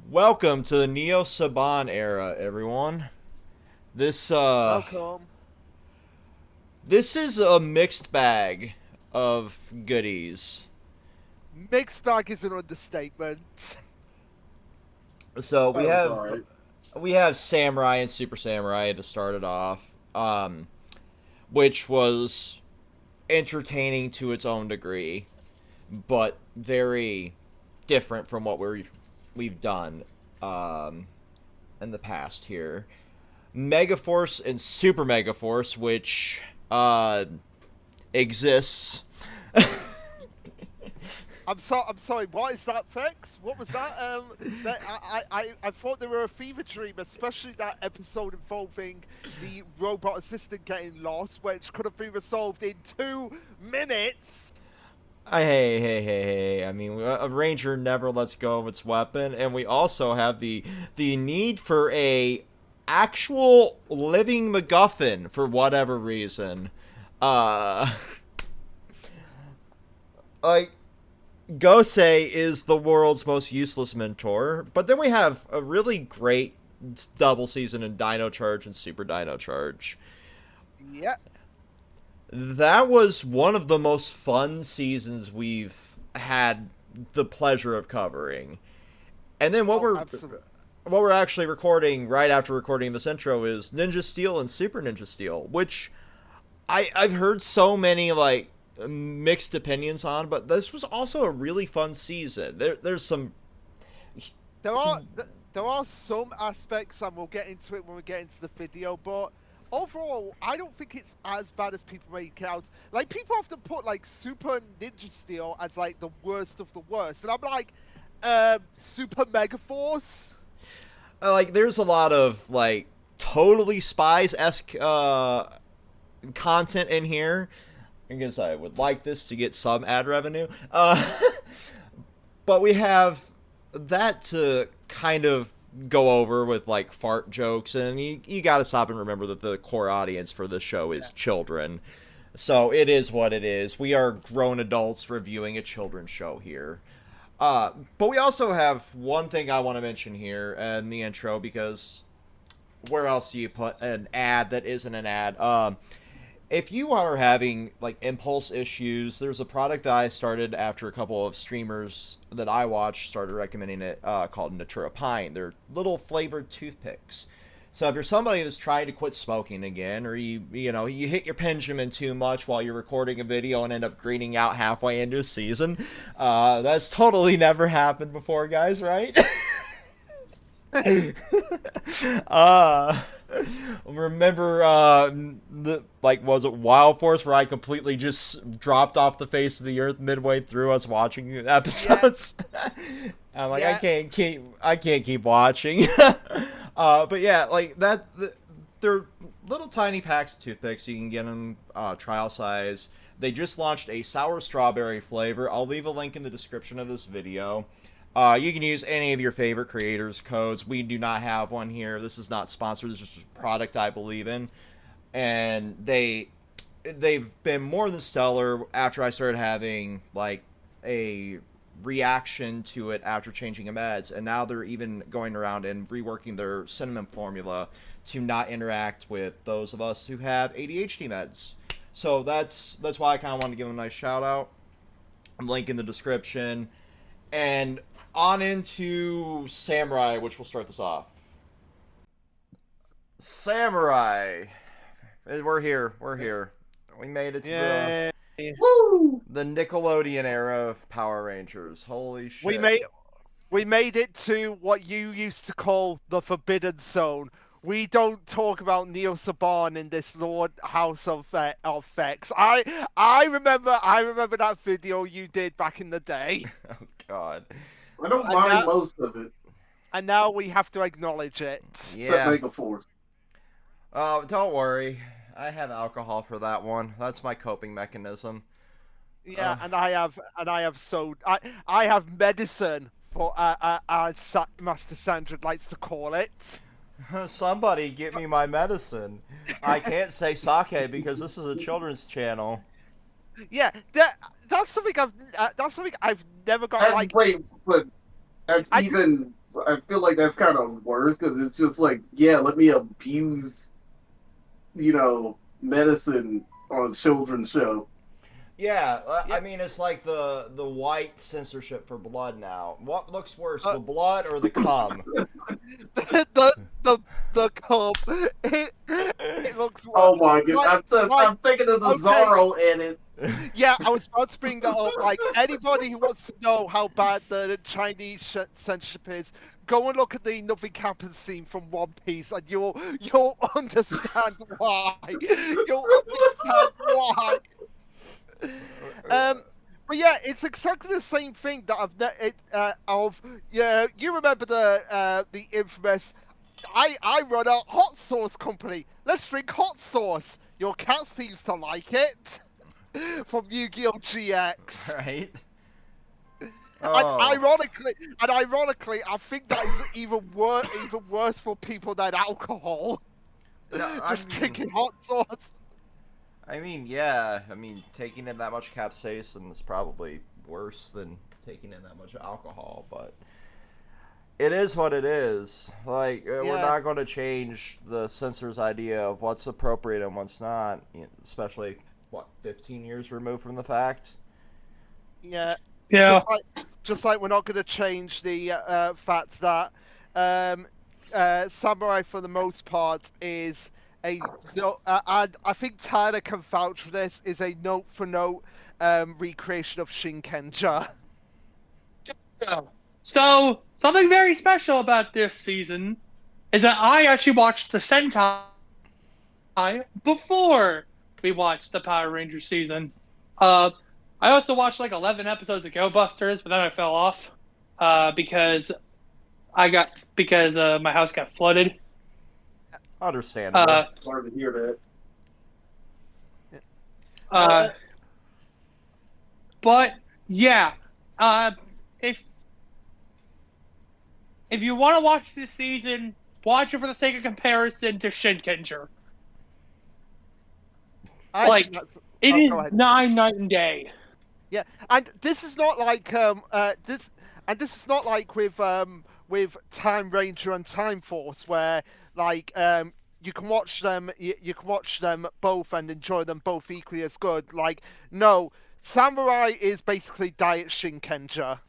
Welcome to the Neo Saban era, everyone. This uh Welcome. this is a mixed bag of goodies. Mixed bag is an understatement. So we That was have alright. we have Samurai and Super Samurai to start it off, which was entertaining to its own degree, but very different from what we've done in the past here. Megaforce and Super Megaforce, which exists. I'm sorry. What is that, Fex? What was that? I thought they were a fever dream, especially that episode involving the robot assistant getting lost, which could have been resolved in 2 minutes. Hey. I mean, a ranger never lets go of its weapon, and we also have the need for a actual living MacGuffin for whatever reason. Uh, like Gosei is the world's most useless mentor, but then we have a really great double season in Dino Charge and Super Dino Charge. Yeah. That was one of the most fun seasons we've had the pleasure of covering. And then Oh, absolutely. what we're actually recording right after recording this intro is Ninja Steel and Super Ninja Steel, which I've heard so many like mixed opinions on, but this was also a really fun season. There's some There are there are some aspects, and we'll get into it when we get into the video, but overall, I don't think it's as bad as people make it out. Like, people often put like Super Ninja Steel as like the worst of the worst, and I'm like, Super Mega Force. like there's a lot of like totally spies esque content in here. I guess I would like this to get some ad revenue. But we have that to kind of go over with like fart jokes, and you got to stop and remember that the core audience for this show is children. So it is what it is. We are grown adults reviewing a children's show here. But we also have one thing I want to mention here in the intro, because where else do you put an ad that isn't an ad? If you are having like impulse issues, there's a product that I started after a couple of streamers that I watch started recommending it, called Natura Pine. They're little flavored toothpicks. So if you're somebody that's trying to quit smoking again, or you hit your Benjamin too much while you're recording a video and end up greening out halfway into a season, that's totally never happened before, guys, right? uh Remember, the like was it Wild Force where I completely just dropped off the face of the earth midway through us watching the Yeah, episodes? I'm like, yeah, I can't keep watching. But yeah, like they're little tiny packs of toothpicks. You can get them trial size. They just launched a sour strawberry flavor. I'll leave a link in the description of this video. You can use any of your favorite creators' codes. We do not have one here. This is not sponsored. This is just a product I believe in, and they've been more than stellar. After I started having like a reaction to it after changing the meds, and now they're even going around and reworking their cinnamon formula to not interact with those of us who have ADHD meds. So that's why I kind of want to give them a nice shout out. Link in the description. And on into Samurai, which will start this off. Samurai. We're here. We're here. We made it to yeah. Woo! the Nickelodeon era of Power Rangers. Holy shit. We made it to what you used to call the Forbidden Zone. We don't talk about Neo Saban in this Lord House of Fex. I remember that video you did back in the day, Oh god. I don't and mind now, most of it, and now we have to acknowledge it. except Yeah. Mega Force. Don't worry. I have alcohol for that one. That's my coping mechanism. Yeah, and I have medicine for Master Sandra likes to call it. Somebody get me my medicine. I can't say sake because this is a children's channel. Yeah, that's something I've never got And like. wait, but that's I even I feel like that's kind of worse because it's just like, yeah, let me abuse, medicine on a children's show. Yeah, Yeah. I mean it's like the white censorship for blood now. What looks worse, Uh, the blood or the cum? the the the cup. It looks Oh my like god, like I'm thinking of the okay. Zorro edit. Yeah, I was about to bring that up. Like anybody who wants to know how bad the Chinese censorship is, go and look at the Nothing Happens scene from One Piece, and you'll understand why. You'll understand why. Um, but yeah, it's exactly the same thing that you remember the infamous. I run a hot sauce company. Let's drink hot sauce. Your cat seems to like it. From Yu-Gi-Oh! GX. Right? And Oh. ironically, I think that is even worse for people than alcohol. No, Just drinking hot sauce. yeah. I mean, taking in that much capsaicin is probably worse than taking in that much alcohol, but it is what it is. Like, we're Yeah, not going to change the censor's idea of what's appropriate and what's not, especially, 15 years removed from the fact? yeah. Yeah. Just like we're not going to change the fact that um, Samurai, for the most part, is a no. And I think Tyler can vouch for this. Is a note for note recreation of Shinkenja. Yeah. So something very special about this season is that I actually watched the Sentai before we watched the Power Rangers season. I also watched like 11 episodes of Go Busters, but then I fell off because my house got flooded. Understandable. Sorry to hear Uh, but yeah, if you want to watch this season, watch it for the sake of comparison to Shinkenger. I Like, think that's. It Oh, is go ahead. night and day. Yeah, and this is not like this is not like with Time Ranger and Time Force where like you can watch them you can watch them both and enjoy them both equally as good. Like no, Samurai is basically Diet Shinkenger.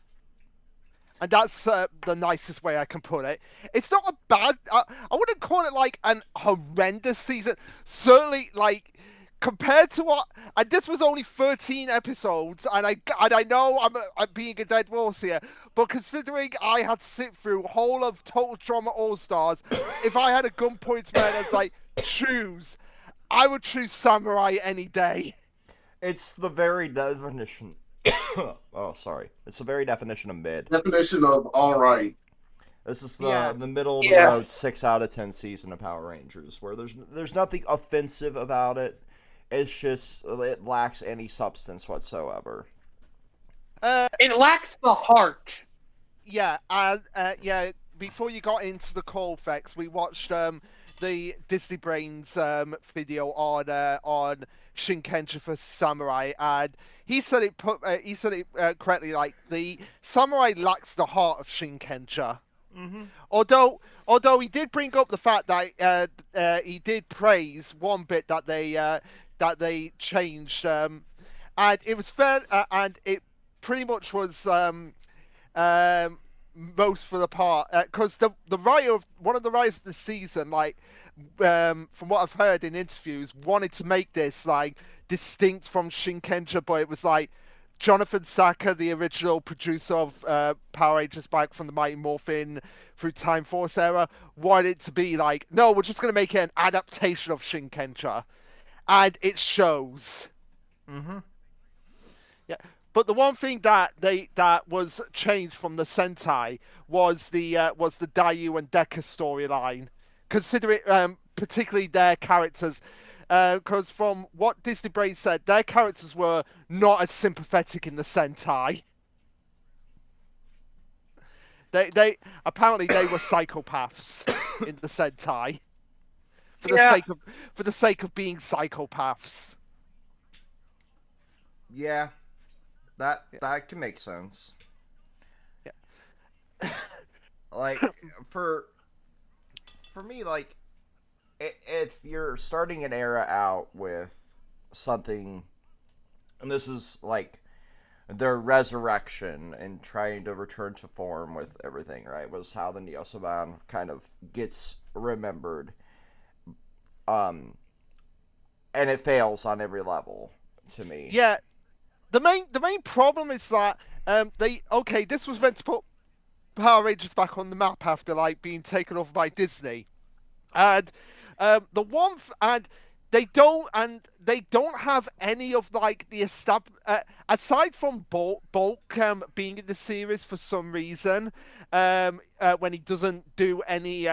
And that's the nicest way I can put it. It's not a bad. I wouldn't call it like an horrendous season. Certainly, like compared to what. And this was only 13 episodes, and I know I'm being a dead horse here, but considering I had to sit through whole of Total Drama All Stars, if I had a gunpoint to man that's like choose, I would choose Samurai any day. It's the very definition. Oh, sorry. It's the very definition of mid. Definition of all right. This is Yeah. the middle of the Yeah. road 6 out of 10 season of Power Rangers, where there's nothing offensive about it. It's just it lacks any substance whatsoever. It lacks the heart. Yeah, and yeah. Before you got into the call effects, we watched the Disney Brains video on Shinkenja for Samurai, and he said it correctly. Like the Samurai lacks the heart of Shinkenja. Mm-hmm. Although he did bring up the fact that he did praise one bit that they changed, and it was fair, and it pretty much was most for the part because the writer of one of the writers of the season, like from what I've heard in interviews, wanted to make this like distinct from Shinkenja, but it was like Jonathan Saka, the original producer of Power Rangers back from the Mighty Morphin through Time Force era, wanted it to be like, no, we're just going to make it an adaptation of Shinkenja. And it shows. Mm-hmm. Yeah. But the one thing that was changed from the Sentai was the Dayu and Deka storyline. Consider it particularly their characters, because from what Disney Brain said, their characters were not as sympathetic in the Sentai. They apparently they were psychopaths in the Sentai for the sake of being psychopaths. Yeah, that can make sense. Yeah. like for me, like if you're starting an era out with something, and this is like their resurrection and trying to return to form with everything, right? Was how the Neo Saban kind of gets remembered. Um, and it fails on every level to me. Yeah, the main problem is that this was meant to put Power Rangers back on the map after like being taken over by Disney, and they don't have any of like the aside from Bulk being in the series for some reason, when he doesn't do any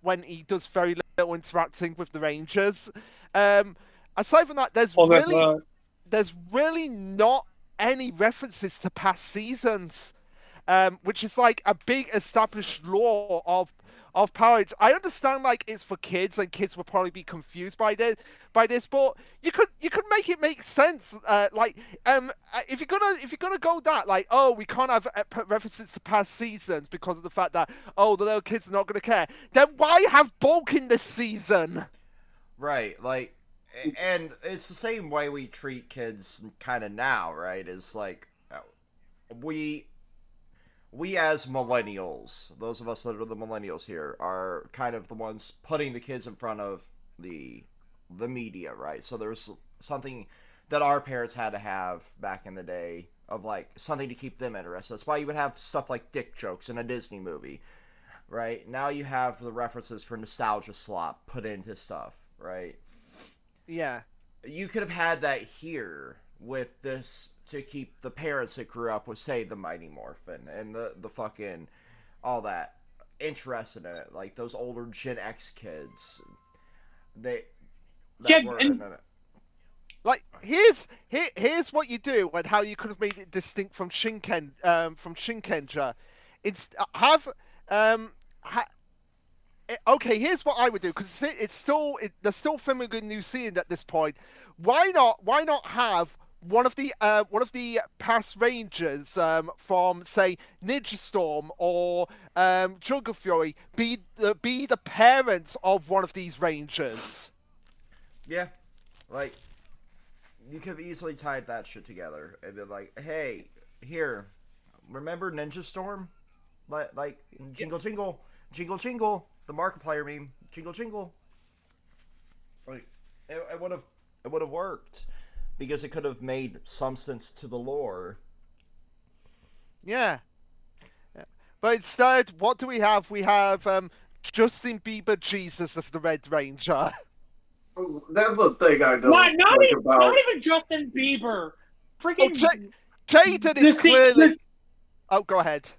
when he does very little interacting with the Rangers. Aside from that, there's really not any references to past seasons, which is like a big established law of Power Rangers. I understand like it's for kids and kids will probably be confused by this, but you could make it make sense. If you're gonna go that like, oh, we can't have references to past seasons because of the fact that, oh, the little kids are not gonna care, then why have Bulk in this season? Right, like, and it's the same way we treat kids kind of now, right? Is like we as millennials, those of us that are the millennials here, are kind of the ones putting the kids in front of the media, right? So there's something that our parents had to have back in the day of like something to keep them interested. That's why you would have stuff like dick jokes in a Disney movie, right? Now you have the references for nostalgia slop put into stuff, right? Yeah. You could have had that here with this to keep the parents that grew up with, say, the Mighty Morphin and the fucking all that interested in it, like those older Gen X kids. Were in it. Like here's what you do and how you could have made it distinct from Shinkenger. It's have okay, here's what I would do, because they're still filming in New Zealand at this point. Why not have one of the past Rangers from say Ninja Storm or Jungle Fury be the parents of one of these Rangers? Yeah, like you could have easily tied that shit together and been like, hey, here, remember Ninja Storm? Like jingle jingle jingle jingle. The Markiplier meme, jingle jingle. Like it would have worked because it could have made some sense to the lore. Yeah. But instead, what do we have? We have Justin Bieber Jesus as the Red Ranger. That's the thing I don't not like even, about. Not even Justin Bieber. Freaking Jaden is clearly. Oh, go ahead.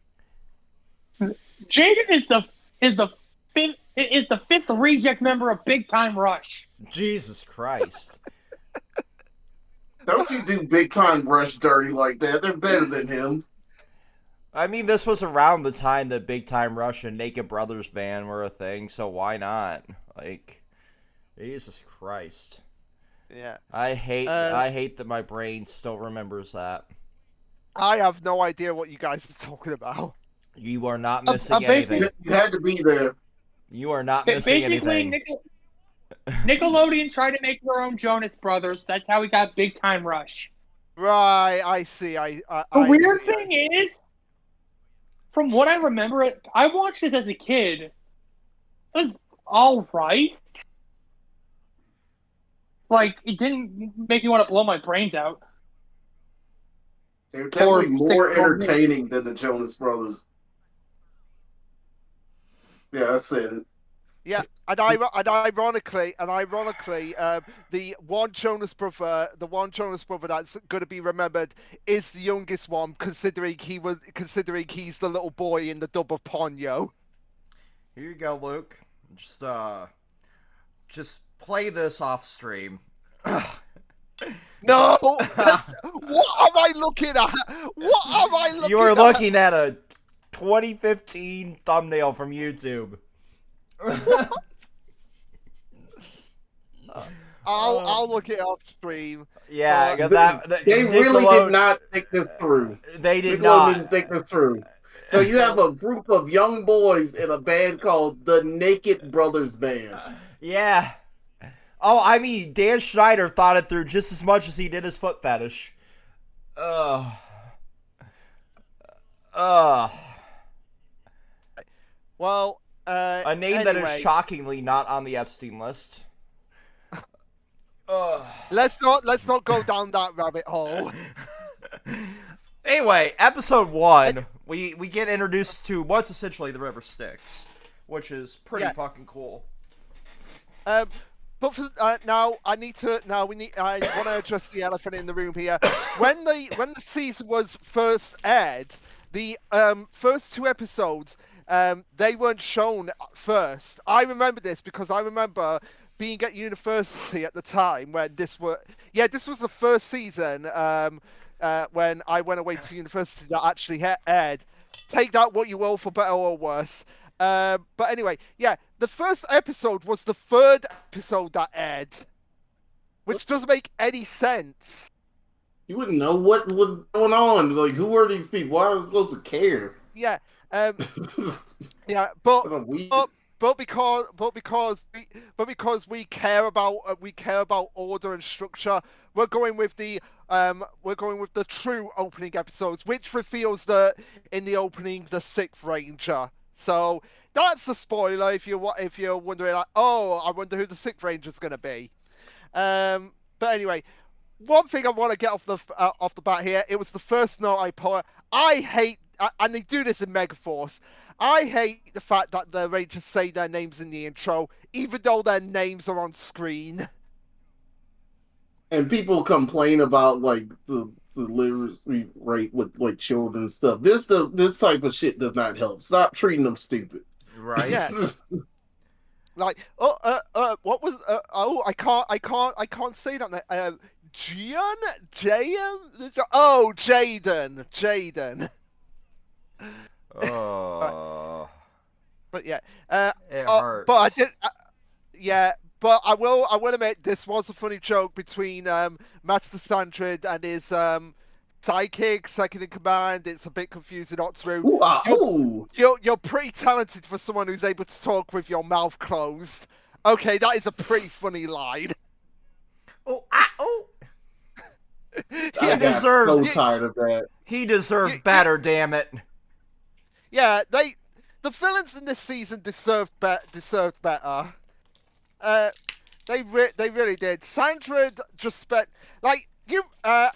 Jaden is the fifth reject member of Big Time Rush. Jesus Christ. Don't you do Big Time Rush dirty like that. They're better than him. I mean, this was around the time that Big Time Rush and Naked Brothers Band were a thing, so why not? Like, Jesus Christ. Yeah. I hate that my brain still remembers that. I have no idea what you guys are talking about. You are not missing anything. You had to be there. You are not missing anything. Nickelodeon tried to make their own Jonas Brothers. That's how we got Big Time Rush. Right, I see. The weird thing is, from what I remember, I watched this as a kid. It was all right. Like, it didn't make me want to blow my brains out. They're definitely more entertaining than the Jonas Brothers. Yeah, I said it. Yeah, and ironically, the one Jonas brother that's going to be remembered is the youngest one, considering he's the little boy in the dub of Ponyo. Here you go, Luke. Just play this off stream. No, what am I looking at? What am I looking at? You are looking at a 2015 thumbnail from YouTube. I'll look it off stream. Yeah, they really did not think this through. They did not not think this through. So you have a group of young boys in a band called the Naked Brothers Band. Yeah. Oh, I mean, Dan Schneider thought it through just as much as he did his foot fetish. Ugh. Ugh. Well, A name that is anyway, shockingly not on the Epstein list. Ugh. let's not go down that rabbit hole. Anyway, episode 1, we get introduced to what's essentially the River Styx, which is pretty fucking cool. But for, now I want to address the elephant in the room here. When the season was first aired, the first 2 episodes they weren't shown first. I remember this because I remember being at university at the time when this was the first season when I went away to university that actually aired. Take that what you will, for better or worse. But anyway, the first episode was the 3rd episode that aired, which doesn't make any sense. You wouldn't know what was going on. Like, who are these people? Why are we supposed to care? Yeah, but because we care about order and structure, we're going with the true opening episodes, which reveals that in the opening the 6th Ranger. So that's a spoiler if you're wondering, like, oh, I wonder who the 6th Ranger's going to be. But anyway, one thing I want to get off the bat here, it was the first note I put. I hate, and they do this in Megaforce, I hate the fact that the Rangers say their names in the intro, even though their names are on screen. And people complain about like the literacy rate with like children and stuff. This type of shit does not help. Stop treating them stupid. Right. Yeah. Like, what was? I can't say that. Jaden. Oh. But yeah, It hurts. but I did. But I will admit this was a funny joke between Master Sandrid and his sidekick, second in command. It's a bit confusing, not true. You're pretty talented for someone who's able to talk with your mouth closed. Okay, that is a pretty funny line. Oh. I got so tired of that. He deserved better, damn it. Yeah, the villains in this season deserved better. They really did. Sandrid just spent I'll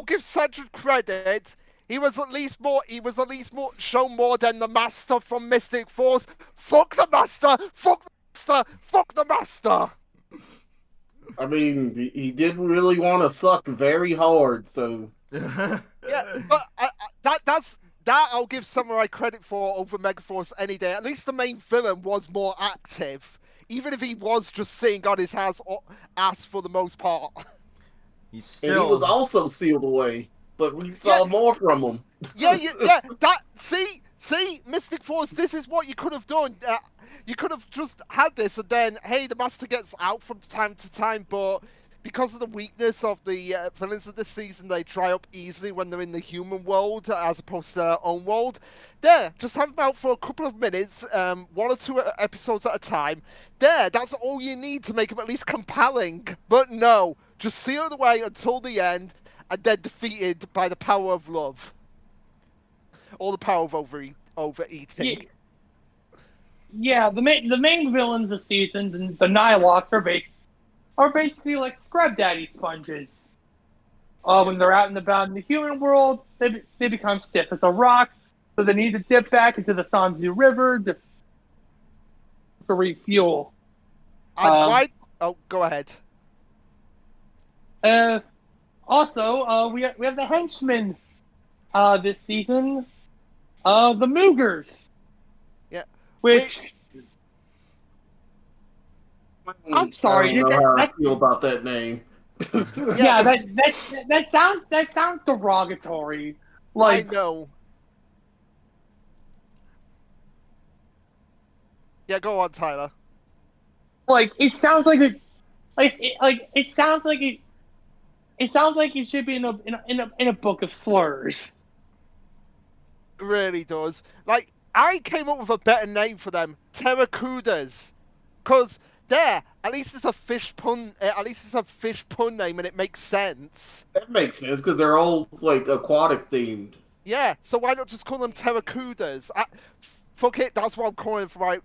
give Sandrid credit. He was at least more shown more than the Master from Mystic Force. Fuck the Master! Fuck the Master! Fuck the Master! I mean, he did really want to suck very hard, so. Yeah, but that I'll give Samurai credit for over Megaforce any day. At least the main villain was more active, even if he was just sitting on his ass for the most part. He was also sealed away, but we saw more from him. See, Mystic Force. This is what you could have done. You could have just had this, and then hey, the Master gets out from time to time, but because of the weakness of the villains of this season, they dry up easily when they're in the human world as opposed to their own world. Just have them out for a couple of minutes, 1 or 2 episodes at a time. That's all you need to make them at least compelling. But no, just seal it away until the end, and then defeated by the power of love. Or the power of overeating. Yeah, the main villains of season, the Nihilocks, are basically like scrub daddy sponges. When they're out and about in the human world, they become stiff as a rock, so they need to dip back into the Sanzu River to refuel. Oh, go ahead. Also, we have the henchmen this season, the Moogers. Yeah. Which I'm sorry. I don't know how I feel about that name. Yeah, that sounds derogatory. Like, I know. Yeah, go on, Tyler. Like, it sounds like it sounds like it should be in a book of slurs. really does. Like, I came up with a better name for them, Terracudas, because there, at least it's a fish pun. At least it's a fish pun name, and it makes sense. That makes sense because they're all like aquatic themed. Yeah, so why not just call them Terracudas? Fuck it, that's what I'm calling from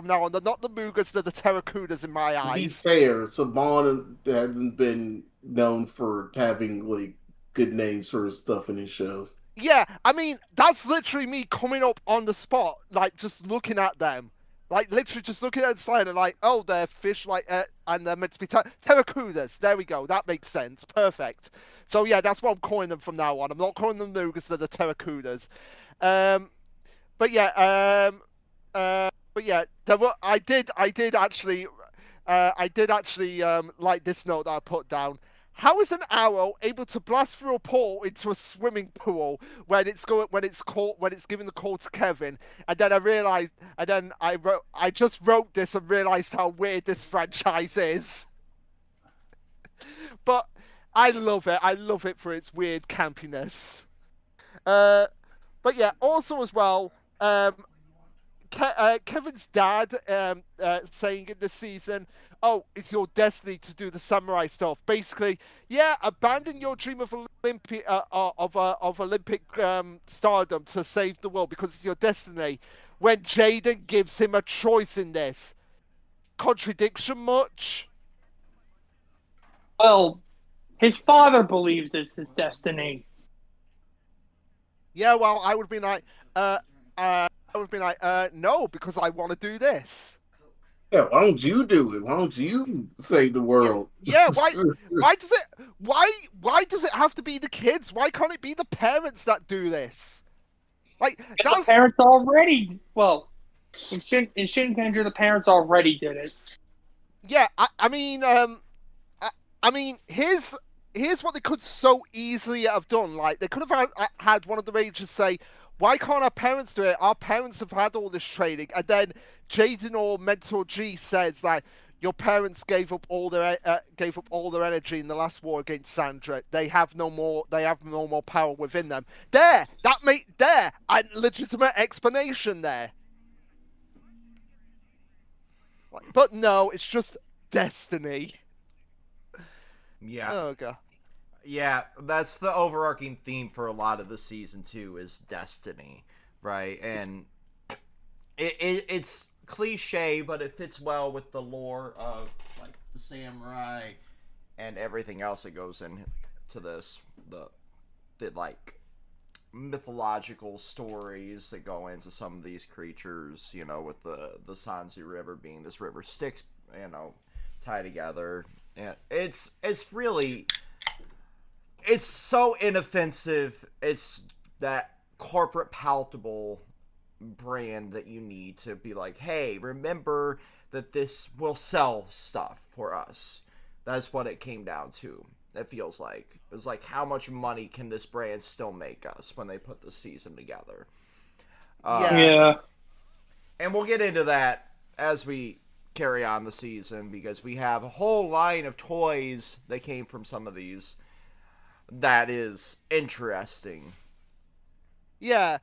now on. They're not the Mugas, they're the Terracudas in my To be eyes. fair, Saban hasn't been known for having like good names for his stuff in his shows. Yeah, I mean, that's literally me coming up on the spot, like, just looking at them. Like, literally just looking at the sign and like, oh, they're fish, like, and they're meant to be Terracudas. There we go, that makes sense. Perfect. So, yeah, that's what I'm calling them from now on. I'm not calling them Nugas, they're the Terracudas. But yeah, I did actually like this note that I put down. How is an arrow able to blast through a portal into a swimming pool when it's giving the call to Kevin? And then I realized, and then I just wrote this and realized how weird this franchise is. But I love it. I love it for its weird campiness. But yeah, also as well, Kevin's dad saying in this season, "Oh, it's your destiny to do the samurai stuff." Basically, yeah, abandon your dream of Olympic stardom to save the world because it's your destiny. When Jaden gives him a choice in this, contradiction much? Well, his father believes it's his destiny. Yeah, well, I would be like, no, because I want to do this. Yeah, why don't you do it? Why don't you save the world? Yeah, why does it have to be the kids? Why can't it be the parents that do this? Like, The parents already, well, in Shinkenger, the parents already did it. Yeah, I mean, here's what they could so easily have done. Like, they could have had one of the Rangers say, "Why can't our parents do it? Our parents have had all this training." And then Jaden or Mentor G says like, "Your parents gave up all their energy in the last war against Sandra. They have no more power within them." There, a legitimate explanation there. But no, it's just destiny. Yeah. Oh god. Yeah, that's the overarching theme for a lot of the season too, is destiny, right? And it's cliche, but it fits well with the lore of like the samurai and everything else that goes into this. The like mythological stories that go into some of these creatures, you know, with the Sanzu River being this river Styx, you know, tied together. And it's really, it's so inoffensive. It's that corporate palatable brand that you need to be like, hey, remember that this will sell stuff for us. That's what it came down to. It feels like it's like, how much money can this brand still make us when they put the season together? Yeah. And we'll get into that as we carry on the season, because we have a whole line of toys that came from some of these that is interesting. Yeah.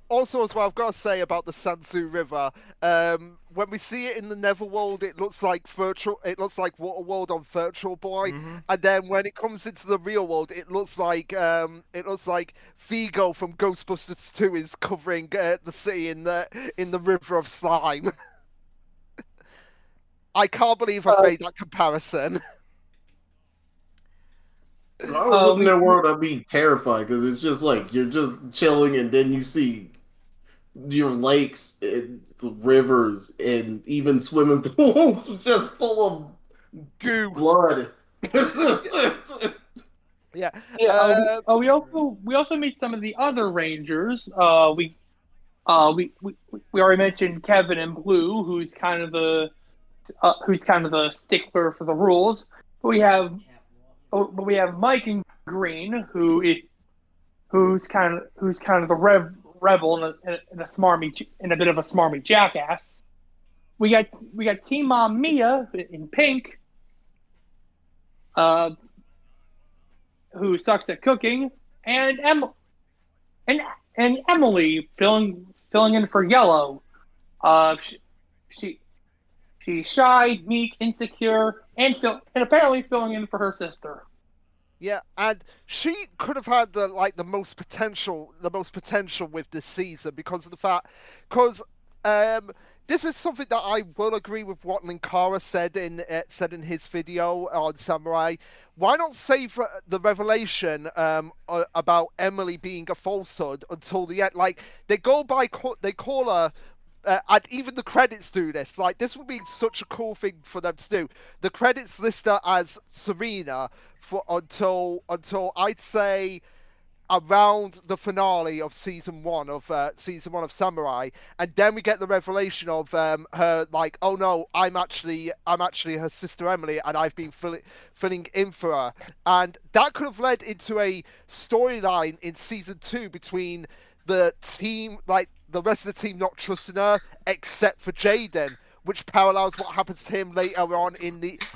Also, as well, I've got to say about the Sansu River. When we see it in the Netherworld, it looks like Waterworld on Virtual Boy, and then when it comes into the real world, it looks like Vigo from Ghostbusters 2 is covering the city in the river of slime. I can't believe I've made that comparison. If I was in that world, I'd be terrified because it's just like you're just chilling, and then you see your lakes and rivers and even swimming pools just full of Goo. blood. Yeah. We also meet some of the other Rangers. We already mentioned Kevin and Blue, who's kind of the stickler for the rules. But we have Mike and Green, who's kind of the rebel and a bit of a smarmy jackass. We got Team Mom Mia in pink, who sucks at cooking, and and Emily filling in for Yellow. She, she she's shy, meek, insecure, and apparently filling in for her sister. Yeah, and she could have had the most potential, with this season because of the fact, because um, this is something that I will agree with what Linkara said in his video on Samurai. Why not save the revelation about Emily being a falsehood until the end? Like they call her. And even the credits do this. Like, this would be such a cool thing for them to do. The credits list her as Serena for until I'd say around the finale of season one of Samurai, and then we get the revelation of her like, oh no, I'm actually her sister Emily, and I've been filling in for her, and that could have led into a storyline in season two between the team, like the rest of the team not trusting her except for Jaden, which parallels what happens to him later on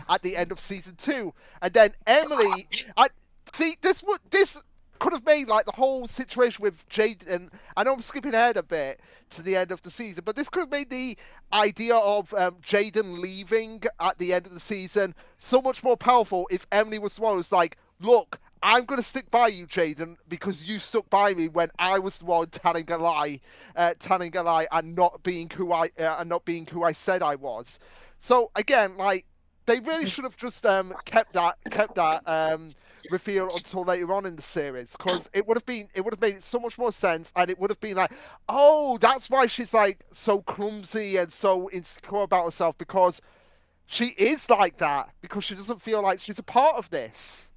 at the end of season two. And then Emily, I see this could have made like the whole situation with Jaden. I know I'm skipping ahead a bit to the end of the season, but this could have made the idea of Jaden leaving at the end of the season so much more powerful if Emily was the one who's like, look, I'm going to stick by you, Jaden, because you stuck by me when I was the one telling a lie, and not being who I said I was. So again, like, they really should have just kept that reveal until later on in the series, because it would have made it so much more sense, and it would have been like, oh, that's why she's like so clumsy and so insecure about herself, because she is like that because she doesn't feel like she's a part of this.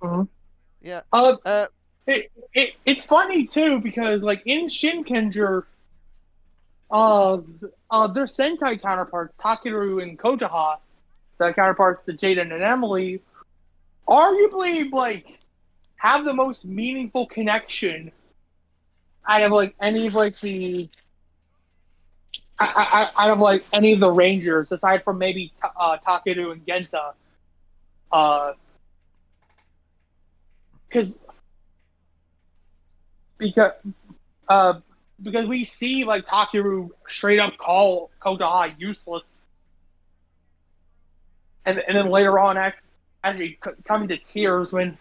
Mhm. Yeah. It's funny too because like in Shinkenger, their Sentai counterparts Takeru and Kotaha, the counterparts to Jaden and Emily, arguably like have the most meaningful connection out of like any of like the out of like any of the Rangers aside from maybe Takeru and Genta, because because uh, because we see like Takeru straight up call Kodaha useless, and then later on actually coming to tears when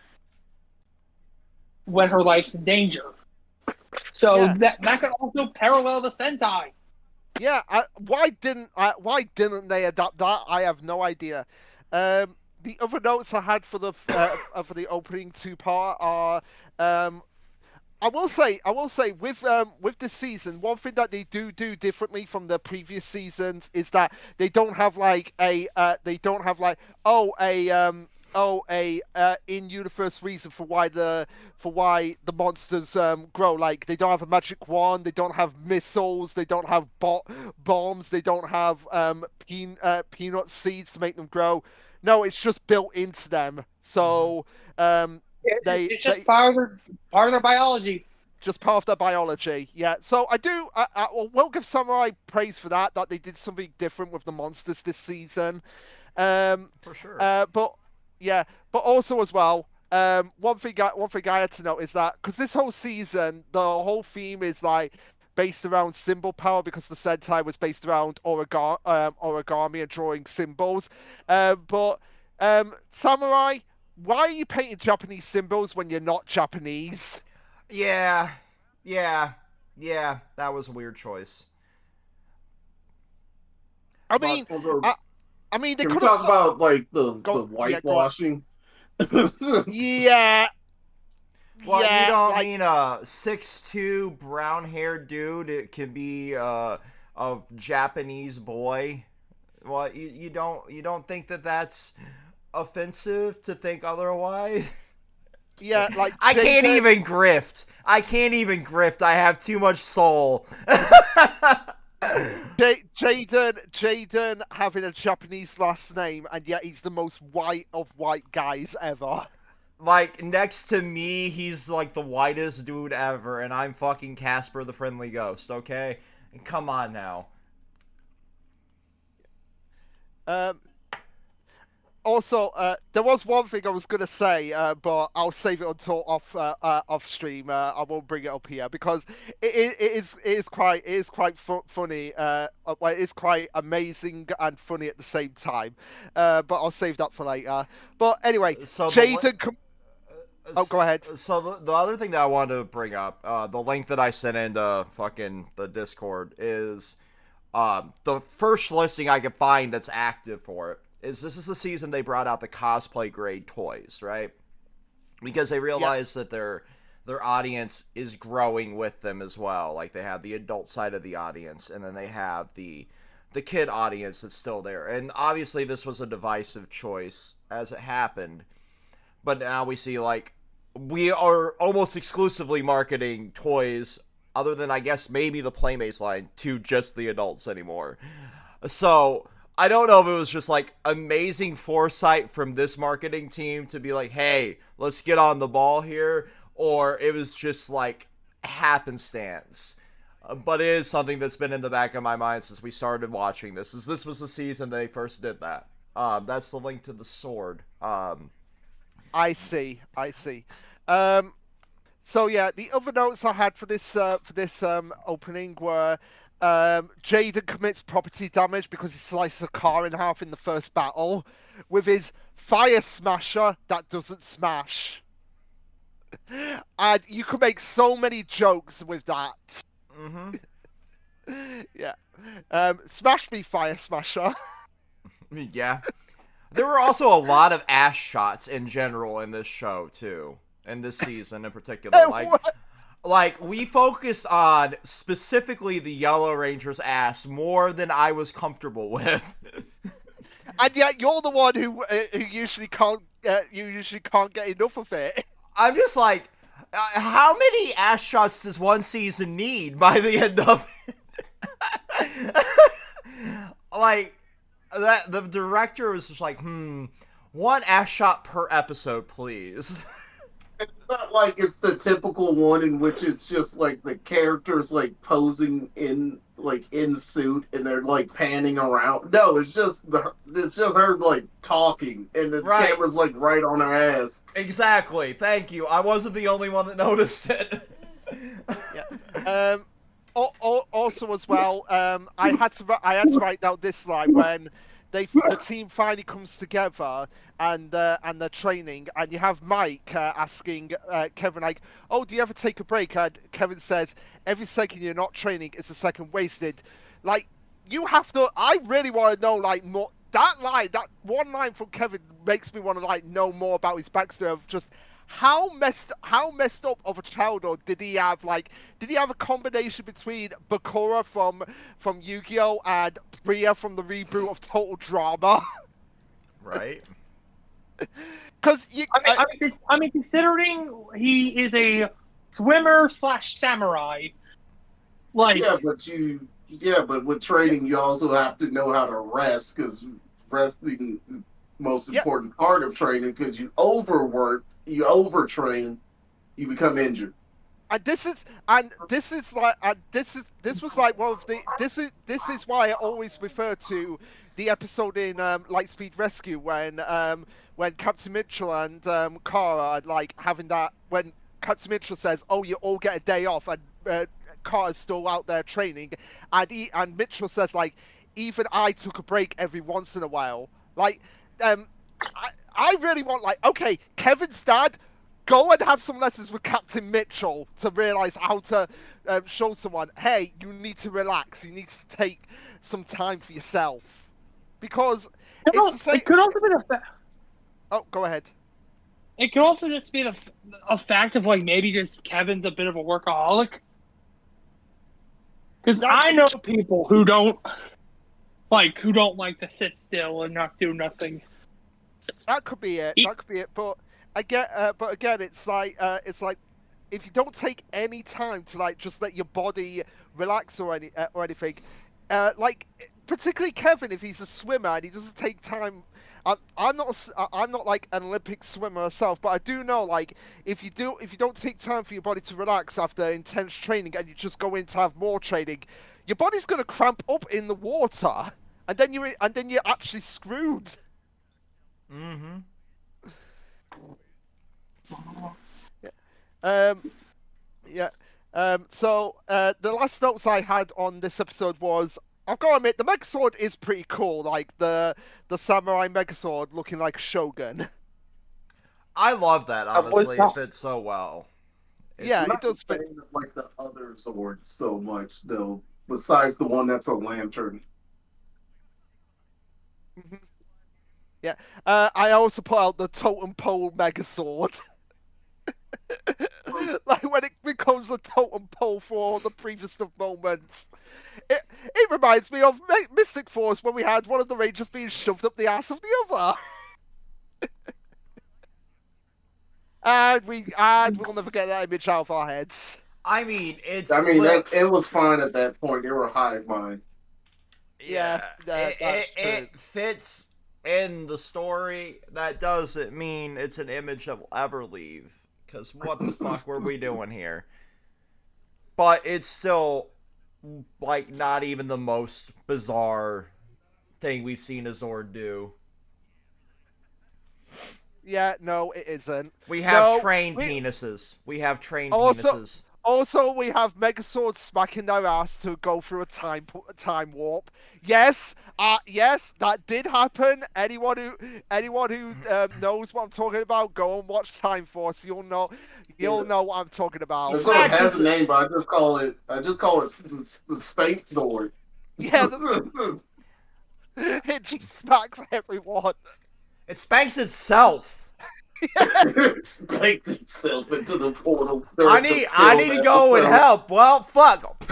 her life's in danger. So Yeah. that could also parallel the Sentai. Yeah, why didn't they adapt that? I have no idea. The other notes I had for the opening two part are I will say with this season, one thing that they do differently from the previous seasons is that they don't have like a in universe reason for why the monsters grow. Like, they don't have a magic wand, they don't have missiles, they don't have bombs, they don't have peanut seeds to make them grow. No, it's just built into them. So It's just part of their biology. just part of their biology. Yeah. So I will give Samurai praise for that they did something different with the monsters this season. For sure. But yeah, but also as well, one thing I had to note is that because this whole season, the whole theme is like based around symbol power, because the Sentai was based around origami and drawing symbols. But Samurai, why are you painting Japanese symbols when you're not Japanese? Yeah, that was a weird choice. I mean, Also, I mean, they can we could have talk about like the go whitewashing? yeah. What, Yeah, you don't like, mean a 6'2" brown-haired dude? It can be a Japanese boy. What, you don't think that that's offensive to think otherwise? yeah, like I can't Jaden- even grift. I have too much soul. Jaden having a Japanese last name, and yet he's the most white of white guys ever. Like, next to me, he's like the whitest dude ever, and I'm fucking Casper the Friendly Ghost, okay? Come on now. Also, there was one thing I was gonna say, but I'll save it until off stream. I won't bring it up here because it is quite funny. Well, it is quite amazing and funny at the same time. But I'll save that for later. But anyway, So Jaden, oh, go ahead. So the other thing that I wanted to bring up, the link that I sent into fucking the Discord is the first listing I could find that's active for it. This is the season they brought out the cosplay grade toys, right? Because they realized that their audience is growing with them as well. Like they have the adult side of the audience, and then they have the kid audience that's still there. And obviously this was a divisive choice as it happened. But now we see, like, we are almost exclusively marketing toys, other than, I guess, maybe the Playmates line, to just the adults anymore. So, I don't know if it was just, like, amazing foresight from this marketing team to be like, hey, let's get on the ball here, or it was just, like, happenstance. But it is something that's been in the back of my mind since we started watching this. This was the season they first did that. That's the link to the sword. I see. So yeah, the other notes I had for this opening were Jaden commits property damage because he slices a car in half in the first battle with his fire smasher that doesn't smash. And you could make so many jokes with that. Yeah. Smash me, fire smasher. Yeah. There were also a lot of ass shots in general in this show, too. In this season in particular. Like, we focused on specifically the Yellow Ranger's ass more than I was comfortable with. And yet you're the one who usually can't get enough of it. I'm just like, how many ass shots does one season need by the end of it? Like, that the director was just like, one ass shot per episode, please. It's not like it's the typical one in which it's just like the characters like posing in suit and they're like panning around. No, it's just her like talking and the camera's like right on her ass. Exactly. Thank you. I wasn't the only one that noticed it. Yeah. Also, as well, I had to write down this line when the team finally comes together and they're training, and you have Mike asking Kevin like, "Oh, do you ever take a break?" And Kevin says, "Every second you're not training is a second wasted." Like, you have to. I really want to know like more. That one line from Kevin makes me want to like know more about his backstory of just how messed up of a childhood did he have? Like, did he have a combination between Bakura from Yu-Gi-Oh and Bria from the reboot of Total Drama? Right. Because I mean, considering he is a swimmer / samurai, like but with training you also have to know how to rest, because resting is the most important part of training, because you overwork, you overtrain, you become injured. And this is why I always refer to the episode in Lightspeed Rescue when Captain Mitchell and Kara are like having that, when Captain Mitchell says, "Oh, you all get a day off," and Kara's still out there training, and Mitchell says like, "Even I took a break every once in a while." Like, I really want, like, okay, Kevin's dad, go and have some lessons with Captain Mitchell to realize how to show someone, hey, you need to relax. You need to take some time for yourself. Because it's the same. It could also be the fact. Oh, go ahead. It could also just be a fact of like maybe just Kevin's a bit of a workaholic. Because I know people who don't like to sit still and not do nothing. That could be it. But again, it's like if you don't take any time to like just let your body relax or anything, like particularly Kevin, if he's a swimmer and he doesn't take time. I'm not like an Olympic swimmer myself, but I do know like if you don't take time for your body to relax after intense training and you just go in to have more training, your body's gonna cramp up in the water, and then you're actually screwed. Mm-hmm. Yeah. So the last notes I had on this episode was, I've got to admit, the Megazord is pretty cool. Like the samurai Megazord looking like a Shogun. I love that, honestly. It fits so well. Yeah, I'm it not a does fit. fan of like the other swords so much though. Besides the one that's a lantern. Mhm. Yeah. I also put out the Totem Pole Megazord. Like when it becomes a totem pole for all the previous moments. It reminds me of Mystic Force when we had one of the Rangers being shoved up the ass of the other. And we'll never get that image out of our heads. I mean, I mean, it was fine at that point. They were hive mind. Yeah, it, that's it, true. it fits in the story. That doesn't mean it's an image that will ever leave. Because what the fuck were we doing here? But it's still, like, not even the most bizarre thing we've seen a Zord do. Yeah, no, it isn't. We have No, trained we- penises. We have trained Also- penises. Also, we have Megazord smacking their ass to go through a time warp. Yes, yes, that did happen. Anyone who knows what I'm talking about, go and watch Time Force. You'll know what I'm talking about. The sword has a name, but I just call it the Spank Sword. Yeah, it just smacks everyone. It spanks itself. It spanked itself into the portal. I need to go and help. Well, fuck.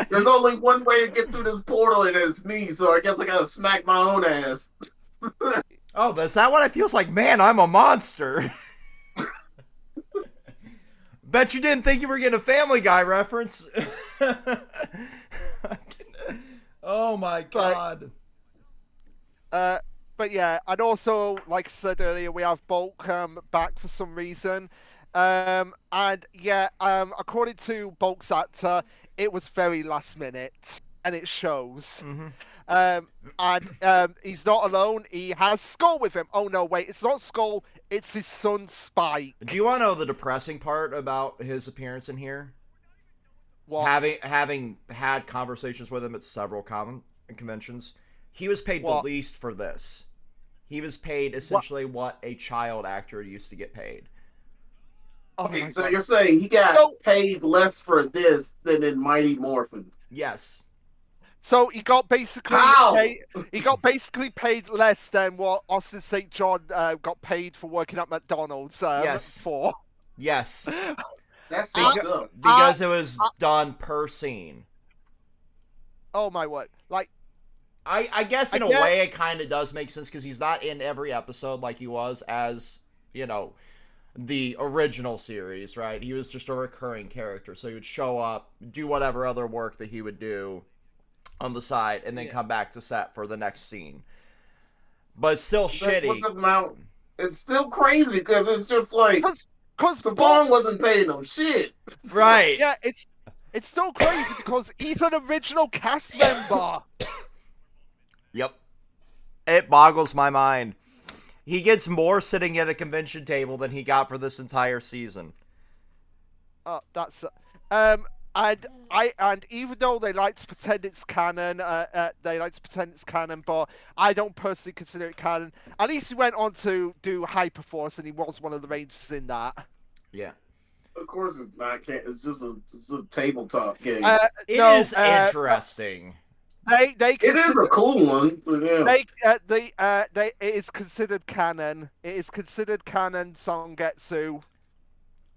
There's only one way to get through this portal, and it's me. So I guess I gotta smack my own ass. Oh, is that what it feels like? Man, I'm a monster. Bet you didn't think you were getting a Family Guy reference. Oh my god. But yeah, and also, like I said earlier, we have Bulk back for some reason. And yeah, according to Bulk's actor, it was very last minute, and it shows. And he's not alone. He has Skull with him. Oh no, wait, it's not Skull. It's his son Spike. Do you want to know the depressing part about his appearance in here? What? Having had conversations with him at several conventions, he was paid the least for this. He was paid essentially what a child actor used to get paid. Okay, so you're saying he got paid less for this than in Mighty Morphin? Yes. So he got basically paid less than what Austin St. John got paid for working at McDonald's for. Yes. That's fucked up. Because it was done per scene. Oh my word! Like, I guess in a way it kind of does make sense because he's not in every episode like he was as, you know, the original series, right? He was just a recurring character, so he would show up, do whatever other work that he would do on the side, and then come back to set for the next scene. But it's still shitty. It's still crazy because it's just like because Saban wasn't paying him shit. Right. Yeah, it's still crazy because he's an original cast member. Yep. It boggles my mind. He gets more sitting at a convention table than he got for this entire season. That's and even though they like to pretend it's canon, but I don't personally consider it canon. At least he went on to do Hyperforce, and he was one of the Rangers in that. Yeah. Of course, it's not. It's just a tabletop game. It is interesting. It is a cool one. But yeah. It is considered canon. It is considered canon. Songetsu.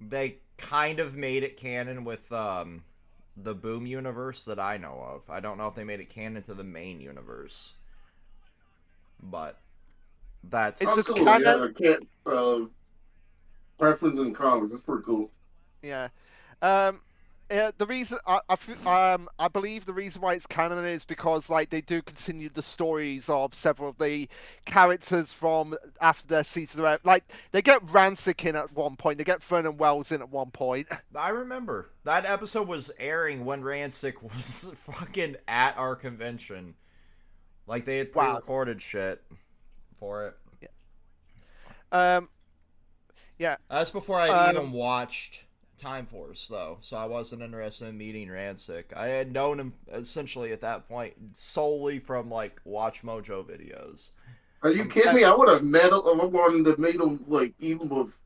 They kind of made it canon with the Boom universe that I know of. I don't know if they made it canon to the main universe, but that's it's just cool. Canon. Yeah, reference in comics. It's pretty cool. Yeah. The reason I believe the reason why it's canon is because like they do continue the stories of several of the characters from after their season. Like they get Rancic in at one point, they get Vernon Wells in at one point. I remember that episode was airing when Rancic was fucking at our convention. Like they had pre-recorded shit. for it. Um, yeah. That's before I'd even watched Time Force, though, so I wasn't interested in meeting Rancic. I had known him essentially at that point solely from like Watch Mojo videos. Are you kidding me? I would have met him. I wanted to meet him like even with,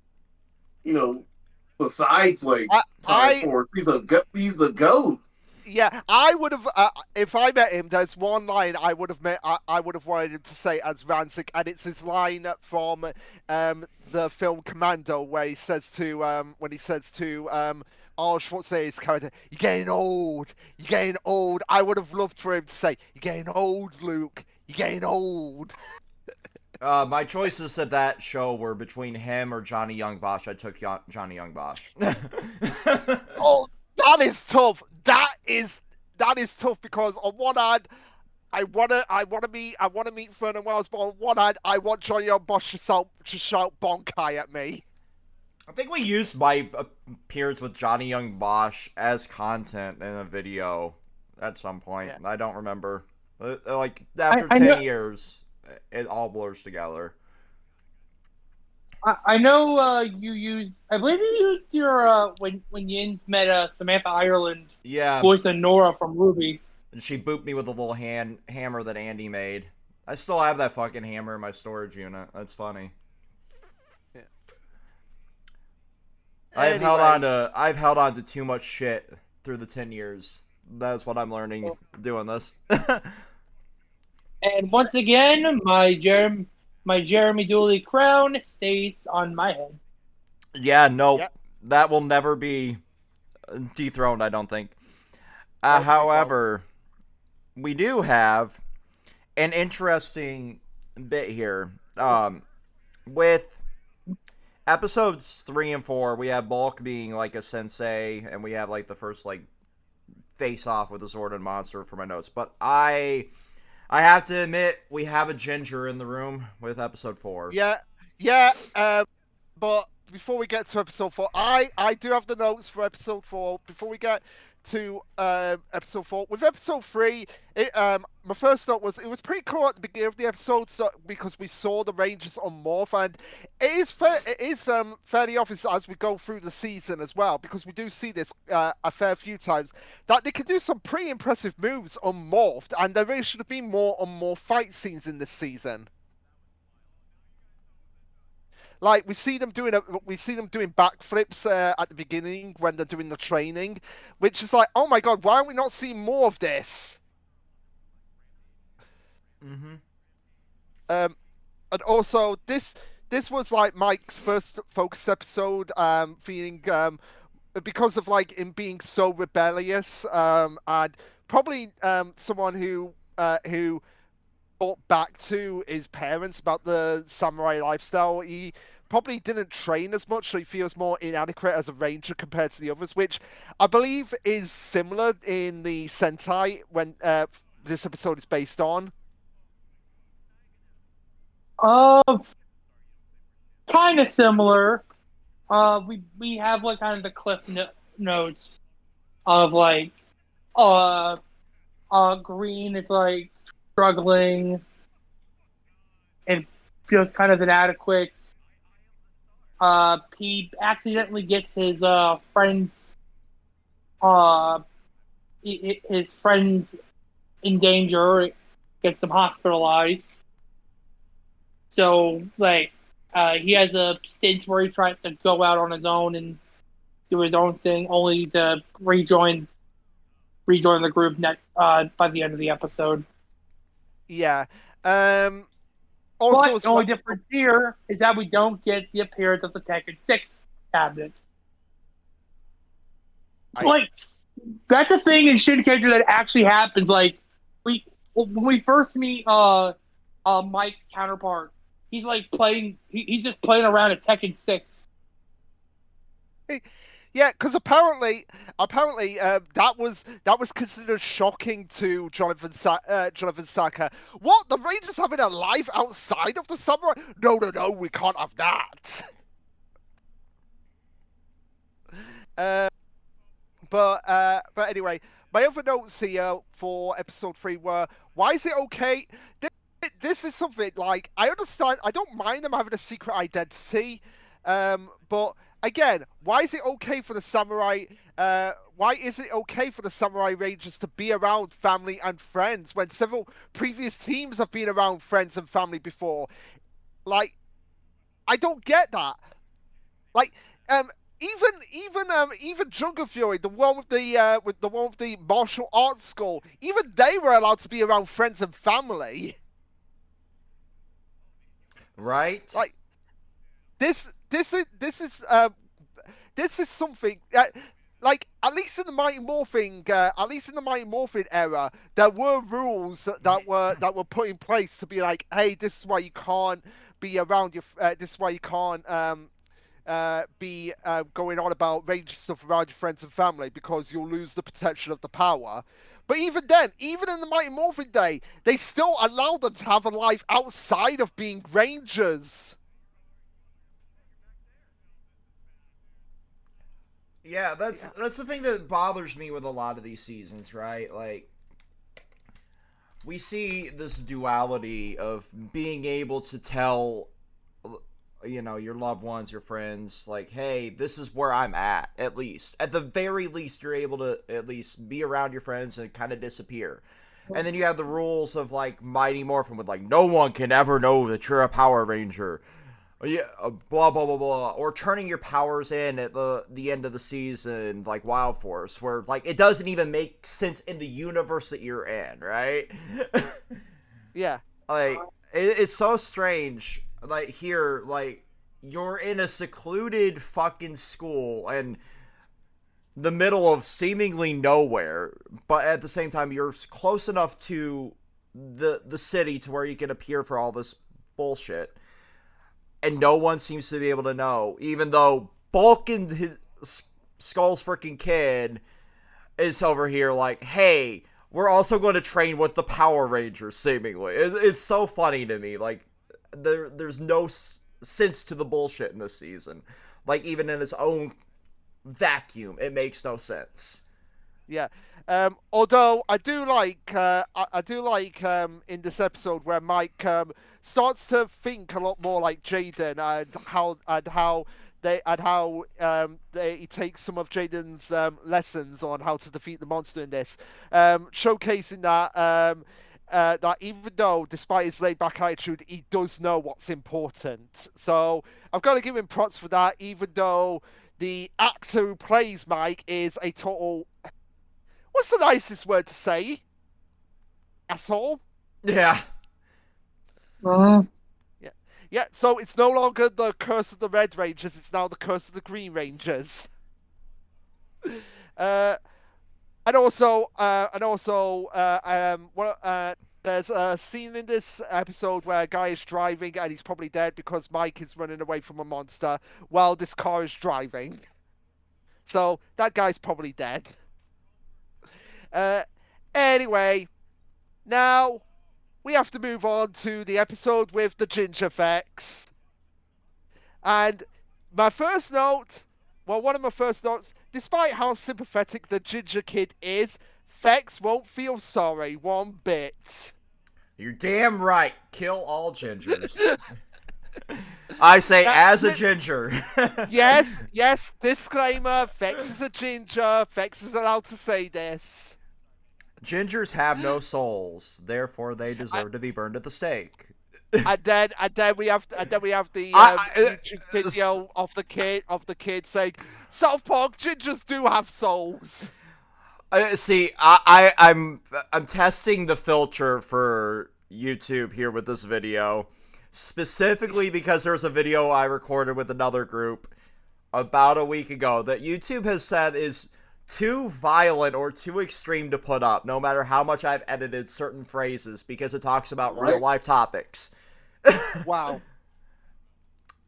you know, besides like Time Force. He's the goat. Yeah, I would have if I met him. There's one line I would have I would have wanted him to say as Rancic, and it's his line from the film Commando, where he says to Arnold Schwarzenegger's character, "You're getting old. You're getting old." I would have loved for him to say, "You're getting old, Luke. You're getting old." My choices at that show were between him or Johnny Young Bosch. I took Johnny Young Bosch. Oh, that is tough. That is tough because on one hand, I wanna meet Vernon Wells, but on one hand, I want Johnny Young Bosch to shout Bonkai at me. I think we used my appearance with Johnny Young Bosch as content in a video at some point. Yeah. I don't remember. Like after 10 years, it all blurs together. I know you used. I believe you used your when Yins met Samantha Ireland. Yeah. Voice of Nora from Ruby. And she booped me with a little hammer that Andy made. I still have that fucking hammer in my storage unit. That's funny. Yeah. I've held on to too much shit through the 10 years. That's what I'm learning doing this. And once again, my Jeremy Dooley crown stays on my head. Yeah, no, that will never be dethroned, I don't think. However, we do have an interesting bit here. With episodes 3 and 4, we have Bulk being like a sensei, and we have like the first like face-off with the Sword and Monster for my notes. But I have to admit, we have a ginger in the room with episode 4. Yeah. But before we get to episode 4, I do have the notes for episode 4. Before we get to episode 4, with episode 3, my first thought was it was pretty cool at the beginning of the episode, because we saw the Rangers on Morph, and it is fairly obvious as we go through the season as well, because we do see this a fair few times, that they can do some pretty impressive moves on Morphed, and there really should have been more on more fight scenes in this season. Like we see them doing backflips at the beginning when they're doing the training, which is like, oh my god, why are we not seeing more of this? Mm-hmm. And also this was like Mike's first focus episode, feeling because of like him being so rebellious, and probably someone who thought back to his parents about the samurai lifestyle. He probably didn't train as much, so he feels more inadequate as a ranger compared to the others, which I believe is similar in the Sentai when this episode is based on. Kind of similar. We have like kind of the cliff notes of like Green is like struggling and feels kind of inadequate. He accidentally gets his friends in danger, gets them hospitalized. So like he has a stint where he tries to go out on his own and do his own thing, only to rejoin the group by the end of the episode. Yeah. Also, but the only difference here is that we don't get the appearance of the Tekken 6 cabinet. Like, that's a thing in Shinkenger that actually happens. Like, when we first meet Mike's counterpart, he's like playing. He's just playing around at Tekken 6. Yeah, because apparently that was considered shocking to Jonathan Saka. What, the Rangers having a life outside of the samurai? No, we can't have that. But anyway, my other notes here for episode 3 were: why is it okay? this is something like I understand. I don't mind them having a secret identity, but again, why is it okay for the samurai? Why is it okay for the samurai rangers to be around family and friends when several previous teams have been around friends and family before? Like, I don't get that. Like, even Jungle Fury, the one with the one with the martial arts school, even they were allowed to be around friends and family. Right? Like, this is something like at least in the Mighty Morphin era, there were rules that were put in place to be like, hey, this is why you can't be around your this is why you can't be going on about range stuff around your friends and family because you'll lose the protection of the power. But even then, even in the Mighty Morphin day, they still allowed them to have a life outside of being rangers. Yeah, that's the thing that bothers me with a lot of these seasons, right? Like, we see this duality of being able to tell, you know, your loved ones, your friends, like, hey, this is where I'm at least. At the very least, you're able to at least be around your friends and kind of disappear. And then you have the rules of, like, Mighty Morphin with, like, no one can ever know that you're a Power Ranger. Yeah, blah blah blah blah, or turning your powers in at the end of the season, like Wild Force, where like it doesn't even make sense in the universe that you're in, right? Yeah, Like it's so strange. Like here, like you're in a secluded fucking school and the middle of seemingly nowhere, but at the same time you're close enough to the city to where you can appear for all this bullshit. And no one seems to be able to know, even though Bulk and his Skull's freaking kid is over here like, hey, we're also going to train with the Power Rangers, seemingly. It's so funny to me. Like, there's no sense to the bullshit in this season. Like, even in its own vacuum, it makes no sense. yeah. Although I do like in this episode where Mike starts to think a lot more like Jaden he takes some of Jaden's lessons on how to defeat the monster in this, showcasing that even though, despite his laid-back attitude, he does know what's important. So I've got to give him props for that, even though the actor who plays Mike is a total... What's the nicest word to say? Asshole? Yeah. Yeah. Yeah, so it's no longer the Curse of the Red Rangers, it's now the Curse of the Green Rangers. And also, there's a scene in this episode where a guy is driving and he's probably dead because Mike is running away from a monster while this car is driving. So that guy's probably dead. Anyway, now we have to move on to the episode with the Ginger effects. And my first note, well, one of my first notes, despite how sympathetic the Ginger Kid is, Fex won't feel sorry one bit. You're damn right. Kill all gingers. I say as a ginger. Yes, disclaimer, Fex is a ginger. Fex is allowed to say this. Gingers have no souls, therefore they deserve to be burned at the stake. And then we have the YouTube video of the kid saying, South Park gingers do have souls. See, I'm testing the filter for YouTube here with this video, specifically because there was a video I recorded with another group about a week ago that YouTube has said is too violent or too extreme to put up, no matter how much I've edited certain phrases, because it talks about real life topics. Wow.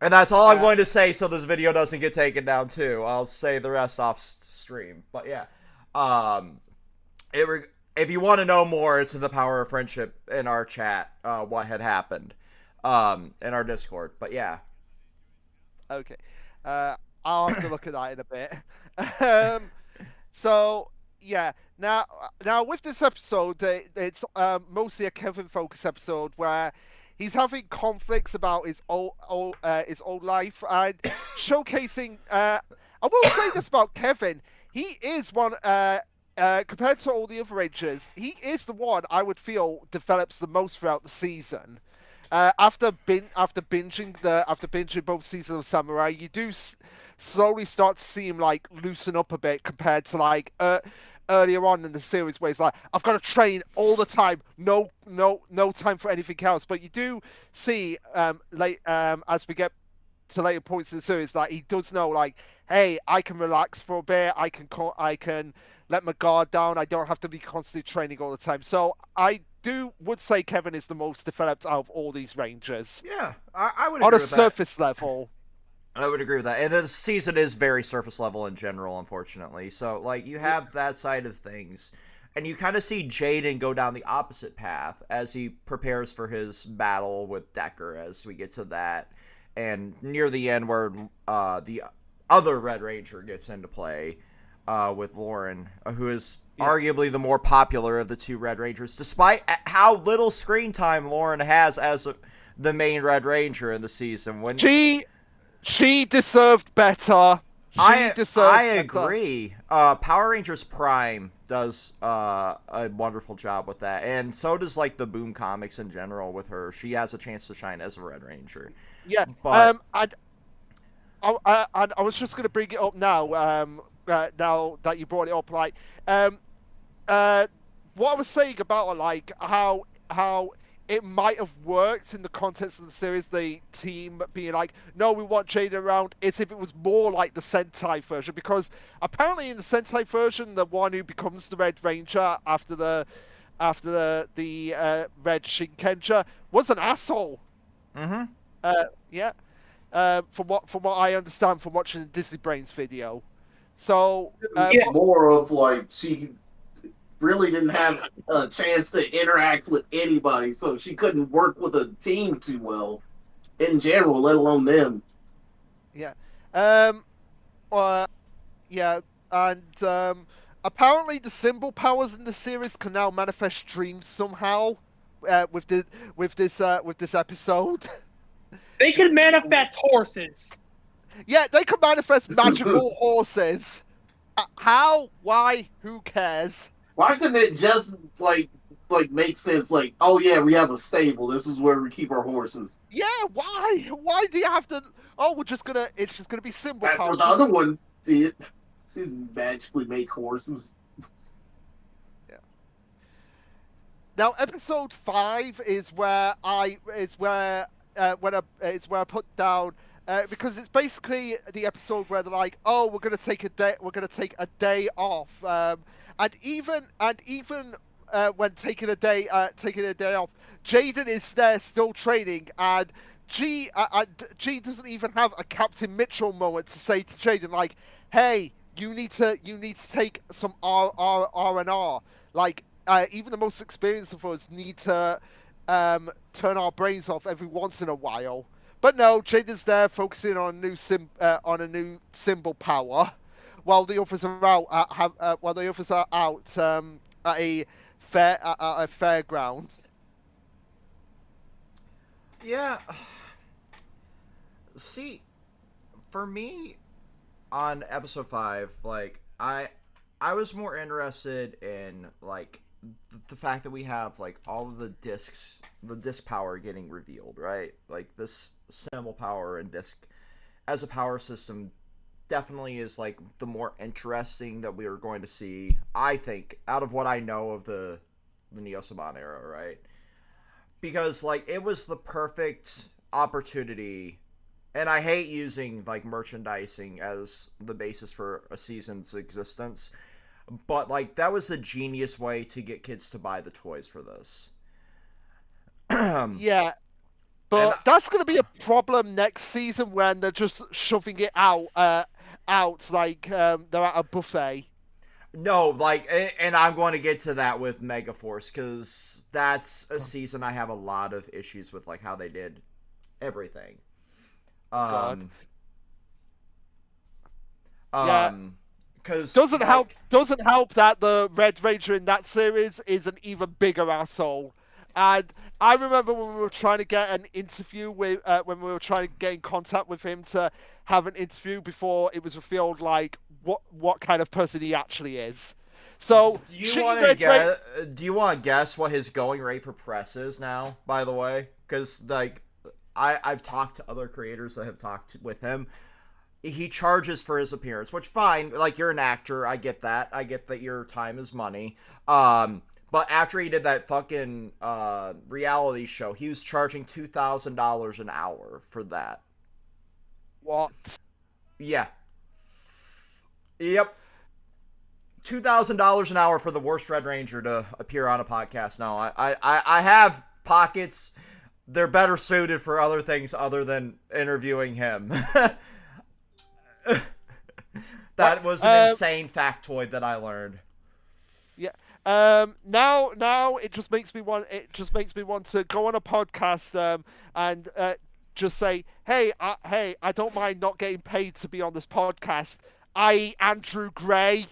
And that's all I'm going to say, so this video doesn't get taken down too. I'll say the rest off stream. But yeah, if you want to know more, it's in the Power of Friendship in our chat. What had happened, in our Discord. But yeah. Okay. I'll have to look at that in a bit. So yeah. Now with this episode, it's mostly a Kevin-focused episode where he's having conflicts about his old life and showcasing. I will say this about Kevin: he is one. Compared to all the other Rangers, he is the one I would feel develops the most throughout the season. After binging both seasons of Samurai, you do slowly start to see him like loosen up a bit compared to like earlier on in the series where he's like, I've got to train all the time, no time for anything else. But you do see as we get to later points in the series that he does know like, hey, I can relax for a bit, I can let my guard down, I don't have to be constantly training all the time. So I would say Kevin is the most developed out of all these Rangers. Yeah, I would on agree a with surface level. I would agree with that. And the season is very surface level in general, unfortunately. So, like, you have that side of things. And you kind of see Jaden go down the opposite path as he prepares for his battle with Decker as we get to that. And near the end where the other Red Ranger gets into play with Lauren, who is arguably the more popular of the two Red Rangers, despite how little screen time Lauren has as the main Red Ranger in the season. When She deserved better. I agree. Power Rangers Prime does a wonderful job with that, and so does like the Boom comics in general with her. She has a chance to shine as a Red Ranger. Yeah, but I was just going to bring it up now. Now that you brought it up, like, what I was saying about like how it might have worked in the context of the series, the team being like, no, we want Jaden around, is if it was more like the Sentai version, because apparently in the Sentai version, the one who becomes the Red Ranger after the Red Shinkenger was an asshole. Mm-hmm. Yeah. From what I understand from watching the Disney Brains video. So more of like she really didn't have a chance to interact with anybody, so she couldn't work with a team too well in general, let alone them. Yeah. Yeah, and apparently the symbol powers in the series can now manifest dreams somehow. With this episode. They can manifest horses. Yeah, they can manifest magical horses. How? Why? Who cares? Why couldn't it just like make sense? Like, oh yeah, we have a stable. This is where we keep our horses. Yeah, why? Why do you have to? Oh, it's just gonna be symbol That's powers. what the other one did. Didn't magically make horses. Yeah. Now, episode 5 is where I put down. Because it's basically the episode where they're like, "Oh, we're gonna take a day off," and even when taking a day off, Jaden is there still training, and G doesn't even have a Captain Mitchell moment to say to Jaden like, "Hey, you need to take some R&R." Like, even the most experienced of us need to turn our brains off every once in a while. But no, Jaden's there focusing on a new symbol power, while the others are out at a fairground. Yeah. See, for me, on episode 5, like I was more interested in like the fact that we have like all of the disc power getting revealed, right? Like this symbol power and disc as a power system definitely is like the more interesting that we are going to see, I think, out of what I know of the Neo Saban era, right? Because like it was the perfect opportunity, and I hate using like merchandising as the basis for a season's existence, but like that was a genius way to get kids to buy the toys for this. Yeah, but that's going to be a problem next season when they're just shoving it out like they're at a buffet. No, like, and I'm going to get to that with Megaforce, because that's a season I have a lot of issues with, like, how they did everything. God. Yeah. because Doesn't help. like Doesn't help that the Red Ranger in that series is an even bigger asshole. And I remember when we were trying to get an interview with, when we were trying to get in contact with him to have an interview before it was revealed like what kind of person he actually is. So do you shitty want to Red Ranger. guess? Do you want to guess what his going rate for press is now? By the way, because like I've talked to other creators that have talked with him. He charges for his appearance, which fine. Like you're an actor, I get that. I get that your time is money. But after he did that fucking reality show, he was charging $2,000 an hour for that. What? Yeah. Yep. $2,000 an hour for the worst Red Ranger to appear on a podcast. No, I have pockets. They're better suited for other things other than interviewing him. That was an insane factoid that I learned. Yeah. Now it just makes me want. It just makes me want to go on a podcast and just say, hey, I don't mind not getting paid to be on this podcast. Andrew Gray.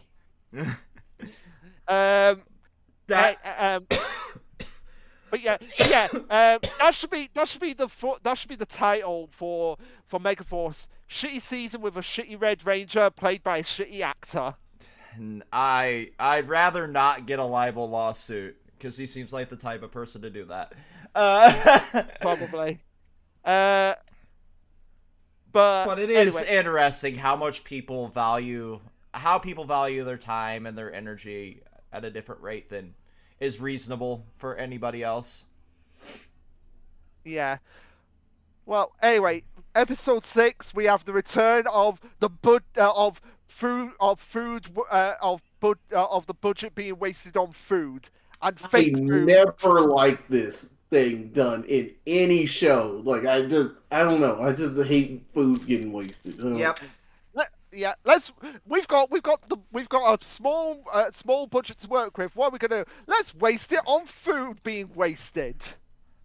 That But yeah. That should be the title for Megaforce. Shitty season with a shitty Red Ranger played by a shitty actor. I'd rather not get a libel lawsuit because he seems like the type of person to do that. Probably. But it is anyway. interesting how people value their time and their energy at a different rate than is reasonable for anybody else. Yeah. Well, anyway, episode 6, we have the return of the of the budget being wasted on food and fake I food. never liked this thing done in any show. Like I don't know. I just hate food getting wasted. Yep. Yeah, we've got a small budget to work with. What are we gonna do? Let's waste it on food being wasted.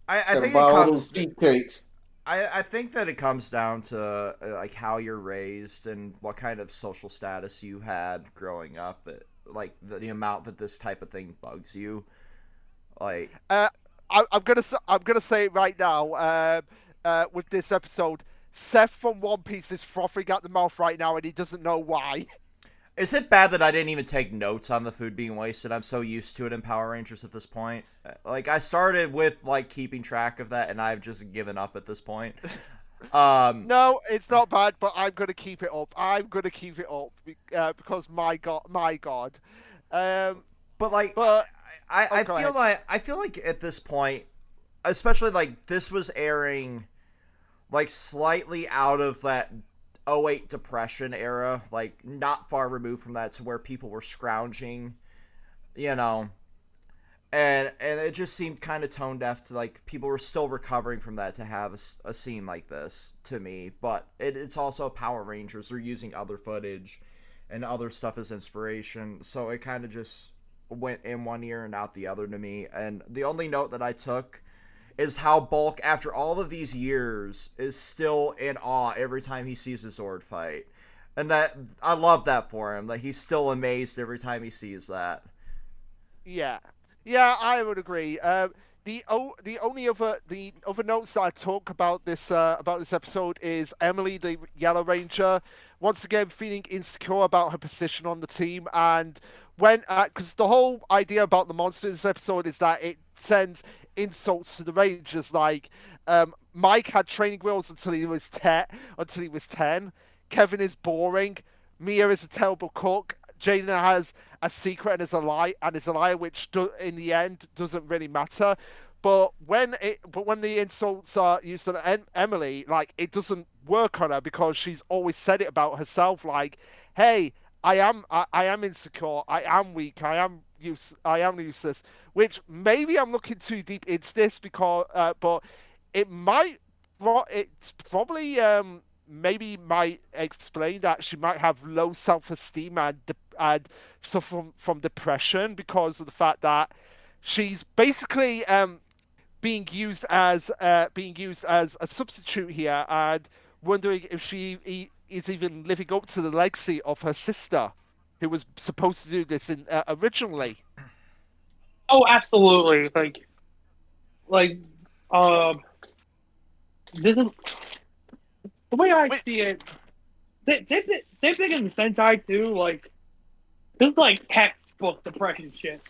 I think it buy all comes. those cheesecakes. I think that it comes down to like how you're raised and what kind of social status you had growing up. That like the amount that this type of thing bugs you. Like I'm gonna say it right now. With this episode, Seth from One Piece is frothing at the mouth right now, and he doesn't know why. is it bad that I didn't even take notes on the food being wasted? I'm so used to it in Power Rangers at this point. Like I started with like keeping track of that, and I've just given up at this point. No, it's not bad, but I'm gonna keep it up. Because my God. But like, But I feel like at this point, especially like this was airing, like slightly out of that '08 depression era, like not far removed from that, to where people were scrounging, you know, and it just seemed kind of tone deaf to like people were still recovering from that to have a scene like this to me. But it's also Power Rangers. They're using other footage and other stuff as inspiration, so it kind of just went in one ear and out the other to me. And the only note that I took is how Bulk, after all of these years, is still in awe every time he sees a Zord fight. And that I love that for him. That he's still amazed every time he sees that. yeah, I would agree. The only other notes that I talk about this episode is Emily, the Yellow Ranger, once again feeling insecure about her position on the team, and because the whole idea about the monster in this episode is that it sends insults to the Rangers, like Mike had training wheels until he was 10. Kevin is boring. Mia is a terrible cook. Jaden has a secret and is a liar, which in the end doesn't really matter. But when the insults are used on Emily, like it doesn't work on her because she's always said it about herself, like, "Hey, I am insecure. I am weak. I am useless." Which maybe I'm looking too deep into this because, but it's probably maybe might explain that she might have low self-esteem and suffer from depression because of the fact that she's basically being used as a substitute here, and wondering if she is even living up to the legacy of her sister, who was supposed to do this originally. Oh, absolutely. Like, this is the way I see it. Same thing in Sentai too. Like, this is like textbook depression shit.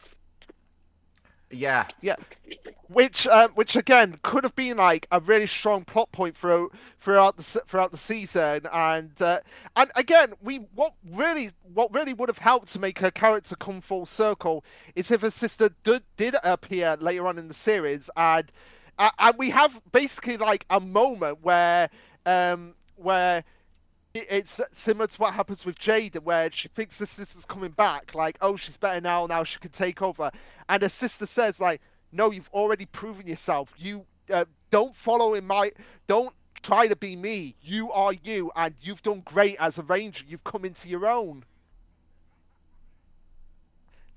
Yeah. Yeah, which again could have been like a really strong plot point throughout the season, and again what really would have helped to make her character come full circle is if her sister did appear later on in the series, and we have basically like a moment where it's similar to what happens with Jada, where she thinks her sister's coming back, like, oh, she's better now she can take over. And her sister says, like, no, you've already proven yourself. You don't don't try to be me. You are you, and you've done great as a ranger. You've come into your own.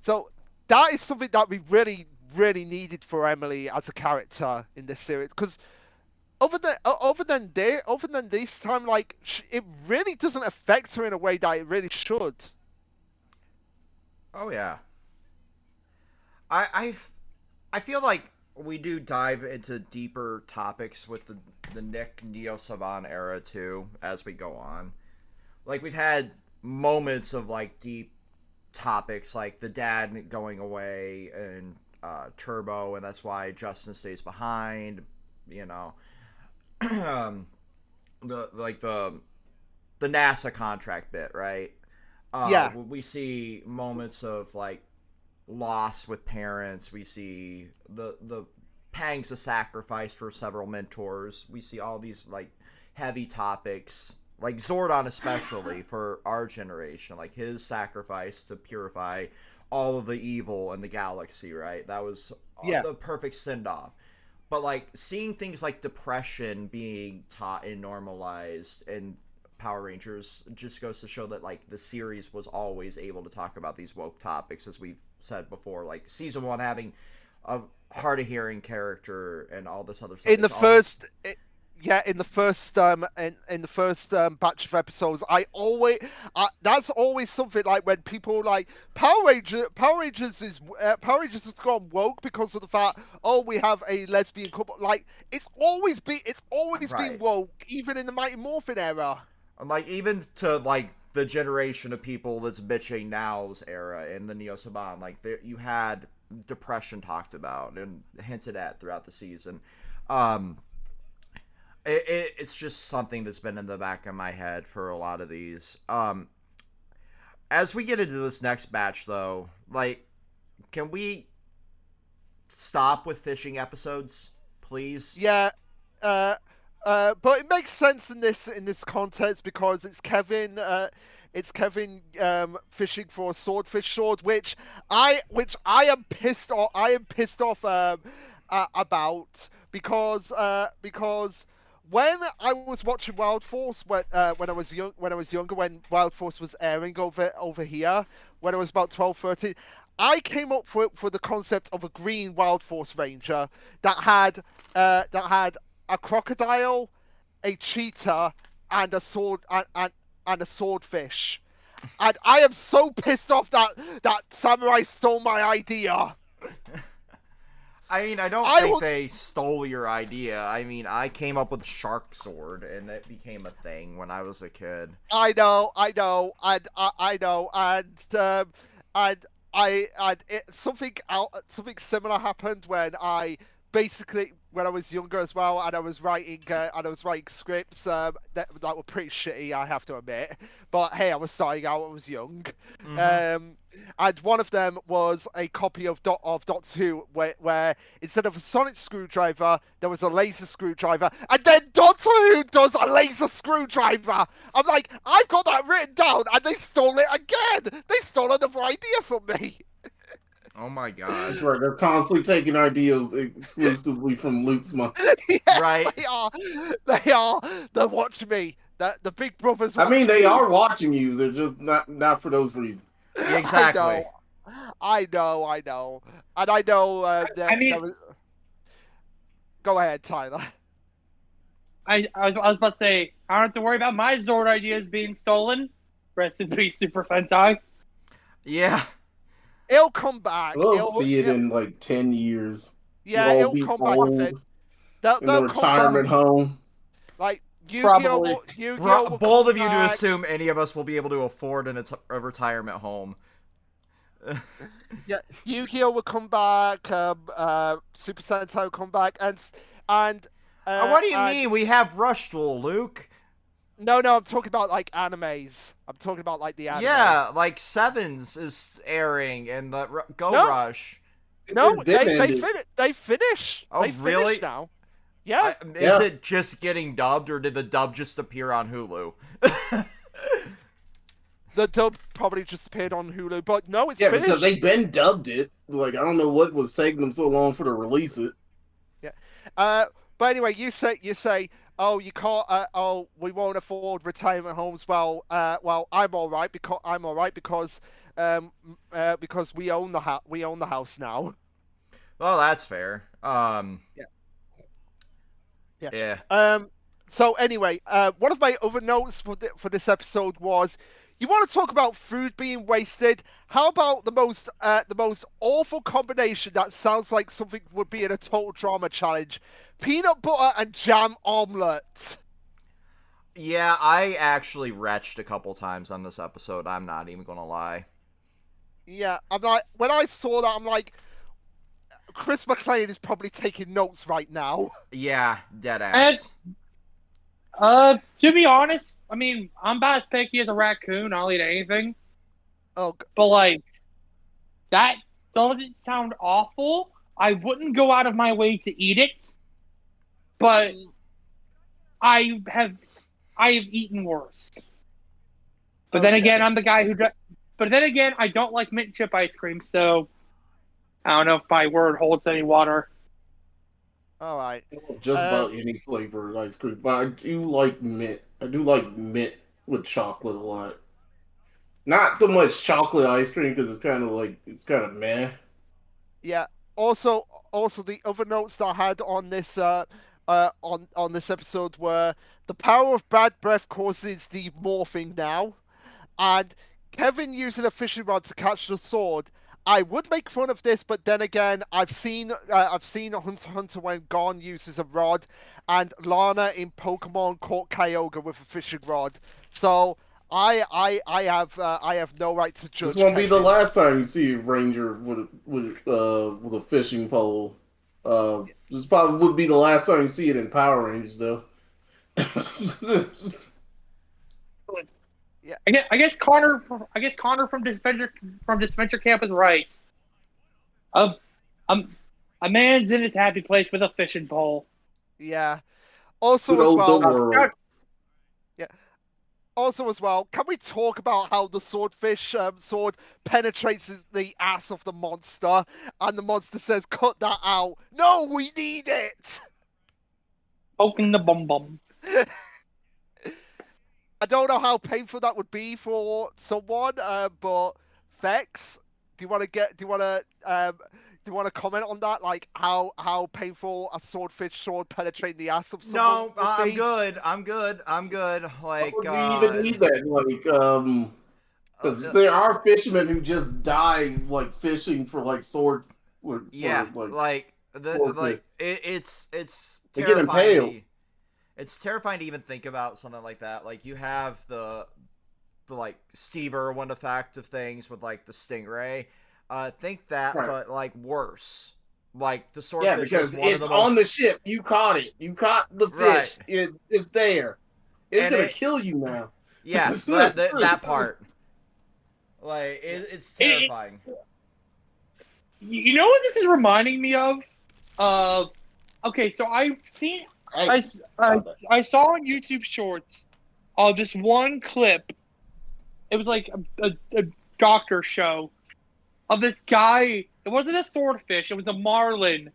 So that is something that we really, really needed for Emily as a character in this series, because other than this time, like it really doesn't affect her in a way that it really should. Oh yeah. I feel like we do dive into deeper topics with the Nick Neo Saban era too as we go on. Like we've had moments of like deep topics, like the dad going away and Turbo, and that's why Justin stays behind. You know. the NASA contract bit, right? Yeah. We see moments of like loss with parents. We see the pangs of sacrifice for several mentors. We see all these like heavy topics, like Zordon especially for our generation, like his sacrifice to purify all of the evil in the galaxy, right? That was the perfect send-off. But, like, seeing things like depression being taught and normalized in Power Rangers just goes to show that, like, the series was always able to talk about these woke topics, as we've said before. Like, Season 1 having a hard-of-hearing character and all this other stuff. In the first batch of episodes, that's always something like when people like Power Rangers has gone woke because of the fact, oh, we have a lesbian couple. Like it's always been woke, even in the Mighty Morphin era. And like even to like the generation of people that's bitching now's era in the Neo Saban, like you had depression talked about and hinted at throughout the season. It's just something that's been in the back of my head for a lot of these. As we get into this next batch, though, like, can we stop with fishing episodes, please? Yeah, but it makes sense in this context because it's Kevin. It's Kevin fishing for a swordfish sword, which I am pissed off. I am pissed off about because when I was watching Wild Force when I was younger, when Wild Force was airing over here, when I was about 12, 13, I came up for the concept of a green Wild Force Ranger that had a crocodile, a cheetah, and a sword and a swordfish. And I am so pissed off that Samurai stole my idea. I mean, I don't think they stole your idea. I mean, I came up with Shark Sword, and it became a thing when I was a kid. I know, something similar happened when I was younger as well, and I was writing scripts that were pretty shitty, I have to admit. But hey, I was starting out, I was young. Mm-hmm. And one of them was a copy of Doctor Who, where instead of a sonic screwdriver, there was a laser screwdriver, and then Doctor Who does a laser screwdriver. I'm like, I've got that written down, and they stole it again. They stole another idea from me. Oh my god! That's right. They're constantly taking ideas exclusively from Luke's mind. Yeah, right? They are. They're watching me. The big brothers. I mean, they are watching you. They're just not for those reasons. Exactly. I know, and I know. Go ahead, Tyler. I was about to say, I don't have to worry about my Zord ideas being stolen. Rest in peace, Super Sentai. Yeah. It'll come back. We'll see it in like 10 years. We'll Yeah, all it'll be come back. old in the They'll come back. retirement home. Like Probably. Yu-Gi-Oh will Bold come of you to back. assume any of us will be able to afford a retirement home. Yeah, Yu-Gi-Oh will come back. Super Sentai will come back, and What do you and- mean? We have Rush Duel, Luke. No, I'm talking about like animes. I'm talking about like the anime. Yeah, like Sevens is airing and the Go No. Rush. No, It did they end. finish. They finish. Oh, they really? finish now. Yeah. Is Yeah. it just getting dubbed, or did the dub just appear on Hulu? The dub probably just appeared on Hulu, but no, it's Yeah, finished. because they've been dubbed it. Like, I don't know what was taking them so long for to release it. But anyway, you say, oh, you can't. Oh, we won't afford retirement homes. Well, I'm all right because we own the house now. Well, that's fair. Yeah. Yeah. So anyway, one of my other notes for this episode was, you want to talk about food being wasted? How about the most awful combination that sounds like something would be in a total drama challenge? Peanut butter and jam omelet. Yeah, I actually retched a couple times on this episode. I'm not even gonna lie. Yeah, I'm like, when I saw that, I'm like, Chris McLean is probably taking notes right now. Yeah, dead ass. To be honest, I mean, I'm about as picky as a raccoon. I'll eat anything. Oh, But, like, that doesn't sound awful. I wouldn't go out of my way to eat it. But I have eaten worse. But then again, I'm the guy who... But then again, I don't like mint chip ice cream, so... I don't know if my word holds any water. all right. Just about any flavor of ice cream. But I do like mint. I do like mint with chocolate a lot. Not so much chocolate ice cream because it's kind of meh. Yeah. Also, the other notes that I had on this on this episode were the power of bad breath causes the morphing now, and Kevin using a fishing rod to catch the sword. I would make fun of this, but then again, I've seen Hunter x Hunter when Gon uses a rod, and Lana in Pokemon caught Kyogre with a fishing rod. So I have no right to judge. This won't be the Kevin. last time you see a ranger with a fishing pole. This probably would be the last time you see it in Power Rangers, though. Yeah. I guess Connor from Disventure Camp is right. A man's in his happy place with a fishing pole. Yeah. Also Good as old well. the world. Also as well, can we talk about how the swordfish sword penetrates the ass of the monster, and the monster says, "Cut that out." No, we need it. Poking the bum bum. I don't know how painful that would be for someone, but Vex, do you want to comment on that? Like how painful a swordfish sword penetrating the ass of someone? No, would I'm be? good. I'm good. Like, Would we even need that? Like, because there are fishermen who just die like fishing for like sword. yeah, Like, it's They get terrifying. impaled. It's terrifying to even think about something like that. Like, you have the like Steve Irwin effect of things with like the stingray. Think that, Right. but like worse. Like the yeah, swordfish because is one it's of the most... on the ship. You caught it. You caught the fish. Right. It's there. It's And gonna it- kill you now. Yeah, that part. Like, it's terrifying. You know what this is reminding me of? Okay, so I've seen I saw on YouTube Shorts this one clip. It was like a doctor show of this guy. It wasn't a swordfish. It was a marlin,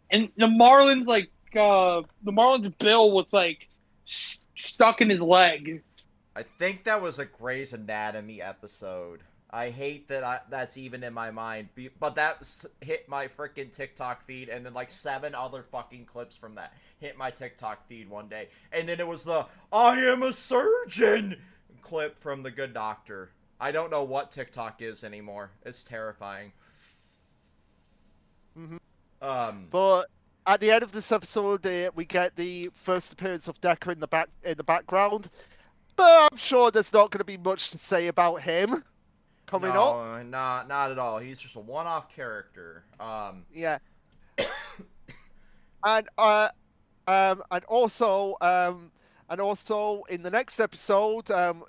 and the marlin's bill was like stuck in his leg. I think that was a Grey's Anatomy episode. I hate that that's even in my mind, but that hit my freaking TikTok feed, and then like 7 other fucking clips from that hit my TikTok feed one day. And then it was the "I am a surgeon" clip from The Good Doctor. I don't know what TikTok is anymore. It's terrifying. Hmm. Um, But at the end of this episode, we get the first appearance of Decker in the background. But I'm sure there's not going to be much to say about him coming up. no, not at all. He's just a one-off character. Yeah, and and also in the next episode,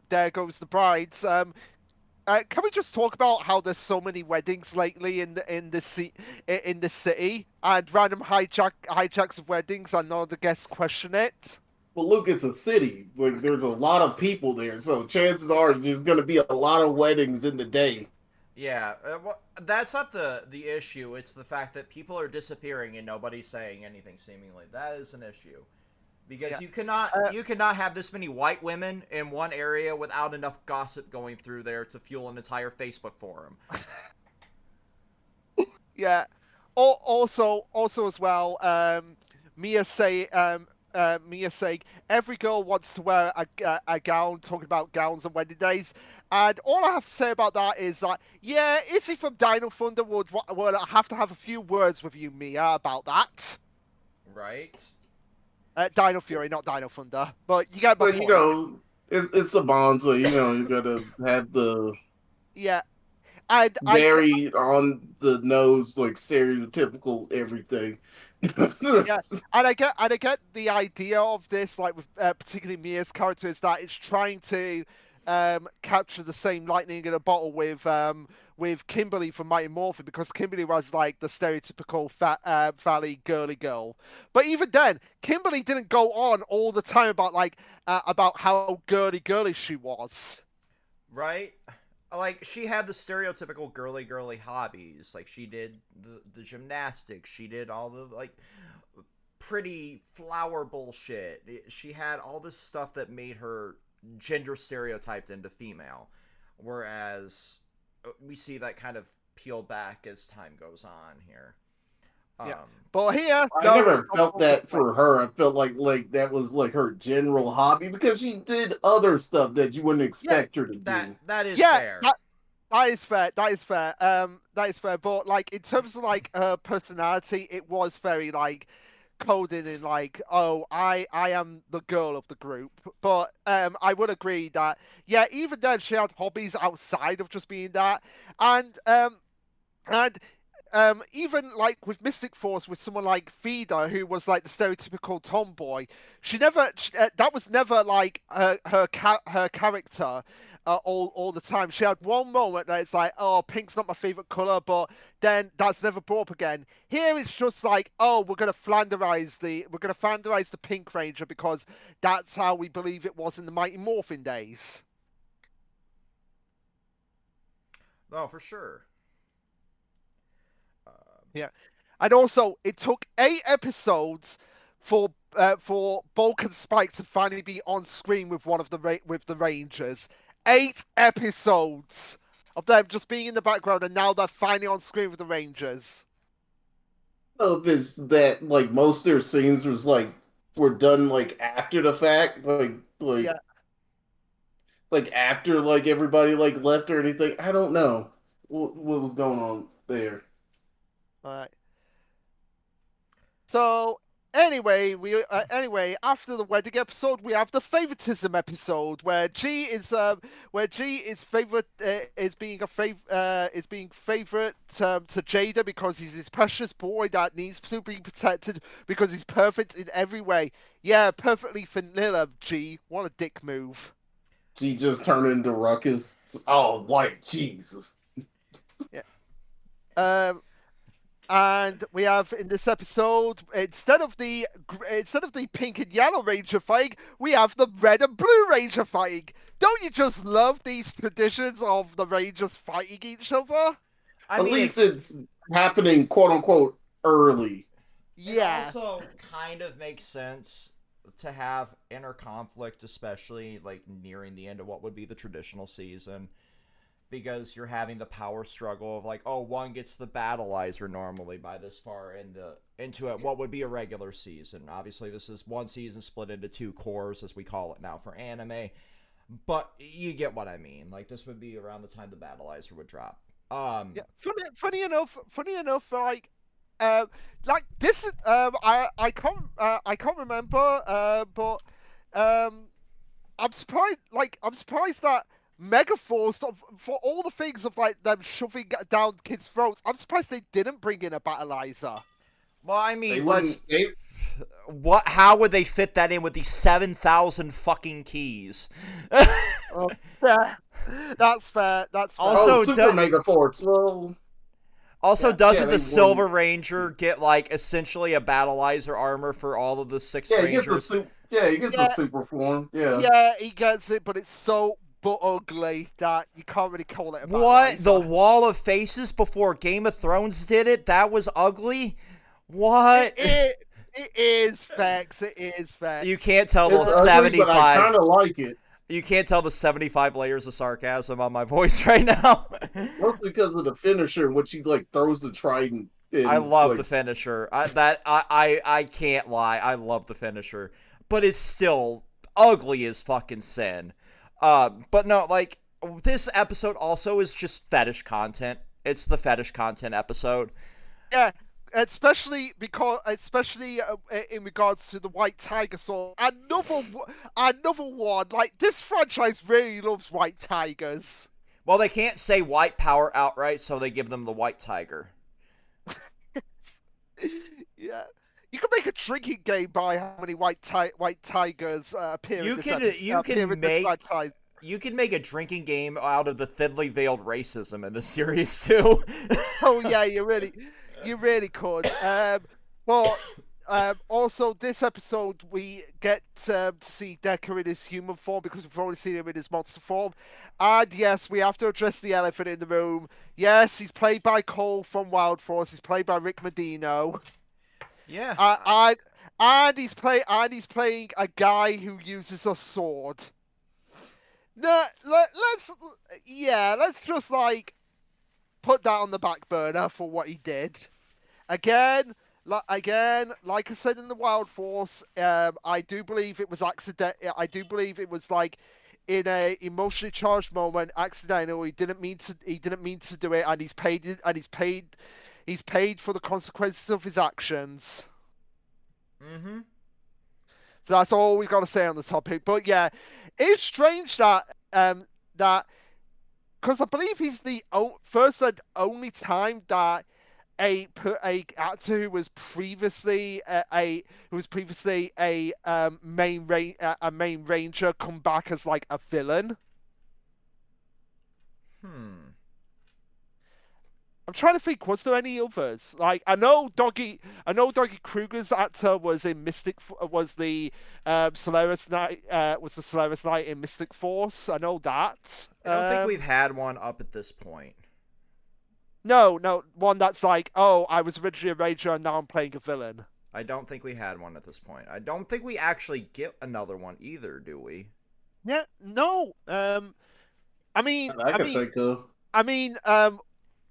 there goes the brides. Can we just talk about how there's so many weddings lately in the city, and random hijacks of weddings, and none of the guests question it? Well, look, it's a city. Like, there's a lot of people there, so chances are there's going to be a lot of weddings in the day. Yeah, well, that's not the issue. It's the fact that people are disappearing and nobody's saying anything. Seemingly, that is an issue. Because Yeah. you cannot have this many white women in one area without enough gossip going through there to fuel an entire Facebook forum. Yeah. Also as well, Mia say Mia saying every girl wants to wear a gown, talking about gowns on wedding days, and all I have to say about that is that yeah, Izzy from Dino Thunder would have to have a few words with you, Mia, about that. Right? Dino Fury, not Dino Thunder, but you get my But, point. you know, it's Saban, so, you know, you got to have the Yeah, and very on the nose, like, stereotypical everything. Yeah, and I get the idea of this, like with particularly Mia's character, is that it's trying to capture the same lightning in a bottle with Kimberly from Mighty Morphin, because Kimberly was like the stereotypical valley girly girl. But even then, Kimberly didn't go on all the time about how girly she was. Right? Like, she had the stereotypical girly hobbies. Like, she did the gymnastics. She did all the, like, pretty flower bullshit. She had all this stuff that made her gender stereotyped into female. Whereas we see that kind of peel back as time goes on here. Yeah. But here, I never felt that for her. I felt like that was like her general hobby, because she did other stuff that you wouldn't expect her to do. That is yeah, fair. that is fair. That is fair. That is fair. But like in terms of like her personality, it was very like coded in like, oh, I am the girl of the group. But I would agree that yeah, even then she had hobbies outside of just being that, and even like with Mystic Force, with someone like Feeder, who was like the stereotypical tomboy, that was never like her character all the time. She had one moment that it's like, oh, pink's not my favorite color, but then that's never brought up again. Here it's just like, oh, we're gonna Flanderize the Pink Ranger because that's how we believe it was in the Mighty Morphin days. Oh, for sure. Yeah, and also it took 8 episodes for Bulk and Spike to finally be on screen with one of with the Rangers. 8 episodes of them just being in the background, and now they're finally on screen with the Rangers. Know if it's that like most of their scenes were done like after the fact, Yeah. like after like everybody like left or anything. I don't know what was going on there. All right. So anyway, after the wedding episode, we have the favoritism episode where G is favorite is being favorite to Jada because he's this precious boy that needs to be protected because he's perfect in every way. Yeah, perfectly vanilla. G, what a dick move. She just turned into Ruckus. Oh, white Jesus. Yeah. And we have in this episode, instead of the pink and yellow Ranger fighting, we have the red and blue Ranger fighting. Don't you just love these traditions of the Rangers fighting each other? At least it's happening, quote unquote, early. Yeah. It also kind of makes sense to have inner conflict, especially like nearing the end of what would be the traditional season. Because you're having the power struggle of like, oh, one gets the battleizer normally by this far into what would be a regular season. Obviously, this is one season split into two cores, as we call it now for anime. but you get what I mean. Like, this would be around the time the Battleizer would drop. Yeah, funny enough, like this, I can't remember, but I'm surprised that Megaforce, for all the things of like them shoving down kids' throats, I'm surprised they didn't bring in a Battleizer. Well, I They mean, wouldn't. how would they fit that in with these 7,000 fucking keys? Oh, yeah, that's fair. That's fair. Also, Super Mega Force. Well, Also, Yeah. doesn't Yeah, the they Silver wouldn't. Ranger get like essentially a Battleizer armor for all of the 6 yeah, he gets the Rangers? super. Yeah, he gets the Yeah. super form. Yeah. Yeah, he gets it, but it's so ugly that you can't really call it a What? The Battleizer. Wall of Faces before Game of Thrones did it? That was ugly? What? It is facts. It is facts. You can't tell It's those ugly, but I kind 75. of like it. You can't tell the 75 layers of sarcasm on my voice right now. Mostly because of the finisher in which he like throws the trident. In, I love like, the finisher. I can't lie. I love the finisher, but it's still ugly as fucking sin. But no, like this episode also is just fetish content. It's the fetish content episode. Yeah, especially in regards to the White Tiger sword. Another one. Like this franchise really loves White Tigers. Well, they can't say white power outright, so they give them the white tiger. Yeah. You can make a drinking game by how many white tigers appear You in this can- episode, you can appear in this make- franchise. You can make a drinking game out of the thinly veiled racism in the series too. Oh yeah, you really could. But also this episode we get to see Decker in his human form because we've already seen him in his monster form. And yes, we have to address the elephant in the room. Yes, he's played by Cole from Wild Force. He's played by Rick Medino. Yeah. And he's playing a guy who uses a sword. No, let's just like put that on the back burner for what he did. Again, like I said in the Wild Force, I do believe it was accident. I do believe it was like in a emotionally charged moment, accidental. He didn't mean to do it, and he's paid for the consequences of his actions. Mm-hmm. So that's all we've got to say on the topic. But yeah, it's strange that that because I believe he's the first and only time that a actor who was previously a main ranger come back as like a villain. I'm trying to think. Was there any others? Like I know Doggy Kruger's actor was in was the Solaris Knight in Mystic Force. I know that. I don't think we've had one up at this point. No, one that's like, oh, I was originally a ranger and now I'm playing a villain. I don't think we had one at this point. I don't think we actually get another one either, do we? Yeah, no. I mean,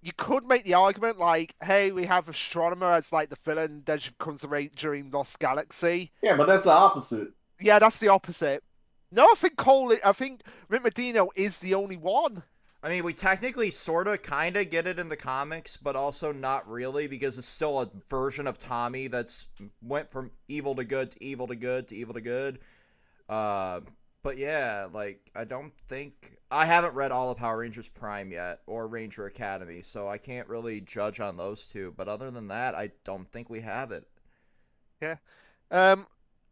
you could make the argument like, hey, we have Astronomer as like the villain, then she becomes a ranger in Lost Galaxy. Yeah, but that's the opposite. Yeah, that's the opposite. No, I think Rick Medino is the only one. I mean, we technically sorta kinda get it in the comics, but also not really, because it's still a version of Tommy that's went from evil to good to evil to good to evil to good. But yeah, like, I haven't read all of Power Rangers Prime yet, or Ranger Academy, so I can't really judge on those two, but other than that, I don't think we have it. Yeah.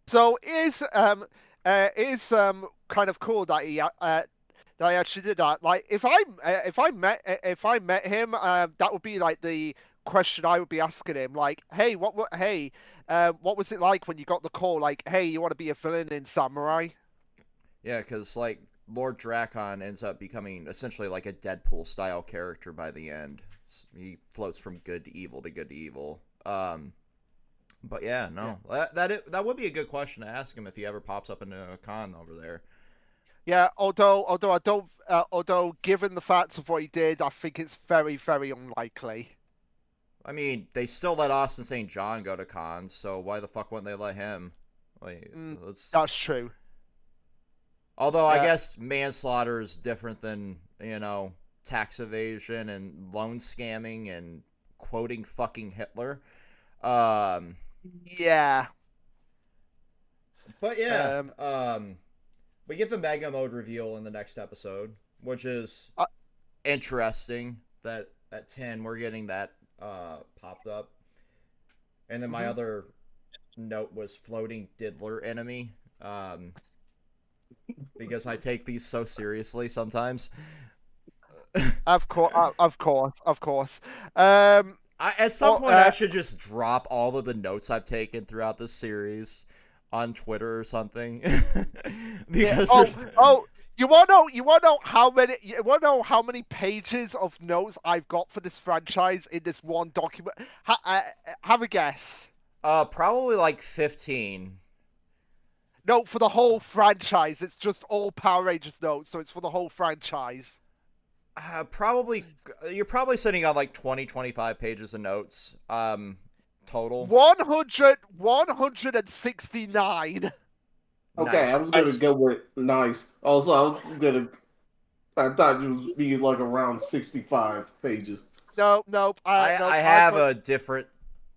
So it is kind of cool that he actually did that. Like if I met him, that would be like the question I would be asking him. Like, hey, what was it like when you got the call? Like, hey, you want to be a villain in Samurai? Yeah, because, like, Lord Drakon ends up becoming essentially like a Deadpool-style character by the end. He floats from good to evil to good to evil. But yeah, no. Yeah. That would be a good question to ask him if he ever pops up in a con over there. Yeah, although given the facts of what he did, I think it's very, very unlikely. I mean, they still let Austin St. John go to cons, so why the fuck wouldn't they let him? Like, That's true. Although I Yeah. guess manslaughter is different than, tax evasion and loan scamming and quoting fucking Hitler. Um, Yeah. but yeah, Um, we get the Mega Mode reveal in the next episode, which is I, interesting. That at 10 we're getting that popped up, and then my Mhm. other note was floating diddler enemy. Because I take these so seriously sometimes. of course, of course. Um, At some oh, point, I should just drop all of the notes I've taken throughout this series on Twitter or something. yeah. Because Oh. You want to know how many pages of notes I've got for this franchise in this one document? Have a guess. probably like 15. No, for the whole franchise. It's just all Power Rangers notes, so it's for the whole franchise. Probably, you're probably sitting on like 20, 25 pages of notes total. 169. Okay, Nice. I was gonna go with nice. Also, I thought it was be like around 65 pages. No, I have a different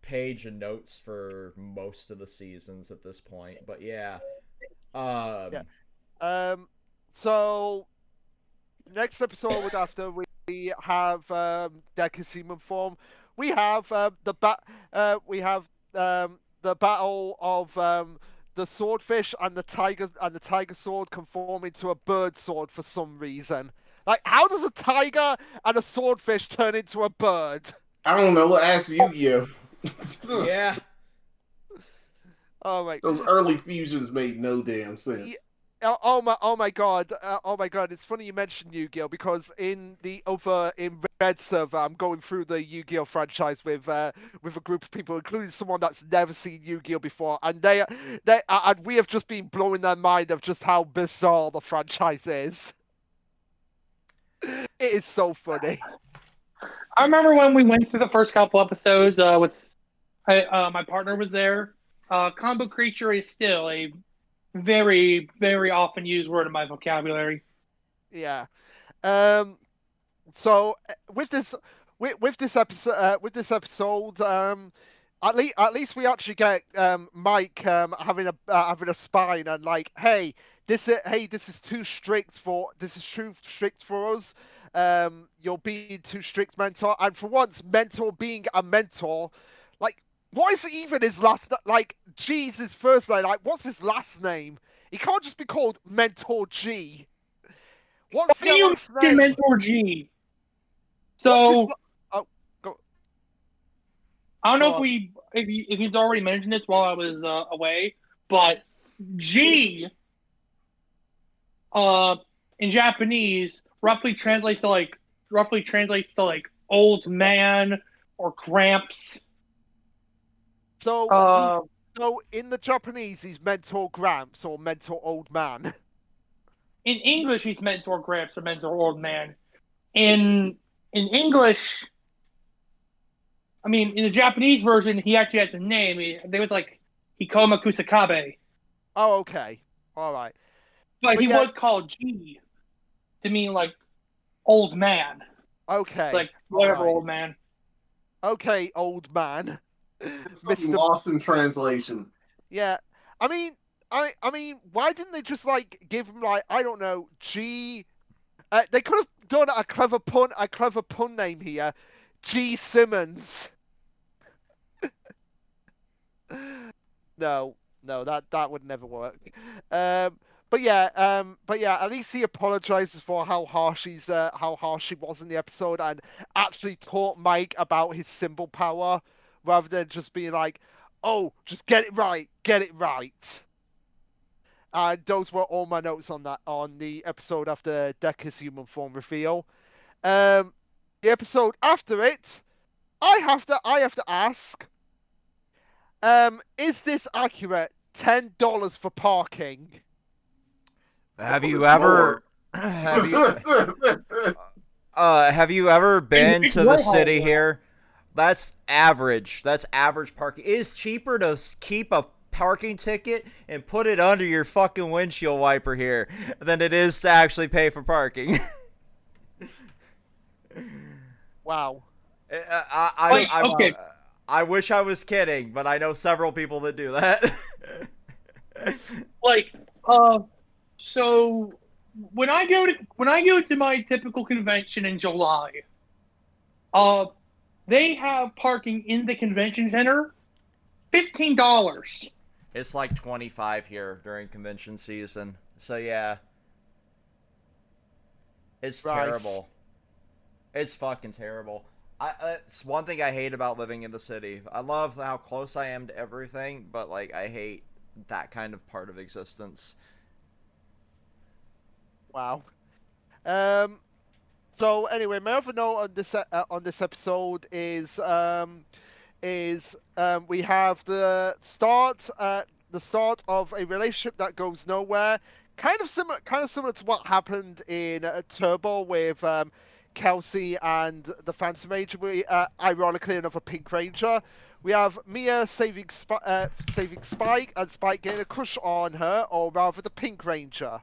page of notes for most of the seasons at this point, but yeah. Yeah. So next episode after we have Deca's human form, we have the battle of the swordfish and the tiger sword conform into a bird sword for some reason. Like, how does a tiger and a swordfish turn into a bird? I don't know. Ask Yu-Gi-Oh. Yeah. Oh my! Those early fusions made no damn sense. Oh my god! Oh my god! It's funny you mentioned Yu-Gi-Oh because in Red server, I'm going through the Yu-Gi-Oh franchise with a group of people, including someone that's never seen Yu-Gi-Oh before, and and we have just been blowing their mind of just how bizarre the franchise is. It is so funny. I remember when we went through the first couple episodes with my partner was there. Combo creature is still a very, very often used word in my vocabulary. Yeah. So with this episode, at least we actually get Mike having a spine and like, this is too strict for us. You're being too strict, mentor. And for once, mentor being a mentor, like, what is even his last like? G's his first name. Like, what's his last name? He can't just be called Mentor G. What's What do your you last mean, name? Mentor G? What's his So oh, go, I don't go know on. if he's already mentioned this while I was away, but G uh in Japanese roughly translates to like old man or cramps. So Uh, so in the Japanese, he's Mentor Gramps or Mentor Old Man. in English, he's mentor cramps or mentor old man. In in English, I mean, in the Japanese version, he actually has a name. They was like Hikoma Kusakabe, Oh, okay, all right. but But he yeah, was called G to mean like old man, okay, like all whatever right. old man. Okay, old man, Something Mister. lost in translation. Yeah, I mean, I mean, why didn't they just like give him like, I don't know, G? They could have done a clever pun name here, G Simmons. No, no, that would never work. But yeah, at least he apologizes for how harsh he was in the episode, and actually taught Mike about his symbol power, rather than just being like, "Oh, just get it right." And those were all my notes on the episode after Decca's human form reveal. Um, the episode after it, I have to ask. Is this accurate? $10 for parking. Have you It's ever more. have you ever been It's to the Warhol, city though. here? That's average. That's average parking. It is cheaper to keep a parking ticket and put it under your fucking windshield wiper here than it is to actually pay for parking. Wow. Okay. I wish I was kidding, but I know several people that do that. Like, so when I go to my typical convention in July, they have parking in the convention center, $15. It's like 25 here during convention season. So yeah. It's Right. terrible. It's fucking terrible. It's one thing I hate about living in the city. I love how close I am to everything, but like I hate that kind of part of existence. Wow. So anyway, my other note on this episode is we have the start of a relationship that goes nowhere. Kind of similar to what happened in Turbo with Kelsey and the Phantom Ranger. Ironically, another Pink Ranger. We have Mia saving Spike, and Spike getting a crush on her, or rather, the Pink Ranger.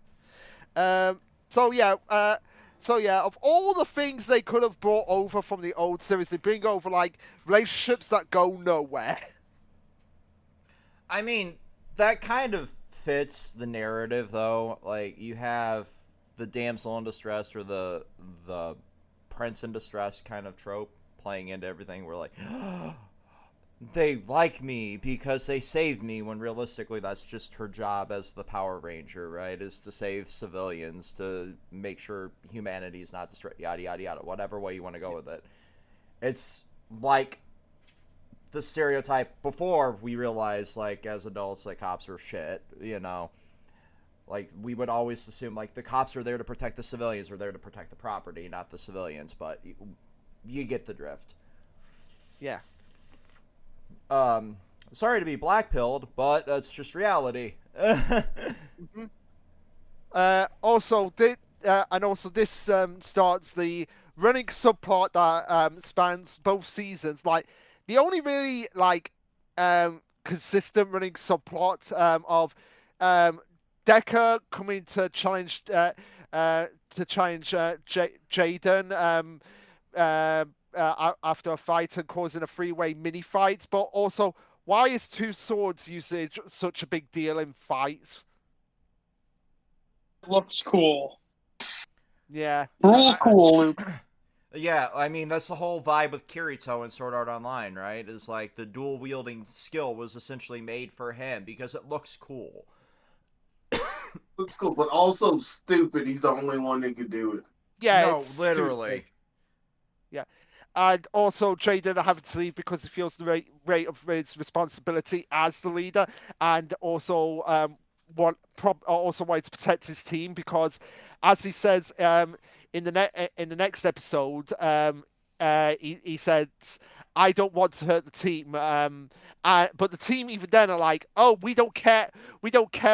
So yeah, of all the things they could have brought over from the old series, they bring over like relationships that go nowhere. I mean, that kind of fits the narrative, though. Like, you have the damsel in distress or the prince in distress kind of trope playing into everything. We're like, they like me because they saved me, when realistically that's just her job as the Power Ranger, right? Is to save civilians, to make sure humanity is not destroyed, yada, yada, yada, whatever way you want to go with it. It's like the stereotype before we realized, like, as adults, like, cops are shit, you know? Like, we would always assume, like, the cops are there to protect the civilians, or there to protect the property, not the civilians, but you get the drift. Yeah. Sorry to be blackpilled, but that's just reality. Mm-hmm. Also, this starts the running subplot that spans both seasons. Like, the only really like consistent running subplot of Decker coming to challenge Jaden after a fight and causing a three-way mini fight, but also, why is two swords usage such a big deal in fights? Looks cool. Yeah. Real cool, Luke. Yeah, I mean, that's the whole vibe with Kirito in Sword Art Online, right? Is like the dual wielding skill was essentially made for him because it looks cool. Looks cool, but also stupid. He's the only one that could do it. Yeah, no, it's literally. stupid. Yeah. And also, Jaden having to leave because he feels the weight of his responsibility as the leader, and also also wanted to protect his team because, as he says in the next episode, he said, "I don't want to hurt the team." But the team even then are like, "Oh, we don't care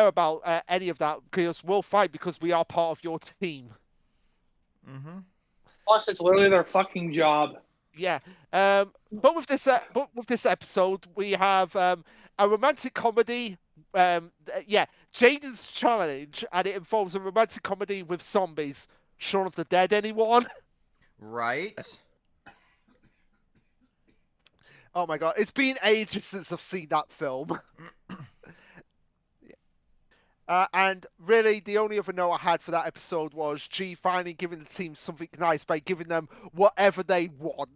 about any of that because we'll fight because we are part of your team." Mm-hmm. Plus, it's literally their fucking job. Yeah. But with this episode, we have a romantic comedy. Jaden's challenge, and it involves a romantic comedy with zombies. Shaun of the Dead, anyone? Right? Oh my god, it's been ages since I've seen that film. And really, the only other note I had for that episode was G finally giving the team something nice by giving them whatever they want.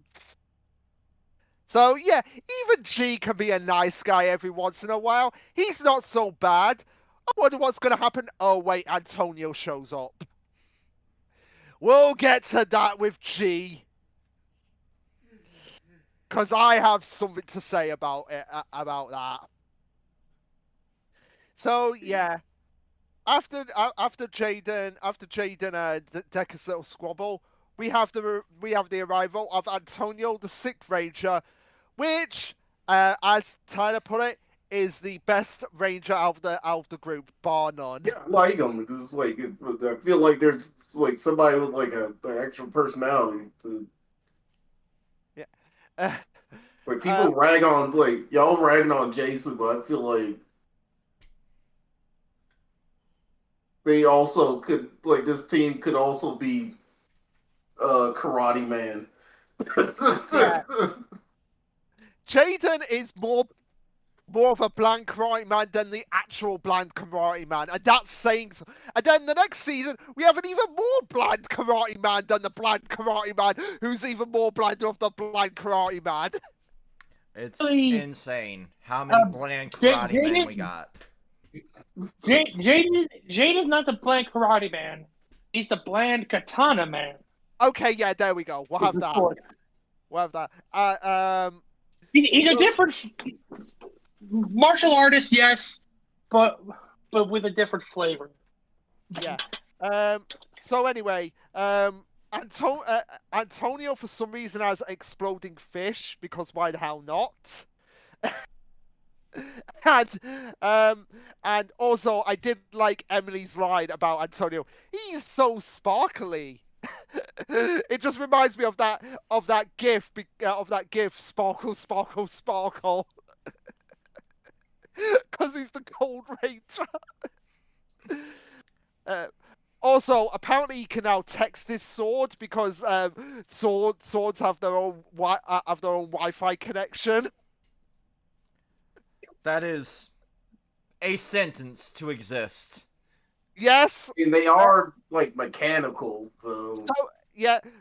So yeah, even G can be a nice guy every once in a while. He's not so bad. I wonder what's going to happen. Oh wait, Antonio shows up. We'll get to that with G. Because I have something to say about it, about that. So yeah, after Jaden Decker's little squabble, we have the arrival of Antonio, the Sixth Ranger, which, as Tyler put it, is the best Ranger out of the group, bar none. Yeah, I like him. It's just like I feel like there's like somebody with like an actual personality. Yeah. Like people rag on, like y'all ragging on Jason, but I feel like they also could like this team could also be Karate Man. Yeah. Jaden is more of a blind karate man than the actual blind karate man, and that's saying. And then the next season, we have an even more blind karate man than the blind karate man, who's even more blind of the blind karate man. It's Really, insane how many bland karate men we got. Jaden's not the bland karate man. He's the bland katana man. Okay, yeah, there we go. We'll have that. We'll have that. He's a different martial artist, yes, but with a different flavor. Yeah. So anyway, Antonio for some reason has exploding fish because why the hell not? and also I did like Emily's line about Antonio. He's so sparkly. It just reminds me of that gif sparkle sparkle sparkle. Because he's the Cold Ranger. Also, apparently he can now text his sword because swords have their own Wi-Fi connection. That is a sentence to exist. Yes. And they are like mechanical, so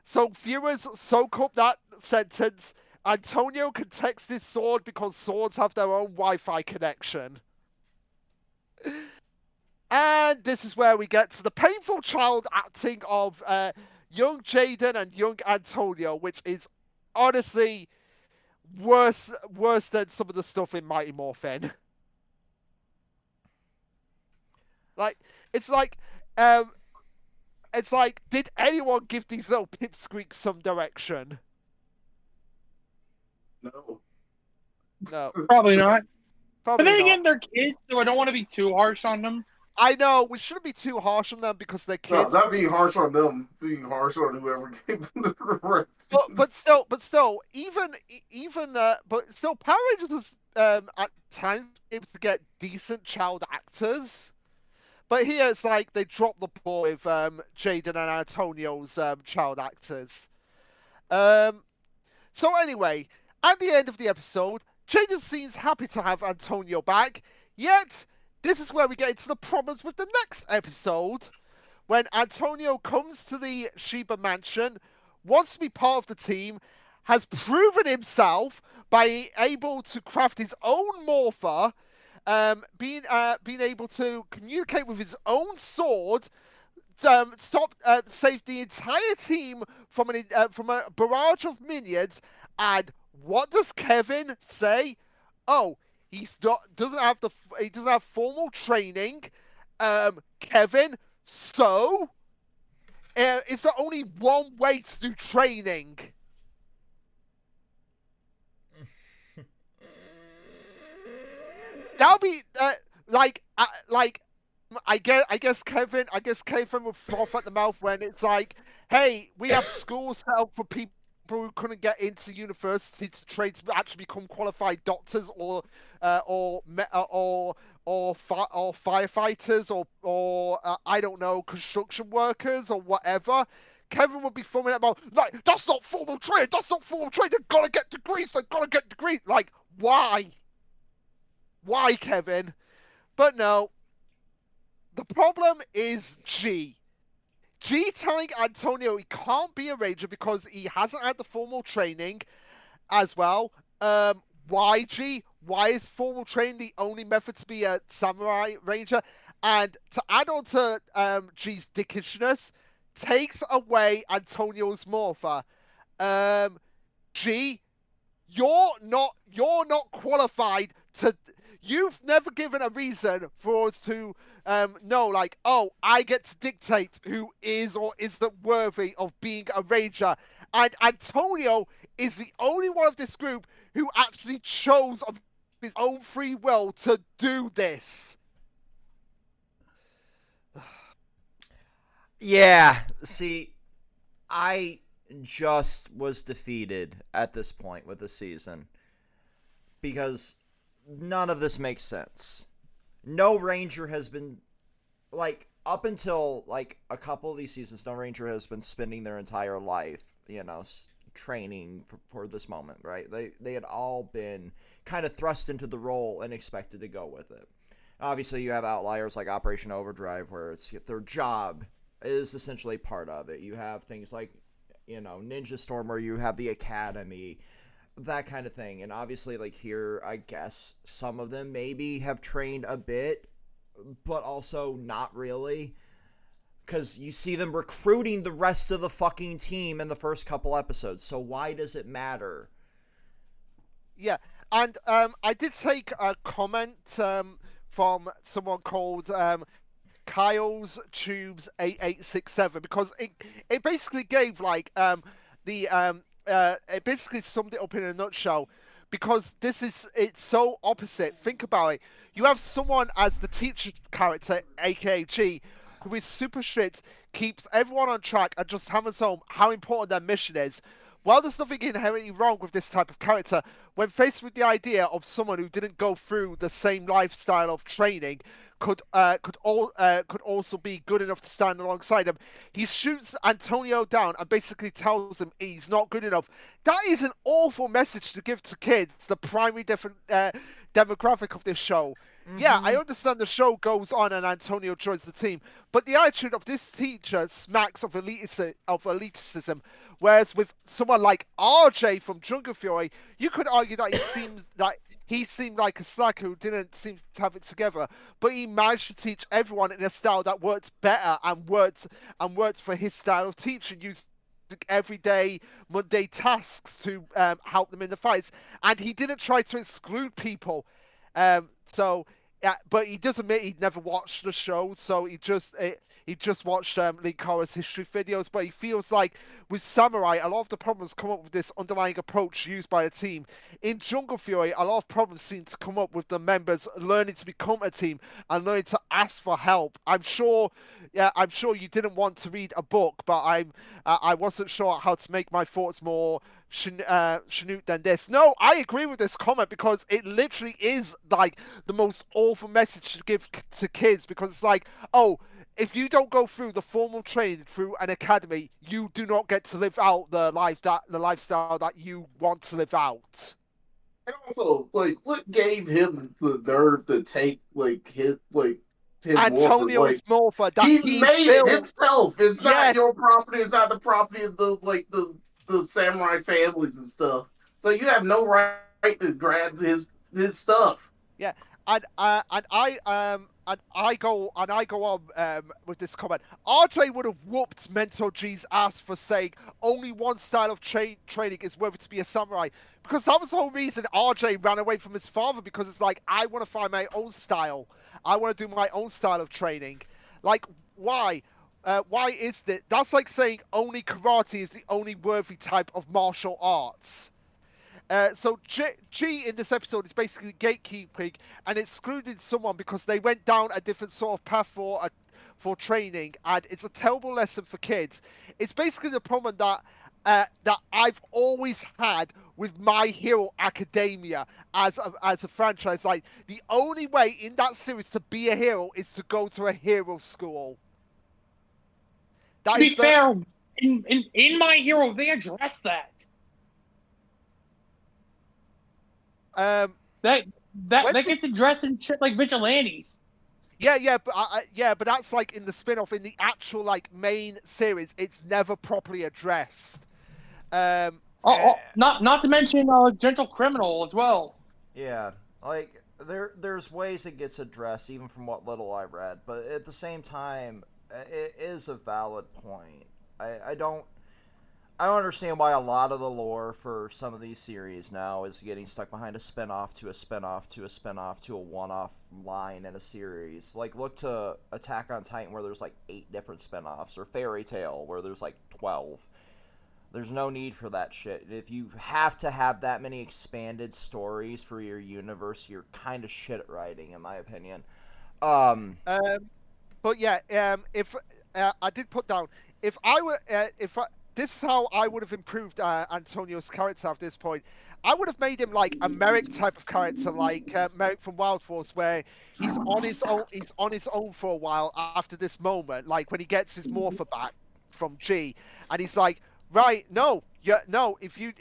So viewers soak up that sentence. Antonio can text his sword because swords have their own Wi-Fi connection. And this is where we get to the painful child acting of young Jaden and young Antonio, which is honestly worse than some of the stuff in Mighty Morphin. It's like, did anyone give these little pipsqueaks some direction? no. No, Probably not. But probably then not. again, they're kids, so I don't want to be too harsh on them. I know we shouldn't be too harsh on them because they're No, kids. not being harsh on them, being harsh on whoever gave them the directions. But still, Power Rangers is at times able to get decent child actors. But here it's like they drop the ball with Jaden and Antonio's child actors. So anyway, at the end of the episode, Jaden seems happy to have Antonio back. Yet, this is where we get into the problems with the next episode. When Antonio comes to the Shiba mansion, wants to be part of the team, has proven himself by able to craft his own morpher, being able to communicate with his own sword, save the entire team from a barrage of minions. And what does Kevin say? Oh, he doesn't have formal training. Kevin, so is there only one way to do training? That'll be I guess Kevin would froth at the mouth when it's like, hey, we have schools set up for people who couldn't get into university to train to actually become qualified doctors or firefighters or I don't know, construction workers or whatever. Kevin would be foaming at mouth like, that's not formal training. That's not formal training. They've got to get degrees. They've got to get degrees. Like, why? Why, Kevin? But no. The problem is G. G telling Antonio he can't be a ranger because he hasn't had the formal training as well. Why, G? Why is formal training the only method to be a samurai ranger? And to add on to G's dickishness, takes away Antonio's morpher. G, you're not qualified to. You've never given a reason for us to know, like, oh, I get to dictate who is or isn't worthy of being a ranger. And Antonio is the only one of this group who actually chose of his own free will to do this. Yeah, see, I just was defeated at this point with the season because none of this makes sense. No ranger has been, like, up until like a couple of these seasons, Stone Ranger has been spending their entire life, training for this moment, right? They had all been kind of thrust into the role and expected to go with it. Obviously, you have outliers like Operation Overdrive, where it's their job is essentially part of it. You have things like, Ninja Storm, where you have the academy, that kind of thing. And obviously, like here, I guess some of them maybe have trained a bit, but also not really. Because you see them recruiting the rest of the fucking team in the first couple episodes. So why does it matter? Yeah, and I did take a comment from someone called Kyle's Tubes 8867 because it basically gave like it basically summed it up in a nutshell. Because it's so opposite. Think about it. You have someone as the teacher character, aka G, who is super strict, keeps everyone on track, and just hammers home how important their mission is. While there's nothing inherently wrong with this type of character, when faced with the idea of someone who didn't go through the same lifestyle of training, could also be good enough to stand alongside him, he shoots Antonio down and basically tells him he's not good enough. That is an awful message to give to kids, the primary demographic of this show. Mm-hmm. Yeah, I understand the show goes on and Antonio joins the team, but the attitude of this teacher smacks of elitism, whereas with someone like RJ from Jungle Fury, you could argue that he seemed like a slacker who didn't seem to have it together, but he managed to teach everyone in a style that worked better and worked for his style of teaching, using everyday mundane tasks to help them in the fights, and he didn't try to exclude people. But he does admit he'd never watched the show, so he just watched Linkawa's history videos. But he feels like with Samurai, a lot of the problems come up with this underlying approach used by the team. In Jungle Fury, a lot of problems seem to come up with the members learning to become a team and learning to ask for help. I'm sure you didn't want to read a book, but I wasn't sure how to make my thoughts more Chanute than this. No, I agree with this comment because it literally is like the most awful message to give to kids, because it's like, oh, if you don't go through the formal training through an academy, you do not get to live out the lifestyle that you want to live out. And also, like, what gave him the nerve to take his Antonio's morpher that he made it himself. It's not your property. It's not the property of the samurai families and stuff. So you have no right to grab his stuff. Yeah, and I go on with this comment. RJ would have whooped Mentor G's ass for saying only one style of training is worthy to be a samurai, because that was the whole reason RJ ran away from his father, because it's like, I want to find my own style. I want to do my own style of training. Like, why? Why is that? That's like saying only karate is the only worthy type of martial arts. So G in this episode is basically gatekeeping and excluding someone because they went down a different sort of path for training, and it's a terrible lesson for kids. It's basically the problem that I've always had with My Hero Academia as a franchise. Like, the only way in that series to be a hero is to go to a hero school. To be fair, in My Hero, they address that. That gets addressed in shit like Vigilantes. Yeah, but that's like in the spin-off. In the actual like main series, it's never properly addressed. Not to mention Gentle Criminal as well. Yeah, like there's ways it gets addressed, even from what little I read, but at the same time, it is a valid point. I don't understand why a lot of the lore for some of these series now is getting stuck behind a spin-off to a spin-off to a spin-off to a one-off line in a series. Like, look to Attack on Titan, where there's like 8 different spin-offs, or Fairy Tail, where there's like 12. There's no need for that shit. If you have to have that many expanded stories for your universe, you're kind of shit at writing, in my opinion. But yeah, if I did put down, this is how I would have improved Antonio's character at this point. I would have made him like a Merrick type of character, like Merrick from Wild Force, where he's on his own. He's on his own for a while after this moment, like when he gets his morpher back from G, and he's like, right, no, yeah, no, if you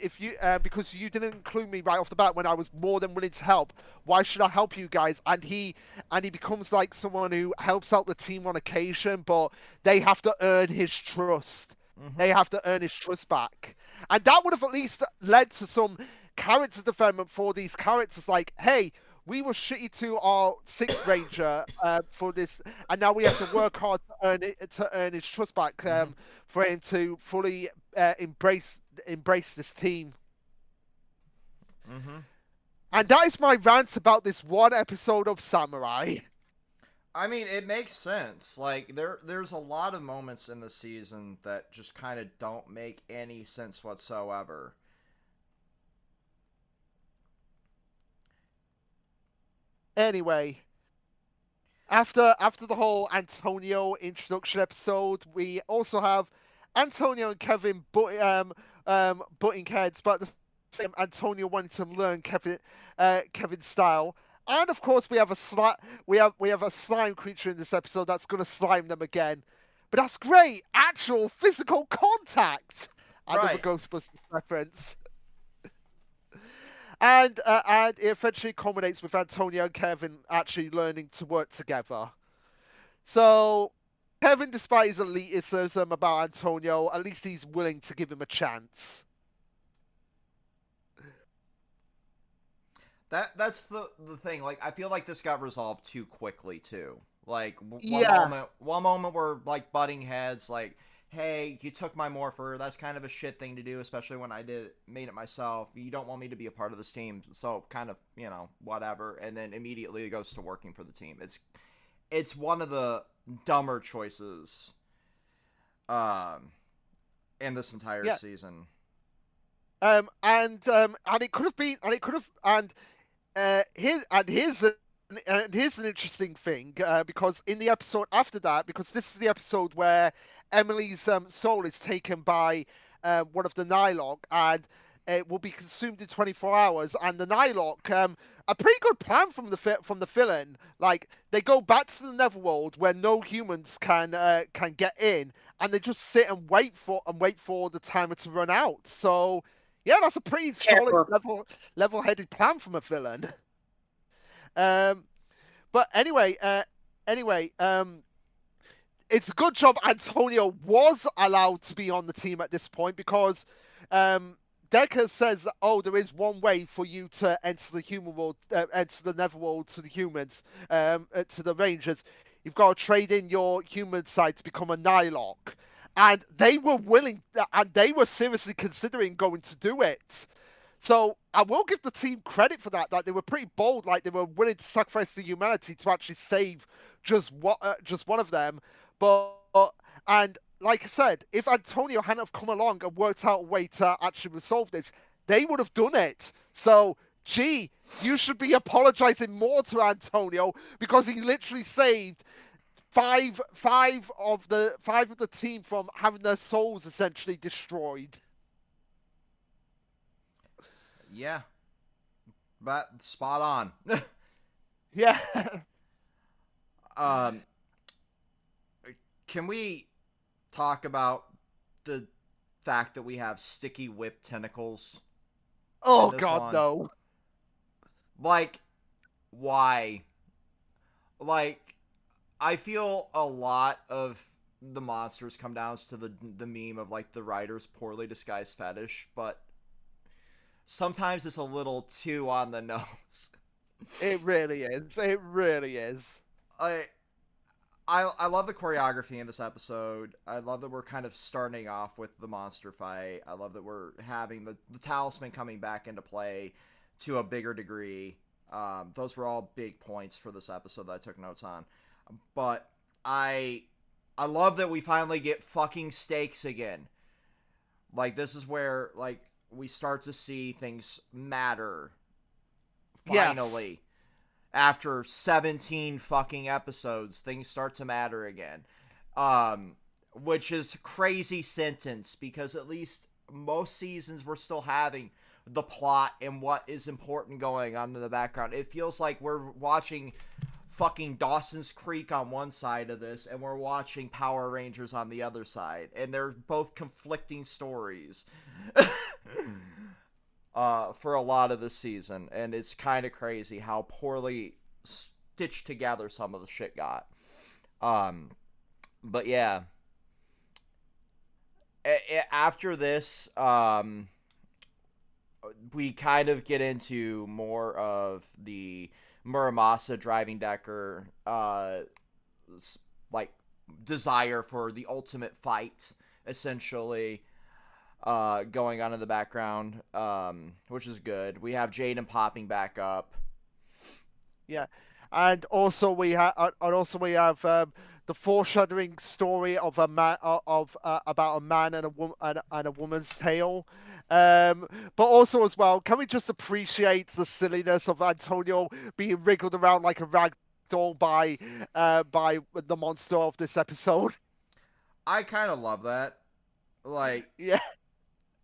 because you didn't include me right off the bat when I was more than willing to help, why should I help you guys? And he becomes like someone who helps out the team on occasion, but they have to earn his trust. They have to earn his trust back, and that would have at least led to some character development for these characters. Like, hey, we were shitty to our Sixth Ranger for this, and now we have to work hard to earn his trust back for him to fully embrace this team. And that is my rant about this one episode of Samurai. I mean, it makes sense. Like, there's a lot of moments in the season that just kind of don't make any sense whatsoever. Anyway, after the whole Antonio introduction episode, we also have Antonio and Kevin butting heads, but the same Antonio wanting to learn Kevin's style. And of course, we have a slime creature in this episode that's going to slime them again. But that's great, actual physical contact. Another Right. Ghostbusters reference. And it eventually culminates with Antonio and Kevin actually learning to work together. So Kevin, despite his elitism about Antonio, at least he's willing to give him a chance. That's the thing. Like, I feel like this got resolved too quickly too. Like Yeah. one moment we're like butting heads, like, hey, you took my morpher. That's kind of a shit thing to do, especially when I made it myself. You don't want me to be a part of this team, so kind of, whatever. And then immediately it goes to working for the team. It's one of the dumber choices in this entire season. And it could have been, here's an interesting thing, because in the episode after that, because this is the episode where Emily's soul is taken by one of the Nylok, and it will be consumed in 24 hours. And the Nylok, a pretty good plan from the villain. Like, they go back to the Netherworld where no humans can get in, and they just sit and wait for the timer to run out. So yeah, that's a pretty solid level-headed plan from a villain. But anyway, it's a good job Antonio was allowed to be on the team at this point, because Decker says, "Oh, there is one way for you to enter the human world, enter the Netherworld to the humans, to the Rangers. You've got to trade in your human side to become a Nylok." And they were willing, and they were seriously considering going to do it. So I will give the team credit for that they were pretty bold. Like, they were willing to sacrifice their humanity to actually save just one of them. And like I said, if Antonio hadn't have come along and worked out a way to actually resolve this, they would have done it. So, gee, you should be apologizing more to Antonio, because he literally saved five of the team from having their souls essentially destroyed. Yeah, but spot on. Yeah. Can we talk about the fact that we have sticky whip tentacles? Oh in this God, one? no. Like, why? Like, I feel a lot of the monsters come down to the meme of, like, the writer's poorly disguised fetish, but sometimes it's a little too on the nose. It really is. It really is. I love the choreography in this episode. I love that we're kind of starting off with the monster fight. I love that we're having the talisman coming back into play to a bigger degree. Those were all big points for this episode that I took notes on. But I love that we finally get fucking stakes again. Like, this is where, like, we start to see things matter. Finally. Yes. After 17 fucking episodes, things start to matter again. Which is a crazy sentence, because at least most seasons we're still having the plot and what is important going on in the background. It feels like we're watching fucking Dawson's Creek on one side of this, and we're watching Power Rangers on the other side, and they're both conflicting stories for a lot of the season, and it's kind of crazy how poorly stitched together some of the shit got. But yeah, after this, we kind of get into more of the Muramasa driving Decker, like, desire for the ultimate fight, essentially, going on in the background, which is good. We have Jaden popping back up. Yeah, and also we have the foreshadowing story of a man about a man and a woman and a woman's tale. But also as well, can we just appreciate the silliness of Antonio being wriggled around like a rag doll by the monster of this episode? I kind of love that. Like, Yeah.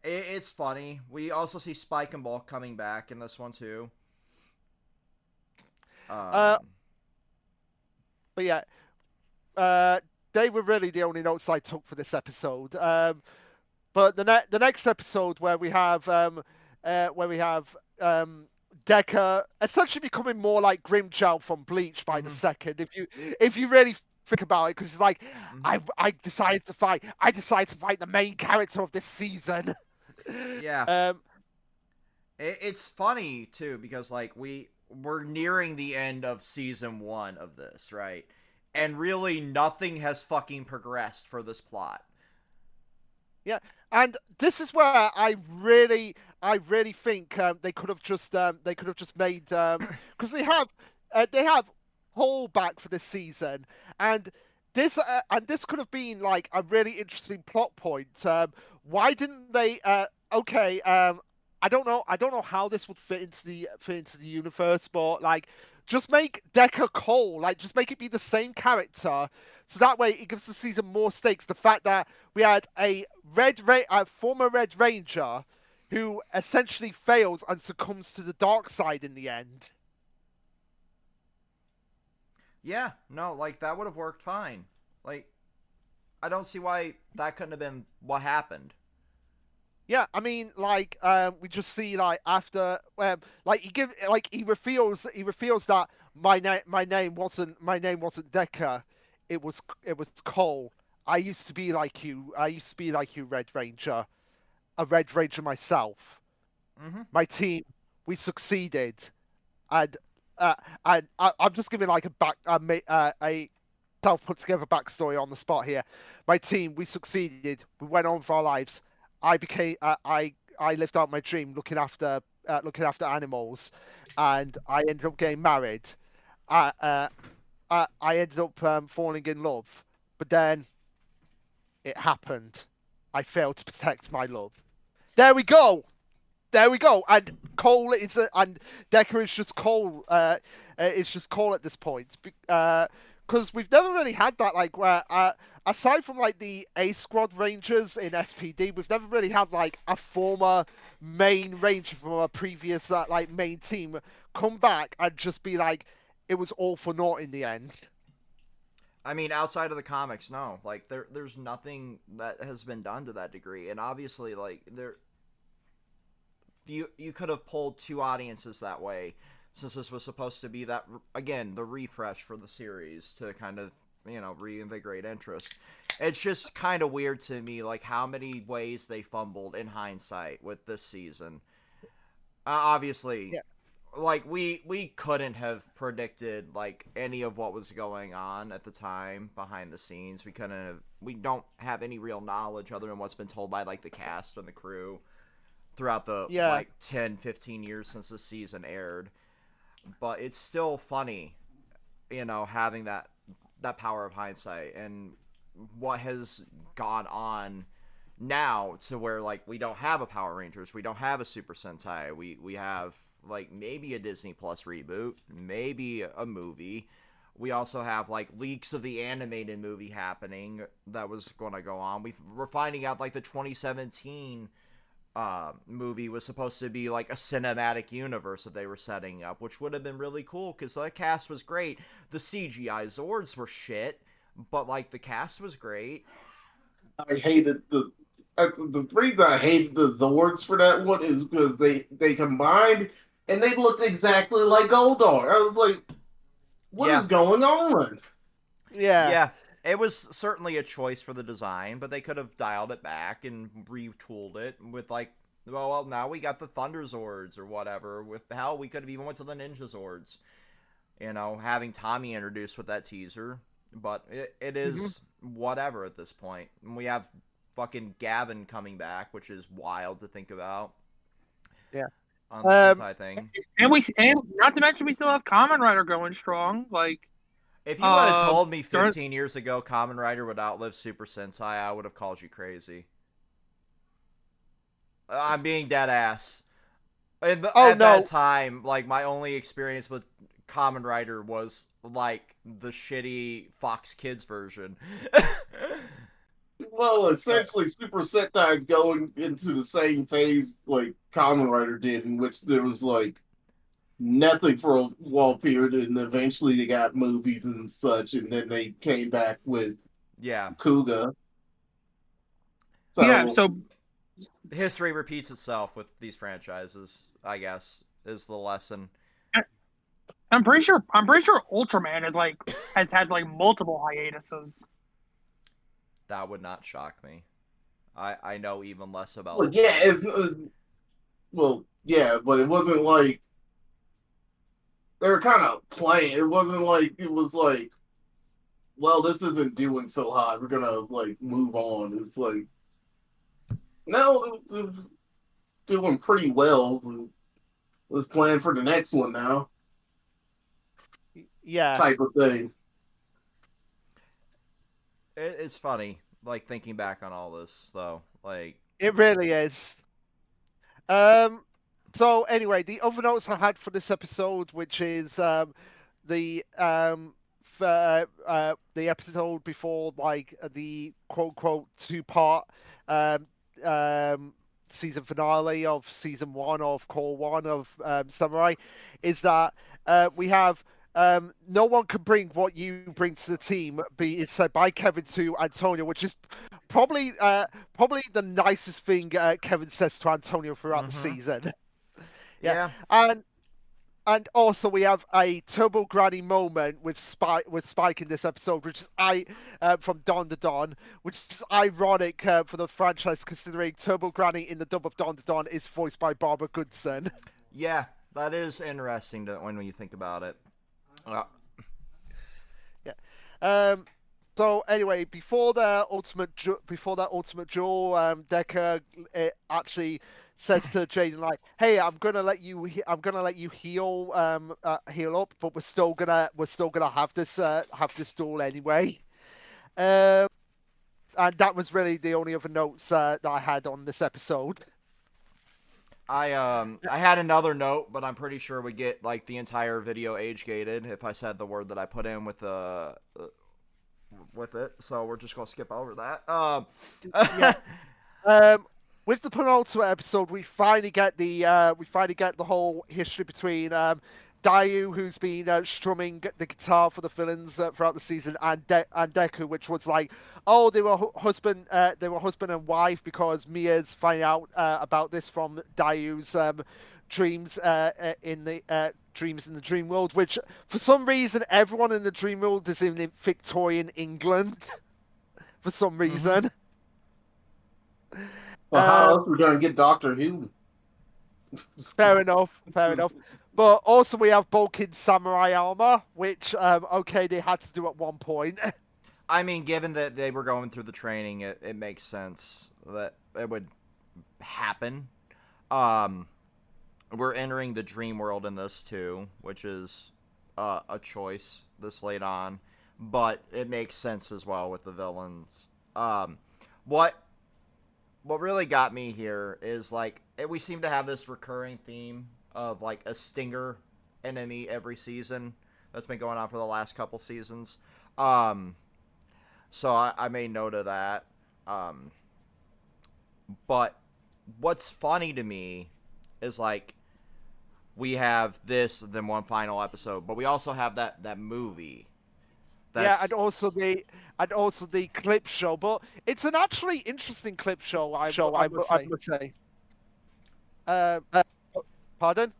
it's funny. We also see Spike and Bulk coming back in this one too. But yeah, they were really the only notes I took for this episode. But the next episode where we have Decker essentially becoming more like Grimjow from Bleach by the second. If you really think about it, because it's like I decided to fight the main character of this season. Yeah. It's funny too because like we're nearing the end of season 1 of this, right? And really nothing has fucking progressed for this plot. Yeah, and this is where I really think they could have just made because they have Hall back for this season, and this could have been like a really interesting plot point. Why didn't they? I don't know how this would fit into the universe, but like, just make Decker Cole, like, just make it be the same character, so that way it gives the season more stakes. The fact that we had a former Red Ranger who essentially fails and succumbs to the dark side in the end. Yeah, no, like that would have worked fine. Like, I don't see why that couldn't have been what happened. Yeah, I mean, like, we just see like after, he reveals that my name wasn't Decker, it was Cole. I used to be like you, Red Ranger, a Red Ranger myself. My team, we succeeded, and I'm just giving like a self put together backstory on the spot here. My team, we succeeded. We went on with our lives. I became I lived out my dream looking after animals, and I ended up getting married. I ended up falling in love, but then it happened. I failed to protect my love. There we go. And Cole and Decker is just Cole. It's just Cole at this point. Because we've never really had that, like, where aside from like the A Squad Rangers in SPD, we've never really had like a former main Ranger from a previous like main team come back and just be like, it was all for naught in the end. I mean, outside of the comics, no. Like, there's nothing that has been done to that degree, and obviously, like, you could have pulled two audiences that way, since this was supposed to be that, again, the refresh for the series to kind of, reinvigorate interest. It's just kind of weird to me, like, how many ways they fumbled in hindsight with this season. Obviously, like, we couldn't have predicted, like, any of what was going on at the time behind the scenes. We don't have any real knowledge other than what's been told by, like, the cast and the crew throughout the, like, 10, 15 years since the season aired. But it's still funny, having that power of hindsight and what has gone on now to where, like, we don't have a Power Rangers, we don't have a Super Sentai, we have, like, maybe a Disney Plus reboot, maybe a movie. We also have, like, leaks of the animated movie happening that was going to go on. We're finding out, like, the 2017 movie was supposed to be like a cinematic universe that they were setting up, which would have been really cool because the cast was great. The CGI Zords were shit, but like the cast was great. I hated the reason I hated the Zords for that one is because they combined and they looked exactly like Goldar. I was like, what Yeah, is going on? Yeah. yeah. It was certainly a choice for the design, but they could have dialed it back and retooled it with like, well, now we got the Thunder Zords or whatever. With hell, we could have even went to the Ninja Zords. You know, having Tommy introduced with that teaser, but it is whatever at this point. And we have fucking Gavin coming back, which is wild to think about. Yeah. On the Sentai thing. And not to mention we still have Kamen Rider going strong. Like, If you would have told me there- 15 years ago Kamen Rider would outlive Super Sentai, I would have called you crazy. I'm being dead ass. At that time, like, my only experience with Kamen Rider was, like, the shitty Fox Kids version. Well, essentially, Super Sentai's going into the same phase like Kamen Rider did, in which there was like nothing for a while period, and eventually they got movies and such, and then they came back with Yeah. Kuga. yeah. So History repeats itself with these franchises, I guess, is the lesson. I'm pretty sure Ultraman has had like multiple hiatuses. That would not shock me. I know even less about. Well, yeah, yeah, but it wasn't like they were kind of playing. It wasn't like it was like, well, this isn't doing so hot. We're gonna like move on. It's like, no, they're doing pretty well. Let's plan for the next one now. Yeah. Type of thing. It's funny, like, thinking back on all this, though. Like, It really is. So anyway, the other notes I had for this episode, which is the the episode before like the quote unquote two-part um, season finale of season 1 of Core 1 of Samurai, is that we have no one can bring what you bring to the team. It's said by Kevin to Antonio, which is probably the nicest thing Kevin says to Antonio throughout the season. yeah. And also we have a Turbo Granny moment with Spike in this episode, which is from Dawn to Dawn, which is ironic for the franchise considering Turbo Granny in the dub of Dawn to Dawn is voiced by Barbara Goodson. Yeah, that is interesting when you think about it. Yeah. So anyway, before that ultimate duel, Decker actually says to Jaden like, "Hey, I'm gonna let you heal up, but we're still gonna have this duel anyway." And that was really the only other notes that I had on this episode. I had another note, but I'm pretty sure we get like the entire video age gated if I said the word that I put in with it. So we're just gonna skip over that. With the penultimate episode, we finally get the whole history between Dayu, who's been strumming the guitar for the villains throughout the season, and Deku, which was like, oh, they were husband and wife because Mia's finding out about this from Dayu's dreams in the dream world, which for some reason everyone in the dream world is in Victorian England for some reason. Well, how else are we gonna get Doctor Who? Fair enough. But also we have Bulkhead samurai armor, which okay, they had to do at one point. I mean, given that they were going through the training, it makes sense that it would happen. We're entering the dream world in this too, which is a choice this late on, but it makes sense as well with the villains. What really got me here is like we seem to have this recurring theme of like a stinger enemy every season that's been going on for the last couple seasons. So I made note of that. But what's funny to me is like we have this, then one final episode, but we also have that movie. Yeah, and That's also the clip show, but it's an actually interesting clip show. I must say. Uh, Pardon?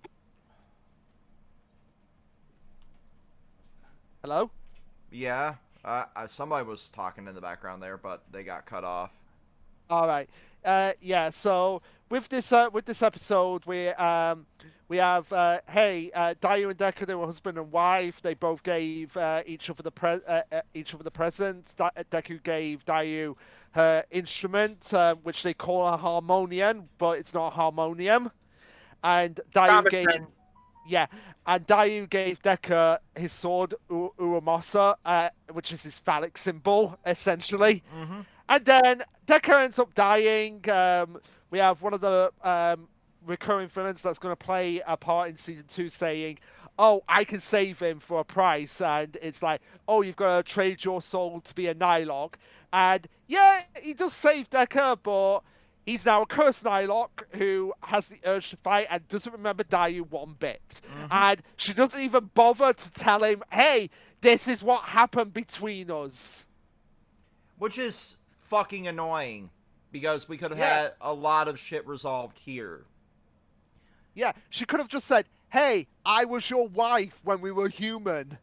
Hello? yeah. Somebody was talking in the background there, but they got cut off. All right. Yeah. So with this episode, we have Dayu and Deku, they were husband and wife. They both gave each other the presents. Deku gave Dayu her instrument, which they call a harmonium, but it's not a harmonium. And Dayu gave Robinson. Yeah, and Dayu gave Deku his sword, Uramasa, which is his phallic symbol, essentially. Mm-hmm. And then Deku ends up dying. We have one of the recurring villains that's going to play a part in season 2 saying, "Oh, I can save him for a price." And it's like, "Oh, you've got to trade your soul to be a Nylok." And yeah, he does save Deku, but he's now a cursed Nylok who has the urge to fight and doesn't remember Dayu one bit. Mm-hmm. And she doesn't even bother to tell him, "Hey, this is what happened between us." Which is fucking annoying because we could have Yeah. had a lot of shit resolved here. Yeah, she could have just said, "Hey, I was your wife when we were human."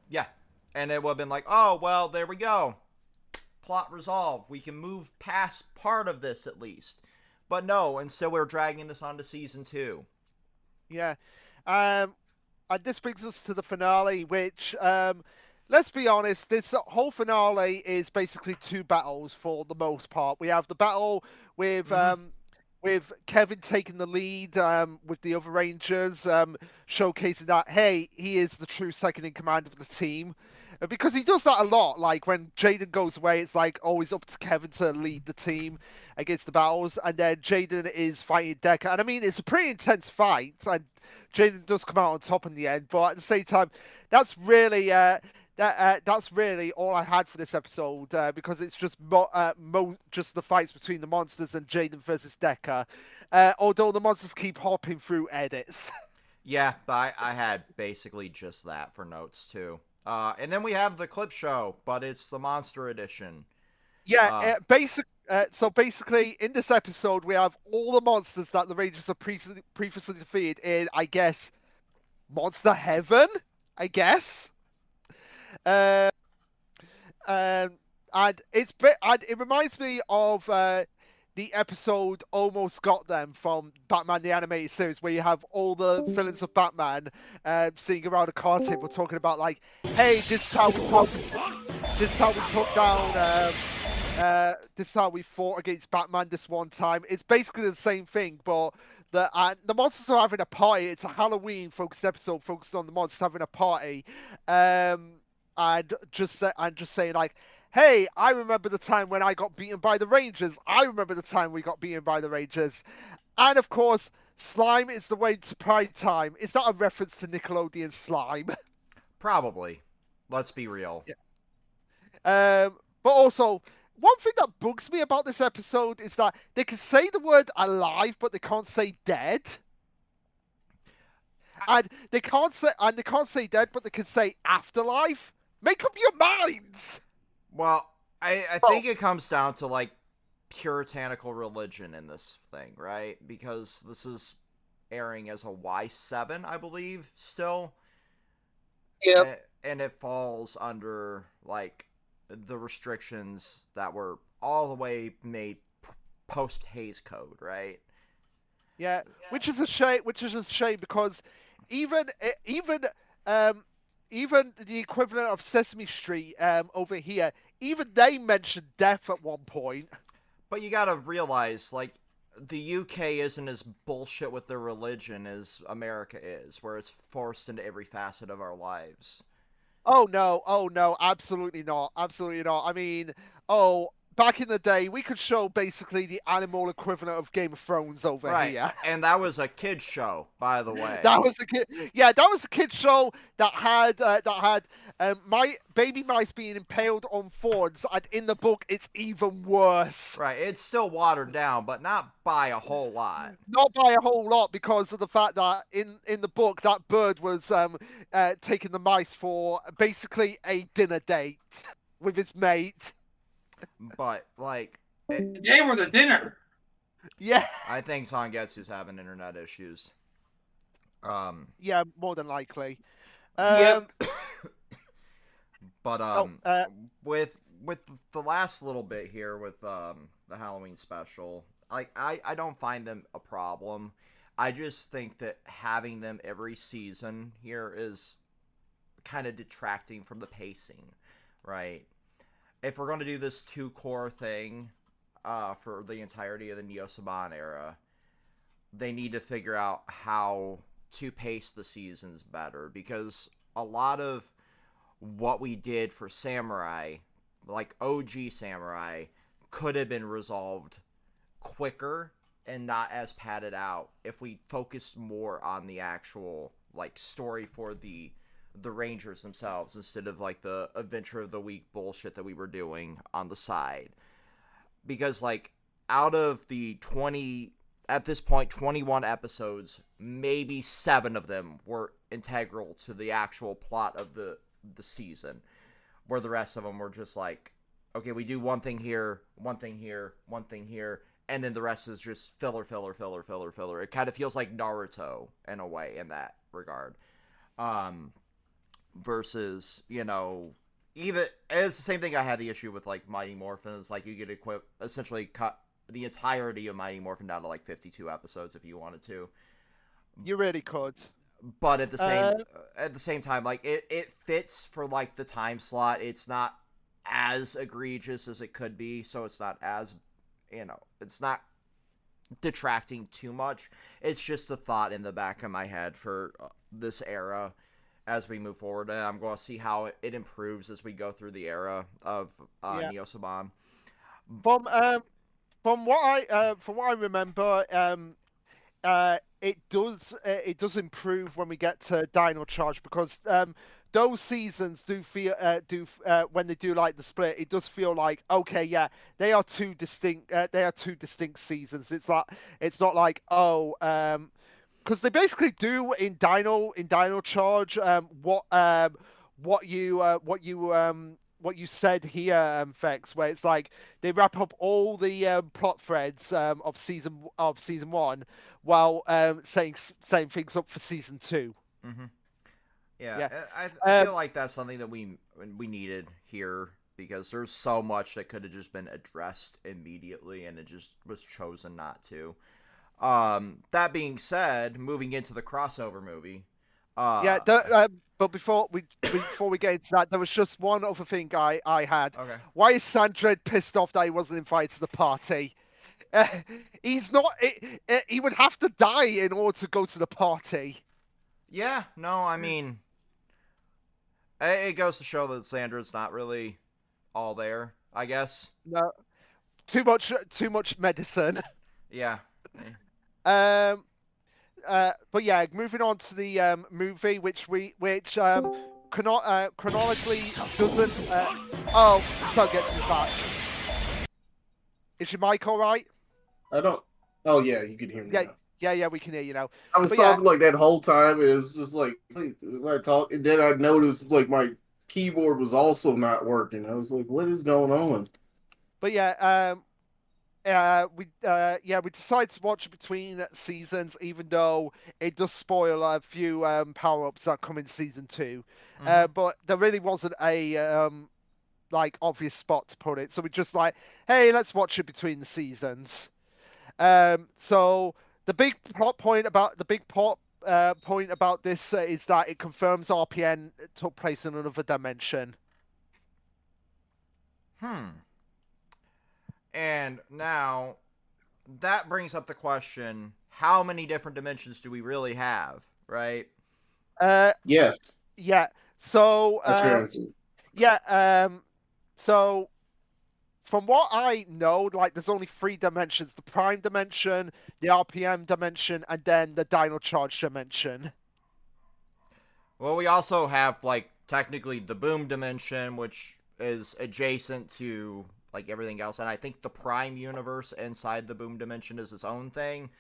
Yeah. And it would have been like, oh, well, there we go. Plot resolved. We can move past part of this at least. But no, instead we're dragging this on to season 2. Yeah. And this brings us to the finale, which, let's be honest, this whole finale is basically 2 battles for the most part. We have the battle with Kevin taking the lead with the other Rangers, showcasing that, hey, he is the true second in command of the team. Because he does that a lot. Like, when Jaden goes away, it's like always up to Kevin to lead the team against the battles. And then Jaden is fighting Decker. And I mean, it's a pretty intense fight. And Jaden does come out on top in the end. But at the same time, that's really that's really all I had for this episode, because it's just just the fights between the monsters and Jaden versus Decker. Although the monsters keep hopping through edits. Yeah, I had basically just that for notes too. And then we have the clip show, but it's the monster edition. Yeah, so basically, in this episode, we have all the monsters that the Rangers have previously defeated in, I guess, Monster Heaven, I guess. Um, and it reminds me of the episode Almost Got Them from Batman the Animated Series, where you have all the villains of Batman sitting around a card table talking about, like, hey, this is how we took down. This is how we fought against Batman this one time. It's basically the same thing, but the monsters are having a party. It's a Halloween focused episode focused on the monsters having a party, and just saying, like, hey, I remember the time when I got beaten by the Rangers. I remember the time we got beaten by the Rangers. And of course, slime is the way to Pride Time. Is that a reference to Nickelodeon Slime? Probably. Let's be real. Yeah. But also, one thing that bugs me about this episode is that they can say the word alive, but they can't say dead. And they can't say dead, but they can say afterlife. Make up your minds. Well, I think it comes down to, like, puritanical religion in this thing, right? Because this is airing as a Y7, I believe, still. Yep. And it falls under, like, the restrictions that were all the way made post Hays Code, right? Yeah, which is a shame. Because even the equivalent of Sesame Street over here, even they mentioned death at one point. But you gotta realize, like, the UK isn't as bullshit with their religion as America is, where it's forced into every facet of our lives. Oh no, absolutely not. I mean, back in the day, we could show basically the animal equivalent of Game of Thrones over Right. here. And that was a kid's show, by the way. That was a kid. Yeah, that was a kid show that had my baby mice being impaled on thorns, and in the book, it's even worse. Right. It's still watered down, but not by a whole lot. Not by a whole lot, because of the fact that in the book, that bird was taking the mice for basically a dinner date with his mate. But like, They were the dinner. Yeah, I think Zangetsu's having internet issues. yeah, more than likely. Yep. But with the last little bit here with the Halloween special, like I don't find them a problem. I just think that having them every season here is kind of detracting from the pacing, right? If we're going to do this two core thing for the entirety of the Neo Saban era, they need to figure out how to pace the seasons better, because a lot of what we did for Samurai, like OG Samurai, could have been resolved quicker and not as padded out if we focused more on the actual like story for the Rangers themselves, instead of like the adventure of the week bullshit that we were doing on the side. Because like out of the 20 at this point 21 episodes, maybe 7 of them were integral to the actual plot of the season, where the rest of them were just like, okay, we do one thing here, one thing here, one thing here, and then the rest is just filler. It kind of feels like Naruto in a way in that regard. Versus, you know, even it's the same thing I had the issue with like Mighty Morphin. It's like you could essentially cut the entirety of Mighty Morphin down to like 52 episodes if you wanted to. You really could. But at the same time, like it fits for like the time slot. It's not as egregious as it could be, so it's not as, you know, it's not detracting too much. It's just a thought in the back of my head for this era as we move forward, and I'm going to see how it improves as we go through the era of Neo Saban. From what I remember, it does improve when we get to Dino Charge, because those seasons do feel when they do like the split, it does feel like, okay, yeah, they are two distinct seasons. It's not like, oh, because they basically do in Dino Charge what you said here, Vex, where it's like they wrap up all the plot threads of season 1, while setting things up for season 2. Mm-hmm. Yeah, Yeah. I feel like that's something that we needed here, because there's so much that could have just been addressed immediately, and it just was chosen not to. That being said, moving into the crossover movie. But before we get into that, there was just one other thing I had. Okay. Why is Sandred pissed off that he wasn't invited to the party? He's not. He would have to die in order to go to the party. Yeah, no, I mean, it goes to show that Sandra's not really all there, I guess. No, too much medicine. Yeah. But yeah, moving on to the movie, which chronologically doesn't. Oh, Sun gets his back. Is your mic all right? I don't. Oh yeah, you can hear me. Yeah, now. yeah, we can hear you now. I was talking like that whole time. It was just like when I talk, and then I noticed like my keyboard was also not working. I was like, "What is going on?" But yeah, we decided to watch it between seasons, even though it does spoil a few power ups that come in season 2. Mm-hmm. But there really wasn't a like obvious spot to put it, so we just like, hey, let's watch it between the seasons. So the big point about this is that it confirms RPN took place in another dimension. And now, that brings up the question, how many different dimensions do we really have, right? Yes. Yeah. So That's your answer. yeah. So from what I know, like there's only 3 dimensions: the prime dimension, the RPM dimension, and then the Dino Charge dimension. Well, we also have like technically the boom dimension, which is adjacent to like everything else, and I think the prime universe inside the boom dimension is its own thing.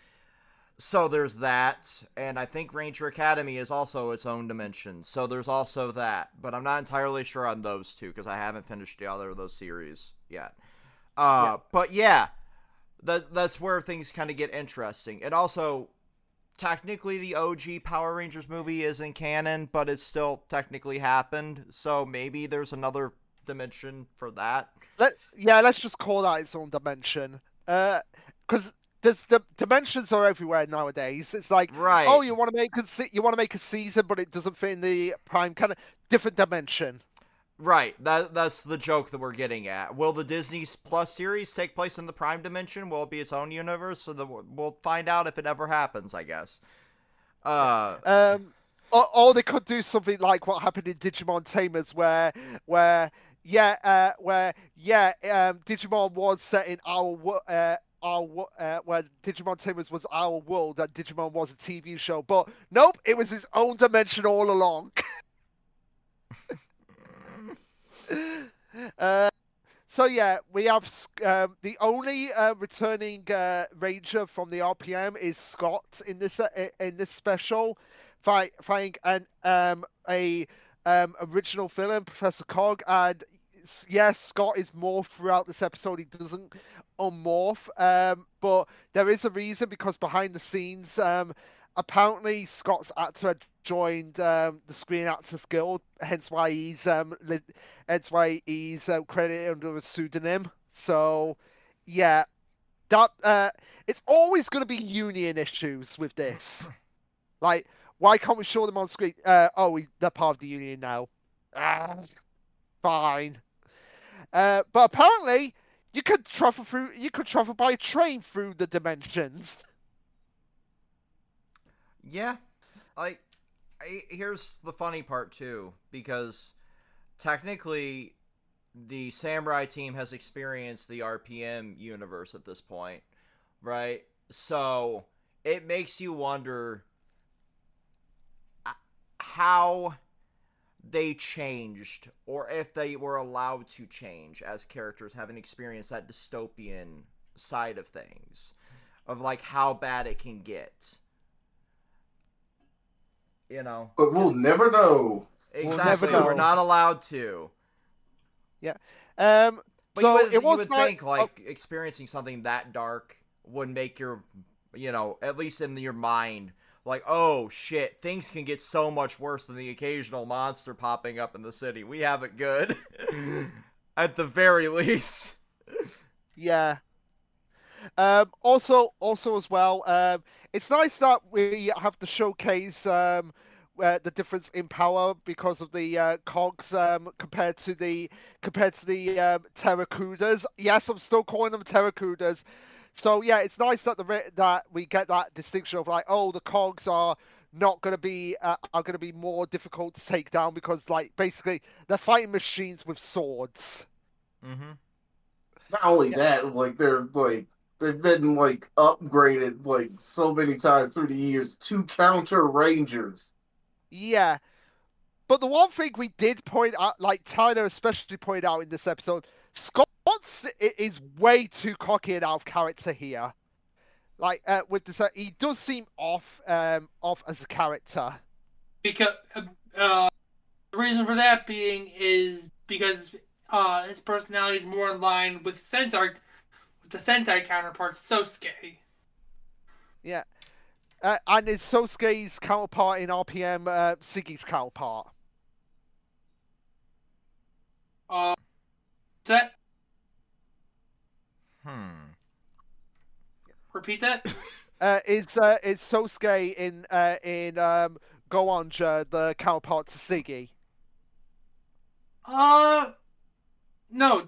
So there's that, and I think Ranger Academy is also its own dimension. So there's also that, but I'm not entirely sure on those two because I haven't finished the other of those series yet. But yeah, that's where things kind of get interesting. And also, technically, the OG Power Rangers movie isn't canon, but it still technically happened. So maybe there's another dimension for that. Let's just call that its own dimension. Because there's the dimensions are everywhere nowadays. It's like, Right. oh, you want to make a season, but it doesn't fit in the prime kind of different dimension. Right, that's the joke that we're getting at. Will the Disney Plus series take place in the Prime Dimension? Will it be its own universe? So we'll find out if it ever happens, I guess. Or they could do something like what happened in Digimon Tamers, where Digimon was set in where Digimon Tamers was our world and Digimon was a TV show, but nope, it was his own dimension all along. So yeah, we have the only returning ranger from the RPM is Scott in this special, fighting an original villain, Professor Cog, and yes, Scott is morphed throughout this episode. He doesn't unmorph, but there is a reason because behind the scenes, apparently Scott's actor had joined the Screen Actors Guild, hence why he's credited under a pseudonym. So, yeah, that it's always going to be union issues with this. Like, why can't we show them on screen? They're part of the union now. Fine. But apparently, you could travel by train through the dimensions. Yeah, like here's the funny part too, because technically the Samurai team has experienced the RPM universe at this point, right? So it makes you wonder how they changed, or if they were allowed to change as characters, having experienced that dystopian side of things, of like how bad it can get. You know, but we'll never know. Exactly, we'll never know. We're not allowed to. Yeah. But So you it was would not, think like experiencing something that dark would make your, at least in your mind, like, oh shit, things can get so much worse than the occasional monster popping up in the city. We have it good, at the very least. Yeah. Also as well, it's nice that we have to showcase the difference in power because of the cogs compared to the Terracudas. Yes, I'm still calling them Terracudas. So yeah, it's nice that that we get that distinction of like, oh, the cogs are not going to be more difficult to take down because like basically they're fighting machines with swords. Mm-hmm. Not only that, like they've been like upgraded like so many times through the years to counter Rangers. Yeah. But the one thing we did point out, like Tyler especially pointed out in this episode, Scott is way too cocky and out of character here. Like with this, he does seem off as a character. Because the reason for that being is because his personality is more in line with the Sentai counterpart Sosuke. Yeah. And is Sosuke's counterpart in RPM Siggy's counterpart? Set. Hmm. Repeat that. Is Sosuke in Goanja the counterpart to Siggy? No,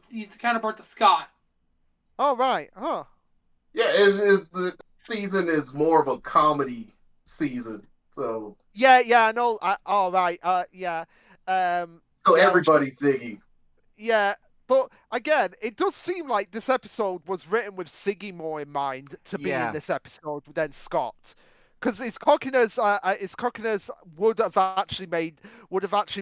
he's the counterpart to Scott. Oh right, huh? Yeah, the season is more of a comedy season, so Yeah, I know. All right, yeah. so Yeah, everybody's Ziggy. Yeah, But again, it does seem like this episode was written with Siggy more in mind to be in Yeah, this episode than Scott, because his cockiness would have actually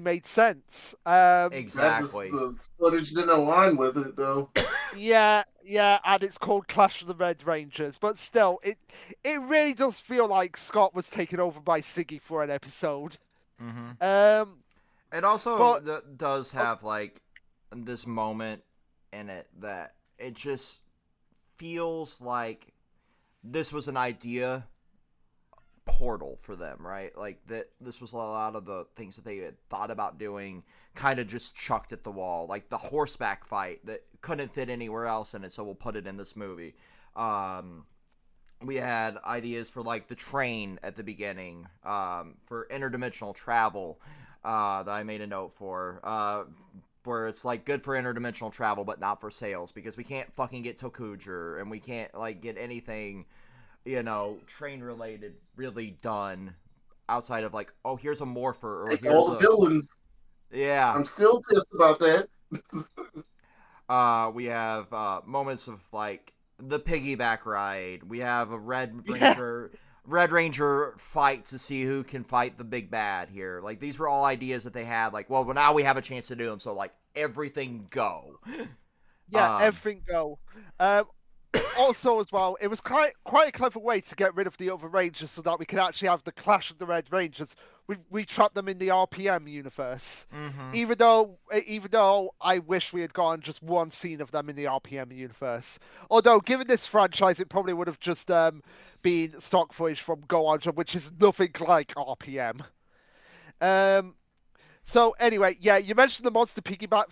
made sense. That exactly. the footage didn't align with it though. Yeah, yeah, and it's called Clash of the Red Rangers, but still, it really does feel like Scott was taken over by Siggy for an episode. Hmm. Um, It also but does uh, have like this moment in it that it just feels like this was an idea portal for them, right? Like that this was a lot of the things that they had thought about doing kind of just chucked at the wall. Like the horseback fight that couldn't fit anywhere else in it, so we'll put it in this movie. Um we had ideas for like the train at the beginning, for interdimensional travel, that I made a note for. Where it's like good for interdimensional travel but not for sales because we can't fucking get Tokuger and we can't like get anything, train related really done outside of like, oh, here's a morpher or Like here's all the a villains, yeah. I'm still pissed about that. We have moments of like the piggyback ride. We have a yeah, Red Ranger fight to see who can fight the big bad here. Like these were all ideas that they had. Like, well, now we have a chance to do them. So like everything go. yeah, Um, everything go. Um, Also, as well, it was quite a clever way to get rid of the other Rangers so that we can actually have the Clash of the Red Rangers. We trapped them in the RPM universe, mm-hmm. even though I wish we had gotten just one scene of them in the RPM universe. Although, given this franchise, it probably would have just been stock footage from Go On, which is nothing like RPM. Um, so anyway, yeah, you mentioned the monster piggyback,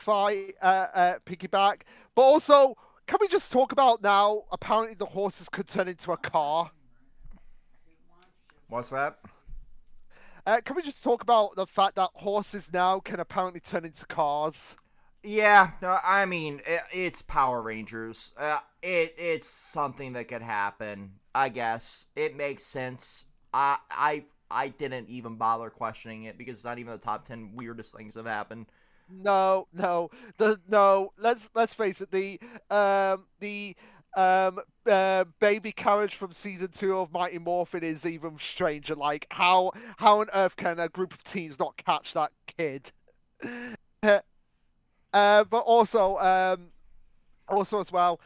but also, can we just talk about now? Apparently, the horses could turn into a car. What's that? Can we just talk about the fact that horses now can apparently turn into cars? Yeah, I mean it's Power Rangers. It's something that could happen. I guess it makes sense. I didn't even bother questioning it because it's not even the top 10 weirdest things that have happened. No, no, no. Let's face it. The um baby carriage from season 2 of Mighty Morphin is even stranger. Like how on earth can a group of teens not catch that kid? But also as well,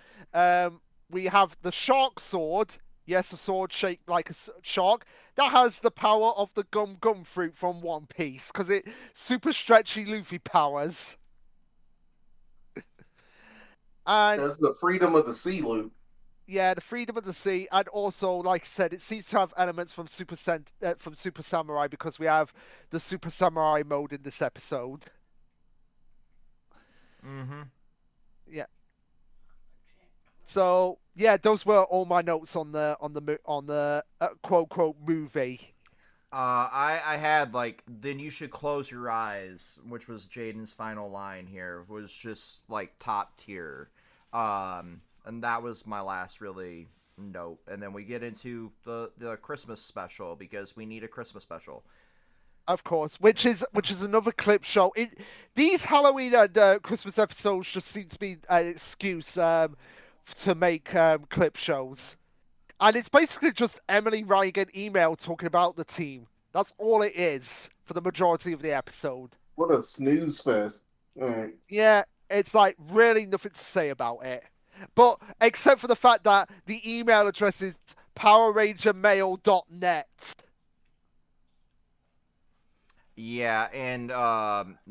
we have the shark sword. Yes, a sword shaped like a shark that has the power of the gum fruit from One Piece because it super stretchy Luffy powers. And That's the freedom of the sea loop. yeah, the freedom of the sea, and also, like I said, it seems to have elements from from Super Samurai because we have the Super Samurai mode in this episode. Mm-hmm. Yeah. So yeah, those were all my notes on the quote quote movie. I had like then you should close your eyes, which was Jaden's final line here, was just like top tier, and that was my last really note. And then we get into the Christmas special because we need a Christmas special. Of course, which is another clip show. These Halloween and Christmas episodes just seem to be an excuse to make clip shows, and it's basically just Emily writing an email talking about the team. That's all it is for the majority of the episode. What a snooze fest. All right. Yeah, it's like really nothing to say about it, but except for the fact that the email address is powerrangermail.net. Yeah, and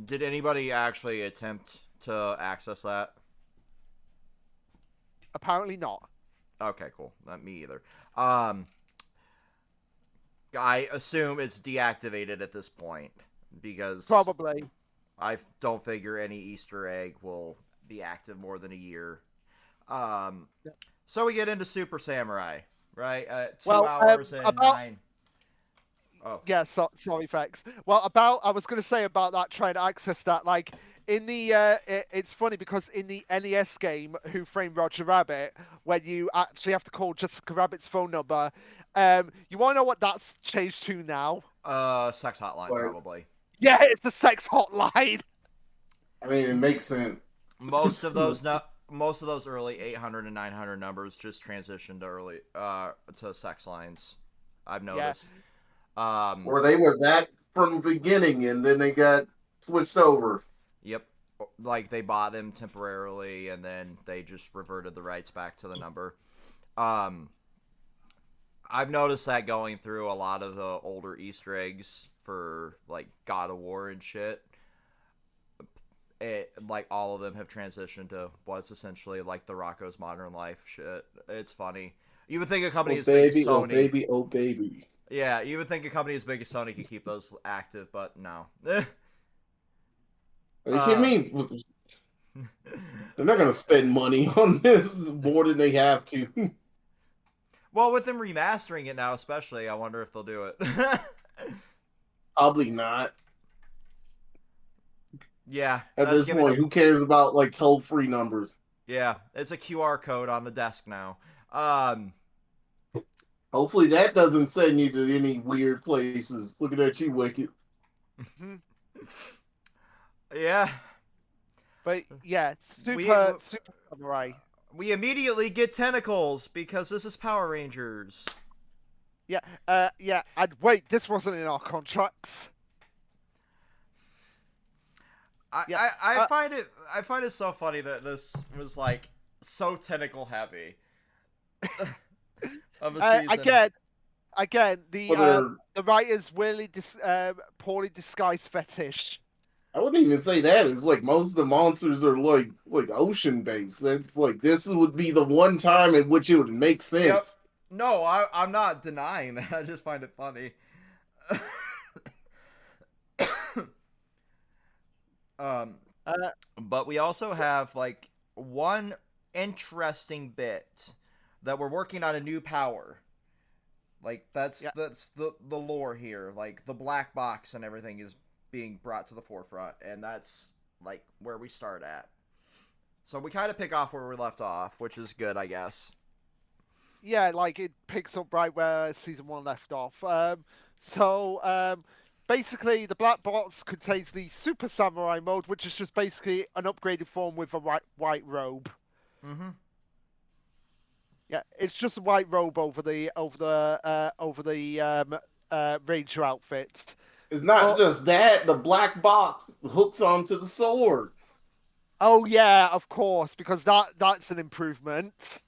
did anybody actually attempt to access that? Apparently not. Okay, cool. Not me either. Um, I assume it's deactivated at this point because Probably. I don't figure any Easter egg will be active more than a year. Um, so we get into Super Samurai, right? Two Well, hours and about nine. Oh, yeah, sorry, Vex. Well, I was going to say about that trying to access that. Like in the, it's funny because in the NES game Who Framed Roger Rabbit, when you actually have to call Jessica Rabbit's phone number, you want to know what that's changed to now? sex hotline But probably. Yeah, it's the sex hotline. I mean, it makes sense. Most of those no, most of those early 800 and 900 numbers just transitioned to early to sex lines. I've noticed. Or they were that from the beginning, and then they got switched over. Yep. Like they bought him temporarily, and then they just reverted the rights back to the number. Um, I've noticed that going through a lot of the older Easter eggs for like God of War and shit. Like all of them have transitioned to what's essentially like the Rocco's Modern Life shit. It's funny. You would think a company as big as Sony. Oh baby, oh baby. Yeah, you would think a company as big as Sony could keep those active, but no. Are you kidding me? They're not gonna spend money on this more than they have to. Well, with them remastering it now, especially, I wonder if they'll do it. Probably not. Yeah. At this point, who cares about like toll-free numbers? Yeah, it's a QR code on the desk now. Hopefully that doesn't send you to any weird places. Looking at you, Wicked. Yeah. But yeah, super samurai. We immediately get tentacles because this is Power Rangers. Yeah, and wait, this wasn't in our contracts. I find it so funny that this was like so tentacle heavy of a season. Again, the writers really poorly disguised fetish. I wouldn't even say that. It's like most of the monsters are like ocean based. That like this would be the one time in which it would make sense. Yep. No, I'm not denying that. I just find it funny. But we also have like one interesting bit that we're working on a new power. Like that's the lore here. Like the black box and everything is being brought to the forefront, and that's like where we start at. So we kind of pick off where we left off, which is good, I guess. Yeah, like it picks up right where season 1 left off. Basically, the black box contains the Super Samurai mode, which is just basically an upgraded form with a white robe. Mm-hmm. Yeah, it's just a white robe over the Ranger outfit. It's not just that. The black box hooks onto the sword. Oh yeah, of course, because that's an improvement.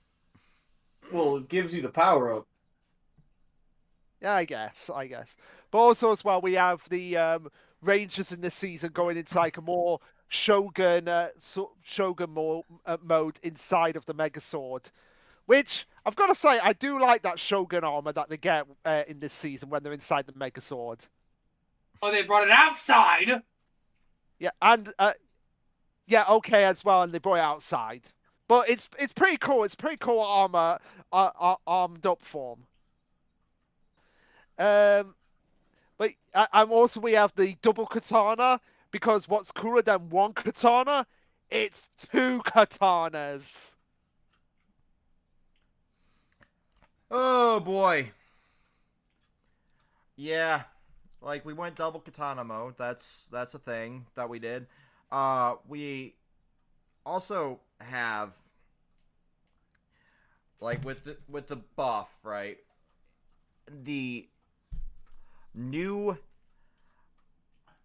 Well, it gives you the power up. Yeah, I guess. But also as well, we have the Rangers in this season going into like a more Shogun mode inside of the Megazord, which I've got to say I do like that Shogun armor that they get in this season when they're inside the Megazord. Oh, they brought it outside. Yeah, and okay as well, and they brought it outside. But it's pretty cool. It's pretty cool armor, armed up form. But we have the double katana, because what's cooler than one katana? It's 2 katanas. Oh boy. Yeah, like we went double katana mode. That's a thing that we did. We also have like with the buff, right? The new,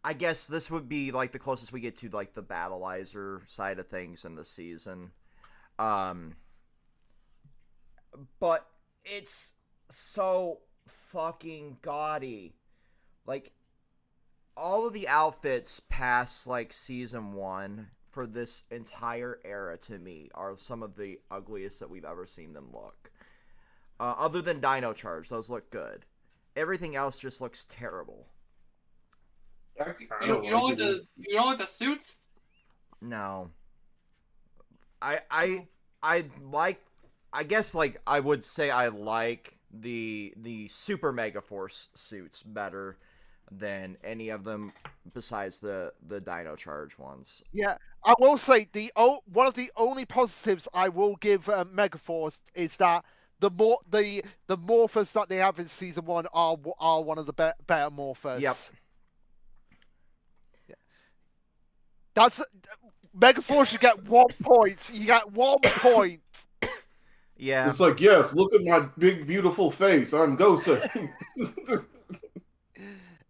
I guess this would be like the closest we get to like the battleizer side of things in the season. But it's so fucking gaudy. Like all of the outfits past like season 1 for this entire era to me are some of the ugliest that we've ever seen them look. Other than Dino Charge, those look good. Everything else just looks terrible. You don't like the suits? No. I like, I guess like I would say I like the Super Mega Force suits better than any of them besides the Dino Charge ones. Yeah, I will say one of the only positives I will give Megaforce is that the morphers that they have in season 1 are one of the better morphers. Yep. Yeah. That's Megaforce, you get 1 point. You get 1 point. Yeah. It's like, yes, look at my big, beautiful face. I'm Gosei.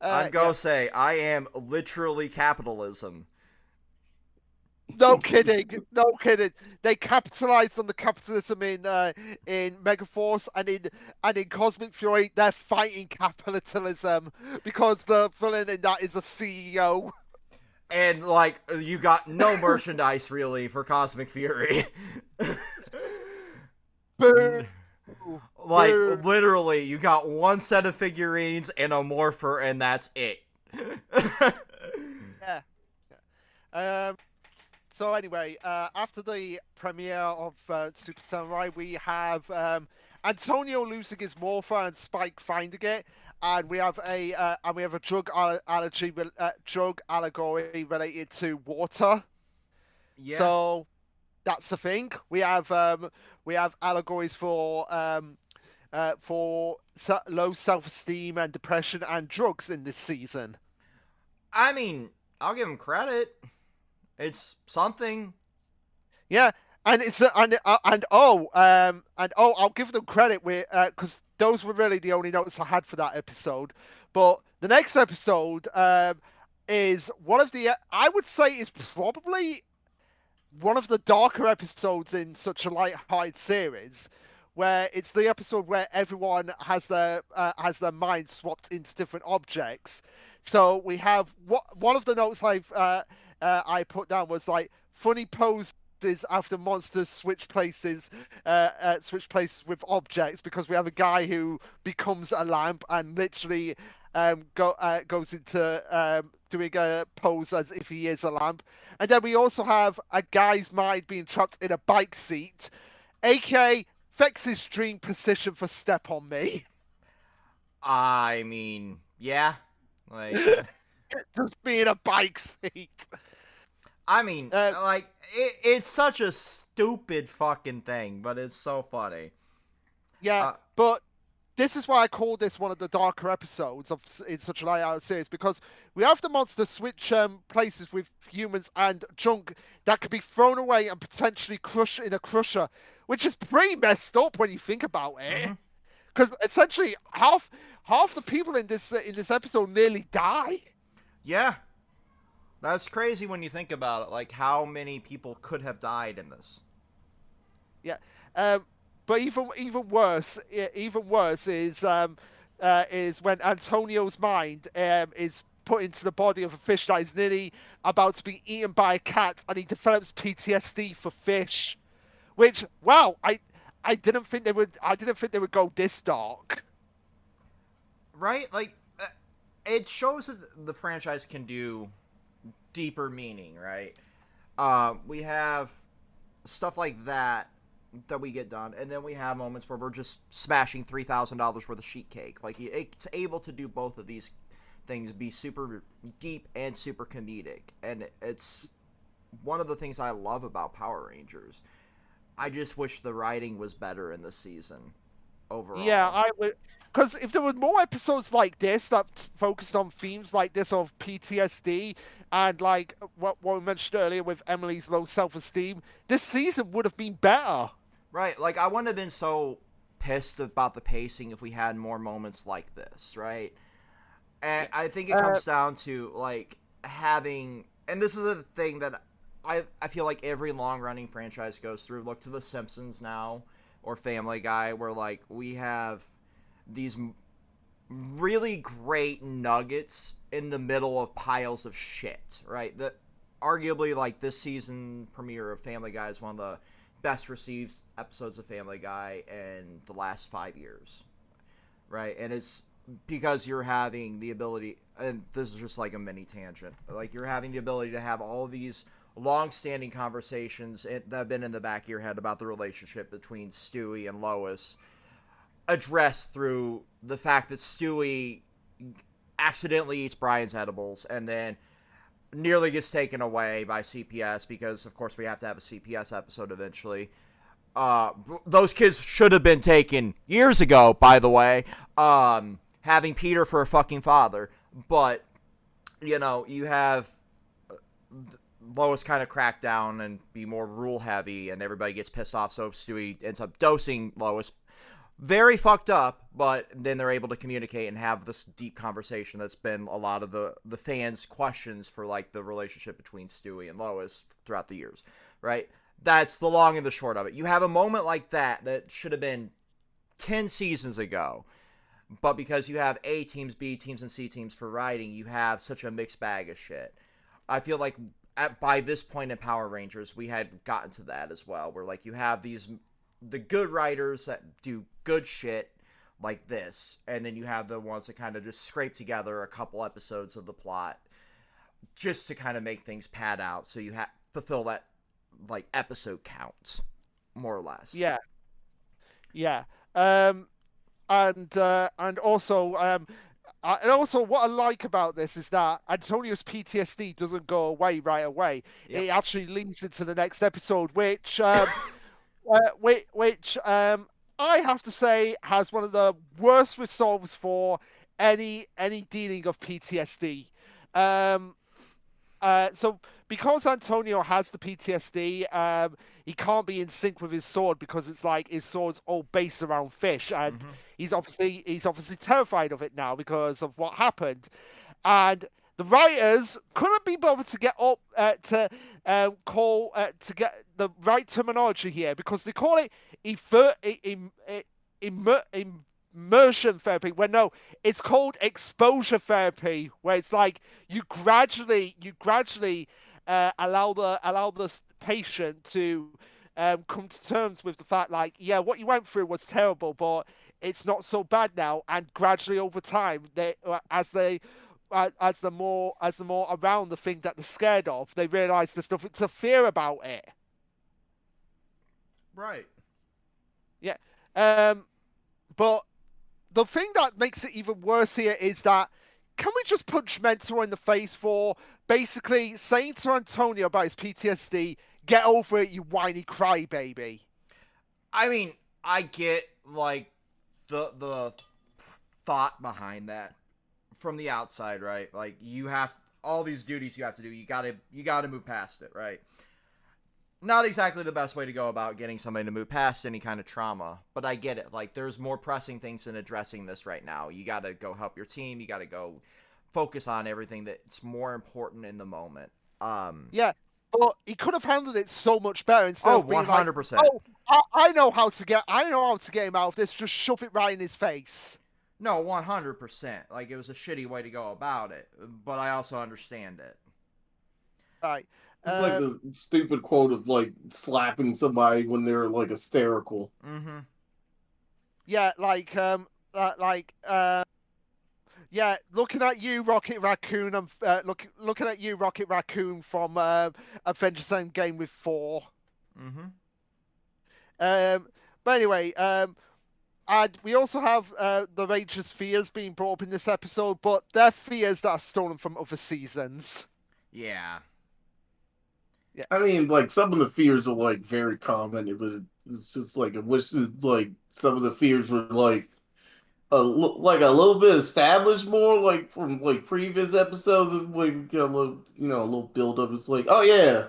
I'm Gosei. I am literally capitalism. No kidding. No kidding. They capitalized on the capitalism in Megaforce, and in Cosmic Fury, they're fighting capitalism because the villain in that is a CEO. And, like, you got no merchandise, really, for Cosmic Fury. Boo. Like, Boo. literally, you got one set of figurines and a morpher, and that's it. Yeah. So anyway, after the premiere of Super Samurai, we have Antonio losing his morpher and Spike finding it, and we have a drug allegory related to water. Yeah. So that's the thing. We have allegories for low self-esteem and depression and drugs in this season. I mean, I'll give him credit. It's something. Yeah, and it's I'll give them credit with because those were really the only notes I had for that episode. But the next episode is one of the I would say is probably one of the darker episodes in such a light-hearted series, where it's the episode where everyone has their mind swapped into different objects. So we have one of the notes I put down was like funny poses after monsters switch places with objects, because we have a guy who becomes a lamp and literally goes into doing a pose as if he is a lamp. And then we also have a guy's mind being trapped in a bike seat, aka Vex's dream position for Step on Me. I mean, yeah. Like, just being a bike seat. I mean, it's such a stupid fucking thing, but it's so funny. Yeah, but this is why I call this one of the darker episodes in such a light-hearted series, because we have the monster switch places with humans and junk that could be thrown away and potentially crushed in a crusher, which is pretty messed up when you think about it. Because essentially half the people in this episode nearly die. Yeah. That's crazy when you think about it, like how many people could have died in this. Yeah. But even worse is when Antonio's mind is put into the body of a fish that is nearly about to be eaten by a cat, and he develops PTSD for fish. Which, wow, I didn't think they would go this dark. Right? Like, it shows that the franchise can do deeper meaning, right? We have stuff like that we get done, and then we have moments where we're just smashing $3,000 worth of sheet cake. Like, it's able to do both of these things, be super deep and super comedic, and it's one of the things I love about Power Rangers. I just wish the writing was better in this season overall. Yeah, I would, because if there were more episodes like this that focused on themes like this of PTSD and like what we mentioned earlier with Emily's low self-esteem, this season would have been better. Right, like I wouldn't have been so pissed about the pacing if we had more moments like this, right? And I think it comes down to like having, and this is a thing that I feel like every long-running franchise goes through. Look to The Simpsons now, or Family Guy, where like we have these really great nuggets in the middle of piles of shit, right? That arguably, like, this season premiere of Family Guy is one of the best received episodes of Family Guy in the last 5 years, right? And it's because you're having the ability, and this is just like a mini tangent, like you're having the ability to have all of these long-standing conversations that have been in the back of your head about the relationship between Stewie and Lois, addressed through the fact that Stewie accidentally eats Brian's edibles and then nearly gets taken away by CPS, because of course we have to have a CPS episode eventually. Those kids should have been taken years ago, by the way, having Peter for a fucking father. But, you know, you have Lois kind of crack down and be more rule heavy, and everybody gets pissed off, so Stewie ends up dosing Lois. Very fucked up, but then they're able to communicate and have this deep conversation that's been a lot of the fans' questions for, like, the relationship between Stewie and Lois throughout the years, right? That's the long and the short of it. You have a moment like that should have been 10 seasons ago, but because you have A teams, B teams, and C teams for writing, you have such a mixed bag of shit. I feel like by this point in Power Rangers, we had gotten to that as well, where, like, you have the good writers that do good shit like this, and then you have the ones that kind of just scrape together a couple episodes of the plot just to kind of make things pad out, so you fulfill that, like, episode counts, more or less. Yeah. And also what I like about this is that Antonio's PTSD doesn't go away right away. Yep. It actually leads into the next episode, which I have to say has one of the worst resolves for any dealing of PTSD. So because Antonio has the PTSD, he can't be in sync with his sword because it's like his sword's all based around fish, and he's obviously terrified of it now because of what happened. And the writers couldn't be bothered to get up to get the right terminology here, because they call it immersion therapy, when no, it's called exposure therapy, where it's like you gradually allow the patient to come to terms with the fact, like, yeah, what you went through was terrible, but it's not so bad now. And gradually over time, as the more around the thing that they're scared of, they realize there's nothing to fear about it. Right. Yeah. But the thing that makes it even worse here is that, can we just punch Mentor in the face for basically saying to Antonio about his PTSD, get over it, you whiny crybaby? I mean, I get, like, the thought behind that from the outside, right? Like, you have all these duties you have to do. You gotta move past it, right? Not exactly the best way to go about getting somebody to move past any kind of trauma, but I get it. Like, there's more pressing things than addressing this right now. You gotta go help your team. You gotta go focus on everything that's more important in the moment. Yeah, but he could have handled it so much better instead of being 100%. like, oh, I know how to get him out of this. Just shove it right in his face. No, 100%. Like, it was a shitty way to go about it, but I also understand it. Right. It's like the stupid quote of, like, slapping somebody when they're, like, hysterical. Mm-hmm. Yeah, yeah, looking at you, Rocket Raccoon. I'm looking at you, Rocket Raccoon, from Avengers Endgame with Thor. Mm-hmm. But anyway, and we also have the Rangers' fears being brought up in this episode, but they're fears that are stolen from other seasons. Yeah. Yeah. I mean, like, some of the fears are, like, very common. It's just like, I wish like some of the fears were like a little bit established more, like from like previous episodes, and we get a little, a little build up. It's like, oh yeah,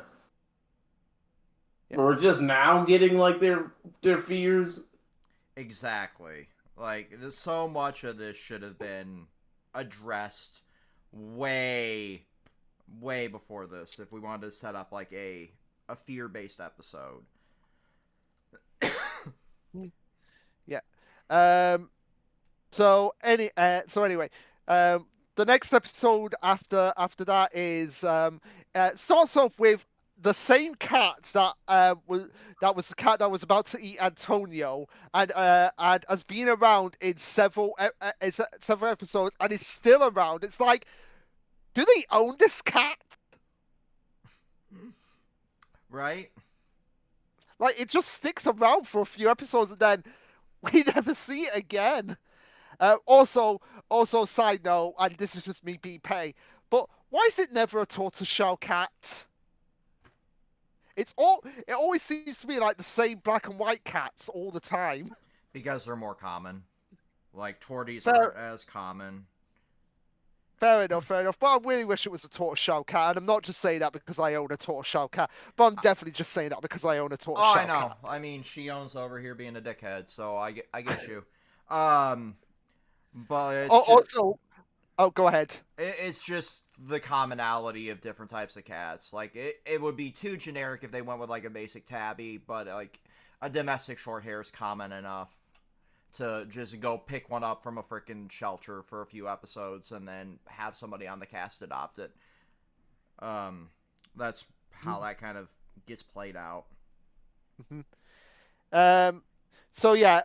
or just now getting like their fears. Exactly. Like, there's so much of this should have been addressed way before this if we wanted to set up like a fear-based episode. Yeah. So anyway, the next episode after that is starts off with the same cat that was the cat that was about to eat Antonio, and has been around in several episodes and is still around. It's like, do they own this cat? Right? Like, it just sticks around for a few episodes and then we never see it again. Also, side note, and this is just me being petty, but why is it never a tortoiseshell cat? It always seems to be like the same black and white cats all the time. Because they're more common. Like, torties aren't as common. Fair enough, fair enough. But I really wish it was a tortoiseshell cat, and I'm not just saying that because I own a tortoiseshell cat, but I'm definitely just saying that because I own a Oh, tortoiseshell I know. cat. I mean, she owns over here being a dickhead, so I get you. Um, but it's Oh, just also, oh, go ahead. it's just the commonality of different types of cats. Like it would be too generic if they went with like a basic tabby, but like a domestic short hair is common enough to just go pick one up from a freaking shelter for a few episodes and then have somebody on the cast adopt it. That's how that kind of gets played out. So yeah,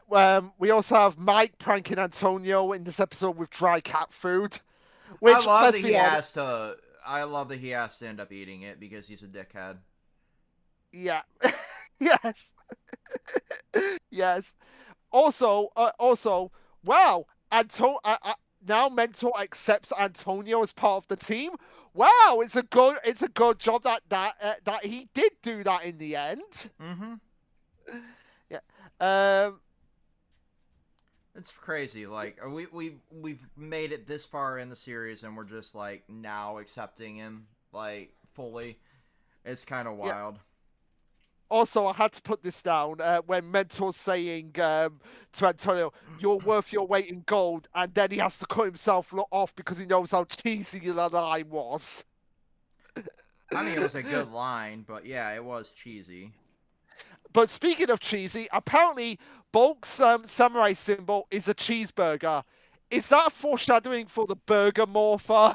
we also have Mike pranking Antonio in this episode with dry cat food, which I love let's that be he honest, has to. I love that he has to end up eating it because he's a dickhead. yeah, yes, yes. Also, wow, now Mentor accepts Antonio as part of the team. Wow, it's a good job that he did do that in the end. Mm-hmm. Yeah. It's crazy. Like we've made it this far in the series, and we're just like now accepting him like fully. It's kind of wild. Also, I had to put this down when Mentor's saying to Antonio, "You're worth your weight in gold," and then he has to cut himself off because he knows how cheesy the line was. I mean, it was a good line, but yeah, it was cheesy. But speaking of cheesy, apparently Bulk's samurai symbol is a cheeseburger. Is that foreshadowing for the burger morpher?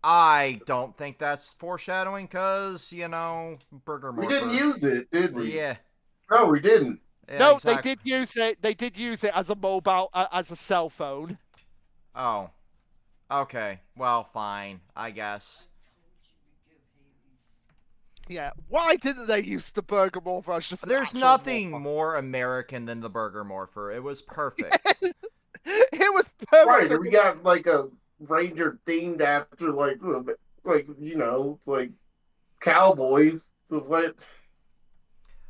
I don't think that's foreshadowing, cause Burger We Morpher. didn't use it, did we? Yeah. No, we didn't. Yeah, No, exactly. they did use it. They did use it as a mobile, as a cell phone. Oh. Okay. Well, fine. I guess. Yeah. Why didn't they use the burger morpher as just an There's actual nothing morpher? more American than the Burger Morpher. It was perfect. It was perfect. Right, and we got like a ranger themed after like like cowboys. So what?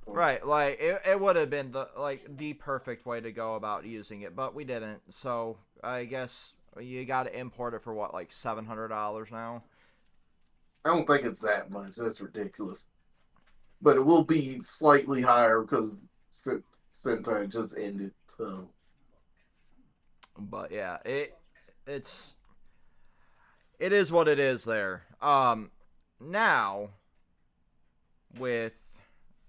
Right, like it would have been the perfect way to go about using it, but we didn't. So I guess you got to import it for what, like $700 now. I don't think it's that much. That's ridiculous. But it will be slightly higher because Sentai just ended. So, But yeah, it's it is what it is there. Now with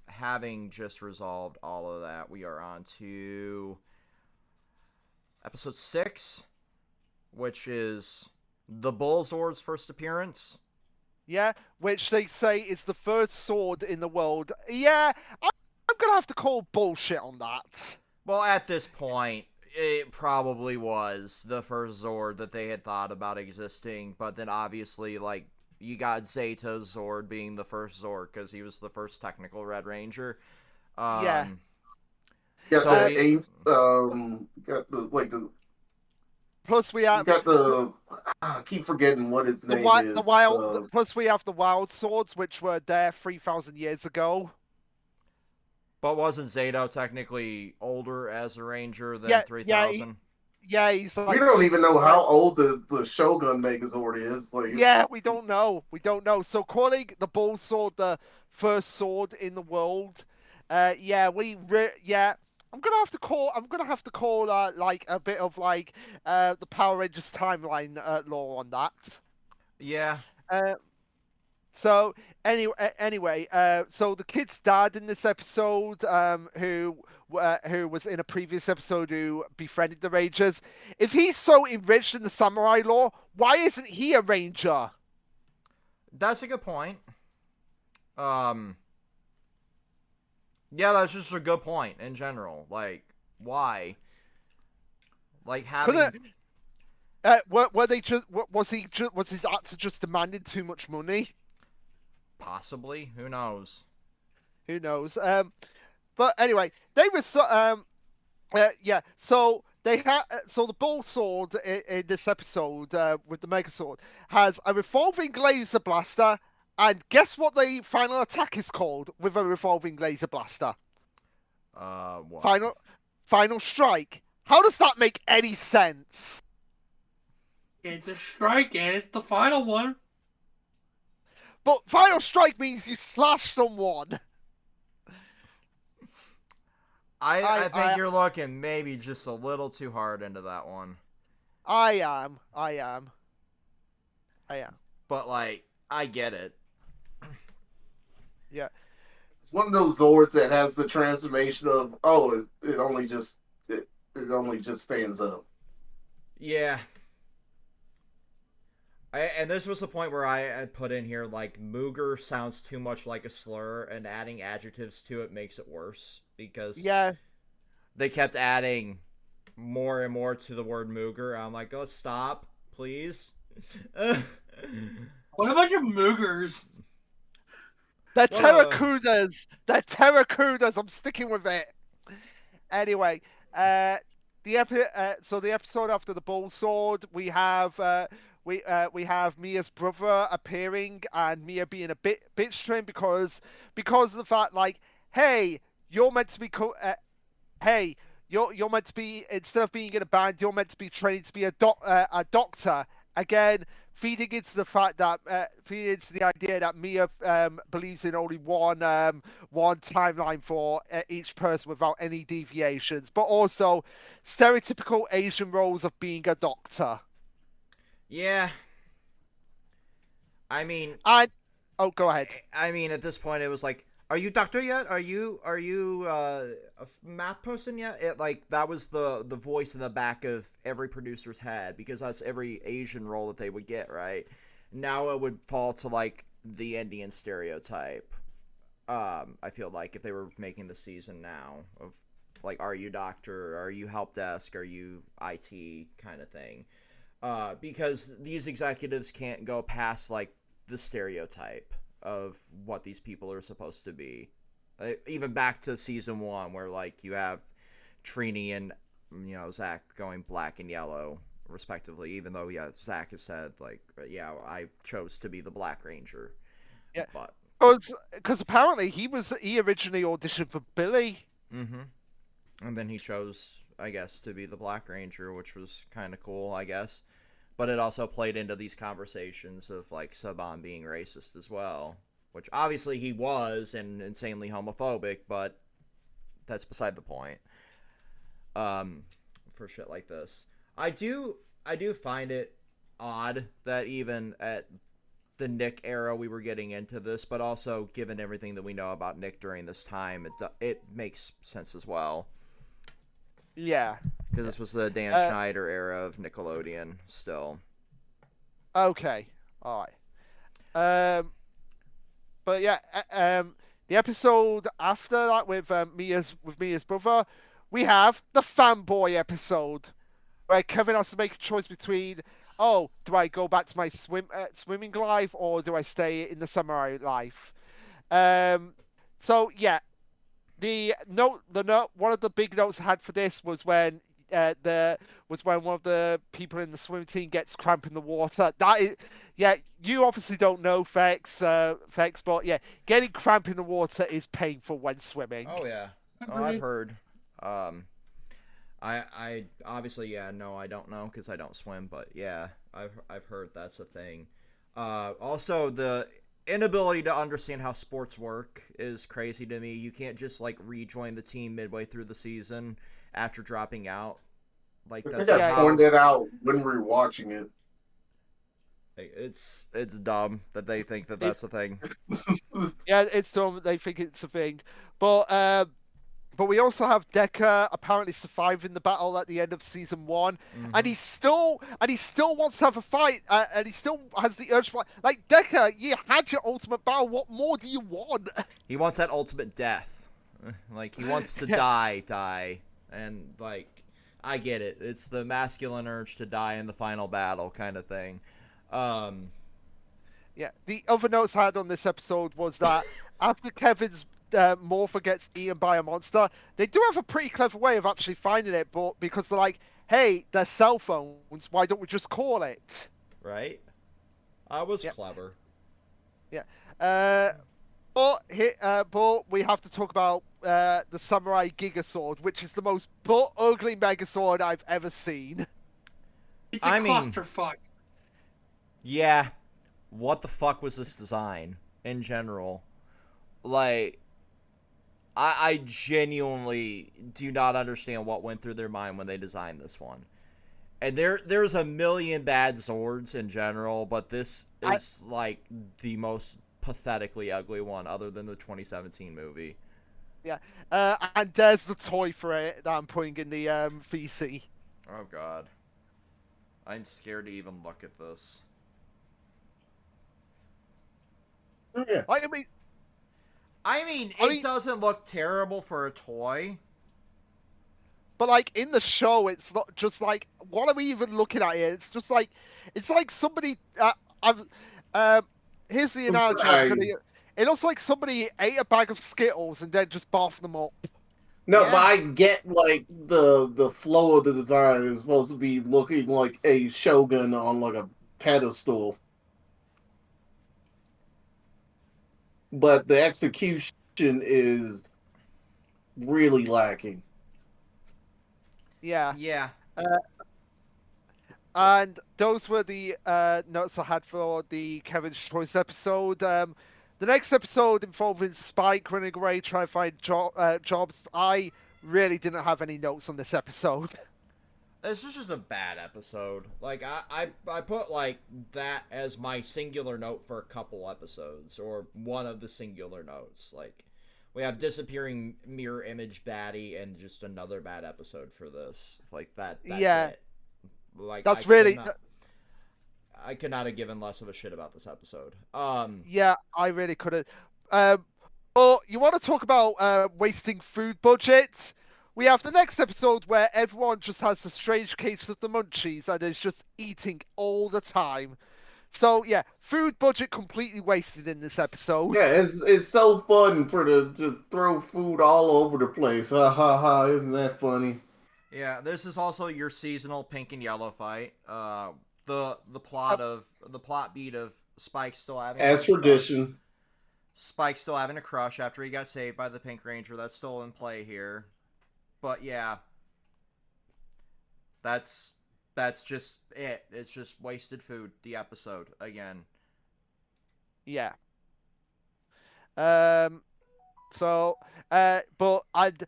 having just resolved all of that, we are on to episode 6, which is the Bullzord's first appearance. Yeah, which they say is the first sword in the world. Yeah, I'm gonna have to call bullshit on that. Well, at this point, it probably was the first Zord that they had thought about existing, but then obviously, like, you got Zeta's Zord being the first Zord because he was the first technical Red Ranger. Yeah. got So got the Plus we you have got the I keep forgetting what its name is. the wild. Plus we have the wild swords, which were there 3,000 years ago. But wasn't Zato technically older as a Ranger than Yeah, 3,000? Yeah, he's like. We don't even know how old the Shogun Megazord is. Like, Yeah, we don't know. We don't know. So calling the bull sword the first sword in the world. Yeah, I'm gonna have to call like a bit of like the Power Rangers timeline law on that. Yeah. So anyway, so the kid's dad in this episode, who was in a previous episode who befriended the Rangers. If he's so enriched in the samurai law, why isn't he a Ranger? That's a good point. Yeah, that's just a good point in general. Like, why? Like having. Were they just was his actor just demanding too much money? Possibly. Who knows? Who knows? But anyway, they were so yeah. So they had so the bull sword in this episode with the Mega Sword has a revolving laser blaster, and guess what the final attack is called with a revolving laser blaster? What? Final strike. How does that make any sense? It's a strike, and it's the final one. But final strike means you slash someone. I think you're looking maybe just a little too hard into that one. I am. But like, I get it. Yeah. It's one of those Zords that has the transformation of it only just stands up. Yeah. And this was the point where I had put in here, like, Mooger sounds too much like a slur, and adding adjectives to it makes it worse, because they kept adding more and more to the word Mooger. I'm like, oh, stop, please. What a bunch of Moogers. They're Terracudas. They're Terracudas. I'm sticking with it. Anyway, the episode after the Bull Sword, we have Mia's brother appearing, and Mia being a bitch to him because of the fact, like, hey, you're meant to be you're meant to be, instead of being in a band, you're meant to be training to be a doctor. Again, feeding into the fact that feeding into the idea that Mia believes in only one timeline for each person without any deviations, but also stereotypical Asian roles of being a doctor. Yeah. I mean... go ahead. I mean, at this point, it was like, are you doctor yet? Are you a math person yet? That was the voice in the back of every producer's head, because that's every Asian role that they would get, right? Now it would fall to, like, the Indian stereotype. I feel like if they were making the season now of, like, are you doctor? Are you help desk? Are you IT kind of thing? Because these executives can't go past, like, the stereotype of what these people are supposed to be. Even back to season 1, where, like, you have Trini and, Zach going black and yellow, respectively, even though, Zach has said, like, I chose to be the Black Ranger. Yeah. But... Because apparently he originally auditioned for Billy. Mm-hmm. And then he chose, I guess, to be the Black Ranger, which was kind of cool, I guess. But it also played into these conversations of, like, Saban being racist as well. Which, obviously, he was, and insanely homophobic, but that's beside the point. For shit like this. I do find it odd that even at the Nick era we were getting into this, but also, given everything that we know about Nick during this time, it makes sense as well. Yeah. Because this was the Dan Schneider era of Nickelodeon still. Okay. All right. But yeah, the episode after that with Mia's brother, we have the fanboy episode, where Kevin has to make a choice between, do I go back to my swimming life, or do I stay in the samurai life? So yeah. The note, one of the big notes I had for this was when one of the people in the swim team gets cramp in the water. That is, you obviously don't know, Fex, but yeah, getting cramp in the water is painful when swimming. Oh yeah, I've heard. I obviously, no, I don't know because I don't swim, but yeah, I've heard that's a thing. Also, the inability to understand how sports work is crazy to me. You can't just, like, rejoin the team midway through the season after dropping out. Like, that's I pointed out when we were watching it. It's dumb that they think that that's a thing. Yeah, it's dumb. They think it's a thing, but we also have Decker apparently surviving the battle at the end of season 1, and he still wants to have a fight, and he still has the urge to fight. Like, Decker, you had your ultimate battle. What more do you want? He wants that ultimate death. Like, he wants to die, and, like, I get it. It's the masculine urge to die in the final battle kind of thing. Yeah. The other notes I had on this episode was that after Kevin's Morpher gets eaten by a monster, they do have a pretty clever way of actually finding it, but because they're like, hey, they're cell phones, why don't we just call it? Right? I was clever. Yeah. But we have to talk about the Samurai Giga Sword, which is the most ugly Mega Sword I've ever seen. It's a clusterfuck. Yeah, what the fuck was this design in general? Like, I genuinely do not understand what went through their mind when they designed this one. And there's a million bad Zords in general, but this I is like the most pathetically ugly one, other than the 2017 movie. yeah, and there's the toy for it that I'm putting in the VC. Oh god, I'm scared to even look at this. Yeah. Like, I mean, I It mean, doesn't look terrible for a toy. but like in the show, it's not just like what are we even looking at here? It's just like it's like somebody. I've here's the analogy I'm gonna. I, Use. It looks like somebody ate a bag of Skittles and then just barfed them up. no, but Yeah, I get like the flow of the design is supposed to be looking like a shogun on like a pedestal, but the execution is really lacking. Yeah. yeah, And those were the notes I had for the Kevin's Choice episode. The next episode involving Spike running away trying to find jobs. I really didn't have any notes on this episode. this is just a bad episode. Like I put like that as my singular note for a couple episodes, or one of the singular notes. Like we have disappearing mirror image baddie and just another bad episode for this. Like that's Yeah, it. Like that's really. I could not have given less of a shit about this episode. Yeah, I really couldn't. But you want to talk about wasting food budget? We have the next episode where everyone just has a strange case of the munchies and is just eating all the time. So yeah, food budget completely wasted in this episode. Yeah, it's so fun for the just throw food all over the place. Ha ha ha! Isn't that funny? Yeah, this is also your seasonal pink and yellow fight. Uh, The plot beat of Spike still having As a crush. tradition. Spike still having a crush after he got saved by the Pink Ranger. That's still in play here. But yeah, that's that's just it. It's just wasted food. The episode again. yeah. Um. So, but and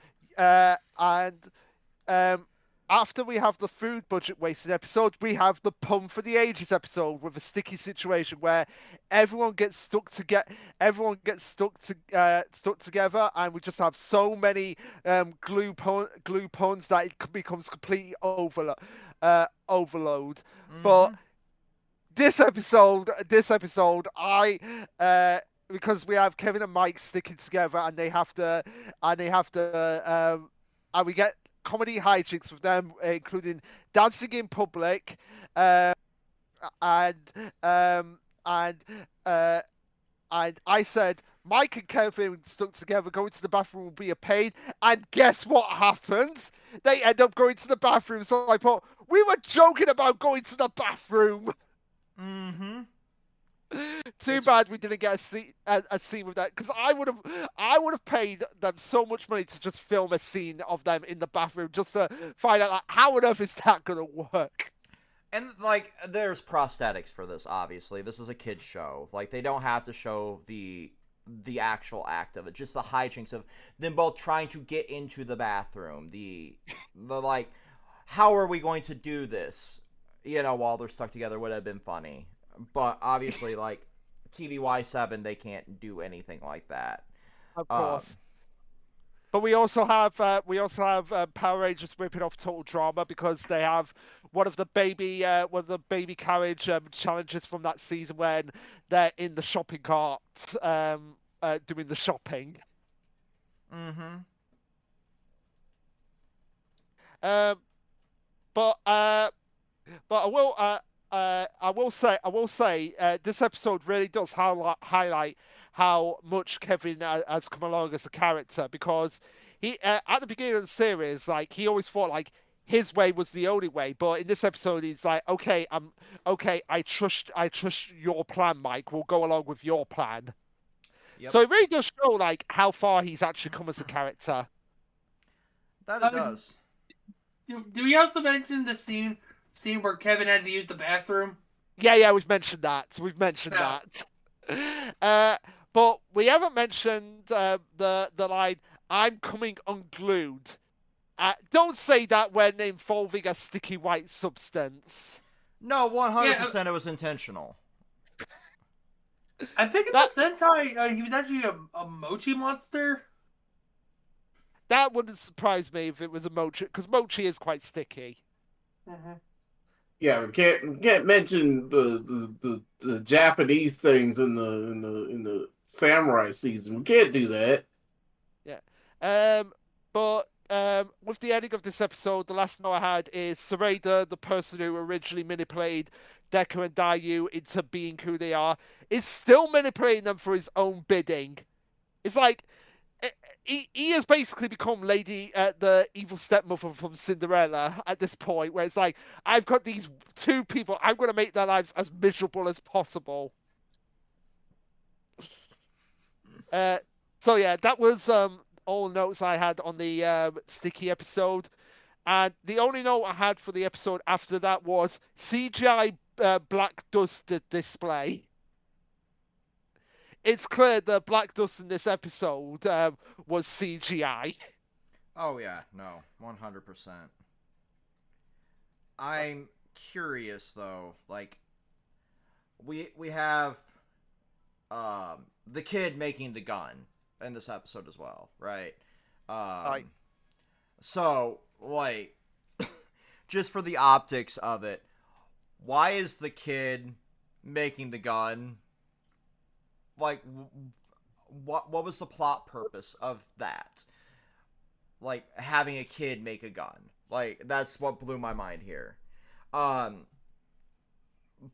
after we have the food budget wasted episode, we have the Pun for the Ages episode with a sticky situation where everyone gets everyone gets stuck together, and we just have so many glue puns that it becomes completely overload. But Mm-hmm. I because we have Kevin and Mike sticking together, and they have to, and we get comedy hijinks with them, including dancing in public, and um, and uh, and I said Mike and Kevin stuck together going to the bathroom will be a pain, and guess what happens? They end up going to the bathroom. So I put, we were joking about going to the bathroom. Mm-hmm. Too It's bad we didn't get a scene with that because I would have paid them so much money to just film a scene of them in the bathroom just to find out like, how on earth is that gonna work? and like there's prosthetics for this. Obviously, this is a kids show. Like they don't have to show the actual act of it, just the hijinks of them both trying to get into the bathroom. The like, how are we going to do this? You know, while they're stuck together would have been funny. But obviously, like TVY7, they can't do anything like that. Of Um, course. But we also have Power Rangers ripping off Total Drama because they have one of the baby carriage challenges from that season when they're in the shopping cart doing the shopping. mm-hmm. Um, but I will say, this episode really does highlight how much Kevin has come along as a character because he at the beginning of the series, like he always thought like his way was the only way, but in this episode, he's like, okay, okay. I trust your plan, Mike. We'll go along with your plan. Yep, So it really does show like how far he's actually come as a character. that it Um, does. do we also mention the scene where Kevin had to use the bathroom? Yeah, we've mentioned that. Yeah. But we haven't mentioned the line, "I'm coming unglued." Don't say that when involving a sticky white substance. No, Yeah, 100% it was intentional. I think in That the Sentai, he was actually a mochi monster. that wouldn't surprise me if it was a mochi, because mochi is quite sticky. Mm-hmm. Yeah, we can't mention the Japanese things in the samurai season. We can't do that. Yeah. But with the ending of this episode, the last note I had is Sarada, the person who originally manipulated Deku and Dayu into being who they are, is still manipulating them for his own bidding. It's like he has basically become the evil stepmother from Cinderella at this point, where it's like, I've got these two people, I'm going to make their lives as miserable as possible. Uh, so yeah, that was all the notes I had on the Sticky episode. And the only note I had for the episode after that was CGI black dust display. It's clear the black dust in this episode was CGI. Oh yeah, no, 100%. I'm curious though, like we have the kid making the gun in this episode as well, right? Right. So, like just for the optics of it, why is the kid making the gun? Like what was the plot purpose of that? Like having a kid make a gun. Like that's what blew my mind here. Um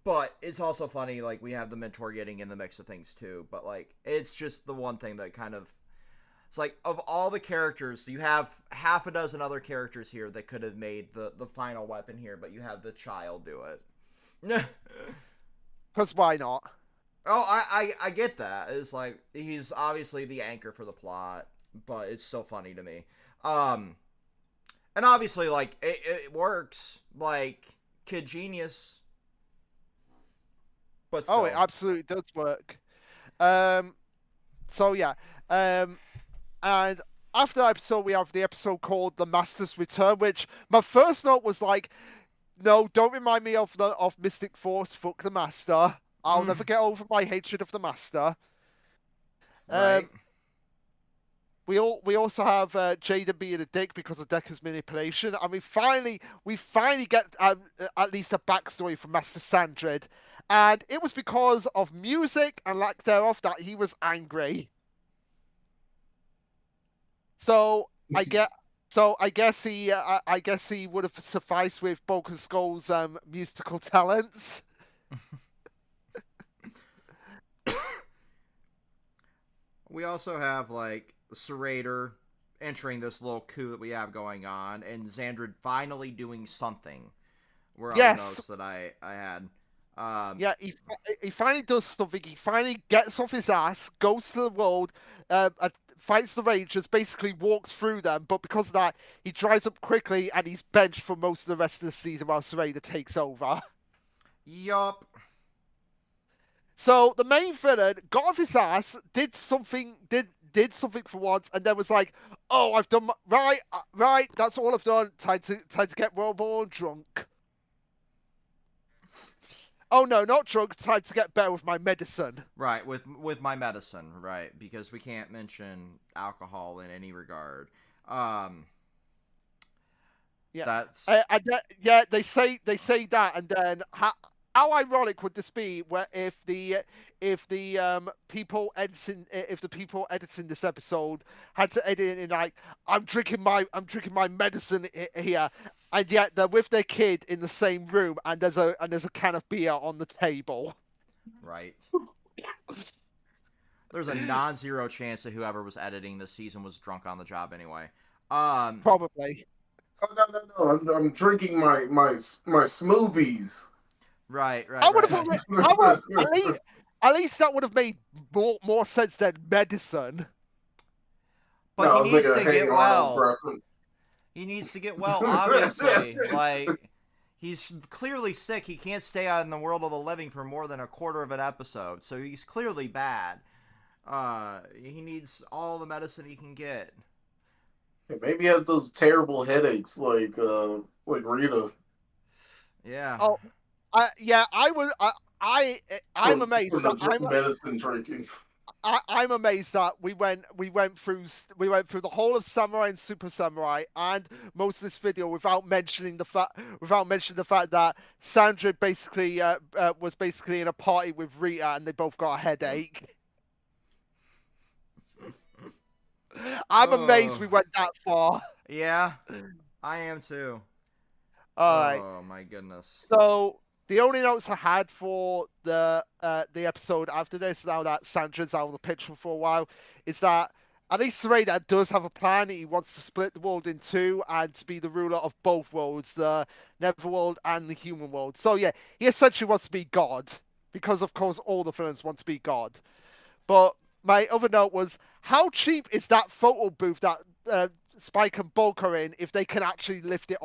but it's also funny, like we have the mentor getting in the mix of things too, but like it's just the one thing that kind of, it's like of all the characters, you have half a dozen other characters here that could have made the final weapon here, but you have the child do it. Because why not? Oh, I get that. It's like he's obviously the anchor for the plot, but it's still funny to me. And obviously, like it works. Like kid genius, but still. Oh, it absolutely does work. So yeah. And after that episode, we have the episode called "The Master's Return," which my first note was like, "No, don't remind me of Mystic Force. Fuck the Master. I'll never get over my hatred of the Master." Right. We also have Jada being a dick because of Decker's manipulation, and we finally get at least a backstory from Master Sandrid, and it was because of music and lack thereof that he was angry. So I guess he would have sufficed with Broken Skull's musical talents. We also have like Serrator entering this little coup that we have going on, and Xandrid finally doing something. Were other Yes. notes that I had. Yeah, he finally does something. He finally gets off his ass, goes to the road, fights the Rangers, basically walks through them. But because of that, he dries up quickly and he's benched for most of the rest of the season while Serena takes over. Yup. So the main villain got off his ass, did something for once, and then was like, "Oh, I've done right. That's all I've done. Time to get Robo drunk." Oh no, not drunk. Time to get better with my medicine. Right, with my medicine, right? Because we can't mention alcohol in any regard. Yeah, that's they say that, and then how ironic would this be? Where if the people editing this episode had to edit in like, I'm drinking my medicine here, and yet they're with their kid in the same room, and there's a can of beer on the table. right. There's a non-zero chance that whoever was editing this season was drunk on the job anyway. Probably. Oh, no. I'm drinking my smoothies. Right. I would have at least that would have made more sense than medicine. But No, he needs to Hey get Arnold well. reference. He needs to get well, obviously. Like he's clearly sick. He can't stay out in the world of the living for more than a quarter of an episode, so he's clearly bad. He needs all the medicine he can get. Maybe he has those terrible headaches like Rita. Yeah. Oh, I was I'm amazed From that the medicine drinking. I'm amazed that we went through the whole of Samurai and Super Samurai and most of this video without mentioning the fact that Sandra basically was basically in a party with Rita and they both got a headache. I'm amazed we went that far. Yeah, I am too. All right. Oh my goodness. So the only notes I had for the episode after this, now that Sandra's out of the picture for a while, is that at least Sarada does have a plan. He wants to split the world in two and to be the ruler of both worlds, the Netherworld and the human world. So yeah, he essentially wants to be God, because of course all the villains want to be God. But my other note was, how cheap is that photo booth that Spike and Bulk are in if they can actually lift it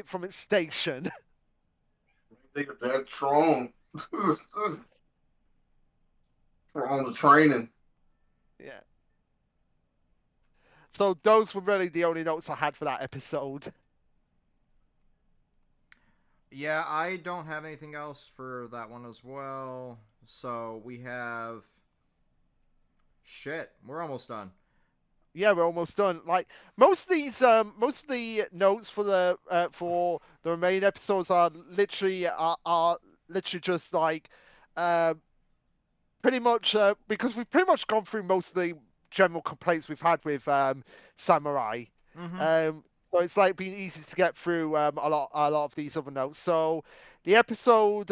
from its station? They're strong. Strong the training. Yeah. So those were really the only notes I had for that episode. Yeah, I don't have anything else for that one as well. So we have. Shit, we're almost done. Yeah, we're almost done. Like most of the notes for the remaining episodes are literally just like pretty much because we've pretty much gone through most of the general complaints we've had with Samurai. Mm-hmm. So it's like been easy to get through a lot of these other notes. So the episode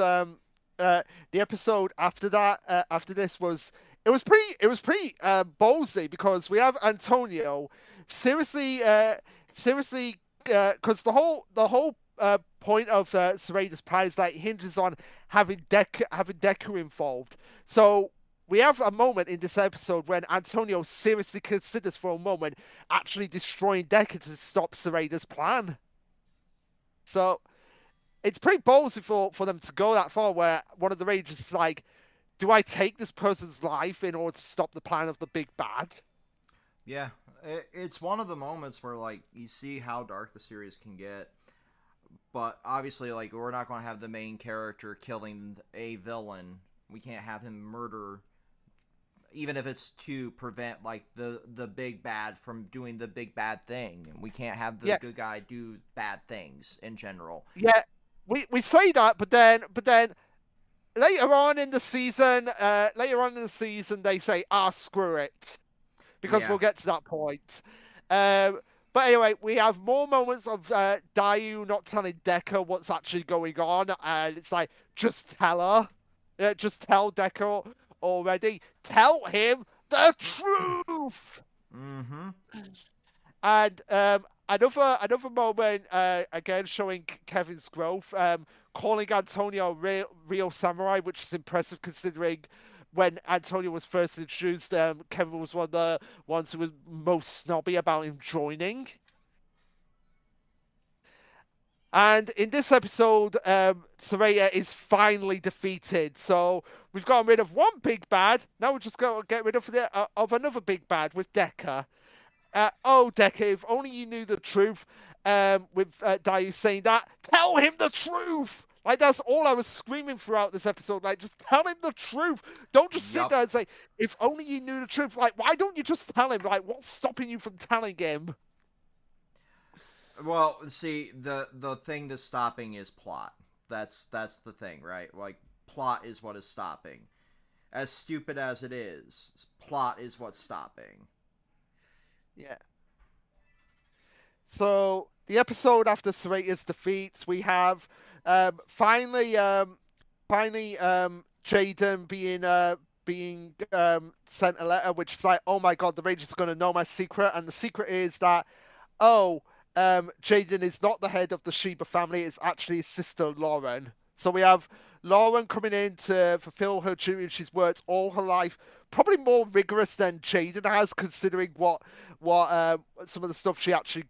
after that after this was it was pretty ballsy, because we have Antonio seriously because the whole point of Sarada's plan is that it hinges on having Deku involved. So we have a moment in this episode when Antonio seriously considers for a moment actually destroying Deku to stop Sarada's plan. So it's pretty ballsy for them to go that far, where one of the Rangers is like, do I take this person's life in order to stop the plan of the big bad? Yeah, it's one of the moments where, like, you see how dark the series can get. But obviously, like, we're not going to have the main character killing a villain. We can't have him murder, even if it's to prevent, like, the big bad from doing the big bad thing. We can't have the good guy do bad things in general. Yeah, we say that, but then later on in the season, they say, screw it. Because we'll get to that point. But anyway, we have more moments of Dayu not telling Deku what's actually going on. And it's like, just tell her. Just tell Deku already. Tell him the truth! Mm-hmm. And another moment, again, showing Kevin's growth, calling Antonio real samurai, which is impressive considering when Antonio was first introduced, Kevin was one of the ones who was most snobby about him joining. And in this episode, Saraya is finally defeated. So we've gotten rid of one big bad. Now we're just going to get rid of another big bad with Deca. Deca, if only you knew the truth. With Dayu saying that, tell him the truth. Like, that's all I was screaming throughout this episode. Like, just tell him the truth. Don't just sit there and say, if only you knew the truth. Like, why don't you just tell him? Like, what's stopping you from telling him? Well, see, the thing that's stopping is plot. That's the thing, right? Like, plot is what is stopping. As stupid as it is, plot is what's stopping. Yeah. So the episode after Sarada's defeat, we have finally Jaden being sent a letter, which is like, oh my god, the Rangers are going to know my secret, and the secret is that Jaden is not the head of the Shiba family; it's actually his sister Lauren. So we have Lauren coming in to fulfill her duty. She's worked all her life, probably more rigorous than Jaden has, considering what some of the stuff she actually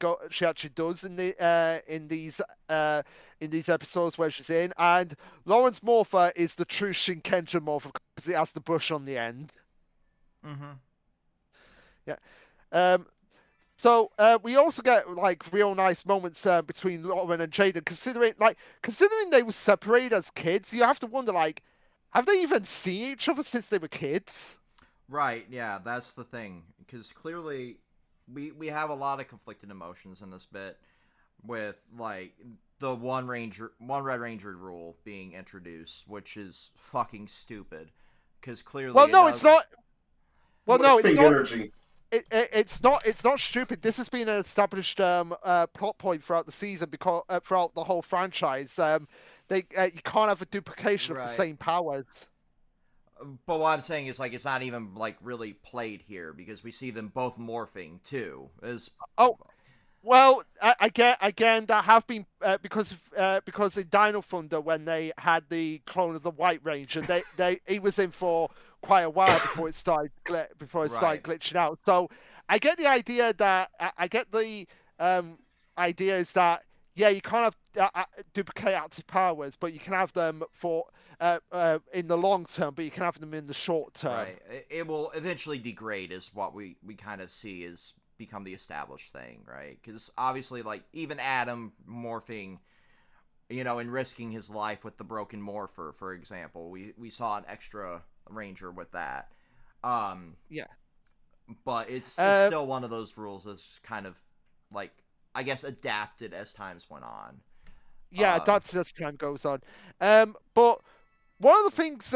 does in these episodes where she's in. And Lauren's morpher is the true Shinkenja morpher because it has the bush on the end. Mm-hmm. Yeah. So we also get like real nice moments between Lauren and Jaden, considering they were separated as kids. You have to wonder, like, have they even seen each other since they were kids? Right. Yeah, that's the thing. Because clearly, we have a lot of conflicted emotions in this bit, with like the one Red Ranger rule being introduced, which is fucking stupid. Because clearly, Well, no, it's not. Well, no, it's not. Energy. It's not stupid. This has been an established plot point throughout the season, because throughout the whole franchise. You can't have a duplication of the same powers. But what I'm saying is, like, it's not even like really played here because we see them both morphing too. Well, again, that have been because in Dino Thunder, when they had the clone of the White Ranger, he was in for quite a while before it started glitching out. So I get the idea that idea is that you can't have duplicate active powers, but you can have them for in the long term, but you can have them in the short term. Right. It will eventually degrade, is what we kind of see is become the established thing, right? Because obviously, like, even Adam morphing, and risking his life with the broken morpher, for example, we saw an extra ranger with that. Yeah. But it's still one of those rules that's kind of, like, I guess, adapted as times went on. Yeah, adapted as time goes on. But one of the things,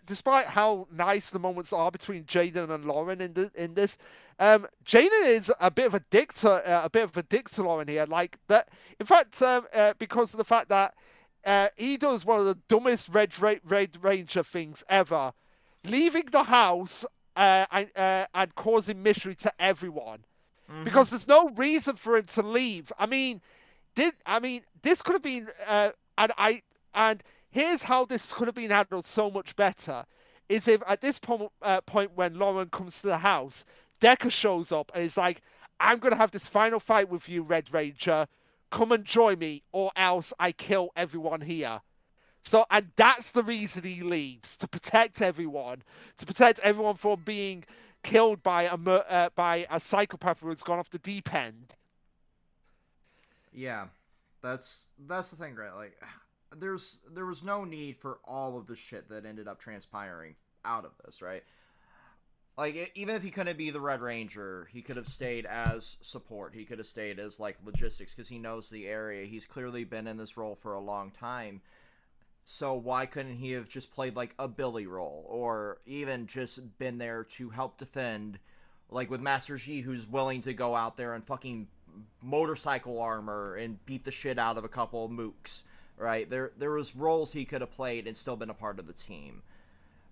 despite how nice the moments are between Jaden and Lauren in this, Jaden is a bit of a dick to Lauren here. Like that, in fact, because of the fact that he does one of the dumbest Red Ranger things ever, leaving the house and causing misery to everyone. Mm-hmm. Because there's no reason for him to leave. I mean, this could have been, and here's how this could have been handled so much better: is if at this point when Lauren comes to the house, Decker shows up and is like, "I'm gonna have this final fight with you, Red Ranger. Come and join me, or else I kill everyone here." So, and that's the reason he leaves, to protect everyone from being killed by a psychopath who's gone off the deep end. Yeah, that's the thing, right? Like, there was no need for all of the shit that ended up transpiring out of this, right? Like, even if he couldn't be the Red Ranger, he could have stayed as support. He could have stayed as, like, logistics, because he knows the area. He's clearly been in this role for a long time. So why couldn't he have just played, like, a Billy role? Or even just been there to help defend, like, with Master G, who's willing to go out there and fucking motorcycle armor and beat the shit out of a couple of mooks, right? There was roles he could have played and still been a part of the team.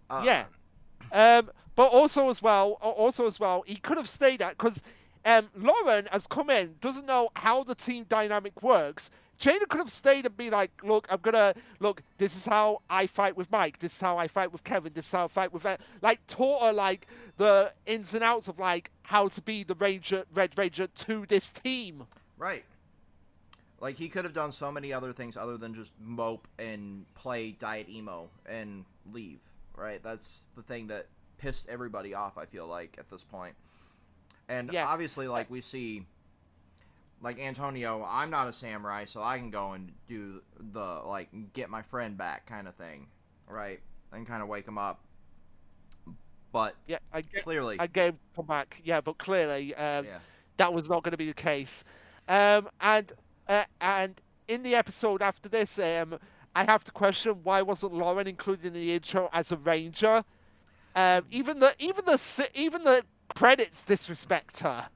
Yeah. But also as well, he could have stayed at, because Lauren has come in, doesn't know how the team dynamic works. Jada could have stayed and be like, look, this is how I fight with Mike, this is how I fight with Kevin, this is how I fight with, like, taught her, like, the ins and outs of, like, how to be the Red Ranger to this team. Right. Like, he could have done so many other things other than just mope and play Diet Emo and leave, right? That's the thing that pissed everybody off, I feel like, at this point. And obviously, like, we see, like, Antonio, I'm not a samurai, so I can go and do the, like, get my friend back kind of thing, right? And kind of wake him up. But clearly, I gave him come back. Yeah, but clearly, that was not going to be the case. And in the episode after this, I have to question, why wasn't Lauren included in the intro as a ranger? Even the credits disrespect her.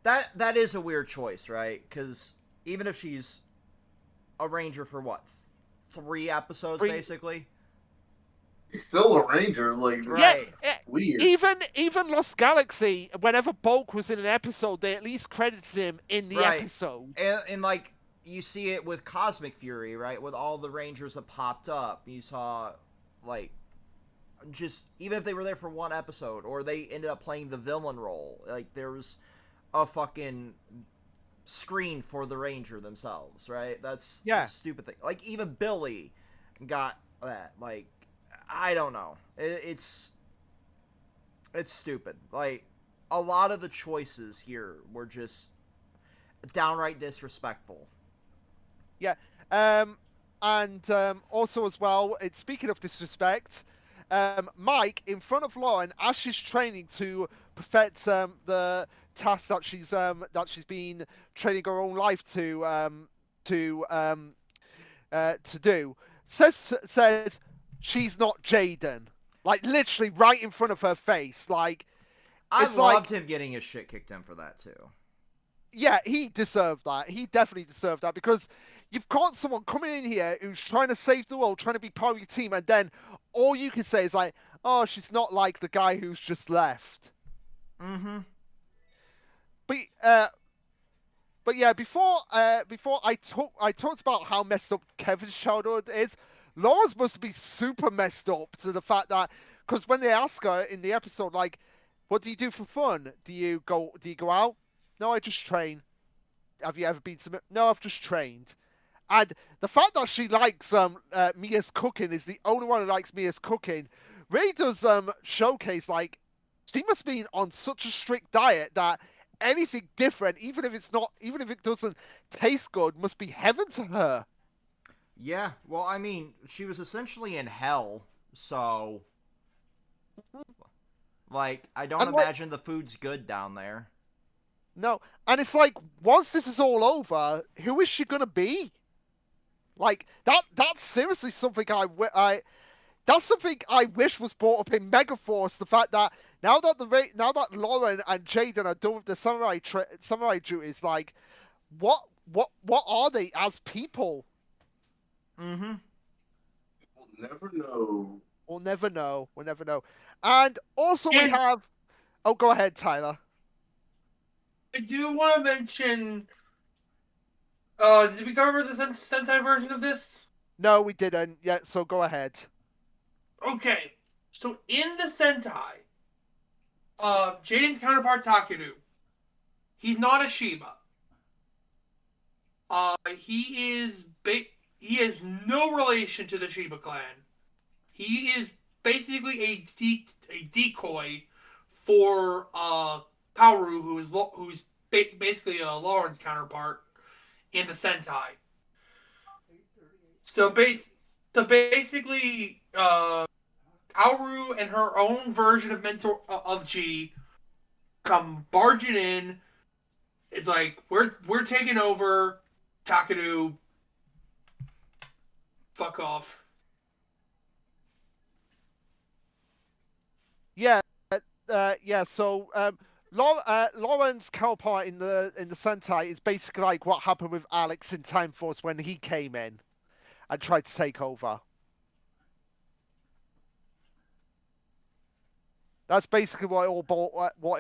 That is a weird choice, right? Because even if she's a ranger for what, 3 episodes basically, he's still a ranger, like, right? Yeah, weird. Even Lost Galaxy, whenever Bulk was in an episode, they at least credited him in the episode. And like, you see it with Cosmic Fury, right? With all the Rangers that popped up. You saw, like, just, even if they were there for one episode, or they ended up playing the villain role, like, there was a fucking screen for the Ranger themselves, right? That's Yeah. the stupid thing. Like, even Billy got that. Like, I don't know. It's stupid. Like, a lot of the choices here were just downright disrespectful. Yeah. And also as well, it's speaking of disrespect, Mike in front of Lauren as she's training to perfect the task that she's been training her own life to do, says she's not Jaden, like literally right in front of her face. Like, I it's loved like, him getting his shit kicked in for that too. yeah, he deserved that. He definitely deserved that, because you've got someone coming in here who's trying to save the world, trying to be part of your team, and then all you can say is like, "Oh, she's not like the guy who's just left." Mm-hmm. But but yeah, before I talked about how messed up Kevin's childhood is, Laura's must be super messed up to the fact that, because when they ask her in the episode, like, "What do you do for fun? Do you go out?" "No, I just train." "Have you ever been to?" "No, I've just trained." And the fact that she likes Mia's cooking, is the only one who likes Mia's cooking, really does showcase, like, she must be on such a strict diet that anything different, even if it doesn't taste good, must be heaven to her. Yeah, well, I mean, she was essentially in hell, so, like, I don't And like, imagine the food's good down there. no, and it's like, once this is all over, who is she gonna be? Like, that's seriously something that's something I wish was brought up in Megaforce. The fact that now that Lauren and Jaden are done with the samurai duties, like, what are they as people? Mm-hmm. We'll never know. We'll never know. We'll never know. And also we And- have. Oh, go ahead, Tyler. I do want to mention. Did we cover the Sentai version of this? No, we didn't yet. So go ahead. Okay, so in the Sentai, Jaden's counterpart Takeru, he's not a Shiba. He has no relation to the Shiba clan. He is basically a decoy for Kaoru, who's basically a Lauren's counterpart in the Sentai. So basically, Kaoru and her own version of Mentor of G come barging in. It's like, we're taking over. Takeru, fuck off. Yeah, yeah. So Lauren's counterpart in the Sentai is basically like what happened with Alex in Time Force when he came in and tried to take over. That's basically what it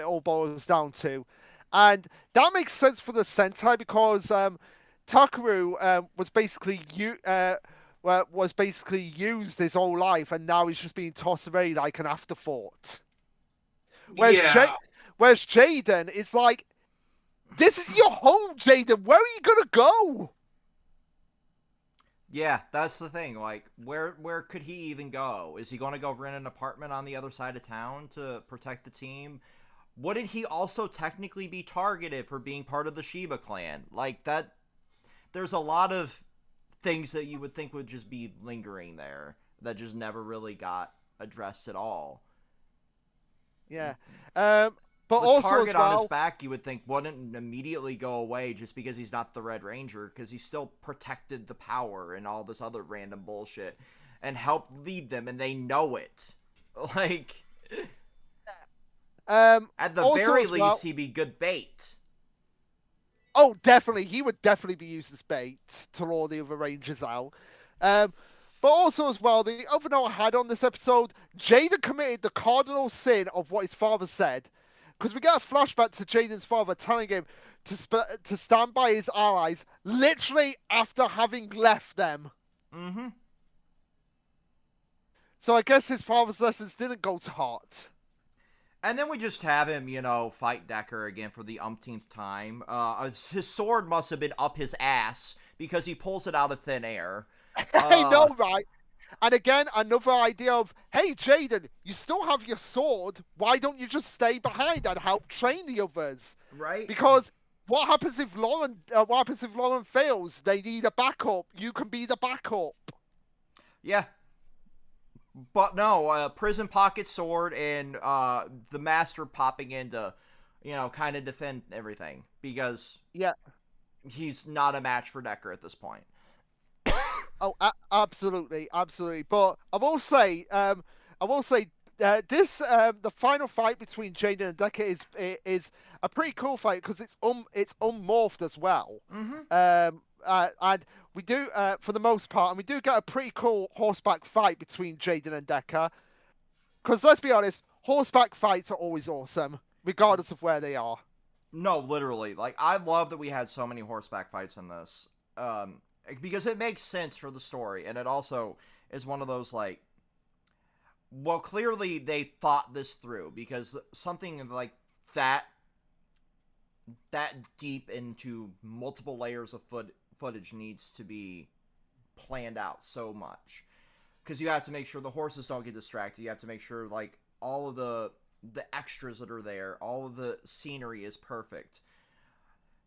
all boils down to, and that makes sense for the Sentai, because Takeru was basically used his whole life, and now he's just being tossed away like an afterthought. Whereas Yeah. whereas Jaden, it's like, this is your home, Jaden. Where are you gonna go? Yeah, that's the thing. Like, where could he even go? Is he going to go rent an apartment on the other side of town to protect the team? Wouldn't he also technically be targeted for being part of the Shiba clan? Like, that, there's a lot of things that you would think would just be lingering there that just never really got addressed at all. Yeah. But The also target as well, on his back, you would think, wouldn't immediately go away just because he's not the Red Ranger, because he still protected the power and all this other random bullshit and helped lead them, and they know it. Like, at the also very as well- least, he'd be good bait. oh, definitely, he would definitely be used as bait to lure the other Rangers out. But also as well, the other note I had on this episode, Jaden committed the cardinal sin of what his father said, because we get a flashback to Jaden's father telling him to stand by his allies, literally after having left them. Mm-hmm. So I guess his father's lessons didn't go to heart. And then we just have him, fight Decker again for the umpteenth time. His sword must have been up his ass because he pulls it out of thin air. I know, right? And again, another idea of, hey, Jaden, you still have your sword. Why don't you just stay behind and help train the others? Right? Because what happens if Lauren fails? They need a backup. You can be the backup. Yeah. But no, prison pocket sword and the master popping in to, kind of defend everything because Yeah. he's not a match for Decker at this point. Oh, absolutely, absolutely. But I will say, this the final fight between Jaden and Decker is a pretty cool fight because it's unmorphed as well. Mm-hmm. And we do, for the most part, and we do get a pretty cool horseback fight between Jaden and Decker. Because let's be honest, horseback fights are always awesome, regardless of where they are. No, literally. Like, I love that we had so many horseback fights in this. Because it makes sense for the story, and it also is one of those, like, well, clearly they thought this through, because something like that deep into multiple layers of footage needs to be planned out so much. Because you have to make sure the horses don't get distracted. You have to make sure, like, all of the extras that are there, all of the scenery is perfect.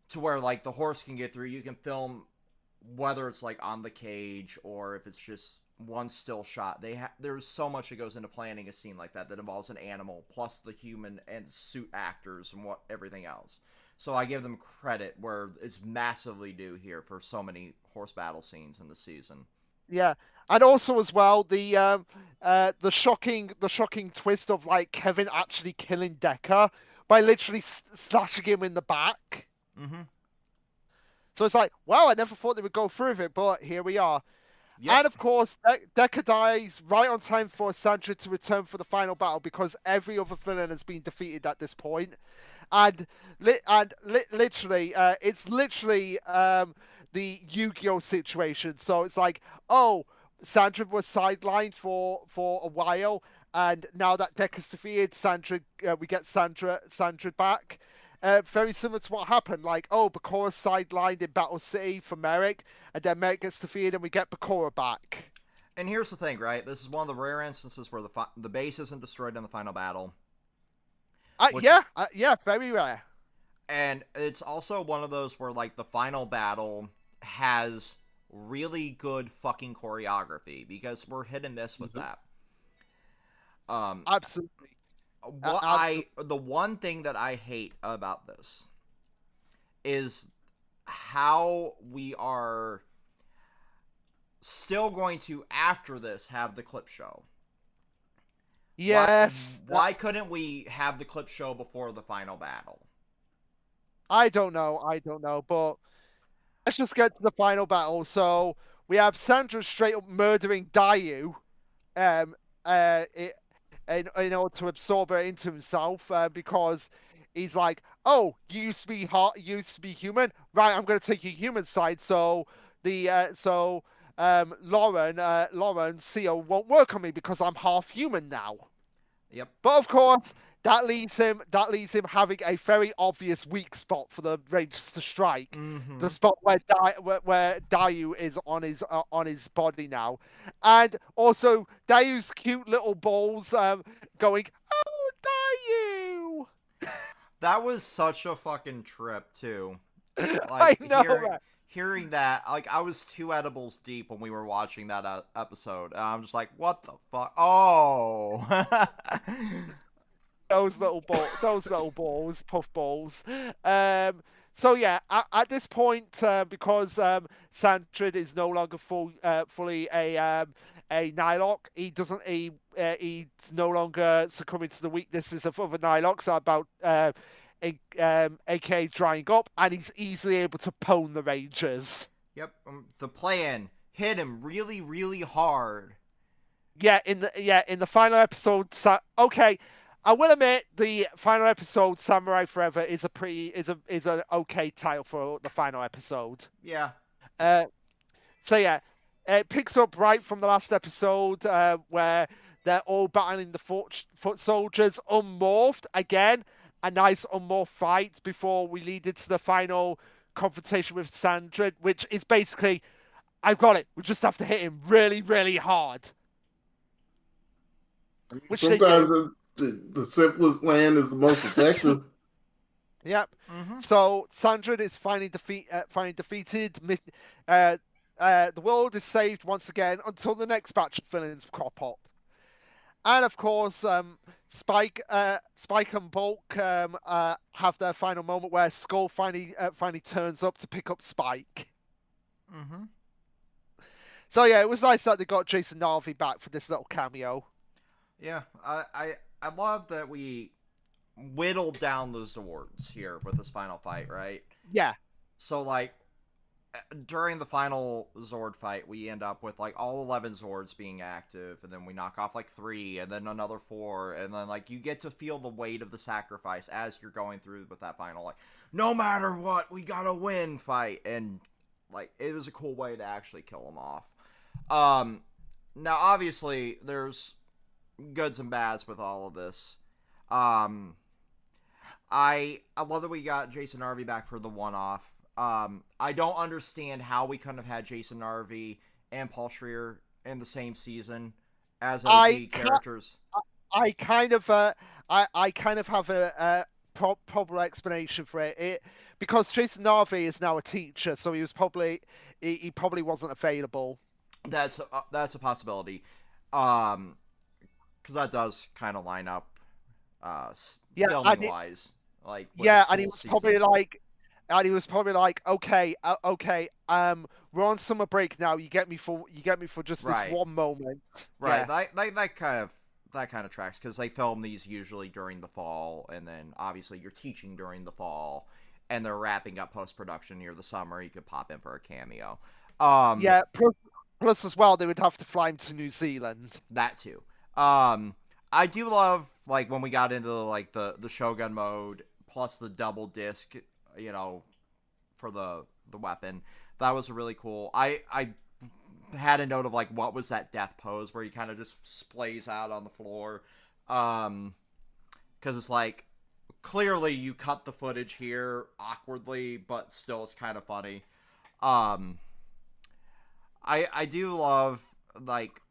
To where, like, the horse can get through. You can film whether it's, like, on the cage or if it's just one still shot. There's so much that goes into planning a scene like that involves an animal, plus the human and suit actors and everything else. So I give them credit where it's massively due here for so many horse battle scenes in the season. Yeah, and also as well the shocking twist of like Kevin actually killing Decker by literally slashing him in the back. Mm-hmm. So it's like, wow, I never thought they would go through with it, but here we are. Yep. And of course, Decker dies right on time for Sandra to return for the final battle because every other villain has been defeated at this point. And literally, it's literally the Yu-Gi-Oh situation. So it's like, oh, Sandra was sidelined for a while, and now that Decker's defeated, we get Sandra back. Very similar to what happened. Like, oh, Bakura's sidelined in Battle City for Merrick, and then Merrick gets defeated, and we get Bakura back. And here's the thing, right? This is one of the rare instances where the base isn't destroyed in the final battle. Yeah, very rare. And it's also one of those where, like, the final battle has really good fucking choreography, because we're hit and miss with that. Absolutely. The one thing that I hate about this is how we are still going to, after this, have the clip show. Yes. Why couldn't we have the clip show before the final battle? I don't know, but let's just get to the final battle. So we have Sandra straight up murdering Dayu, in order to absorb her into himself, because he's like, oh, you used to be hot, you used to be human, right? I'm gonna take your human side. So Lauren CO won't work on me because I'm half human now. Yep. But of course, that leaves him having a very obvious weak spot for the Rangers to strike. Mm-hmm. The spot where Dayu is on his body now, and also Dayu's cute little balls going, oh, Dayu. That was such a fucking trip too. Like, I know. Hearing that, like, I was 2 edibles deep when we were watching that episode. I'm just like, what the fuck? Oh. those little balls, puff balls. So yeah, at this point, because Sandrid is no longer fully a Nylok, he's no longer succumbing to the weaknesses of other Nyloks about aka drying up, and he's easily able to pwn the Rangers. Yep, the plan hit him really, really hard. Yeah, in the final episode. Okay, I will admit the final episode, Samurai Forever, is an okay title for the final episode. Yeah. Uh, so yeah, it picks up right from the last episode where they're all battling the foot soldiers, unmorphed again. A nice unmorphed fight before we lead into the final confrontation with Sandra, which is basically, I've got it. We just have to hit him really, really hard. Which Sometimes the simplest plan is the most effective. Yep. Mm-hmm. So Sandra is finally defeated. The world is saved once again until the next batch of villains crop up. And of course, Spike and Bulk have their final moment where Skull finally turns up to pick up Spike. Mm-hmm. So yeah, it was nice that they got Jason Narvi back for this little cameo. Yeah, I love that we whittled down those Zords here with this final fight, right? Yeah. So, like, during the final Zord fight, we end up with, like, all 11 Zords being active, and then we knock off, like, 3, and then another 4, and then, like, you get to feel the weight of the sacrifice as you're going through with that final, like, no matter what, we gotta win fight, and, like, it was a cool way to actually kill them off. Now, obviously, there's goods and bads with all of this. I love that we got Jason Narvi back for the one-off. I don't understand how we couldn't have had Jason Narvi and Paul Schreier in the same season as OG characters. I kind of have a proper explanation for it. Because Jason Narvi is now a teacher, so he probably wasn't available. That's a possibility. Because that does kind of line up, filming wise. Like, and he was probably like, okay, we're on summer break now. You get me for just this one moment, right? Yeah. That kind of tracks because they film these usually during the fall, and then obviously you're teaching during the fall, and they're wrapping up post production near the summer. You could pop in for a cameo. Plus as well, they would have to fly him to New Zealand. That too. I do love, like, when we got into like the Shogun mode plus the double disc, you know, for the weapon. That was really cool. I had a note of, like, what was that death pose where he kind of just splays out on the floor. Because it's like, clearly you cut the footage here awkwardly, but still it's kind of funny. I do love, like,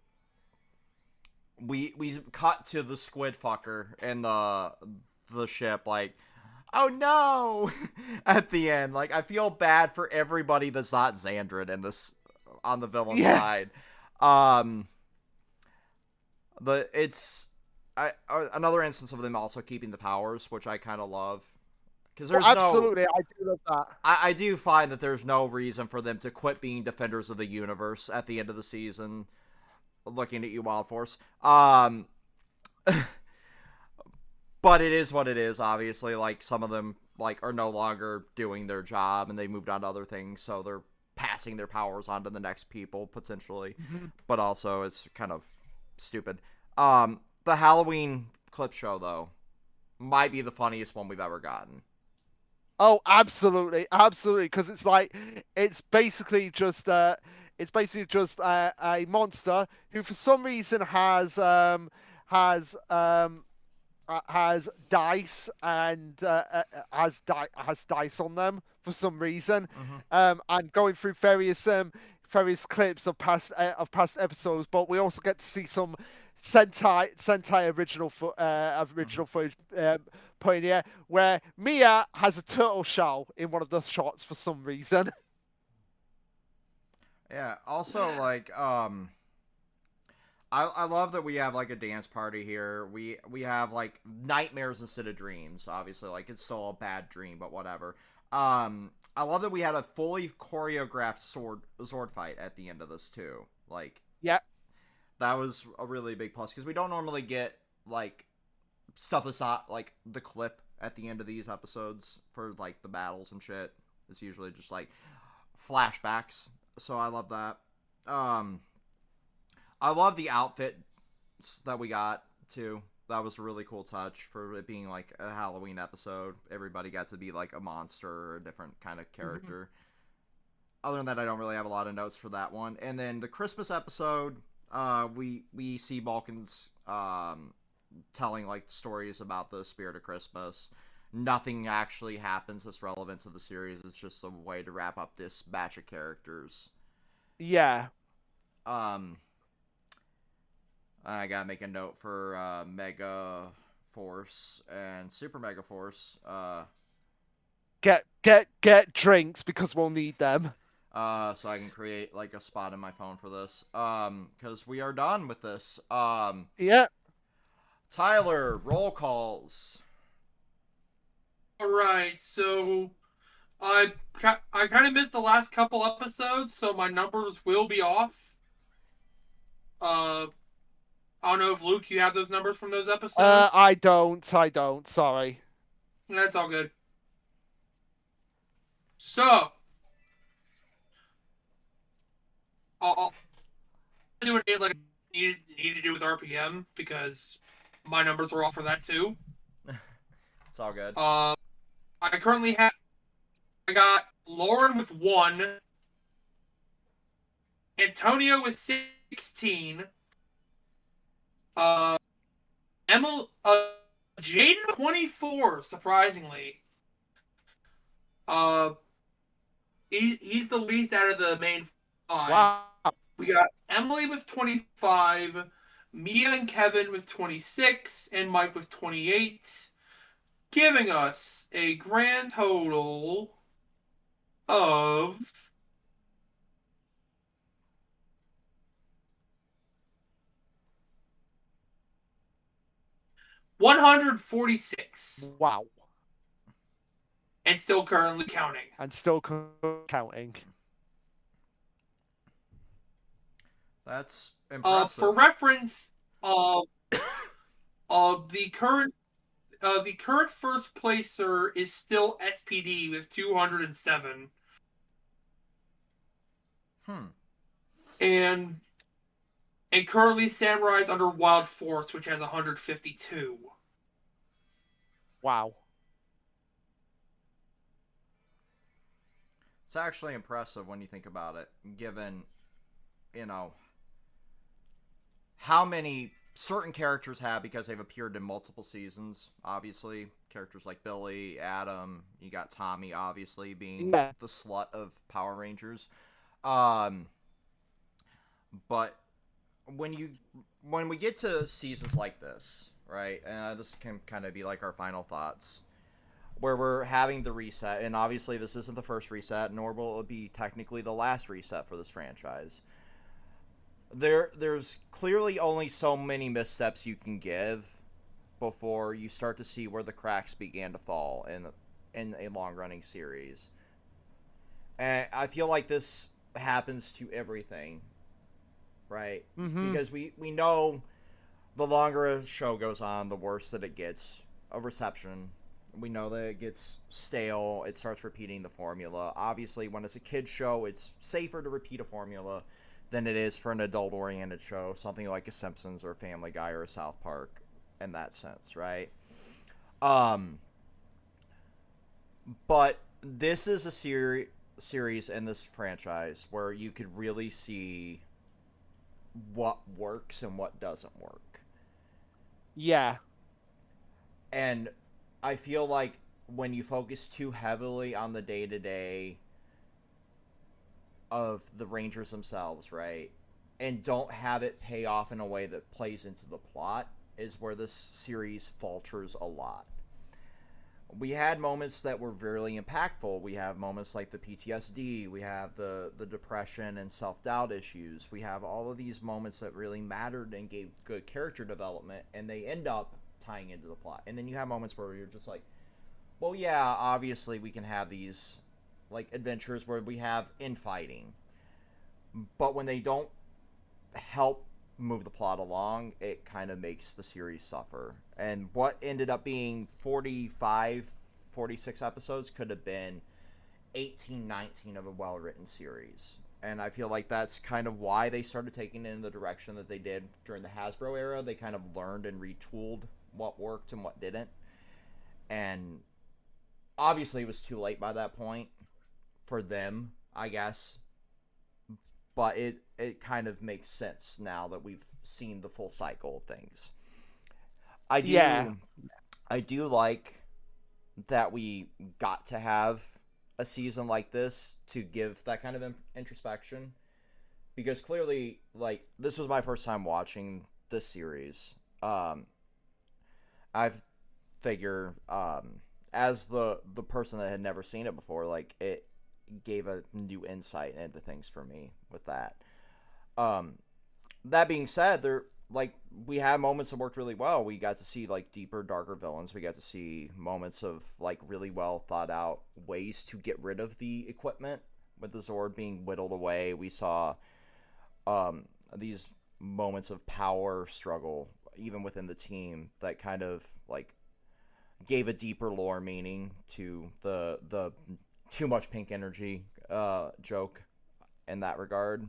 we cut to the squid fucker and the ship, like, oh no, at the end. Like, I feel bad for everybody that's not Xandrid in this, on the villain side. Another instance of them also keeping the powers, which I kind of love. Because there's absolutely, I do love that. I do find that there's no reason for them to quit being defenders of the universe at the end of the season. Looking at you, Wild Force. But it is what it is, obviously. Like, some of them, like, are no longer doing their job, and they moved on to other things, so they're passing their powers on to the next people, potentially. Mm-hmm. But also, it's kind of stupid. The Halloween clip show, though, might be the funniest one we've ever gotten. Oh, absolutely, because it's basically just a monster who, for some reason, has dice and has dice on them for some reason, and going through various clips of past episodes. But we also get to see some Sentai original footage put in here, where Mia has a turtle shell in one of the shots for some reason. Yeah. Also, like, I love that we have, like, a dance party here. We have, like, nightmares instead of dreams. Obviously, like, it's still a bad dream, but whatever. I love that we had a fully choreographed sword fight at the end of this too. Like, yeah, that was a really big plus because we don't normally get, like, stuff that's not, like, the clip at the end of these episodes for, like, the battles and shit. It's usually just, like, flashbacks. So I love that. I love the outfit that we got too. that was a really cool touch for it being like a Halloween episode. Everybody got to be like a monster or a different kind of character. Other than that, I don't really have a lot of notes for that one. And then the Christmas episode, we see Balkans telling like stories about the spirit of Christmas. Nothing actually happens that's relevant to the series. It's just a way to wrap up this batch of characters. Yeah. I gotta make a note for Mega Force and Super Mega Force. Get drinks because we'll need them. So I can create like a spot in my phone for this. Because we are done with this. Yeah. Tyler, roll calls. All right, so I kind of missed the last couple episodes, so my numbers will be off. I don't know if Luke, you have those numbers from those episodes. I don't. Sorry. That's all good. So, I'll do it like need to do with RPM because my numbers are off for that too. It's all good. I currently have. I got Lauren with 1, Antonio with 16, Emil, Jaden 24. Surprisingly, he's the least out of the main 5. Wow. We got Emily with 25, Mia and Kevin with 26, and Mike with 28, giving us a grand total of 146, Wow. and still currently counting. And still counting. That's impressive. For reference, the current first placer is still SPD with 207. And currently Samurai's under Wild Force, which has 152. Wow. It's actually impressive when you think about it, given, how many certain characters have because they've appeared in multiple seasons. Obviously, characters like Billy, Adam, you got Tommy, obviously being the slut of Power Rangers. But when we get to seasons like this, right? And this can kind of be like our final thoughts, where we're having the reset, and obviously this isn't the first reset, nor will it be technically the last reset for this franchise. There's clearly only so many missteps you can give before you start to see where the cracks began to fall in a long-running series. And I feel like this happens to everything, right? Because we know the longer a show goes on, the worse that it gets of reception. We know that it gets stale, it starts repeating the formula. Obviously, when it's a kid's show, it's safer to repeat a formula than it is for an adult-oriented show, something like a Simpsons or a Family Guy or a South Park, in that sense, right? But this is a series in this franchise where you could really see what works and what doesn't work. Yeah. And I feel like when you focus too heavily on the day-to-day of the Rangers themselves, right, and don't have it pay off in a way that plays into the plot, is where this series falters a lot. We had moments that were really impactful. We have moments like the PTSD, we have the depression and self-doubt issues, we have all of these moments that really mattered and gave good character development, and they end up tying into the plot. And then you have moments where you're just like, well, yeah, obviously we can have these like adventures where we have infighting, but when they don't help move the plot along, it kind of makes the series suffer. And what ended up being 45, 46 episodes could have been 18, 19 of a well-written series. And I feel like that's kind of why they started taking it in the direction that they did during the Hasbro era. They kind of learned and retooled what worked and what didn't. And obviously it was too late by that point for them, I guess. But it kind of makes sense now that we've seen the full cycle of things. I do like that we got to have a season like this to give that kind of introspection, because clearly, like, this was my first time watching this series. I figure, as the person that had never seen it before, like, it gave a new insight into things for me with that. That being said, we had moments that worked really well. We got to see, like, deeper, darker villains. We got to see moments of, like, really well thought out ways to get rid of the equipment, with the Zord being whittled away. We saw these moments of power struggle even within the team that kind of, like, gave a deeper lore meaning to the too much pink energy joke in that regard.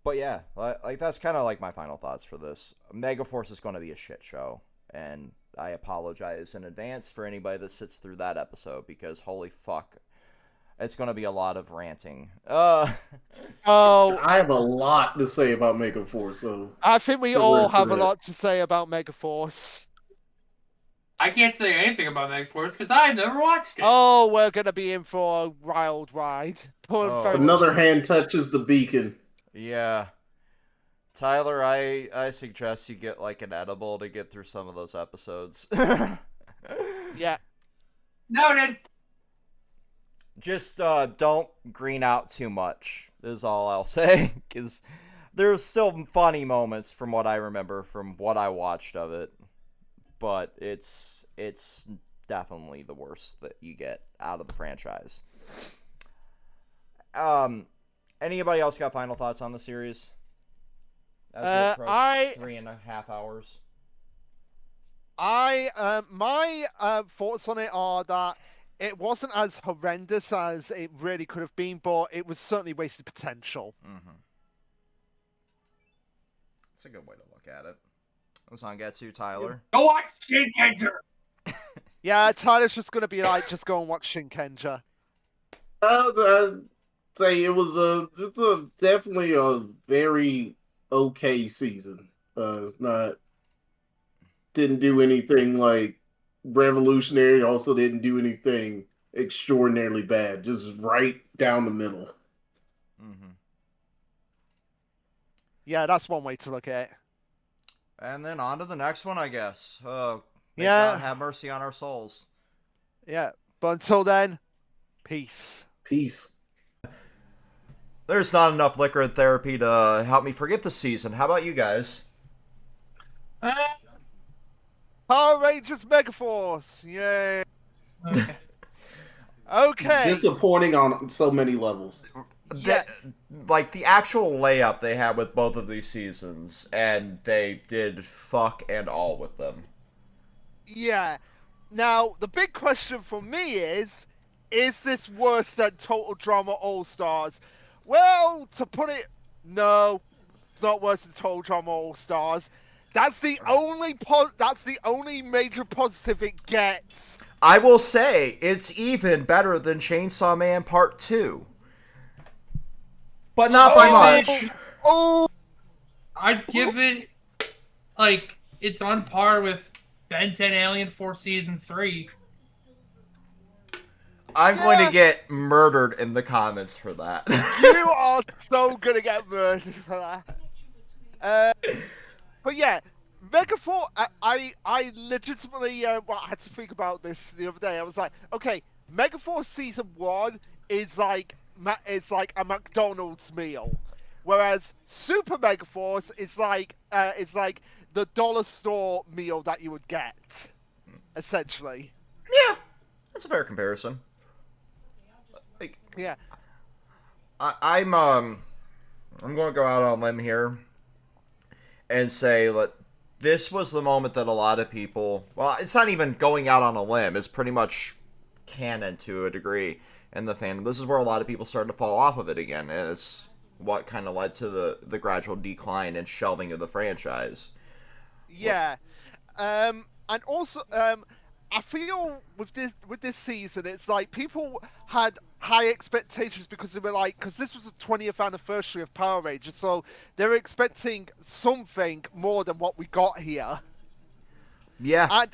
But yeah, like, that's kind of like my final thoughts for this. Megaforce is going to be a shit show, and I apologize in advance for anybody that sits through that episode, because holy fuck, it's going to be a lot of ranting. Oh, I have a lot to say about Megaforce, so I think we all have a lot to say about Megaforce. I can't say anything about Megaforce because I've never watched it. Oh, we're gonna be in for a wild ride. Another hand touches the beacon. Yeah. Tyler, I suggest you get, like, an edible to get through some of those episodes. Yeah. Noted. Just don't green out too much, is all I'll say. Because there's still funny moments from what I remember, from what I watched of it. But it's definitely the worst that you get out of the franchise. Anybody else got final thoughts on the series? As we approach 3.5 hours. My thoughts on it are that it wasn't as horrendous as it really could have been, but it was certainly wasted potential. Mm-hmm. That's a good way to look at it. Zangetsu, Tyler. Go watch Shinkenger. Yeah, Tyler's just gonna be like, just go and watch Shinkenger. I'd say it's definitely a very okay season. It's not, didn't do anything like revolutionary. Also didn't do anything extraordinarily bad. Just right down the middle. Mm-hmm. Yeah, that's one way to look at it. And then on to the next one, I guess. May Yeah. God have mercy on our souls. Yeah, but until then, peace. Peace. There's not enough liquor and therapy to help me forget the season. How about you guys? Power Rangers Megaforce! Yay! Okay. Disappointing on so many levels. Yeah. Like, the actual layup they had with both of these seasons, and they did fuck and all with them. Yeah. Now, the big question for me is this worse than Total Drama All-Stars? Well, to put it, no, it's not worse than Total Drama All-Stars. That's the only major positive it gets. I will say, it's even better than Chainsaw Man Part 2. But not by much. Oh! I'd give it, like, it's on par with Ben 10 Alien Force Season 3. I'm going to get murdered in the comments for that. You are so gonna get murdered for that. But yeah, Megaforce. I legitimately had to think about this the other day. I was like, okay, Megaforce Season 1 is like a McDonald's meal, whereas Super Megaforce is like the dollar store meal that you would get, essentially. Yeah, that's a fair comparison. Like, Yeah. I'm going to go out on a limb here and say that this was the moment that a lot of people, well, it's not even going out on a limb, it's pretty much canon to a degree, in the fandom. This is where a lot of people started to fall off of it again. It's what kind of led to the gradual decline and shelving of the franchise. Yeah, and also I feel with this season, it's like people had high expectations because they were like, because this was the 20th anniversary of Power Rangers, so they were expecting something more than what we got here. Yeah. And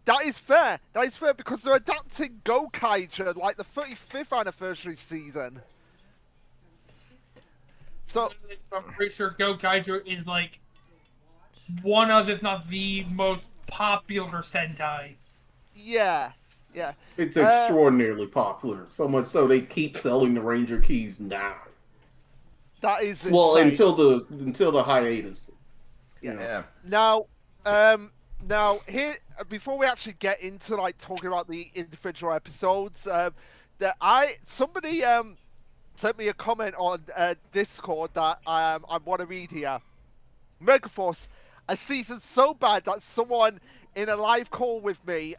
that is fair. That is fair because they're adapting Gokaiger like the 35th anniversary season. So I'm pretty sure Gokaiger is like one of, if not the most popular Sentai. yeah. It's extraordinarily popular, so much so they keep selling the Ranger keys now. That is insane. Well, until the hiatus. You know. Yeah. Now here, before we actually get into like talking about the individual episodes, somebody sent me a comment on Discord that I want to read here. Megaforce, a season so bad that someone in a live call with me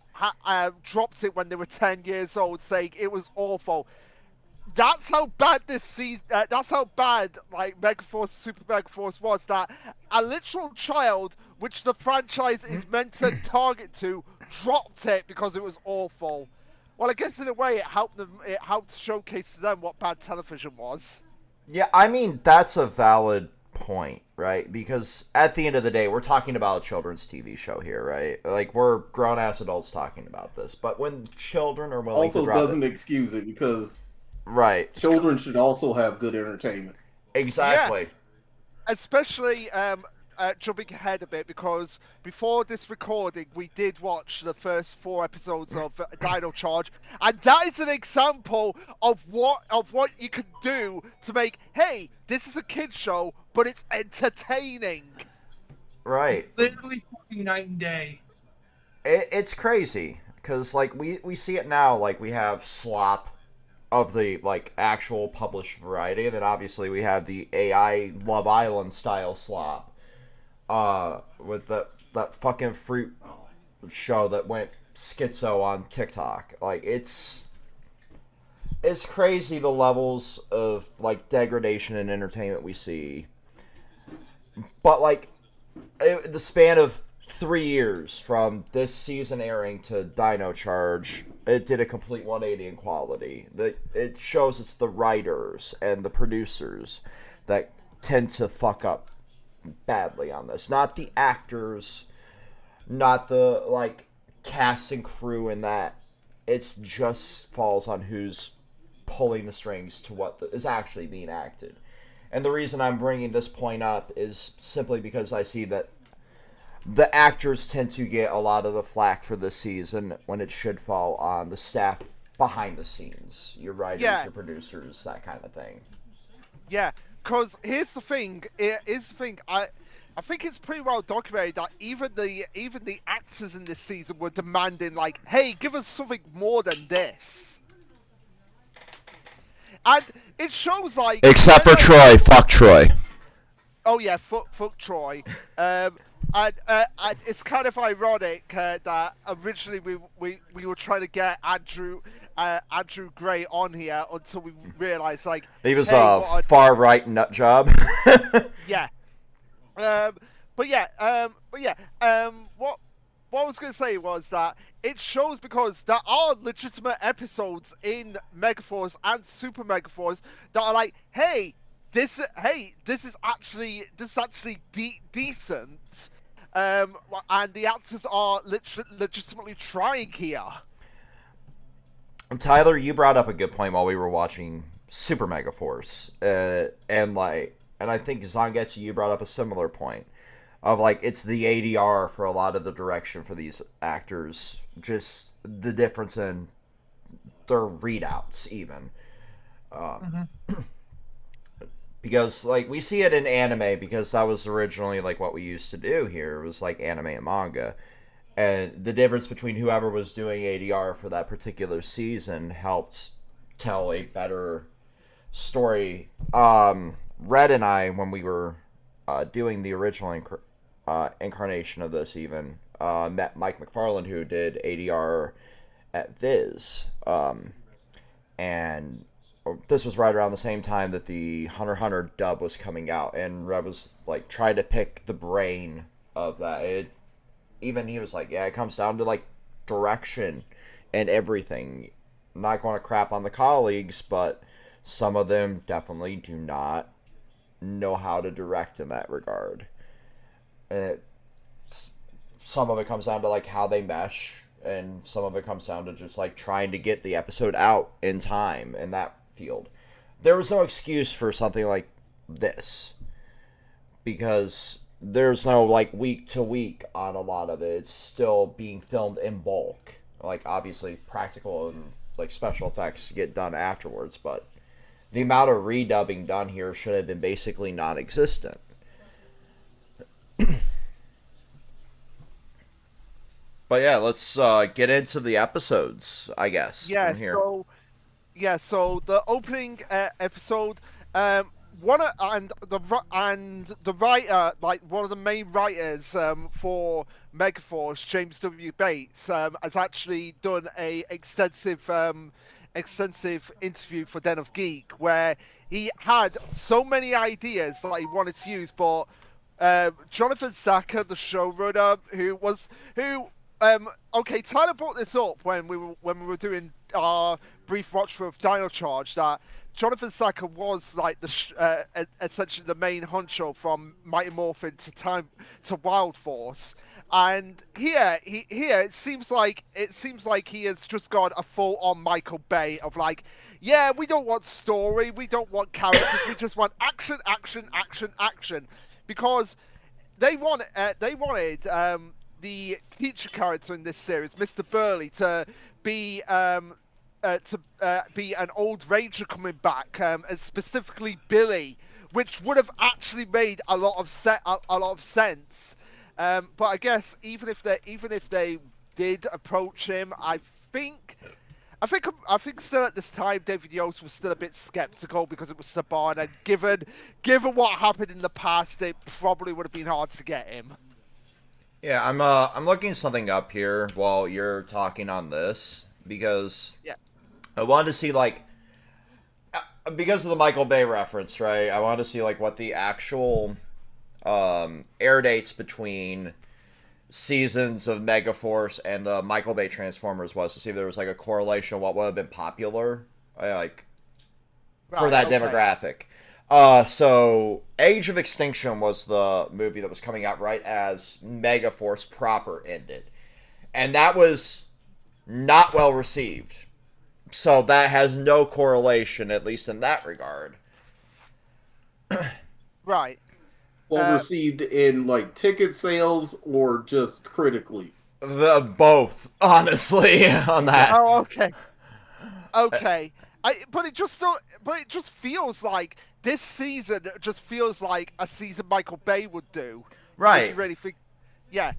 dropped it when they were 10 years old, saying it was awful. That's how bad this season. That's how bad like Megaforce, Super Megaforce was. That a literal child, which the franchise is meant to target to, dropped it because it was awful. Well, I guess in a way it helped them. It helped showcase to them what bad television was. Yeah, I mean, that's a valid point, right? Because at the end of the day, we're talking about a children's TV show here, right? Like, we're grown-ass adults talking about this. But when children are willing Also to drop doesn't it, excuse it because right, children should also have good entertainment. exactly. Especially jumping ahead a bit, because before this recording we did watch the first 4 episodes of Dino Charge, and that is an example of what you can do to make, hey, this is a kid show but it's entertaining. Right. Literally fucking night and day. It's crazy because like we see it now. Like, we have slop of the like actual published variety, and then obviously we have the AI Love Island style slop. With that fucking fruit show that went schizo on TikTok. Like, it's crazy the levels of like degradation in entertainment we see. But like, the span of 3 years from this season airing to Dino Charge, it did a complete 180 in quality. It shows it's the writers and the producers that tend to fuck up badly on this, not the actors, not the like cast and crew, and that it's just falls on who's pulling the strings to what is actually being acted. And the reason I'm bringing this point up is simply because I see that the actors tend to get a lot of the flack for this season when it should fall on the staff behind the scenes, your writers, your producers, that kind of thing. Yeah, because here's the thing. I think it's pretty well documented that even the actors in this season were demanding, like, hey, give us something more than this. And it shows, like, Except for Troy. Fuck Troy. Oh yeah, fuck Troy. And it's kind of ironic that originally we were trying to get Andrew Gray on here until we realized, like, He was hey, a far right nut job. Yeah. What I was going to say was that it shows because there are legitimate episodes in Megaforce and Super Megaforce that are like, hey, this is actually decent, and the actors are legitimately trying here. Tyler, you brought up a good point while we were watching Super Megaforce, and I think Zangetsu, you brought up a similar point of like it's the ADR for a lot of the direction for these actors, just the difference in their readouts even. Because like we see it in anime, because that was originally like what we used to do here. It was like anime and manga. And the difference between whoever was doing ADR for that particular season helped tell a better story. Red and I, when we were doing the original incarnation of this, even met Mike McFarland, who did ADR at Viz. and this was right around the same time that the Hunter x Hunter dub was coming out, and Red was like trying to pick the brain of that. Even he was like, yeah, it comes down to like direction and everything. I'm not going to crap on the colleagues, but some of them definitely do not know how to direct in that regard. And some of it comes down to like how they mesh, and some of it comes down to just like trying to get the episode out in time in that field. There was no excuse for something like this, because there's no like week to week on a lot of it. It's still being filmed in bulk. Like obviously practical and like special effects get done afterwards, but the amount of redubbing done here should have been basically non-existent. But yeah, let's get into the episodes, I guess. Yeah, from here. so the opening episode, and the writer, like one of the main writers for Megaforce, James W. Bates, has actually done a extensive interview for Den of Geek, where he had so many ideas that he wanted to use, but Jonathan Saka, the showrunner, okay, Tyler brought this up when we were doing our brief watch for Dino Charge, that Jonathan Saka was like essentially the main honcho from Mighty Morphin to Wild Force, and here it seems like he has just got a full on Michael Bay of like, yeah, we don't want story, we don't want characters, we just want action, action, action, action, because they wanted the teacher character in this series, Mr. Burley, to be an old ranger coming back, and specifically Billy, which would have actually made a lot of sense. But I guess even if they did approach him, I think still at this time David Yost was still a bit skeptical because it was Saban, and given what happened in the past, it probably would have been hard to get him. Yeah, I'm looking something up here while you're talking on this, because I wanted to see like, because of the Michael Bay reference, right? I wanted to see like what the actual air dates between seasons of Megaforce and the Michael Bay Transformers was, to see if there was like a correlation of what would have been popular, like for that demographic. So Age of Extinction was the movie that was coming out right as Megaforce proper ended, and that was not well received. So that has no correlation, at least in that regard. Right. Well received in like ticket sales or just critically? Both, honestly, on that. Oh, okay. Okay. But it just feels like this season just feels like a season Michael Bay would do. Right. If you really think, yeah.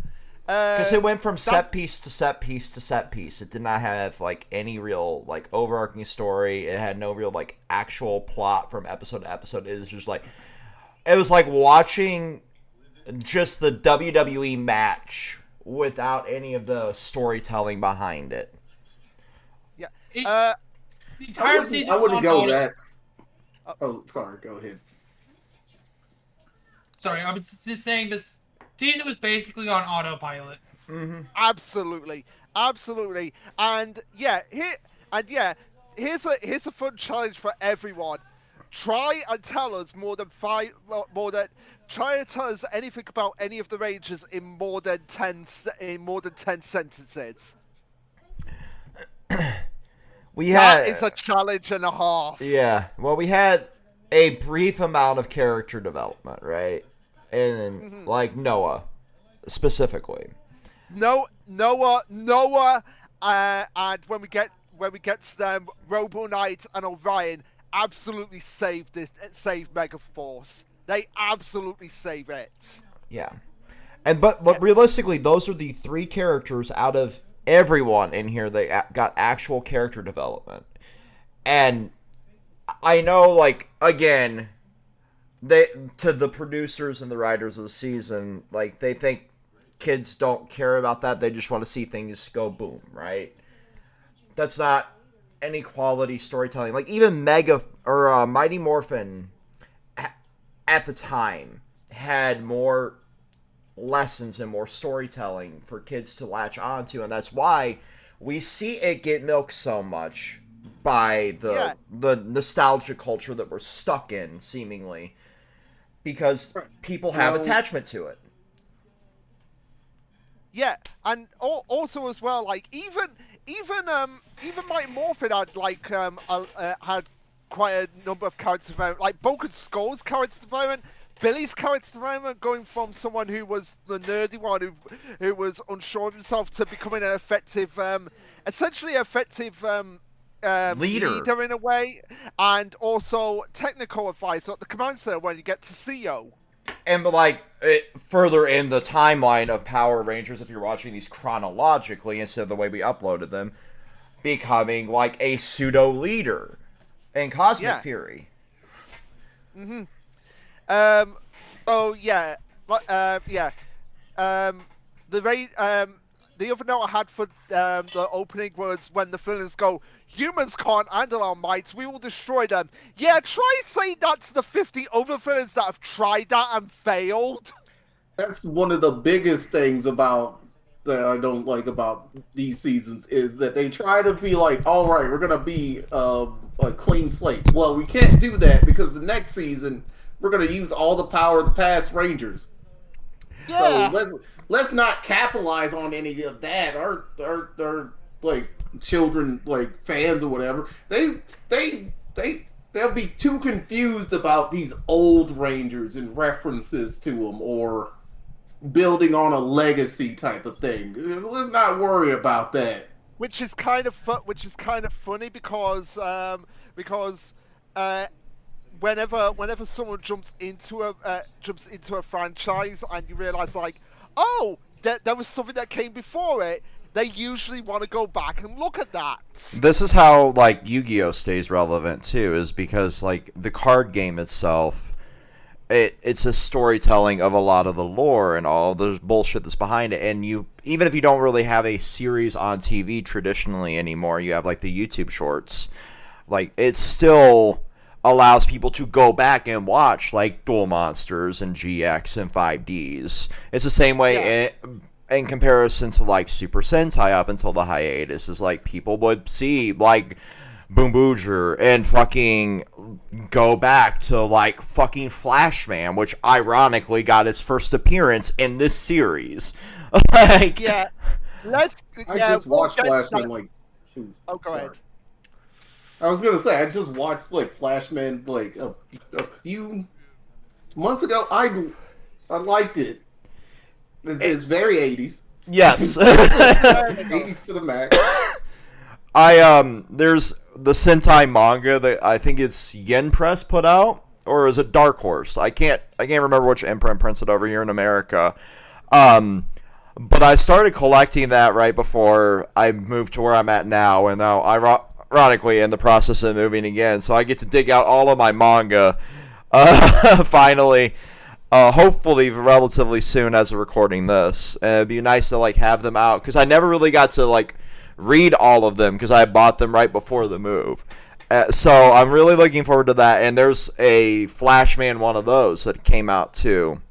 Because it went from set piece to set piece to set piece. It did not have like any real like overarching story. It had no real like actual plot from episode to episode. It was just like, it was like watching just the WWE match without any of the storytelling behind it. Yeah. The entire season. I wouldn't go that. Oh, sorry. Go ahead. Sorry, I was just saying this season was basically on autopilot. Mm-hmm. Absolutely, and here's a fun challenge for everyone. Try and tell us try and tell us anything about any of the Rangers in more than 10 sentences. That is a challenge and a half. Yeah. Well, we had a brief amount of character development, right? And like Noah, specifically. Noah, and when we get to them, Robo Knight and Orion absolutely save Megaforce. They absolutely save it. Yeah. But realistically, those are the three characters out of everyone in here that got actual character development. And I know, like, again, to the producers and the writers of the season, like, they think kids don't care about that. They just want to see things go boom, right? That's not any quality storytelling. Like even Mega or Mighty Morphin at the time had more lessons and more storytelling for kids to latch onto, and that's why we see it get milked so much by the nostalgia culture that we're stuck in, seemingly, because people have attachment to it. Yeah, and also as well, like even Mighty Morphin had like had quite a number of character development, like Boca Skull's character development, Billy's character development, going from someone who was the nerdy one who was unsure of himself to becoming an effective, essentially effective leader in a way, and also technical advisor at the command center when you get to CO. And like further in the timeline of Power Rangers, if you're watching these chronologically instead of the way we uploaded them, becoming like a pseudo leader in Cosmic Fury. Mm-hmm. The other note I had for the opening was when the villains go, "Humans can't handle our might, we will destroy them." Yeah, try saying that to the 50 other villains that have tried that and failed. That's one of the biggest things about that I don't like about these seasons is that they try to be like, all right, we're gonna be a clean slate. Well, we can't do that because the next season we're gonna use all the power of the past Rangers. Yeah. So let's not capitalize on any of that. Our like children, like fans or whatever, they'll be too confused about these old Rangers and references to them or building on a legacy type of thing. Let's not worry about that. Which is kind of funny because whenever someone jumps into a franchise and you realize like, oh, there was something that came before it, they usually want to go back and look at that. This is how like Yu-Gi-Oh stays relevant too, is because like the card game itself, it's a storytelling of a lot of the lore and all the bullshit that's behind it. And you, even if you don't really have a series on TV traditionally anymore, you have like the YouTube shorts. Like it still allows people to go back and watch like Duel Monsters and GX and 5Ds. It's the same way in comparison to like Super Sentai up until the hiatus. Is like people would see like Boom Booger and fucking go back to like fucking Flashman, which ironically got its first appearance in this series. Like, I just watched Flashman like. Oh, go ahead. I was gonna say I just watched like Flashman like a few months ago. I liked it. It's very 80s. Yes. 80s to the max. There's the Sentai manga that I think it's Yen Press put out, or is it Dark Horse? I can't remember which imprint prints it over here in America. But I started collecting that right before I moved to where I'm at now, and now ironically in the process of moving again, so I get to dig out all of my manga finally. Hopefully relatively soon as we're recording this. It'd be nice to like have them out because I never really got to like read all of them because I bought them right before the move. So I'm really looking forward to that. And there's a Flashman one of those that came out too.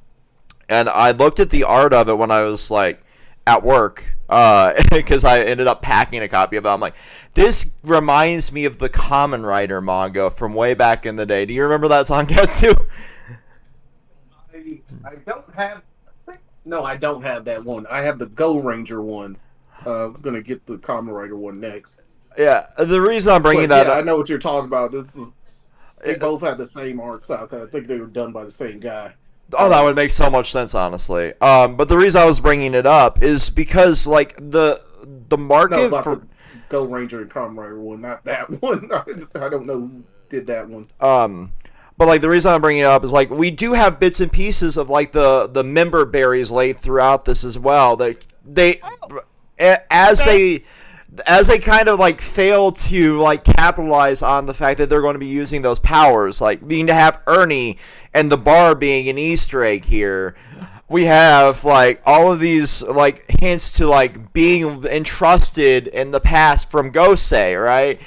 And I looked at the art of it when I was like at work because I ended up packing a copy of it. I'm like, this reminds me of the Kamen Rider manga from way back in the day. Do you remember that, Sanketsu? I don't have. No, I don't have that one. I have the Go Ranger one. I'm gonna get the Kamen Rider one next. Yeah, the reason I'm bringing that up, I know what you're talking about. They both have the same art style. Cause I think they were done by the same guy. Oh, that would make so much sense, honestly. But the reason I was bringing it up is because like the market for the Go Ranger and Kamen Rider one, not that one. I don't know who did that one. But like the reason I'm bringing it up is like we do have bits and pieces of like the member berries laid throughout this as well. They as they kind of like fail to like capitalize on the fact that they're going to be using those powers, like being to have Ernie and the bar being an Easter egg here. we have like all of these like hints to like being entrusted in the past from Gosei, right?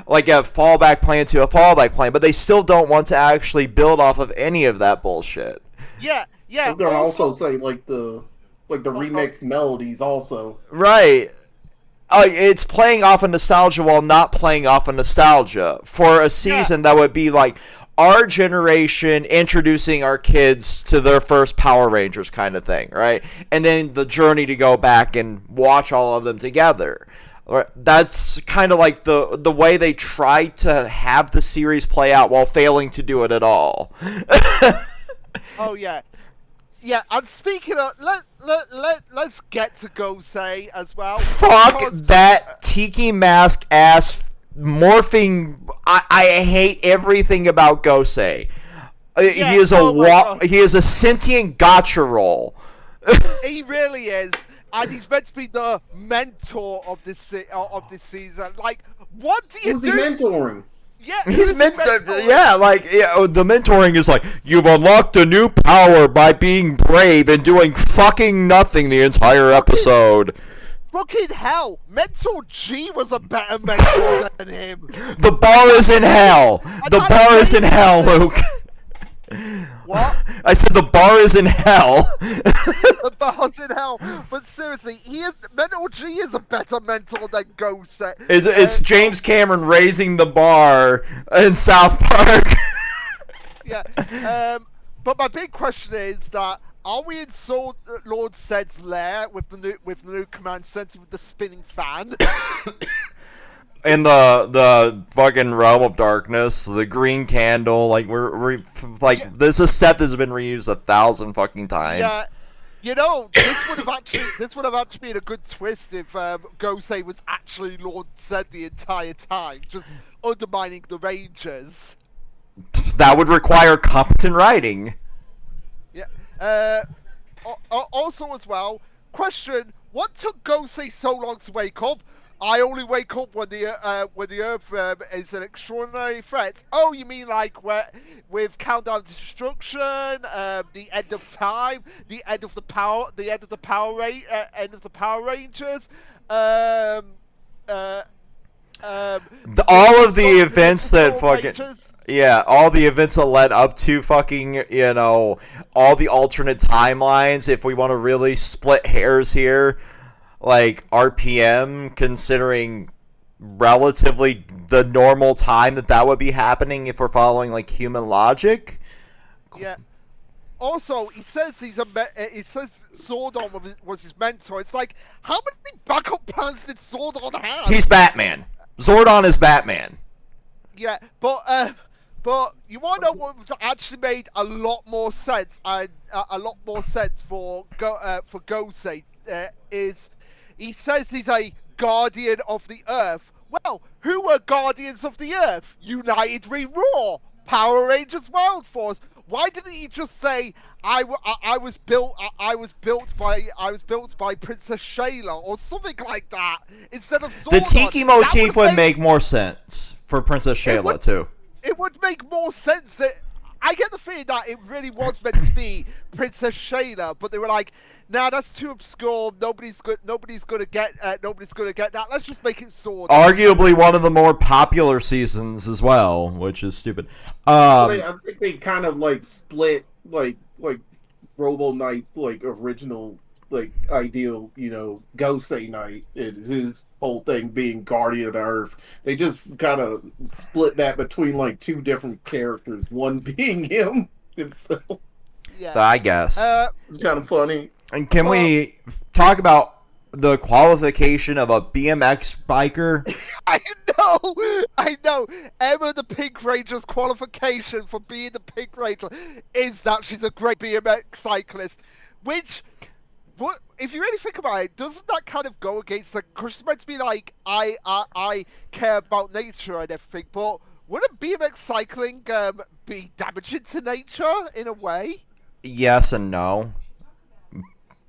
Like a fallback plan to a fallback plan, but they still don't want to actually build off of any of that bullshit. Yeah, I yeah. was gonna also say like the remix melodies also. Right. It's playing off of nostalgia while not playing off of nostalgia. For a season that would be like our generation introducing our kids to their first Power Rangers kind of thing, right? And then the journey to go back and watch all of them together. That's kind of like the way they tried to have the series play out while failing to do it at all. Oh yeah. Yeah, and speaking of, let's get to Gosei as well. Fuck that tiki mask ass morphing. I hate everything about Gosei. Yeah, he is a sentient gotcha roll. He really is, and he's meant to be the mentor of this season. Like, what do you Who's do? he mentoring? Yeah, He's who's he mentoring? the mentoring is like, you've unlocked a new power by being brave and doing fucking nothing the entire episode. Fucking hell, Mentor G was a better mentor than him. The bar is in hell. The bar is in hell, Luke. What? I said the bar is in hell. The bar's in hell. But seriously, Mentor G is a better mentor than Gosei. It's James Cameron raising the bar in South Park. Yeah. But my big question is that, are we in Lord Zed's lair with the new command center with the spinning fan? In the fucking realm of darkness, the green candle, like we're like this is a set that's been reused 1,000 fucking times. Yeah. You know, this would have actually been a good twist if Gosei was actually Lord Zed the entire time, just undermining the Rangers. That would require competent writing. Yeah. Also, as well, question: what took Gosei so long to wake up? I only wake up when the Earth is an extraordinary threat. Oh, you mean like with Countdown to Destruction, the end of time, the end of the Power Rangers, all of the events that fucking all the events that led up to fucking all the alternate timelines. If we want to really split hairs here. Like RPM, considering relatively the normal time that would be happening if we're following like human logic. Yeah. Also, he says Zordon was his mentor. It's like, how many backup plans did Zordon have? He's Batman. Zordon is Batman. Yeah, but you want to know what actually made a lot more sense and for Gosei is. He says he's a guardian of the Earth. Well, who were guardians of the Earth? United We Roar, Power Rangers Wild Force. Why didn't he just say I was built by Princess Shayla or something like that instead of Zordon? The Tiki motif would make more sense for Princess Shayla too. It would make more sense. I get the feeling that it really was meant to be Princess Shayla, but they were like, "Nah, that's too obscure. Nobody's gonna get that. Let's just make it Sword." Arguably one of the more popular seasons as well, which is stupid. I think they kind of like split like Robo Knight's like original like ideal, Gosei Knight and his whole thing being Guardian of the Earth. They just kind of split that between like two different characters, one being him himself. Yeah. I guess. It's kind of funny. And can we talk about the qualification of a BMX biker? I know. Emma the Pink Ranger's qualification for being the Pink Ranger is that she's a great BMX cyclist, which. What if you really think about it? Doesn't that kind of go against because she's meant to be like I care about nature and everything, but wouldn't BMX cycling be damaging to nature in a way? Yes and no,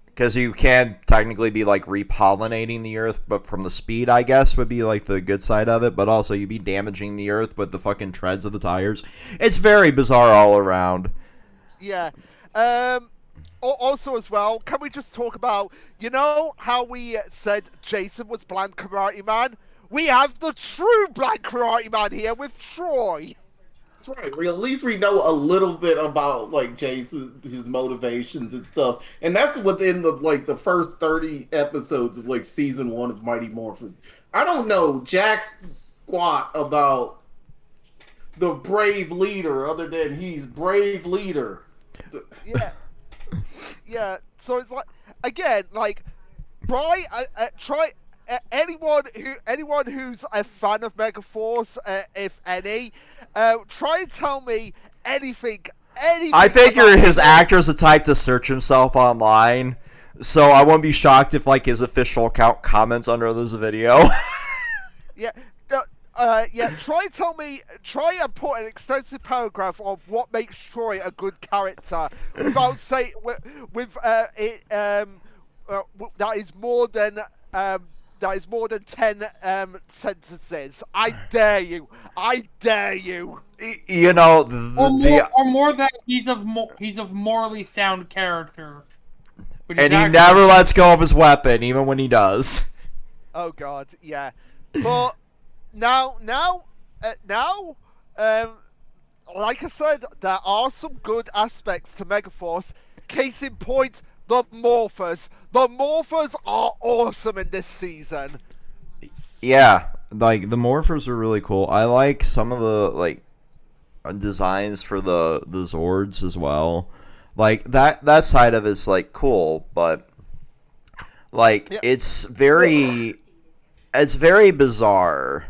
because you can technically be like repollinating the earth, but from the speed, I guess, would be like the good side of it. But also, you'd be damaging the earth with the fucking treads of the tires. It's very bizarre all around. Yeah. Also, as well, can we just talk about, you know, how we said Jason was Blind Karate Man? We have the true Blind Karate Man here with Troy. That's right. At least we know a little bit about like Jason, his motivations and stuff, and that's within the first 30 episodes of like season 1 of Mighty Morphin. I don't know Jack's squat about the brave leader, other than he's brave leader. Yeah. Yeah, so it's like, again, like, try anyone who's a fan of Megaforce, if any, try and tell me anything. I figure his actor's the type to search himself online, so I won't be shocked if like his official account comments under this video. Yeah. Try and put an extensive paragraph of what makes Troy a good character without saying that is more than 10 sentences. I dare you. You know, or more that he's of morally sound character. And he never lets go of his weapon, even when he does. Oh God, yeah. But now, like I said, there are some good aspects to Megaforce. Case in point, the Morphers. The Morphers are awesome in this season. Yeah, like the Morphers are really cool. I like some of the like designs for the Zords as well. Like that side of it's like cool, but like it's very bizarre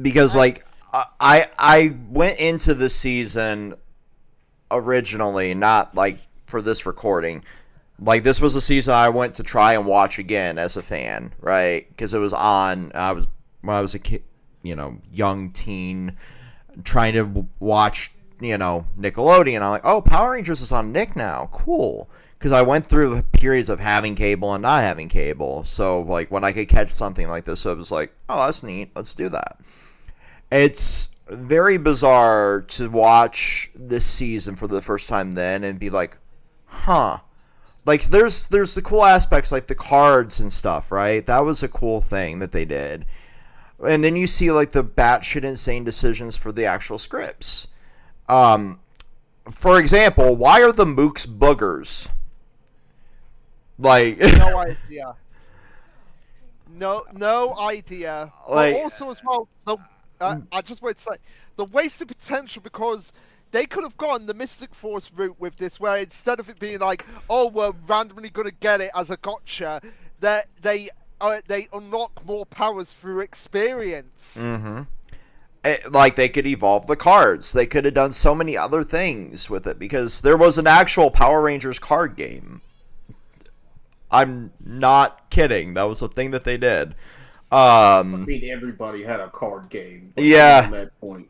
because like I went into the season originally not like for this recording. Like this was a season I went to try and watch again as a fan, right? Because it was on. When I was a kid, young teen, trying to watch, Nickelodeon. I'm like, oh, Power Rangers is on Nick now. Cool. Because I went through periods of having cable and not having cable. So like when I could catch something like this, it was like, oh, that's neat. Let's do that. It's very bizarre to watch this season for the first time then and be like, huh. Like, there's the cool aspects, like the cards and stuff, right? That was a cool thing that they did. And then you see, like, the batshit insane decisions for the actual scripts. For example, why are the mooks boogers? Like... No idea. No idea. Like, but also, as well, I just want to say, the wasted potential, because... They could have gone the Mystic Force route with this, where instead of it being like, oh, we're randomly going to get it as a gotcha, that they unlock more powers through experience. Mm-hmm. Like, they could evolve the cards. They could have done so many other things with it, because there was an actual Power Rangers card game. I'm not kidding. That was a thing that they did. I mean, everybody had a card game. Yeah. At that point.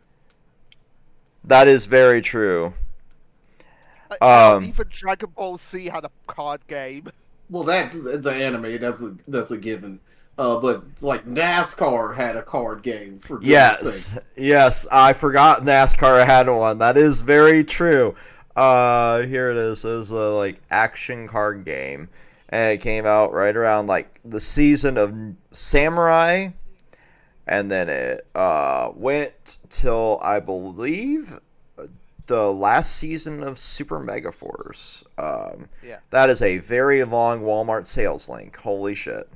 That is very true. Even Dragon Ball Z had a card game. Well, that's an anime. That's a given. But like NASCAR had a card game for yes. I forgot NASCAR had one. That is very true. Here it is. It was a like action card game, and it came out right around like the season of Samurai. And then it went till, I believe, the last season of Super Mega Force. That is a very long Walmart sales link. Holy shit.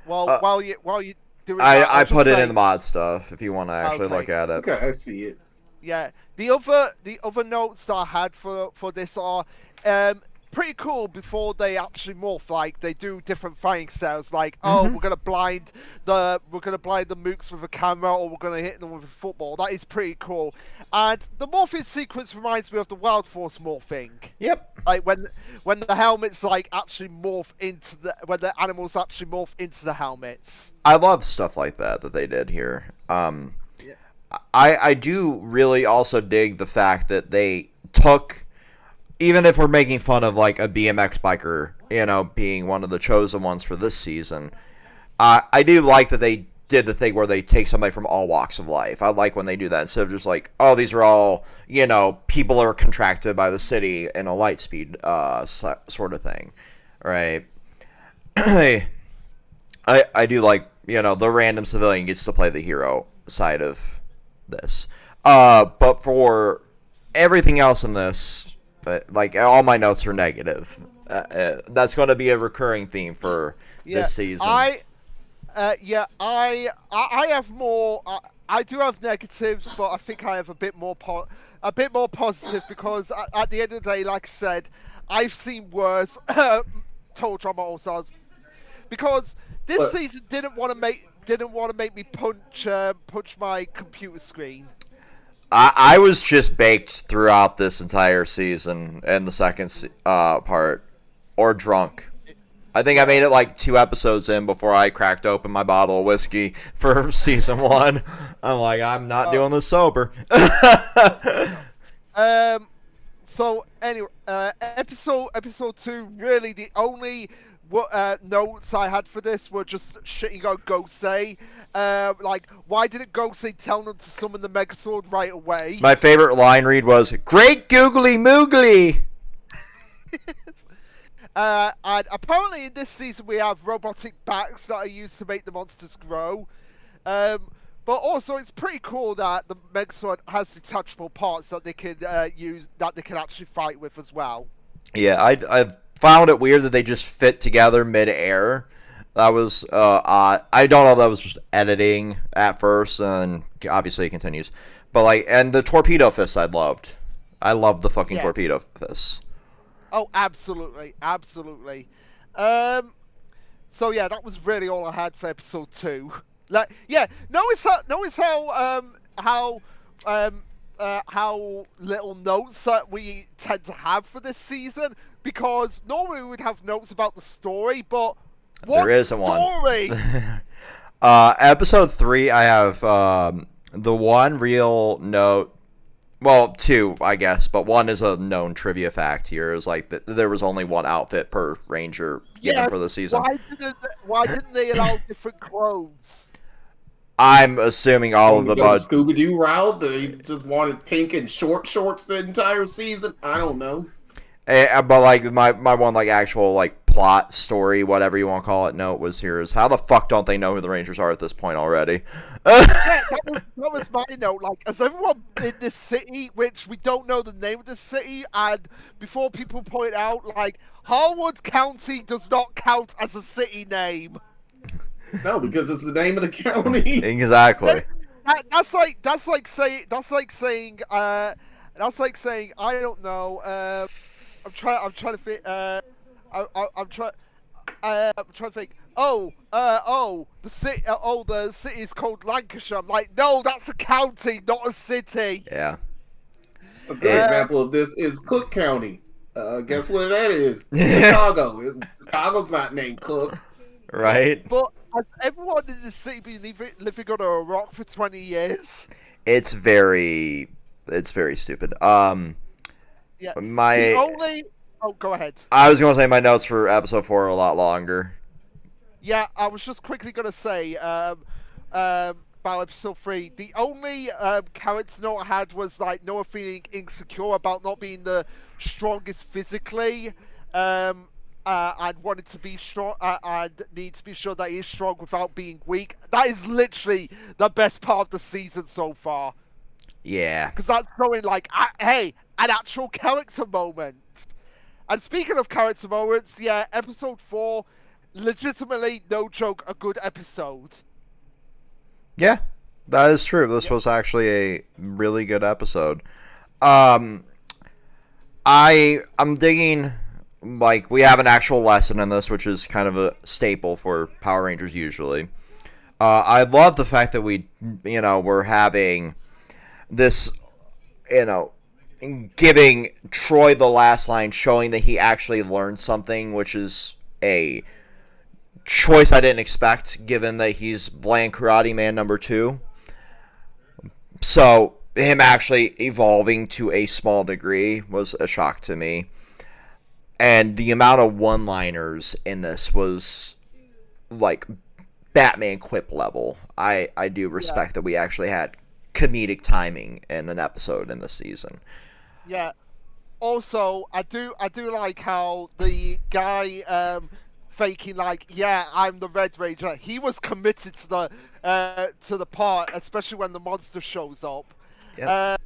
Well, while you do it, I put it in the mod stuff if you want to actually look at it. Okay, I see it. Yeah. The other notes that I had for this are pretty cool before they actually morph. Like they do different fighting styles. Like we're gonna blind the mooks with a camera, or we're gonna hit them with a football. That is pretty cool. And the morphing sequence reminds me of the Wild Force morphing. Yep. Like when the helmets like actually morph into when the animals actually morph into the helmets. I love stuff like that they did here. I do really also dig the fact that they took. Even if we're making fun of like a BMX biker, being one of the chosen ones for this season, I do like that they did the thing where they take somebody from all walks of life. I like when they do that instead of just like, oh, these are all, people are contracted by the city in a light speed sort of thing, right? I do like, the random civilian gets to play the hero side of this. But for everything else in this, like, all my notes are negative. That's going to be a recurring theme for this season. I have more. I do have negatives, but I think I have a bit more positive because at the end of the day, like I said, I've seen worse total drama all stars. Because this season didn't want to make me punch my computer screen. I was just baked throughout this entire season and the second part, or drunk. I think I made it like 2 episodes in before I cracked open my bottle of whiskey for season 1. I'm like, I'm not doing this sober. So anyway, episode 2. Really, the only notes I had for this were just shitting on Gosei. Like, why didn't Gosei tell them to summon the Megazord right away? My favorite line read was, "Great googly moogly." And apparently in this season we have robotic bats that are used to make the monsters grow. But also it's pretty cool that the Megazord has detachable parts that they can use, that they can actually fight with as well. Yeah, I found it weird that they just fit together mid-air. That was odd. I don't know if that was just editing at first, and obviously it continues. But and the torpedo fists I loved. I loved the fucking torpedo fists. Oh, absolutely, absolutely. So yeah, that was really all I had for episode 2. Notice how little notes that we tend to have for this season, because normally we would have notes about the story, but what there isn't story? One. Episode 3, I have the one real note. Well, 2, I guess, but 1 is a known trivia fact here. Is like that there was only 1 outfit per ranger given for the season. Why didn't they allow different clothes? I'm assuming all of the Scooby-Doo route. They just wanted pink and short shorts the entire season. I don't know. But like my one actual plot story, whatever you want to call it, note was here is how the fuck don't they know who the Rangers are at this point already? That was my note. Like, as everyone in this city, which we don't know the name of the city, and before people point out, Harwood County does not count as a city name. No, because it's the name of the county. Exactly. That's like saying I don't know. I'm trying to think. I'm trying to think. The city. The city is called Lancashire. I'm like, no, that's a county, not a city. Yeah. A good example of this is Cook County. Guess what that is? Chicago. Chicago's not named Cook. Right. But has everyone in the city been living under a rock for 20 years? It's very stupid. Yeah. Go ahead. I was going to say my notes for episode 4 are a lot longer. Yeah, I was just quickly going to say about episode 3. The only character note I had was Noah feeling insecure about not being the strongest physically. I'd wanted to be strong. I'd need to be sure that he's strong without being weak. That is literally the best part of the season so far. Yeah. Because that's showing hey, an actual character moment. And speaking of character moments, yeah, episode 4, legitimately, no joke, a good episode. Yeah, that is true. This was actually a really good episode. I'm digging, we have an actual lesson in this, which is kind of a staple for Power Rangers usually. I love the fact that we're having this, giving Troy the last line, showing that he actually learned something, which is a choice I didn't expect, given that he's Bland Karate Man number 2. So, him actually evolving to a small degree was a shock to me. And the amount of one-liners in this was, Batman quip level. I do respect that we actually had comedic timing in an episode in the season. Yeah. Also, I do like how the guy faking like, yeah, I'm the Red Ranger. He was committed to the part, especially when the monster shows up. Yep.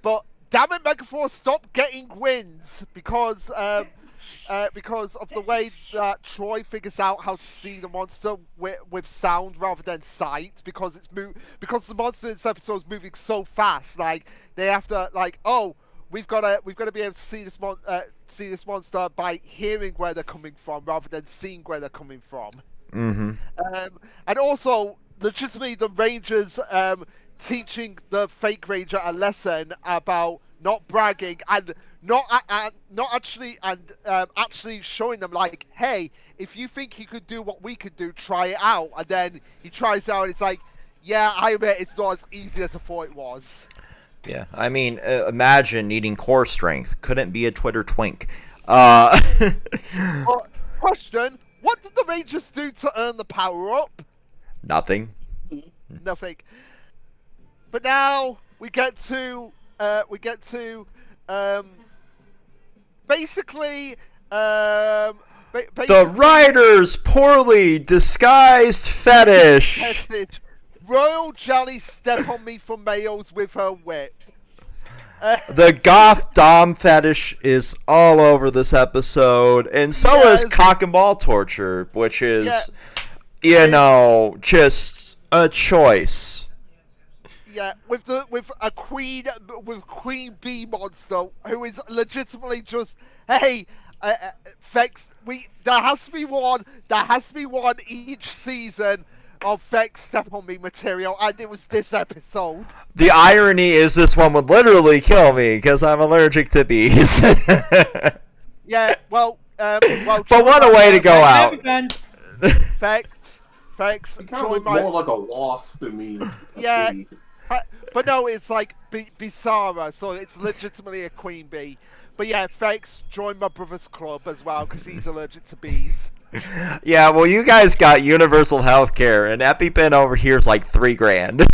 But damn it, Megaforce, stop getting wins because of the way that Troy figures out how to see the monster with sound rather than sight, because because the monster in this episode is moving so fast. Like they have to we've got to be able to see this monster by hearing where they're coming from rather than seeing where they're coming from. Mm-hmm. And also, legitimately, the Rangers teaching the fake Ranger a lesson about not bragging and actually showing them like, hey, if you think you could do what we could do, try it out. And then he tries it out, and it's like, yeah, I admit it's not as easy as I thought it was. Yeah, I mean, imagine needing core strength. Couldn't be a Twitter twink. Question: what did the Rangers do to earn the power up? Nothing. Nothing. But now we get to basically The writer's poorly disguised fetish. Royal Jelly step on me for males with her whip. The goth dom fetish is all over this episode, and so is cock and ball torture, which is, just a choice. Yeah, with Queen Bee monster who is legitimately just, hey, Vex. There has to be one each season of Vex step on me material, and it was this episode. The irony is this one would literally kill me because I'm allergic to bees. Yeah, well, but what a way to go out. Vex, It kind of looks more like a wasp to me. Yeah, but no, it's like Bisara, so it's legitimately a queen bee. But yeah, Vex, join my brother's club as well because he's allergic to bees. Yeah, well, you guys got universal health care, and EpiPen over here is like $3,000.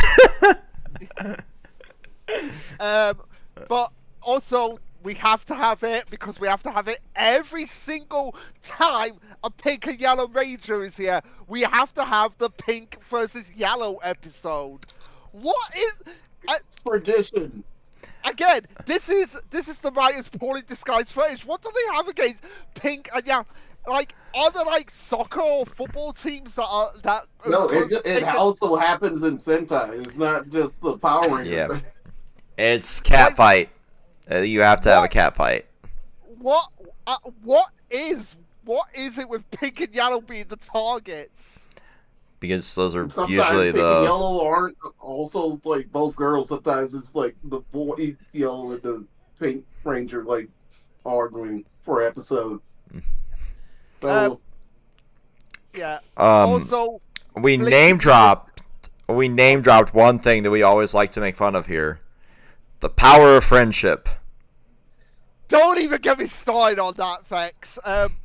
But also, we have to have it because we have to have it every single time a pink and yellow ranger is here. We have to have the pink versus yellow episode. What is... Tradition. Again, this is the writer's poorly disguised footage. What do they have against pink and yellow? Like, are there like soccer or football teams that? No, it also happens in Sentai. It's not just the Power Rangers. Yeah, it's cat fight. You have to have a cat fight. What is it with pink and yellow being the targets? Because those are Sometimes usually pink and yellow aren't also like both girls. Sometimes it's like the boy yellow and the pink ranger like arguing for an episode. So yeah. Also, we name dropped one thing that we always like to make fun of here: the power of friendship. Don't even get me started on that, Vex.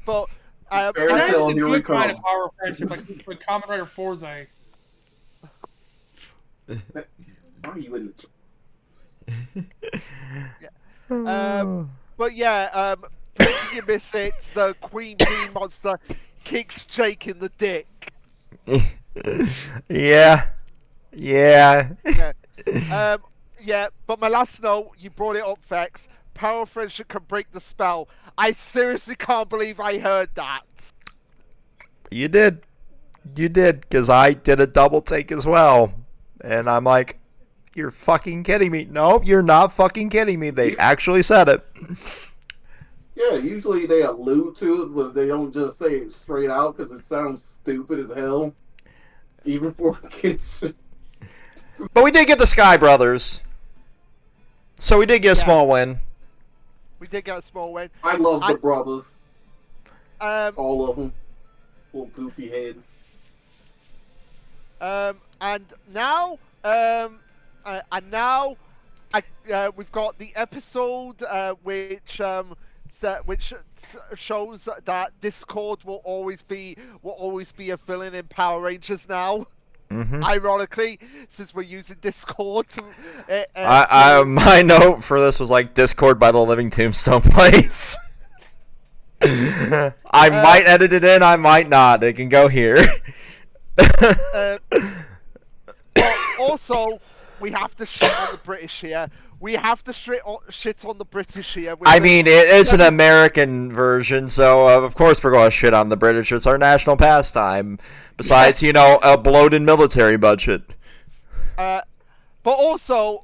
But Fairy Tail, here we kind come. of power friendship, like with Kamen Rider Forza. Are you in but yeah, you miss it. The Queen Bee monster kicks Jake in the dick. Yeah. Yeah. But my last note, you brought it up, Vex. Power of friendship can break the spell. I seriously can't believe I heard that. You did, because I did a double take as well, and I'm like, you're fucking kidding me. No, you're not fucking kidding me. They actually said it. Yeah, usually they allude to it, but they don't just say it straight out because it sounds stupid as hell. Even for kids. But we did get the Sky Brothers. So we did get a small win. We did get a small win. I love the brothers. All of them. Little goofy heads. And now we've got the episode which shows that Discord will always be a villain in Power Rangers now. Mm-hmm. Ironically, since we're using Discord. My note for this was like Discord by the Living Tombstone Place. I might edit it in, I might not. It can go here. Also, we have to shit on the British here. We have to shit on the British here. I mean, it is an American version, so of course we're going to shit on the British. It's our national pastime. Besides, a bloated military budget. But also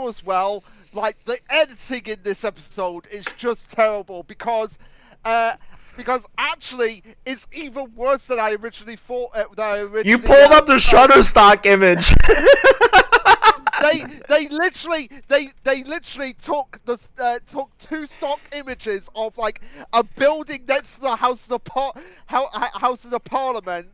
as well, like the editing in this episode is just terrible because actually it's even worse than I originally thought. You pulled up the Shutterstock image. They literally took two stock images of like a building next to the House of the Parliament,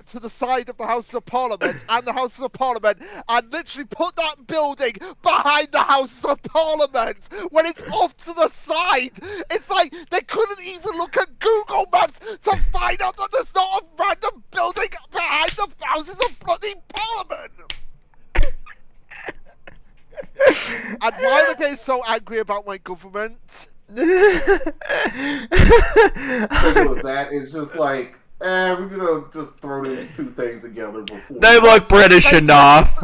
to the side of the House of Parliament and the House of Parliament, and literally put that building behind the House of Parliament when it's off to the side. It's like they couldn't even look at Google Maps to find out that there's not a random building behind the Houses of bloody Parliament. And why am I getting so angry about my government? It was that. It's just like, we're gonna just throw these two things together before. They look British enough.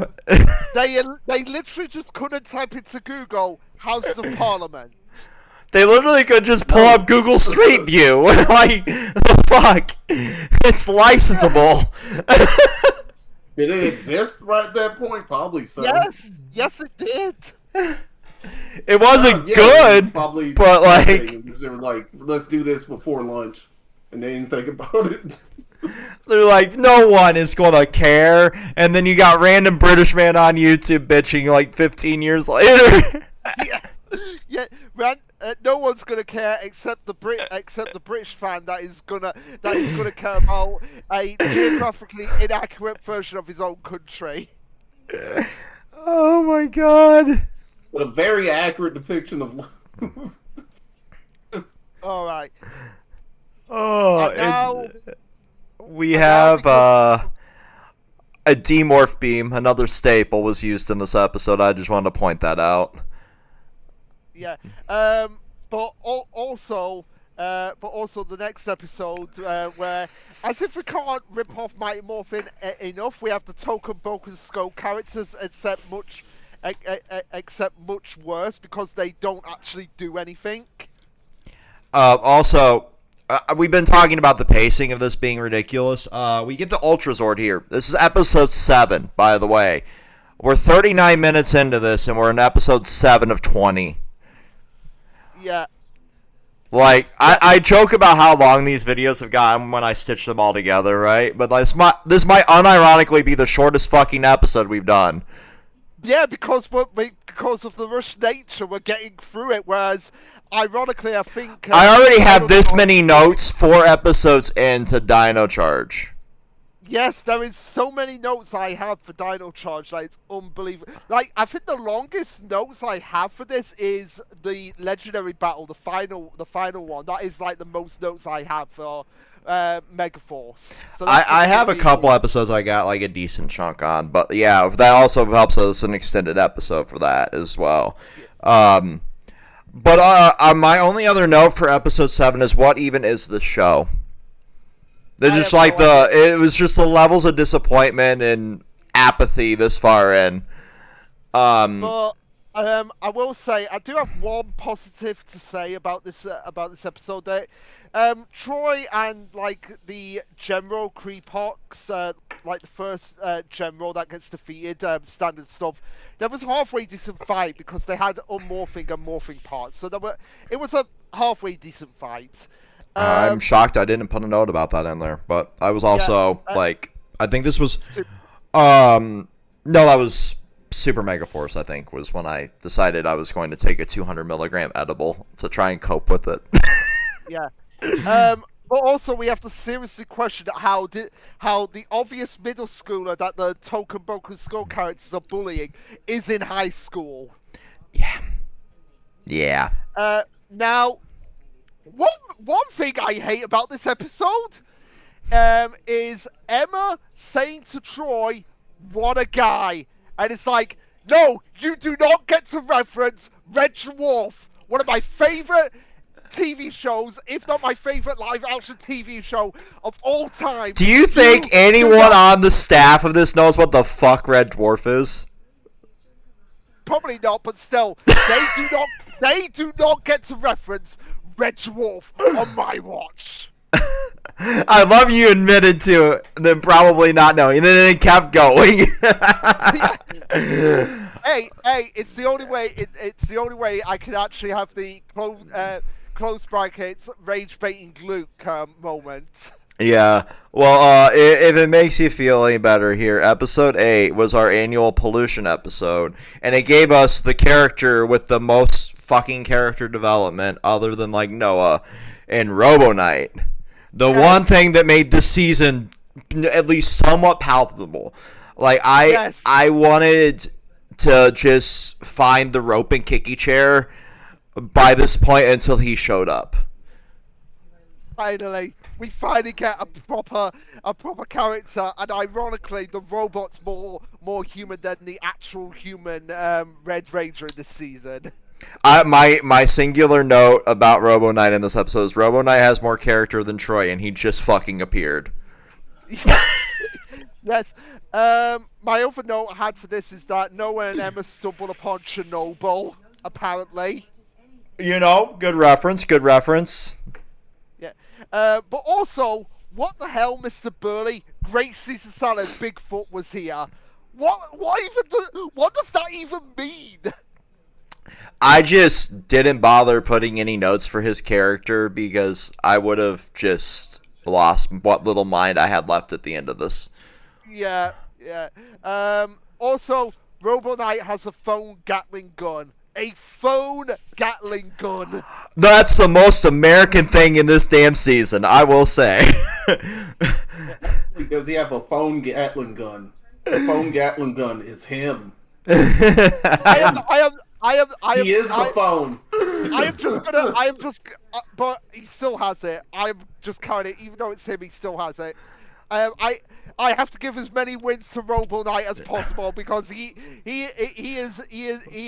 They literally just couldn't type into Google House of Parliament. They literally could just pull up Google Street View. Like, the fuck? It's licensable. Did it exist right at that point? Probably so. Yes, it did. It wasn't Yeah, good, probably, but like, they were like, let's do this before lunch, and they didn't think about it. they're like, no one is gonna care, and then you got random British man on YouTube bitching like 15 years later. Yeah, no one's gonna care except the British fan that is gonna care about a geographically inaccurate version of his own country. Oh my god! But a very accurate depiction of. All right. Oh, now, we have a demorph beam, another staple, was used in this episode. I just wanted to point that out. Yeah. But also the next episode, where, as if we can't rip off Mighty Morphin enough, we have the Token Broken Skull characters, except much worse because they don't actually do anything. Also, we've been talking about the pacing of this being ridiculous. We get the Ultrazord here. This is episode 7, by the way. We're 39 minutes into this, and we're in episode 7 of 20. Yeah. Like, I joke about how long these videos have gotten when I stitch them all together, right? But this might unironically be the shortest fucking episode we've done. Yeah, because of the rush nature, we're getting through it. Whereas, ironically, I think I already have this many notes 4 episodes into Dino Charge. Yes, there is so many notes I have for Dino Charge, like it's unbelievable. Like, I think the longest notes I have for this is the legendary battle, the final one. That is like the most notes I have for Megaforce. So I have a couple episodes I got like a decent chunk on, but yeah, that also helps us an extended episode for that as well. But my only other note for episode 7 is, what even is this show? They're just like it was just the levels of disappointment and apathy this far in. But I will say I do have one positive to say about this episode. That Troy and like the General Creepox, like the first General that gets defeated, standard stuff. There was a halfway decent fight because they had unmorphing and morphing parts, so it was a halfway decent fight. I'm shocked I didn't put a note about that in there, but I was also like, I think this was, no, that was Super Mega Force. I think was when I decided I was going to take a 200 milligram edible to try and cope with it. Yeah. But also we have to seriously question how the obvious middle schooler that the Token Broken Skull characters are bullying is in high school. Yeah. Yeah. Now, One thing I hate about this episode is Emma saying to Troy, "What a guy," and it's like, no, you do not get to reference Red Dwarf, one of my favorite TV shows, if not my favorite live-action TV show of all time. Do you think anyone on the staff of this knows what the fuck Red Dwarf is? Probably not, but still, they do not get to reference Red Dwarf on my watch. I love you admitted to it, then probably not knowing, and then it kept going. Hey, it's the only way. It's the only way I can actually have the close brackets rage baiting Luke moment. Yeah. Well, if it makes you feel any better here, episode 8 was our annual pollution episode, and it gave us the character with the most fucking character development, other than like Noah and Robo Knight. The one thing that made this season at least somewhat palpable. Like I wanted to just find the rope and kicky chair by this point until he showed up. Finally, we finally get a proper character, and ironically, the robot's more human than the actual human Red Ranger in this season. My singular note about Robo Knight in this episode is Robo Knight has more character than Troy, and he just fucking appeared. Yes. My other note I had for this is that Noah and Emma stumbled upon Chernobyl, apparently. You know, good reference. Yeah. But also, what the hell, Mr. Burley? Great Caesar Salad Bigfoot was here. What does that even mean? I just didn't bother putting any notes for his character because I would have just lost what little mind I had left at the end of this. Yeah. Also, Robo Knight has a phone Gatling gun. A phone Gatling gun. That's the most American thing in this damn season, I will say. Because he have a phone Gatling gun. The phone Gatling gun is him. He is the phone. But he still has it. I'm just kind of, even though it's him, he still has it. I have to give as many wins to Robo Knight as possible because he is.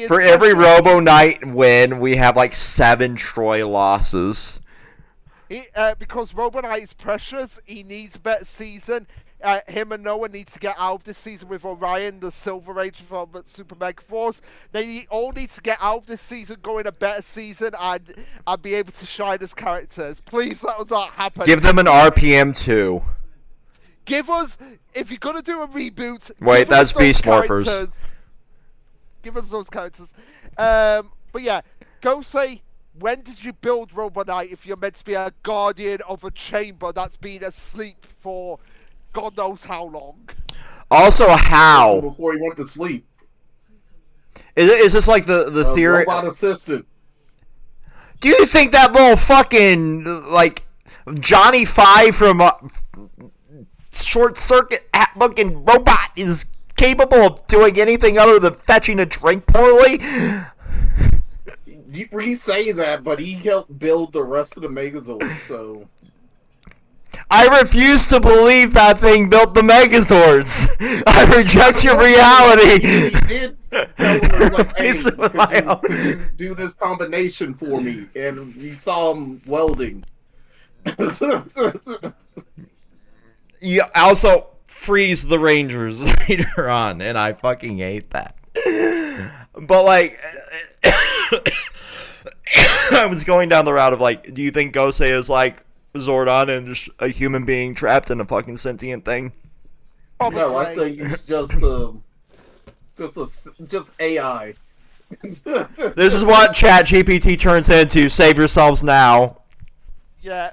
For every Robo Knight win, we have like 7 Troy losses. Because Robo Knight is precious, he needs a better season. Him and Noah need to get out of this season with Orion, the Silver Age from Super Mega Force. They all need to get out of this season, go in a better season, and be able to shine as characters. Please let us not happen. Give them an RPM 2. Give us, if you're gonna do a reboot. Wait, that's Beast Morphers. Give us those characters. But yeah, go say, when did you build Robo Knight if you're meant to be a guardian of a chamber that's been asleep for God knows how long? Also, how? Before he went to sleep. Is this like the theory? Robot assistant. Do you think that little fucking, like, Johnny Five from Short Circuit looking robot is capable of doing anything other than fetching a drink poorly? We say that, but he helped build the rest of the Megazords, so... I refuse to believe that thing built the Megazords. I reject your reality. He did tell him, like, hey, could you do this combination for me? And we saw him welding. You also freeze the Rangers later on, and I fucking hate that. But, like, I was going down the route of, like, do you think Gosei is, like, Zordon and just a human being trapped in a fucking sentient thing? No, I think it's just AI. This is what ChatGPT turns into. Save yourselves now. Yeah.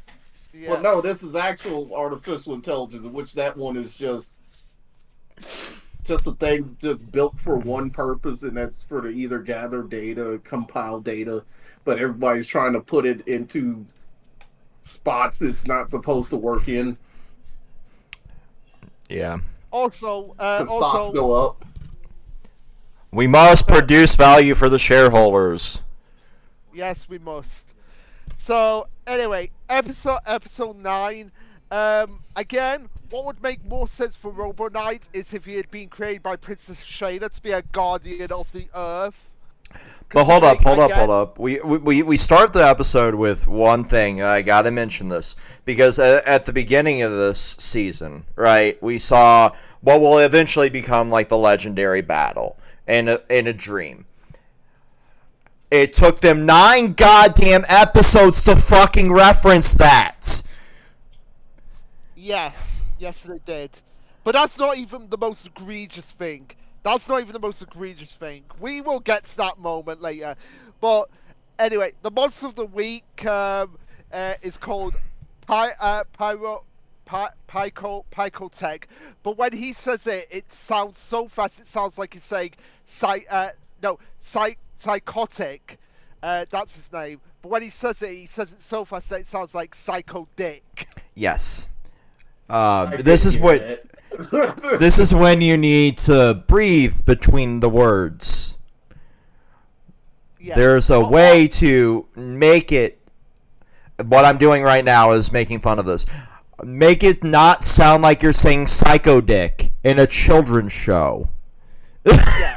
Well, no, this is actual artificial intelligence, in which that one is just a thing just built for one purpose, and that's for to either gather data, compile data, but everybody's trying to put it into spots it's not supposed to work in. Yeah. Also, stocks go up. We must produce value for the shareholders. Yes, we must. So anyway, episode 9. Again, what would make more sense for Robo Knight is if he had been created by Princess Shayna to be a guardian of the Earth. But hold up. Again, We start the episode with one thing. I gotta mention this because at the beginning of this season, right, we saw what will eventually become like the legendary battle in a dream. It took them 9 goddamn episodes to fucking reference that. Yes, they did. But that's not even the most egregious thing. We will get to that moment later. But anyway, the monster of the week is called Picotech. But when he says it, it sounds so fast. It sounds like he's saying psychotic. That's his name. But when he says it so fast that it sounds like Psycho Dick. Yes. This is when you need to breathe between the words. Yeah. There's a way to make it. What I'm doing right now is making fun of this. Make it not sound like you're saying Psycho Dick in a children's show. Yeah.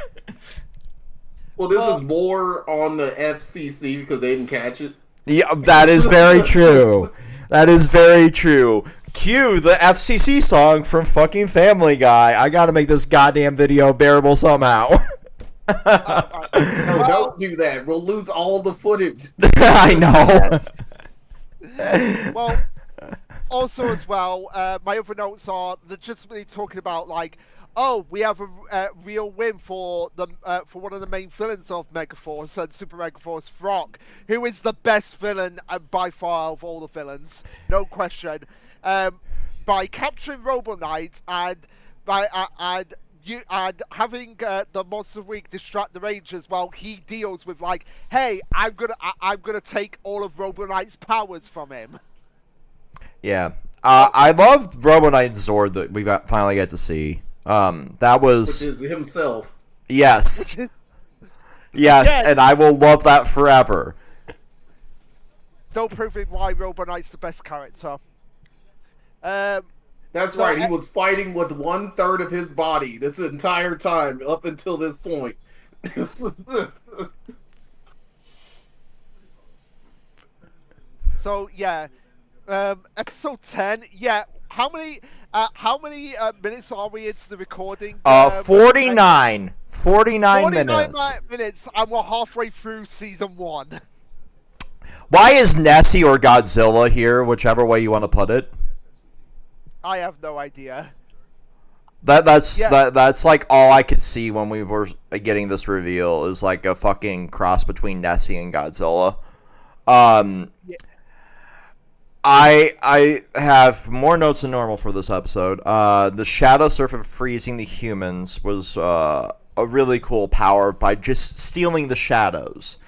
Well, this is more on the FCC because they didn't catch it. Yeah, that is very true. Cue the FCC song from fucking Family Guy. I gotta make this goddamn video bearable somehow. No, don't do that. We'll lose all the footage. I know. Well, also as well, my other notes are legitimately talking about like, oh, we have a real win for one of the main villains of Megaforce and Super Megaforce, Frog, who is the best villain by far of all the villains, no question. By capturing Robo Knight and having the Monster of the Week distract the Rangers, while he deals with like, hey, I'm gonna take all of Robo Knight's powers from him. Yeah, I loved Robo Knight's Zord that we finally got to see. That was which is himself. Yes. Yes, and I will love that forever. Still proving why Robo Knight's the best character. That's right. He was fighting with 1/3 of his body this entire time up until this point. So yeah, episode 10. Yeah, how many minutes are we into the recording? 49. 49 minutes. minutes, and we're halfway through season 1. Why is Nessie or Godzilla here, whichever way you want to put it? I have no idea. That's like all I could see when we were getting this reveal is like a fucking cross between Nessie and Godzilla. Yeah. I have more notes than normal for this episode. The Shadow Serpent freezing the humans was a really cool power by just stealing the shadows.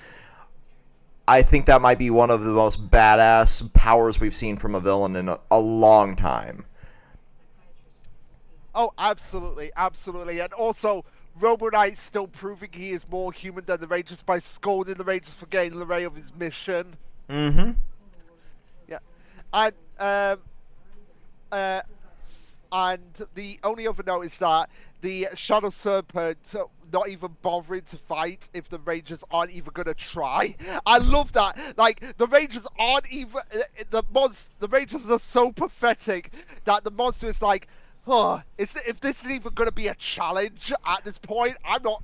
I think that might be one of the most badass powers we've seen from a villain in a long time. Oh, absolutely, absolutely. And also, Robo Knight still proving he is more human than the Rangers by scolding the Rangers for getting in the way of his mission. Mm-hmm. And the only other note is that the Shadow Serpent not even bothering to fight if the Rangers aren't even gonna try. I love that. Like the Rangers aren't even the Rangers are so pathetic that the monster is like, oh, if this is even gonna be a challenge at this point, I'm not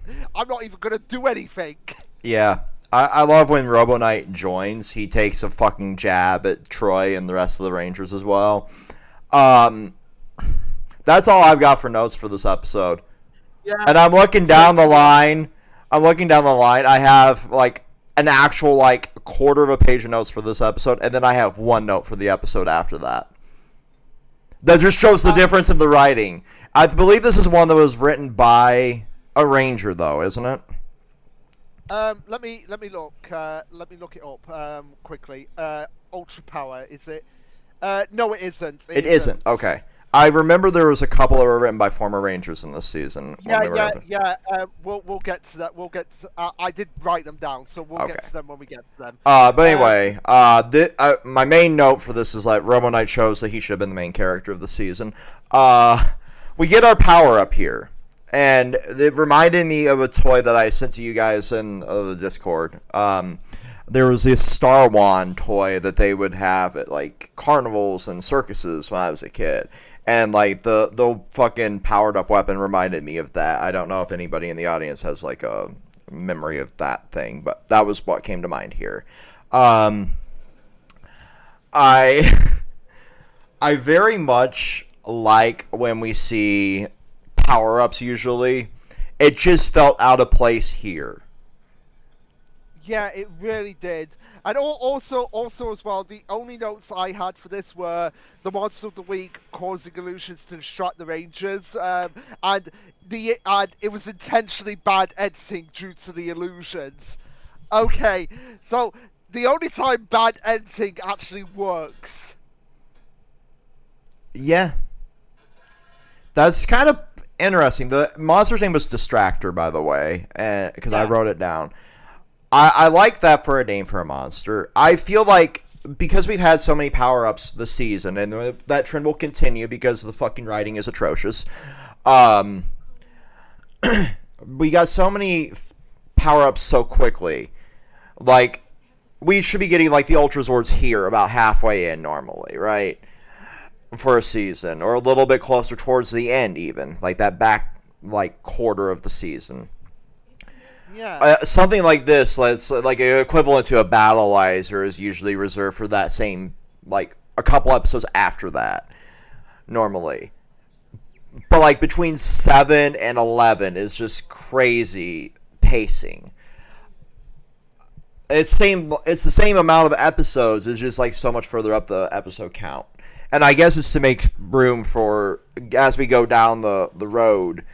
even gonna do anything. Yeah. I love when Robo Knight joins. He takes a fucking jab at Troy and the rest of the Rangers as well. That's all I've got for notes for this episode. Yeah. And I'm looking down the line. I have like an actual like quarter of a page of notes for this episode, and then I have one note for the episode after that. That just shows the difference in the writing. I believe this is one that was written by a Ranger, though, isn't it? Let me look. Let me look it up quickly. Ultra Power, is it? No, it isn't. It isn't. Okay. I remember there was a couple that were written by former Rangers in this season. We'll get to that. I did write them down, so we'll get to them when we get to them. But anyway, my main note for this is that Robo Knight shows that he should have been the main character of the season. We get our power up here, and it reminded me of a toy that I sent to you guys in the Discord. There was this Star Wand toy that they would have at like carnivals and circuses when I was a kid. And like the fucking powered up weapon reminded me of that. I don't know if anybody in the audience has like a memory of that thing, but that was what came to mind here. I I very much like when we see power ups usually. It just felt out of place here. Yeah, it really did. And also as well, the only notes I had for this were the monster of the week causing illusions to distract the Rangers, and it was intentionally bad editing due to the illusions. Okay, so the only time bad editing actually works. Yeah. That's kind of interesting. The monster's name was Distractor, by the way, because I wrote it down. I like that for a name for a monster. I feel like because we've had so many power-ups this season, and that trend will continue because the fucking writing is atrocious, we got so many power-ups so quickly. Like, we should be getting, like, the Ultra Zords here about halfway in normally, right? For a season, or a little bit closer towards the end even. Like, that back, like, quarter of the season. Yeah. Something like this, like equivalent to a Battleizer, is usually reserved for that same, like, a couple episodes after that, normally. But, like, between 7 and 11 is just crazy pacing. It's the same amount of episodes, it's just, like, so much further up the episode count. And I guess it's to make room for, as we go down the road,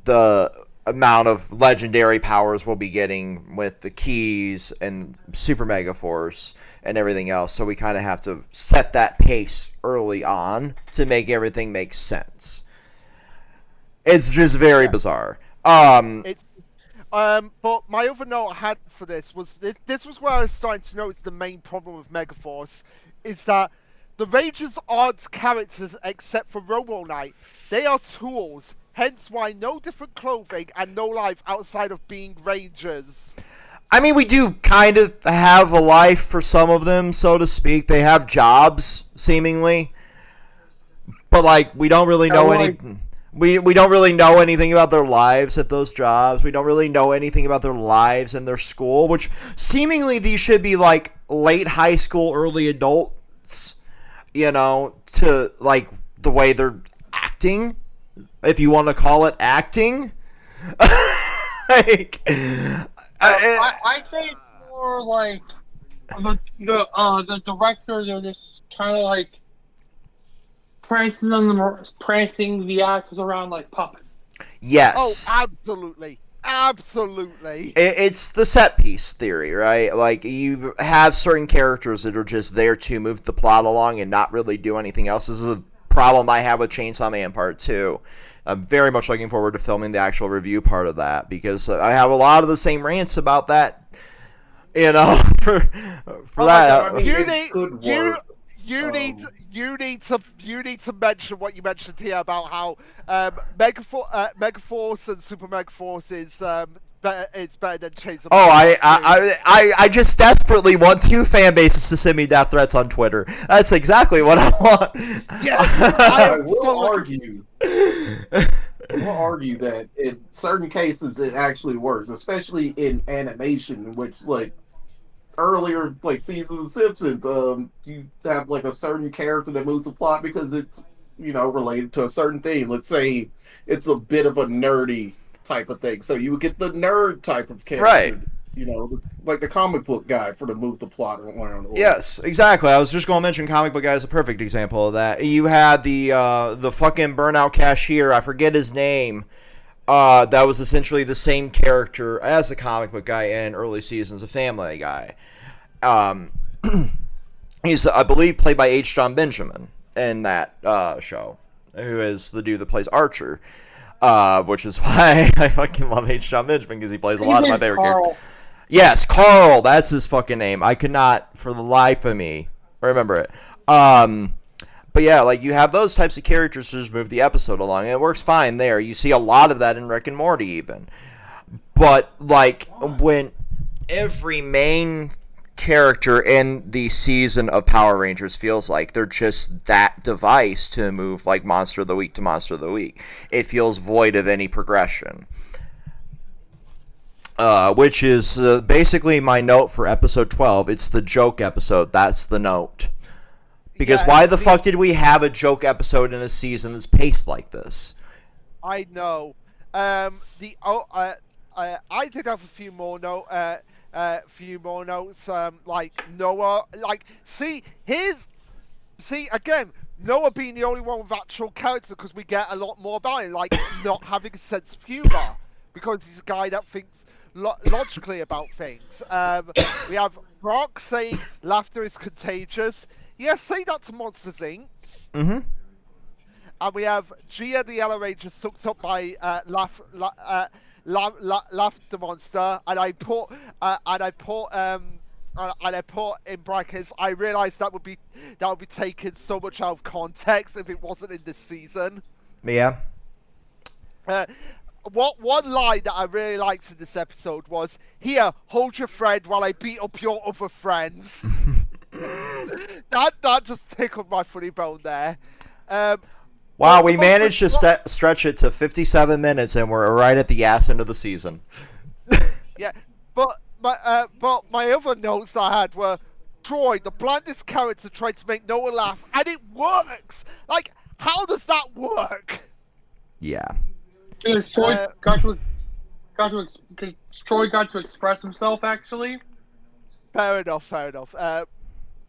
the amount of legendary powers we'll be getting with the keys and Super Mega Force and everything else. So we kind of have to set that pace early on to make everything make sense. It's just very bizarre. But my other note I had for this was this was where I was starting to notice the main problem with Megaforce is that the Rangers aren't characters except for Robo Knight. They are tools. Hence why no different clothing and no life outside of being Rangers. I mean, we do kind of have a life for some of them, so to speak. They have jobs, seemingly. But, like, we don't really know anything. We don't really know anything about their lives at those jobs. We don't really know anything about their lives in their school, which seemingly these should be, like, late high school, early adults, you know, to, like, the way they're acting. If you want to call it acting, like, I'd say it's more like the directors are just kind of like prancing the actors around like puppets. Yes. Oh, absolutely. It's the set piece theory, right? Like, you have certain characters that are just there to move the plot along and not really do anything else. This is a problem I have with Chainsaw Man Part 2. I'm very much looking forward to filming the actual review part of that, because I have a lot of the same rants about that, you know, for that. I mean, you need to mention what you mentioned here about how Megaforce and Super Megaforce is better than Chainsaw Man. I just desperately want two fan bases to send me death threats on Twitter. That's exactly what I want. Yes, I will argue. We'll argue that in certain cases it actually works, especially in animation, in which, like, earlier, like, seasons of Simpsons, you have, like, a certain character that moves the plot because it's, you know, related to a certain thing. Let's say it's a bit of a nerdy type of thing, so you would get the nerd type of character, right? You know, like the comic book guy for to move the plot around. Yes, exactly. I was just going to mention comic book guy is a perfect example of that. You had the fucking burnout cashier. I forget his name. That was essentially the same character as the comic book guy in early seasons of Family Guy. He's, I believe, played by H. John Benjamin in that show. who is the dude that plays Archer, which is why I fucking love H. John Benjamin, because he plays a lot of my favorite characters. Yes, Carl, that's his fucking name. I could not, for the life of me, remember it. But yeah, like, you have those types of characters to just move the episode along, and it works fine there. You see a lot of that in Rick and Morty, even. But, like, when every main character in the season of Power Rangers feels like they're just that device to move, like, Monster of the Week to Monster of the Week, it feels void of any progression. Which is basically my note for episode 12. It's the joke episode. That's the note. Because why the fuck did we have a joke episode in a season that's paced like this? I know. I did have a few more notes. Like Noah. Like, again, Noah being the only one with actual character, because we get a lot more about him. Like, not having a sense of humor, because he's a guy that thinks logically about things. We have Brock saying laughter is contagious. Yes, say that to Monsters Inc. Mm-hmm. And we have Gia the Yellow Ranger sucked up by Laughter Monster, and I put in brackets. I realised that would be taken so much out of context if it wasn't in this season. Yeah. One line that I really liked in this episode was, "Here, hold your friend while I beat up your other friends." that just tickled my funny bone there. Wow, we managed to stretch it to 57 minutes, and we're right at the ass end of the season. Yeah, but my other notes that I had were, Troy, the blandest character, tried to make Noah laugh, and it works. Like, how does that work? Yeah. Troy got to express himself, actually. Fair enough.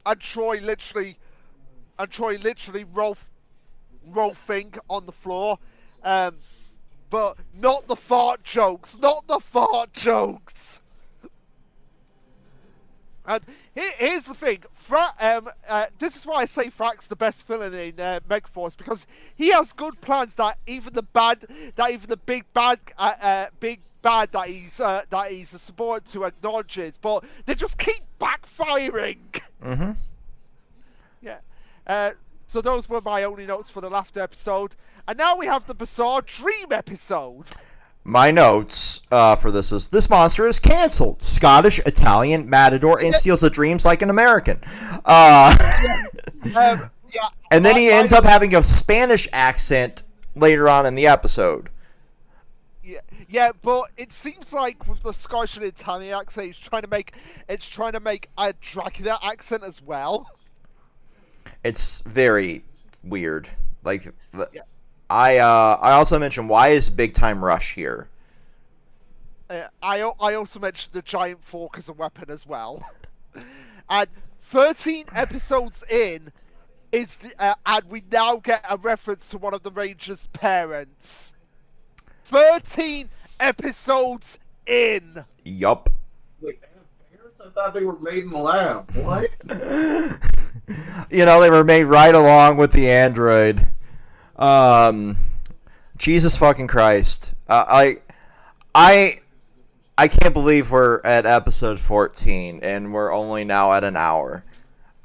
And Troy literally rolling on the floor, but not the fart jokes. And here's the thing, this is why I say Frack's the best villain in Megaforce, because he has good plans that even the big bad that he's a support to acknowledges, but they just keep backfiring. Mm-hmm. Yeah. So those were my only notes for the laughter episode, and now we have the bizarre dream episode. My notes for this is, this monster is cancelled. Scottish, Italian, matador, and steals the dreams like an American. And then he ends up having a Spanish accent later on in the episode. Yeah, but it seems like with the Scottish and Italian accent, it's trying to make a Dracula accent as well. It's very weird. Like, I also mentioned, why is Big Time Rush here? I also mentioned the giant fork as a weapon as well. And 13 episodes in and we now get a reference to one of the Rangers' parents. 13 episodes in. Yup. Wait, parents? I thought they were made in the lab. What? You know, they were made right along with the android. Jesus fucking Christ. I can't believe we're at episode 14 and we're only now at an hour.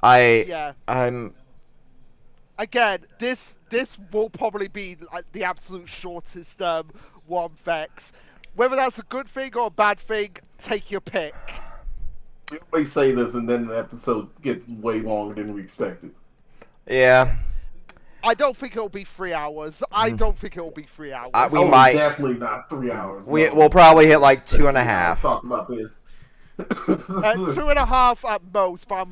I'm again, this will probably be like the absolute shortest one, Vex. Whether that's a good thing or a bad thing, take your pick. We always say this, and then the episode gets way longer than we expected. Yeah. I don't think it'll be 3 hours. We might definitely not 3 hours. We'll probably hit like 2.5. Talk about this. 2.5 at most, but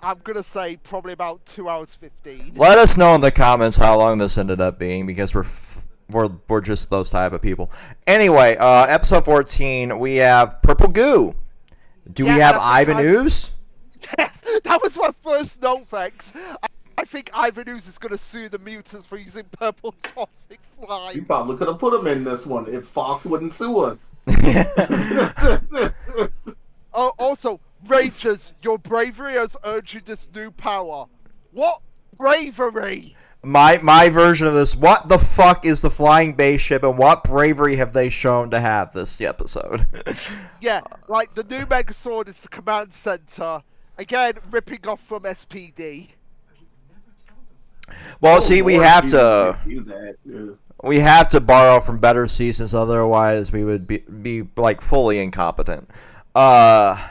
I'm gonna say probably about 2 hours 15. Let us know in the comments how long this ended up being, because we're just those type of people. Anyway, episode 14, we have Purple Goo. Do we have Ivan Ooze? Yes, that was my first note, thanks. I think Ivan Ooze is going to sue the mutants for using purple toxic slime. You probably could have put him in this one if Fox wouldn't sue us. Oh, also, Rangers, your bravery has earned you this new power. What bravery? my version of this. What the fuck is the flying base ship, and what bravery have they shown to have this episode? Yeah, like the new Megazord is the command center. Again, ripping off from SPD. Well, see, we Lord, have you to. can't do that. Yeah. We have to borrow from better seasons, otherwise we would be like fully incompetent. I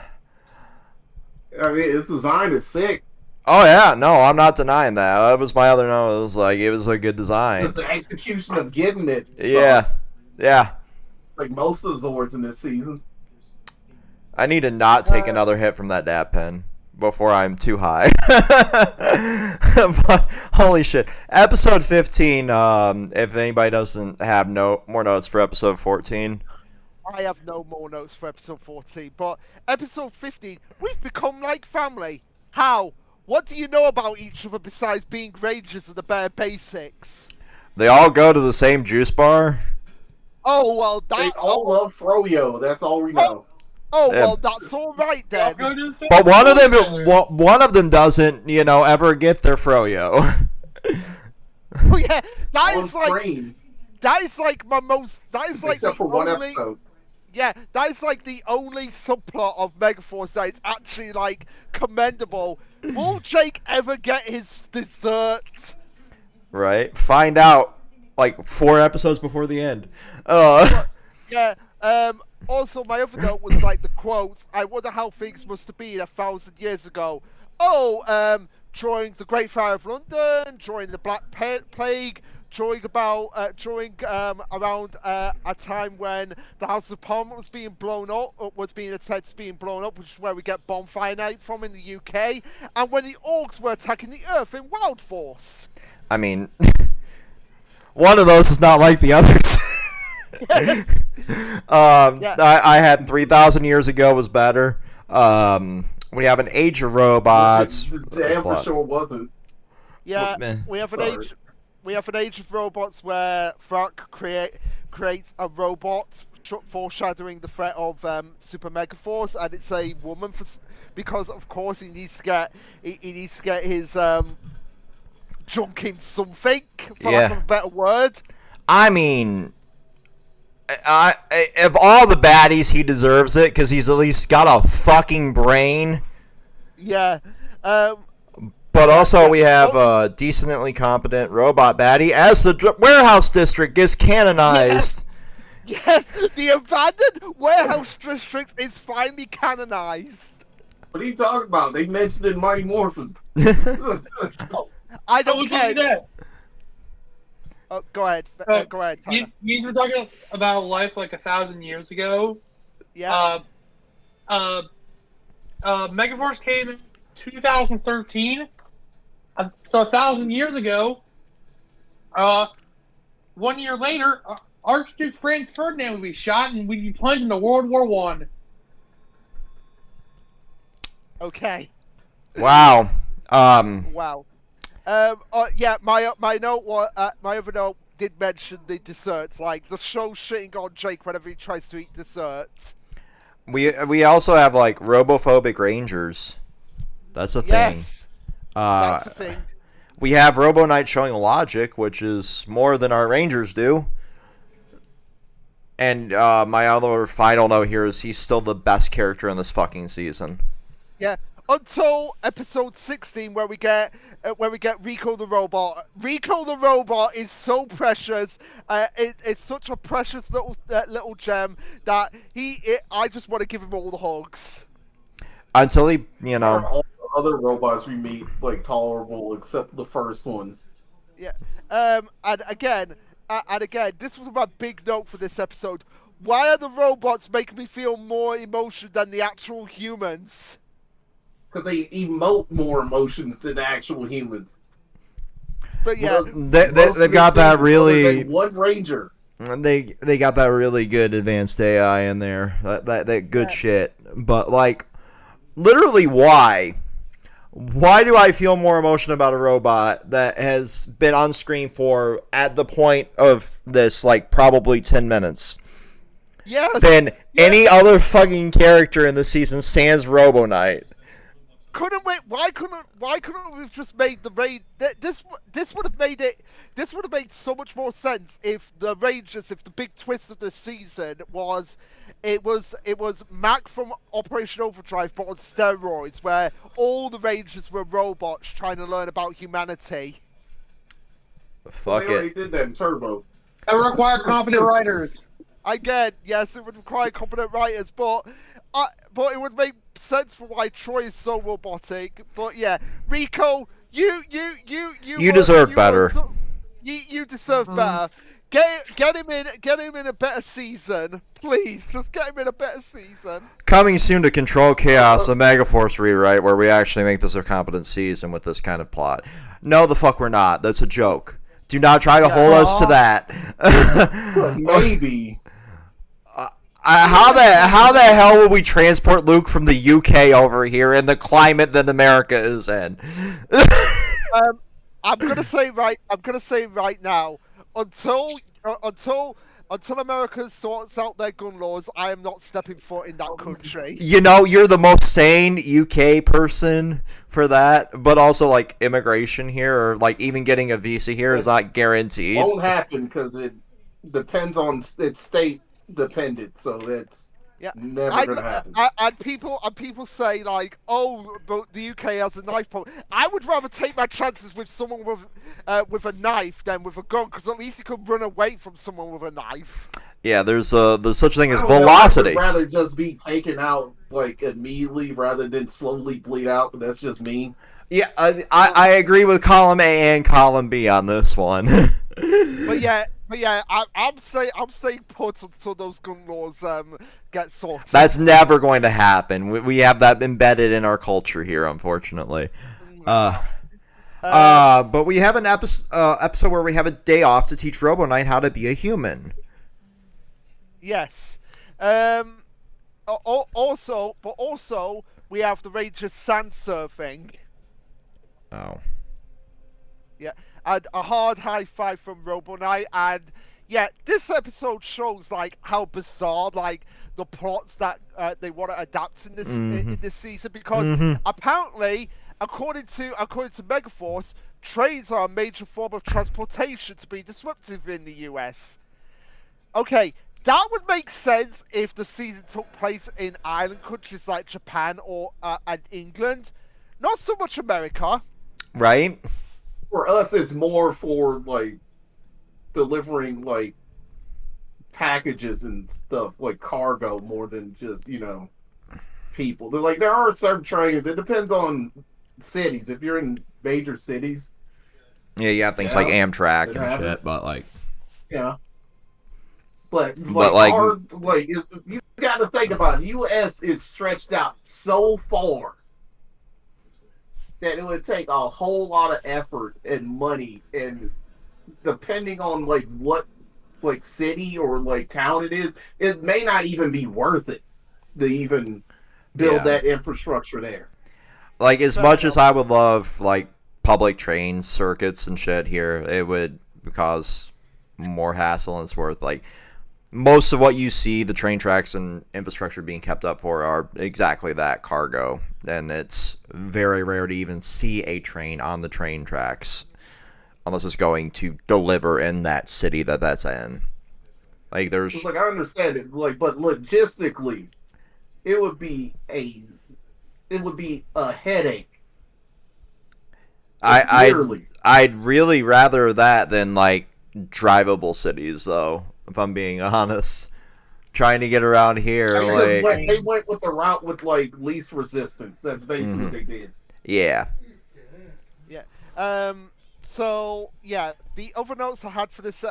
mean, its design is sick. Oh yeah, no, I'm not denying that. That was my other note. It was like it was a good design. Just the execution of getting it. Yeah, sucks. yeah. Like most of the Zords in this season. I need to not take another hit from that dab pen before I'm too high. But, holy shit. Episode 15, if anybody doesn't have more notes for episode 14. I have no more notes for episode 14, but episode 15, we've become like family. How? What do you know about each other besides being Rangers and the bare basics? They all go to the same juice bar. Oh, well, They that... all love Froyo. That's all we know. Oh, well, that's all right then. But one of them doesn't, ever get their froyo. Oh, yeah, that All is like... Crane, That is like my most... That is like except the for one only... episode. Yeah, that is like the only subplot of Megaforce that is actually, like, commendable. Will Jake ever get his dessert? Right? Find out, like, 4 episodes before the end. Yeah, also, my other note was, like, the quote, I wonder how things must have been 1,000 years ago. Oh, during the Great Fire of London, during the Black Plague, during around a time when the House of Parliament was being blown up, attempted to being blown up, which is where we get Bonfire Night from in the UK, and when the Orcs were attacking the Earth in Wild Force. I mean, one of those is not like the others. Yeah. I had 3,000 years ago was better. We have an Age of Robots. Damn for sure wasn't. Yeah, man. we have an Sorry. age. We have an Age of Robots where Frank creates a robot, foreshadowing the threat of Super Megaforce, and it's a woman because of course he needs to get his junk in something, for lack of a better word. I mean, of all the baddies, he deserves it because he's at least got a fucking brain. Yeah. But also, we have a decently competent robot baddie as the warehouse district gets canonized. Yes, the abandoned warehouse district is finally canonized. What are you talking about? They mentioned it in Mighty Morphin. I don't care. That. Oh, go ahead. Go ahead, Tyler. You were talking about life like 1,000 years ago. Yeah. Megaforce came in 2013. So 1,000 years ago. 1 year later, Archduke Franz Ferdinand would be shot, and we'd be plunged into World War One. Okay. Wow. Wow. Yeah, my note was my other note did mention the desserts, like the show shitting on Jake whenever he tries to eat desserts. We also have like robophobic rangers. That's a thing. Yes, that's the thing. We have Robo Knight showing logic, which is more than our rangers do. And my other final note here is he's still the best character in this fucking season. Yeah, until episode 16 where we get Rico the robot. Rico the robot is so precious. It's such a precious little gem that I just want to give him all the hugs. Until he, All the other robots we meet like tolerable except the first one. Yeah. And again, this was my big note for this episode. Why are the robots making me feel more emotion than the actual humans? Because they emote more emotions than actual humans. But yeah, they've got that really one ranger. they got that really good advanced AI in there. That good shit. But like, literally, why? Why do I feel more emotion about a robot that has been on screen for, at the point of this, like, probably 10 minutes? yeah. Than any other fucking character in the season sans Robo Knight? couldn't we? Why couldn't we have just made the raid? This would have made it. This would have made so much more sense if the Rangers, if the big twist of the season was, it was Mac from Operation Overdrive, but on steroids, where all the Rangers were robots trying to learn about humanity. Fuck They already it. did that in Turbo. That require competent writers. Again, yes, it would require competent writers, but it would make sense for why Troy is so robotic. But yeah, Rico, you deserve better. You deserve better. Get him in a better season, please. Just get him in a better season. Coming soon to Control Chaos, a Megaforce rewrite where we actually make this a competent season with this kind of plot. No, the fuck we're not. That's a joke. Do not try to hold us to that. Maybe. How the hell will we transport Luke from the UK over here in the climate that America is in? I'm gonna say right now, until America sorts out their gun laws, I am not stepping foot in that country. You know, you're the most sane UK person for that, but also like immigration here or like even getting a visa here is not guaranteed. Won't happen because it depends on it's state dependent, so it's never gonna happen. And people say like, oh, but the UK has a knife problem. I would rather take my chances with someone with a knife than with a gun, because at least you could run away from someone with a knife. Yeah, there's such a thing as I don't know, velocity. I would rather just be taken out like immediately rather than slowly bleed out. But that's just me. Yeah, I agree with column A and column B on this one. But yeah, I'm staying put until those gun laws get sorted. That's never going to happen. We have that embedded in our culture here, unfortunately. But we have an episode where we have a day off to teach Robo Knight how to be a human. Yes. Also, we have the Rangers sand surfing. Oh. Yeah, and a hard high five from Robo Knight, and yeah, this episode shows like how bizarre like the plots that they want to adapt in this in this season, because apparently, according to Megaforce, trains are a major form of transportation to be disruptive in the US. Okay, that would make sense if the season took place in island countries like Japan or and England, not so much America. Right? For us, it's more for like delivering like packages and stuff, like cargo, more than just people. They're like, there are certain trains. It depends on cities. If you're in major cities, Yeah, you have things like Amtrak it and happens. shit, but like, yeah. But like- you got to think about it. The U.S. is stretched out so far that it would take a whole lot of effort and money, and depending on like what like city or like town it is, it may not even be worth it to even build that infrastructure there. like as much as I would love like public train circuits and shit here, it would cause more hassle, and it's worth like most of what you see the train tracks and infrastructure being kept up for are exactly that, cargo. And it's very rare to even see a train on the train tracks unless it's going to deliver in that city that's in. Like there's It's like, I understand it, like, but logistically, it would be a headache. I'd really rather that than like drivable cities, though, if I'm being honest. Trying to get around here, They like went with the route with like least resistance. That's basically what they did. yeah. Yeah. So yeah, the other notes I had for this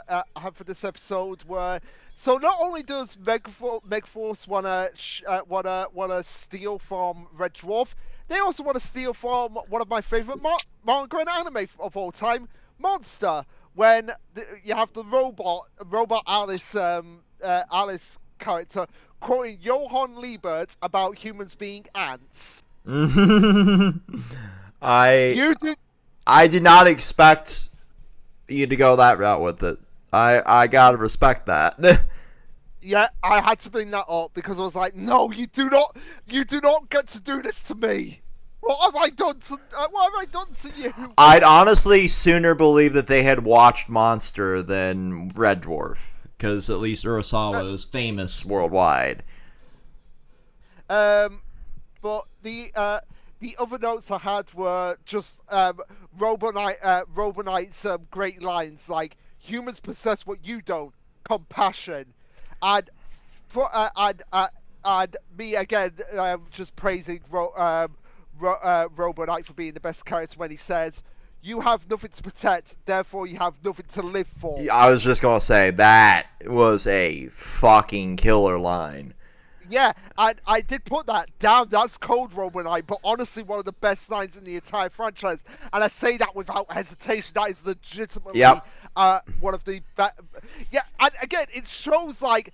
episode were, so not only does Megaforce wanna steal from Red Dwarf, they also want to steal from one of my favorite manga and anime of all time, Monster. When you have the robot Alice Alice character quoting Johann Liebert about humans being ants. I did not expect you to go that route with it. I gotta respect that. Yeah, I had to bring that up because I was like, no, you do not get to do this to me. What have I done to? What have I done to you? I'd honestly sooner believe that they had watched Monster than Red Dwarf, because at least Urasawa is famous worldwide. But the other notes I had were just Robonite's great lines like humans possess what you don't, compassion, and me again just praising Robonite for being the best character when he says, "You have nothing to protect, therefore you have nothing to live for." I was just gonna say, that was a fucking killer line. Yeah, I did put that down. That's cold Robonite, but honestly, one of the best lines in the entire franchise. And I say that without hesitation. That is legitimately one of the best. Yeah, and again, it shows like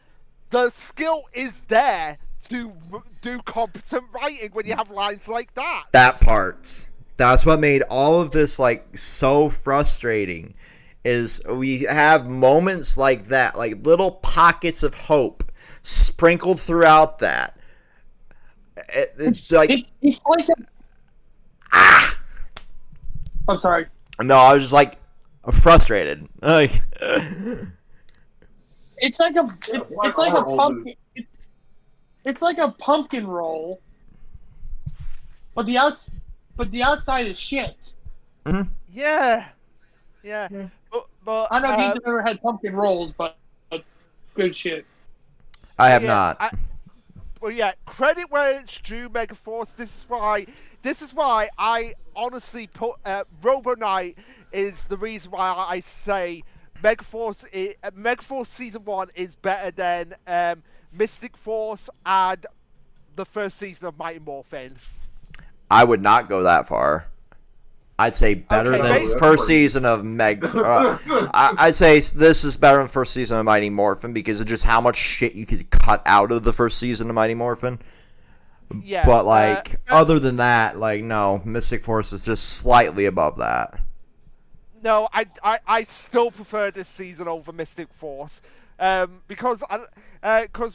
the skill is there to do competent writing when you have lines like that. That part. That's what made all of this like so frustrating. Is we have moments like that, like little pockets of hope sprinkled throughout that. It's like it's like I'm sorry. No, I was just like frustrated. Like It's like a pumpkin. It's like a pumpkin roll, but the outside is shit. Mm-hmm. Yeah. But I don't know if you've ever had pumpkin rolls, but good shit. I have not. Well, yeah, credit where it's due, Megaforce. This is why I honestly put Robonite is the reason why I say Megaforce Season 1 is better than Mystic Force and the first season of Mighty Morphin. I would not go that far. I'd say better Okay, than maybe- first season of I'd say this is better than first season of Mighty Morphin because of just how much shit you could cut out of the first season of Mighty Morphin. Yeah, But like, other than that, like no, Mystic Force is just slightly above that. No, I still prefer this season over Mystic Force, because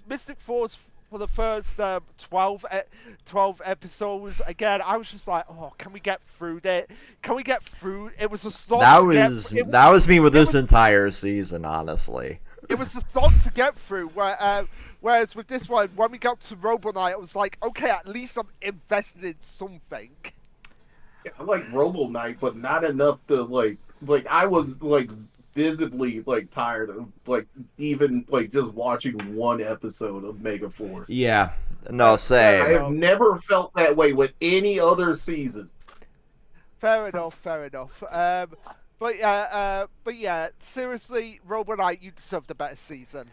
Mystic Force for the first 12 episodes, again, I was just like, oh, can we get through it? Can we get through? It was a slog. That was me with this entire season, honestly. It was a slog to get through. Whereas with this one, when we got to Robonite, I was like, okay, at least I'm invested in something. Yeah, I like Robo Knight, but not enough to like I was like visibly like tired of like even like just watching one episode of Mega Force. Yeah, no, same. I have never felt that way with any other season. Fair enough. But yeah, seriously, Robonite, you deserve the better season.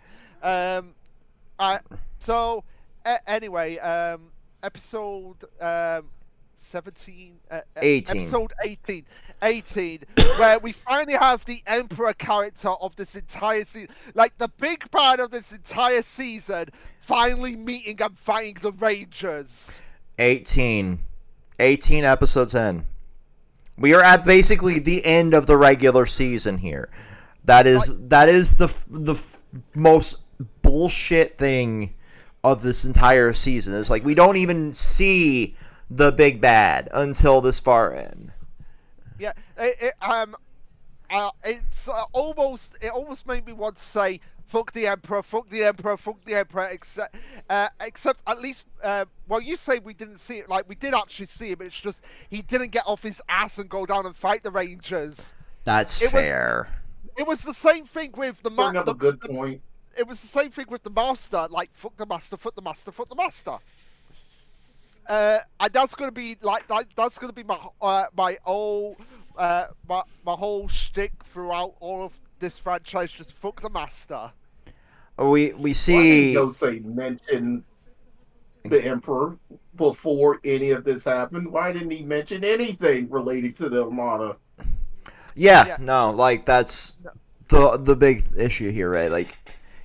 Anyway, episode 17, 18. Episode 18, where we finally have the Emperor character of this entire season, like the big bad of this entire season, finally meeting and fighting the Rangers. 18 episodes in. We are at basically the end of the regular season here. That is the most bullshit thing of this entire season. It's like we don't even see the big bad until this far in. Yeah, it almost made me want to say fuck the Emperor, except at least, well, you say we didn't see it, like, we did actually see him, it's just, he didn't get off his ass and go down and fight the Rangers. That's fair. It was the same thing with the Bring up a good point. It was the same thing with the Master, like, fuck the Master. And that's gonna be, that's gonna be my whole shtick throughout all of this franchise, just fuck the Master. We see. Why didn't mention the Emperor before any of this happened? Why didn't he mention anything related to the Armada? Yeah, no, like that's the big issue here, right? Like,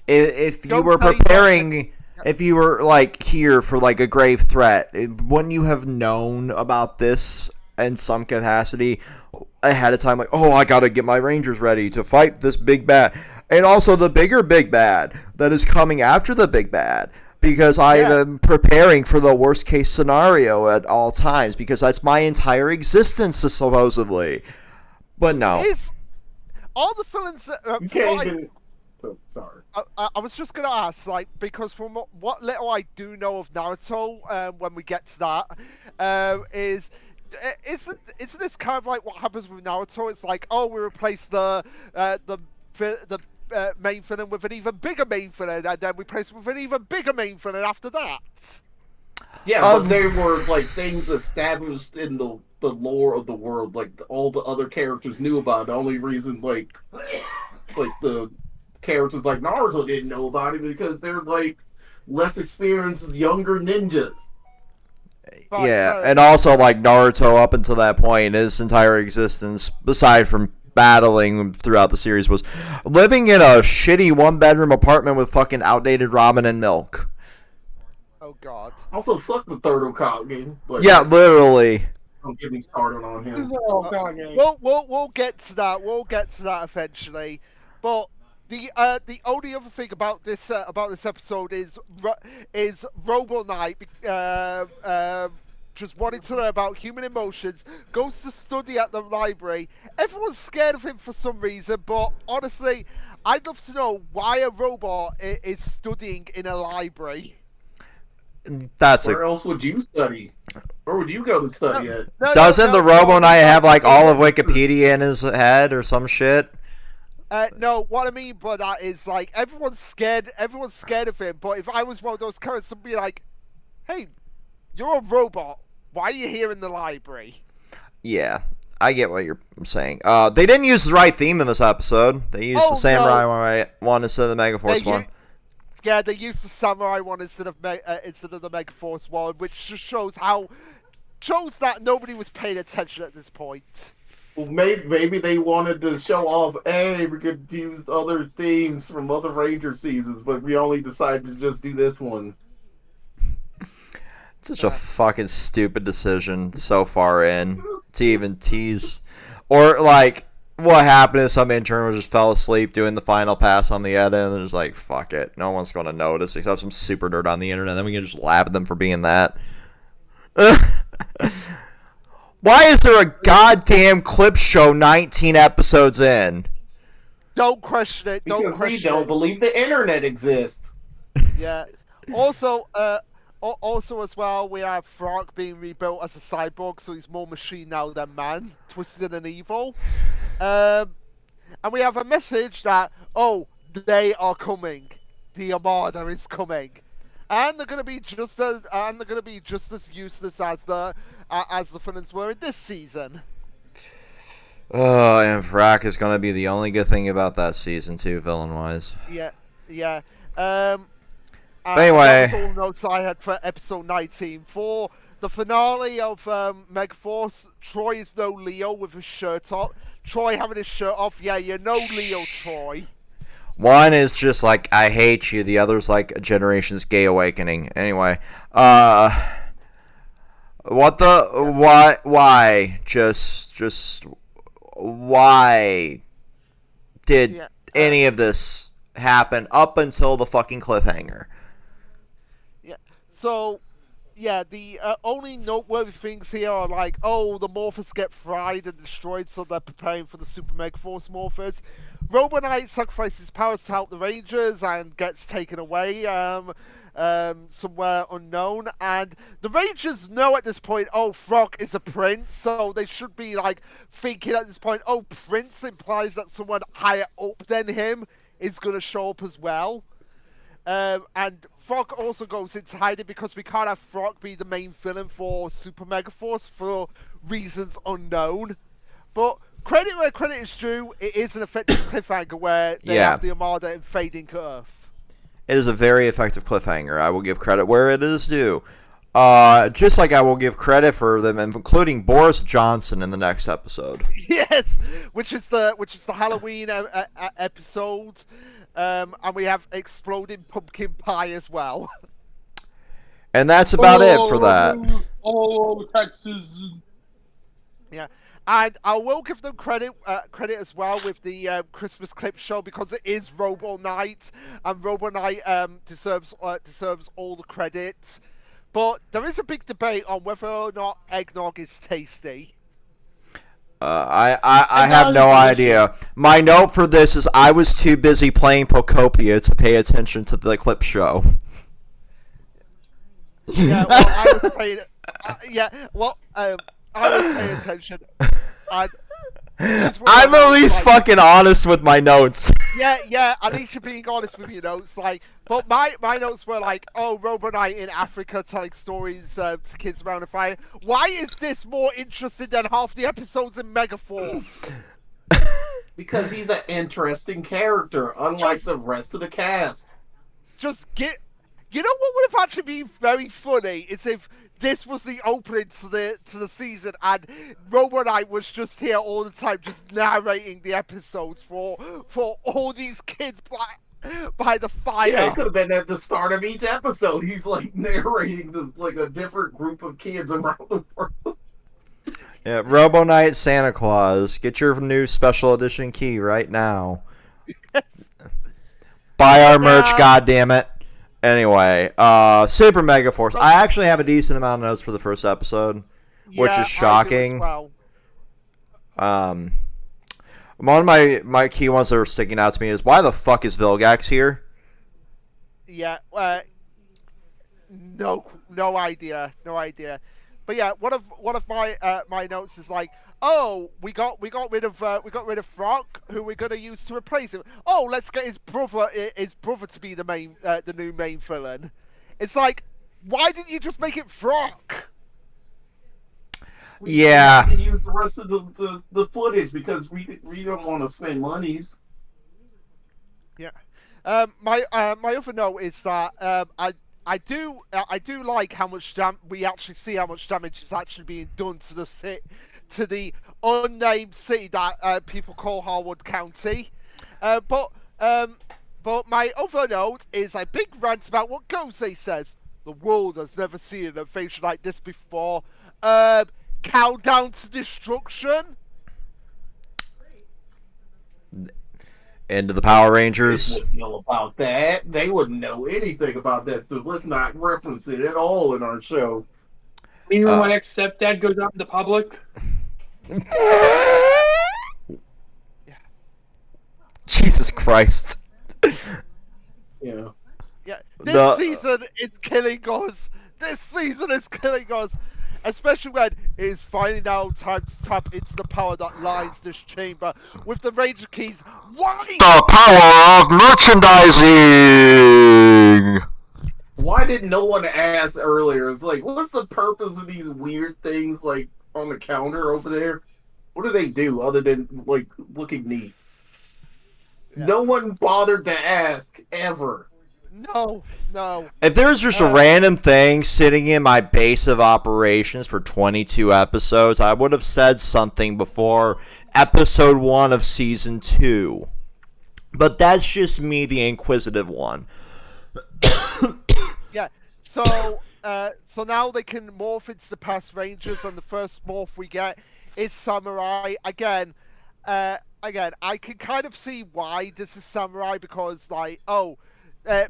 if you were preparing, if you were like here for like a grave threat, wouldn't you have known about this in some capacity ahead of time? Like, oh, I gotta get my Rangers ready to fight this big bad. And also the bigger big bad that is coming after the big bad. because I am preparing for the worst case scenario at all times because that's my entire existence supposedly. But no. Is all the villains? You can't even. Oh, sorry. I was just gonna ask, like, because from what little I do know of Naruto, when we get to that, isn't this kind of like what happens with Naruto? It's like, oh, we replace the main villain with an even bigger main villain, and then we replace it with an even bigger main villain after that. Yeah, but they were like things established in the lore of the world, like all the other characters knew about. The only reason, like the characters like Naruto didn't know about it because they're like less experienced, younger ninjas. But, yeah, and also like Naruto up until that point, his entire existence, aside from battling throughout the series, was living in a shitty one-bedroom apartment with fucking outdated ramen and milk. Oh God. Also, fuck the third Okage. Like, Yeah, literally. Don't get me started on him. We'll get to that. We'll get to that eventually. But the only other thing about this episode is Robo Knight just wanting to know about human emotions, goes to study at the library. Everyone's scared of him for some reason, but honestly, I'd love to know why a robot is studying in a library. Where else would you study? Where would you go to study at? Doesn't the Robo Knight have like all of Wikipedia in his head or some shit? No, what I mean by that is like everyone's scared of him, but if I was one of those characters, I'd be like, hey, you're a robot. Why are you here in the library? Yeah, I get what you're saying. They didn't use the right theme in this episode. They used the samurai one instead of the Megaforce one. Yeah, they used the samurai one instead of the Megaforce one, which just shows that nobody was paying attention at this point. Well, maybe they wanted to show off, hey, we could use other themes from other Ranger seasons, but we only decided to just do this one. Such a fucking stupid decision so far in to even tease. Or, like, what happened is some intern just fell asleep doing the final pass on the edit, and they're just like, fuck it. No one's going to notice except some super nerd on the internet. Then we can just laugh at them for being that. Why is there a goddamn clip show 19 episodes in? Don't question it. Because we don't believe the internet exists. Yeah. Also as well, we have Frog being rebuilt as a cyborg, so he's more machine now than man, twisted and evil. And we have a message that, oh, they are coming. The Armada is coming. And they're gonna be just as useless as the villains were in this season. Oh, and Frack is gonna be the only good thing about that season too, villain-wise. Yeah. Anyway, all notes I had for episode 19 for the finale of Megaforce. Troy is no Leo with his shirt off. Troy having his shirt off. Yeah, you're no Leo, Troy. One is just like, I hate you. The other's like a generation's gay awakening. Anyway, why? Just why did any of this happen up until the fucking cliffhanger? Yeah. So, yeah, the only noteworthy things here are like, oh, the Morphers get fried and destroyed, so they're preparing for the Super Megaforce Morphers. Robo Knight sacrifices powers to help the Rangers and gets taken away somewhere unknown. And the Rangers know at this point, oh, Frog is a prince, so they should be like thinking at this point, oh, Prince implies that someone higher up than him is going to show up as well. And Frog also goes into hiding because we can't have Frog be the main villain for Super Megaforce for reasons unknown. But credit where credit is due, it is an effective cliffhanger where they have the Armada invading Earth. It is a very effective cliffhanger. I will give credit where it is due. Just like I will give credit for them, including Boris Johnson in the next episode. Yes, which is the Halloween episode, and we have exploding pumpkin pie as well. And that's about it for that. Oh, Texas. Yeah, And I will give them credit as well with the Christmas clip show because it is Robo Night, and Robo Night deserves all the credit. But there is a big debate on whether or not eggnog is tasty. I have no idea. My note for this is I was too busy playing Pocopia to pay attention to the clip show. Yeah, well, I was paying. I was paying attention. I'm at least fucking honest with my notes. Yeah. At least you're being honest with your notes. But my notes were like, oh, Robo Night in Africa telling stories to kids around a fire. Why is this more interesting than half the episodes in Megaforce? Because he's an interesting character, unlike the rest of the cast. You know what would have actually been very funny is if this was the opening to the season and Robo Knight was just here all the time, just narrating the episodes for all these kids by the fire. Yeah, it could have been at the start of each episode. He's like narrating a different group of kids around the world. Yeah, Robo Knight Santa Claus. Get your new special edition key right now. Yes. Buy our merch, goddammit. Anyway, Super Mega Force. I actually have a decent amount of notes for the first episode, which is shocking. Well. One of my key ones that are sticking out to me is why the fuck is Vilgax here? Yeah, no idea. But yeah, one of my notes is like, oh, we got rid of Frank, who we're gonna use to replace him. Oh, let's get his brother to be the new main villain. It's like, why didn't you just make it Frank? Yeah. We use the rest of the footage because we don't want to spend monies. Yeah. My other note is that I do like how much we actually see how much damage is actually being done to the unnamed city that people call Harwood County. But my other note is a big rant about what Gose says. The world has never seen an invasion like this before. Countdown to destruction. End of the Power Rangers. They wouldn't know about that. They wouldn't know anything about that, so let's not reference it at all in our show. Me and my ex-stepdad goes out in the public. Jesus Christ. Yeah. Yeah. This season is killing us. Especially when it is finally now time to tap into the power that lines this chamber with the Ranger Keys. Why? The power of merchandising! Why did no one ask earlier? It's like, what's the purpose of these weird things like on the counter over there? What do they do other than like looking neat? Yeah. No one bothered to ask ever. No. If there was just a random thing sitting in my base of operations for 22 episodes, I would have said something before episode 1 of season 2. But that's just me, the inquisitive one. Yeah. So now they can morph into the past Rangers, and the first morph we get is Samurai. Again, I can kind of see why this is Samurai because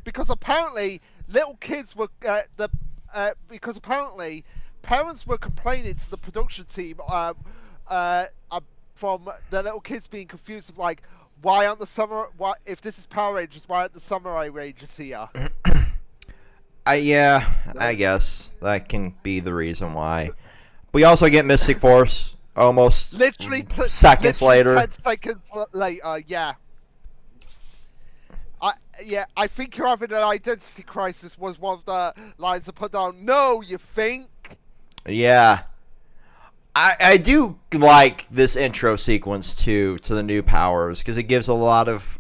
because apparently little kids were because apparently parents were complaining to the production team from the little kids being confused of like, why aren't the Samurai? Why, if this is Power Rangers, why aren't the Samurai Rangers here? Yeah, I guess that can be the reason why. We also get Mystic Force almost seconds later. 10 seconds later, yeah. I think you're having an identity crisis was one of the lines I put down. No, you think? Yeah. I do like this intro sequence to the new powers because it gives a lot of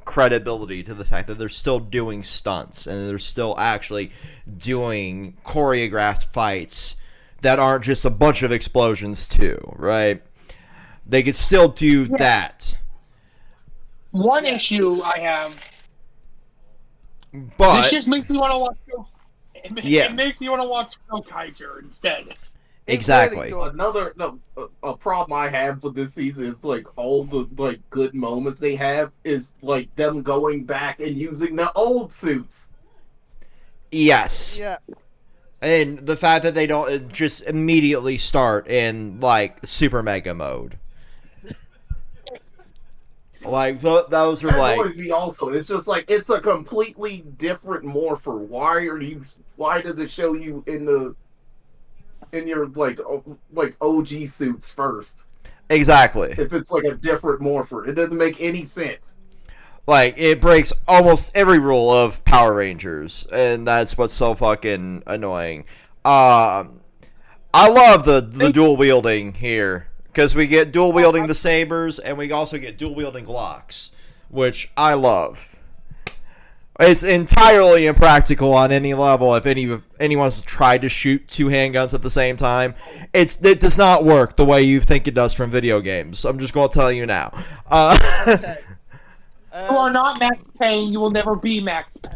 credibility to the fact that they're still doing stunts and they're still actually doing choreographed fights that aren't just a bunch of explosions too, right? They could still do that. One issue I have. But this just makes me want to watch. It makes me want to watch Go Kaiser instead. Exactly. does. A problem I have with this season is like all the like good moments they have is like them going back and using the old suits. Yes. Yeah. And the fact that they don't just immediately start in like super mega mode. Like those are That like annoys me also. It's just like it's a completely different morpher. Why does it show you in your like OG suits first? exactly. If it's like a different morpher, it doesn't make any sense. Like it breaks almost every rule of Power Rangers, and that's what's so fucking annoying. I love the dual wielding here because we get dual wielding the sabers, and we also get dual wielding Glocks, which I love. It's entirely impractical on any level. If anyone's tried to shoot two handguns at the same time, it does not work the way you think it does from video games. I'm just going to tell you now. Okay. You are not Max Payne. You will never be Max Payne.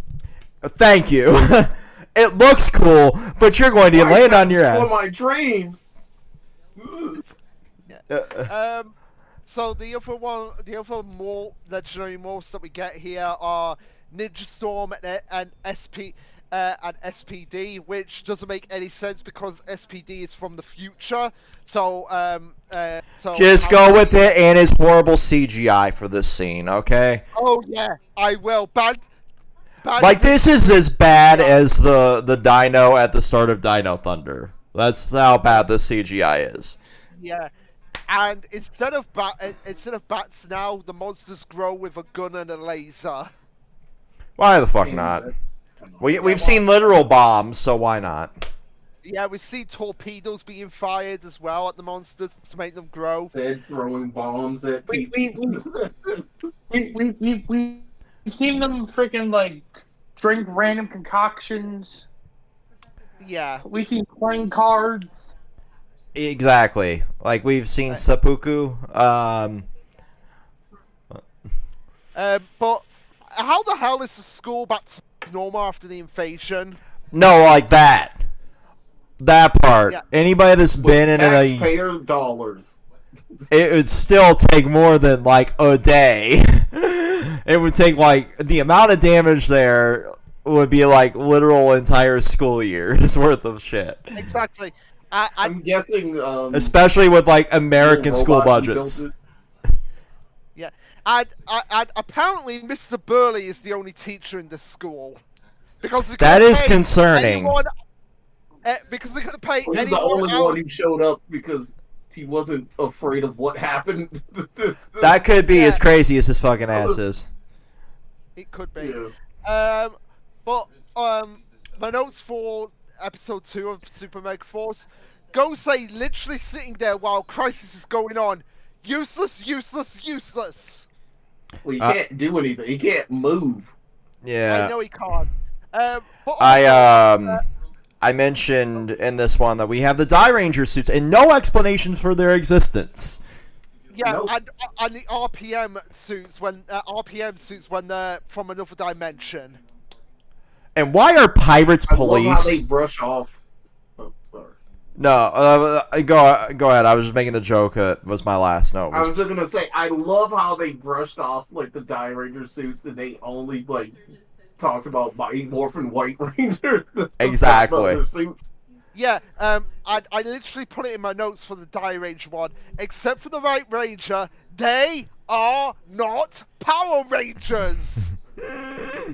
Thank you. It looks cool, but you're going to land on your For ass. my dreams. So the other more legendary morphs that we get here are Ninja Storm and SPD, which doesn't make any sense because SPD is from the future. So Just go with it and his horrible CGI for this scene, okay? Oh yeah, I will. Bad. Like this is as bad as the Dino at the start of Dino Thunder. That's how bad this CGI is. Yeah. And instead of bats now, the monsters grow with a gun and a laser. Why the fuck not? We've seen literal bombs, so why not? Yeah, we see torpedoes being fired as well at the monsters to make them grow. Said throwing bombs at people. We've seen them freaking like drink random concoctions. Yeah. We've seen playing cards. Exactly. Like we've seen seppuku. But how the hell is the school back to normal after the invasion? No, like that. That part. Yeah. Anybody that's been in a, Taxpayer dollars. it would still take more than like a day. It would take like the amount of damage there would be like literal entire school years worth of shit. Exactly. I'm guessing. Especially with like American school robot who budgets. built Yeah. And apparently Mr. Burley is the only teacher in the school. Because That is concerning. Because they're going to pay He's the anyone only else. one who showed up because he wasn't afraid of what happened. That could be Yeah. as crazy as his fucking ass is. It could be. Yeah. But my notes for episode 2 of Super Mega Force, Gosei literally sitting there while Crisis is going on. Useless, useless, useless. Well, he can't do anything. He can't move. Yeah. I know he can't. But also, I mentioned in this one that we have the Die Ranger suits and no explanations for their existence. yeah, Nope. and the RPM suits when they're from another dimension. And why are pirates I love how police? they brush off. Oh, sorry. No, go ahead. I was just making the joke. That was my last note. I was just gonna say, I love how they brushed off like the Die Ranger suits, and they only like talked about Mighty Morphin White Ranger. Exactly. Their suits. Yeah, I literally put it in my notes for the Die Ranger one. Except for the White Ranger, they are not Power Rangers.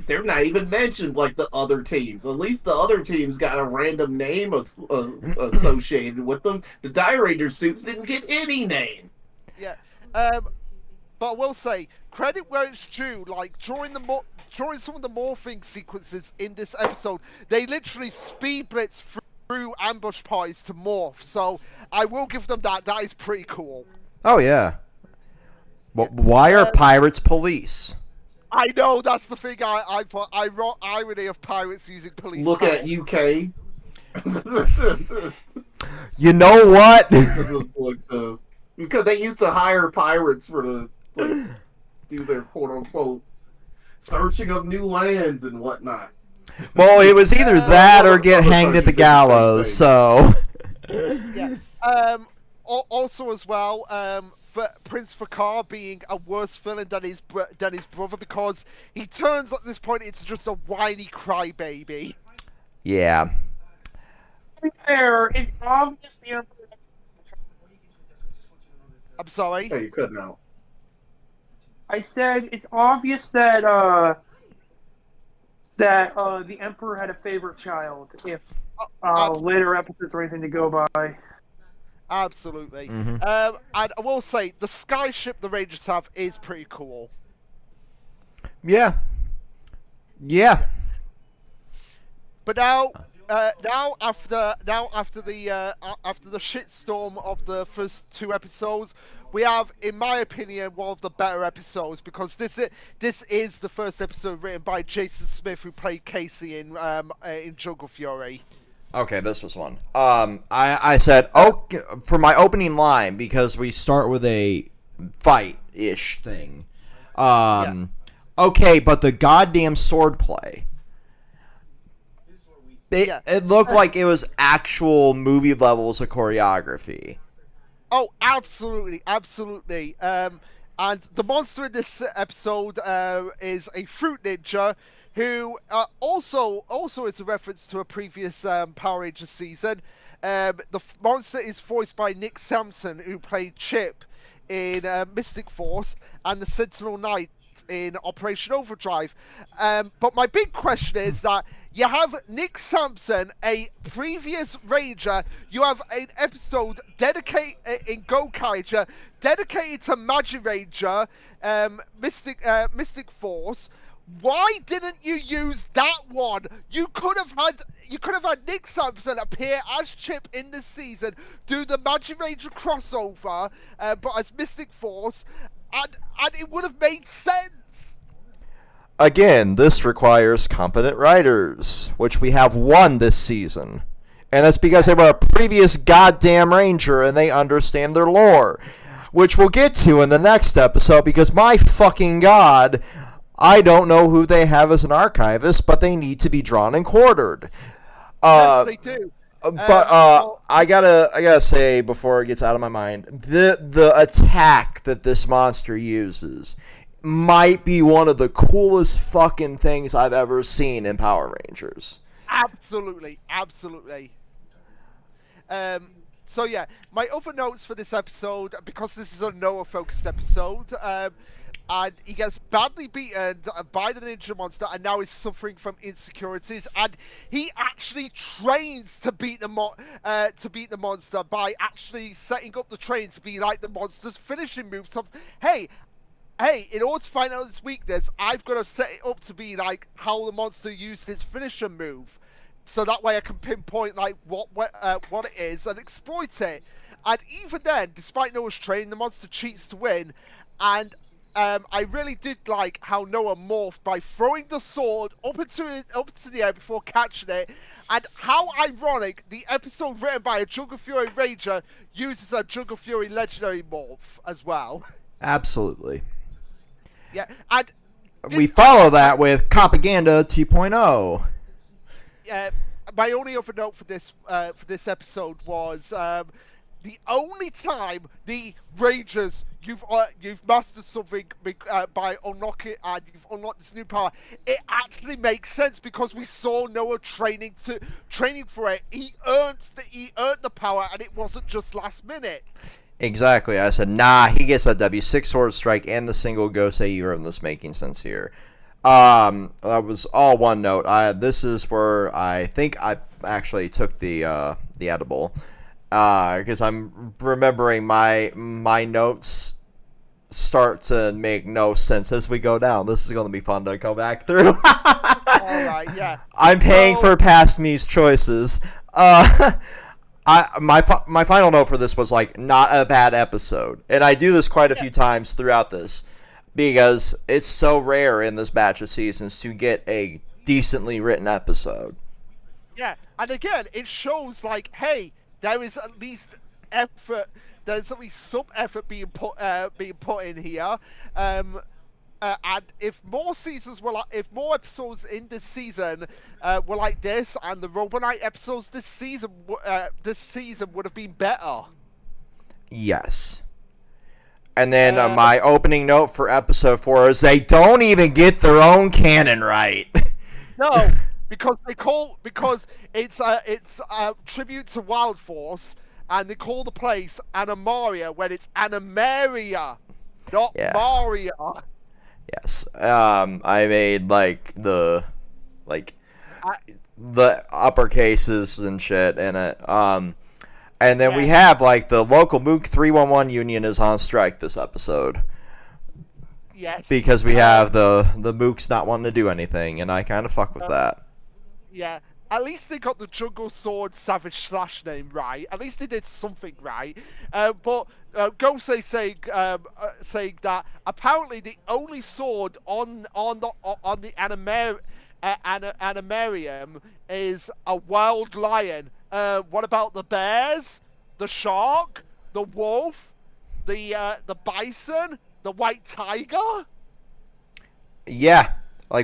They're not even mentioned like the other teams. At least the other teams got a random name associated with them. The Die Ranger suits didn't get any name. Yeah, but I will say credit where it's due. Like during some of the morphing sequences in this episode, they literally speed blitz through ambush pies to morph. So I will give them that. That is pretty cool. Oh yeah. Well, why are pirates police? I know that's the thing. I thought I wrote irony of pirates using police. Look power. at UK. You know what? Because they used to hire pirates for the do their quote unquote searching of new lands and whatnot. Well, it was either that or get hanged at the gallows. So Yeah. Also as well, for Prince Fakar being a worse villain than his brother, because he turns at this point into just a whiny crybaby. Yeah. To be fair, it's obvious the Emperor. I'm sorry. Hey, you couldn't out. I said it's obvious that the Emperor had a favorite child. If later episodes or anything to go by. Absolutely. Mhm. And I will say, the skyship the Rangers have is pretty cool. Yeah. Yeah. But now after the shitstorm of the first 2 episodes, we have, in my opinion, one of the better episodes, because this is the first episode written by Jason Smith, who played Casey in Jungle Fury. Okay, this was one. I said, okay, for my opening line, because we start with a fight-ish thing. Okay, but the goddamn swordplay. It looked like it was actual movie levels of choreography. Oh, absolutely, absolutely. And the monster in this episode is a fruit ninja, who also is a reference to a previous Power Rangers season. The monster is voiced by Nick Sampson, who played Chip in Mystic Force and the Sentinel Knight in Operation Overdrive. But my big question is that you have Nick Sampson, a previous Ranger. You have an episode dedicated in Go Kaija, dedicated to Magic Ranger, Mystic Force. Why didn't you use that one? You could have had Nick Sampson appear as Chip in this season, do the Magic Ranger crossover, but as Mystic Force, and it would have made sense. Again, this requires competent writers, which we have one this season. And that's because they were a previous goddamn Ranger and they understand their lore. Which we'll get to in the next episode, because my fucking god, I don't know who they have as an archivist, but they need to be drawn and quartered. Yes, they do. But I gotta say, before it gets out of my mind, the attack that this monster uses might be one of the coolest fucking things I've ever seen in Power Rangers. Absolutely, absolutely. So yeah, my other notes for this episode, because this is a Noah-focused episode, and he gets badly beaten by the ninja monster, and now he's suffering from insecurities. And he actually trains to beat the monster by actually setting up the train to be like the monster's finishing move. So, hey, in order to find out its weakness, I've got to set it up to be like how the monster used its finisher move, so that way I can pinpoint like what it is and exploit it. And even then, despite Noah's training, the monster cheats to win. And I really did like how Noah morphed by throwing the sword up into the air before catching it, and how ironic the episode written by a Jungle Fury Ranger uses a Jungle Fury Legendary morph as well. Absolutely. Yeah, and We follow that with Propaganda 2.0. My only other note for this episode was the only time the Rangers you've mastered something by unlocking and you've unlocked this new power. It actually makes sense because we saw Noah training for it. He earned the power, and it wasn't just last minute. Exactly. I said, nah, he gets a W6 Sword Strike and the single Ghost AU, and this making sense here. That was all one note. This is where I think I actually took the edible. Because I'm remembering my notes start to make no sense as we go down. This is going to be fun to go back through. Alright, yeah. I'm paying for past me's choices. My final note for this was like not a bad episode, and I do this quite a few times throughout this because it's so rare in this batch of seasons to get a decently written episode. Yeah, and again, it shows like, hey, there is at least effort. There's at least some effort being put in here. And if more seasons were like, if more episodes in this season were like this, and the Robo Knight episodes this season would have been better. Yes. And then Uh, my opening note for episode 4 is they don't even get their own canon right. No, because it's a tribute to Wild Force, and they call the place Animaria when it's Animaria, not Yeah. Maria. Yes. I made the uppercases and shit in it. And then we have the local Mook 311 union is on strike this episode. Yes. Because we have the Mooks not wanting to do anything, and I kind of fuck with that. Yeah. At least they got the Jungle Sword Savage Slash name right. At least they did something right. But Gosei saying that apparently the only sword on the Animarium is a wild lion. What about the bears, the shark, the wolf, the bison, the white tiger? Yeah.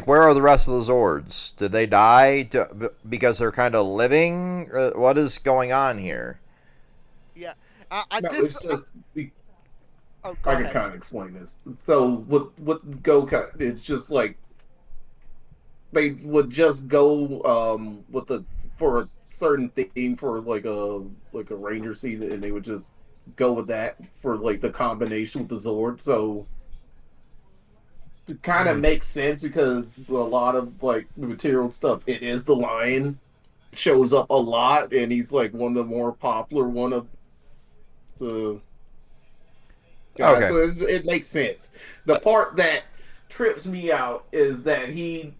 Where are the rest of the Zords? Did they die because they're kind of living? What is going on here? Yeah. It's just. Oh, I can kind of explain this. So with Go, it's just they would just go for a certain theme for a ranger scene, and they would just go with that for the combination with the Zord. So it kind of makes sense because a lot of the material stuff, it is the lion shows up a lot, and he's one of the more popular one of the guys. Okay. So it makes sense. The part that trips me out is that he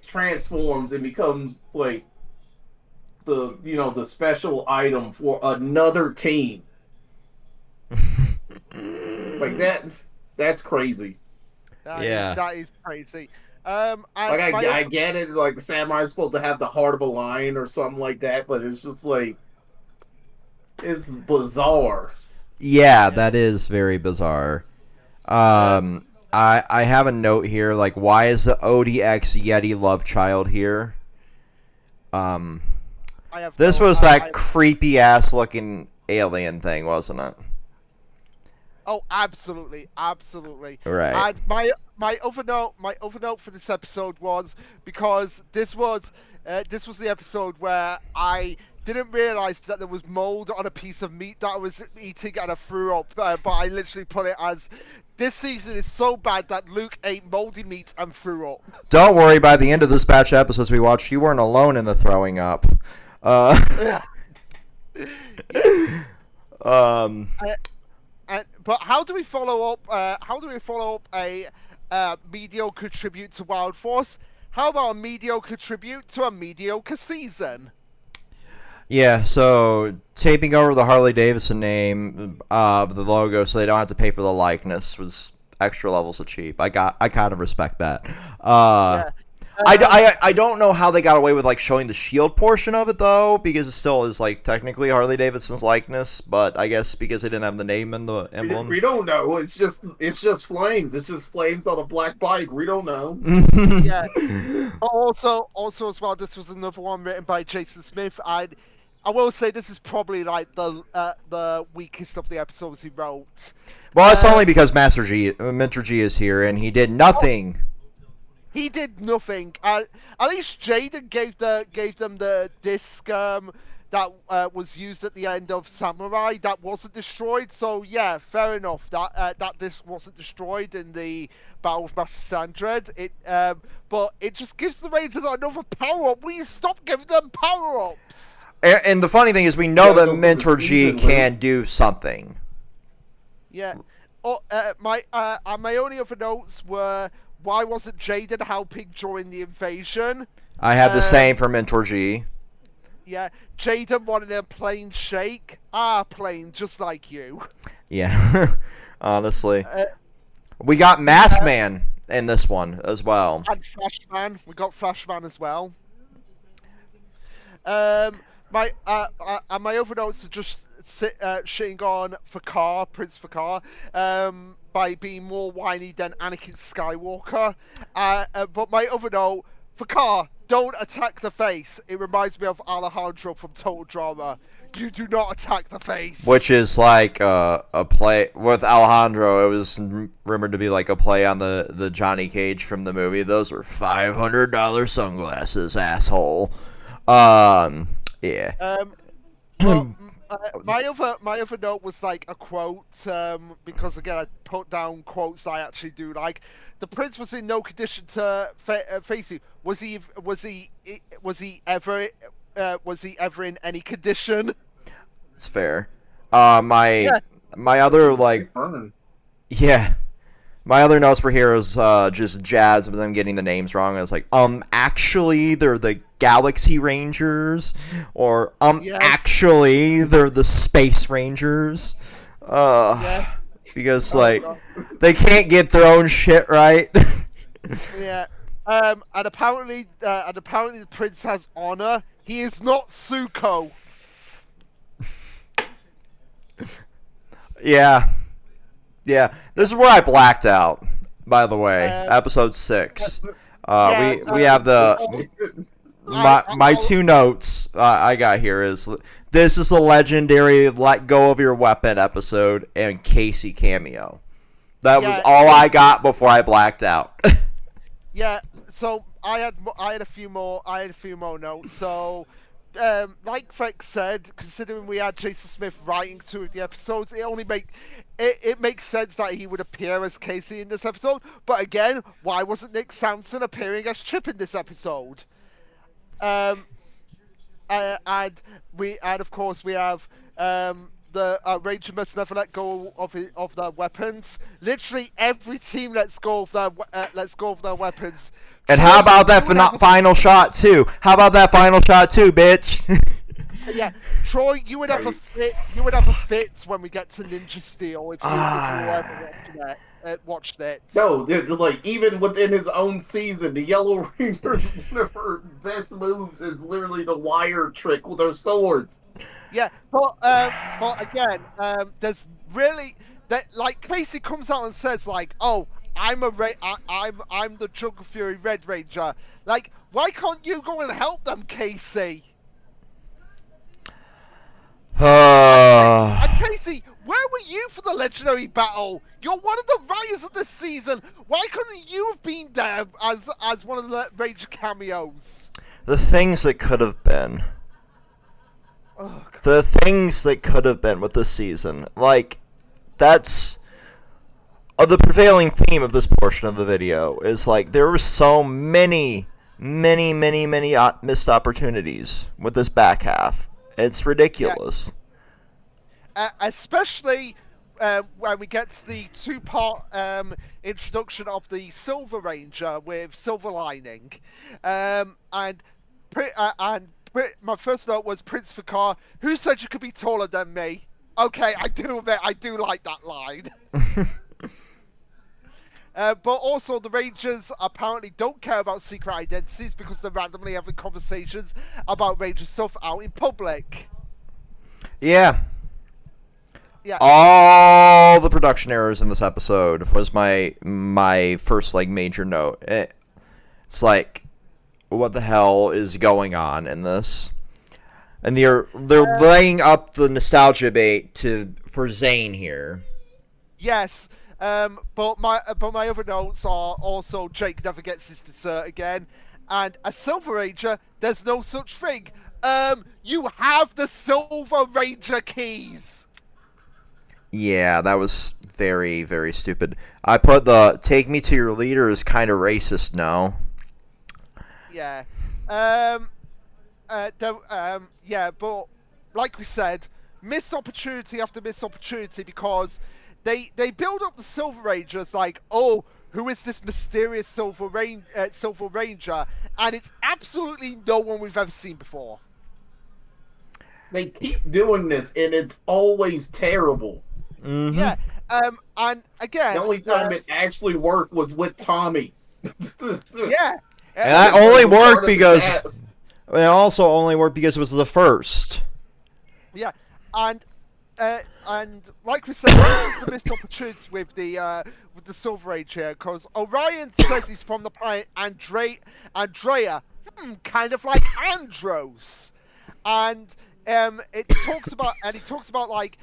transforms and becomes the special item for another team. That's crazy. That is crazy. I get it. The samurai is supposed to have the heart of a lion or something like that, but it's just it's bizarre. Yeah, that is very bizarre. I have a note here. Why is the ODX Yeti love child here? This was that creepy ass looking alien thing, wasn't it? Oh, absolutely. Right. And my other note for this episode was because this was the episode where I didn't realize that there was mold on a piece of meat that I was eating and I threw up, but I literally put it as this season is so bad that Luke ate moldy meat and threw up. Don't worry, by the end of this batch of episodes we watched, you weren't alone in the throwing up. But how do we follow up a mediocre tribute to Wild Force? How about a mediocre tribute to a mediocre season? Yeah, so taping over the Harley Davidson name of the logo so they don't have to pay for the likeness was extra levels of cheap. I kind of respect that. I don't know how they got away with showing the shield portion of it though, because it still is technically Harley Davidson's likeness, but I guess because they didn't have the name and the emblem. We don't know. It's just flames. It's just flames on a black bike. We don't know. Yeah. Also as well, this was another one written by Jason Smith. I will say this is probably the weakest of the episodes he wrote. Well, it's only because Mentor G is here and he did nothing. He did nothing. At least Jaden gave them the disc that was used at the end of Samurai that wasn't destroyed. So yeah, fair enough. That disc wasn't destroyed in the Battle of Master Sandred. But it just gives the Rangers another power up. Will you stop giving them power ups? And the funny thing is, we know that Mentor G can do something. Yeah. My only other notes were, why wasn't Jaden helping during the invasion? I had the same for Mentor G. Yeah, Jaden wanted a plain shake. Plain, just like you. Yeah, honestly. We got Mask Man in this one as well. And Flashman. We got Flashman as well. My other notes are just shitting on Prince Fakar. by being more whiny than Anakin Skywalker. But my other note, for Car, don't attack the face. It reminds me of Alejandro from Total Drama. You do not attack the face. Which is like a play with Alejandro. It was rumored to be like a play on the Johnny Cage from the movie. Those are $500 sunglasses, asshole. Yeah. Well, my other note was like a quote, because again I put down quotes that I actually do like. The prince was in no condition to face you. Was he ever in any condition? It's fair. My other like Burn. yeah. My other notes for here is just jazz of them getting the names wrong. I was like, actually, they're the Galaxy Rangers, or Yes. actually, they're the Space Rangers. Yeah. Because like they can't get their own shit right. Yeah. And apparently the prince has honor. He is not Zuko. Yeah. This is where I blacked out. By the way, Uh, episode 6. yeah, We have the my two notes I got here is this is the legendary "Let Go of Your Weapon" episode and Casey cameo. That was Yeah. all I got before I blacked out. Yeah. So I had a few more notes. So. Like Freck said, considering we had Jason Smith writing 2 of the episodes, it makes sense that he would appear as Casey in this episode. But again, why wasn't Nick Sampson appearing as Chip in this episode? And of course we have the Ranger must never let go of their weapons. Literally every team lets go of their weapons. And how about that final shot too? How about that final shot too, bitch? Yeah, Troy, you would have a fit when we get to Ninja Steel if you ever watched it. No, like even within his own season, the Yellow Rangers, one of her best moves is literally the wire trick with her swords. Yeah, but again, there's really that like Casey comes out and says like, "Oh, I'm the Jungle Fury Red Ranger." Like, why can't you go and help them, Casey? And Casey, where were you for the legendary battle? You're one of the writers of this season. Why couldn't you have been there as one of the Ranger cameos? The things that could have been. Oh, God. The things that could have been with this season. Like, that's the prevailing theme of this portion of the video is like there were so many missed opportunities with this back half. It's ridiculous. Especially when we get to the 2-part introduction of the Silver Ranger with Silver Lining, and my first note was Prince Fakar. Who said you could be taller than me? Okay, I do like that line. But also, the Rangers apparently don't care about secret identities because they're randomly having conversations about Ranger stuff out in public. Yeah. Yeah. All the production errors in this episode was my first like major note. It's like, what the hell is going on in this? And they're laying up the nostalgia bait for Zane here. Yes. But my other notes are also Jake never gets his dessert again, and a Silver Ranger, there's no such thing. You have the Silver Ranger keys. Yeah, that was very, very stupid. I put the "take me to your leader" is kind of racist now. Yeah. Yeah, but like we said, missed opportunity after missed opportunity because they build up the Silver Rangers like, oh, who is this mysterious Silver Ranger? And it's absolutely no one we've ever seen before. They keep doing this, and it's always terrible. Mm-hmm. Yeah. And again, The only time it actually worked was with Tommy. yeah. And that only worked because it also only worked because it was the first. Yeah, and and like we said, this is the missed opportunity with the Silver Age here, because Orion says he's from the planet Andrea, kind of like Andros, and he talks about like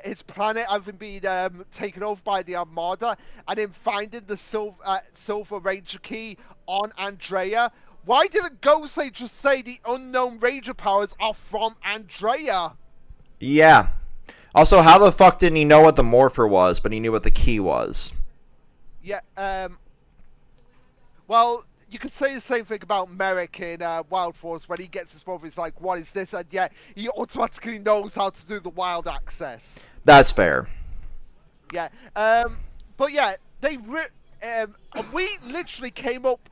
his planet having been taken over by the Armada, and him finding the Silver Ranger key on Andrea. Why didn't Gosei just say the unknown Ranger powers are from Andrea? Yeah. Also, how the fuck didn't he know what the morpher was, but he knew what the key was? Yeah, well, you could say the same thing about Merrick in Wild Force when he gets his morpher. He's like, what is this? And yeah, he automatically knows how to do the wild access. That's fair. Yeah, but yeah, we literally came up,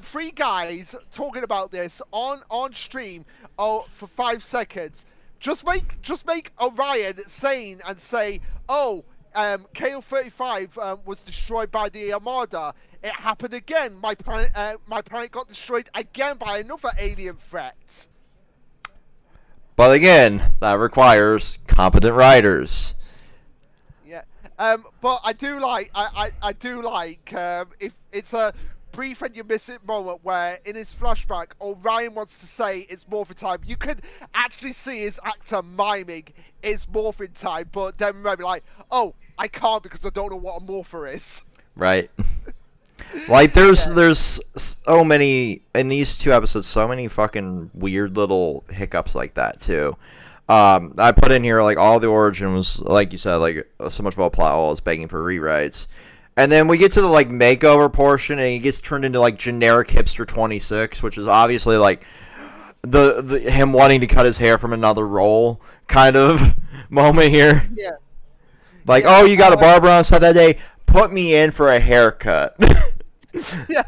3 guys talking about this on stream for 5 seconds. Just make Orion sane and say, oh, KO-35 was destroyed by the Armada. It happened again. My planet got destroyed again by another alien threat. But again, that requires competent writers. Yeah. But I do like if it's a brief and you miss it moment where in his flashback Orion wants to say it's morphin time. You can actually see his actor miming it's morphin time, but then maybe like, oh, I can't because I don't know what a morpher is. Right. Like there's so many in these 2 episodes, so many fucking weird little hiccups like that too. I put in here like all the origin was, like you said, like so much of a plot hole is begging for rewrites. And then we get to the like makeover portion, and he gets turned into like generic hipster 26, which is obviously like the him wanting to cut his hair from another role kind of moment here. Yeah. Like, yeah, oh, you got a barber on set that day? Put me in for a haircut. Yeah.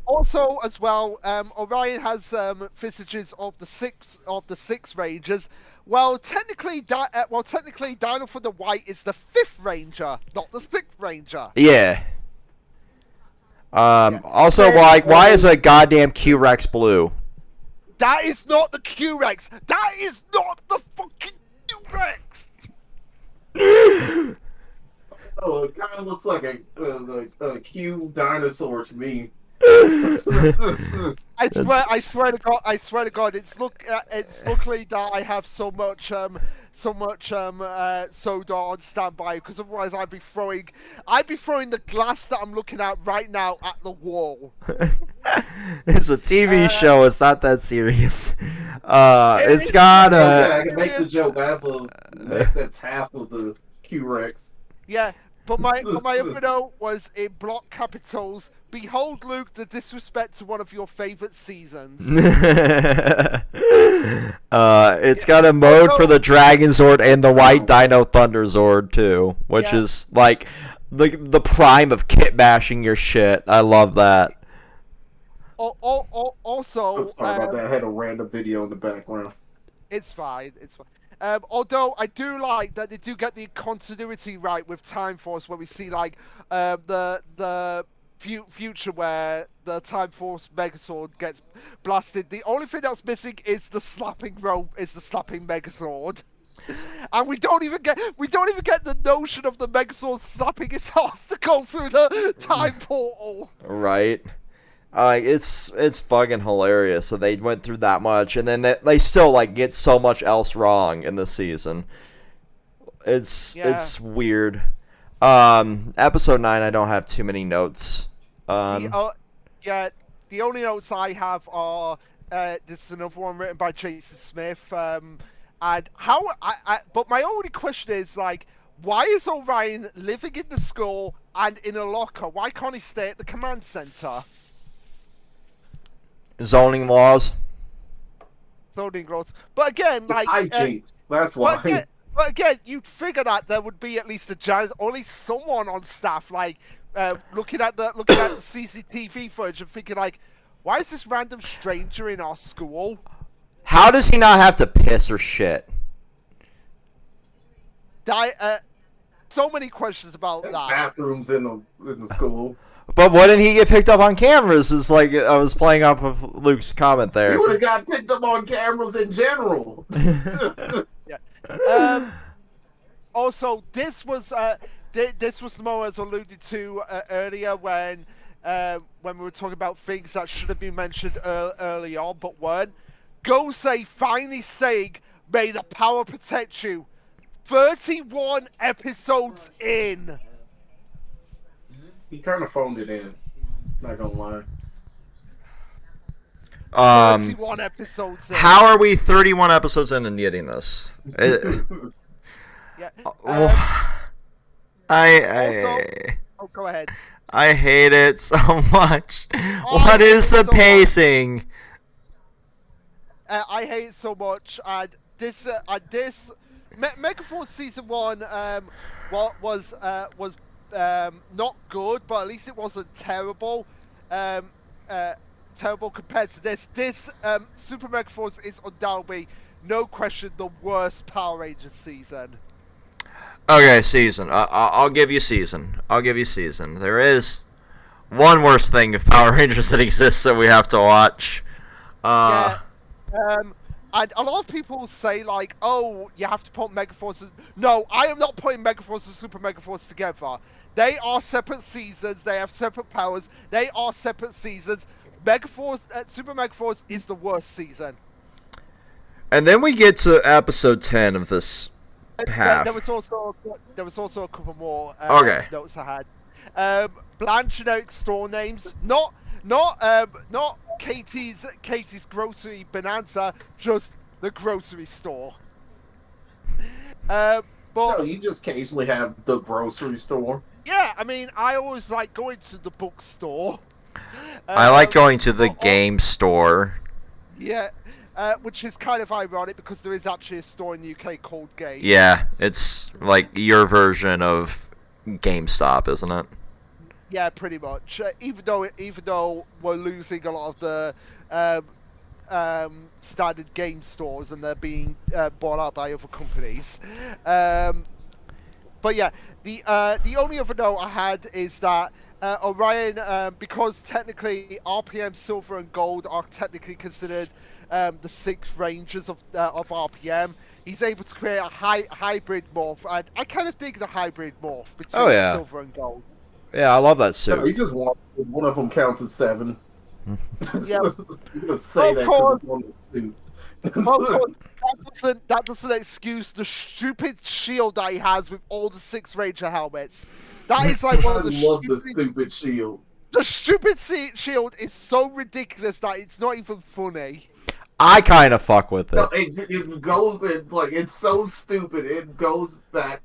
Also, as well, Orion has visages of the six Rangers. Well, technically, Dino for the White is the 5th Ranger, not the 6th Ranger. Yeah. Also, why is a goddamn Q-Rex blue? That is not the Q-Rex. That is not the fucking Q-Rex. Oh, it kind of looks like a Q dinosaur to me. I swear to God, it's luckily that I have so much soda on standby, because otherwise I'd be throwing the glass that I'm looking at right now at the wall. It's a TV show. It's not that serious. It's got yeah, I can make the joke. That's half of the Q-Rex. Yeah. But my other note was in block capitals, behold, Luke, the disrespect to one of your favorite seasons. It's got a mode for the Dragon Zord and the White Dino Thunder Zord too, which is like the prime of kit bashing your shit. I love that. Also, I'm sorry about that. I had a random video in the background. It's fine. Although I do like that they do get the continuity right with Time Force, where we see like the future where the Time Force Megazord gets blasted. The only thing that's missing is the slapping Megazord, and we don't even get the notion of the Megazord slapping its ass to go through the time portal. Right. It's fucking hilarious. So they went through that much, and then they still like get so much else wrong in this season. It's weird. Episode 9, I don't have too many notes. The only notes I have are this is another one written by Jason Smith. And how? But my only question is like, why is Orion living in the school and in a locker? Why can't he stay at the command center? Zoning laws. But again, like hijinks. That's why. But again, you'd figure that there would be at least a janitor, or at least someone on staff, like looking at the CCTV footage and thinking like, why is this random stranger in our school? How does he not have to piss or shit? So many questions about There's that. bathrooms in the school. But wouldn't he get picked up on cameras? Is like I was playing off of Luke's comment there. He would have got picked up on cameras in general. Also, this was the moment I was alluded to earlier when we were talking about things that should have been mentioned early on but weren't. Gosei finally saying, "May the power protect you." 31 episodes in. He kind of phoned it in. Not gonna lie. 31 episodes in. How are we 31 episodes in and getting this? Yeah. Oh, go ahead. I hate it so much. What hate is it the so much. pacing? I hate it so much. And this Megaforce season 1 was not good, but at least it wasn't terrible. Terrible compared to this. This Super Megaforce is undoubtedly, no question, the worst Power Rangers season. Okay, season. I'll give you season. There is one worse thing of Power Rangers that exists that we have to watch. Yeah. And a lot of people say, like, oh, you have to put Megaforces. No, I am not putting Megaforce and Super Megaforce together. They are separate seasons. They have separate powers. They are separate seasons. Super Megaforce is the worst season. And then we get to episode 10 of this half. There was also a couple more Okay. notes I had. Bland generic store names, not Katie's grocery bonanza, just the grocery store. But No, you just occasionally have the grocery store. yeah, I mean, I always like going to the bookstore. I like going to the game store. Yeah, which is kind of ironic because there is actually a store in the UK called Game. Yeah, it's like your version of GameStop, isn't it? Yeah, pretty much. Even though we're losing a lot of the standard game stores and they're being bought out by other companies. But yeah, the only other note I had is that Orion, because technically RPM Silver and Gold are technically considered the 6 Rangers of RPM, he's able to create a hybrid morph, and I kind of dig the hybrid morph between Silver and Gold. Yeah, I love that No, suit. you just want one of them counts as 7. Yeah. You're gonna say that because it's on the suit. Of course, that doesn't excuse the stupid shield that he has with all the 6 Ranger helmets. That is like one of the I love the stupid shield. The stupid shield is so ridiculous that it's not even funny. I kind of fuck with it. No, it goes in, like, it's so stupid. It goes back.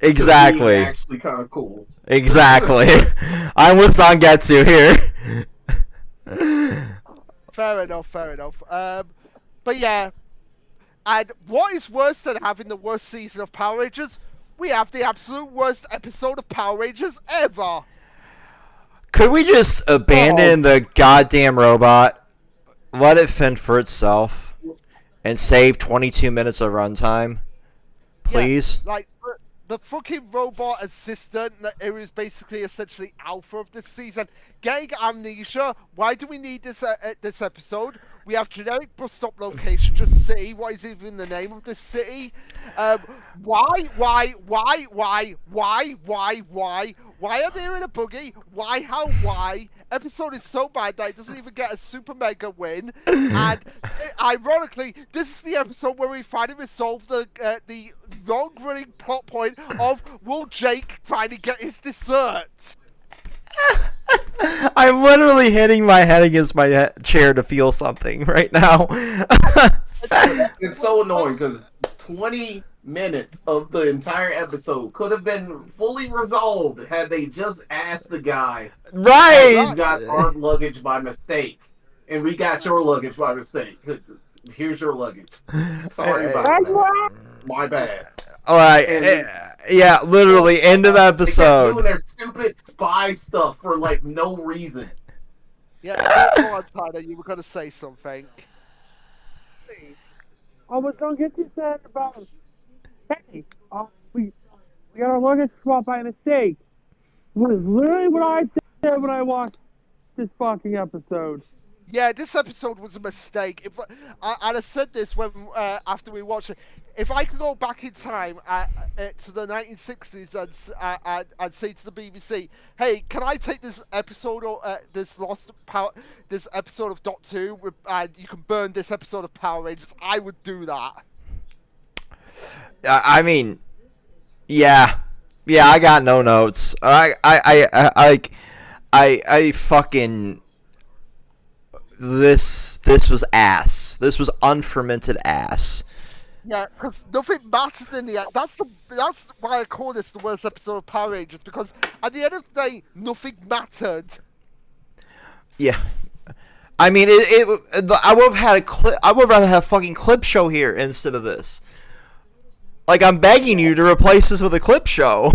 Exactly. To being actually kind of cool. Exactly. I'm with Zangetsu here. Fair enough. But yeah, and what is worse than having the worst season of Power Rangers? We have the absolute worst episode of Power Rangers ever. Could we just abandon the goddamn robot, let it fend for itself, and save 22 minutes of runtime? Please? Yeah, like, the fucking robot assistant, it was basically essentially alpha of this season. Getting amnesia. Why do we need this episode? We have generic bus stop location, just city. What is even the name of this city? Why? Why are they in a buggy? Why? How? Why? Episode is so bad that it doesn't even get a super mega win. And ironically, this is the episode where we finally resolve the long-running plot point of will Jake finally get his dessert? I'm literally hitting my head against my chair to feel something right now. It's so annoying because 20 minutes of the entire episode could have been fully resolved had they just asked the guy. Right! We got our luggage by mistake, and we got your luggage by mistake. Here's your luggage. Sorry about that. My bad. Alright, yeah, literally, end of They kept episode. doing their stupid spy stuff for, like, no reason. Yeah, go on, Tyler, you were going to say something. I was gonna get you said about hey, we got our luggage swapped by mistake. It was literally what I said when I watched this fucking episode. Yeah, this episode was a mistake. If and I said this when after we watched it, if I could go back in time to the 1960s and say to the BBC, "Hey, can I take this episode or this episode of Doctor Who, and you can burn this episode of Power Rangers," I would do that. I mean, yeah, I got no notes. I fucking. This was ass. This was unfermented ass. Yeah, because nothing mattered in the end. That's why I call this the worst episode of Power Rangers, because at the end of the day, nothing mattered. Yeah, I mean, I would have had a clip. I would rather have a fucking clip show here instead of this. Like, I'm begging you to replace this with a clip show.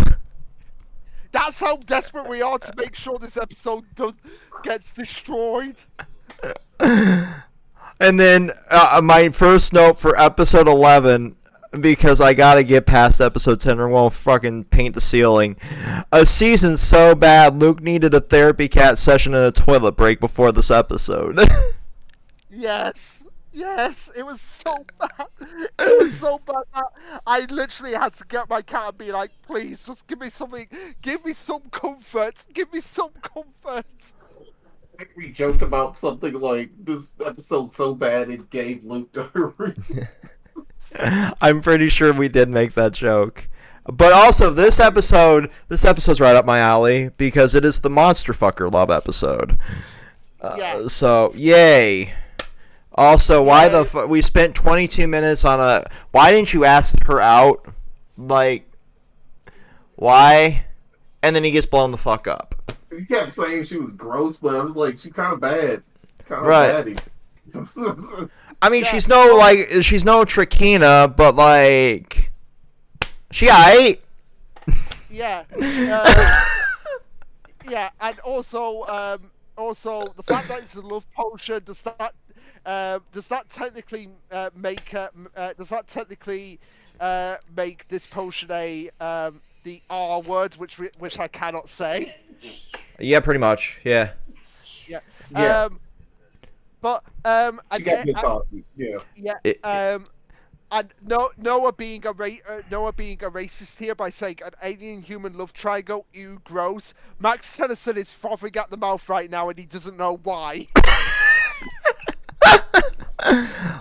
That's how desperate we are to make sure this episode gets destroyed. And then my first note for episode 11, because I gotta get past episode 10 or we'll fucking paint the ceiling. A season so bad, Luke needed a therapy cat session and a toilet break before this episode. Yes, it was so bad. It was so bad that I literally had to get my cat and be like, "Please, just give me something. Give me some comfort. Give me some comfort." I think we joked about something like this episode so bad it gave Luke diarrhea. I'm pretty sure we did make that joke. But also, this episode's right up my alley because it is the monster fucker love episode. Yeah. So, yay. Also, why we spent 22 minutes on a... Why didn't you ask her out? Like, why? And then he gets blown the fuck up. He kept saying she was gross, but I was like, she's kind of bad. Kind of Right. baddie. I mean, she's no Trakina, but like... She aight. Yeah. Yeah, and also the fact that it's a love potion, does that technically make this potion the R word, which I cannot say. Yeah, pretty much. Yeah. Yeah. Yeah. But She got good coffee. Yeah. Yeah. And Noah being a racist here by saying an alien-human love triangle, ew, gross. Max Tennyson is frothing at the mouth right now, and he doesn't know why.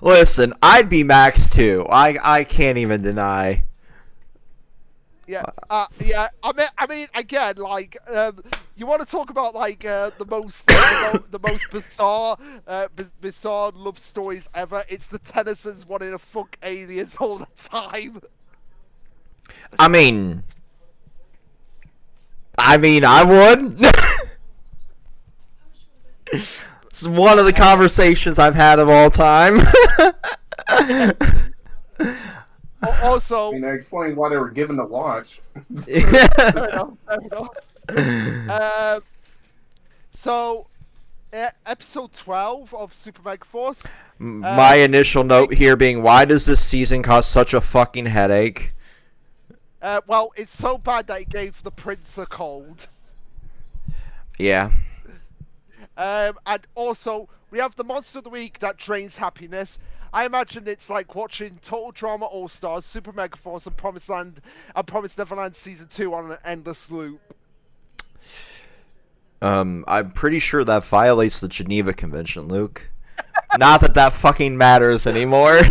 Listen, I'd be Max too. I can't even deny. Yeah, yeah. I mean, again, like, you want to talk about like the most bizarre love stories ever? It's the Tennysons wanting to fuck aliens all the time. I mean, I would. It's one of the conversations I've had of all time. Also, I mean, that explains why they were given the watch. fair enough. So, episode 12 of Super Mega Force. My initial note here being, why does this season cause such a fucking headache? Well, it's so bad that it gave the prince a cold. Yeah. And also, we have the Monster of the Week that drains happiness. I imagine it's like watching Total Drama All Stars, Super Mega Force, and Promised Neverland Season 2 on an endless loop. I'm pretty sure that violates the Geneva Convention, Luke. Not that fucking matters anymore.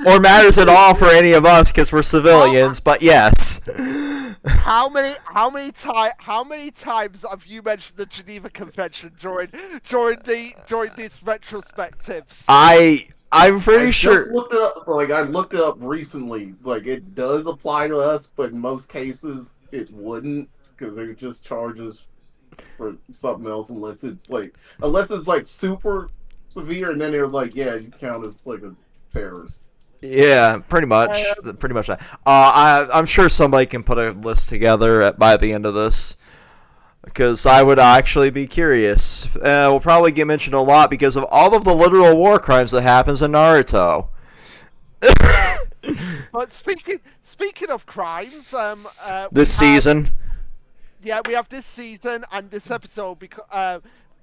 Or matters at all for any of us, because we're civilians, but yes. How many times have you mentioned the Geneva Convention during these retrospectives? I'm pretty sure. I looked it up recently. Like, it does apply to us, but in most cases it wouldn't, because it just charges for something else unless it's like super severe, and then they're like, yeah, you count as like a terrorist. Yeah, pretty much. Pretty much that. I'm sure somebody can put a list together by the end of this, because I would actually be curious. We'll probably get mentioned a lot because of all of the literal war crimes that happens in Naruto. But speaking of crimes, this season. Yeah, we have this season and this episode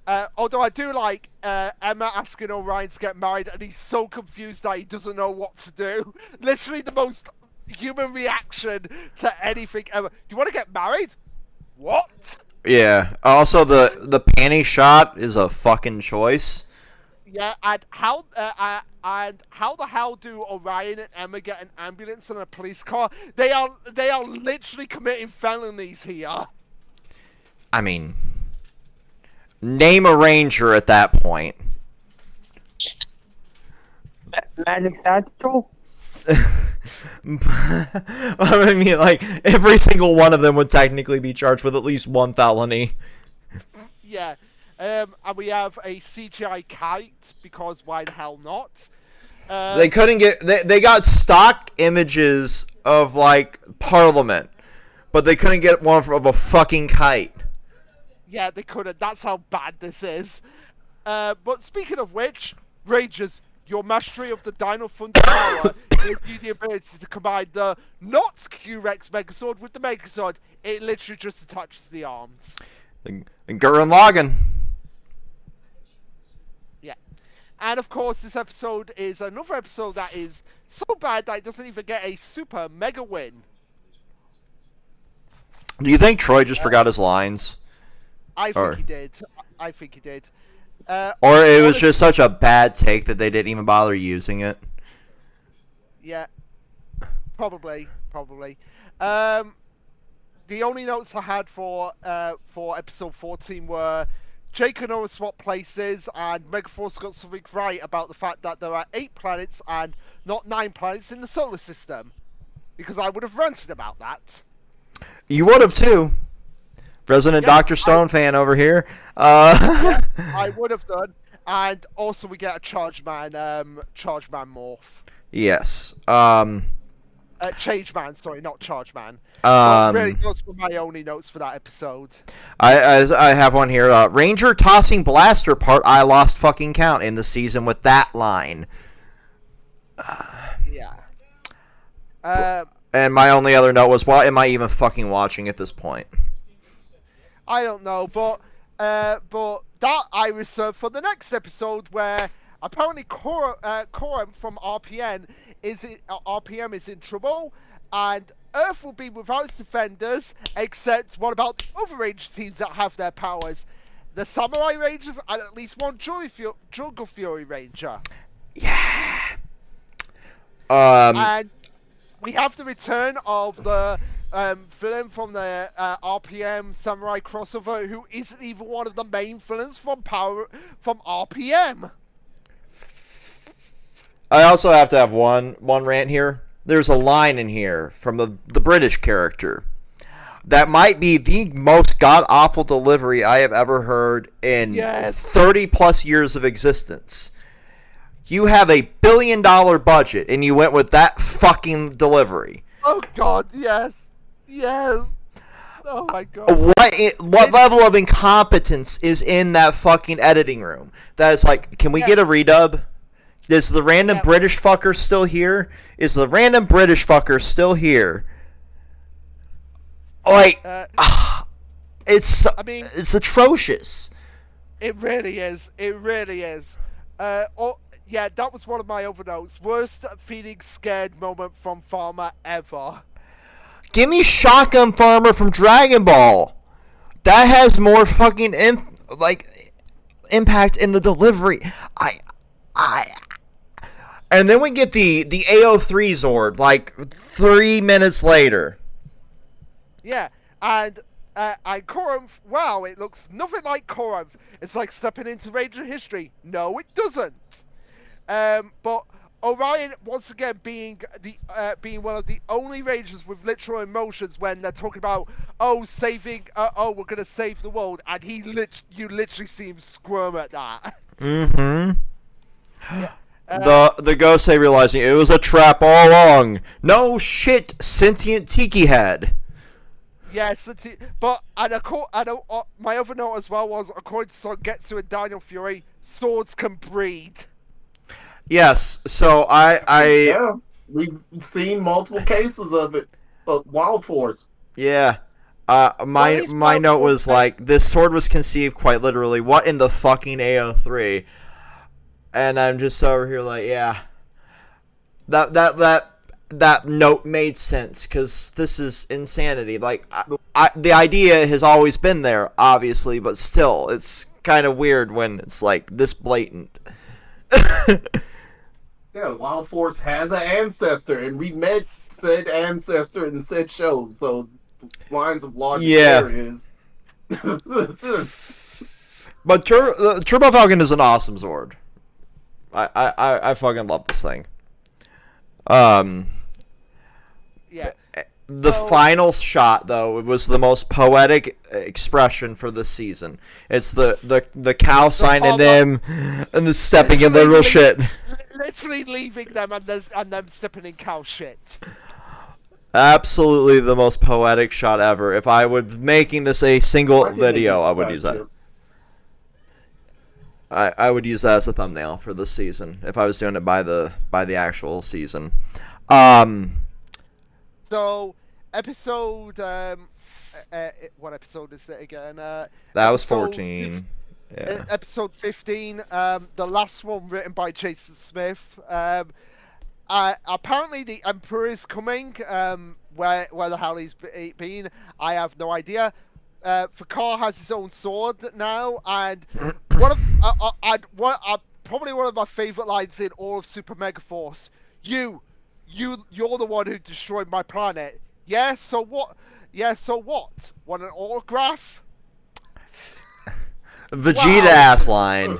Although I do like Emma asking Orion to get married, and he's so confused that he doesn't know what to do. Literally the most human reaction to anything ever. Do you want to get married? What? Yeah. Also, the panty shot is a fucking choice. Yeah, and how the hell do Orion and Emma get an ambulance and a police car? They are literally committing felonies here. I mean, name a ranger at that point. Magic Satchel? I mean, like, every single one of them would technically be charged with at least one felony. Yeah. And we have a CGI kite, because why the hell not? They couldn't get... They got stock images of, like, Parliament, but they couldn't get one of a fucking kite. Yeah, they couldn't. That's how bad this is. But speaking of which, Rangers, your mastery of the Dino Thunder power gives you the ability to combine the not Q-Rex Megazord with the Megazord. It literally just attaches the arms. Gurren Lagann. Yeah. And of course, this episode is another episode that is so bad that it doesn't even get a super mega win. Do you think Troy just forgot his lines? I think he did. I think he did. Or it was just such a bad take that they didn't even bother using it? Yeah. Probably. The only notes I had for episode 14 were Jake and Noah swap places, and Megaforce got something right about the fact that there are 8 planets and not 9 planets in the solar system. Because I would have ranted about that. You would have too. Resident Dr. Stone fan over here. Yeah, I would have done. And also we get a Charge Man morph. Yes. Change Man, sorry, not Charge Man. Um, really, those were my only notes for that episode. I have one here. Ranger tossing blaster part. I lost fucking count in the season with that line. Yeah. And my only other note was, why am I even fucking watching at this point? I don't know, but that I reserve for the next episode, where apparently Corum from RPM is in trouble, and Earth will be without its defenders. Except, what about the other Ranger teams that have their powers? The Samurai Rangers and at least one Jungle Fury Ranger. Yeah. And we have the return of the villain from the RPM Samurai crossover, who isn't even one of the main villains from RPM. I also have to have one rant here. There's a line in here from the British character that might be the most god-awful delivery I have ever heard in 30 plus years of existence. You have $1 billion budget and you went with that fucking delivery. Oh god, yes. Oh my god. What level of incompetence is in that fucking editing room? That is like, can we get a redub? Is the random British fucker still here? Like, it's atrocious. It really is. Yeah, that was one of my overnotes. Worst feeling scared moment from Farmer ever. Give me Shotgun Farmer from Dragon Ball. That has more fucking impact in the delivery. And then we get the AO3 Zord like 3 minutes later. Yeah, and Corinth, wow, it looks nothing like Corinth. It's like stepping into Ranger history. No, it doesn't. But Orion, once again, being one of the only Rangers with literal emotions when they're talking about, we're gonna save the world, and you literally see him squirm at that. Mm-hmm. Yeah. The Gosei realizing it was a trap all along. No shit, sentient tiki head. Yes, but my other note as well was, according to Songetsu and Dino Fury, swords can breed. Yes, so yeah, we've seen multiple cases of it. Wild Force. Yeah, My least my Bob note was was like, this sword was conceived quite literally. What in the fucking AO3? And I'm just over here like, yeah. That note made sense because this is insanity. Like, the idea has always been there, obviously, but still, it's kind of weird when it's like this blatant. Yeah, Wild Force has an ancestor, and we met said ancestor in said shows. So lines of logic Yeah. there is. But Turbo Falcon is an awesome Zord. I fucking love this thing. Yeah. The So- final shot, though, it was the most poetic expression for this season. It's the cow sign and them and the stepping in the real shit. Literally leaving them and them stepping in cow shit. Absolutely the most poetic shot ever. If I was making this a single video, I would use that. I would use that as a thumbnail for this season if I was doing it by the actual season. So, episode what episode is it again? That was episode 14. Yeah. Episode 15, the last one written by Jason Smith. Apparently the Emperor is coming. Where the hell he's been, I have no idea. Fakar has his own sword now, and probably one of my favorite lines in all of Super Mega Force. You're the one who destroyed my planet. Yeah, so what? Yeah, so what? Want an autograph? Vegeta ass line.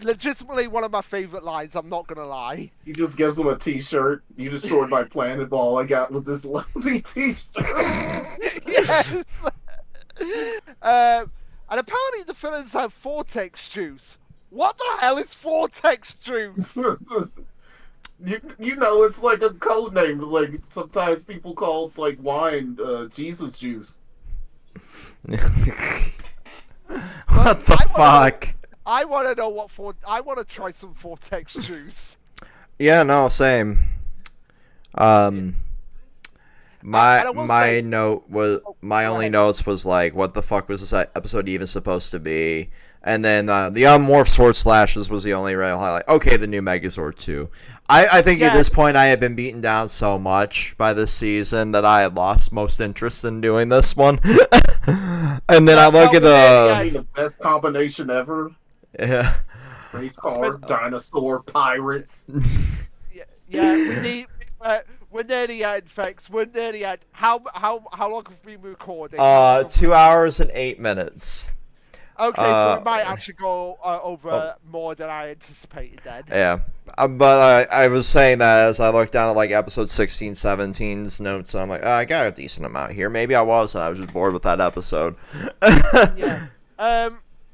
Legitimately one of my favorite lines, I'm not gonna lie. He just gives him a T-shirt. You destroyed my planet, but all I got was this lousy T-shirt. Yes. And apparently the villains have Vortex juice. What the hell is Vortex juice? You know, it's like a code name. Like sometimes people call like wine Jesus juice. What the fuck? I want to know I want to try some Vortex juice. Yeah, no, same. My note was my only notes was like, what the fuck was this episode even supposed to be? And then the Unmorph Sword Slashes was the only real highlight. Okay, the new Megazord 2. I think at this point I had been beaten down so much by this season that I had lost most interest in doing this one. And then I look at the best combination ever. Yeah. Race car, dinosaur, pirates. Yeah, we need. We're nearly at Infex. We're nearly at. How long have we been recording? 2 hours and 8 minutes. Okay, so we might actually go over more than I anticipated then. Yeah. But I was saying that as I looked down at like episode 16, 17's notes, I'm like, I got a decent amount here. Maybe I was just bored with that episode. Yeah.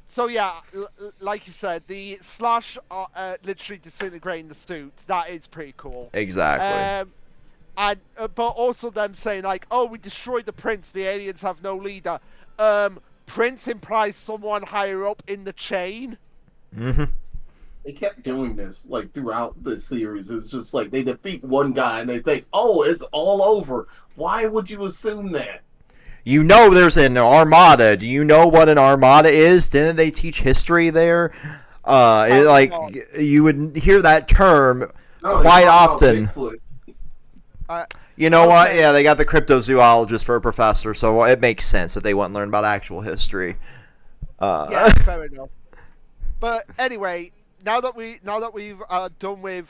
So yeah, like you said, the Slash literally disintegrating the suit. That is pretty cool. Exactly. And but also them saying like, oh, we destroyed the Prince. The aliens have no leader. Prince implies someone higher up in the chain. Mm-hmm. They kept doing this like throughout the series. It's just like they defeat one guy and they think, oh, it's all over. Why would you assume that? You know there's an armada. Do you know what an armada is? Didn't they teach history there? You would hear that term quite often. You know what? Yeah, they got the cryptozoologist for a professor, so it makes sense that they wouldn't learn about actual history. Yeah, fair enough. But anyway, now that we've done with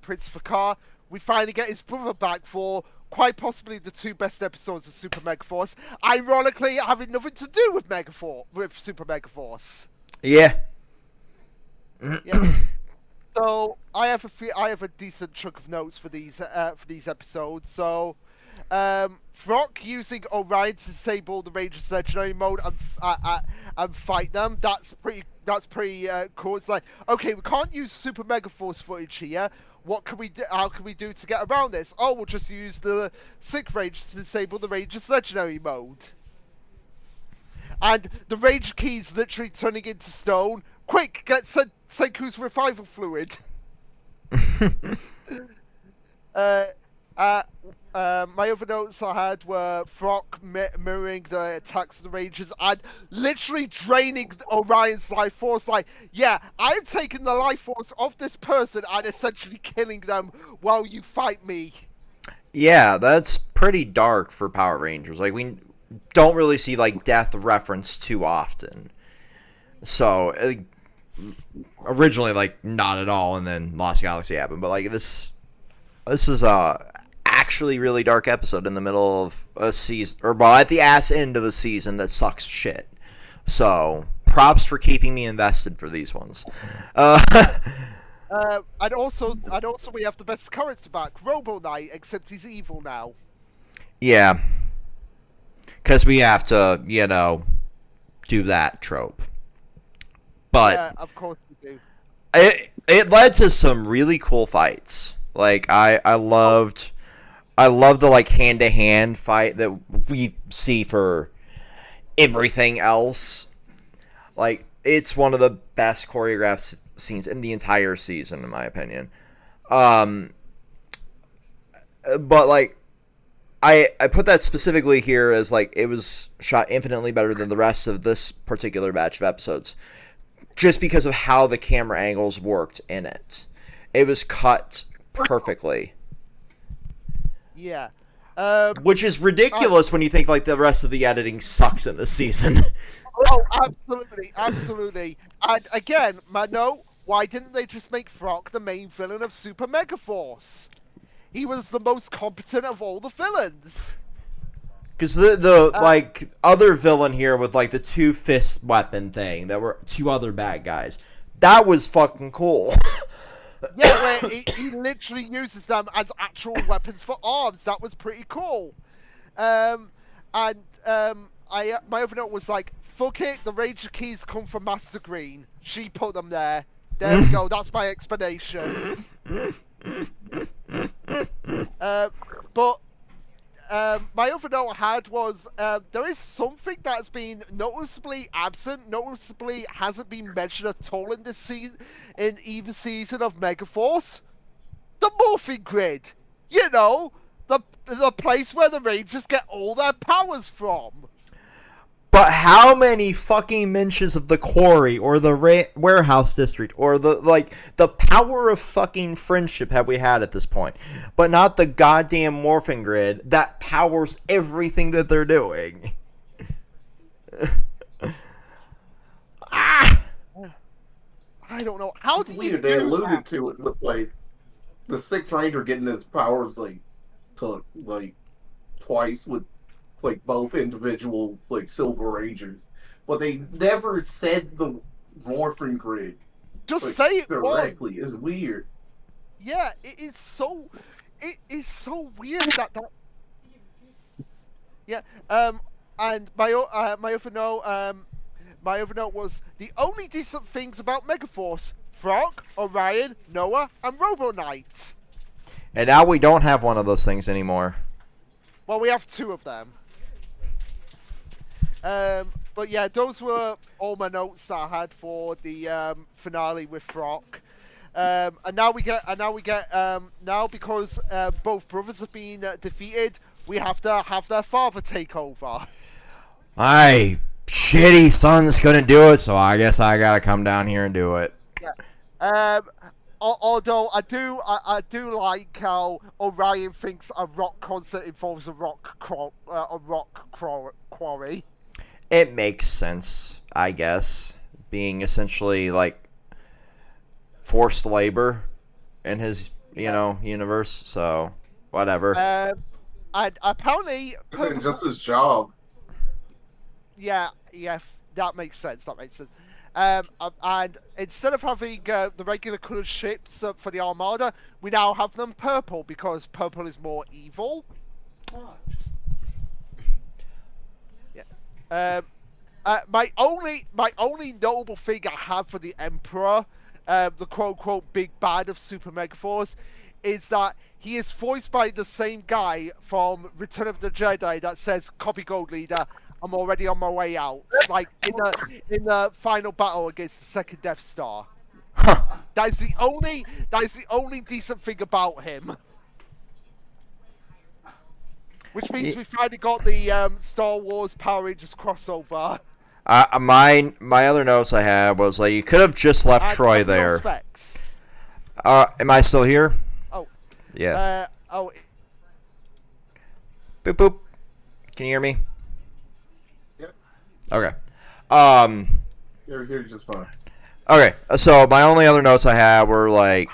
Prince Fakar, we finally get his brother back for quite possibly the two best episodes of Super Megaforce. Ironically, having nothing to do with Super Megaforce. Yeah. Yeah. So I have a decent chunk of notes for these episodes. So, Frock using Orion to disable the Rangers Legendary mode and fight them. That's pretty cool. It's like, okay, we can't use Super Mega Force footage here. What can we do? How can we do to get around this? Oh, we'll just use the Sick Rage to disable the Rangers Legendary mode. And the Rage key's literally turning into stone. Quick, get Senku's revival fluid. my other notes I had were Frock mirroring the attacks of the Rangers and literally draining Orion's life force. Like, yeah, I'm taking the life force of this person and essentially killing them while you fight me. Yeah, that's pretty dark for Power Rangers. Like, we don't really see, like, death referenced too often. So, originally, like, not at all, and then Lost Galaxy happened. But, like, this is actually really dark episode in the middle of a season, or well, at the ass end of a season that sucks shit. So, props for keeping me invested for these ones. And also, we have the best character back, Robo Knight, except he's evil now. Yeah. Because we have to, do that trope. But Yeah, of course we do. it led to some really cool fights. Like, I loved the, like, hand-to-hand fight that we see for everything else. Like, it's one of the best choreographed scenes in the entire season, in my opinion. But, like, I put that specifically here as, like, it was shot infinitely better than the rest of this particular batch of episodes. Just because of how the camera angles worked in it. It was cut perfectly. Yeah. Which is ridiculous when you think, like, the rest of the editing sucks in this season. Oh, absolutely. And again, my note, why didn't they just make Frock the main villain of Super Megaforce? He was the most competent of all the villains. Because the like, other villain here with, like, the two-fist weapon thing, that were two other bad guys, that was fucking cool. Yeah, where he literally uses them as actual weapons for arms. That was pretty cool. My other note was like, fuck it, the Ranger keys come from Master Green. She put them there. There we go, that's my explanation. But my other note I had was there is something that's been noticeably absent, noticeably hasn't been mentioned at all in this season, in either season of Megaforce. The morphing grid, the place where the Rangers get all their powers from. But how many fucking mentions of the quarry or the warehouse district or the power of fucking friendship have we had at this point? But not the goddamn morphing grid that powers everything that they're doing. I don't know. How It's do you weird. They do alluded that? to it with, like, the Sixth Ranger getting his powers, like, to, like, twice with, like, both individual, like, Silver Rangers. But they never said the morphing grid, Just like, say it directly. It's weird. Yeah, it is so weird that. Yeah. And my other note was the only decent things about Megaforce: Frog, Orion, Noah, and Robo Knight. And now we don't have one of those things anymore. Well, we have two of them. But yeah, those were all my notes that I had for the finale with Frock. And now because both brothers have been defeated, we have to have their father take over. My shitty son's couldn't do it, so I guess I gotta come down here and do it. Yeah. Although I do like how Orion thinks a rock concert involves a rock quarry. It makes sense, I guess, being essentially like forced labor in his, universe. So whatever. And apparently, Just his job. yeah, that makes sense. And instead of having the regular coloured ships for the Armada, we now have them purple because purple is more evil. Yeah. My only notable thing I have for the Emperor, the quote-unquote big bad of Super Megaforce, is that he is voiced by the same guy from Return of the Jedi that says, "Copy Gold Leader, I'm already on my way out." Like in the final battle against the second Death Star. That is the only decent thing about him. Which means we finally got the Star Wars Power Rangers crossover. My other notes I had was like you could have just left And Troy no there. specs. Am I still here? Oh. Yeah. Oh. Boop boop. Can you hear me? Yep. Okay. You're here just fine. Okay. So my only other notes I had were like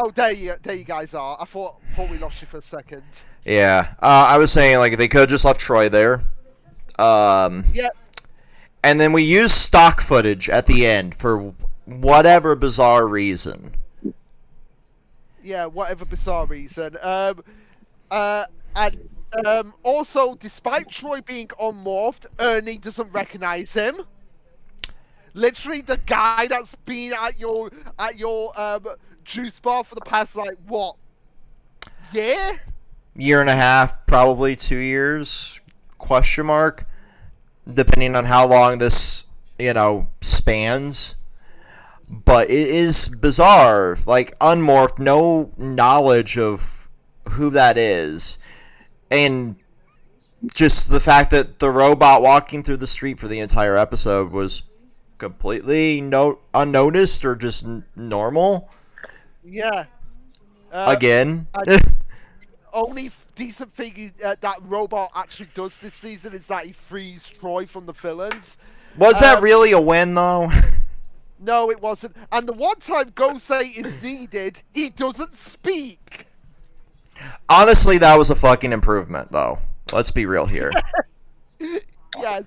Oh, there you guys are. I thought we lost you for a second. Yeah. I was saying like they could have just left Troy there. Yeah. And then we used stock footage at the end for whatever bizarre reason. Yeah, whatever bizarre reason. Also, despite Troy being unmorphed, Ernie doesn't recognize him. Literally, the guy that's been at your juice bar for the past what? Year and a half, probably 2 years? Question mark. Depending on how long this, spans. But it is bizarre. Like, unmorphed, no knowledge of who that is. And just the fact that the robot walking through the street for the entire episode was completely unnoticed or just normal. Yeah. Again. Only decent thing that robot actually does this season is that he frees Troy from the villains. Was that really a win, though? No, it wasn't. And the one time Gosei is needed, he doesn't speak. Honestly, that was a fucking improvement, though. Let's be real here. Yes.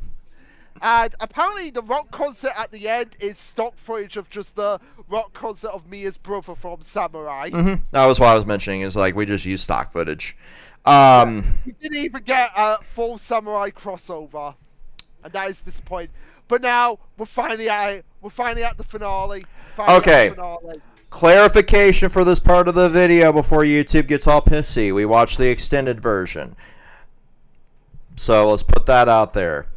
And apparently the rock concert at the end is stock footage of just the rock concert of Mia's brother from Samurai. Mm-hmm. That was what I was mentioning, is like we just used stock footage. We didn't even get a full Samurai crossover. And that is disappointing. But now we're finally at the finale. Okay. Clarification for this part of the video before YouTube gets all pissy. We watched the extended version. So let's put that out there.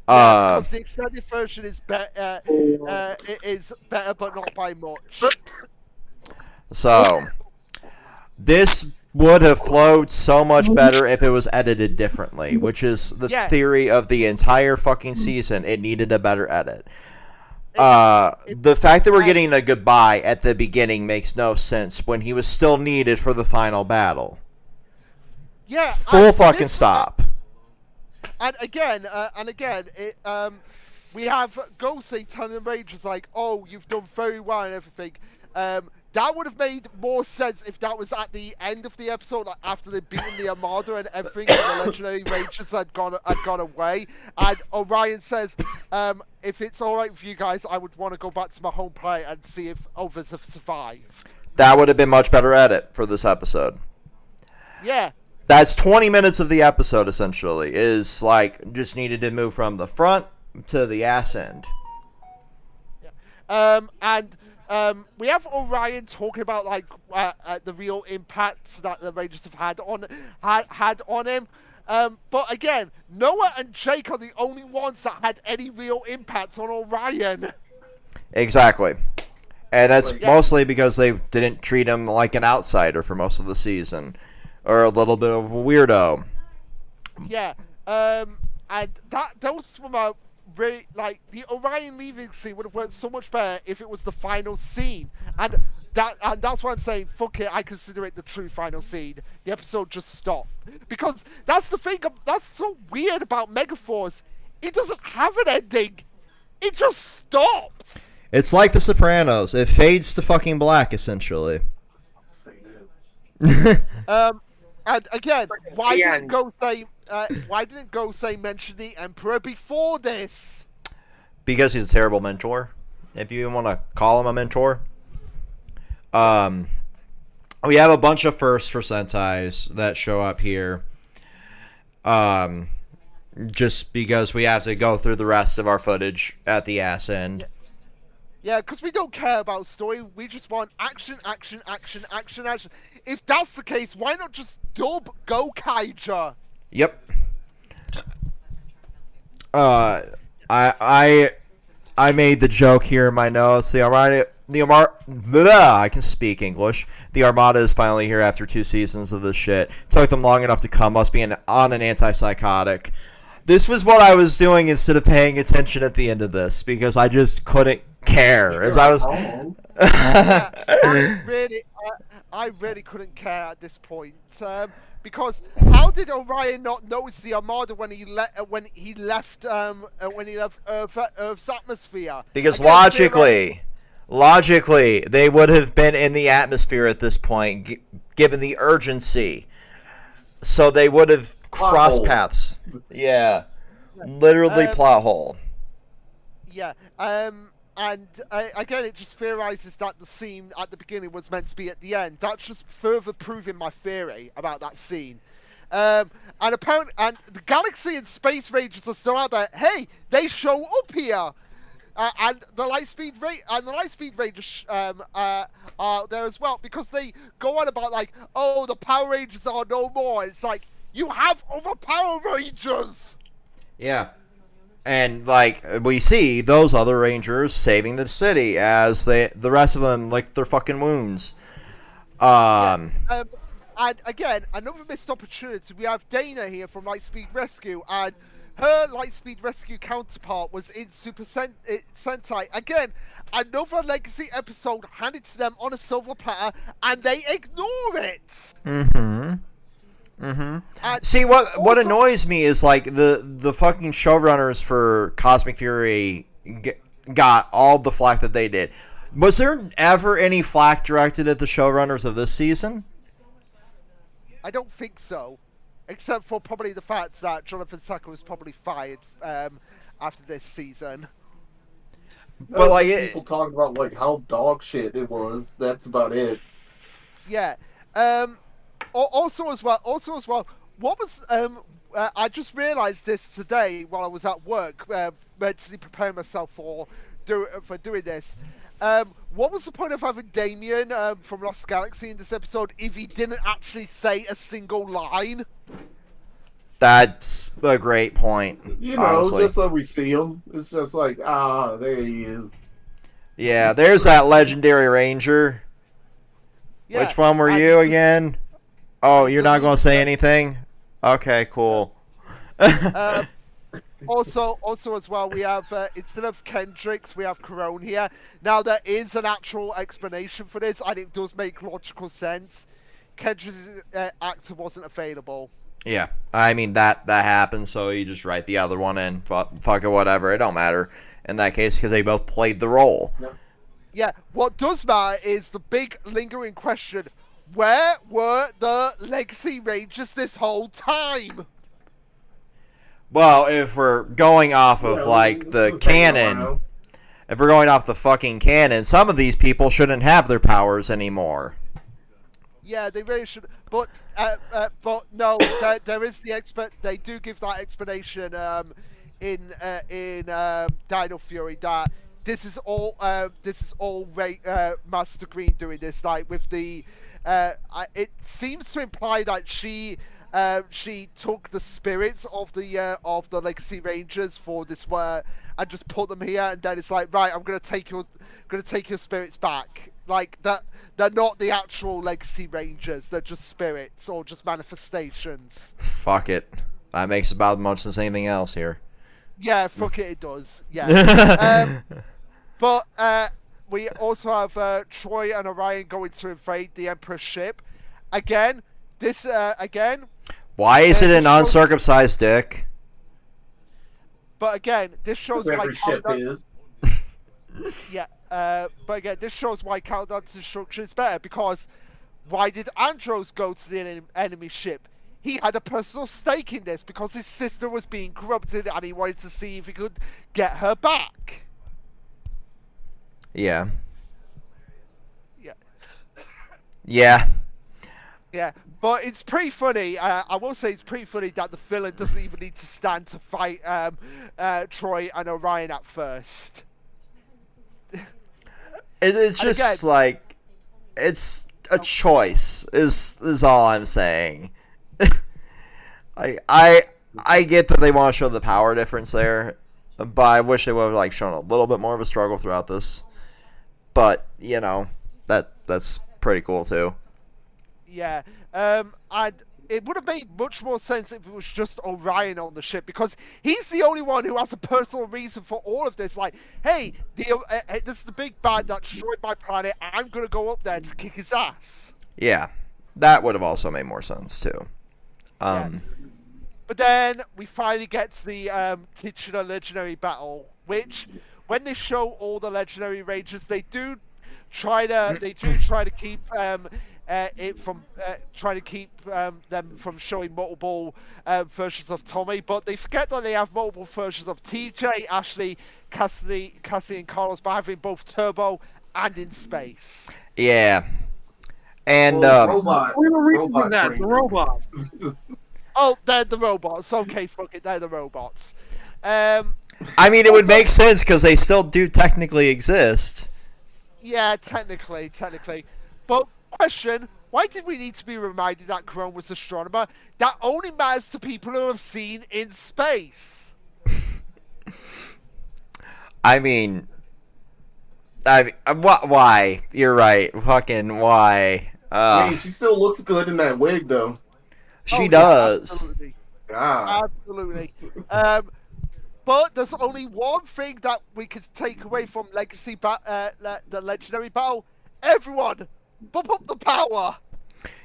Because the extended version is better. It is better, but not by much. So this would have flowed so much better if it was edited differently, which is the theory of the entire fucking season. It needed a better edit. The fact that we're getting a goodbye at the beginning makes no sense when he was still needed for the final battle. Yeah, full fucking stop. And again, we have Gosei telling the Rangers like, "Oh, you've done very well and everything." That would have made more sense if that was at the end of the episode, like after they'd beaten the Armada and everything, and the Legendary Rangers had gone away. And Orion says, "If it's all right with you guys, I would want to go back to my home planet and see if others have survived." That would have been much better edit for this episode. Yeah. That's 20 minutes of the episode, essentially, is like just needed to move from the front to the ass end. Yeah. We have Orion talking about the real impacts that the Rangers have had on him. But again, Noah and Jake are the only ones that had any real impacts on Orion. Exactly. And that's mostly because they didn't treat him like an outsider for most of the season. Or a little bit of a weirdo. Yeah. And those from a really, the Orion leaving scene would have worked so much better if it was the final scene. And that's why I'm saying, fuck it, I consider it the true final scene. The episode just stopped. Because that's the thing, that's so weird about Megaforce. It doesn't have an ending. It just stops. It's like The Sopranos. It fades to fucking black, essentially. And again, why didn't Gosei mention the Emperor before this? Because he's a terrible mentor. If you even want to call him a mentor. We have a bunch of firsts for Sentais that show up here. Just because we have to go through the rest of our footage at the ass end. Yeah, because we don't care about story. We just want action, action, action, action, action. If that's the case, why not just dub Gokaiger? Yep. I made the joke here in my notes. The I can speak English. The Armada is finally here after 2 seasons of this shit. Took them long enough to come. Must be on an antipsychotic. This was what I was doing instead of paying attention at the end of this because I just couldn't care. As I was. I really couldn't care at this point. Because how did Orion not notice the Armada when he left Earth's atmosphere? Because logically, they would have been in the atmosphere at this point, given the urgency. So they would have crossed paths. Yeah, literally plot hole. Yeah. And again, it just theorizes that the scene at the beginning was meant to be at the end. That's just further proving my theory about that scene. And the Galaxy and Space Rangers are still out there. Hey, they show up here, and the Lightspeed Rangers are there as well because they go on about like, oh, the Power Rangers are no more. It's like you have other Power Rangers. Yeah. And, like, we see those other Rangers saving the city as the rest of them lick their fucking wounds. And again, another missed opportunity. We have Dana here from Lightspeed Rescue, and her Lightspeed Rescue counterpart was in Super Sentai. Again, another Legacy episode handed to them on a silver platter, and they ignore it. See, what annoys me is like the fucking showrunners for Cosmic Fury got all the flack that they did. Was there ever any flack directed at the showrunners of this season? I don't think so, except for probably the fact that Jonathan Sacco was probably fired after this season. But like people talk about like how dog shit it was. That's about it. Yeah. Also as well, what was I just realised this today while I was at work, mentally preparing myself for doing this. What was the point of having Damien from Lost Galaxy in this episode if he didn't actually say a single line? That's a great point. You know, honestly. just so we see him, it's just like, there he is. Yeah, there's that legendary Ranger. Yeah, Which one were you again? Oh, you're not going to say anything? Okay, cool. Also as well, we have, instead of Kendricks, we have Corone here. Now, there is an actual explanation for this, and it does make logical sense. Kendricks' actor wasn't available. Yeah, I mean, that happens, so you just write the other one in. Fuck it, whatever. It don't matter in that case, because they both played the role. Yeah, what does matter is the big lingering question: where were the Legacy Rangers this whole time? Well, if we're going off of, like, the canon, if we're going off the fucking canon, some of these people shouldn't have their powers anymore. Yeah, they really should. But no, there is the they do give that explanation in Dino Fury that this is all Master Green doing this, like with the. It seems to imply that she took the spirits of the Legacy Rangers for this and just put them here, and then it's like, right, I'm gonna take your spirits back. Like that, they're not the actual Legacy Rangers. They're just spirits or just manifestations. Fuck it. That makes about as much as anything else here. Yeah, fuck it, it does. Yeah. But we also have Troy and Orion going to invade the Emperor's ship. Again, Why is it an uncircumcised dick? But again, this shows every ship is. Yeah. But again, this shows why Countdown to Destruction is better, because why did Andros go to the enemy ship? He had a personal stake in this because his sister was being corrupted and he wanted to see if he could get her back. Yeah. Yeah. Yeah. Yeah, but it's pretty funny. I will say it's pretty funny that the villain doesn't even need to stand to fight Troy and Orion at first. It's just again, like, it's a choice is all I'm saying. I get that they want to show the power difference there, but I wish they would have like shown a little bit more of a struggle throughout this. but that's pretty cool too. Yeah. And it would have made much more sense if it was just Orion on the ship, because he's the only one who has a personal reason for all of this. Like, hey, this is the big bad that destroyed my planet. I'm gonna go up there to kick his ass. Yeah, that would have also made more sense too. But then we finally get to the titular legendary battle, which, when they show all the legendary rangers, they do try to keep it from trying to keep them from showing multiple versions of Tommy, but they forget that they have multiple versions of TJ, Ashley, Cassie, and Carlos, by having both Turbo and in space. Yeah, and robot. We were reading Robot that. train. The robot. Oh, they're the robots. Okay, fuck it, they're the robots. I mean, it would make sense because they still do technically exist. Yeah, technically. But question, why did we need to be reminded that Crone was astronomer? That only matters to people who have seen in space. I mean, why? You're right. Fucking why? Hey, she still looks good in that wig, though. She Yeah, does. absolutely. God. Absolutely. But there's only one thing that we could take away from the legendary battle. Everyone, bump up the power.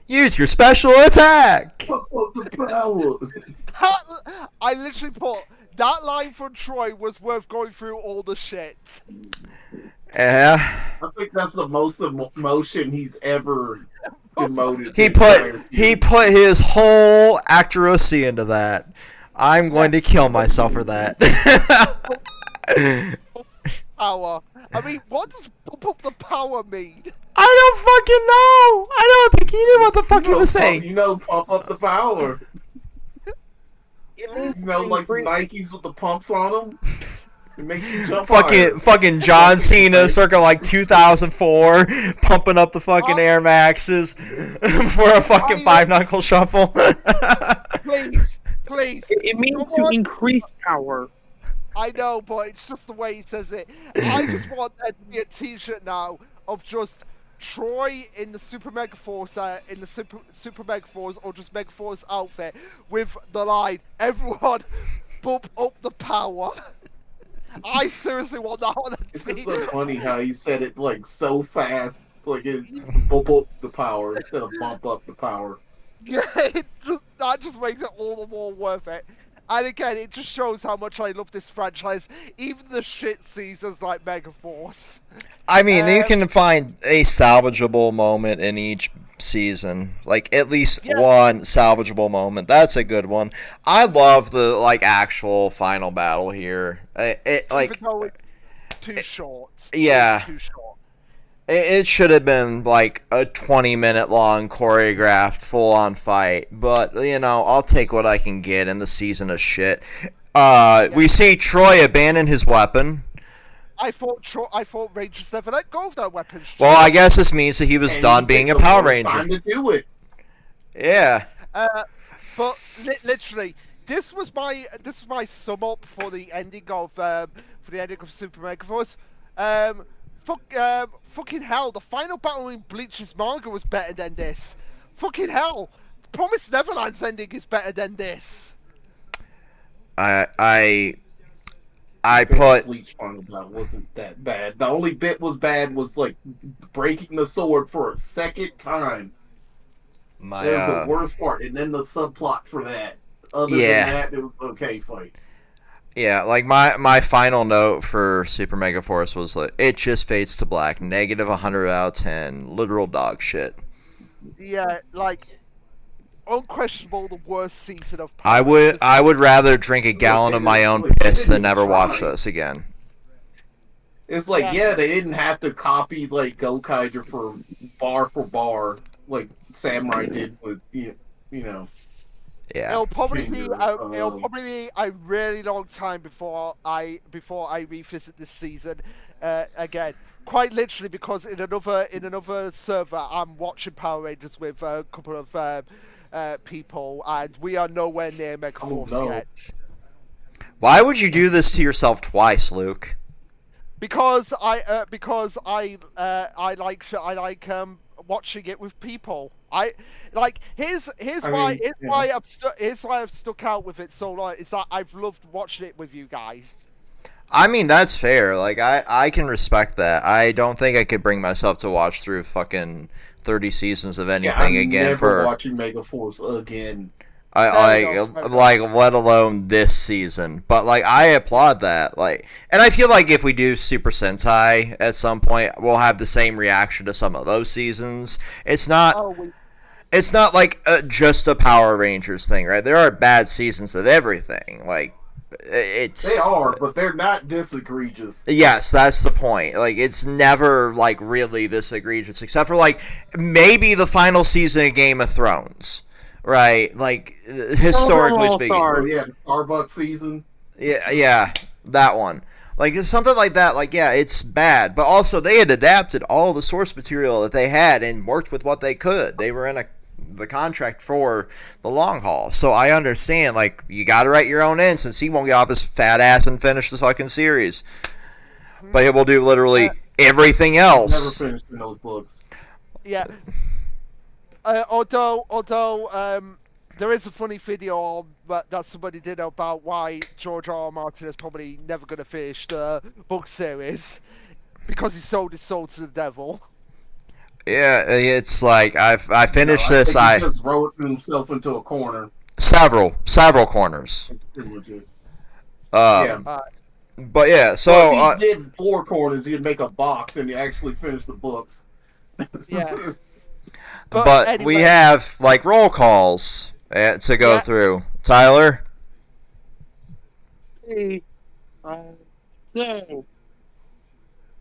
Use your special attack. Fuck the power. I literally put that line from Troy was worth going through all the shit. Yeah. I think that's the most emotion he's ever emoted. He put his whole accuracy into that. I'm going to kill myself for that. Power. I mean, what does bump up the power mean? I don't fucking know. I don't think he knew what the fuck he was saying. Pump up the power. It means Like Nikes with the pumps on them. It makes you jump higher. Fucking John Cena, circa like 2004, pumping up the fucking Air Maxes for a fucking five knuckle shuffle. Please. It means to increase power. I know, but it's just the way he says it. I just want there to be a T-shirt now of just Troy in the Super Mega Force, Super Mega Force, or just Mega Force outfit with the line, "Everyone, bump up the power." I seriously want that on a It's T-shirt. just so funny how he said it like so fast, like it's bump up the power instead of bump up the power. Yeah, that just makes it all the more worth it. And again, it just shows how much I love this franchise, even the shit seasons like Megaforce. I mean, you can find a salvageable moment in each season, like at least one salvageable moment. That's a good one. I love the actual final battle here. Even though it's too short. Yeah. It's too short. It should have been like a 20-minute long choreographed full-on fight, but I'll take what I can get in the season of shit. We see Troy abandon his weapon. I thought Rangers never let go of that weapon. Well, I guess this means that he was done being a Power Ranger. Time to do it. Yeah. But literally, this was my sum up for the ending of Super Mega Force. Fucking hell, the final battle in Bleach's manga was better than this. Fucking hell, Promised Neverland's ending is better than this. I put Bleach final battle wasn't that bad. The only bit was bad was like breaking the sword for a second time. That was the worst part, and then the subplot for that. Other than that, it was okay fight. Yeah, like my final note for Super Mega Force was like, it just fades to black. Negative 100 out of 10. Literal dog shit. Yeah, like unquestionable the worst season of Power I would rather drink a gallon of my own piss than never watch this again. It's like, they didn't have to copy like Gokaiger for bar like Samurai did with Yeah. It'll probably be a really long time before I revisit this season again. Quite literally, because in another server, I'm watching Power Rangers with a couple of people, and we are nowhere near Megaforce yet. Why would you do this to yourself twice, Luke? because I like watching it with people. I like here's I why mean, here's yeah. why here's why I've stuck out with it so long. Is that I've loved watching it with you guys. I mean, that's fair. Like, I can respect that. I don't think I could bring myself to watch through fucking 30 seasons of Yeah, anything I'm again never for watching Megaforce again. I Fair enough, fair like let alone this season. But like I applaud that. Like, and I feel like if we do Super Sentai at some point, we'll have the same reaction to some of those seasons. Oh, It's not like just a Power Rangers thing, right? There are bad seasons of everything. Like it's They are, but they're not this egregious. Yes, that's the point. Like, it's never, like, really this egregious, except for, like, maybe the final season of Game of Thrones, right? Like, historically speaking. Oh yeah, the Starbucks season. Yeah, that one. Like, it's something like that. Like, yeah, it's bad. But also, they had adapted all the source material that they had and worked with what they could. They were in the contract for the long haul. So I understand, like, you got to write your own end since he won't get off his fat ass and finish the fucking series. But he will do literally everything else. Never finished in those books. yeah. Although there is a funny video that somebody did about why George R. R. Martin is probably never going to finish the book series because he sold his soul to the devil. Yeah, it's like I finished No, this. I think he just wrote himself into a corner. Several corners. Pretty legit. Yeah. Uh, But yeah, so Well, if he did 4 corners, he'd make a box and he actually finish the books. Yeah. but anyway, we have like roll calls to go Yeah. through. Tyler. Hey, so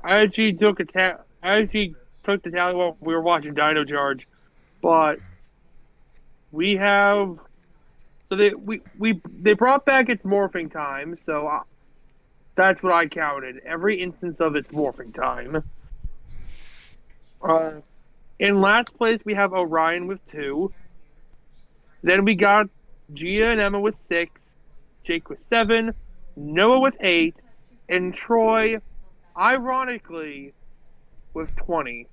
I actually took the tally while we were watching Dino Charge, but we have they brought back its morphing time, so that's what I counted. Every instance of its morphing time. In last place we have Orion with 2. Then we got Gia and Emma with 6, Jake with 7, Noah with 8, and Troy, ironically, with 20.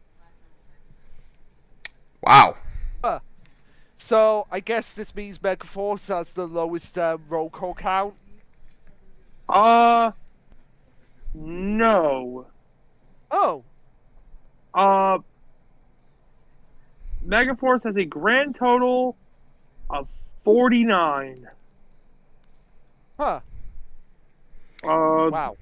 Wow. so I guess this means Megaforce has the lowest roll call count. No. Oh, Megaforce has a grand total of 49. huh. Wow. Wow.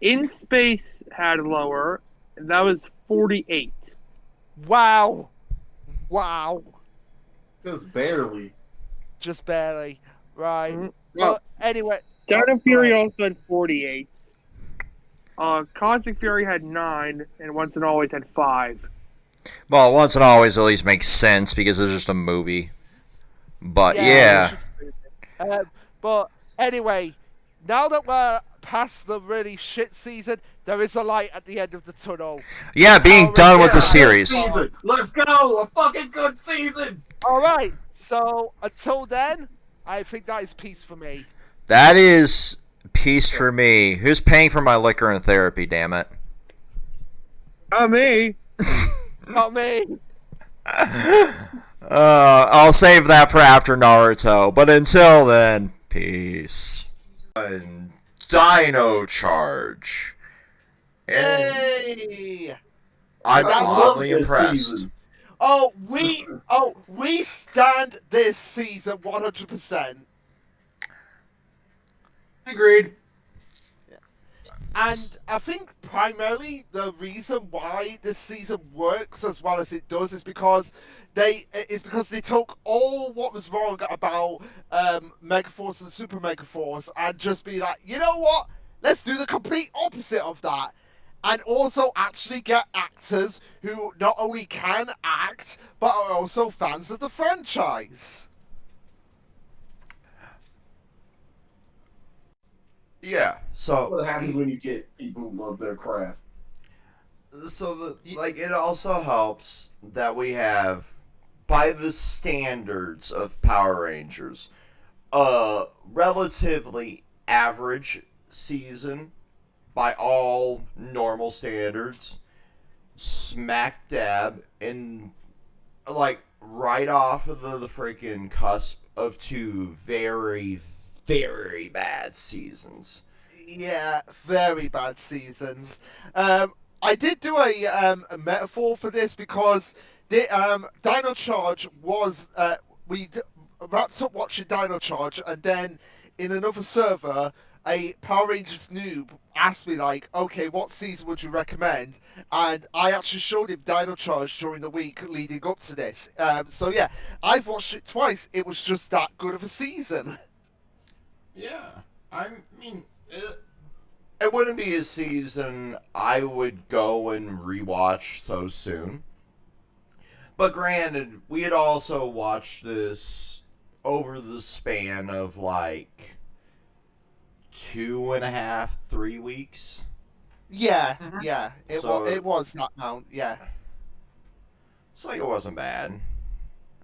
In Space had lower, and that was 48. Wow. Wow. Just barely. Just barely. Right. Mhm. Well, anyway. Dino go Fury ahead. also had 48. Cosmic Fury had 9, and Once and Always had 5. Well, once and always at least makes sense because it's just a movie. But yeah. it's just- but anyway, now that we're past the really shit season, there is a light at the end of the tunnel. Yeah, being Oh, done with yeah. the series. Season. Let's go! A fucking good season! Alright, so until then, I think that is peace for me. That is peace for me. Who's paying for my liquor and therapy, damn it? Me. Not me. I'll save that for after Naruto. But until then, peace. And Dino Charge. Yay! I'm I love oddly this impressed. season. We stand this season 100%. Agreed. And I think primarily the reason why this season works as well as it does is because they took all what was wrong about Megaforce and Super Megaforce and just be like, you know what? Let's do the complete opposite of that. And also actually get actors who not only can act, but are also fans of the franchise. Yeah. So What happens when you get people who love their craft? it also helps that we have, by the standards of Power Rangers, a relatively average season by all normal standards. Smack dab in, like, right off of the freaking cusp of two very, very bad seasons. Yeah, very bad seasons. I did do a metaphor for this because Dino Charge was wrapped up watching Dino Charge, and then in another server, a Power Rangers noob asked me like, "Okay, what season would you recommend?" And I actually showed him Dino Charge during the week leading up to this. So yeah, I've watched it twice. It was just that good of a season. Yeah, I mean, it wouldn't be a season I would go and rewatch so soon. But granted, we had also watched this over the span of like 2.5, 3 weeks. Yeah, Mhm. yeah, So- it was that amount. Yeah. So like, it wasn't bad.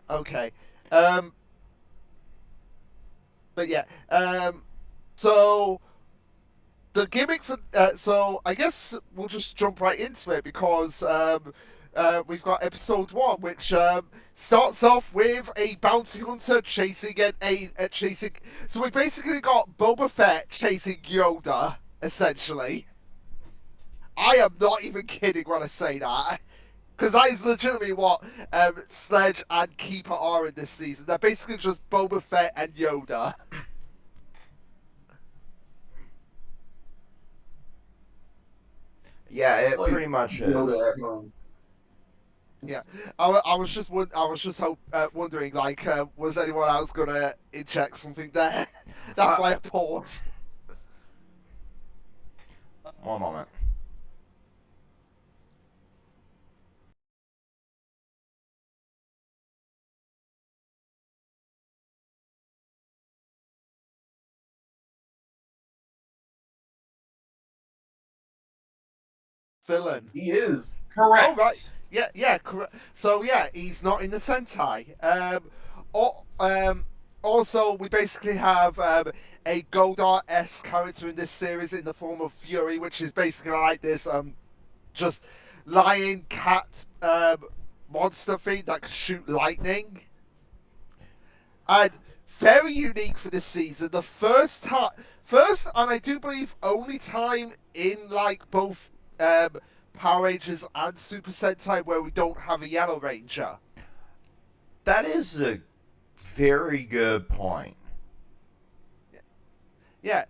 Okay. Um, but yeah. So the gimmick for so I guess we'll just jump right into it because we've got episode 1, which starts off with a bounty hunter chasing a chasing. So we basically got Boba Fett chasing Yoda, essentially. I am not even kidding when I say that. Because that is legitimately what Sledge and Keeper are in this season. They're basically just Boba Fett and Yoda. Yeah, it Like, pretty much you know is. that, Yeah, I was just wondering, like, was anyone else gonna inject something there? That's why I paused. One moment. Villain. he is. Correct. Oh right, yeah, yeah, correct. So yeah, he's not in the Sentai. Or, also, we basically have a Goldar-esque character in this series in the form of Fury, which is basically like this just lion cat monster thing that can shoot lightning. And very unique for this season. The first and I do believe only time in like both Power Rangers and Super Sentai where we don't have a Yellow Ranger. That is a very good point. Yeah.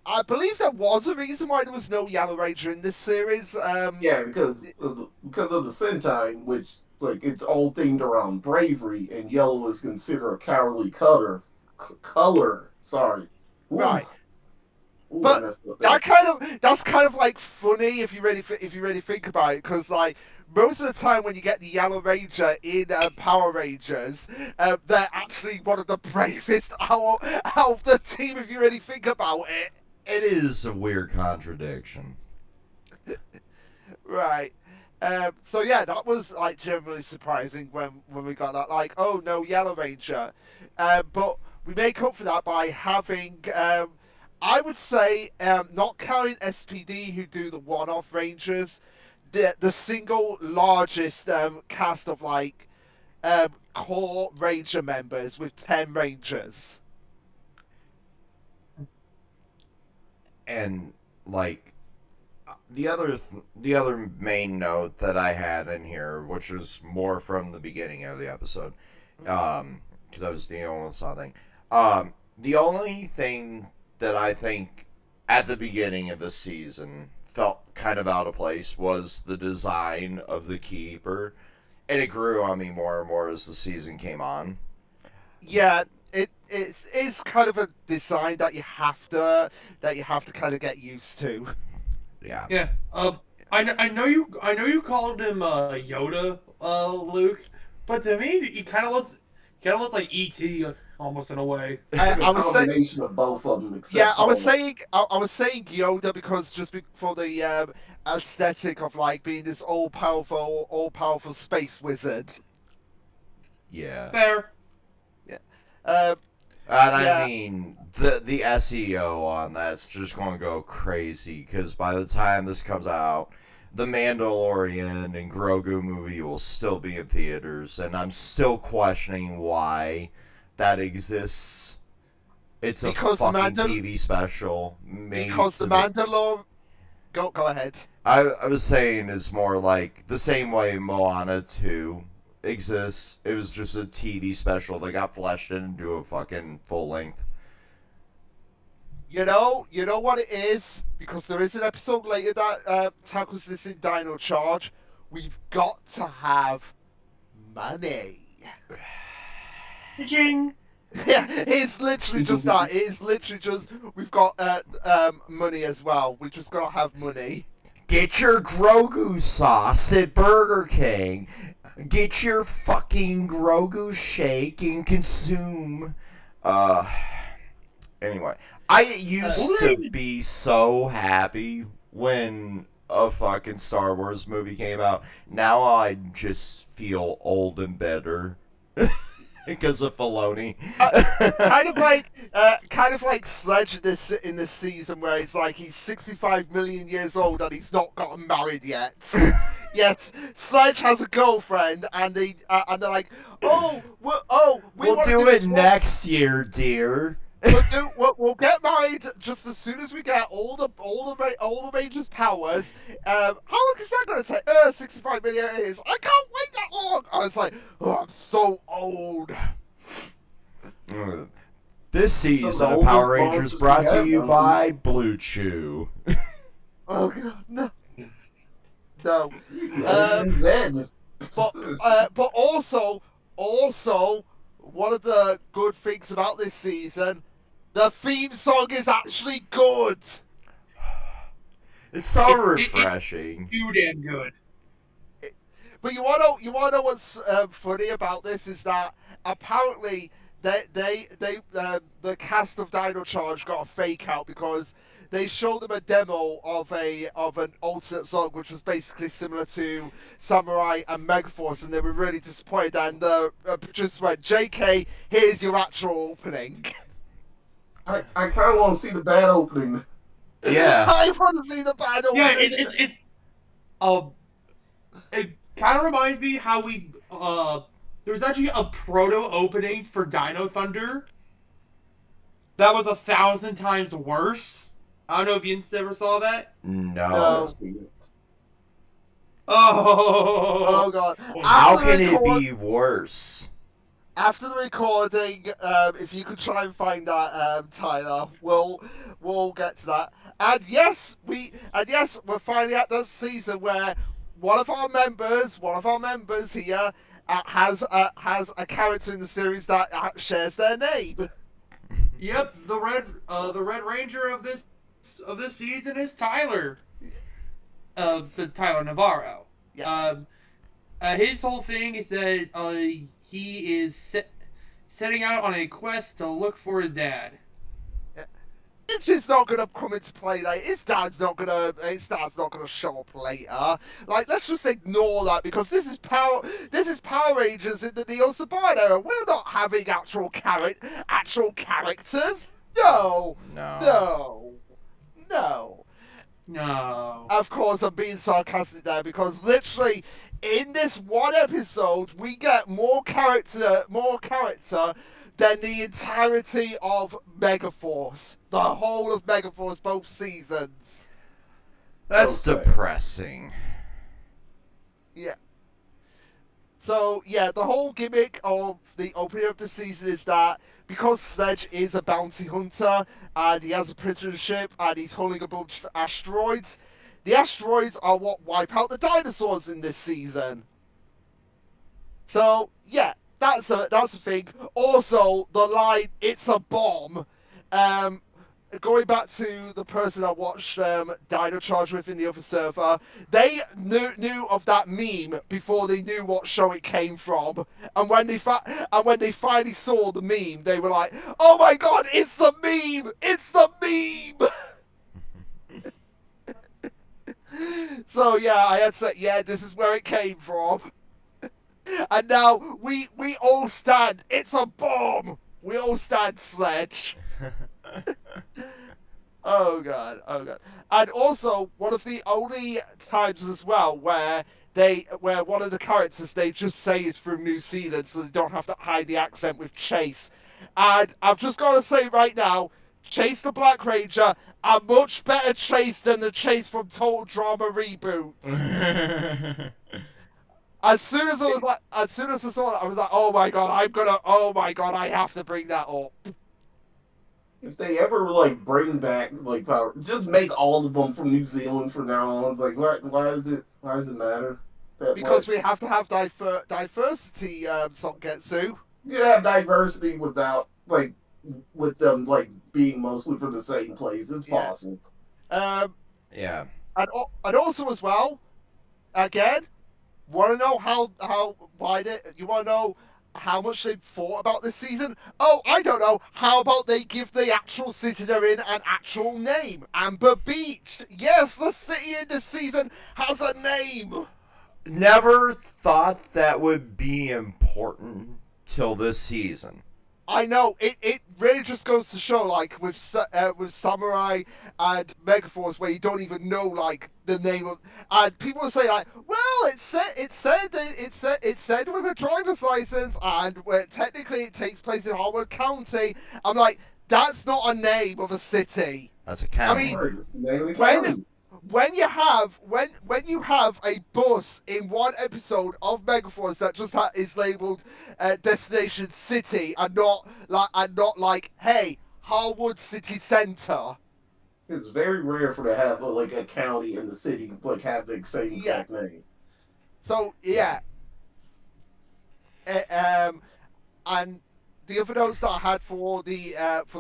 I believe there was a reason why there was no Yellow Ranger in this series. Yeah, because of the Sentai, which like it's all themed around bravery, and yellow is considered a cowardly color. Sorry. Ooh. Right. Ooh, But I messed up there. that's kind of like funny if you really think about it, because like most of the time when you get the Yellow Ranger in Power Rangers, they're actually one of the bravest out of the team if you really think about it. It is a weird contradiction. Right. So yeah, that was like generally surprising when we got that. Like, oh no, Yellow Ranger. But we make up for that by having, I would say, not counting SPD who do the one-off Rangers, the single largest cast of like core Ranger members with 10 Rangers. And like, the other main note that I had in here, which was more from the beginning of the episode, because I was dealing with something. The only thing that I think at the beginning of the season felt kind of out of place was the design of the keeper, and it grew on me more and more as the season came on. Yeah, it's kind of a design that you have to kind of get used to. Yeah. Yeah. I know you called him Yoda, Luke, but to me he kind of looks like ET almost in a way. I was saying, combination of both of them. Except yeah, I was for- saying, I was saying Yoda because just for the aesthetic of like being this all powerful space wizard. Yeah. Fair. Uh, And I Yeah. mean, the SEO on that's just going to go crazy because by the time this comes out, the Mandalorian and Grogu movie will still be in theaters, and I'm still questioning why that exists. It's a Because the fucking TV special made because so the that Mandalore. Go ahead. I was saying it's more like the same way Moana 2 exists. It was just a TV special that got fleshed into a fucking full length. You know what it is? Because there is an episode later that tackles this in Dino Charge. We've got to have money. Ching. Yeah, it's literally just that. It is literally just we've got money as well. We just gotta have money. Get your Grogu sauce at Burger King. Get your fucking Grogu shake and consume. Anyway, I used to be so happy when a fucking Star Wars movie came out. Now I just feel old and bitter because of Filoni. Kind of like Sledge in this season where it's like he's 65 million years old and he's not gotten married yet. Yes, Sledge has a girlfriend and they're like, we'll do it next year, dear. We'll get married just as soon as we get all the Rangers' powers. How long is that going to take? 65 million years. I can't wait that long. I was like, oh, I'm so old. This season of Power Rangers brought to you by Blue Chew. Oh god, no. No. But also, one of the good things about this season, the theme song is actually good. It's so refreshing. It's too damn good. But you wanna know what's funny about this is that apparently the cast of Dino Charge got a fake out because they showed them a demo of an alternate song which was basically similar to Samurai and Megaforce, and they were really disappointed. And the producers went, "JK, here's your actual opening." I kind of want to see the bad opening. Yeah. I want to see the bad opening. Yeah, it's it kind of reminds me how we there's actually a proto opening for Dino Thunder that was 1,000 times worse. I don't know if you ever saw that. No. Oh god. How can it be worse? After the recording, if you could try and find that, Tyler, we'll get to that. And yes, we're finally at that season where one of our members here has a character in the series that shares their name. Yep, the Red Ranger of this season is Tyler. Tyler Navarro. Yeah. His whole thing is that he is setting out on a quest to look for his dad. It's just not gonna come into play later. His dad's not gonna show up later. Like, let's just ignore that because this is Power Rangers in the Neo Saban era. We're not having actual characters. No. Of course, I'm being sarcastic there because literally in this one episode we get more character than the entirety of Megaforce. The whole of Megaforce, both seasons. That's depressing. Yeah. So, yeah, the whole gimmick of the opening of the season is that because Sledge is a bounty hunter and he has a prisoner ship and he's hauling a bunch of asteroids, the asteroids are what wipe out the dinosaurs in this season. So, yeah. That's a thing. Also, the line "It's a bomb." Going back to the person I watched Dino Charge with in the other server, they knew of that meme before they knew what show it came from. And when they finally saw the meme, they were like, "Oh my god, it's the meme! It's the meme!" So yeah, I had to say, yeah, this is where it came from. And now we all stand. It's a bomb. We all stand Sledge. Oh god, oh god. And also, one of the only times as well where one of the characters they just say is from New Zealand, so they don't have to hide the accent with Chase. And I'm just gonna say right now, Chase the Black Ranger, a much better Chase than the Chase from Total Drama reboots. As soon as I saw that, I was like, oh my god, I have to bring that up. If they ever like bring back like power, just make all of them from New Zealand from now on. Like, why does it matter? Because we have to have diversity, Songetsu. You have diversity without like with them like being mostly from the same place. It's possible. Yeah. And also as well, again, want to know you want to know how much they thought about this season? Oh, I don't know. How about they give the actual city they're in an actual name? Amber Beach. Yes, the city in this season has a name. Never thought that would be important till this season. I know, it really just goes to show, like, with Samurai and Megaforce, where you don't even know, like, the name of, and people will say, like, well, it said with a driver's license, and where technically it takes place in Harwood County. I'm like, that's not a name of a city. That's a county. I mean, when you have a bus in one episode of Megaforce that just is labeled Destination City and not like hey, Harwood City Center. It's very rare for to have a county in the city like have the same exact name. So yeah. And the other notes that I had for the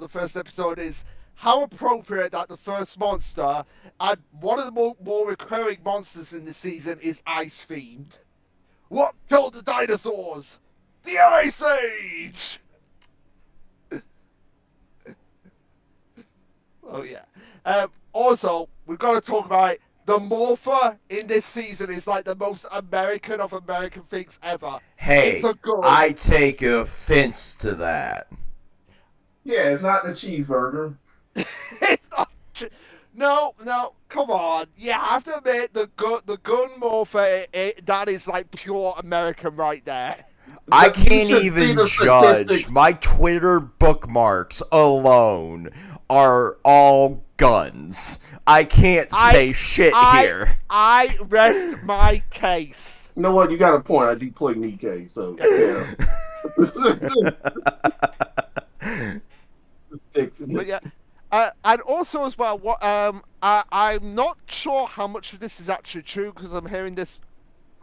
first episode is how appropriate that the first monster and one of the more recurring monsters in the season is ice themed. What killed the dinosaurs? The Ice Age! Oh yeah. Also, we've got to talk about it. The morpher in this season is like the most American of American things ever. Hey, I take offense to that. Yeah, it's not the cheeseburger. It's not. No, come on. You have to admit the gun morpher. That is like pure American right there. I can't even judge. My Twitter bookmarks alone are all guns. I can't say shit here. I rest my case. You know what? You got a point. I do play Nikkei, so yeah. But yeah. And also as well, I'm not sure how much of this is actually true because I'm hearing this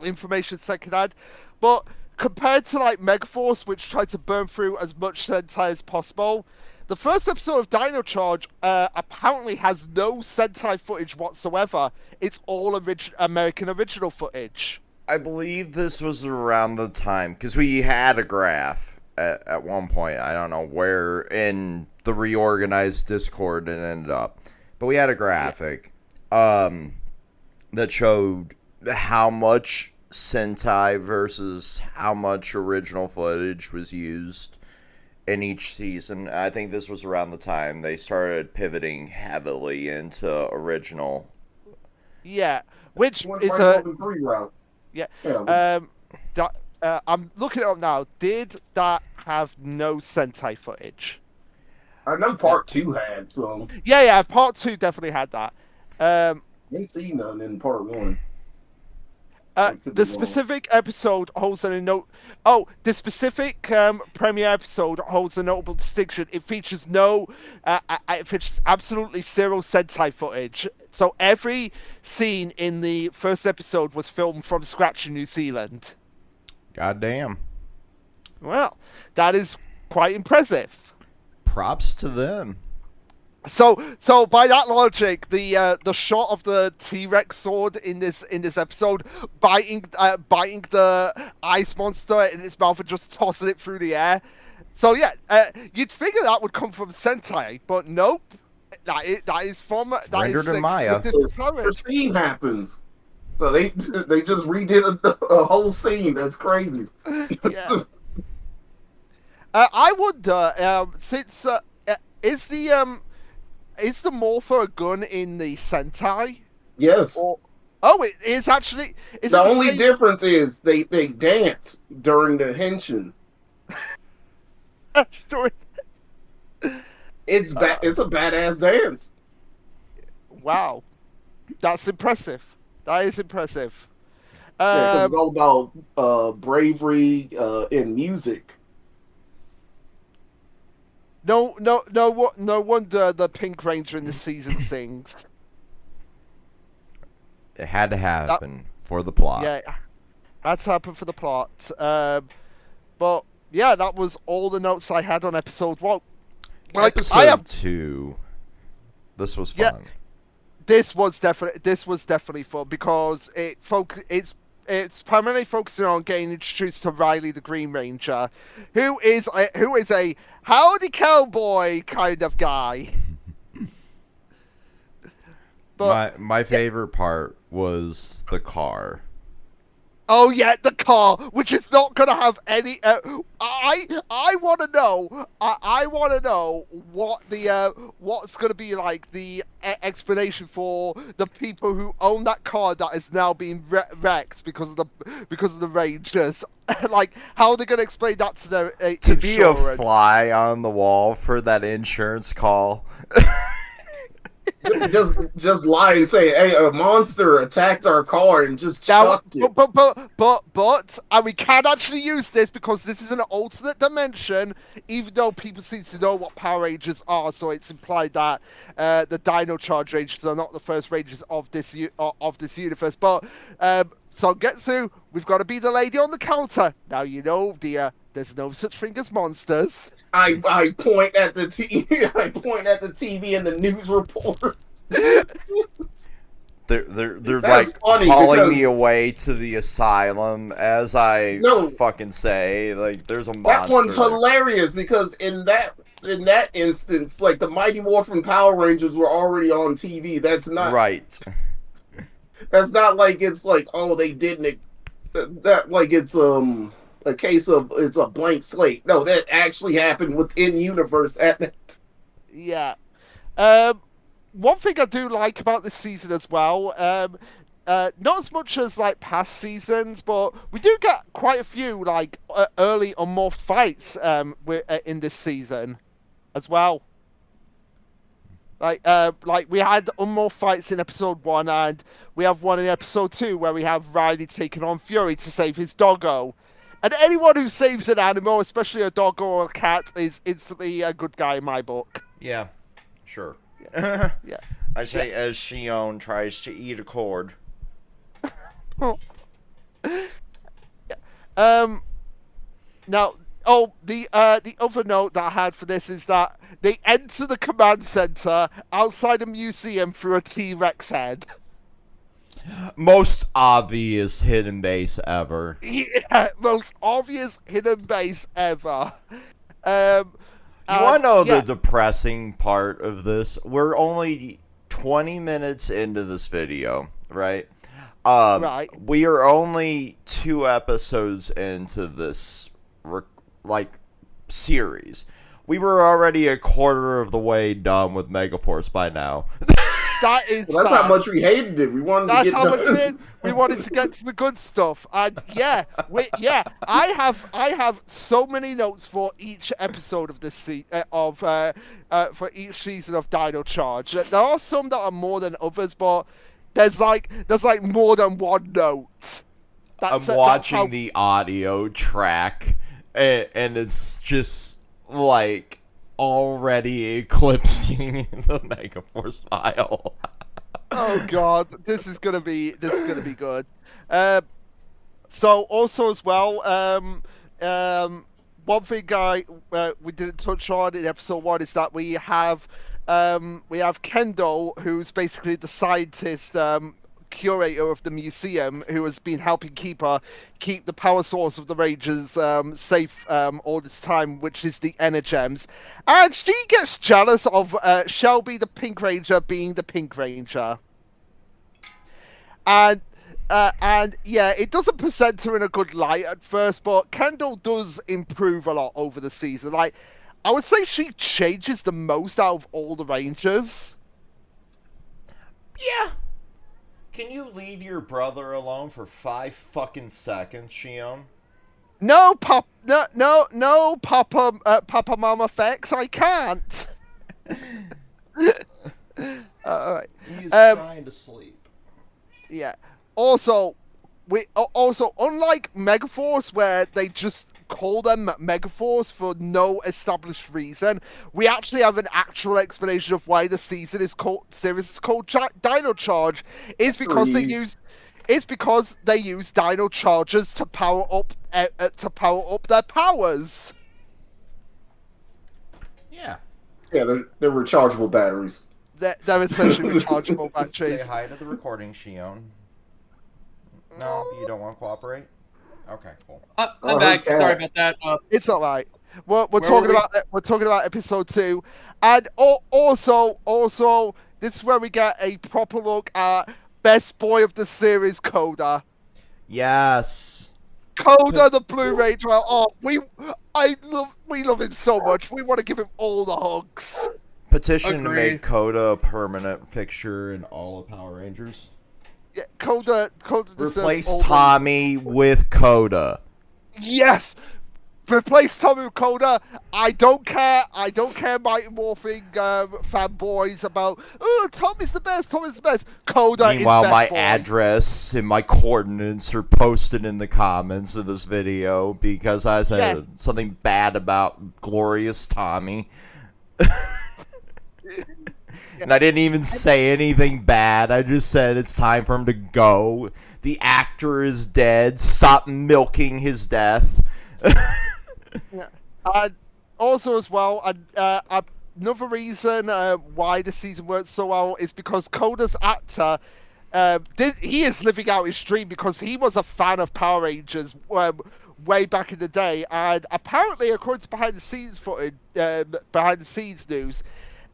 information secondhand, but compared to like Megaforce, which tried to burn through as much Sentai as possible, the first episode of Dino Charge apparently has no Sentai footage whatsoever. It's all American original footage. I believe this was around the time, because we had a graph at one point. I don't know where in the reorganized Discord it ended up. But we had a graphic that showed how much Sentai versus how much original footage was used in each season. I think this was around the time they started pivoting heavily into original. Yeah, which is a 3 route. Yeah. I'm looking it up now. Did that have no Sentai footage? I know Part 2 had some. Yeah, Part 2 definitely had that. Didn't see none in Part 1. The specific episode holds the specific premiere episode holds a notable distinction. It features it features absolutely zero Sentai footage. So every scene in the first episode was filmed from scratch in New Zealand. Goddamn. Well, that is quite impressive. Props to them. So by that logic, the shot of the T-Rex sword in this episode biting the ice monster in its mouth and just tossing it through the air. So yeah, you'd figure that would come from Sentai, but nope. That is from rendered in Maya. The scene happens. So they just redid a whole scene. That's crazy. Yeah. I wonder, since is the morpher a gun in the Sentai? Yes. Or oh, it is actually. Is The it the only same? difference is they dance during the henshin. During- It's it's a badass dance. Wow, that's impressive. That is impressive. Yeah, because it's Um, all about bravery and music. no wonder the Pink Ranger in the season sings. It had to That, happen for the plot. yeah, had to happen for the plot. But yeah, that was all the notes I had on episode 1. Like, Episode I have 2. This was Yeah. fun. this was definitely fun because it's primarily focusing on getting introduced to Riley the Green Ranger, who is a howdy cowboy kind of guy. But My favorite part was the car. oh yeah, the car, which is not gonna have any. I want to know. I want to know what the what's gonna be like the explanation for the people who own that car that is now being wrecked because of the Rangers. Like, how are they gonna explain that to their To be a insurance? fly on the wall for that insurance call. Just lie and say, "Hey, a monster attacked our car and just Now, chucked it." but, and we can actually use this because this is an alternate dimension, even though people seem to know what Power Rangers are, so it's implied that the Dino Charge Rangers are not the first Rangers of this universe. But so Getsu, we've got to be the lady on the counter. Now you know, dear, there's no such thing as monsters. I point at the I point at the TV and the news report. They're That's like funny hauling because- me away to the asylum as I No. fucking say, like, there's a monster. That one's there. hilarious because in that instance, like the Mighty Morphin Power Rangers were already on TV. That's not Right. That's not like it's like, oh, they didn't that like it's a case of it's a blank slate. No, that actually happened within universe at that. Yeah. One thing I do like about this season as well, not as much as like past seasons, but we do get quite a few like early unmorphed fights in this season as well. Like we had unmorphed fights in episode 1, and we have one in episode 2 where we have Riley taking on Fury to save his doggo. And anyone who saves an animal, especially a doggo or a cat, is instantly a good guy in my book. Yeah. Sure. Yeah. I say as Shion tries to eat a cord. Now, the other note that I had for this is that they enter the command center outside a museum through a T-Rex head. Most obvious hidden base ever. Yeah, most obvious hidden base ever. You want to know the depressing part of this? We're only 20 minutes into this video, right? Right. We are only 2 episodes into this, series. We were already a quarter of the way done with Megaforce by now. That is Well, that's how much we hated it. We wanted to That's get how much done. we wanted to get to the good stuff, and I have so many notes for each episode of this for each season of Dino Charge. There are some that are more than others, but there's like more than one note. I'm watching the audio track, and it's just like already eclipsing the Megaforce file. Oh god, this is gonna be good. So also as well, one thing we didn't touch on in episode 1 is that we have Kendall, who's basically the scientist, curator of the museum, who has been helping keep the power source of the Rangers safe all this time, which is the Energems. And she gets jealous of Shelby the Pink Ranger being the Pink Ranger. And And yeah, it doesn't present her in a good light at first, but Kendall does improve a lot over the season. Like, I would say she changes the most out of all the Rangers. Yeah. Can you leave your brother alone for 5 fucking seconds, Shion? No, Papa Mama Fex, I can't. All right. He's trying to sleep. Yeah. Also, unlike Megaforce, where they just call them Megaforce for no established reason, we actually have an actual explanation of why the series is called Dino Charge. Is because they use Dino Chargers to power up their powers. Yeah. Yeah, they're rechargeable batteries. They're essentially rechargeable batteries. Say hi to the recording, Shion. No, you don't want to cooperate? Okay, cool. I'm back. Sorry about that. It's all right. We're talking about episode 2, and also this is where we get a proper look at best boy of the series, Coda. Yes. Coda, the Blue Ranger. Oh, we love him so much. We want to give him all the hugs. Petition to Agreed. make Coda a permanent fixture in all of Power Rangers. Yeah, Coda deserves Replace all the- Tommy with Coda. Yes. Replace Tommy with Coda. I don't care, Mighty Morphing fanboys about, oh, Tommy's the best. Coda Meanwhile, is best my boy. address and my coordinates are posted in the comments of this video because I said something bad about Glorious Tommy. And I didn't even say anything bad. I just said it's time for him to go. The actor is dead. Stop milking his death. Also, as well, another reason why the season works so well is because Coda's actor, he is living out his dream because he was a fan of Power Rangers way back in the day, and apparently, according to behind the scenes footage, behind the scenes news,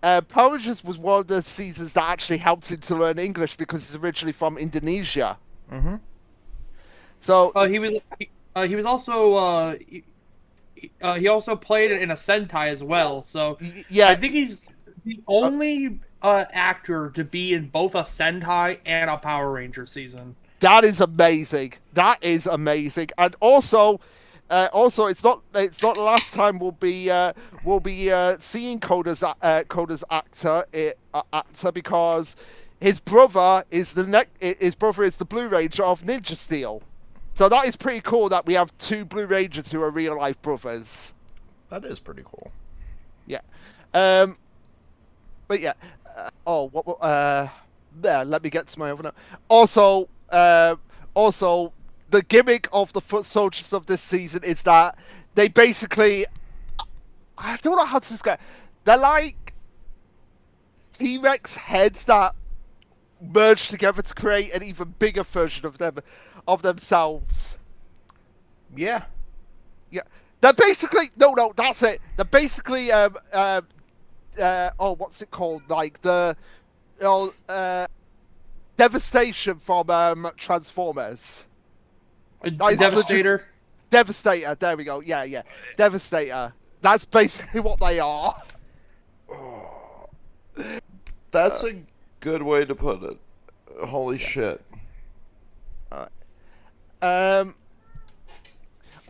Power Rangers was one of the seasons that actually helped him to learn English because he's originally from Indonesia. Mm-hmm. So he was also he also played in a Sentai as well. So yeah, I think he's the only actor to be in both a Sentai and a Power Ranger season. that is amazing. And also, it's not the last time we'll be seeing Coda's actor because his brother is the Blue Ranger of Ninja Steel. So that is pretty cool that we have 2 Blue Rangers who are real life brothers. That is pretty cool. Yeah. But yeah. Let me get to my other note. Also, the gimmick of the foot soldiers of this season is that they basically, I don't know how to describe. They're like T-Rex heads that merge together to create an even bigger version of themselves. Yeah. Yeah, they're basically no. That's it. They're basically what's it called? Like the Devastation from Transformers. Devastator. Devastator. There we go. Yeah. Devastator. That's basically what they are. That's a good way to put it. Holy shit.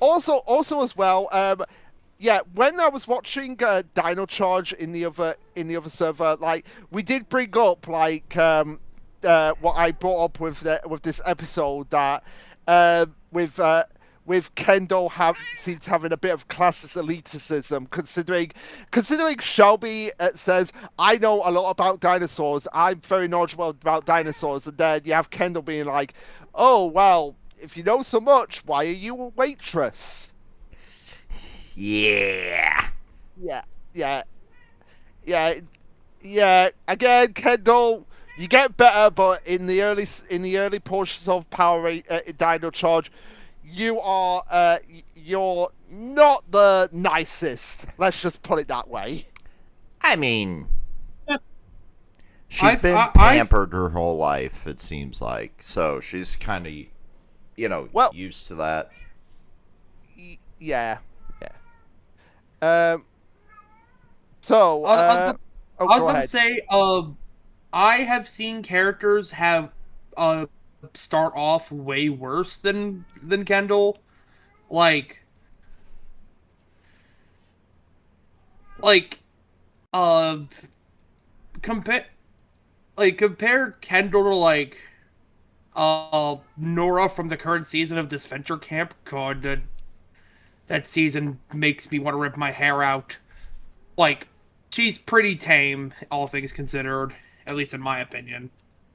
Also as well, when I was watching Dino Charge in the other server, like we did bring up like what I brought up with this episode that with Kendall seems having a bit of classist elitism, considering Shelby says, I know a lot about dinosaurs, I'm very knowledgeable about dinosaurs, and then you have Kendall being like, oh, well, if you know so much, why are you a waitress? Yeah. Again, Kendall, you get better, but in the early portions of Dino Charge, you're not the nicest. Let's just put it that way. I mean, She's been I've- pampered her whole life, it seems like. So she's kind of, Well- used to that. Yeah. So, I was go about ahead. to say, I have seen characters have start off way worse than Kendall, like like uh compare compare Kendall to Nora from the current season of this Venture Camp. God, that season makes me want to rip my hair out. Like, she's pretty tame, all things considered, at least in my opinion.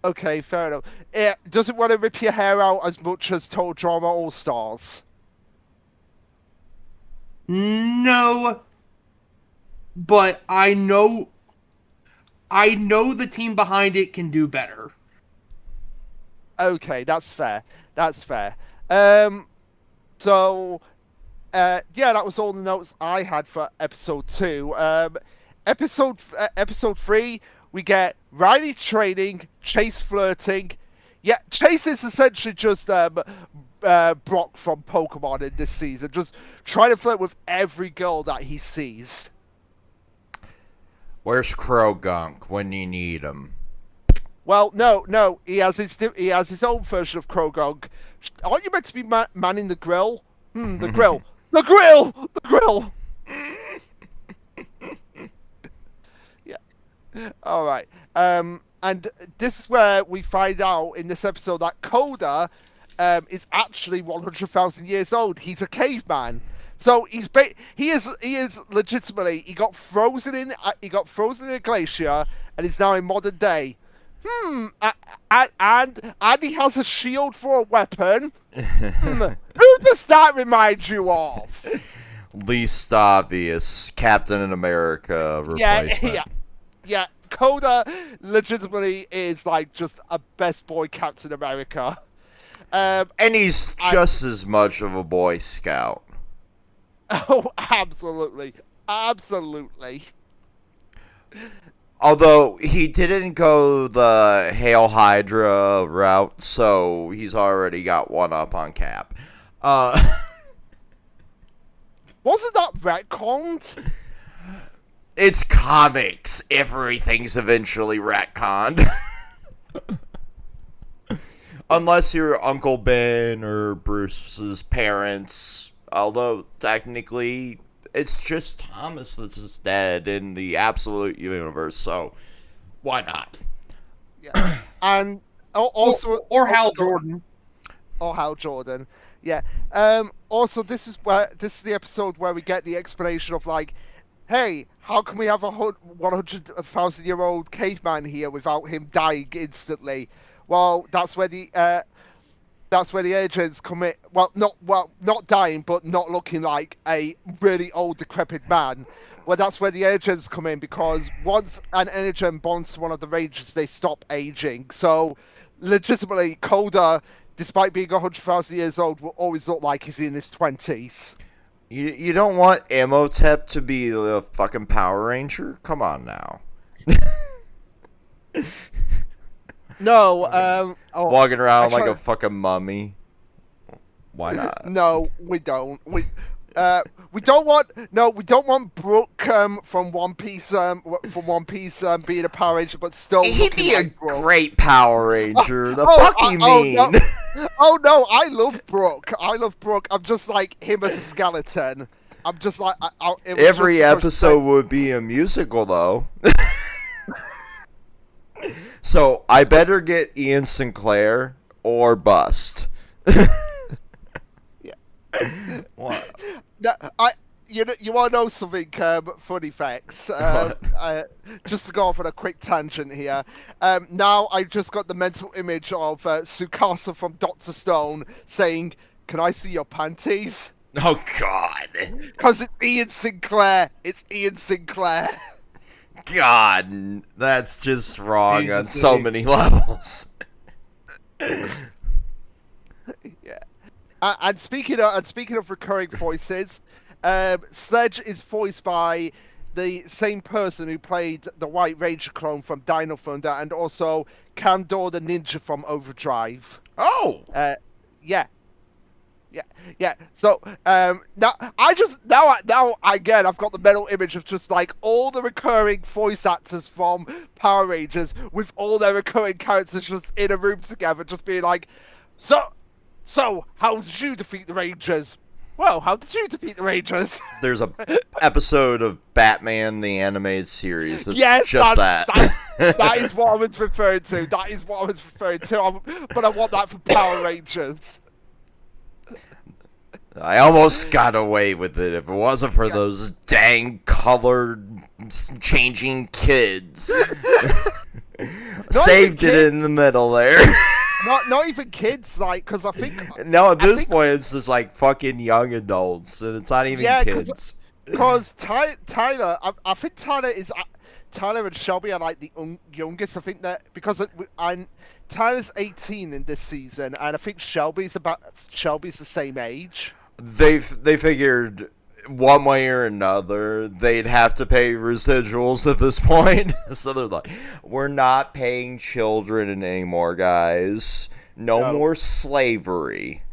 Okay, fair enough. It doesn't want to rip your hair out as much as Total Drama All Stars. No, but I know the team behind it can do better. Okay, that's fair. That's fair. So, yeah, that was all the notes I had for episode 2. Episode 3, we get Riley training, Chase flirting. Yeah, Chase is essentially just Brock from Pokemon in this season, just trying to flirt with every girl that he sees. Where's Krogunk when you need him? Well, no, he has his own version of Krogunk. Aren't you meant to be manning the grill? The grill. The grill! The grill! Yeah. Alright. And this is where we find out in this episode that Coda is actually 100,000 years old. He's a caveman. So he is legitimately, he got frozen in a glacier and is now in modern day. And he has a shield for a weapon. Who does that remind you of? Least obvious Captain America replacement. Yeah. Coda legitimately is like just a best boy Captain America. And he's just as much of a Boy Scout. Oh, absolutely. Although he didn't go the Hail Hydra route, so he's already got one up on Cap. Wasn't that retconned? It's comics. Everything's eventually retconned. Unless you're Uncle Ben or Bruce's parents. Although, technically, it's just Thomas that's dead in the absolute universe, so why not? Yeah. And also... Or Hal Jordan. Or Hal Jordan. Yeah. Also, this is the episode where we get the explanation of, like, hey, how can we have a 100,000-year-old caveman here without him dying instantly? Well, that's where the agents come in. Well, not dying, but not looking like a really old, decrepit man. Well, that's where the agents come in, because once an energen bonds to one of the Rangers, they stop aging. So, legitimately, Coda, despite being 100,000 years old, will always look like he's in his 20s. You don't want Imhotep to be the fucking Power Ranger? Come on now. No, Walking around actually, like a fucking mummy. Why not? No, we don't. We don't want Brooke from One Piece being a Power Ranger, but still He'd be a like Brooke. great Power Ranger. The fuck you mean? No, I love Brooke. I'm just like him as a skeleton. I'm just like Every episode would be a musical, though. So I better get Ian Sinclair or bust. Yeah. What? No, you want to know something funny facts? Just to go off on a quick tangent here. Now I just got the mental image of Tsukasa from Dr. Stone saying, "Can I see your panties?" Oh God. Because it's Ian Sinclair. It's Ian Sinclair. God, that's just wrong on Jesus. so many levels. Yeah. And speaking of recurring voices, Sledge is voiced by the same person who played the White Ranger clone from Dino Thunder and also Kandor the Ninja from Overdrive. Oh, Yeah. Yeah. So now again I've got the mental image of just like all the recurring voice actors from Power Rangers with all their recurring characters just in a room together, just being like, so how did you defeat the Rangers? Well, how did you defeat the Rangers? there's a episode of Batman the Animated Series. That's Yes, just that that. that is what I was referring to. But I want that for Power Rangers. I almost got away with it if it wasn't for those dang colored changing kids. Saved it in the middle there. Not even kids, like, because I think... No, at this point, it's just like fucking young adults, and it's not even kids. Because Tyler, I think Tyler and Shelby are like the youngest. I think that because Tyler's 18 in this season, and I think Shelby's the same age. They figured one way or another they'd have to pay residuals at this point, so they're like, "We're not paying children anymore, guys. No more slavery."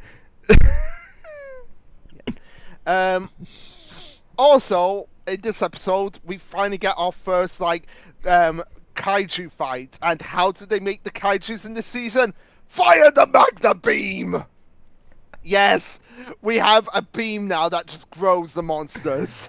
Also, in this episode, we finally get our first kaiju fight. And how did they make the kaijus in this season? Fire the Magna Beam! Yes, we have a beam now that just grows the monsters.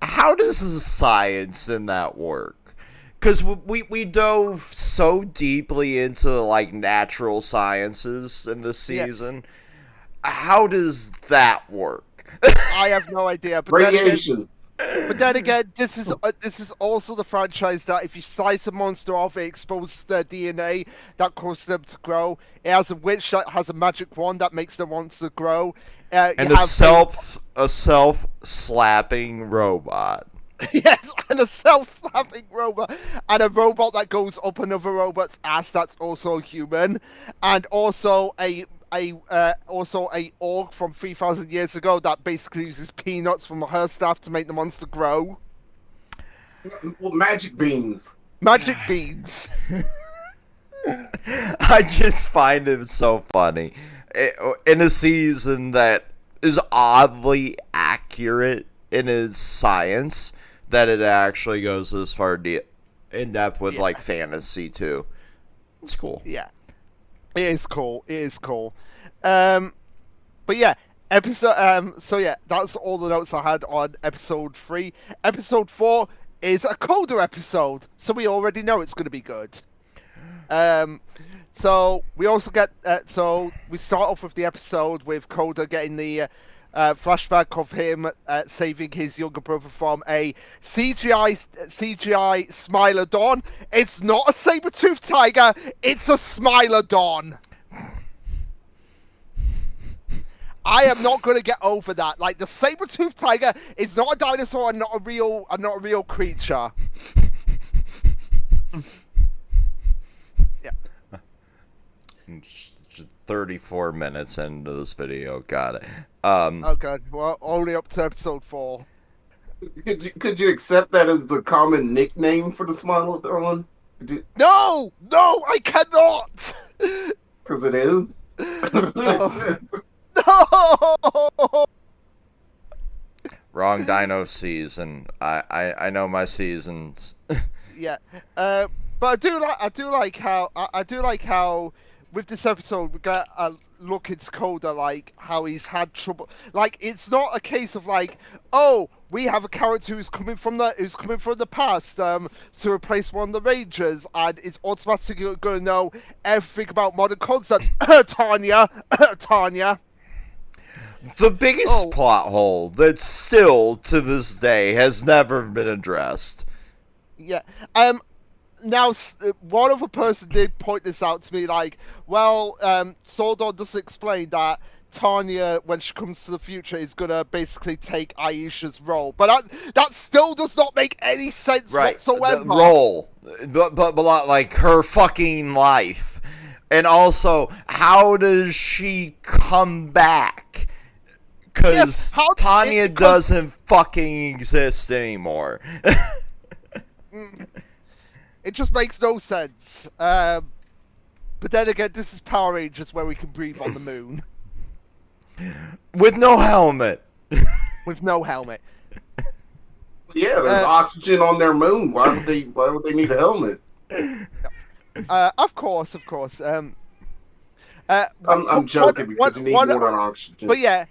How does the science in that work? Because we dove so deeply into like natural sciences in this season. Yeah. How does that work? I have no idea. But Radiation. Then again, this is also the franchise that if you slice a monster off, it exposes their DNA that causes them to grow. It has a witch that has a magic wand that makes the monster grow. And a self-slapping robot. Yes, and a self-slapping robot, and a robot that goes up another robot's ass that's also human, and also a orc from 3,000 years ago that basically uses peanuts from her staff to make the monster grow. Well, magic beans. Magic beans. I just find it so funny. In a season that is oddly accurate in its science, that it actually goes this far in depth with like fantasy too. It's cool. Yeah. It is cool. But yeah, so yeah, that's all the notes I had on episode 3. Episode 4 is a Coda episode, so we already know it's going to be good. So we also get, so we start off with the episode with Coda getting the flashback of him saving his younger brother from a CGI Smilodon. It's not a saber-toothed tiger, it's a Smilodon. I am not going to get over that. Like, the saber-toothed tiger is not a dinosaur and not a real creature. Yeah. 34 minutes into this video. Got it. Oh god. Well, only up to episode 4. Could you accept that as the common nickname for the Smilodon? No, I cannot. Because it is. No. Wrong Dino season. I know my seasons. Yeah. But I do like how with this episode we get a look into Coda, like how he's had trouble. Like, it's not a case of like, oh, we have a character who's coming from the past to replace one of the Rangers and is automatically going to know everything about modern concepts. Tanya. The biggest plot hole that still to this day has never been addressed. Yeah. Now, one other person did point this out to me, like, well, Sordon does explain that Tanya, when she comes to the future, is going to basically take Aisha's role. But that still does not make any sense whatsoever. The role. But like, her fucking life. And also, how does she come back? Because how did Tanya it- 'cause- doesn't fucking exist anymore. It just makes no sense. But then again, this is Power Rangers where we can breathe on the moon With no helmet. with no helmet. Yeah, there's oxygen on their moon. Why would they need a helmet? Of course. I'm joking because you need more than oxygen. But yeah,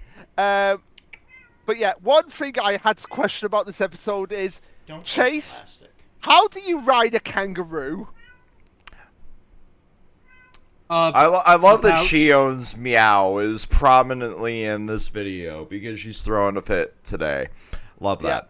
one thing I had to question about this episode is Chase. How do you ride a kangaroo? I love that pouch. Shion's meow is prominently in this video because she's throwing a fit today. Love that.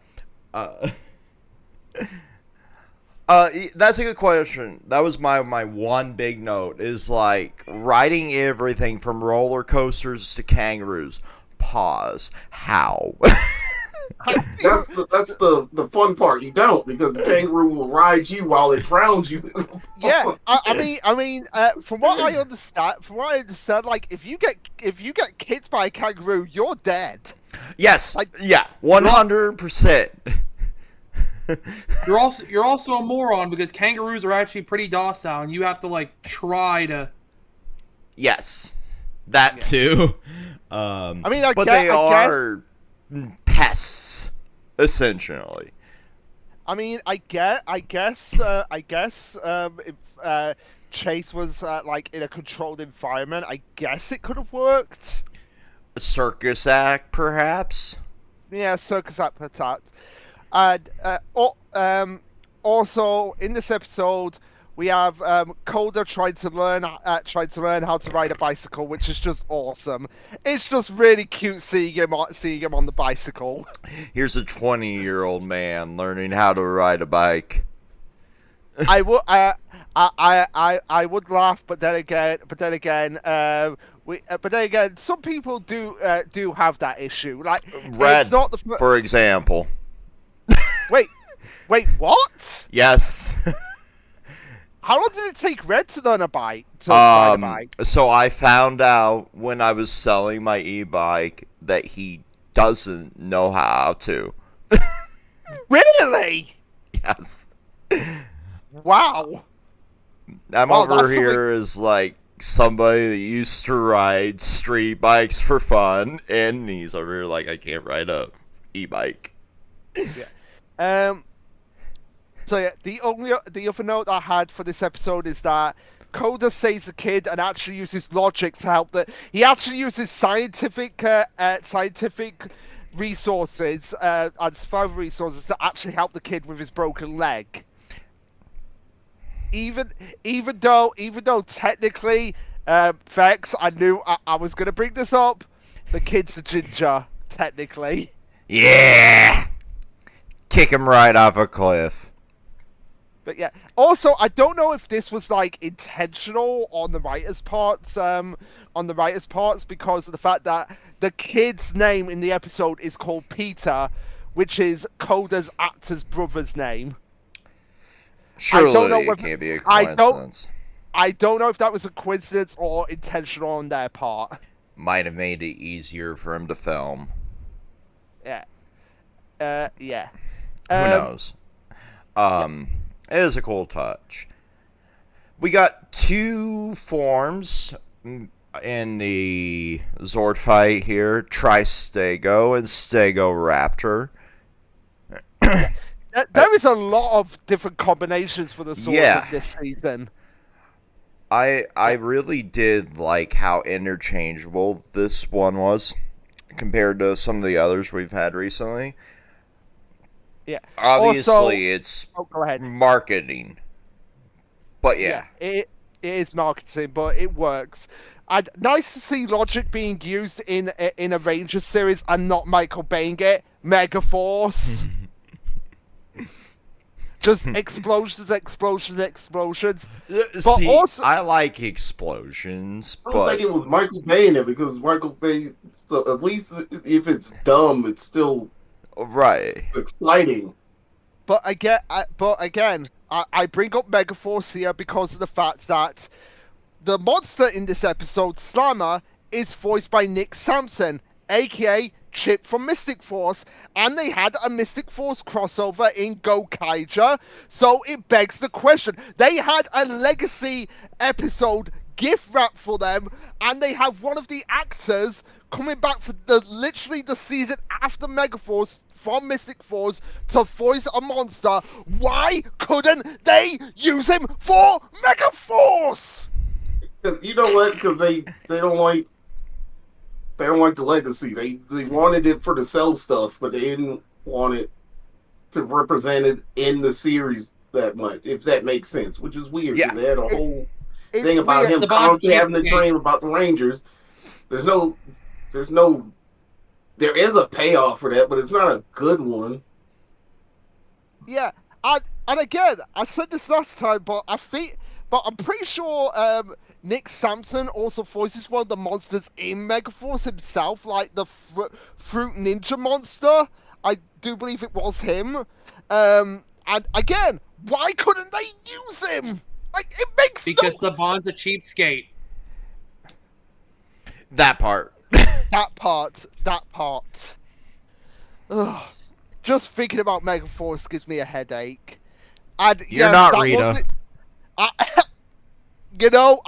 That's a good question. That was my one big note is like riding everything from roller coasters to kangaroos. Pause. How? That's the fun part. You don't, because the kangaroo will ride you while it drowns you. Yeah, I mean, from what I understand, like if you get kicked by a kangaroo, you're dead. Yes. Like- Yeah. 100%. You're also a moron because kangaroos are actually pretty docile, and you have to like try to. Yes. That too. I mean, I but guess, they are pests, essentially. I mean, I guess, if Chase was like in a controlled environment, I guess it could have worked. A circus act, perhaps. Yeah, circus appetite. And also in this episode, we have Coda trying to learn how to ride a bicycle, which is just awesome. It's just really cute seeing him on the bicycle. Here's a 20-year-old man learning how to ride a bike. I would laugh, but then again, some people do have that issue. Like, Red, it's not the for example. wait, what? Yes. How long did it take Red to learn a bike? To ride a bike? So I found out when I was selling my e-bike that he doesn't know how to. Really? Yes. Wow. I'm Wow, over that's here as like somebody that used to ride street bikes for fun, and he's over here like, I can't ride a e-bike. So yeah, the other note I had for this episode is that Coda saves the kid and actually uses logic to help he actually uses scientific resources and survival resources to actually help the kid with his broken leg. Even though technically, Vex, I knew I was gonna bring this up. The kid's a ginger, technically. Yeah. Kick him right off a cliff. But yeah. Also, I don't know if this was like intentional on the writers' parts, because of the fact that the kid's name in the episode is called Peter, which is Coda's actor's brother's name. Surely I don't know it whether- can't be a I don't- coincidence. I don't know if that was a coincidence or intentional on their part. Might have made it easier for him to film. Yeah. Yeah. Who knows? It is a cool touch. We got two forms in the Zord fight here: Tristego and Stego-Raptor. There is a lot of different combinations for the swords Yeah. in this season. I really did like how interchangeable this one was compared to some of the others we've had recently. Yeah. Obviously, Also, it's go ahead. marketing. But yeah. It is marketing, but it works. And nice to see logic being used in a Rangers series and not Michael Baying it. Mega Force. Just explosions. See, also- I like explosions, I don't but think it was Michael Bay in it, because Michael Bay, at least if it's dumb, it's still right. exciting. But again, I bring up Megaforce here because of the fact that the monster in this episode, Slammer, is voiced by Nick Sampson, aka Chip from Mystic Force, and they had a Mystic Force crossover in Gokaiger, so it begs the question. They had a legacy episode gift wrap for them, and they have one of the actors coming back for literally the season after Megaforce from Mystic Force to voice a monster. Why couldn't they use him for Megaforce? Because you know what? Because they don't like the legacy. They wanted it for the sell stuff, but they didn't want it to represent it in the series that much. If that makes sense, which is weird. Yeah. They had a whole It's thing about weird. him The box constantly having to game. dream about the Rangers. There is a payoff for that, but it's not a good one. Yeah, and again, I said this last time, but I'm pretty sure Nick Sampson also voices one of the monsters in Megaforce himself, like the Fruit Ninja monster. I do believe it was him. And again, why couldn't they use him? Like, it makes Because Saban's a cheapskate. That part. that part. Ugh. Just thinking about Megaforce gives me a headache. And You're yes, not that Rita. You know,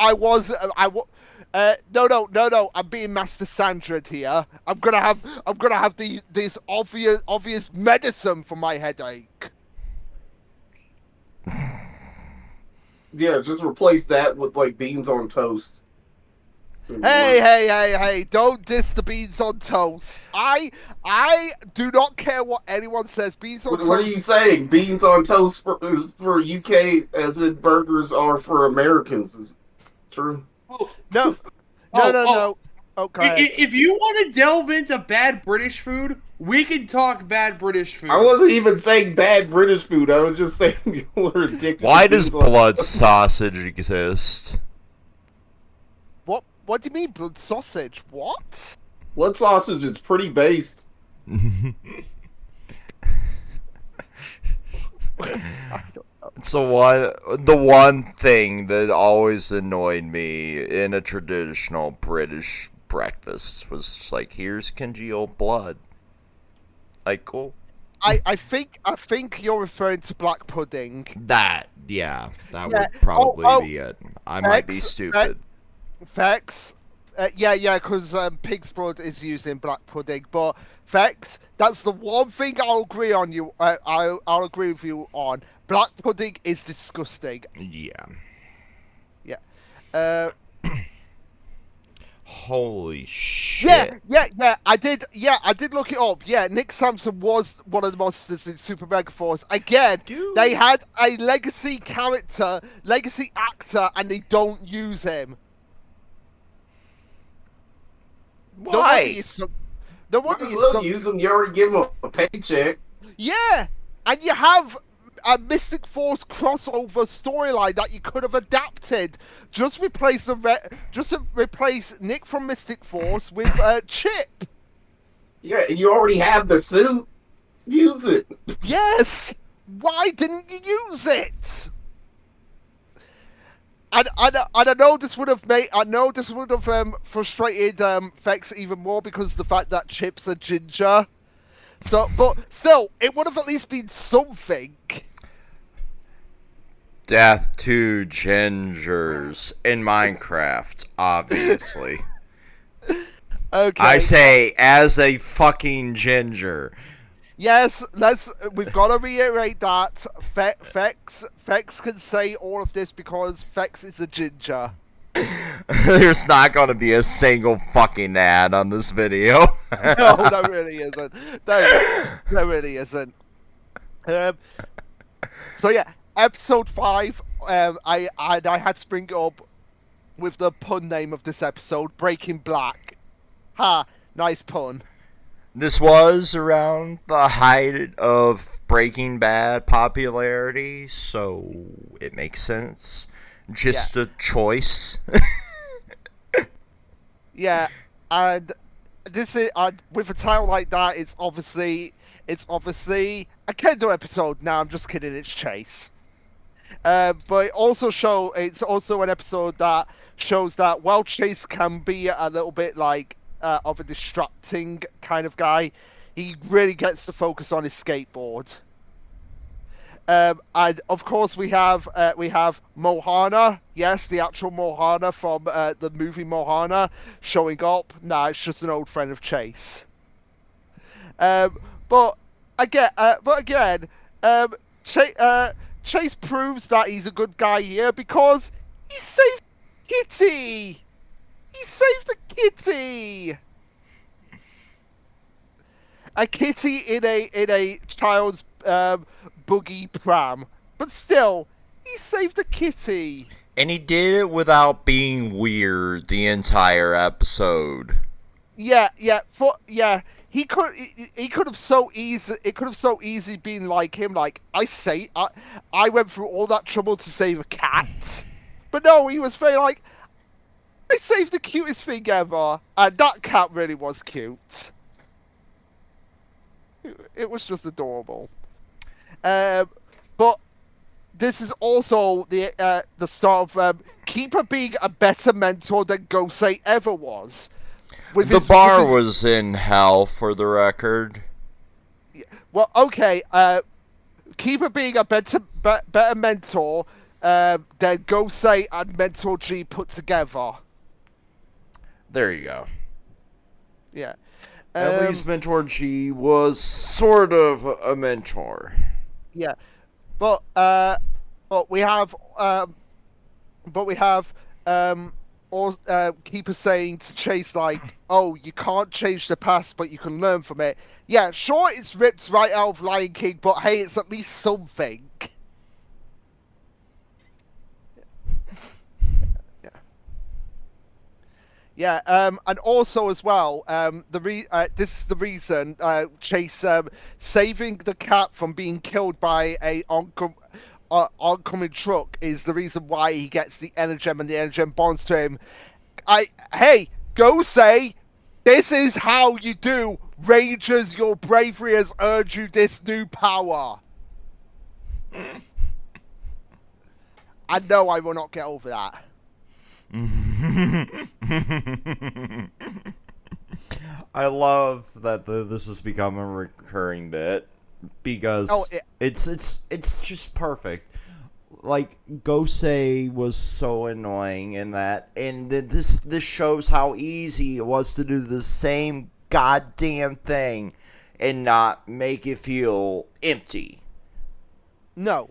no. I'm being Master Sandra here. I'm gonna have this obvious medicine for my headache. Yeah, just replace that with like beans on toast. Hey! Don't diss the beans on toast. I do not care what anyone says. Beans on toast. What are you saying? Beans on toast for UK as in burgers are for Americans. Is true? No. Okay. If you want to delve into bad British food, we can talk bad British food. I wasn't even saying bad British food. I was just saying people are addicted. Why to does beans on blood toast. sausage exist? What do you mean blood sausage? What? Blood sausage is pretty based. It's the one thing that always annoyed me in a traditional British breakfast was just like, here's congealed blood. Like, cool. I think you're referring to black pudding. That Yeah. would probably Oh, be it. I might be stupid. Vex, because pig's blood is used in black pudding. But Vex, that's the one thing I'll agree on you. I'll agree with you on. Black pudding is disgusting. Yeah. Yeah. Holy shit. Yeah. I did look it up. Yeah, Nick Sampson was one of the monsters in Super Mega Force. Again, Dude. they had a legacy actor, and they don't use him. Why? No wonder Might as you well suck. use them. You already give them a paycheck. Yeah, and you have a Mystic Force crossover storyline that you could have adapted. Just replace replace Nick from Mystic Force with Chip. Yeah, and you already have the suit. Use it. Yes. Why didn't you use it? And I know this would have frustrated Vex even more because of the fact that Chip's a ginger. So, but still, it would have at least been something. Death to gingers in Minecraft, obviously. Okay. I say, as a fucking ginger. Yes, we've got to reiterate that Vex can say all of this because Vex is a ginger. There's not gonna be a single fucking ad on this video. No, there really isn't. There really isn't. So yeah, episode 5. I had to bring it up with the pun name of this episode, Breaking Black. Ha! Nice pun. This was around the height of Breaking Bad popularity, so it makes sense. Just a choice. Yeah, and this is with a title like that. It's obviously a Kendo episode. Now I'm just kidding. It's Chase. But it's also an episode that shows that while Chase can be a little bit like of a distracting kind of guy. He really gets to focus on his skateboard. And of course we have Mohana. Yes, the actual Mohana from the movie Mohana showing up. Nah, it's just an old friend of Chase. But again, Chase proves that he's a good guy here because he saved Kitty. He saved the kitty. A kitty in a child's boogie pram, but still, he saved a kitty. And he did it without being weird the entire episode. Yeah. He could have so easy. It could have so easily been like him. Like I went through all that trouble to save a cat, but no, he was very like, I saved the cutest thing ever, and that cat really was cute. It was just adorable. But this is also the start of Keeper being a better mentor than Gosei ever was. The bar was in hell, for the record. Well, okay. Keeper being a better mentor than Gosei and Mentor G put together. There you go. Yeah. At least Mentor G was sort of a mentor. Yeah, but we have Keeper saying to Chase like, oh, you can't change the past, but you can learn from it. Yeah, sure, it's ripped right out of Lion King, but hey, it's at least something. Yeah, and also as well, this is the reason Chase saving the cat from being killed by a oncoming truck is the reason why he gets the Energem and the Energem bonds to him. Hey, Gosei, this is how you do. Rangers, your bravery has earned you this new power. I know I will not get over that. I love that this has become a recurring bit because it's just perfect. Like Gosei was so annoying in that, and this shows how easy it was to do the same goddamn thing and not make it feel empty. No.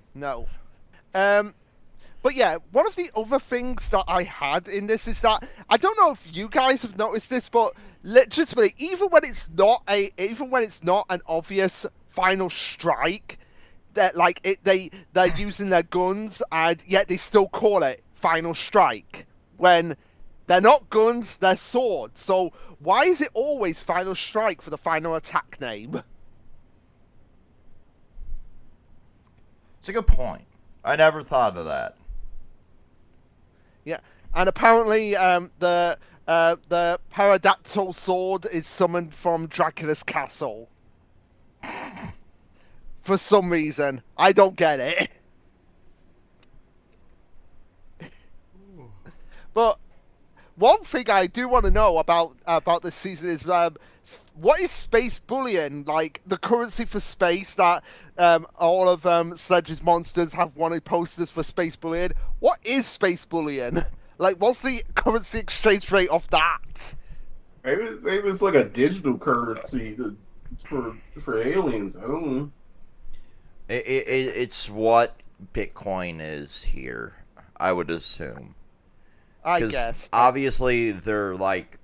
But yeah, one of the other things that I had in this is that I don't know if you guys have noticed this, but legitimately, even when it's not an obvious final strike, that they're using their guns, and yet they still call it final strike when they're not guns, they're swords. So why is it always final strike for the final attack name? It's a good point. I never thought of that. Yeah, and apparently the Paradactyl sword is summoned from Dracula's castle. For some reason. I don't get it. But one thing I do want to know about this season is what is space bullion? Like the currency for space that all of Sledge's monsters have wanted posters for space bullion. What is space bullion? Like, what's the currency exchange rate of that? Maybe it's like a digital currency for aliens. I don't know. It's what Bitcoin is here, I would assume. I guess. Obviously, they're like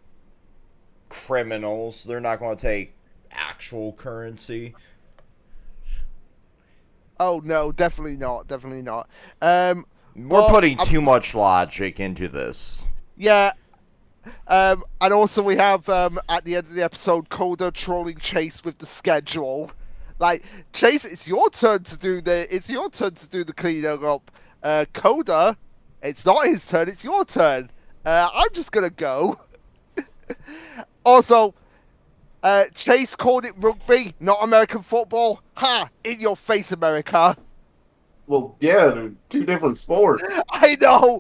criminals. They're not going to take actual currency. Oh no, definitely not. We're putting too much logic into this. Yeah. And also we have at the end of the episode Coda trolling Chase with the schedule. Like, Chase, it's your turn to do the cleaning up. Coda, it's not his turn, it's your turn. I'm just gonna go. Also, Chase called it rugby, not American football. Ha! In your face, America. Well, yeah, they're two different sports. I know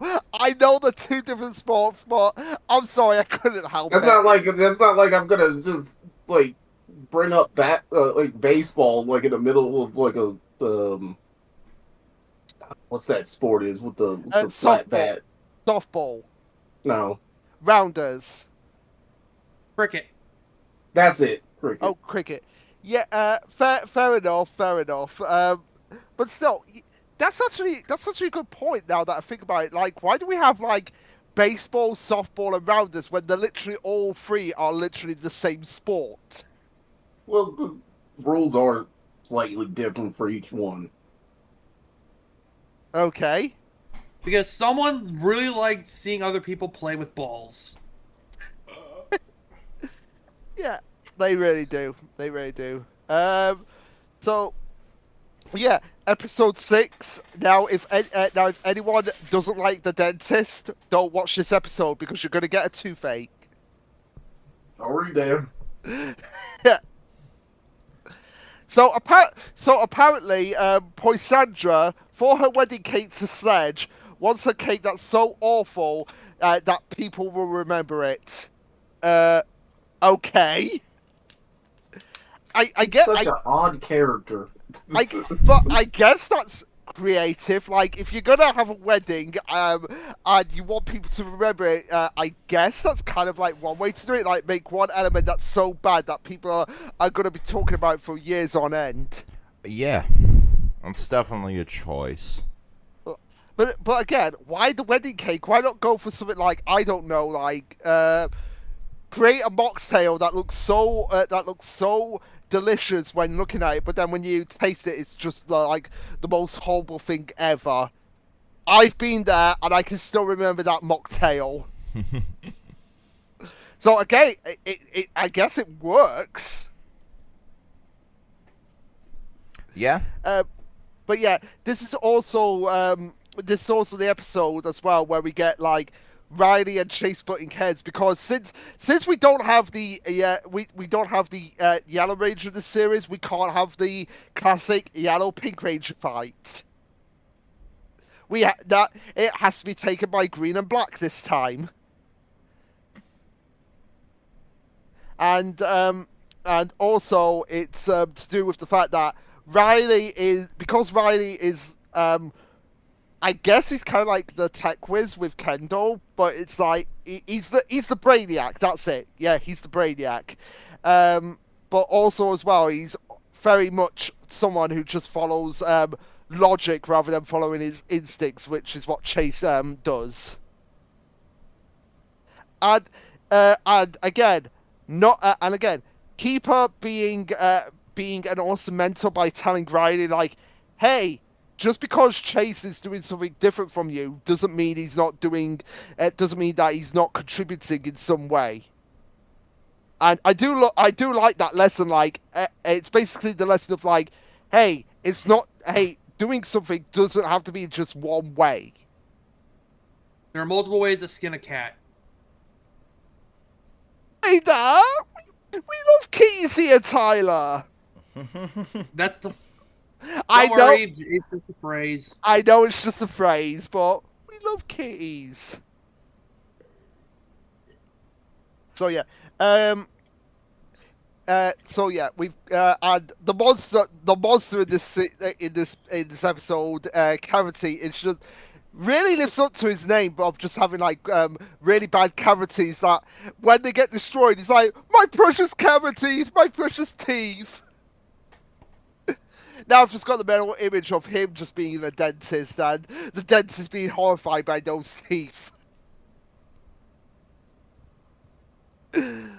the two different sports, but I'm sorry, I couldn't help it. That's not like I'm gonna just like bring up that like baseball like in the middle of like a what's that sport is with the flat Softball. bat? Softball. No, Rounders. Cricket. that's it. Cricket. Oh, cricket. Yeah, fair enough, fair enough. But still, that's actually a good point now that I think about it. Like, why do we have like baseball, softball, and rounders when they're literally all three are literally the same sport? Well, the rules are slightly different for each one. Okay. Because someone really liked seeing other people play with balls. Yeah, they really do. They really do. So yeah, episode 6. Now, if anyone doesn't like the dentist, don't watch this episode because you're gonna get a toothache. Already there. Yeah. So apparently, Poisandra, for her wedding cake to Sledge, wants a cake that's so awful that people will remember it. Okay. I get Such an odd character. but I guess that's creative. Like, if you're gonna have a wedding, and you want people to remember it, I guess that's kind of like one way to do it. Like, make one element that's so bad that people are gonna be talking about for years on end. Yeah, that's definitely a choice. But again, why the wedding cake? Why not go for something like, I don't know, like create a mocktail that looks so delicious when looking at it, but then when you taste it, it's just like the most horrible thing ever. I've been there, and I can still remember that mocktail. So again, I guess it works. Yeah. But yeah, this is also the episode as well where we get like Riley and Chase butting heads, because since we don't have the we don't have the Yellow Ranger in the series, we can't have the classic Yellow Pink Ranger fight. That it has to be taken by Green and Black this time. And also it's to do with the fact that Riley is I guess he's kind of like the tech whiz with Kendall, but it's like he's the brainiac. That's it. Yeah, he's the brainiac. But also as well, he's very much someone who just follows logic rather than following his instincts, which is what Chase does. And again, Keeper being an awesome mentor by telling Riley like, hey, just because Chase is doing something different from you doesn't mean he's not doing. Doesn't mean that he's not contributing in some way. And I do like that lesson. Like, it's basically the lesson of like, hey, it's not. Hey, doing something doesn't have to be just one way. There are multiple ways to skin a cat. Hey, Dad, we love kitties here, Tyler. That's the. I Don't know. worry, it's just a phrase. I know it's just a phrase, but we love kitties. So yeah, we've and the monster in this episode, Cavity. It's just really lives up to his name, but of just having like really bad cavities that when they get destroyed, it's like, my precious cavities, my precious teeth. Now I've just got the mental image of him just being a dentist and the dentist being horrified by those teeth. God.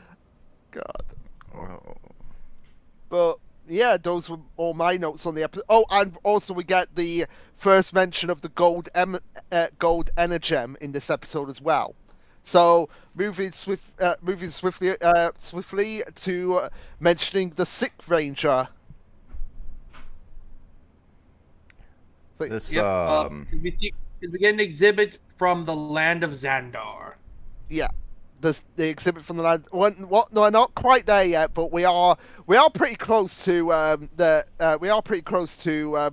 Oh. But yeah, those were all my notes on the episode. Oh, and also we get the first mention of the gold energem in this episode as well. So moving swiftly to mentioning the Sixth Ranger. This Yep. We get an exhibit from the land of Xandar. Yeah, the exhibit from the land. What? No, not quite there yet, but we are pretty close to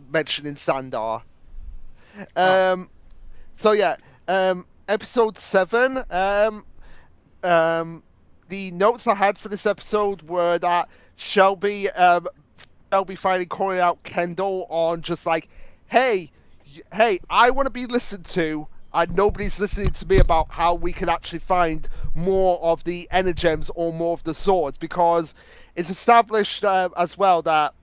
mentioning Sandar. So yeah, episode 7. The notes I had for this episode were that Shelby finally calling out Kendall on just like, hey, I want to be listened to, and nobody's listening to me about how we can actually find more of the energems or more of the swords, because it's established as well that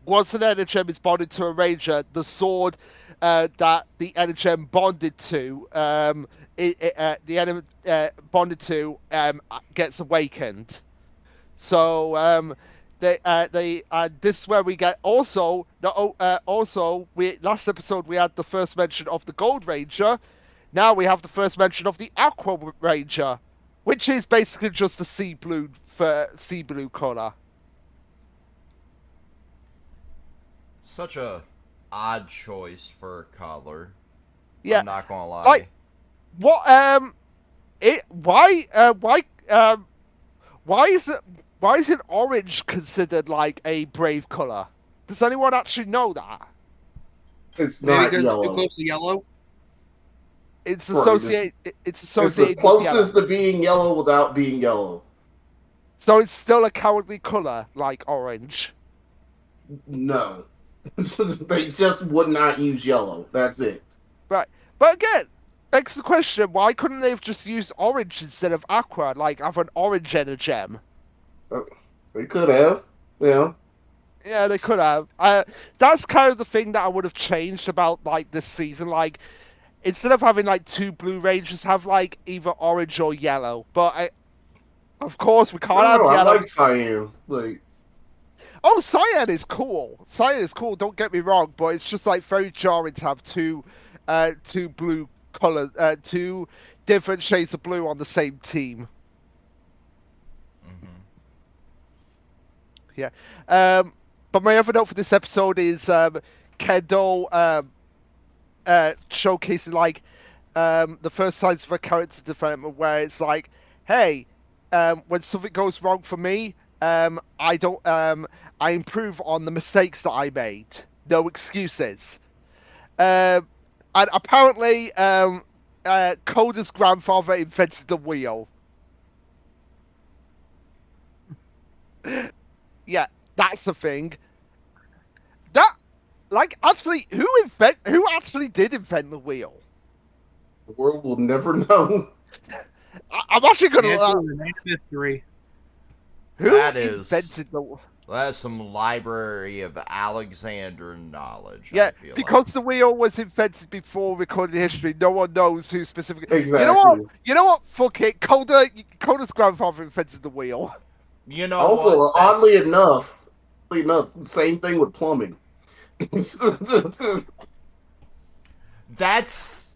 once an energem is bonded to a ranger, the sword that the energem bonded to, gets awakened. So this is where we get also we last episode we had the first mention of the Gold Ranger. Now we have the first mention of the Aqua Ranger, which is basically just a sea blue color. Such a odd choice for a color. Yeah, I'm not gonna lie. like what? Why is it orange considered like a brave color? Does anyone actually know that? It's Maybe not because it's too yellow. close to yellow. It's Right, associated. It's It's associated. the closest with yellow. to being yellow without being yellow. So it's still a cowardly color, like orange. No. They just would not use yellow. That's it. Right. But again, begs the question: why couldn't they have just used orange instead of aqua? Like have an orange energem. They could have. Yeah. Yeah, they could have. That's kind of the thing that I would have changed about like this season. Like, instead of having like two blue rangers, have like either orange or yellow. But of course, we can't have I yellow. like cyan. Like, Oh, cyan is cool. Cyan is cool. Don't get me wrong, but it's just like very jarring to have two blue colors, two different shades of blue on the same team. Yeah. But my other note for this episode is Kendall showcasing like the first signs of a character development, where it's like, hey, when something goes wrong for me, I improve on the mistakes that I made. No excuses. And apparently, Coda's grandfather invented the wheel. Yeah, that's the thing. That, like, actually, who actually did invent the wheel? the world will never know. I'm actually gonna. Answer remains a mystery. Who That is- invented the? That's some Library of Alexander knowledge. Yeah, I feel because like. the wheel was invented before recorded history, no one knows who specifically. Exactly. You know what? Fuck it. Coda's grandfather invented the wheel. You know Also, what? oddly enough, same thing with plumbing. That's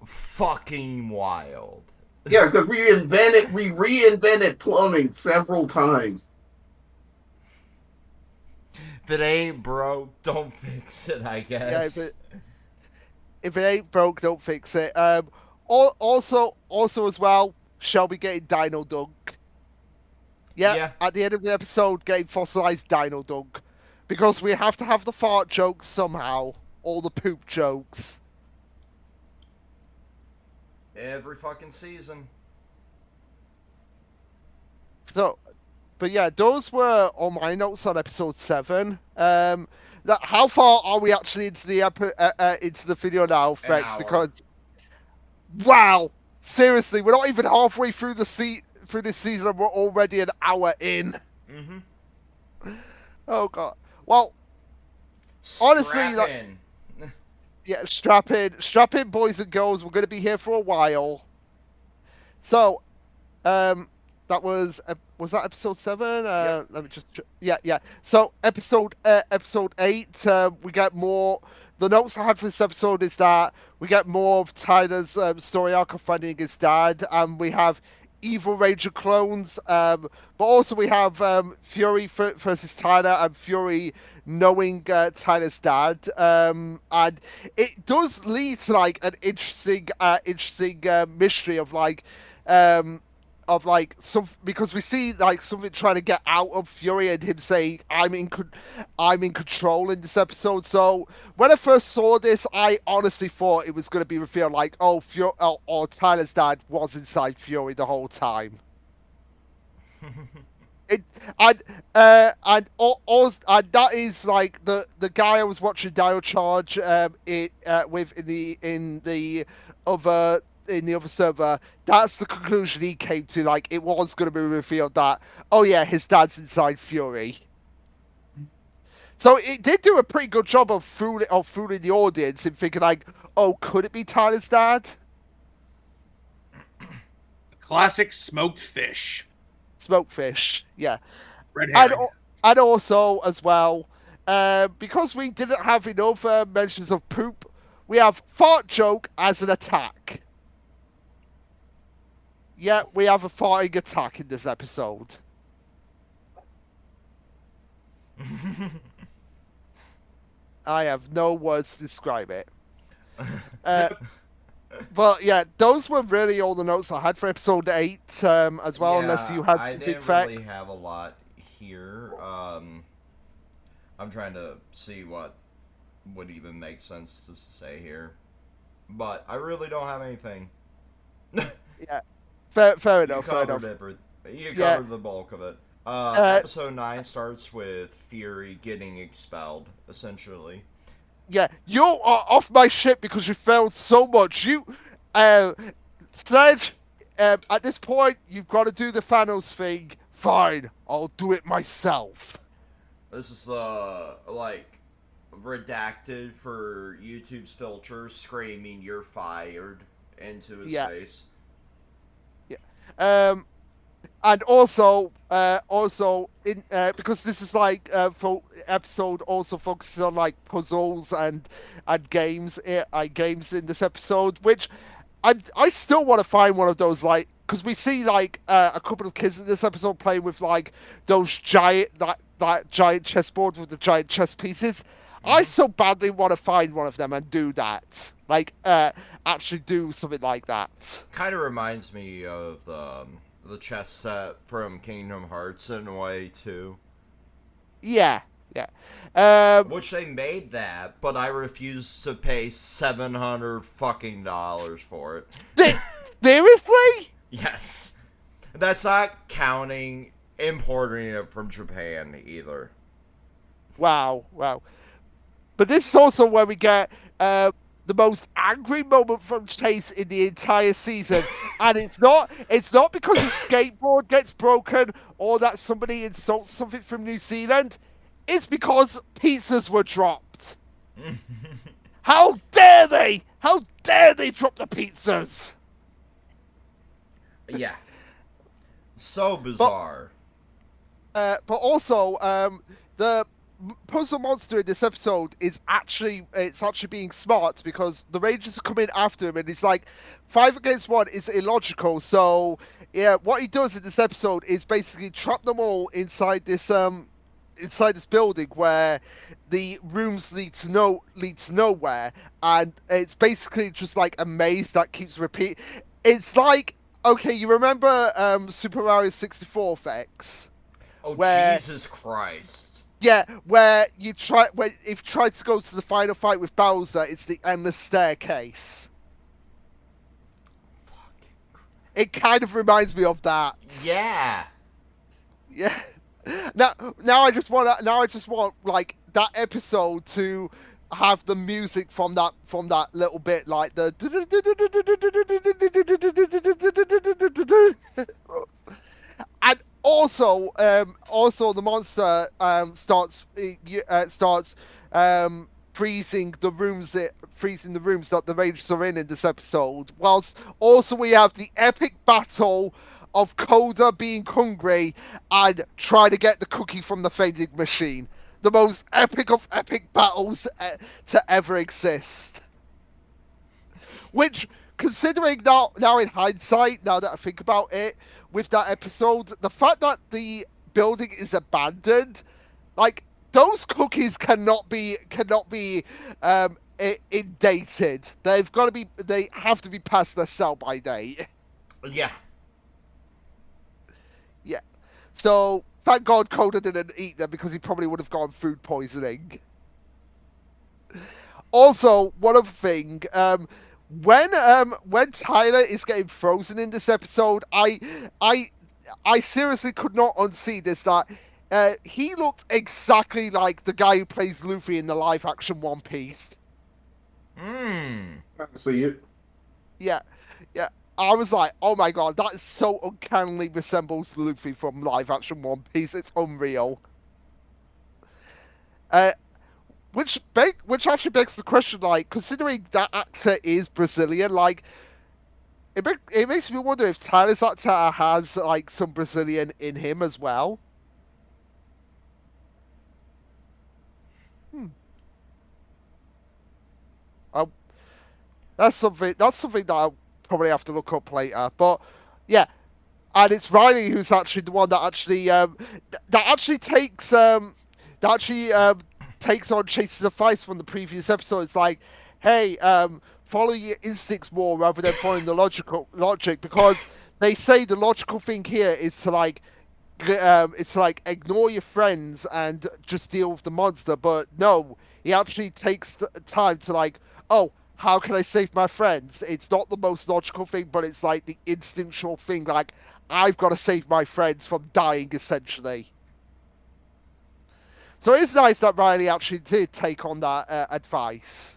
fucking wild. Yeah, because we reinvented plumbing several times. If it ain't broke, don't fix it, I guess. Yeah, if it ain't broke, don't fix it. Also as well, Shelby getting Dino Dunk. Yeah, at the end of the episode, getting fossilized Dino Dunk. Because we have to have the fart jokes somehow. All the poop jokes. Every fucking season. So, but yeah, those were all my notes on episode 7. How far are we actually into the video now, Frex? hour. Because wow, seriously, we're not even halfway through this season, and we're already an hour in. Mm-hmm. Oh god. Well, honestly, Strap in. yeah, strap in, boys and girls. We're gonna be here for a while. So, that was that episode 7? Yep. Let me just yeah. So episode 8, we get more. The notes I had for this episode is that we get more of Tyler's story arc of finding his dad, and we have Evil Ranger clones, but also we have Fury versus Tyler, and Fury knowing Tyler's dad, and it does lead to like an interesting mystery of like some, because we see like something trying to get out of Fury and him saying I'm in control in this episode. So when I first saw this, I honestly thought it was going to be revealed like, oh, Fury or Tyler's dad was inside Fury the whole time. It and that is like the guy I was watching Dino Charge with in the other server. That's the conclusion he came to. Like it was going to be revealed that his dad's inside Fury. So it did do a pretty good job of fooling the audience and thinking like, oh, could it be Tyler's dad? Classic smoked fish. Smokefish, yeah. Red And, herring. and also, as well, because we didn't have enough mentions of poop, we have fart joke as an attack. Yeah, we have a farting attack in this episode. I have no words to describe it. But yeah, those were really all the notes I had for episode 8 as well, unless you had I some big didn't fact. really have a lot here. I'm trying to see what would even make sense to say here, but I really don't have anything. Yeah, fair You enough. Fair enough. You Yeah. covered the bulk of it. Episode 9 starts with Fury getting expelled, essentially. Yeah, you are off my ship because you failed so much. You said at this point you've got to do the Thanos thing. Fine, I'll do it myself. This is like redacted for YouTube's filter, screaming "You're fired" into his Yeah. face. And also in because this is like episode also focuses on like puzzles and games games in this episode, which I still want to find one of those, like, because we see like a couple of kids in this episode playing with like those giant that giant chessboard with the giant chess pieces. I so badly want to find one of them and do that, like actually do something like that. Kind of reminds me of the chess set from Kingdom Hearts in a way too. Yeah. Which they made that, but I refused to pay $700 fucking dollars for it. Seriously? Yes, that's not counting importing it from Japan either. Wow. But this is also where we get the most angry moment from Chase in the entire season, and it's not because his skateboard gets broken or that somebody insults something from New Zealand. It's because pizzas were dropped. How dare they? How dare they drop the pizzas? Yeah, so bizarre. But also, the puzzle monster in this episode is actually being smart, because the Rangers are coming after him, and it's like 5 against 1 is illogical. So yeah, what he does in this episode is basically trap them all inside this building where the rooms leads nowhere, and it's basically just like a maze that keeps repeating. It's like, okay, you remember Super Mario 64 effects? Oh, where- Jesus Christ. Yeah, where if you try to go to the final fight with Bowser, it's the endless staircase. It kind of reminds me of that. Yeah. Yeah. Now I just want like that episode to have the music from that little bit, like the and also the monster starts freezing the rooms that the Rangers are in this episode, whilst also we have the epic battle of Coda being hungry and trying to get the cookie from the vending machine. The most epic of epic battles to ever exist. Which, considering now in hindsight, now that I think about it, with that episode, the fact that the building is abandoned, like, those cookies cannot be dated. They have to be past their sell-by date. Yeah. Yeah. So thank God Coda didn't eat them, because he probably would have gone food poisoning. Also, one other thing, when Tyler is getting frozen in this episode, I seriously could not unsee this. That he looked exactly like the guy who plays Luffy in the live action One Piece. Hmm. I can see it. Yeah, yeah. I was like, oh my god, that so uncannily resembles Luffy from live action One Piece. It's unreal. Uh, which actually begs the question, like, considering that actor is Brazilian, like, it makes me wonder if Tyler's actor has like some Brazilian in him as well. Hmm. Uh, that's something. That's something that I'll probably have to look up later. But yeah, and it's Riley who's actually the one that actually that actually takes that actually takes on Chase's advice from the previous episode. It's like, hey, follow your instincts more rather than following the logic, because they say the logical thing here is to like it's like ignore your friends and just deal with the monster. But no, he actually takes the time to like, oh, how can I save my friends? It's not the most logical thing, but it's like the instinctual thing. Like, I've got to save my friends from dying, essentially. So it's nice that Riley actually did take on that advice.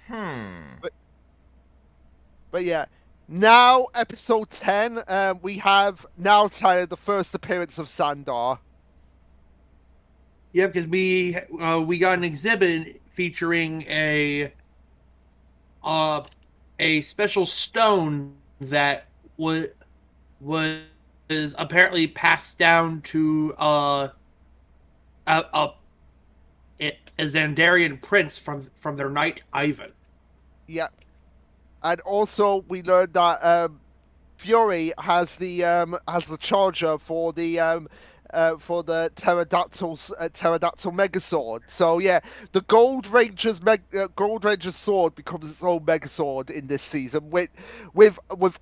Hmm. But yeah, now episode 10, we have now Tyler the first appearance of Sandar. Yeah, because we got an exhibit featuring a special stone that was apparently passed down to a a Xandarian prince from their knight Ivan. Yep. And also we learned that Fury has the charger for the pterodactyl Megazord. So yeah, the Gold Ranger's sword becomes its own Megazord in this season with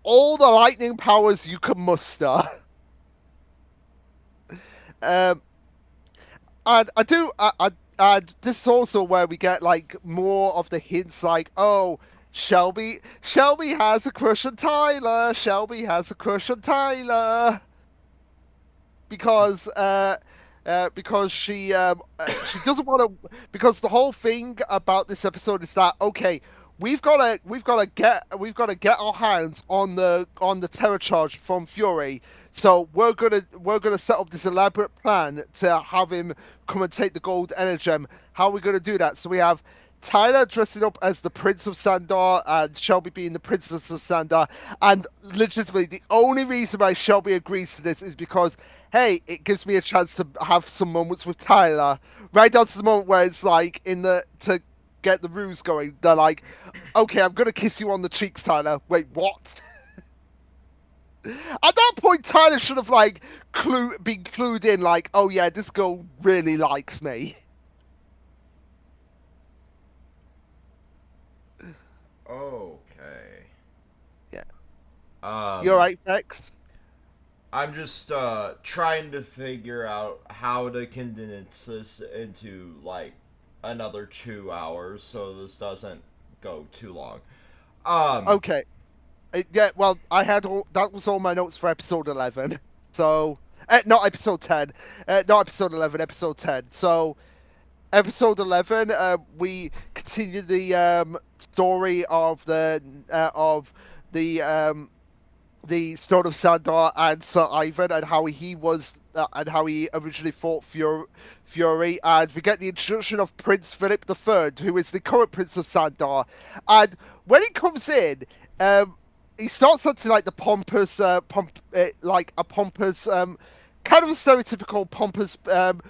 all the lightning powers you can muster. um, and and this is also where we get like more of the hints, like, oh, Shelby has a crush on Tyler. Shelby has a crush on Tyler because she doesn't want to, because the whole thing about this episode is that, okay, we've got to get our hands on the terror charge from Fury. So we're gonna set up this elaborate plan to have him come and take the gold energem. How are we gonna do that? So we have Tyler dressing up as the Prince of Sandar and Shelby being the Princess of Sandar. And legitimately, the only reason why Shelby agrees to this is because, hey, it gives me a chance to have some moments with Tyler. Right down to the moment where it's like to get the ruse going. They're like, okay, I'm gonna kiss you on the cheeks, Tyler. Wait, what? At that point, Tyler should have like been clued in, like, oh yeah, this girl really likes me. Okay. Yeah. Um, You alright, Vex? I'm just trying to figure out how to condense this into like another 2 hours so this doesn't go too long. Okay. Yeah, well, that was all my notes for episode 11. So, not episode 10. Not episode 11, episode 10. So, episode 11, we continue the story of the Stone of Sandar and Sir Ivan, and how he originally fought Fury, and we get the introduction of Prince Philip III, who is the current Prince of Sandar. And when he comes in, he starts something like the pompous, like a pompous, kind of a stereotypical pompous, um,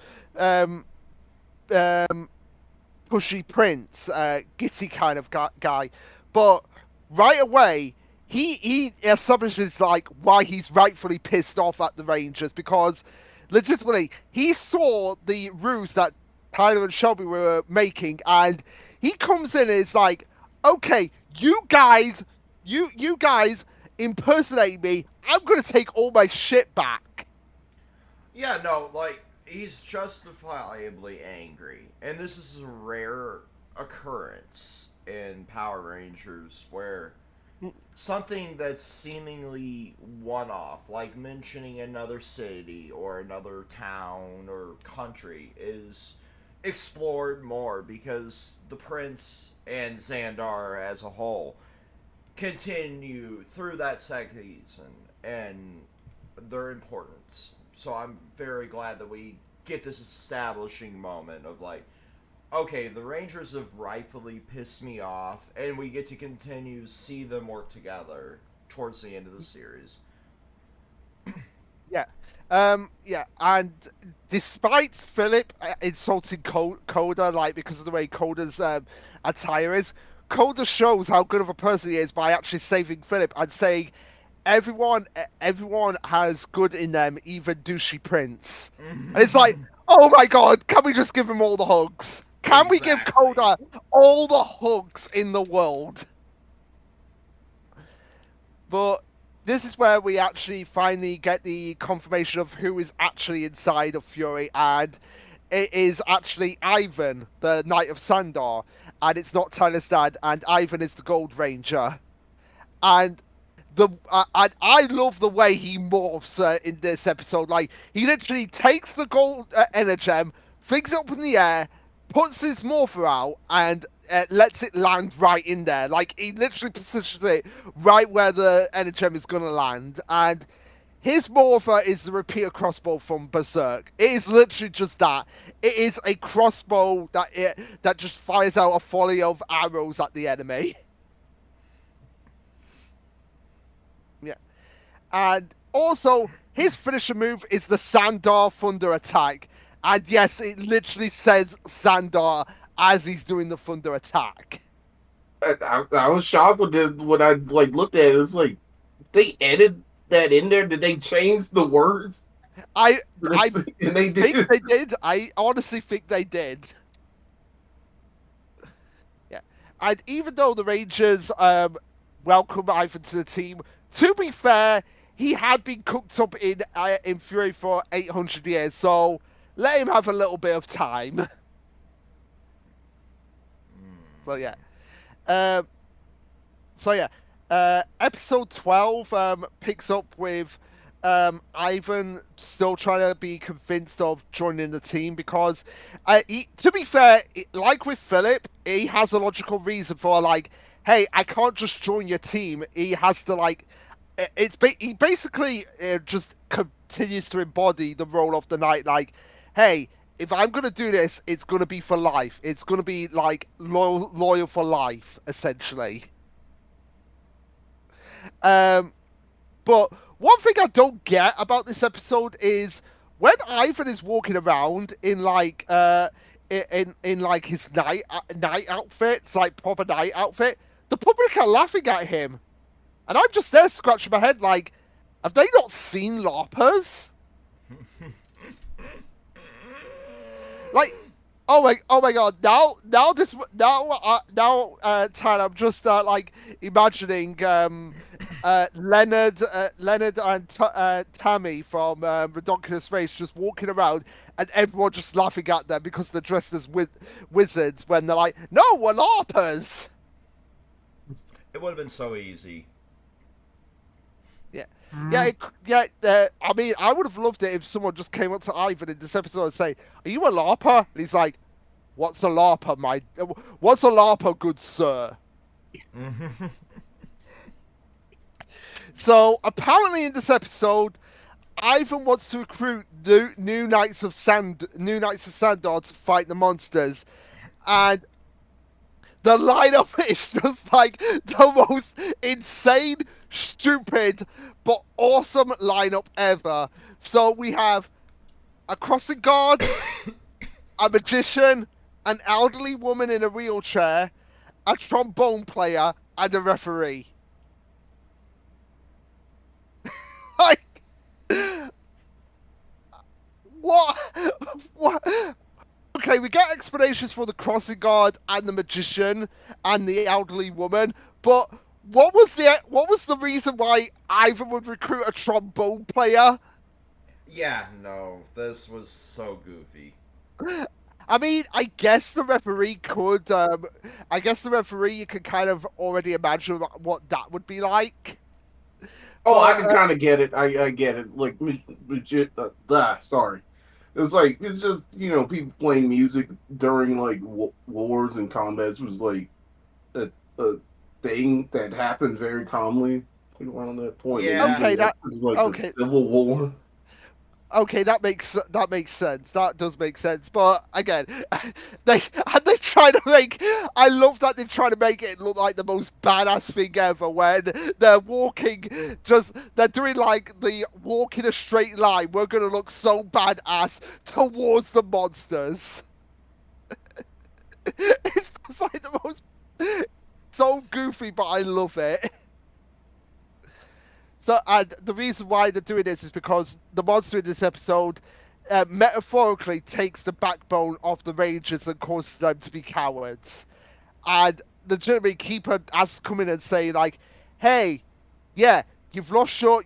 pushy prince, gitty kind of guy, but right away he establishes like why he's rightfully pissed off at the Rangers, because legitimately he saw the ruse that Tyler and Shelby were making, and he comes in and is like, okay, you guys impersonate me, I'm gonna take all my shit back. Yeah, no, like he's justifiably angry, and this is a rare occurrence in Power Rangers where something that's seemingly one-off, like mentioning another city or another town or country, is explored more because the prince and Xandar as a whole continue through that second season and their importance. So I'm very glad that we get this establishing moment of like, okay, the Rangers have rightfully pissed me off, and we get to continue see them work together towards the end of the series. Yeah. Yeah, and despite Philip insulting Coda, like, because of the way Coda's attire is, Coda shows how good of a person he is by actually saving Philip and saying, everyone has good in them, even douchey Prince. And it's like, oh my god, can we just give him all the hugs? Can we give Coda all the hugs in the world? But this is where we actually finally get the confirmation of who is actually inside of Fury, and it is actually Ivan, the Knight of Sandor, and it's not Tyler's dad, and Ivan is the Gold Ranger. And I love the way he morphs in this episode. Like, he literally takes the gold energem, flings it up in the air, puts his morpher out, and lets it land right in there. Like, he literally positions it right where the energem is going to land. And his morpher is the repeater crossbow from Berserk. It is literally just that. It is a crossbow that just fires out a volley of arrows at the enemy. Yeah. And also, his finisher move is the Sandor Thunder attack. And yes, it literally says Sandor as he's doing the Thunder attack. I was shocked when I like looked at it. It's like they added that in there. Did they change the words? I and they think did. they did. I honestly think they did. Yeah. And even though the Rangers welcome Ivan to the team, to be fair, he had been cooked up in Fury for 800 years, so let him have a little bit of time. So yeah. Episode 12 picks up with Ivan still trying to be convinced of joining the team because, to be fair, like with Philip, he has a logical reason for, like, hey, I can't just join your team. He has to, like, he basically just continues to embody the role of the knight. Like, hey, if I'm gonna do this, it's gonna be for life. It's gonna be like loyal for life, essentially. But one thing I don't get about this episode is when Ivan is walking around in like in like his night outfit, it's like proper night outfit, the public are laughing at him. And I'm just there scratching my head like, have they not seen LARPers? Like, oh my god! Now, Tyler, I'm just like imagining Leonard and Tammy from Redonkulous Race just walking around, and everyone just laughing at them because they're dressed as wizards when they're like, "No, we're LARPers." It would have been so easy. Yeah. I mean, I would have loved it if someone just came up to Ivan in this episode and say, "Are you a LARPer?" And he's like, "What's a LARPer, What's a LARPer, good sir?" So apparently, in this episode, Ivan wants to recruit new Knights of Sandor to fight the monsters, and the lineup is just like the most insane, stupid, but awesome lineup ever. So we have a crossing guard, a magician, an elderly woman in a wheelchair, a trombone player, and a referee. Like, what? Okay, we get explanations for the crossing guard and the magician and the elderly woman, but what was the reason why Ivan would recruit a trombone player? Yeah, no, this was so goofy. I mean, I guess the referee could. I guess the referee, you can kind of already imagine what that would be like. Oh, I But can kind of get it. I get it. Like, legit. Sorry. It's like it's just people playing music during like wars and combats was like a thing that happened very commonly around that point, and Yeah. okay, usually that after like the okay. Civil War. Okay, that makes sense. That does make sense. But again, they try to make. I love that they try to make it look like the most badass thing ever when they're walking. They're doing like the walk in a straight line. We're gonna look so badass towards the monsters. It's just like the most so goofy, but I love it. So, and the reason why they're doing this is because the monster in this episode metaphorically takes the backbone of the Rangers and causes them to be cowards. And the Jeremy Keeper has come in and say like, "Hey, yeah, you've lost your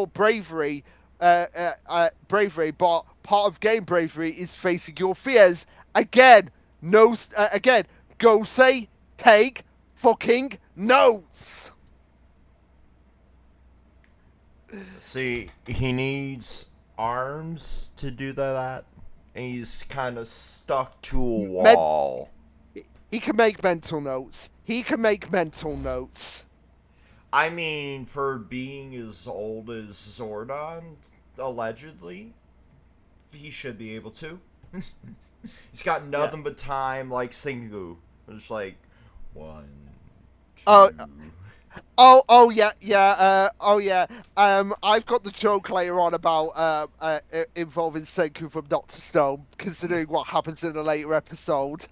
bravery, bravery, but part of game bravery is facing your fears. Again, again, go say, take fucking notes." See, he needs arms to do that, and he's kind of stuck to a wall. He can make mental notes. I mean, for being as old as Zordon, allegedly, he should be able to. He's got nothing but time, like Singu. It's like, 1, 2... Oh yeah. I've got the joke later on about involving Senku from Doctor Stone, considering what happens in a later episode.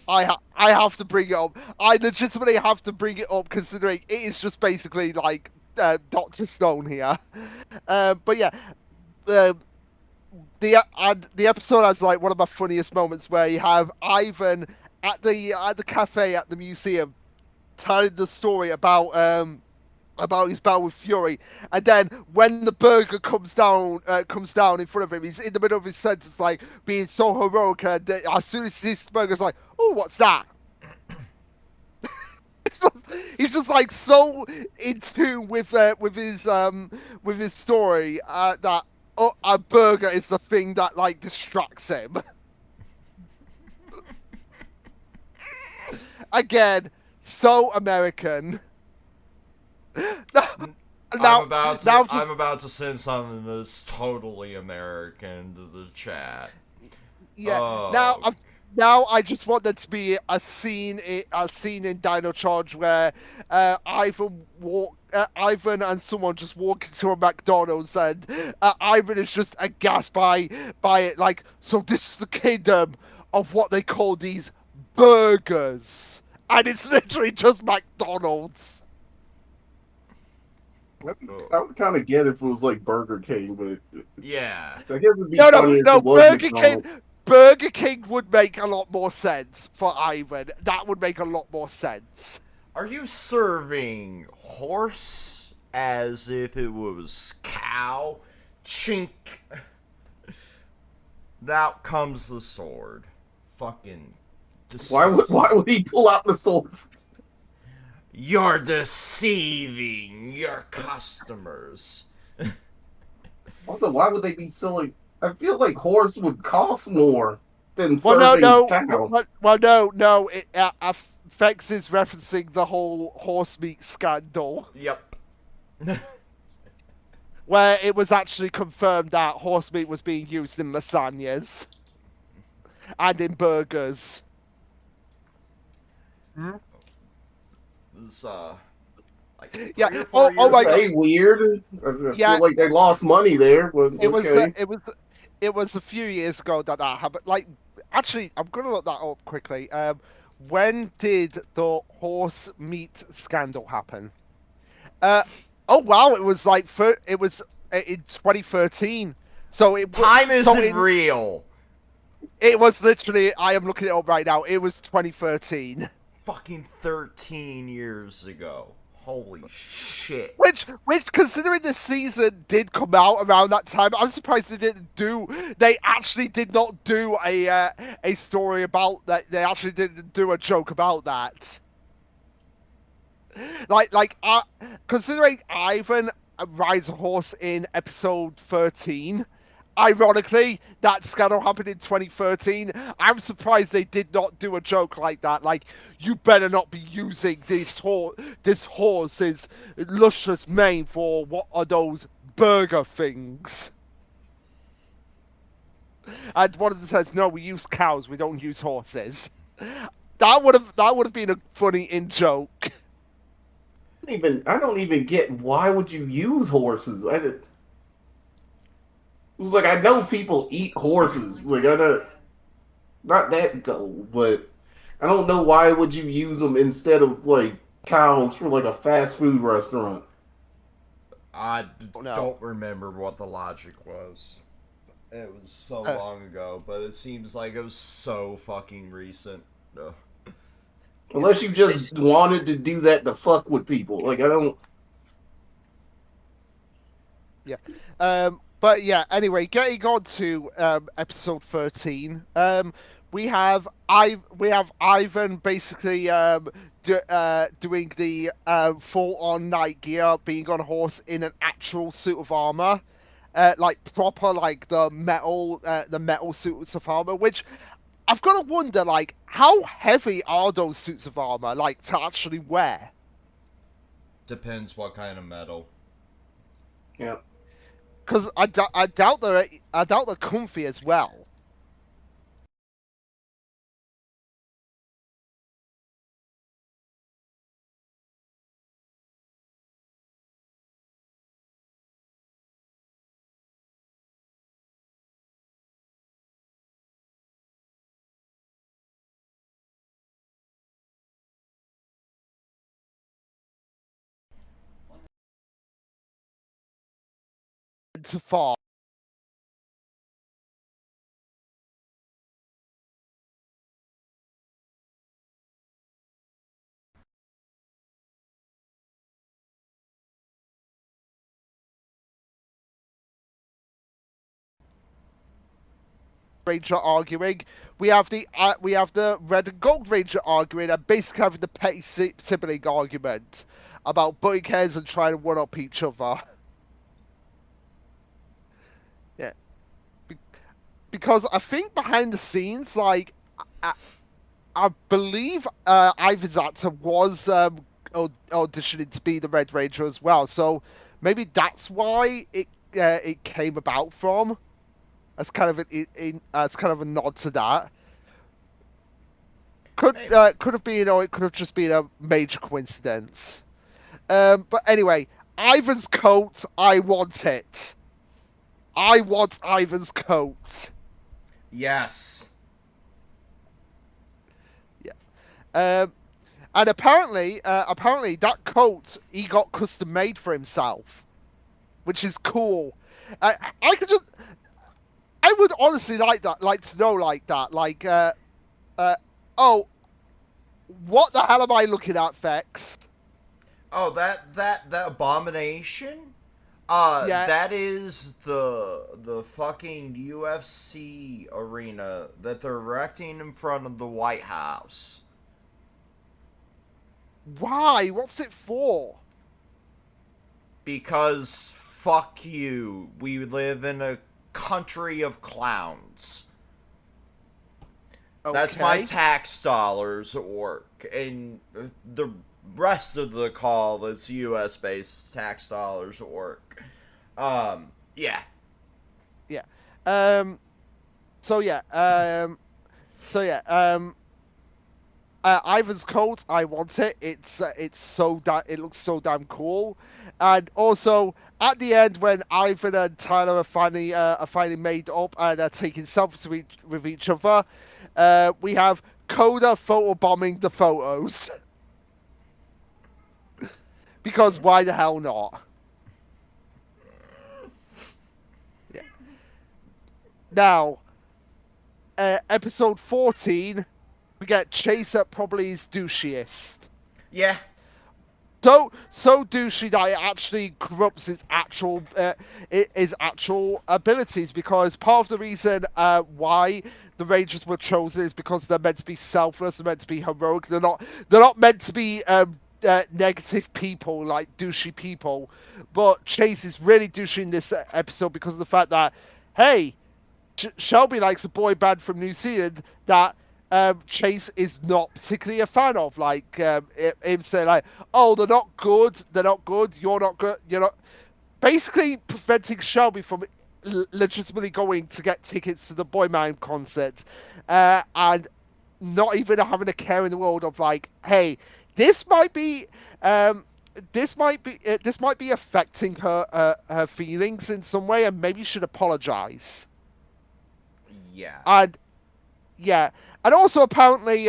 I have to bring it up. I legitimately have to bring it up, considering it is just basically like Doctor Stone here. But yeah, the episode has like one of my funniest moments where you have Ivan at the cafe at the museum telling the story about his battle with Fury, and then when the burger comes down in front of him, he's in the middle of his sentence, like being so heroic, and as soon as he sees the burger's like, "Oh, what's that?" He's just like so in tune with his story that a burger is the thing that like distracts him. Again, so American. I'm about to send something that's totally American to the chat. Yeah. Oh. Now I just want there to be a scene in Dino Charge where Ivan and someone just walk into a McDonald's, and Ivan is just aghast by it. Like, so this is the kingdom of what they call these burgers, and it's literally just McDonald's. I would kind of get it if it was like Burger King, but Yeah. I guess it'd be funnier if it was Burger McDonald's. King. Burger King would make a lot more sense for Ivan. That would make a lot more sense. Are you serving horse as if it was cow? Chink. Out comes the sword. Fucking disgusting. Why would he pull out the sword? You're deceiving your customers. Also, why would they be selling? I feel like horse would cost more than Well, serving no. cow. Well, no. Fex is referencing the whole horse meat scandal, Yep. where it was actually confirmed that horse meat was being used in lasagnas and in burgers. This, like Yeah. 3 or 4 Oh my years God. Hey, weird. I Yeah. feel like they lost money there, but It was okay. it was a few years ago that happened. Like, actually, I'm gonna look that up quickly. When did the horse meat scandal happen? Oh wow, it was like it was in 2013. So Time isn't real. It was literally. I am looking it up right now. It was 2013. Fucking 13 years ago. Holy shit. Which, considering the season did come out around that time, I'm surprised they actually did not do a story about that. They actually didn't do a joke about that. Considering Ivan rides a horse in episode 13, ironically, that scandal happened in 2013. I'm surprised they did not do a joke like that. Like, you better not be using this horse's luscious mane for what are those burger things. And one of them says, "No, we use cows. We don't use horses." That would have been a funny in joke. I don't even get why would you use horses. It was like I know people eat horses. Like I don't, not that go, but I don't know why would you use them instead of like cows for like a fast food restaurant. I don't remember what the logic was. It was so long ago, but it seems like it was so fucking recent. Ugh. Unless you just wanted to do that to fuck with people. Like, I don't... Yeah. But yeah, anyway, getting on to episode 13. We have Ivan basically doing the full-on night gear, being on a horse in an actual suit of armor. Like proper, like the metal suits of armor, which... I've got to wonder, like, how heavy are those suits of armor, like, to actually wear? Depends what kind of metal. Yeah. Because I doubt they're comfy as well. To far. Ranger arguing. We have the red and gold ranger arguing, and basically having the petty sibling argument about butting heads and trying to one up each other. Yeah, because I think behind the scenes, like I believe Ivan's actor was auditioning to be the Red Ranger as well, so maybe that's why it came about from. As kind of a nod to that. Could have been, or it could have just been a major coincidence. But anyway, Ivan's coat. I want it. I want Ivan's coat. Yes. Yeah. And apparently that coat he got custom made for himself, which is cool. I would honestly like to know like that. Like, oh, what the hell am I looking at, Vex? Oh, that abomination? Yeah. That is the fucking UFC arena that they're erecting in front of the White House. Why? What's it for? Because fuck you. We live in a country of clowns. Okay. That's my tax dollars at work, and the rest of the call is U.S. based tax dollars at work. Yeah. Yeah. Ivan's coat, I want it. It looks so damn cool, and also at the end when Ivan and Tyler are finally made up and are taking selfies with each other, we have Coda photobombing the photos because why the hell not? Yeah. Now, episode 14. We get Chase at probably his douchiest. Yeah. so douchey that it actually corrupts his actual abilities. Because part of the reason why the Rangers were chosen is because they're meant to be selfless, they're meant to be heroic. They're not meant to be negative people, like douchey people. But Chase is really douchey in this episode because of the fact that, hey, Shelby likes a boy band from New Zealand that Chase is not particularly a fan of. Like him saying like, "Oh, they're not good. You're not good. You're not." Basically, preventing Shelby from legitimately going to get tickets to the Boy Band concert, and not even having a care in the world of like, "Hey, this might be." This might be affecting her feelings in some way, and maybe should apologize. Yeah. And also apparently,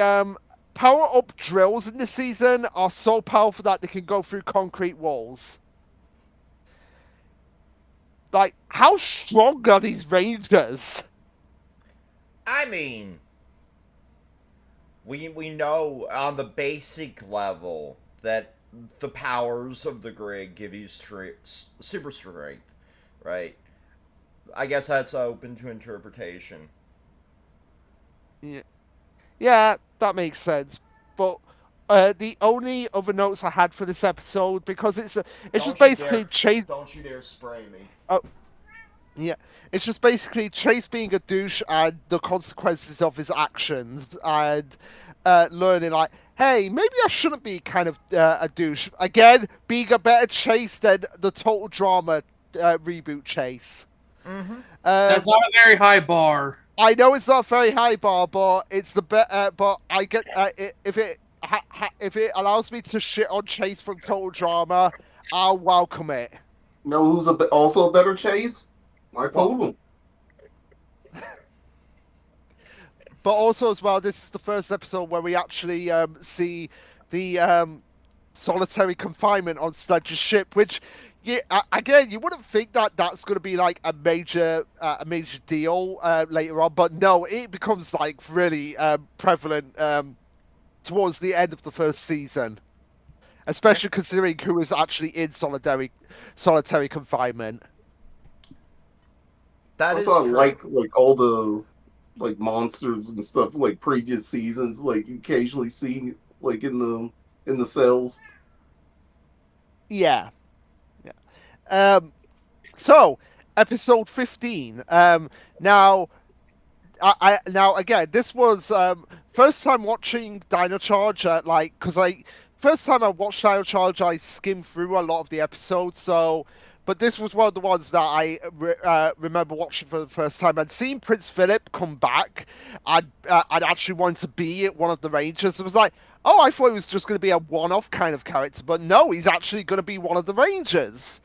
power-up drills in this season are so powerful that they can go through concrete walls. Like, how strong are these Rangers? I mean, we know on the basic level that the powers of the grid give you super strength, right? I guess that's open to interpretation. Yeah, that makes sense. But the only other notes I had for this episode, because it's just basically Chase. Don't you dare spray me. Oh, yeah, it's just basically Chase being a douche and the consequences of his actions, and learning like, hey, maybe I shouldn't be kind of a douche. Again, being a better Chase than the Total Drama reboot Chase. Mm-hmm. That's not a very high bar. I know it's not a very high bar, but it's the but I get if it allows me to shit on Chase from Total Drama, I'll welcome it. You know who's also a better Chase? Mike Hogan. But also as well, this is the first episode where we actually see the solitary confinement on Sledge's ship, which, yeah, again, you wouldn't think that that's going to be like a major deal later on, but no, it becomes like really prevalent towards the end of the first season, especially considering who is actually in solitary confinement. That is true. like all the like monsters and stuff like previous seasons, like you occasionally see like in the cells. Yeah. So episode 15. Now again, this was first time watching Dino Charge. First time I watched Dino Charge, I skimmed through a lot of the episodes. But this was one of the ones that I remember watching for the first time and seeing Prince Philip come back. I'd actually wanted to be one of the Rangers. It was like, oh, I thought he was just going to be a one-off kind of character, but no, he's actually going to be one of the Rangers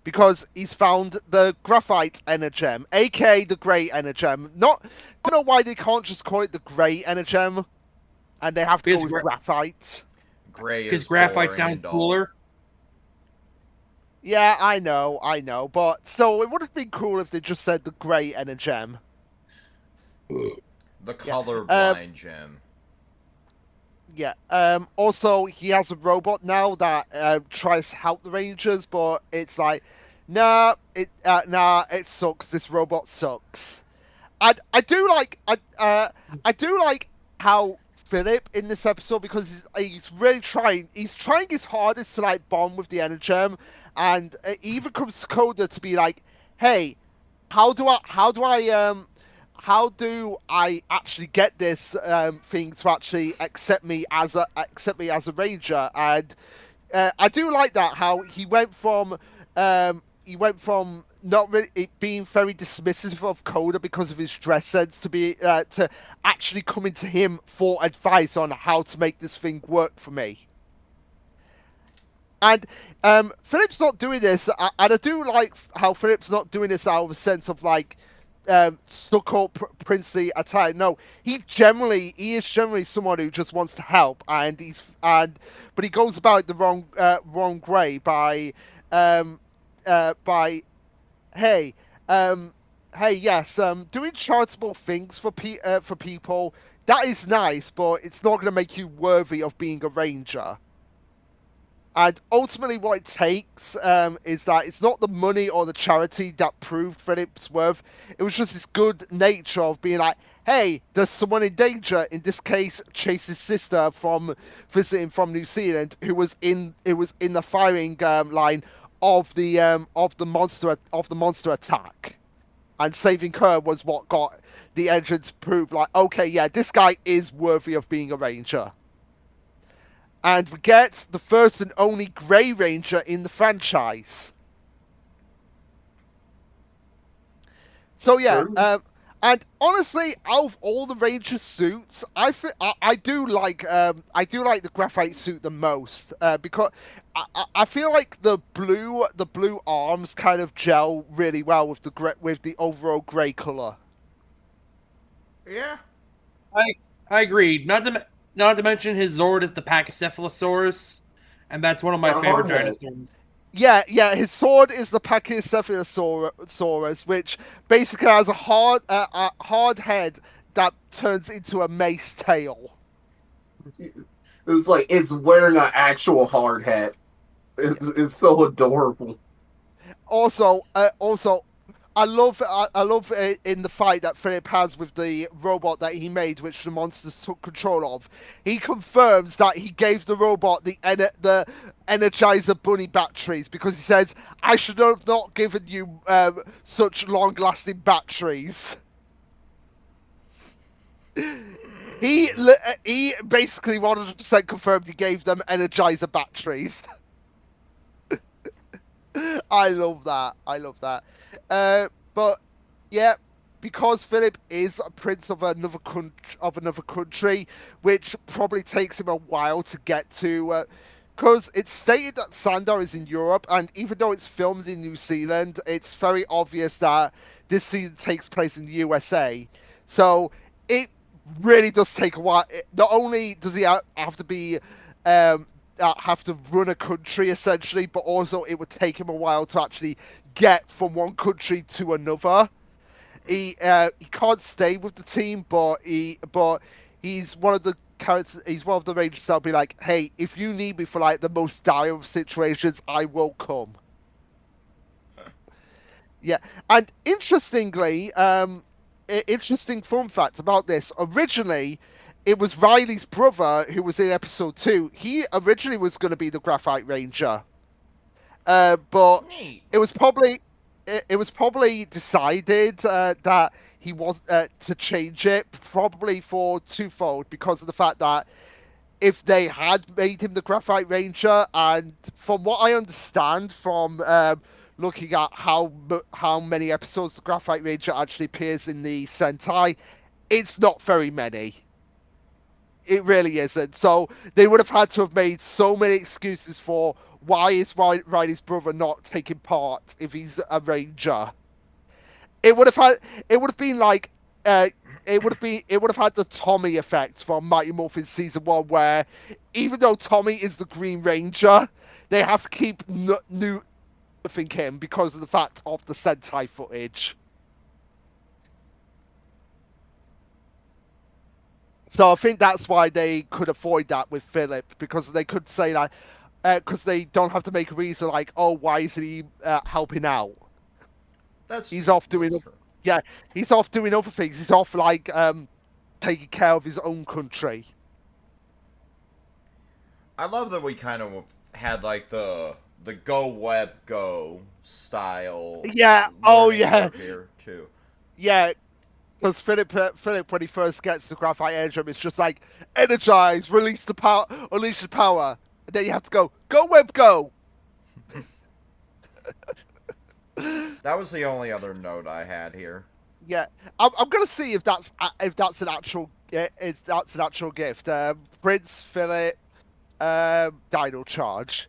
because he's found the graphite energem, aka the grey energem. I don't know why they can't just call it the grey energem, and they have to go with graphite. Gray because graphite sounds cooler. Yeah, I know, but so it would have been cool if they just said the grey energem. The colorblind gem. Yeah. Also, he has a robot now that tries to help the Rangers, but it's like, nah, it sucks. This robot sucks. I do like how Philip in this episode, because he's really trying. He's trying his hardest to like bond with the Energem, and it even comes to Coda to be like, hey, how do I actually get this thing to actually accept me as a Ranger? And I do like that how he went from not really being very dismissive of Coda because of his dress sense to actually coming to him for advice on how to make this thing work for me. And Philip's not doing this, and I do like how Philip's not doing this out of a sense of like stuck-up princely attire. No, he is generally someone who just wants to help, but he goes about it the wrong way by hey yes, doing charitable things for people, that is nice, but it's not going to make you worthy of being a Ranger. And ultimately, what it takes is that it's not the money or the charity that proved Philip's worth. It was just this good nature of being like, hey, there's someone in danger. In this case, Chase's sister from visiting from New Zealand, who was in the firing line of the monster attack, and saving her was what got the engine to prove like, okay, yeah, this guy is worthy of being a ranger. And we get the first and only Grey Ranger in the franchise. So yeah, Sure. and honestly, out of all the Ranger suits, I do like the graphite suit the most because I feel like the blue arms kind of gel really well with the overall grey color. Yeah. I agree. Not to mention his Zord is the Pachycephalosaurus, and that's one of my The favorite hardhead. dinosaurs. Yeah, his sword is the Pachycephalosaurus, which basically has a hard head that turns into a mace tail. It's like it's wearing an actual hard hat. It's so adorable. Also, I love in the fight that Philip has with the robot that he made, which the monsters took control of. He confirms that he gave the robot the Energizer Bunny batteries because he says, "I should have not given you such long-lasting batteries." He basically 100% confirmed he gave them Energizer batteries. I love that. But yeah, because Philip is a prince of another country, which probably takes him a while to get to. Because it's stated that Sandar is in Europe, and even though it's filmed in New Zealand, it's very obvious that this season takes place in the USA. So it really does take a while. Not only does he have to be have to run a country essentially, but also it would take him a while to actually get from one country to another. He can't stay with the team, but he's one of the characters. He's one of the rangers that'll be like, hey, if you need me for like the most dire of situations, I will come. Yeah, and interestingly, interesting fun fact about this. Originally, it was Riley's brother who was in episode 2. He originally was going to be the Graphite Ranger, but Neat. it was probably decided that he was to change it, probably for twofold, because of the fact that if they had made him the Graphite Ranger, and from what I understand from looking at how many episodes the Graphite Ranger actually appears in the Sentai, it's not very many. It really isn't. So they would have had to have made so many excuses for why is Riley's brother not taking part if he's a ranger. It would have been like it would have had the Tommy effect from Mighty Morphin season 1, where even though Tommy is the Green Ranger, they have to keep new him because of the fact of the Sentai footage. So I think that's why they could avoid that with Philip, because they could say that because they don't have to make a reason like, oh, why isn't he helping out? He's off doing That's true. yeah, he's off doing other things. He's off like taking care of his own country. I love that we kind of had like the go web go style. Yeah. Oh learning yeah. curve here too. Yeah. Because Philip, when he first gets the graphite engine, it's just like energize, release the power, unleash the power, and then you have to go web go. That was the only other note I had here. Yeah, I'm gonna see if that's an actual gift. Prince Philip, Dino Charge.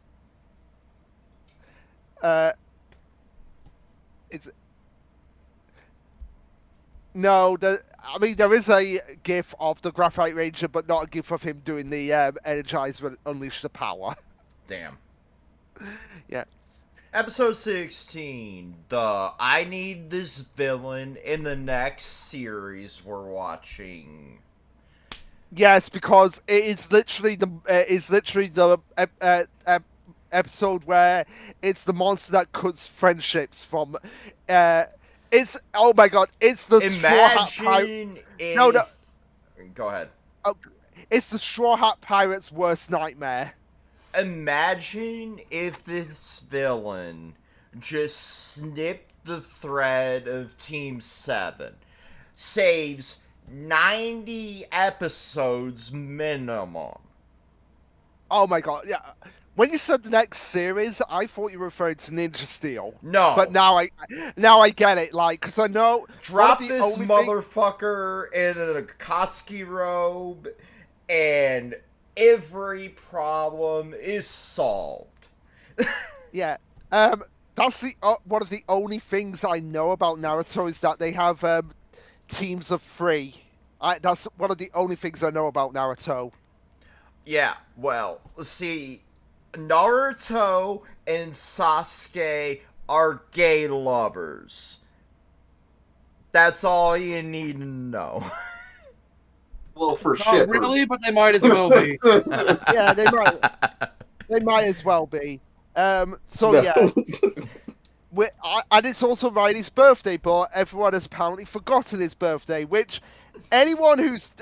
It's no. I mean, there is a gif of the Graphite Ranger, but not a gif of him doing the energize, unleash the power. Damn. Yeah. Episode 16, the I need this villain in the next series we're watching. Yes, because it is literally the episode where it's the monster that cuts friendships from. It's oh my god, it's the Straw Hat Pirate. Imagine No, no, if. Go ahead. oh, it's the Straw Hat Pirate's worst nightmare. Imagine if this villain just snipped the thread of Team 7, saves 90 episodes minimum. Oh my god, yeah. When you said the next series, I thought you were referring to Ninja Steel. No. But now I get it, like, because I know... Drop one of the this only motherfucker in an Akatsuki robe, and every problem is solved. Yeah. That's the one of the only things I know about Naruto is that they have teams of 3. That's one of the only things I know about Naruto. Yeah, well, see, Naruto and Sasuke are gay lovers. That's all you need to know. Well, for Not shit. really, but they might as well be. Yeah, they might. They might as well be. So No. yeah. And it's also Riley's birthday, but everyone has apparently forgotten his birthday. Which anyone who's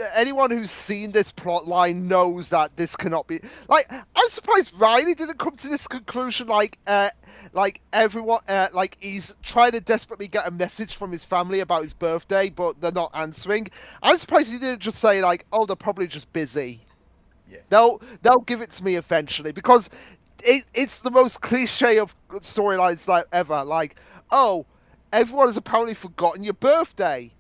seen this plot line knows that this cannot be. Like, I'm surprised Riley didn't come to this conclusion. Like everyone, like he's trying to desperately get a message from his family about his birthday, but they're not answering. I'm surprised he didn't just say like, "Oh, they're probably just busy." Yeah. They'll give it to me eventually because. It's the most cliche of storylines like ever. Like, oh, everyone has apparently forgotten your birthday,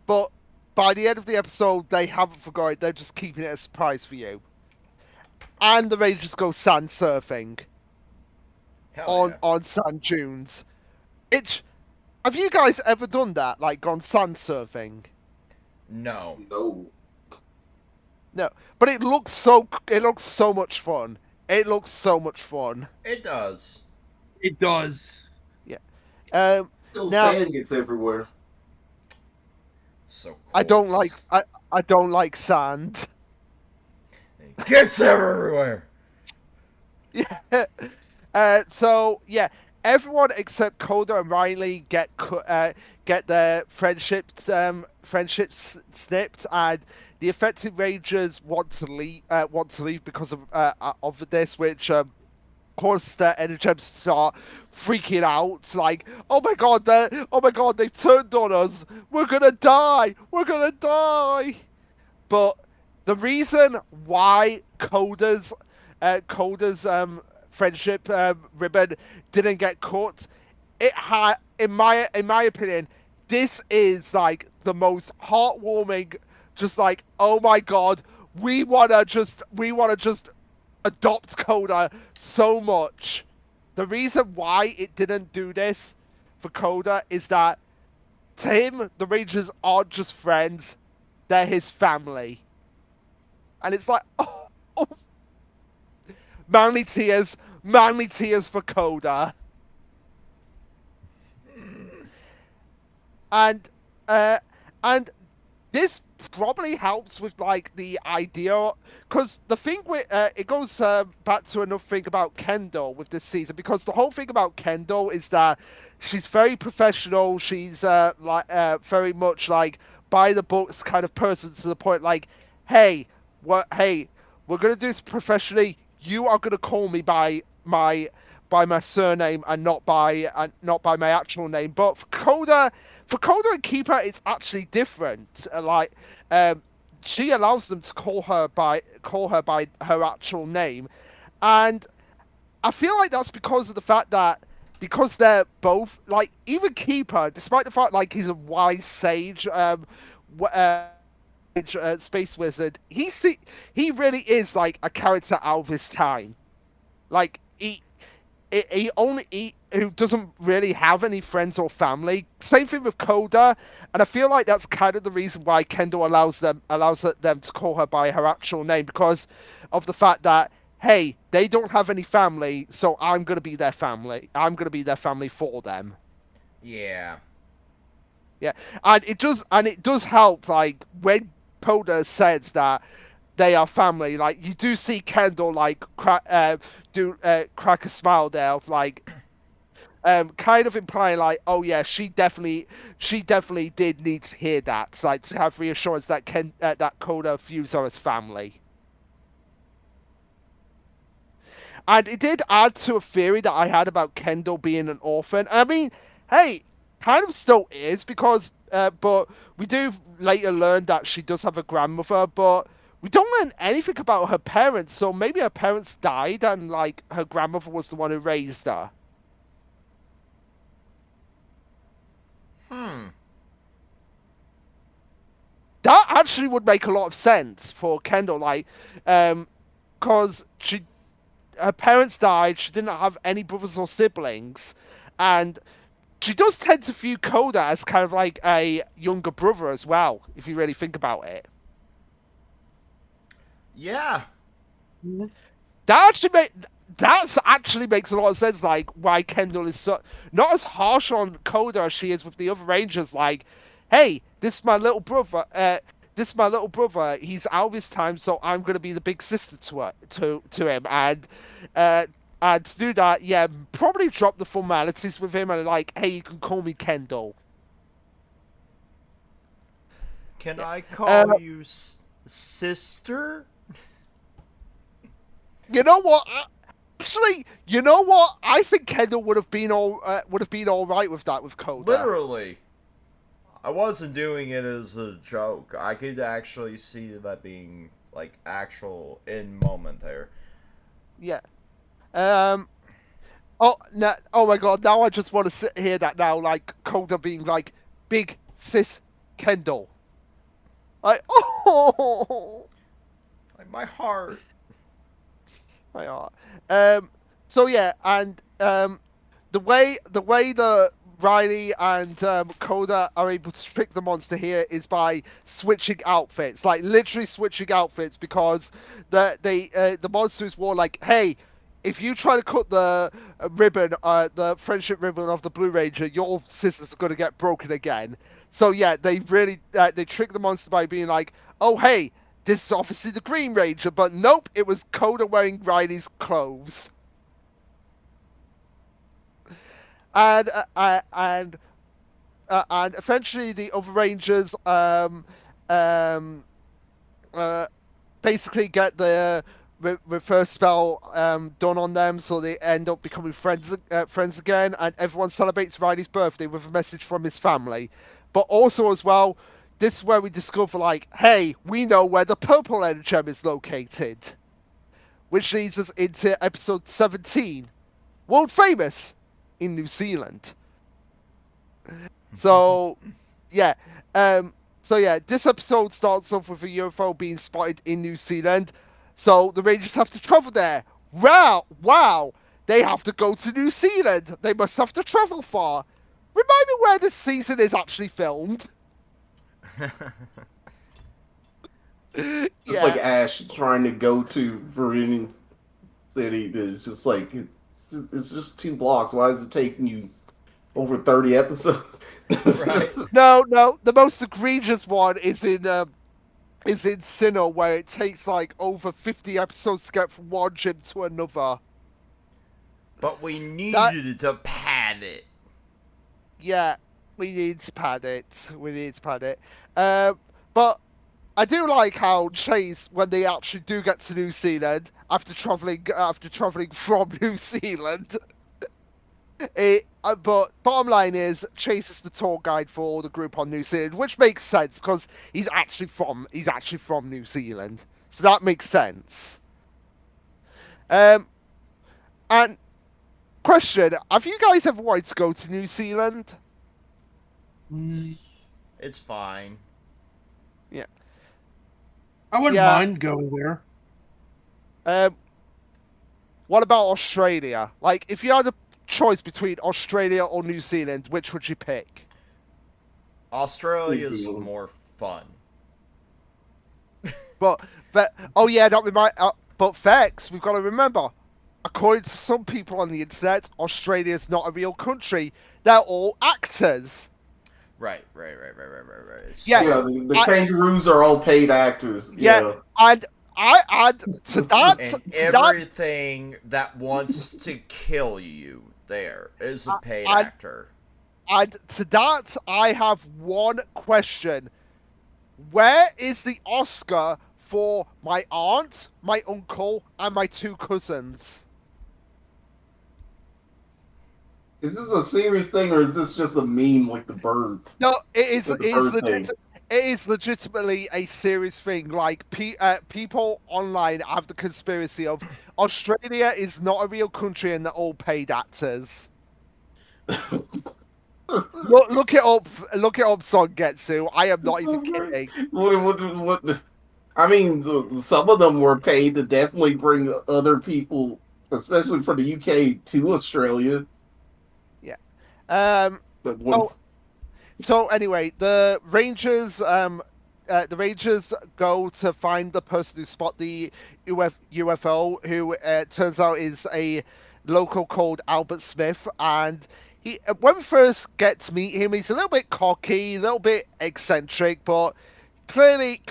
but by the end of the episode, they haven't forgotten it. They're just keeping it a surprise for you. And the Rangers go sand surfing on sand dunes. Have you guys ever done that? Like, gone sand surfing? No. No. No, but it looks so much fun. It looks so much fun. It does. It does. Yeah. Still Now- sand gets everywhere. So cool. I don't like sand. It gets everywhere. Yeah. So yeah, everyone except Koda and Riley get their friendships snipped, and the affected Rangers want to leave because of this, which causes their Energems to start freaking out, like, oh my god, they've turned on us, we're gonna die. But the reason why Koda's friendship ribbon didn't get cut, in my opinion, this is like the most heartwarming. Just like, oh my god, we wanna just adopt Koda so much. The reason why it didn't do this for Koda is that to him, the Rangers aren't just friends; they're his family. And it's like, oh, manly tears for Koda. And this probably helps with like the idea, because the thing with it goes back to another thing about Kendall with this season, because the whole thing about Kendall is that she's very professional. She's very much like by the books kind of person, to the point like, hey, we're gonna do this professionally. You are gonna call me by my surname and not by my actual name. But for Koda and Keeper, it's actually different. She allows them to call her by her actual name, and I feel like that's because of the fact that because they're both like, even Keeper, despite the fact like he's a wise sage, space wizard, he really is like a character out of his time. Like he who doesn't really have any friends or family. Same thing with Koda, and I feel like that's kind of the reason why Kendall allows them to call her by her actual name, because of the fact that, hey, they don't have any family, so I'm gonna be their family. I'm gonna be their family for them. Yeah. Yeah, and it does help, like when Koda says that they are family. Like you do see Kendall like crack a smile there of like kind of implying like, oh yeah, she definitely did need to hear that, like to have reassurance that that Coda views her as family. And it did add to a theory that I had about Kendall being an orphan. I mean, hey, kind of still is because, but we do later learn that she does have a grandmother, but we don't learn anything about her parents. So maybe her parents died and like her grandmother was the one who raised her. That actually would make a lot of sense for Kendall, like, because her parents died. She didn't have any brothers or siblings, and she does tend to view Coda as kind of like a younger brother as well, if you really think about it. Yeah. That actually makes a lot of sense. Like why Kendall is not as harsh on Coda as she is with the other Rangers. Like, hey, this is my little brother. He's out of his time, so I'm gonna be the big sister to him. And to do that, yeah, probably drop the formalities with him and like, hey, you can call me Kendall. Can I call you sister? You know what? Actually, you know what? I think Kendall would have been all right with that with Coda. Literally. I wasn't doing it as a joke. I could actually see that being like actual in moment there. Yeah. Oh my god! Now I just want to hear that now, like Coda being like big sis Kendall. Like oh, Like my heart. my heart. So yeah, and the way the Riley and Coda are able to trick the monster here is by switching outfits, like literally switching outfits, because the monster is more like, hey, if you try to cut the ribbon, the friendship ribbon of the Blue Ranger, your scissors are going to get broken again. So yeah, they really they trick the monster by being like, oh hey, this is obviously the Green Ranger, but nope, it was Coda wearing Riley's clothes. And eventually the other Rangers basically get the reverse spell done on them, so they end up becoming friends again, and everyone celebrates Riley's birthday with a message from his family. But also as well, this is where we discover like, hey, we know where the purple energy gem is located, which leads us into episode 17, world famous in New Zealand. So yeah, this episode starts off with a UFO being spotted in New Zealand. So the Rangers have to travel there. Wow, they have to go to New Zealand. They must have to travel far. Remind me where this season is actually filmed. It's like Ash trying to go to Viridian City. It's just like it's just 2 blocks. Why is it taking you over 30 episodes? Right. No, the most egregious one is in Sinnoh, where it takes like over 50 episodes to get from one gym to another. But we needed to pad it. Yeah, we need to pad it. But I do like how Chase, when they actually do get to New Zealand after traveling from New Zealand, but bottom line is Chase is the tour guide for the group on New Zealand, which makes sense because he's actually from New Zealand, so that makes sense. And question: have you guys ever wanted to go to New Zealand? It's fine. Yeah. I wouldn't Yeah. mind going there. What about Australia? Like, if you had a choice between Australia or New Zealand, which would you pick? Australia's New Zealand. more fun. But oh yeah, that remind. But Vex, we've got to remember. According to some people on the internet, Australia's not a real country. They're all actors. Right. Yeah. Yeah, the kangaroos are all paid actors. Yeah, and I add to that. And To that, everything that wants to kill you there is a paid I- actor. and to that, I have one question: where is the Oscar for my aunt, my uncle, and my 2 cousins? Is this a serious thing or is this just a meme like the bird? No, it is. Like It the is bird thing. It is legitimately a serious thing. Like people online have the conspiracy of Australia is not a real country and they're all paid actors. Look it up. Look it up, Songetsu. I am not even kidding. What? I mean, some of them were paid to definitely bring other people, especially for the UK, to Australia. Yeah. Um. But when, Oh, so anyway, the Rangers go to find the person who spot the UFO, who turns out is a local called Albert Smith, and he when we first get to meet him, he's a little bit cocky, a little bit eccentric, but clearly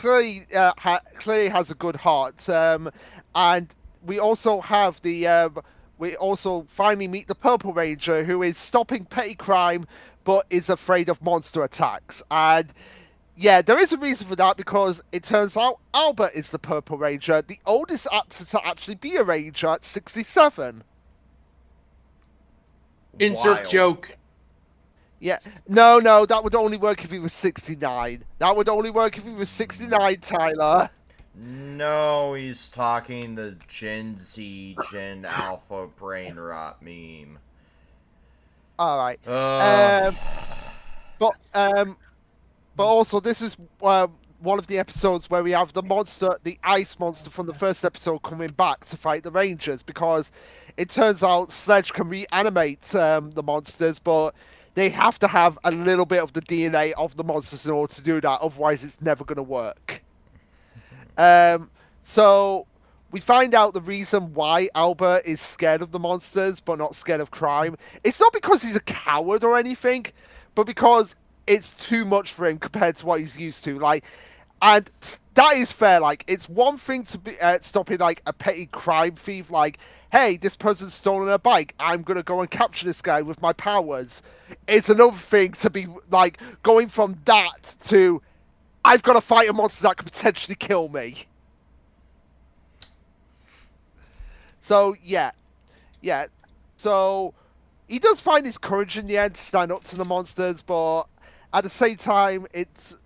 has a good heart. And we also have we also finally meet the Purple Ranger, who is stopping petty crime but is afraid of monster attacks. And yeah, there is a reason for that because it turns out Albert is the Purple Ranger, the oldest actor to actually be a Ranger at 67. Insert Wild. joke. Yeah, no, that would only work if he was 69. That would only work if he was 69, Tyler. No, he's talking the Gen Z, Gen Alpha brain rot meme. All right. Uh, But also, this is one of the episodes where we have the ice monster from the first episode, coming back to fight the Rangers because it turns out Sledge can reanimate the monsters, but they have to have a little bit of the DNA of the monsters in order to do that. Otherwise, it's never going to work. So we find out the reason why Albert is scared of the monsters but not scared of crime. It's not because he's a coward or anything, but because it's too much for him compared to what he's used to. Like, and that is fair. Like, it's one thing to be stopping like a petty crime thief. Like, hey, this person's stolen a bike. I'm gonna go and capture this guy with my powers. It's another thing to be like going from that to I've got to fight a monster that could potentially kill me. So yeah. So he does find his courage in the end to stand up to the monsters, but at the same time,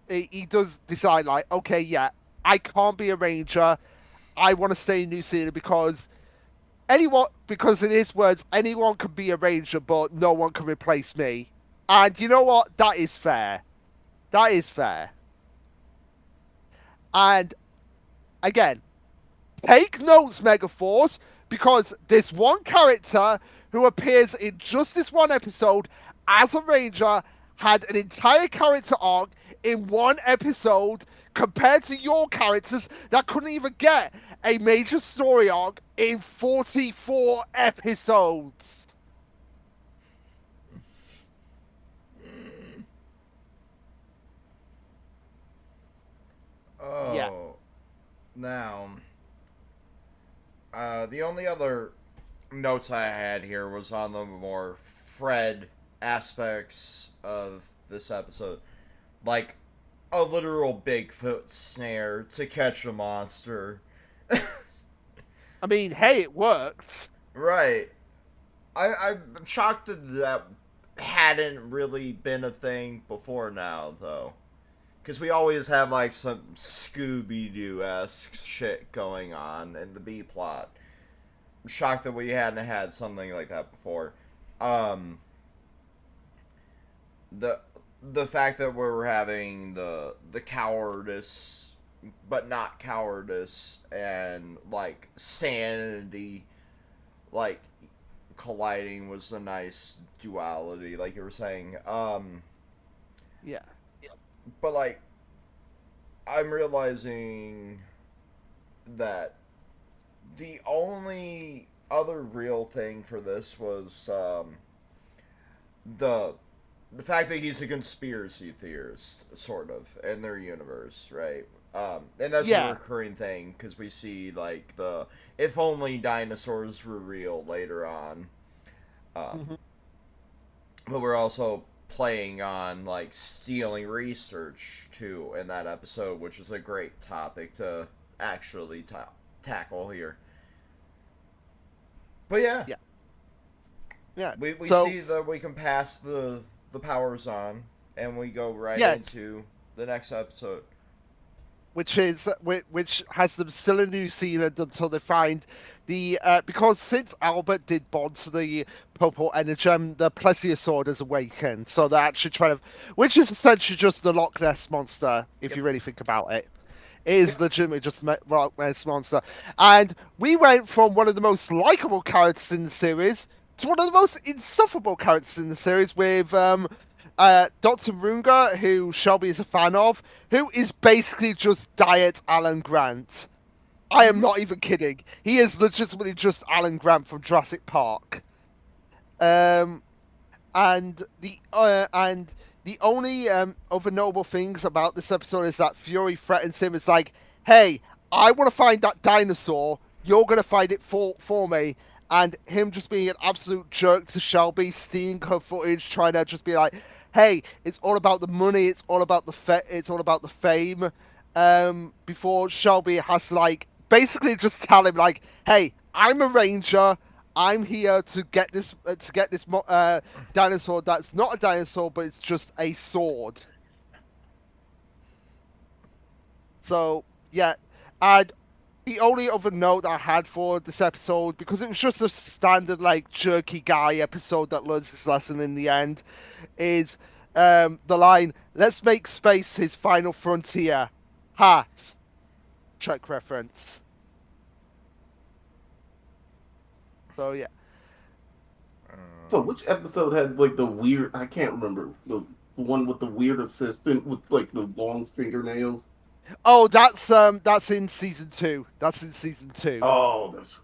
he does decide like, okay, yeah, I can't be a ranger. I want to stay in New Zealand because in his words, anyone can be a ranger, but no one can replace me. And you know what? That is fair. That is fair. And again, take notes, Megaforce, because this one character who appears in just this one episode as a ranger had an entire character arc in one episode compared to your characters that couldn't even get a major story arc in 44 episodes. oh. Yeah. Now, the only other notes I had here was on the more Fred aspects of this episode. Like, a literal Bigfoot snare to catch a monster. I mean, hey, it worked. Right. I'm shocked that that hadn't really been a thing before now, though. Because we always have, like, some Scooby-Doo-esque shit going on in the B-plot. I'm shocked that we hadn't had something like that before. The fact that we're having the cowardice, but not cowardice, and, like, sanity, like, colliding was a nice duality, like you were saying. Yeah. But, like, I'm realizing that the only other real thing for this was the the fact that he's a conspiracy theorist, sort of, in their universe, right? And that's a Yeah. recurring thing because we see like the if only dinosaurs were real later on, Mhm. but we're also playing on like stealing research too in that episode, which is a great topic to actually tackle here. But yeah, Yeah. Yeah. we So see that we can pass the powers on, and we go right yeah, into the next episode. which has them still in New Zealand until they find the because since Albert did bond to the purple energem, the plesiosaur has awakened. So they're actually trying to, which is essentially just the Loch Ness monster, if Yep. you really think about it. It is legitimately just Loch Ness monster, and we went from one of the most likable characters in the series to one of the most insufferable characters in the series with Dr. Runga, who Shelby is a fan of, who is basically just Diet Alan Grant. I am not even kidding. He is legitimately just Alan Grant from Jurassic Park. Um, and the only other notable things about this episode is that Fury threatens him. It's like, hey, I want to find that dinosaur. You're gonna find it for me. And him just being an absolute jerk to Shelby, stealing her footage, trying to just be like, hey, it's all about the money. It's all about it's all about the fame. Before Shelby has to like basically just tell him like, hey, I'm a ranger. I'm here to get this dinosaur that's not a dinosaur, but it's just a sword. So yeah, and the only other note I had for this episode, because it was just a standard like jerky guy episode that learns his lesson in the end, is the line, "Let's make space his final frontier." Ha! Trek reference. So yeah. So which episode had like the weird? I can't remember the one with the weird assistant with like the long fingernails. Oh, that's in season 2. That's in season 2. Oh, that's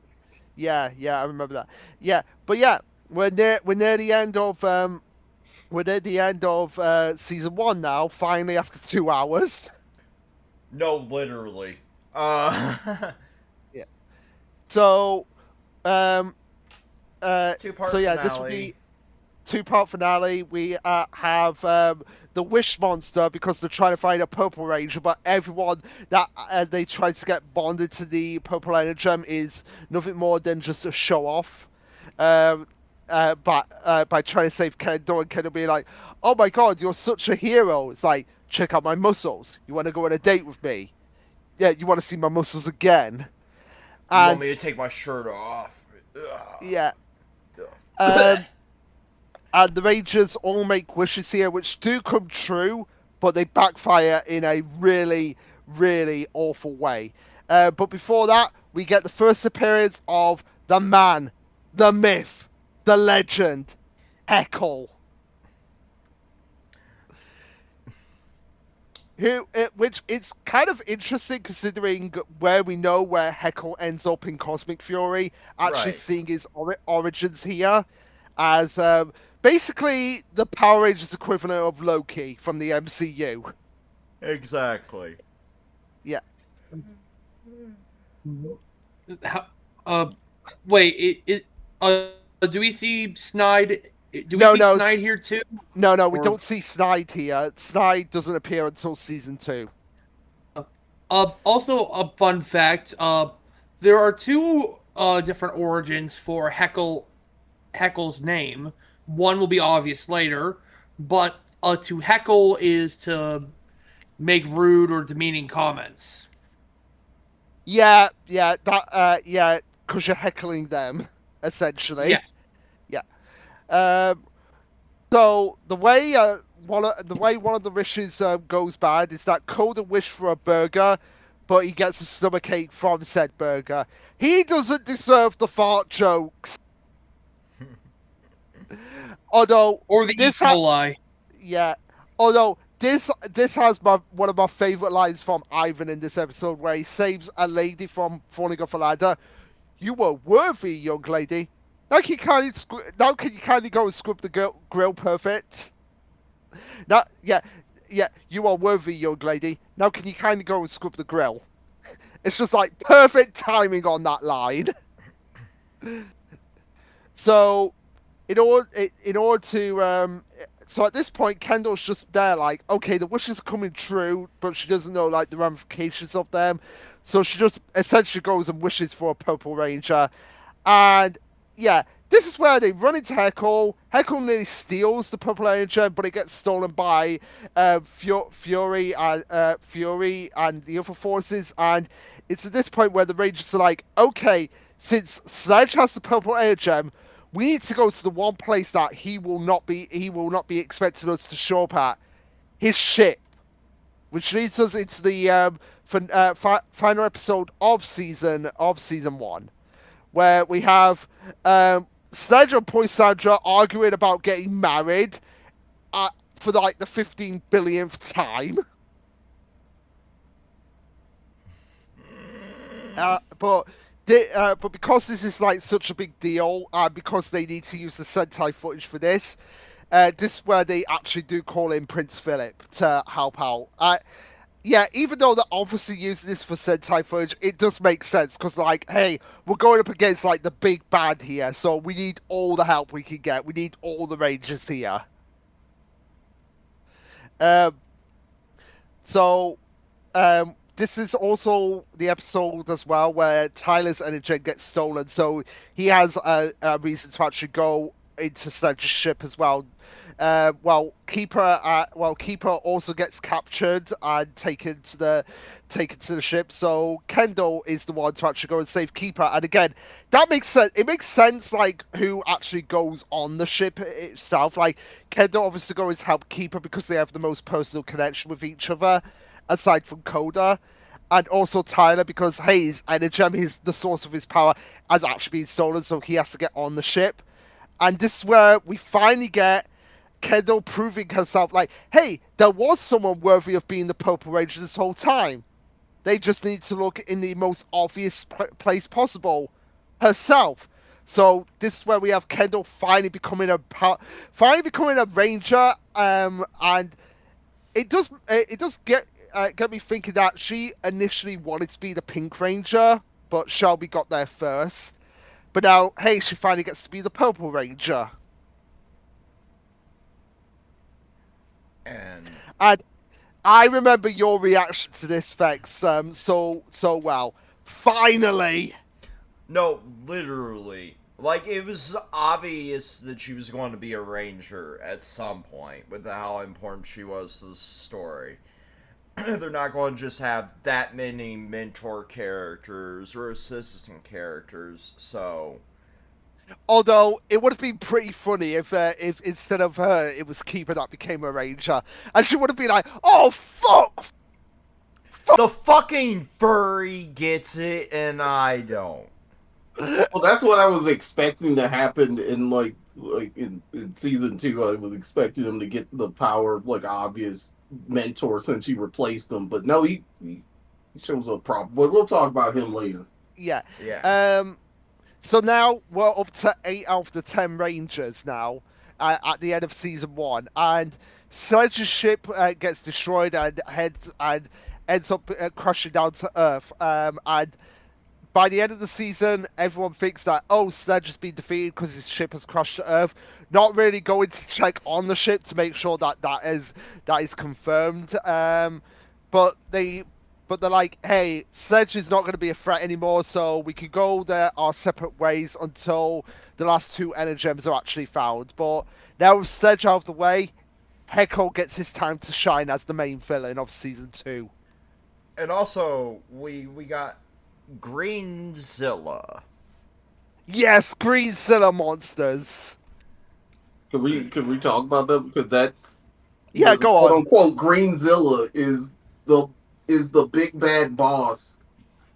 Yeah, I remember that. Yeah, but yeah, we're near the end of season 1 now. Finally, after 2 hours. No, literally. Yeah. So, um, Two-part so yeah, finale. this will be 2-part finale. We have the Wish Monster because they're trying to find a Purple Ranger, but everyone that they try to get bonded to the Purple Energem is nothing more than just a show off. By trying to save Kendo, and Kendo being like, "Oh my God, you're such a hero!" It's like, check out my muscles. You want to go on a date with me? Yeah, you want to see my muscles again? You want And me to take my shirt off? Ugh. yeah. Ugh. And the Rangers all make wishes here, which do come true, but they backfire in a really, really awful way. But before that, we get the first appearance of the man, the myth, the legend, Heckle. Which is kind of interesting considering where we know where Heckle ends up in Cosmic Fury, actually Right. seeing his origins here as basically the Power Rangers equivalent of Loki from the MCU. Exactly. Yeah. How, wait, do we see Snide? Do we No, see no, Snide here too? No, we Or- don't see Snide here. Snide doesn't appear until season 2. Also, a fun fact. There are two different origins for Heckle's name. One will be obvious later, but to heckle is to make rude or demeaning comments. Yeah, because you're heckling them, essentially. Yeah. So the way one of the wishes goes bad is that Coda wished for a burger, but he gets a stomachache from said burger. He doesn't deserve the fart jokes. Although Or the E. this coli. yeah, although this has one of my favorite lines from Ivan in this episode where he saves a lady from falling off a ladder. You were worthy, young lady. Now can you kindly go and scrub the grill perfect? Now, yeah, you are worthy, young lady. Now can you kind of go and scrub the grill? It's just like perfect timing on that line. So, in order to so at this point, Kendall's just there, like, okay, the wishes are coming true, but she doesn't know like the ramifications of them. So she just essentially goes and wishes for a Purple Ranger, and yeah, this is where they run into Heckle. Heckle nearly steals the Purple Ranger, but it gets stolen by Fury and the other forces, and it's at this point where the Rangers are like, okay, since Sledge has the Purple Air Gem, we need to go to the one place that he will not be expecting us to show up at, his ship, which leads us into the final episode of season 1, where we have Sledge and Poisandra arguing about getting married for like the 15 billionth time. But because this is like such a big deal, because they need to use the Sentai footage for this, this is where they actually do call in Prince Philip to help out. Yeah, even though they're obviously using this for Sentai footage, it does make sense because, like, hey, we're going up against like the big bad here, so we need all the help we can get. We need all the Rangers here. So, this is also the episode as well where Tyler's energy gets stolen, so he has a reason to actually go into Sledge's ship as well. Keeper also gets captured and taken to the ship. So Kendall is the one to actually go and save Keeper. And again, that makes sense. It makes sense, like, who actually goes on the ship itself. Like, Kendall obviously goes to help Keeper because they have the most personal connection with each other, aside from Coda. And also Tyler because, hey, his energy, the source of his power, has actually been stolen, so he has to get on the ship. And this is where we finally get Kendall proving herself, like, hey, there was someone worthy of being the Purple Ranger this whole time. They just need to look in the most obvious place possible, herself. So this is where we have Kendall finally becoming a Ranger, and it does get me thinking that she initially wanted to be the Pink Ranger, but Shelby got there first. But now, hey, she finally gets to be the Purple Ranger. And I remember your reaction to this, Vex, so well. Finally! no, literally. Like, it was obvious that she was going to be a ranger at some point with how important she was to the story. They're not going to just have that many mentor characters or assistant characters, so... Although, it would have been pretty funny if instead of her, it was Keeper that became a ranger. And she would have been like, oh, fuck! The fucking furry gets it, and I don't. Well, that's what I was expecting to happen in like in season 2. I was expecting him to get the power of like obvious mentor since he replaced him, but no, he shows up proper. But we'll talk about him later. Yeah. Yeah. So now we're up to 8 out of the 10 Rangers now at the end of season 1, and Sledge's ship gets destroyed and ends up crashing down to Earth. And by the end of the season, everyone thinks that, oh, Sledge has been defeated because his ship has crashed to Earth. Not really going to check on the ship to make sure that is confirmed. But they're like, hey, Sledge is not going to be a threat anymore, so we can go our separate ways until the last 2 Energems are actually found. But now with Sledge out of the way, Heckle gets his time to shine as the main villain of season 2. And also, we got Greenzilla. Yes, Greenzilla monsters. Could we talk about that, because that's Go on. quote unquote Greenzilla is the big bad boss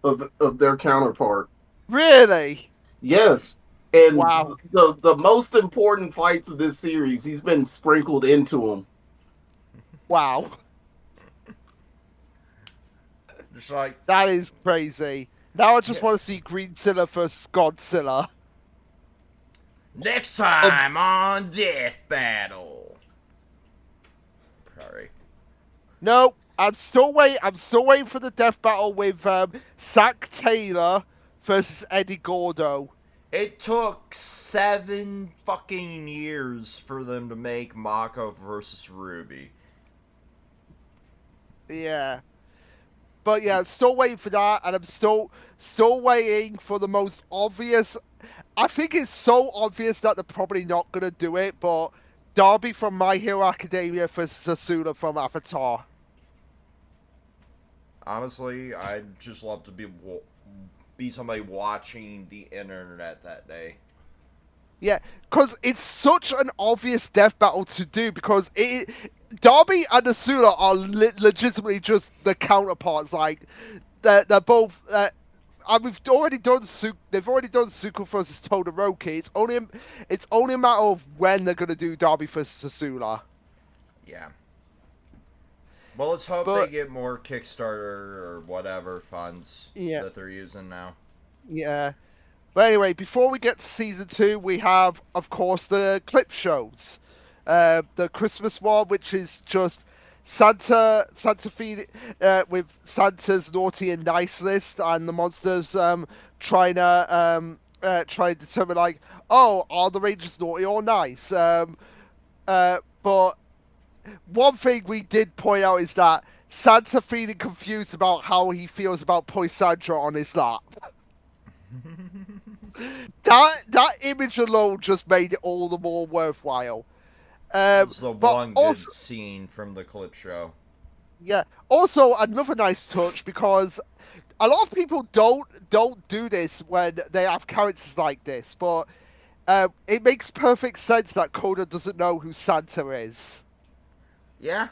of their counterpart. Really? Yes. And Wow. the most important fights of this series, he's been sprinkled into them. Wow. Just like, That is crazy. Now I just want to see Greenzilla versus Godzilla. next time on Death Battle. Sorry. No, I'm still waiting. I'm still waiting for the death battle with Zack Taylor versus Eddie Gordo. It took 7 fucking years for them to make Mako versus Ruby. Yeah. But yeah, still waiting for that, and I'm still waiting for the most obvious. I think it's so obvious that they're probably not gonna do it, but Darby from My Hero Academia versus Asuna from Avatar. Honestly, I'd just love to be somebody watching the internet that day. Yeah, because it's such an obvious death battle to do, because Darby and Asuna are legitimately just the counterparts. Like, they're both. And we've already done they've already done Suko versus Todoroki. It's only a matter of when they're gonna do Darby versus Asuna. Yeah. Well, let's hope But- they get more Kickstarter or whatever funds Yeah. that they're using now. Yeah. But anyway, before we get to season 2, we have, of course, the clip shows. The Christmas one, which is just Santa feed with Santa's naughty and nice list, and the monsters trying to determine, like, oh, are the Rangers naughty or nice? But one thing we did point out is that Santa feeling confused about how he feels about Poisandra on his lap. That image alone just made it all the more worthwhile. It's the but one good also, scene from the clip show. yeah. Also, another nice touch, because a lot of people don't do this when they have characters like this, but it makes perfect sense that Coda doesn't know who Santa is. Yeah.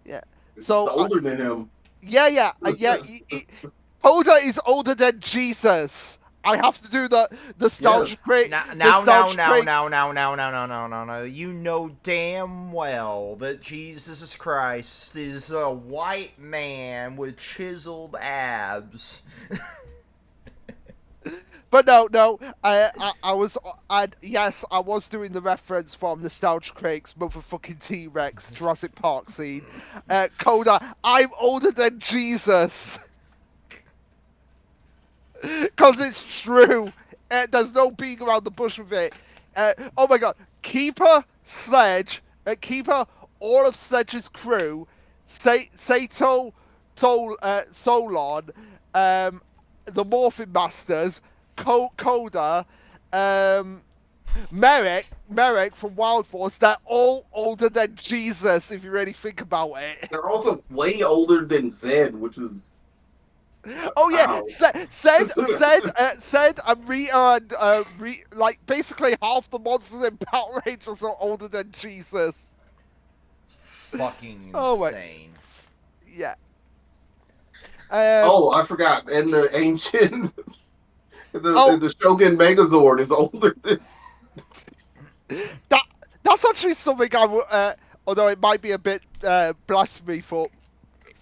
Yeah. It's So older than him. yeah. Coda is older than Jesus. I have to do the nostalgia Yes. break. Now. You know damn well that Jesus Christ is a white man with chiseled abs. But no, I was doing the reference from Nostalgia Craig's motherfucking T-Rex Jurassic Park scene. Coda, I'm older than Jesus. Because it's true. There's no beating around the bush with it. Oh my god. Keeper, Sledge, Keeper, all of Sledge's crew, Sato, Solon, the Morphin Masters, Coda, Merrick from Wild Force, they're all older than Jesus, if you really think about it. They're also way older than Zed, which is Oh yeah, wow. said and Rita and like basically half the monsters in Power Rangers are older than Jesus. It's fucking Oh my- insane. Yeah. Oh, I forgot. And the ancient, Oh. the Shogun Megazord is older than. That's actually something I would. Although it might be a bit blasphemy for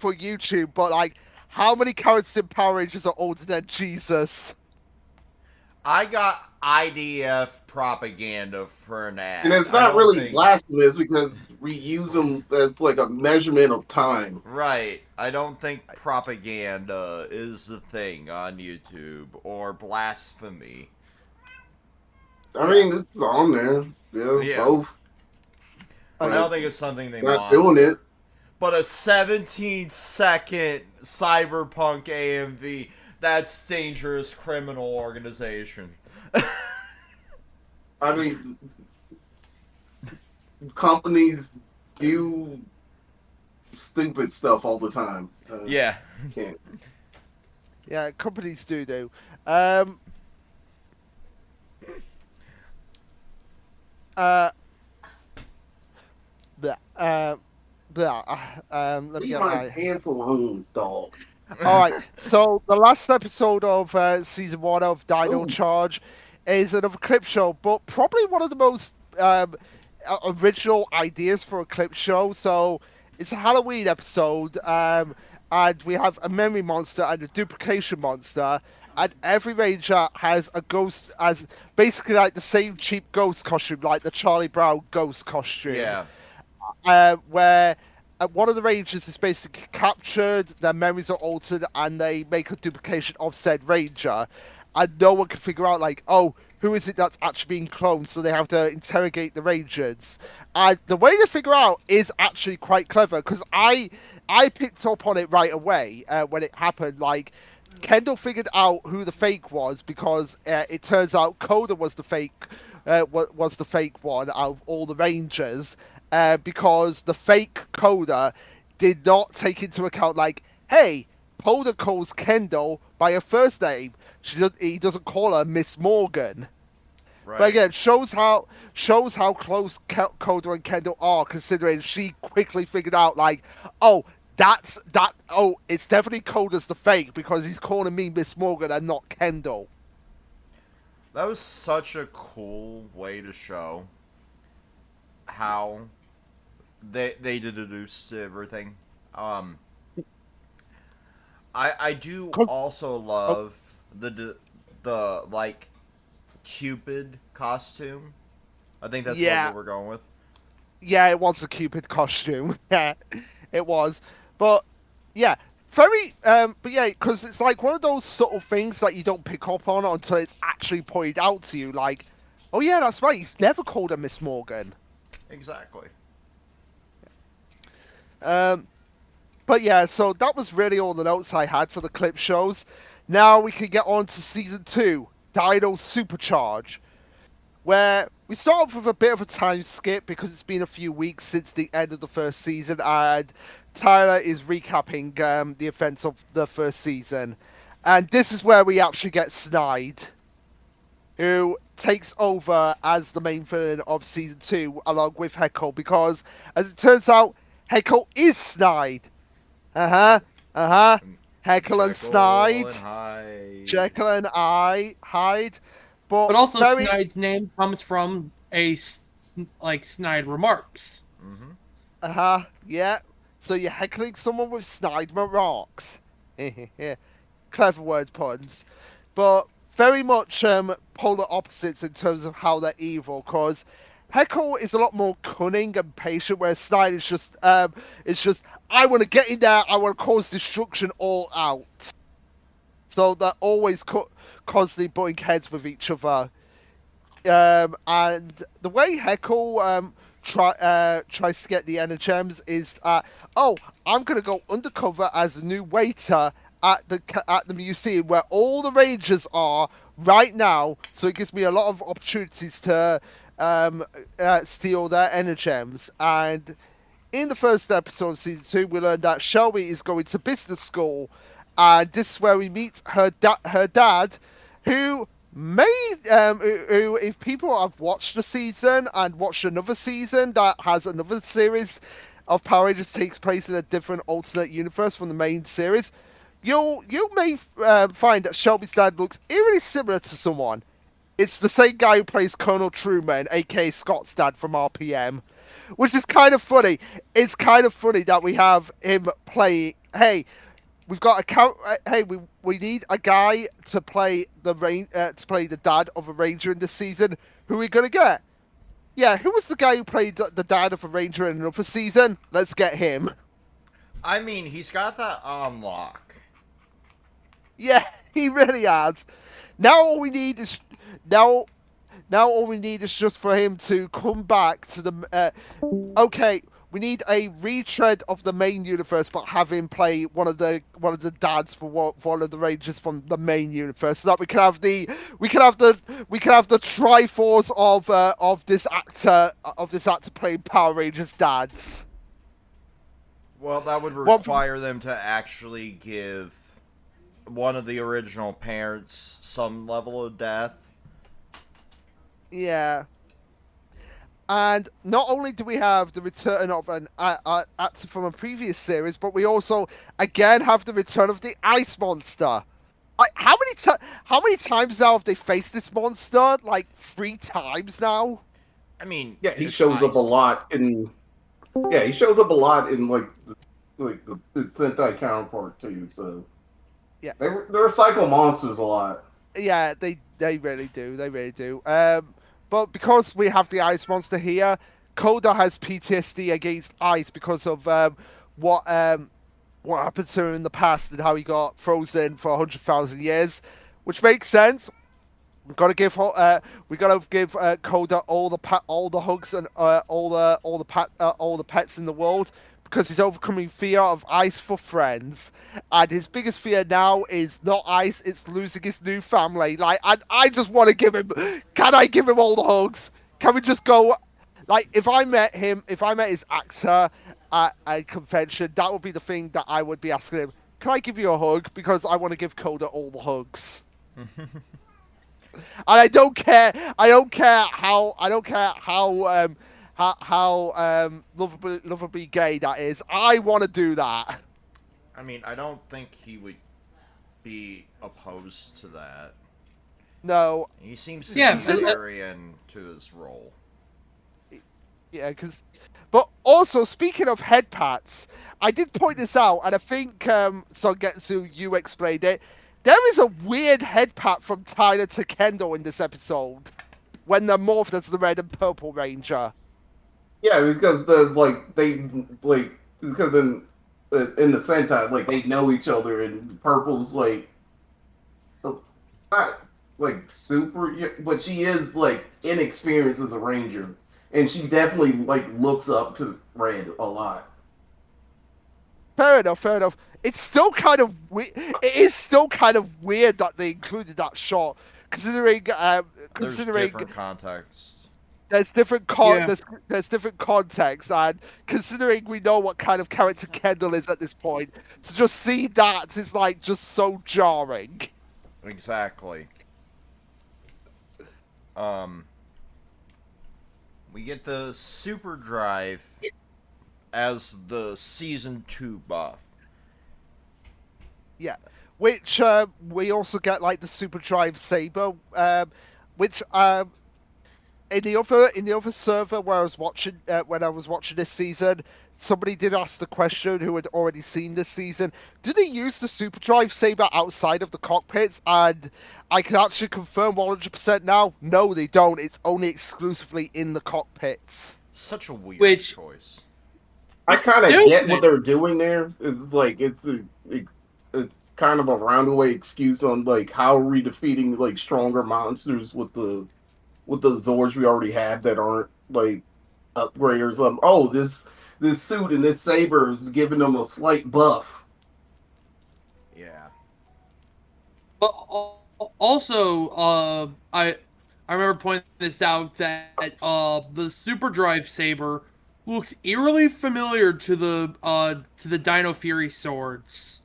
YouTube, but like, how many characters in Power Rangers are older than Jesus? I got IDF propaganda for that. And it's I not don't really think- blasphemous because we use them as like a measurement of time. Right. I don't think propaganda is the thing on YouTube or blasphemy. I mean, it's on there. Yeah, Yeah. both. I don't think it's something they Not want. doing it. But a 17-second cyberpunk AMV, that's dangerous criminal organization. I mean, companies do stupid stuff all the time. Yeah. Can't. Yeah, companies do. Let me Leave get my my. pants alone, dog. All right. So the last episode of season 1 of Dino Ooh. Charge is another clip show, but probably one of the most original ideas for a clip show. So it's a Halloween episode, and we have a memory monster and a duplication monster, and every ranger has a ghost, as basically like the same cheap ghost costume, like the Charlie Brown ghost costume. Yeah. where one of the Rangers is basically captured, their memories are altered, and they make a duplication of said Ranger, and no one can figure out like, oh, who is it that's actually being cloned? So they have to interrogate the Rangers, and the way they figure out is actually quite clever because I picked up on it right away when it happened. Like, Kendall figured out who the fake was because it turns out Coda was the fake. Was the fake one out of all the Rangers, because the fake Coda did not take into account like, hey, Coda calls Kendall by her first name. He doesn't call her Miss Morgan. Right. But again, shows how close Coda and Kendall are, considering she quickly figured out like, oh, oh, it's definitely Coda's the fake because he's calling me Miss Morgan and not Kendall. That was such a cool way to show how they deduced everything. I do also love the like Cupid costume. I think that's what we're going with. Yeah, it was a Cupid costume. Yeah, it was. But yeah, very. But yeah, because it's like one of those subtle things that you don't pick up on until it's actually pointed out to you. Like, oh yeah, that's right. He's never called her Miss Morgan. Exactly. But yeah, so that was really all the notes I had for the clip shows. Now we can get on to season 2, Dino Supercharge, where we start off with a bit of a time skip because it's been a few weeks since the end of the first season, and Tyler is recapping the events of the first season. And this is where we actually get Snide, who takes over as the main villain of season 2 along with Heckle, because as it turns out, Heckle is Snide. Heckle and Snide. Jekyll and Hyde. But also, Snide's name comes from Snide remarks. Mm-hmm. Yeah. So you're heckling someone with Snide remarks. Clever word puns. But very much polar opposites in terms of how they're evil, because Heckle is a lot more cunning and patient, whereas Snide is just, I want to get in there, I want to cause destruction all out. So they're always constantly butting heads with each other. And the way Heckle tries to get the Energems is, I'm going to go undercover as a new waiter at the museum where all the Rangers are right now, so it gives me a lot of opportunities to steal their Energems. And in the first episode of season 2, we learned that Shelby is going to business school, and this is where we meet her dad, who who, if people have watched the season and watched another season that has another series of Power Rangers takes place in a different alternate universe from the main series, you may find that Shelby's dad looks eerily similar to someone. It's the same guy who plays Colonel Truman, aka Scott's dad from RPM, which is kind of funny. It's kind of funny that we have him play. Hey, we've got we need a guy to play the dad of a Ranger in this season. Who are we gonna get? Yeah, who was the guy who played the dad of a Ranger in another season? Let's get him. I mean, he's got that on lock. Yeah, he really has. Now all we need is just for him to come back to the. Okay, we need a retread of the main universe, but have him play one of the dads for one of the Rangers from the main universe, so that we can have the Triforce of this actor playing Power Rangers dads. Well, that would require them to actually give one of the original parents some level of death. Yeah. And not only do we have the return of an actor from a previous series, but we also again have the return of the Ice Monster. How many times now have they faced this monster? Like 3 times now. I mean, yeah, he shows up a lot in. Yeah, he shows up a lot in the Sentai counterpart too. So yeah, they recycle monsters a lot. Yeah, they really do. They really do. But because we have the Ice Monster here, Koda has PTSD against ice because of what happened to him in the past and how he got frozen for 100,000 years, which makes sense. We gotta give Koda all the hugs and all the pets in the world because he's overcoming fear of ice for friends, and his biggest fear now is not ice; it's losing his new family. Like, I just want to give him. Can I give him all the hugs? Can we just go? Like, if I met his actor at a convention, that would be the thing that I would be asking him. Can I give you a hug? Because I want to give Koda all the hugs. And I don't care. I don't care how. I don't care how lovably gay that is. I want to do that. I mean, I don't think he would be opposed to that. No. He seems to Yeah, be very into his role. Yeah, because. But also, speaking of head pats, I did point this out, and I think Songetsu, you explained it. There is a weird head pat from Tyler to Kendall in this episode when they're morphed as the Red and Purple Ranger. Yeah, because because in the Sentai, like, they know each other, and Purple's like not like super, but she is like inexperienced as a ranger, and she definitely like looks up to Red a lot. Fair enough, fair enough. It's still kind of it is still kind of weird that they included that shot, considering There's different contexts. there's different Yeah. there's different context, and considering we know what kind of character Kendall is at this point, to just see that is like just so jarring. Exactly. We get the Super Drive as the season 2 buff. Yeah, which we also get like the Super Drive Saber, which in the other server where I was watching when I was watching this season, somebody did ask the question who had already seen this season: do they use the Super Drive Saber outside of the cockpits? And I can actually confirm 100% now: no, they don't. It's only exclusively in the cockpits. Such a weird Which- choice. I It's kind of get stupid. what they're doing there. It's like it's kind of a roundabout excuse on like how are we defeating like stronger monsters with the Zords we already have that aren't like upgraders. Oh, this suit and this saber is giving them a slight buff. Yeah. But also, I remember pointing this out that the Super Drive Saber looks eerily familiar to the Dino Fury swords.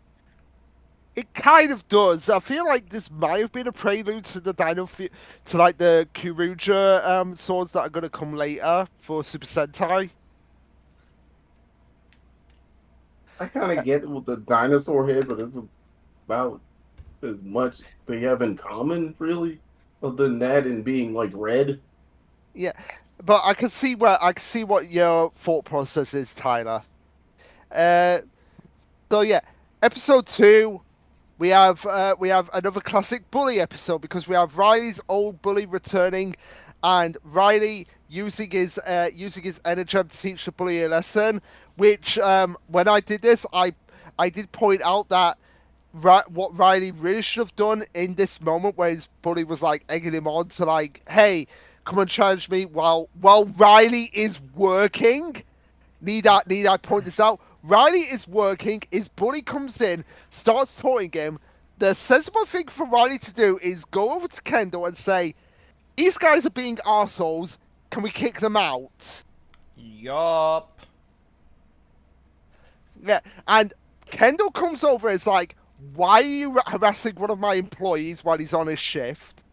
It kind of does. I feel like this might have been a prelude to the to like the Kuruja swords that are going to come later for Super Sentai. I kind of get with the dinosaur head, but it's about as much they have in common, really, other than that and being like red. Yeah, but I can see what your thought process is, Tyler. So yeah, episode 2. We have another classic bully episode because we have Riley's old bully returning, and Riley using his energy to teach the bully a lesson. Which when I did this, I did point out that what Riley really should have done in this moment where his bully was like egging him on to like, hey, come and challenge me while Riley is working. Need I point this out? Riley is working, his bully comes in, starts taunting him. The sensible thing for Riley to do is go over to Kendall and say, these guys are being arseholes, can we kick them out? Yup. Yeah, and Kendall comes over and is like, why are you harassing one of my employees while he's on his shift?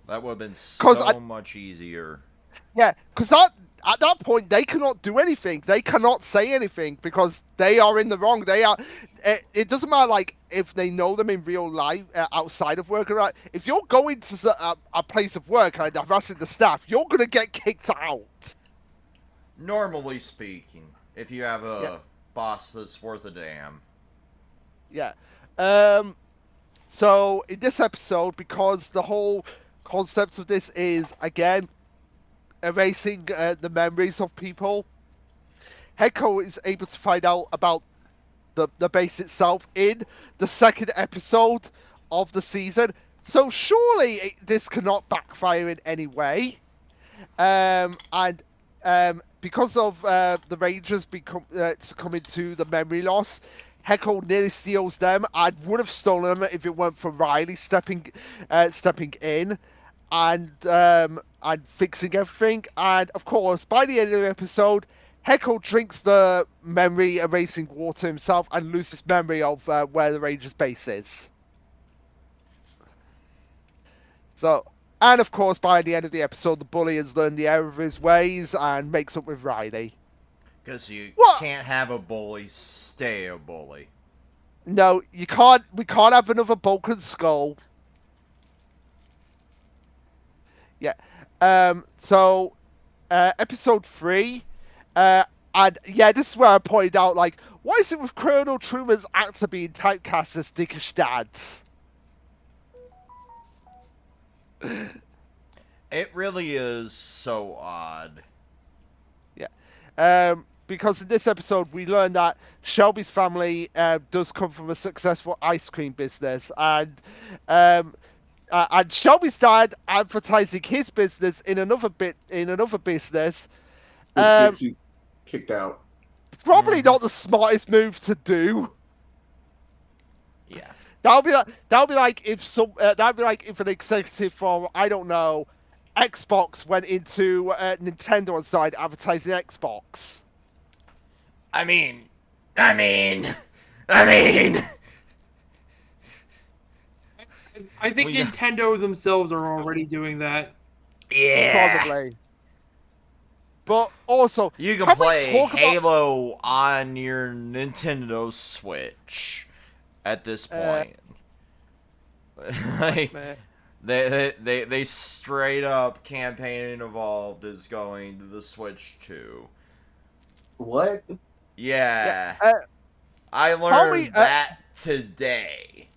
That would have been 'Cause so I- much easier. Yeah, because at that point they cannot do anything. They cannot say anything because they are in the wrong. They are. It doesn't matter like if they know them in real life outside of work. Right? If you're going to a place of work and harassing the staff, you're gonna get kicked out. Normally speaking, if you have a Yeah. boss that's worth a damn. Yeah. So in this episode, because the whole concept of this is again erasing the memories of people, Heko is able to find out about the base itself in the second episode of the season. So surely this cannot backfire in any way. And because of the Rangers succumbing to the memory loss, Heko nearly steals them. I would have stolen them if it weren't for Riley stepping in and fixing everything. And of course, by the end of the episode, Heko drinks the memory erasing water himself and loses memory of where the Rangers base is. So, and of course, by the end of the episode, the bully has learned the error of his ways and makes up with Riley. Because you What? can't have a bully stay a bully. No, you can't. We can't have another broken skull. Yeah. So, episode 3. And yeah, this is where I pointed out, like, why is it with Colonel Truman's actor being typecast as dickish dads? It really is so odd. Yeah. Because in this episode, we learn that Shelby's family does come from a successful ice cream business, and Shelby's dad advertising his business in another business. Gets you kicked out. Probably not the smartest move to do. Yeah. That would be like if an executive from, I don't know, Xbox went into Nintendo and started advertising Xbox. I mean. I think Nintendo themselves are already doing that. Yeah. Probably. But also, You can can we play talk about- Halo on your Nintendo Switch at this point. Like, Man. they straight up campaign and evolved is going to the Switch 2. What? Yeah. Yeah, I Tommy, learned that today.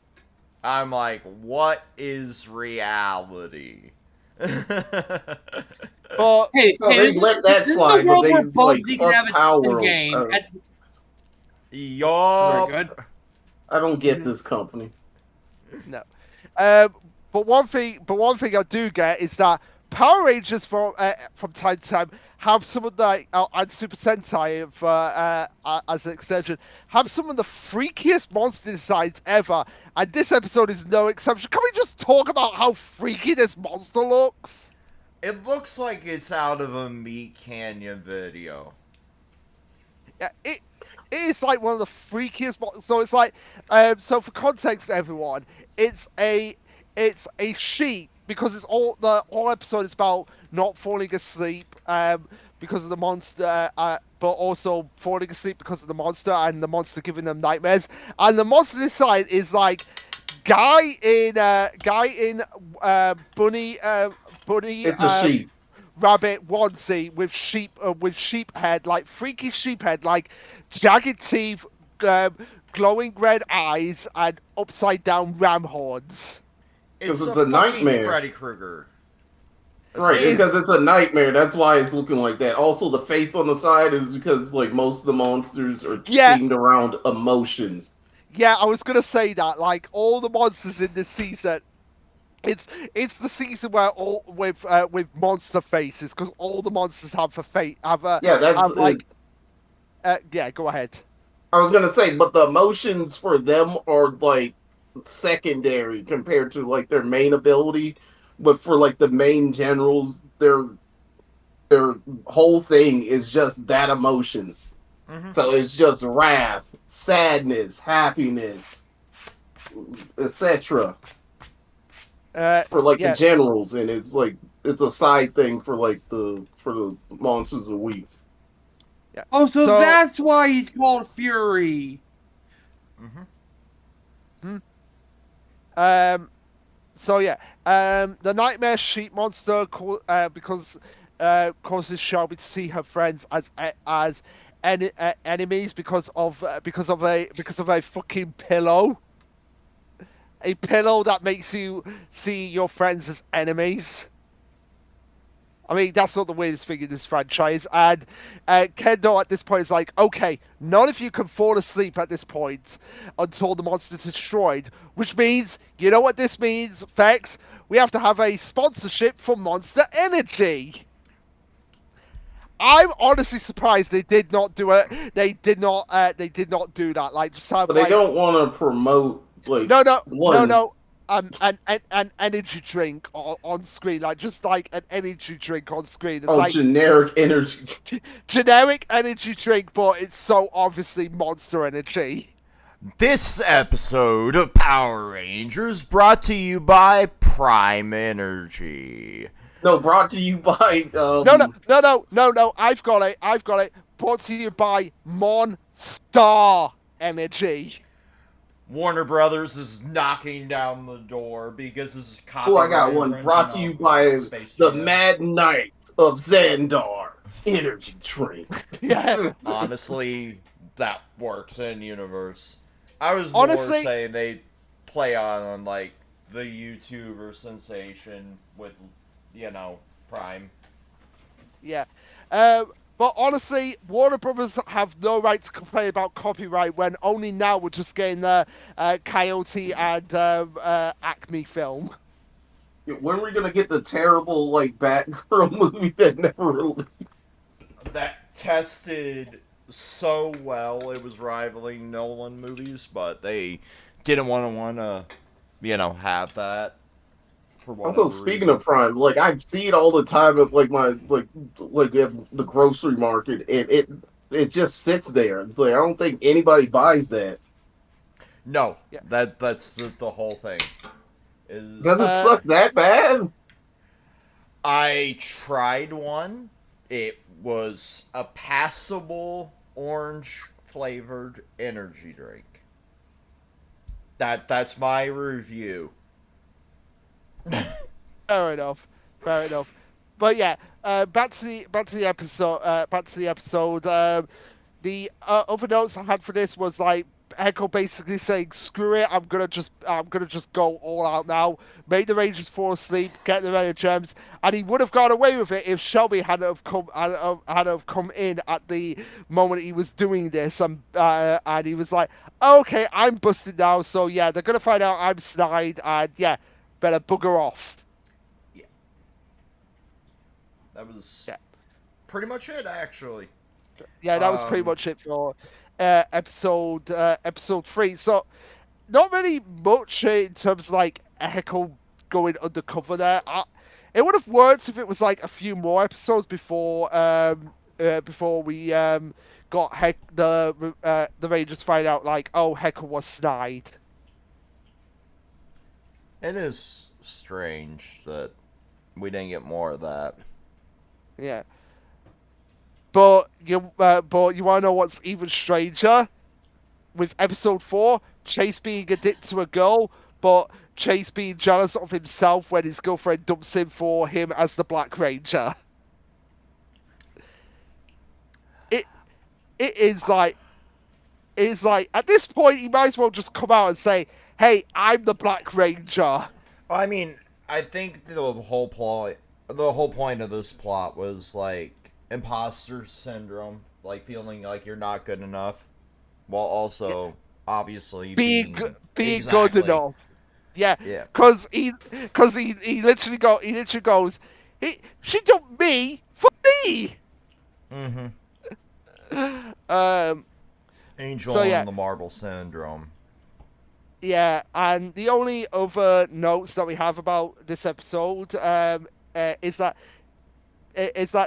I'm like, what is reality? But Hey, No, they let that this is slide, the but world they, where like, Bugsy can fuck have a Power. decent game. Yup. Very good. I don't get this company. no. But one thing I do get is that Power Rangers from time to time have some of the and Super Sentai as an extension have some of the freakiest monster designs ever, and this episode is no exception. Can we just talk about how freaky this monster looks? It looks like it's out of a Meat Canyon video. Yeah, it is like one of the freakiest. So it's like, so for context, everyone, it's a sheep because it's all episode is about not falling asleep because of the monster, but also falling asleep because of the monster and the monster giving them nightmares. And the monster this side is like guy in bunny. It's a sheep. Rabbit onesie with sheep head, like freaky sheep head, like jagged teeth, glowing red eyes, and upside down ram horns. Because it's a a fucking nightmare. Freddy Krueger. Right, It is- because it's a nightmare. That's why it's looking like that. Also, the face on the side is because like most of the monsters are Yeah. themed around emotions. Yeah, I was gonna say that. Like all the monsters in this season, it's the season where all with monster faces because all the monsters have a face. Yeah, that's have like. Yeah, go ahead. I was gonna say, but the emotions for them are like secondary compared to like their main ability. But for like the main generals, their whole thing is just that emotion. Mhm. So it's just wrath, sadness, happiness, etc. For like Yeah. the generals, and it's like it's a side thing for like the monsters of week. Oh, so So- that's why he's called Fury. So yeah, the nightmare sheep monster because causes Shelby to see her friends as enemies because of a fucking pillow. A pillow that makes you see your friends as enemies. I mean, that's not the weirdest thing in this franchise. And Kendo at this point is like, okay, none of you can fall asleep at this point until the monster's destroyed. Which means, you know what this means, Vex? We have to have a sponsorship for Monster Energy. I'm honestly surprised they did not do it. They did not. They did not do that. Like, just have But they like, don't want to promote like no. one. An energy drink on screen, like just like an energy drink on screen. It's Oh, like generic energy. generic energy drink, but it's so obviously Monster Energy. This episode of Power Rangers brought to you by Prime Energy. No, brought to you by No. I've got it. Brought to you by Monstar Energy. Warner Brothers is knocking down the door because this is copyright. Oh, I got one. Brought to you by the Mad Knight of Xandar energy drink. Yeah. Honestly, that works in universe. I was more Honestly, saying they play on like the YouTuber sensation with, Prime. Yeah. But honestly, Warner Brothers have no right to complain about copyright when only now we're just getting the Coyote and Acme film. When are we gonna get the terrible like Batgirl movie that never released? That tested so well, it was rivaling Nolan movies, but they didn't want to, have that. Also, speaking of Prime, like I see it all the time at like my like at the grocery market, and it just sits there. It's like I don't think anybody buys that. No, Yeah. that's the whole thing. Does it suck that bad? I tried one. It was a passable orange flavored energy drink. That's my review. Fair enough. But yeah, back to the episode. The other notes I had for this was like Echo basically saying, "Screw it, I'm gonna just go all out now. Make the Rangers fall asleep, get the Red Gems," and he would have got away with it if Shelby hadn't have come in at the moment he was doing this, and he was like, "Okay, I'm busted now, so yeah, they're gonna find out I'm snide, and yeah, better bugger off." Yeah, that was pretty much it, actually. Yeah, that was pretty much it for episode 3. So not really much in terms of like Echo going undercover there. It would have worked if it was like a few more episodes before we got the Rangers find out like, oh, Heckle was snide. It is strange that we didn't get more of that. Yeah. But you want to know what's even stranger? With episode 4, Chase being addicted to a girl, but Chase being jealous of himself when his girlfriend dumps him for him as the Black Ranger. It is like at this point he might as well just come out and say, "Hey, I'm the Black Ranger." I mean, I think the whole point of this plot was like imposter syndrome, like feeling like you're not good enough, while also obviously being good enough. Yeah. Because he literally goes, she dumped me for me. Mm-hmm. Angel and the Marble Syndrome. Yeah, and the only other notes that we have about this episode is that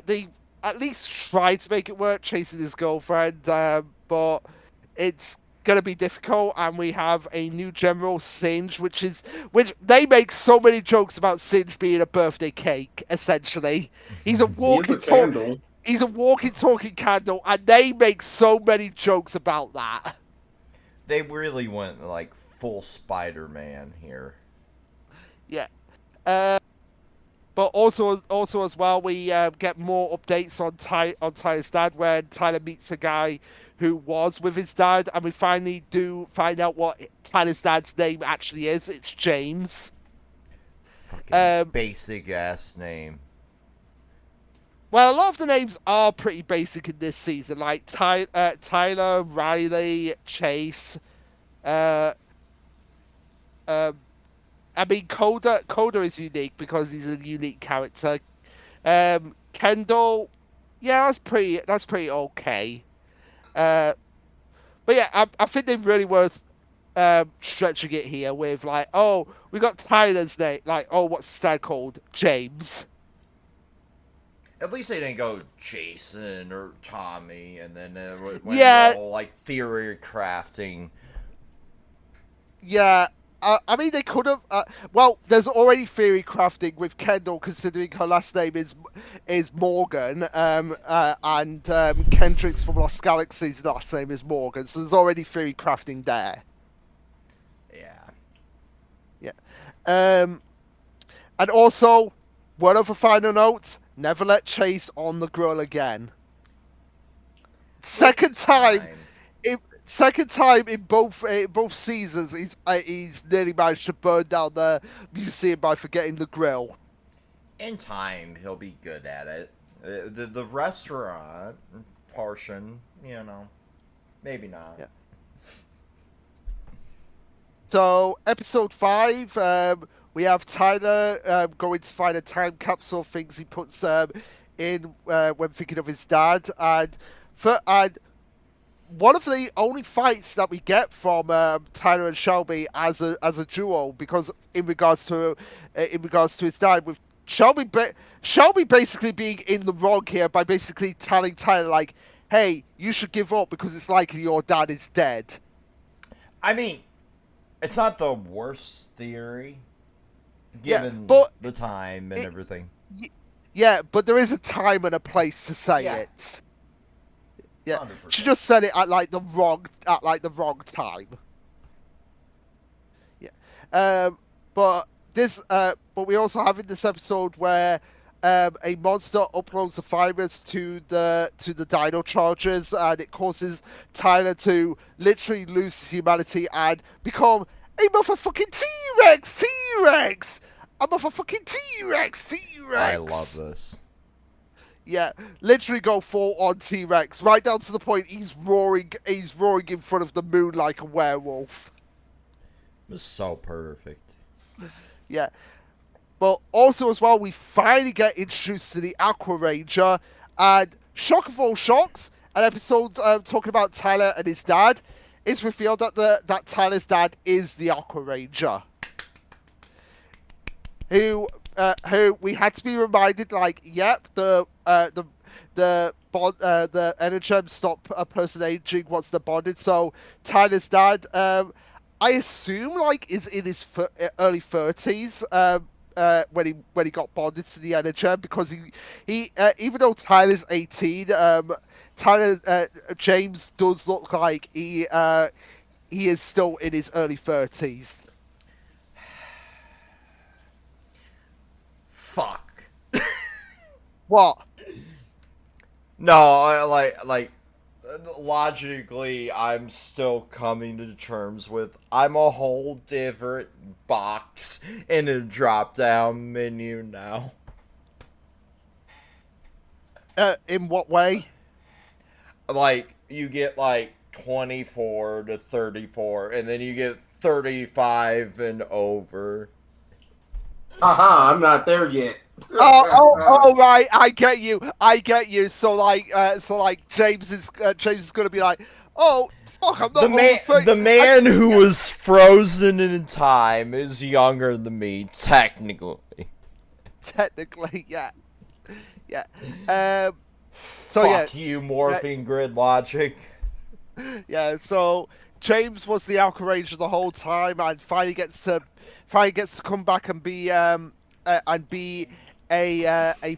they at least tried to make it work, chasing his girlfriend, but it's gonna be difficult. And we have a new general, Singe, which they make so many jokes about Singe being a birthday cake. Essentially, he's a walking talking candle, and they make so many jokes about that. They really went like full Spider-Man here. Yeah. But also as well, we get more updates on Tyler's dad when Tyler meets a guy who was with his dad, and we finally do find out what Tyler's dad's name actually is. It's James. Fucking basic ass name. Well, a lot of the names are pretty basic in this season, like Tyler, Riley, Chase. Uh, um, I mean, Coda is unique because he's a unique character. Kendall, yeah, that's pretty okay. Uh, but yeah, I think they really were stretching it here with like, oh, we got Tyler's name, like, oh, what's his dad called? James. At least they didn't go Jason or Tommy, and then went into Yeah, all like theory crafting. yeah. I mean, they could have. Well, there's already theory crafting with Kendall, considering her last name is Morgan, and Kendrick's from Lost Galaxy's last name is Morgan, so there's already theory crafting there. Yeah. Yeah. And also, one other final note: never let Chase on the grill again. Second time. Second time in both seasons, he's nearly managed to burn down the museum by forgetting the grill. In time, he'll be good at it. The restaurant portion, maybe not. Yeah. So episode 5, we have Tyler going to find a time capsule. Things he puts in when thinking of his dad, and one of the only fights that we get from Tyler and Shelby as a duo, because in regards to his dad, with Shelby basically being in the wrong here by basically telling Tyler like, "Hey, you should give up because it's likely your dad is dead." I mean, it's not the worst theory, given the time and everything. Yeah, but there is a time and a place to say it. Yeah, 100%. She just said it at the wrong time. Yeah, but we also have in this episode where a monster uploads the virus to the Dino chargers, and it causes Tyler to literally lose his humanity and become a motherfucking T-Rex. A motherfucking T-Rex. I love this. Yeah, literally go full on T-Rex, right down to the point he's roaring in front of the moon like a werewolf. It was so perfect. Yeah. But also as well, we finally get introduced to the Aqua Ranger, and shock of all shocks, an episode talking about Tyler and his dad, it's revealed that Tyler's dad is the Aqua Ranger. Who we had to be reminded, like, yep, the energem stop a person aging once they're bonded. So Tyler's dad, I assume, like, is in his early 30s when he got bonded to the energem, because he even though Tyler's 18, James does look like he is still in his early 30s. Fuck. What? No, like logically, I'm still coming to terms with I'm a whole different box in a drop-down menu now. In what way? Like, you get like 24 to 34, and then you get 35 and over. Aha, I'm not there yet. Oh, right, I get you. So like James is gonna be like, oh fuck, I'm not the man who was frozen in time is younger than me, technically. Technically, yeah. So fuck you, morphine grid logic. Yeah, so James was the Alka Ranger the whole time, and finally gets to come back and be a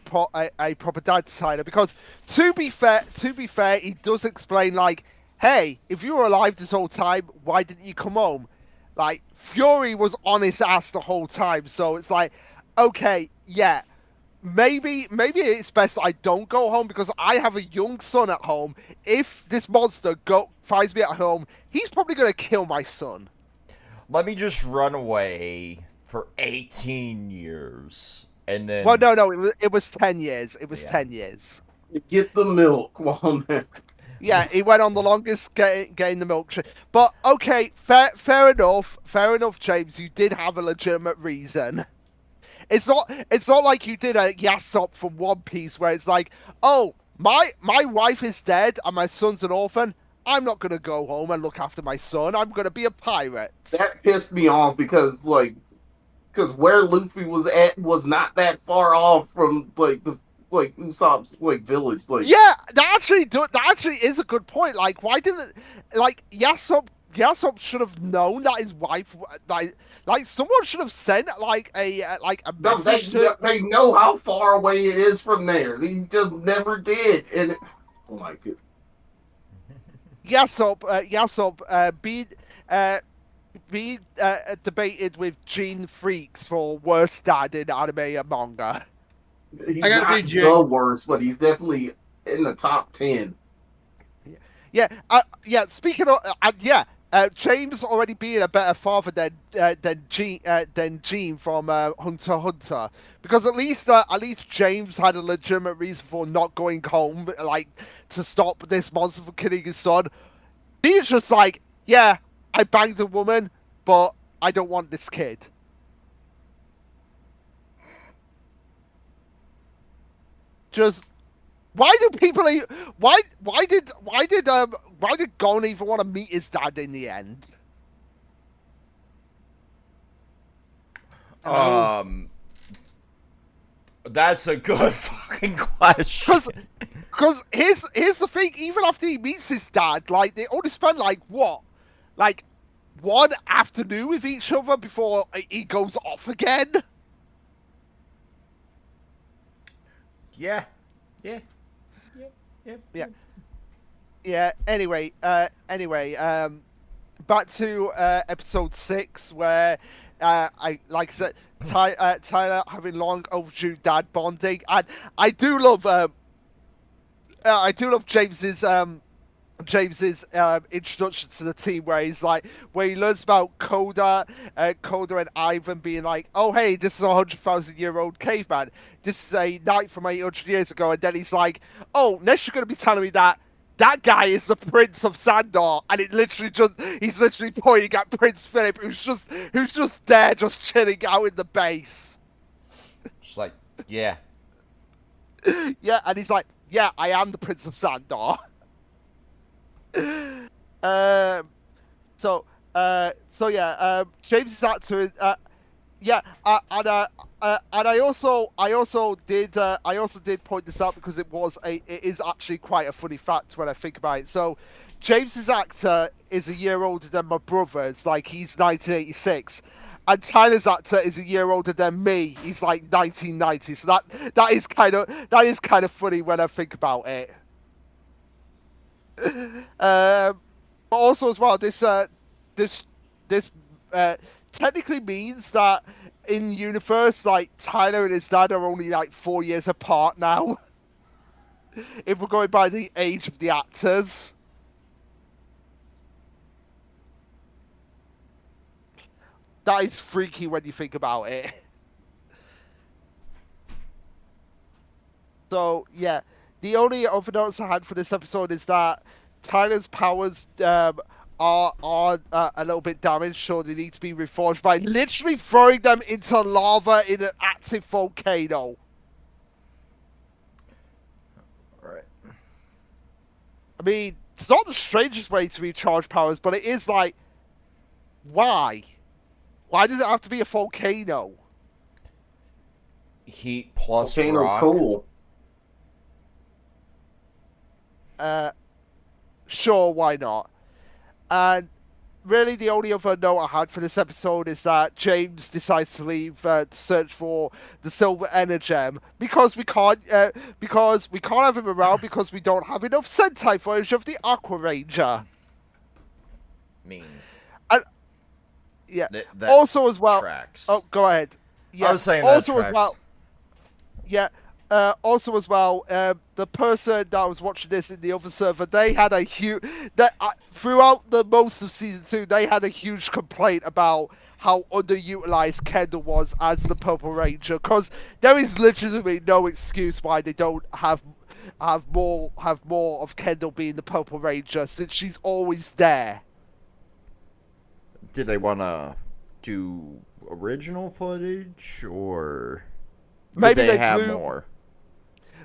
proper dad to Tyler. Because to be fair, he does explain, like, hey, if you were alive this whole time, why didn't you come home? Like, Fury was on his ass the whole time, so it's like, okay, yeah, maybe it's best I don't go home because I have a young son at home. If this monster finds me at home, he's probably gonna kill my son. Let me just run away for 18 years And then Well, no, it was 10 years. It was Yeah. 10 years. Get the milk while I'm there. Yeah, he went on the longest getting the milkshake. But okay, fair enough, James. You did have a legitimate reason. It's not like you did a Yasop from One Piece where it's like, oh, my wife is dead and my son's an orphan. I'm not gonna go home and look after my son. I'm gonna be a pirate. That pissed me off because where Luffy was at was not that far off from Usopp's village. Yeah, that actually is a good point. Like, why didn't Yasop should have known that his wife like someone should have sent a no, message. they know how far away it is from there. They just never did, and oh my god. Yasop be debated with Gene Freaks for worst dad in anime and manga. He's I gotta say, not Jay. the worst, but he's definitely in the top 10. Yeah, Speaking of, James already being a better father than Gene from Hunter x Hunter, because at least James had a legitimate reason for not going home, like to stop this monster from killing his son. He's just like, yeah, I banged a woman, but I don't want this kid. Just why do people? Why did Gon even want to meet his dad in the end? That's a good fucking question. Because here's the thing. Even after he meets his dad, like they only spend like one afternoon with each other before he goes off again. Yeah. Anyway, back to episode 6, where I said, Tyler having long overdue dad bonding, and I do love James's introduction to the team, where he learns about Koda and Ivan being like, oh hey, this is a 100,000-year-old caveman. This is a knight from 800 years ago, and then he's like, oh, next you're gonna be telling me that guy is the Prince of Sandor, and he's literally pointing at Prince Philip, who's just there, just chilling out in the base. Just like, yeah. Yeah, and he's like, yeah, I am the Prince of Sandor. James's actor, and I also did point this out because it is actually quite a funny fact when I think about it. So, James's actor is a year older than my brother's, like he's 1986. And Tyler's actor is a year older than me. He's like 1990. So that is kind of funny when I think about it. But also as well, this technically means that in universe, like Tyler and his dad are only like 4 years apart now. If we're going by the age of the actors. That is freaky when you think about it. So, yeah. The only other notes I had for this episode is that Tyler's powers are a little bit damaged, so they need to be reforged by literally throwing them into lava in an active volcano. Alright. I mean, it's not the strangest way to recharge powers, but it is like, why? Why does it have to be a volcano? Heat plus Volcano's rock. cool. Sure, why not? And really, the only other note I had for this episode is that James decides to leave to search for the Silver Energem because we can't have him around because we don't have enough Sentai footage of the Aqua Ranger. Mean. Yeah. That also, as well. tracks. Oh, go ahead. Yeah. I was saying also that as tracks. well. Yeah. Also, as well, the person that was watching this in the other server, they had a huge that throughout the most of season 2, they had a huge complaint about how underutilized Kendall was as the Purple Ranger, because there is literally no excuse why they don't have more of Kendall being the Purple Ranger, since she's always there. Did they want to do original footage, or did Maybe they they have blew- more?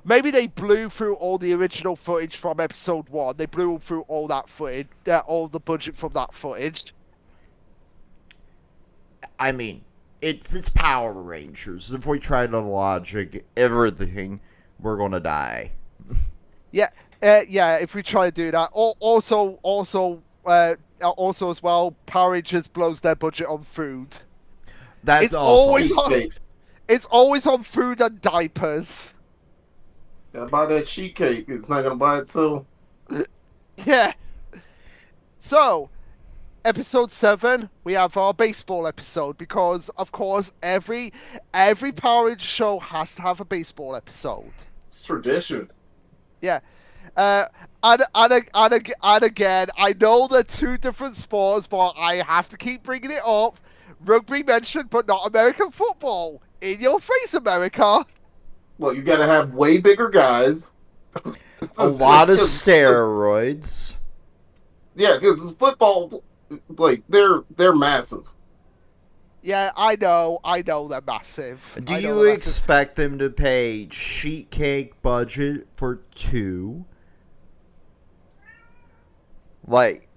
Maybe they blew through all the original footage from episode 1. They blew through all that footage, all the budget from that footage. I mean, it's Power Rangers. If we try to logic everything, we're gonna die. Yeah, if we try to do that. Also as well, Power Rangers blows their budget on food. That's It's also always on, Cheesecake. it's always on food and diapers. Gotta buy that sheet cake. It's not gonna buy itself. Yeah. So, episode 7, we have our baseball episode, because of course every Power Ranger show has to have a baseball episode. It's tradition. Yeah. And again, I know they're two different sports, but I have to keep bringing it up. Rugby mentioned, but not American football. In your face, America. Well, you gotta have way bigger guys. a lot of steroids. Yeah, because football, like they're massive. Yeah, I know they're massive. Do I know you they're massive. expect them to pay sheet cake budget for 2? Like,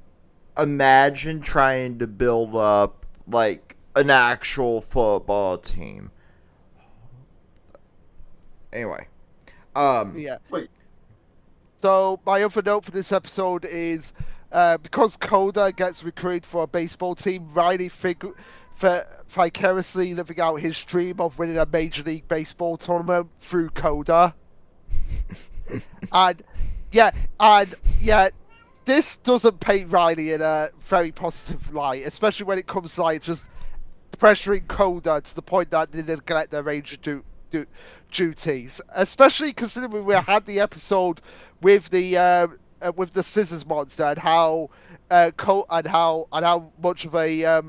imagine trying to build up, like, an actual football team. Anyway. Yeah. Wait. So, my other note for this episode is, because Coda gets recruited for a baseball team, Riley vicariously living out his dream of winning a Major League Baseball tournament through Coda. and this doesn't paint Riley in a very positive light, especially when it comes to, like, just pressuring Coda to the point that they neglect their Ranger duties. Especially considering we had the episode with the scissors monster, and how how much of a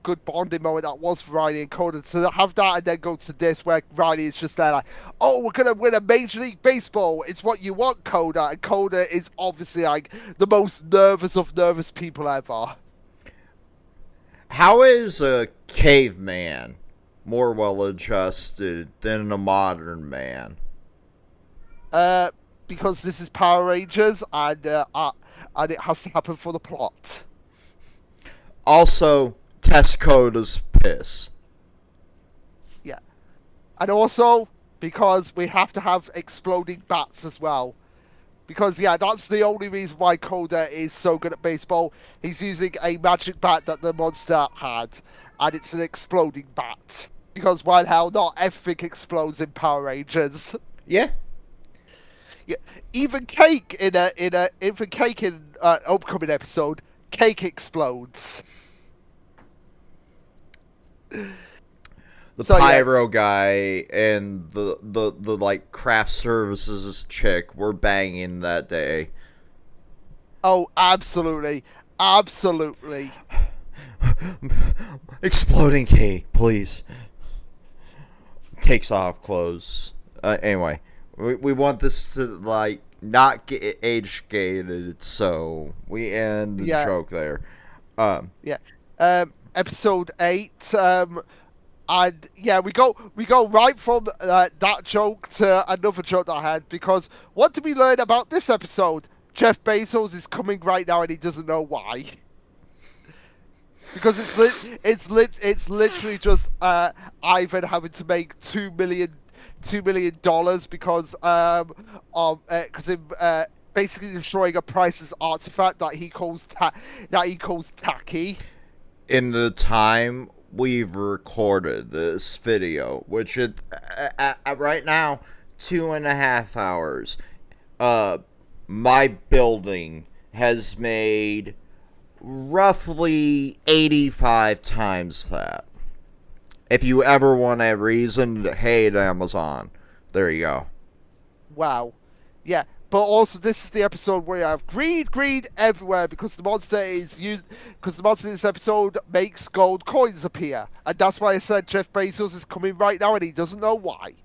good bonding moment that was for Riley and Coda. To have that and then go to this where Riley is just there like, oh, we're gonna win a Major League Baseball. It's what you want, Coda. And Coda is obviously like the most nervous of nervous people ever. How is a caveman more well-adjusted than a modern man? Because this is Power Rangers, and it has to happen for the plot. Also, test Coda's piss. Yeah. And also, because we have to have exploding bats as well. Because, yeah, that's the only reason why Coda is so good at baseball. He's using a magic bat that the monster had, and it's an exploding bat. Because, why the hell not? Everything explodes in Power Rangers. Yeah. Yeah. Even cake in upcoming episode, cake explodes. The So, yeah. pyro guy and the like craft services chick were banging that day. Oh, absolutely. Absolutely. Exploding cake, please. Takes off clothes. Anyway, we want this to, like, not get age gated, so we end the joke there. Episode 8. And yeah, we go right from that joke to another joke that I had, because what did we learn about this episode? Jeff Bezos is coming right now and he doesn't know why. Because it's literally just Ivan having to make $2 million because him basically destroying a priceless artifact that he calls tacky. In the time we've recorded this video, which is right now 2.5 hours, my building has made roughly 85 times that. If you ever want a reason to hate Amazon, There you go. Wow. Yeah. But also, this is the episode where you have greed everywhere because the monster is used. Because the monster in this episode makes gold coins appear, and that's why I said Jeff Bezos is coming right now, and he doesn't know why.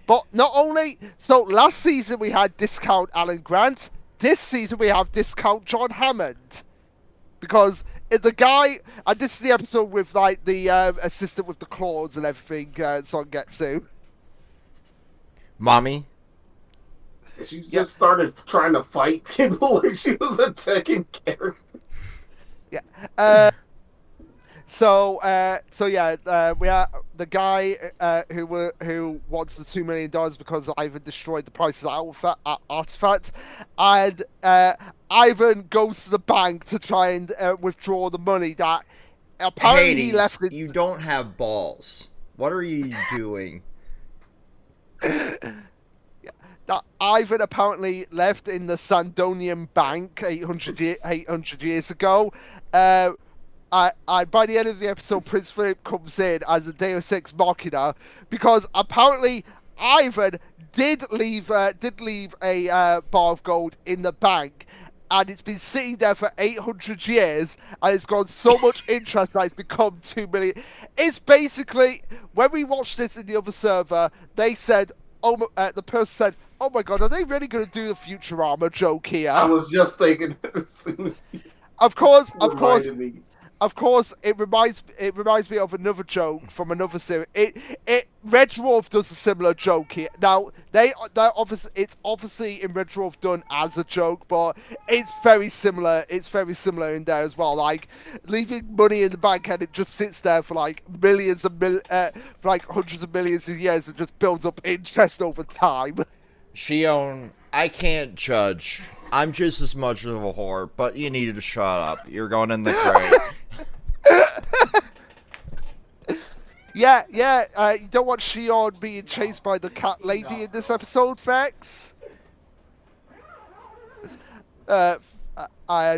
But not only so, last season we had discount Alan Grant. This season we have discount John Hammond, because the guy, and this is the episode with like the assistant with the claws and everything. Songetsu. Mommy. She just started trying to fight people like she was a Tekken character. Yeah. We are the guy who wants the $2 million because Ivan destroyed the Price's artifact, and Ivan goes to the bank to try and withdraw the money that apparently Hades, he left. you don't have balls. What are you doing? That Ivan apparently left in the Sandonian Bank 800 years ago. By the end of the episode, Prince Philip comes in as a Deus Ex Machina because apparently Ivan did leave a bar of gold in the bank, and it's been sitting there for 800 years, and it's got so much interest that it's become 2 million. It's basically, when we watched this in the other server, they said, the person said, "Oh my god, are they really going to do the Futurama joke here?" I was just thinking as soon as you Of course, reminded me. it reminds me of another joke from another series. Red Dwarf does a similar joke here. Now it's obviously in Red Dwarf done as a joke, but it's very similar. It's very similar in there as well. Like leaving money in the bank and it just sits there for like for like hundreds of millions of years and just builds up interest over time. Shion, I can't judge. I'm just as much of a whore, but you needed to shut up. You're going in the grave. Yeah. You don't want Shion being chased by the cat lady in this episode, Vex? I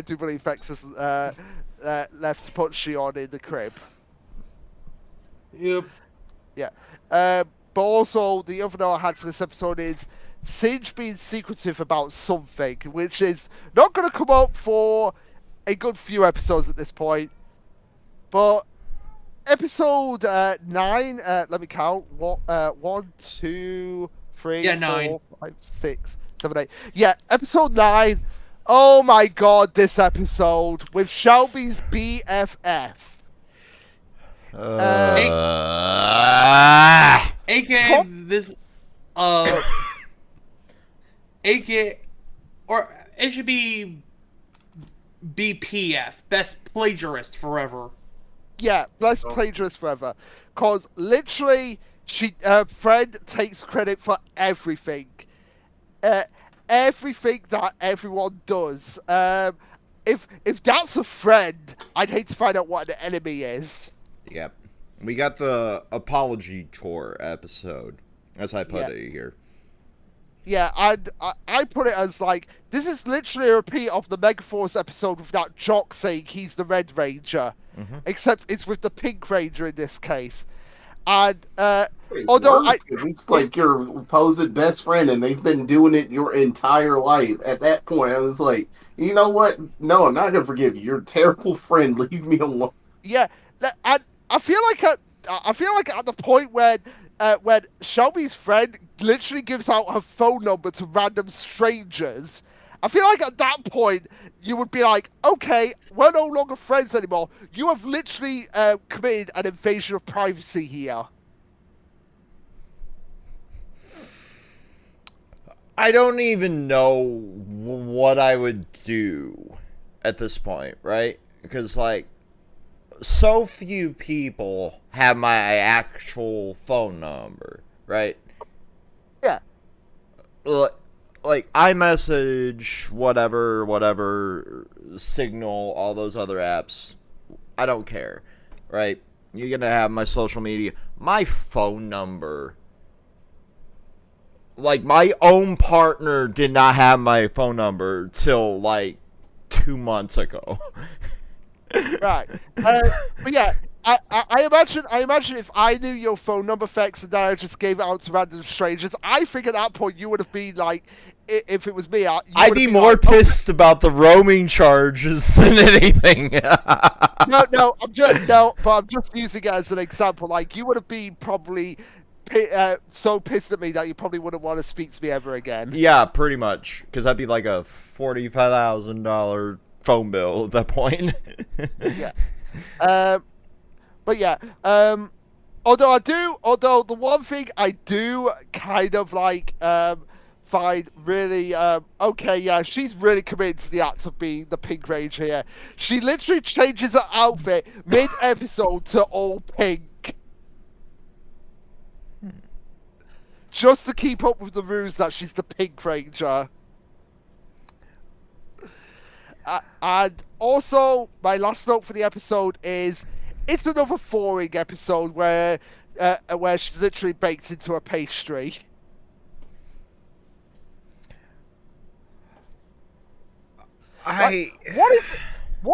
do believe Vex has left to put Shion in the crib. Yep. Yeah. But also, the other note I had for this episode is Singe being secretive about something, which is not going to come up for a good few episodes at this point. But episode 9, let me count. 1, 2, 3, Yeah, 9. 4, 5, 6, 7, 8. Yeah, episode 9. Oh my god, this episode with Shelby's BFF. AKA this, AKA, or it should be BPF, best plagiarist forever. Yeah, best plagiarist forever. Cause literally, Fred takes credit for everything. Everything that everyone does. If that's a friend, I'd hate to find out what an enemy is. Yep. We got the apology tour episode, as I put it here. Yeah, I put it as like, this is literally a repeat of the Megaforce episode with that jock saying he's the Red Ranger. Mm-hmm. Except it's with the Pink Ranger in this case. And although it's like your supposed best friend and they've been doing it your entire life. At that point, I was like, you know what? No, I'm not gonna forgive you. You're a terrible friend. Leave me alone. Yeah, I feel like at the point when Shelby's friend literally gives out her phone number to random strangers, I feel like at that point you would be like, okay, we're no longer friends anymore. You have literally committed an invasion of privacy here. I don't even know what I would do at this point, right? Because, like, so few people have my actual phone number, right? Yeah. Like, iMessage, whatever, Signal, all those other apps, I don't care, right? You're gonna have my social media. My phone number, like, my own partner did not have my phone number till, like, 2 months ago. Right. But yeah, I imagine if I knew your phone number, Fex, and then I just gave it out to random strangers, I think at that point you would have been like, if it was me, you I'd would be have been more like, pissed about the roaming charges than anything. No, but I'm just using it as an example. Like, you would have been probably so pissed at me that you probably wouldn't want to speak to me ever again. Yeah, pretty much. Because that'd be like a $45,000 phone bill at that point. Yeah. But yeah. Although the one thing I do kind of like find really okay, yeah, she's really committed to the act of being the Pink Ranger here. She literally changes her outfit mid-episode to all pink. Just to keep up with the ruse that she's the Pink Ranger. And also, my last note for the episode is, it's another Thoring episode where she's literally baked into a pastry. What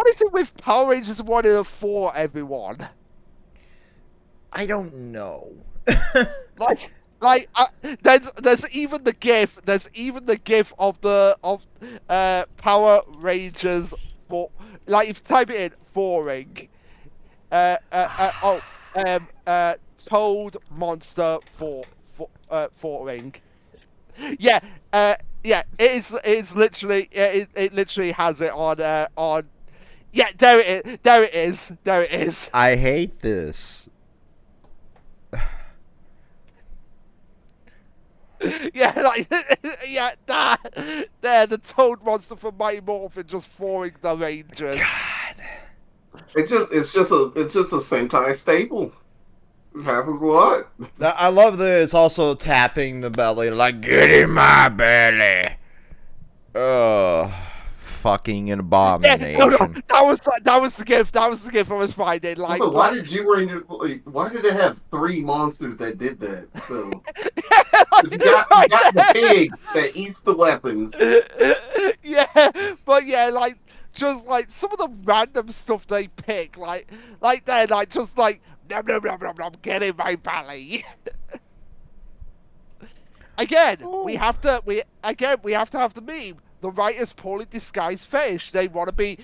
is it with Power Rangers 1 and 4, everyone? I don't know. There's even the gif. There's even the gif of Power Rangers for, like, if you type it in, Thoring. Toad Monster Thoring. Yeah, it's literally it literally has it on. Yeah, there it is. I hate this. Yeah, like there, the Toad Monster from Mighty Morphin just Thoring the Rangers. God. It's just a Sentai staple. It happens a lot. I love that it's also tapping the belly, like, get in my belly. Fucking an abomination. Yeah, no, that was the gift. That was the gift I was finding. Like, also, why did why did it have 3 monsters that did that? So, you got the pig that eats the weapons. Yeah, but yeah, like, just like some of the random stuff they pick, like they're like just like nom nom nom nom nom, get in my belly. Again, we have to have the meme. The writer's poorly disguised fish. They want to be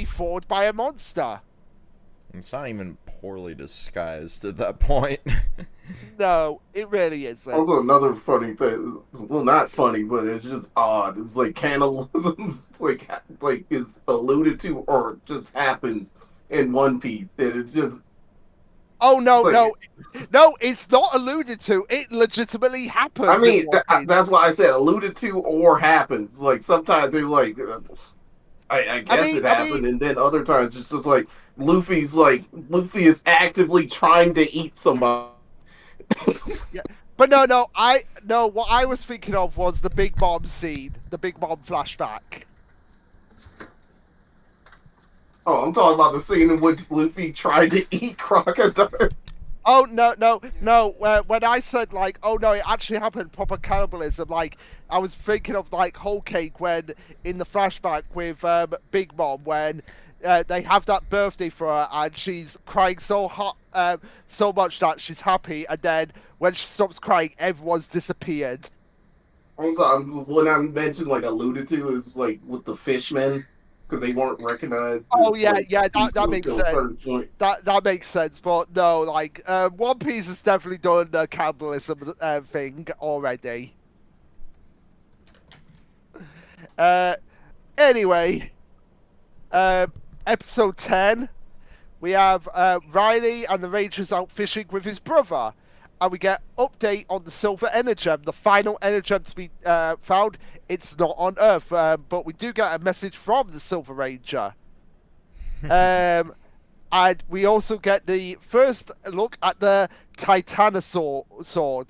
fought by a monster. It's not even poorly disguised at that point. No, it really isn't. Also, another funny thing. Well, not funny, but it's just odd. It's like cannibalism, like is alluded to or just happens in One Piece, and it's just. Oh no, it's not alluded to. It legitimately happens. I mean, that's why I said alluded to or happens. Like sometimes they're like, I guess it happened, and then other times it's just like Luffy is actively trying to eat somebody. Yeah. But no, what I was thinking of was the Big Mom scene, the Big Mom flashback. Oh, I'm talking about the scene in which Luffy tried to eat Crocodile. Oh, no. When I said, like, oh, no, it actually happened, proper cannibalism, like, I was thinking of, like, Whole Cake when, in the flashback with Big Mom, when they have that birthday for her, and she's crying so much that she's happy, and then when she stops crying, everyone's disappeared. Also, when I mentioned, like, alluded to, is, like, with the fishmen. Because they weren't recognized. Oh yeah, that makes sense. That makes sense, but no, like One Piece has definitely done the cannibalism thing already. Anyway, episode 10, we have Riley and the Rangers out fishing with his brother. And we get update on the Silver Energem, the final Energem to be found. It's not on Earth, but we do get a message from the Silver Ranger. And we also get the first look at the Titanosaur sword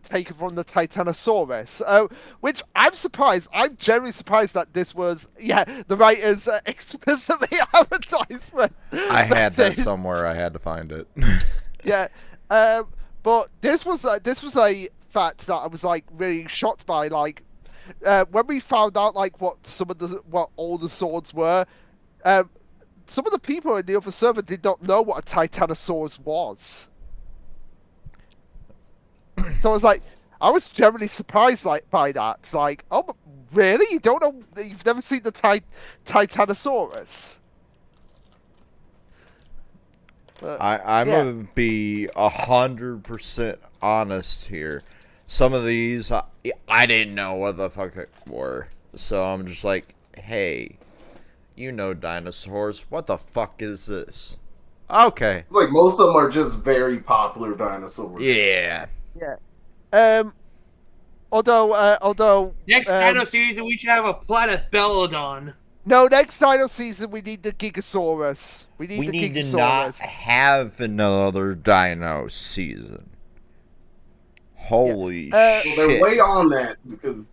taken from the Titanosaurus, which I'm surprised. I'm genuinely surprised that this was, the writer's explicitly advertisement. I had that somewhere. I had to find it. Yeah, but this was a fact that I was like really shocked by. Like when we found out like what all the swords were, some of the people in the other server did not know what a Titanosaurus was. So I was generally surprised by that. It's like, oh, really? You don't know? You've never seen the Titanosaurus? I'm yeah. gonna be 100% honest here. Some of these I didn't know what the fuck they were, so I'm just like, hey, you know dinosaurs? What the fuck is this? Okay. Like most of them are just very popular dinosaurs. Yeah. Yeah. Although Next Dino season, we should have a Platypelodon. no, next Dino season we need the Gigasaurus. We need We the need to Gigasaurus. not have another dino season. Holy Well, shit. they're way on that because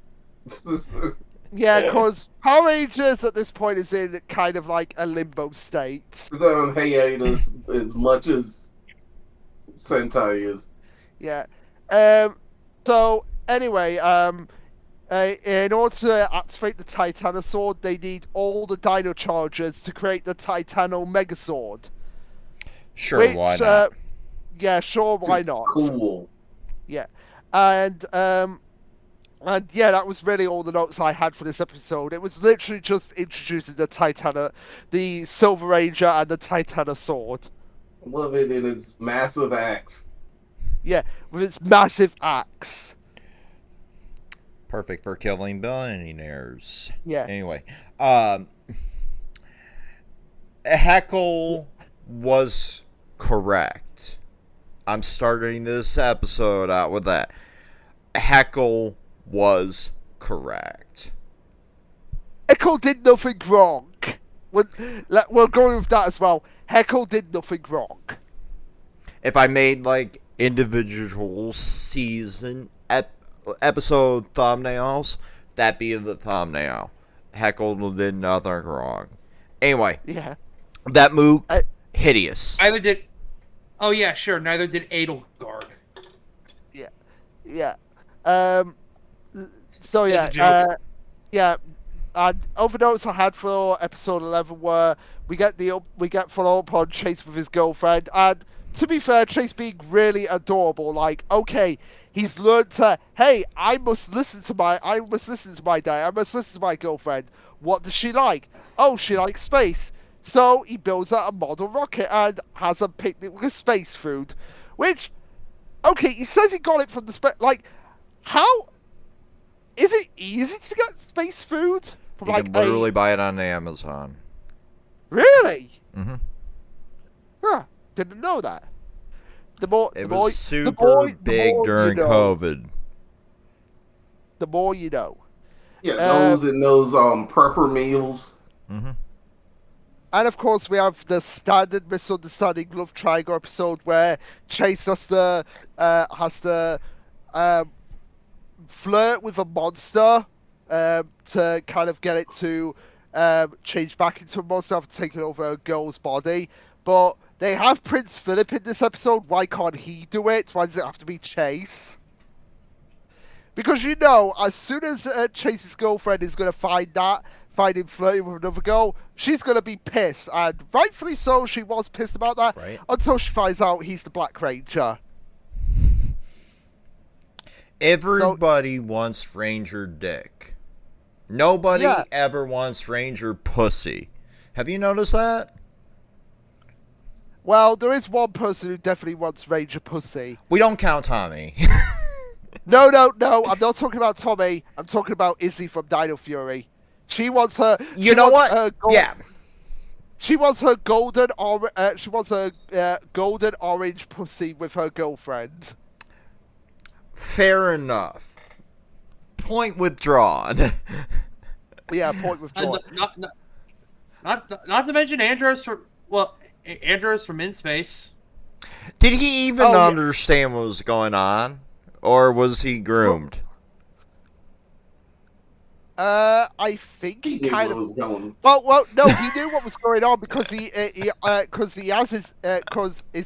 Yeah, because Power Rangers at this point is in kind of like a limbo state. it's on hiatus as much as Sentai is. Yeah. So anyway, in order to activate the Titanosaur, they need all the Dino Chargers to create the Titano Megazord. Sure, why not? Yeah, sure, why not? Cool. Yeah, and yeah, that was really all the notes I had for this episode. It was literally just introducing the Silver Ranger and the Titanosaur. I love it in its massive axe. Yeah, with its massive axe. Perfect for killing billionaires. Yeah. Anyway, Heckle was correct. I'm starting this episode out with that. Heckle was correct. Heckle did nothing wrong. We'll go with that as well. Heckle did nothing wrong. If I made like individual season episode thumbnails, that'd be the thumbnail. Heckle did nothing wrong. Anyway, Yeah. that move hideous. Neither did. Oh yeah, sure. Neither did Edelgard. Yeah. So It's yeah. a joke. Yeah. And other notes I had for episode 11 were we get follow up on Chase with his girlfriend, and to be fair, Chase being really adorable. Like, okay, he's learned to, hey, I must listen to my dad. I must listen to my girlfriend. What does she like? Oh, she likes space. So he builds out a model rocket and has a picnic with space food, which, okay, he says he got it from the space. Like, how is it easy to get space food from You can literally buy it on Amazon. Really? Mm-hmm. Huh? Didn't know that. It was super big during COVID. The more you know. Yeah, those and those prepper meals. Mm-hmm. And of course, we have the standard misunderstanding love triangle episode where Chase has to flirt with a monster to kind of get it to change back into a monster after taking over a girl's body. But they have Prince Philip in this episode. Why can't he do it? Why does it have to be Chase? Because you know, as soon as Chase's girlfriend is going to find him flirting with another girl, she's going to be pissed. And rightfully so, she was pissed about that. Right. Until she finds out he's the Black Ranger. Everybody wants Ranger Dick. Nobody ever wants Ranger Pussy. Have you noticed that? Well, there is one person who definitely wants Ranger Pussy. We don't count Tommy. No, I'm not talking about Tommy. I'm talking about Izzy from Dino Fury. She wants her. You know what? Yeah. She wants her golden golden orange pussy with her girlfriend. Fair enough. Point withdrawn. Yeah, point withdrawn. Not to mention Andros from In Space. Did he even understand what was going on? Or was he groomed? I think he Knew kind where it of. was going. Well, no, he knew what was going on because he has his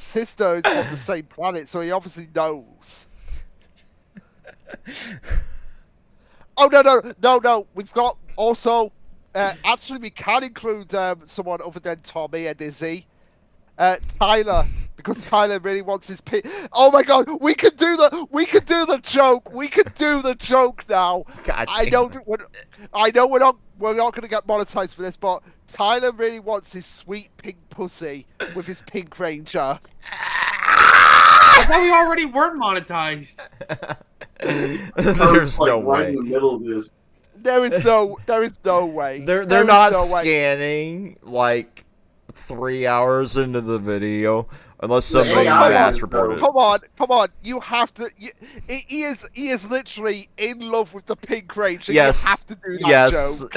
sister is on the same planet, so he obviously knows. Oh no! We've got also actually, we can include someone other than Tommy and Izzy. Tyler, because Tyler really wants his pin. Oh my God, we could do the joke. We could do the joke now. God I damn know it. that we're not going to get monetized for this, but Tyler really wants his sweet pink pussy with his pink ranger. I thought we already weren't monetized. There's like no right way. in the middle of this. There is no way. They're There is not no way. scanning like 3 hours into the video unless The somebody AI mass is, reported. though. Come on! You have to. He is literally in love with the pink ranger. Yes. You have to do that Yes. joke.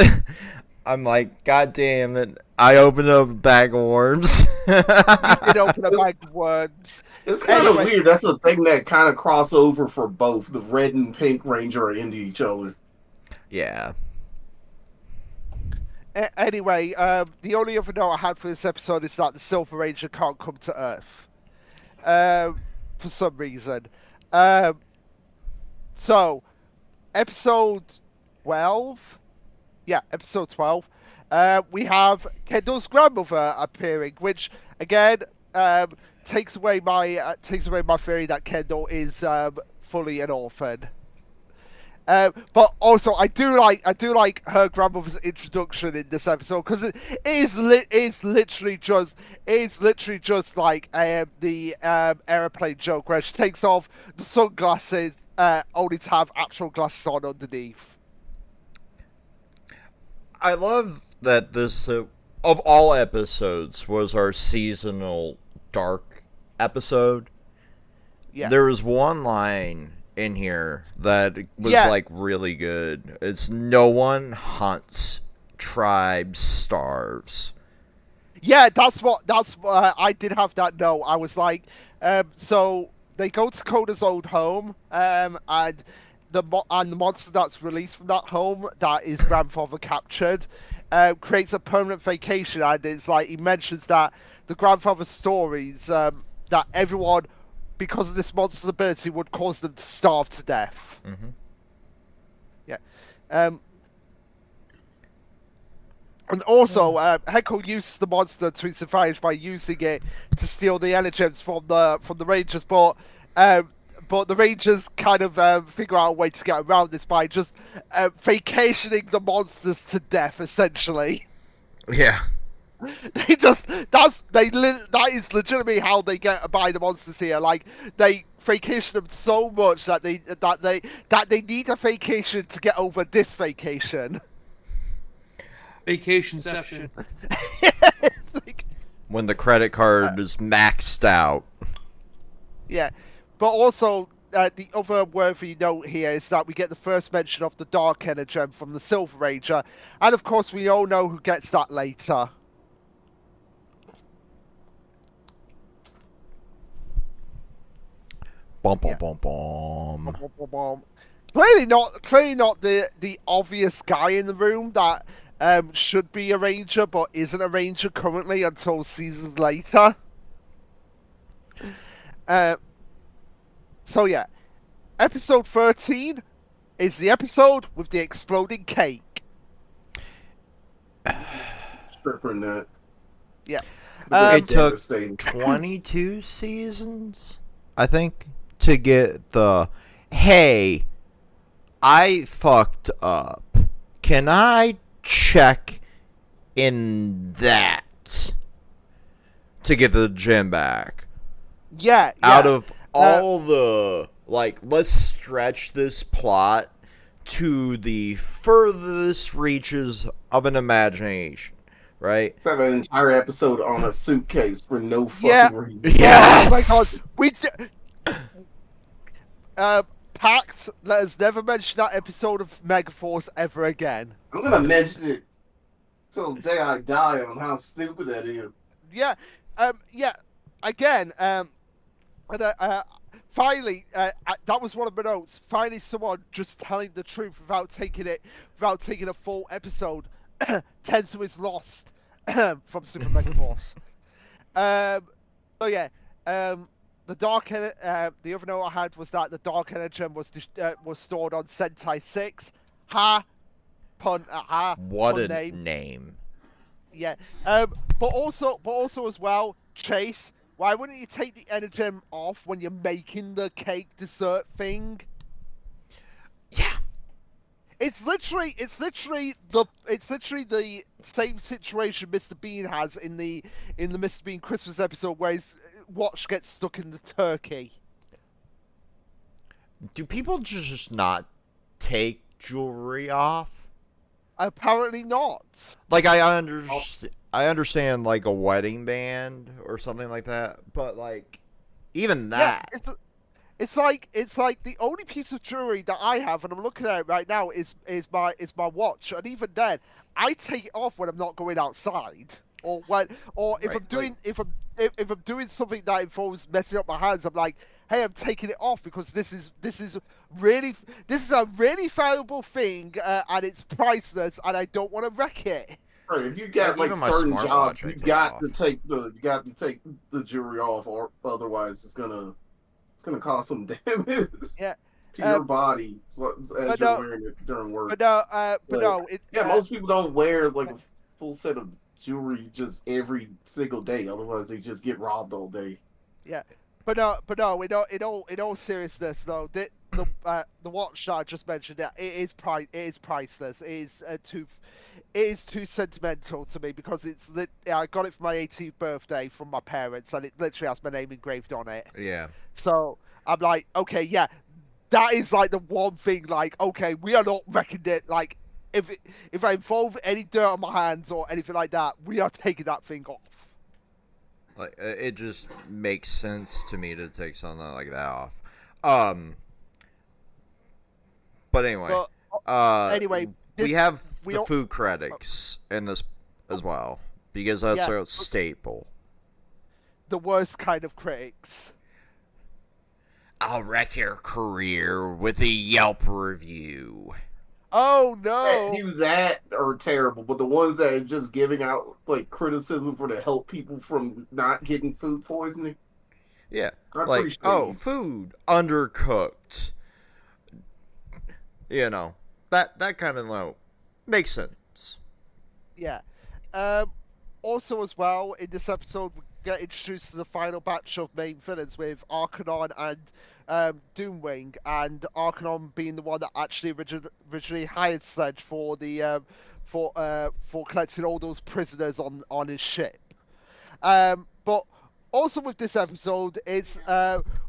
I'm like, God damn it! I opened up a bag of worms. You did open a bag of worms. It's kind of Anyway. weird. That's a thing that kind of cross over for both. The red and pink ranger are into each other. Yeah. Anyway, the only other note I had for this episode is that the Silver Ranger can't come to Earth. For some reason. So, episode 12. Yeah, episode 12. We have Kendall's grandmother appearing, which again takes away my theory that Kendall is fully an orphan. But also, I do like her grandmother's introduction in this episode because it is literally just like the aeroplane joke where she takes off the sunglasses only to have actual glasses on underneath. I love that this, of all episodes, was our seasonal dark episode. Yeah. There was one line in here that was like really good. It's no one hunts, tribe starves. Yeah, that's what I did have that note. I was like, so they go to Coda's old home, and the monster that's released from that home that his grandfather captured creates a permanent vacation, and it's like he mentions that the grandfather's stories that everyone, because of this monster's ability, would cause them to starve to death. Mm-hmm. Yeah. And also, Heko uses the monster to its advantage by using it to steal the energems from the Rangers, but the Rangers kind of figure out a way to get around this by just vacationing the monsters to death, essentially. Yeah. That is legitimately how they get by the monsters here. Like, they vacation them so much that they need a vacation to get over this vacation. Vacationception. Like, When the credit card is maxed out. yeah, but also the other worthy note here is that we get the first mention of the Dark Energem from the Silver Ranger, and of course we all know who gets that later. Bum, bum, bum, bum. Clearly not the obvious guy in the room that should be a ranger but isn't a ranger currently until seasons later. So yeah, episode 13 is the episode with the exploding cake. Stripper net. Yeah. It took Devastating. 22 seasons, I think, to get the, hey, I fucked up. Can I check in that to get the gem back? Yeah. Out of all the, like, let's stretch this plot to the furthest reaches of an imagination, right? Let's have an entire episode on a suitcase for no fucking reason. Yes! Oh my God. Pact, let us never mention that episode of Megaforce ever again. I'm gonna mention it till the day I die on how stupid that is. Yeah. Yeah. Again, finally, that was one of my notes. Finally, someone just telling the truth without taking a full episode. Tensu is lost from Super Megaforce. So yeah, the other note I had was that the Dark Energem was stored on Sentai 6. Ha! pun What pun a name. Yeah. But also as well, Chase, why wouldn't you take the energem off when you're making the cake dessert thing? Yeah. It's literally the same situation Mr. Bean has in the Mr. Bean Christmas episode where his watch gets stuck in the turkey. Do people just not take jewelry off? Apparently not. Like I understand like a wedding band or something like that, but like even that. Yeah, it's like the only piece of jewelry that I have, and I'm looking at it right now, is my watch, and even then, I take it off when I'm not going outside, or if Right, I'm doing if I'm doing something that involves messing up my hands, I'm like, hey, I'm taking it off because this is a really valuable thing, and it's priceless, and I don't want to wreck it. Right, if you got Like, like even my certain smartwatch, jobs, I you take got off. to take the jewelry off, or otherwise it's gonna cause some damage Yeah. to your body as you're wearing it during work. Most people don't wear like a full set of jewelry just every single day. Otherwise, they just get robbed all day. Yeah, but no. In all seriousness, though, the watch that I just mentioned, it is priceless. It is too sentimental to me because I got it for my 18th birthday from my parents, and it literally has my name engraved on it. Yeah. So I'm like, okay, yeah, that is like the one thing. Like, okay, we are not wrecking it. Like, if I involve any dirt on my hands or anything like that, we are taking that thing off. Like it just makes sense to me to take something like that off. But anyway, anyway, we have the food critics in this as well because that's a staple. The worst kind of critics. I'll wreck your career with a Yelp review. Oh no! That are terrible, but the ones that are just giving out like criticism for to help people from not getting food poisoning. Yeah, like food undercooked. You know that kind of note makes sense. Yeah. Also, as well, in this episode, we get introduced to the final batch of main villains with Arcanon and Doomwing, and Arcanon being the one that actually originally hired Sledge for the for collecting all those prisoners on his ship. But also with this episode, it's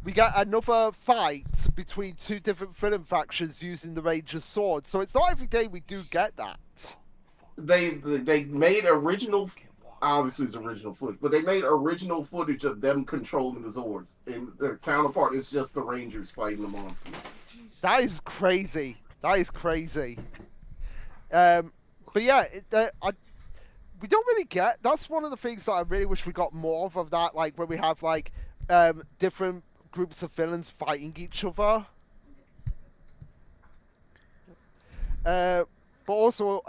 we get another fight between two different villain factions using the Ranger's sword. So it's not every day we do get that. They made original. Obviously, it's original footage, but they made original footage of them controlling the Zords, and their counterpart is just the Rangers fighting the monsters. That is crazy. But yeah, we don't really get. That's one of the things that I really wish we got more of that, like where we have like different groups of villains fighting each other. But also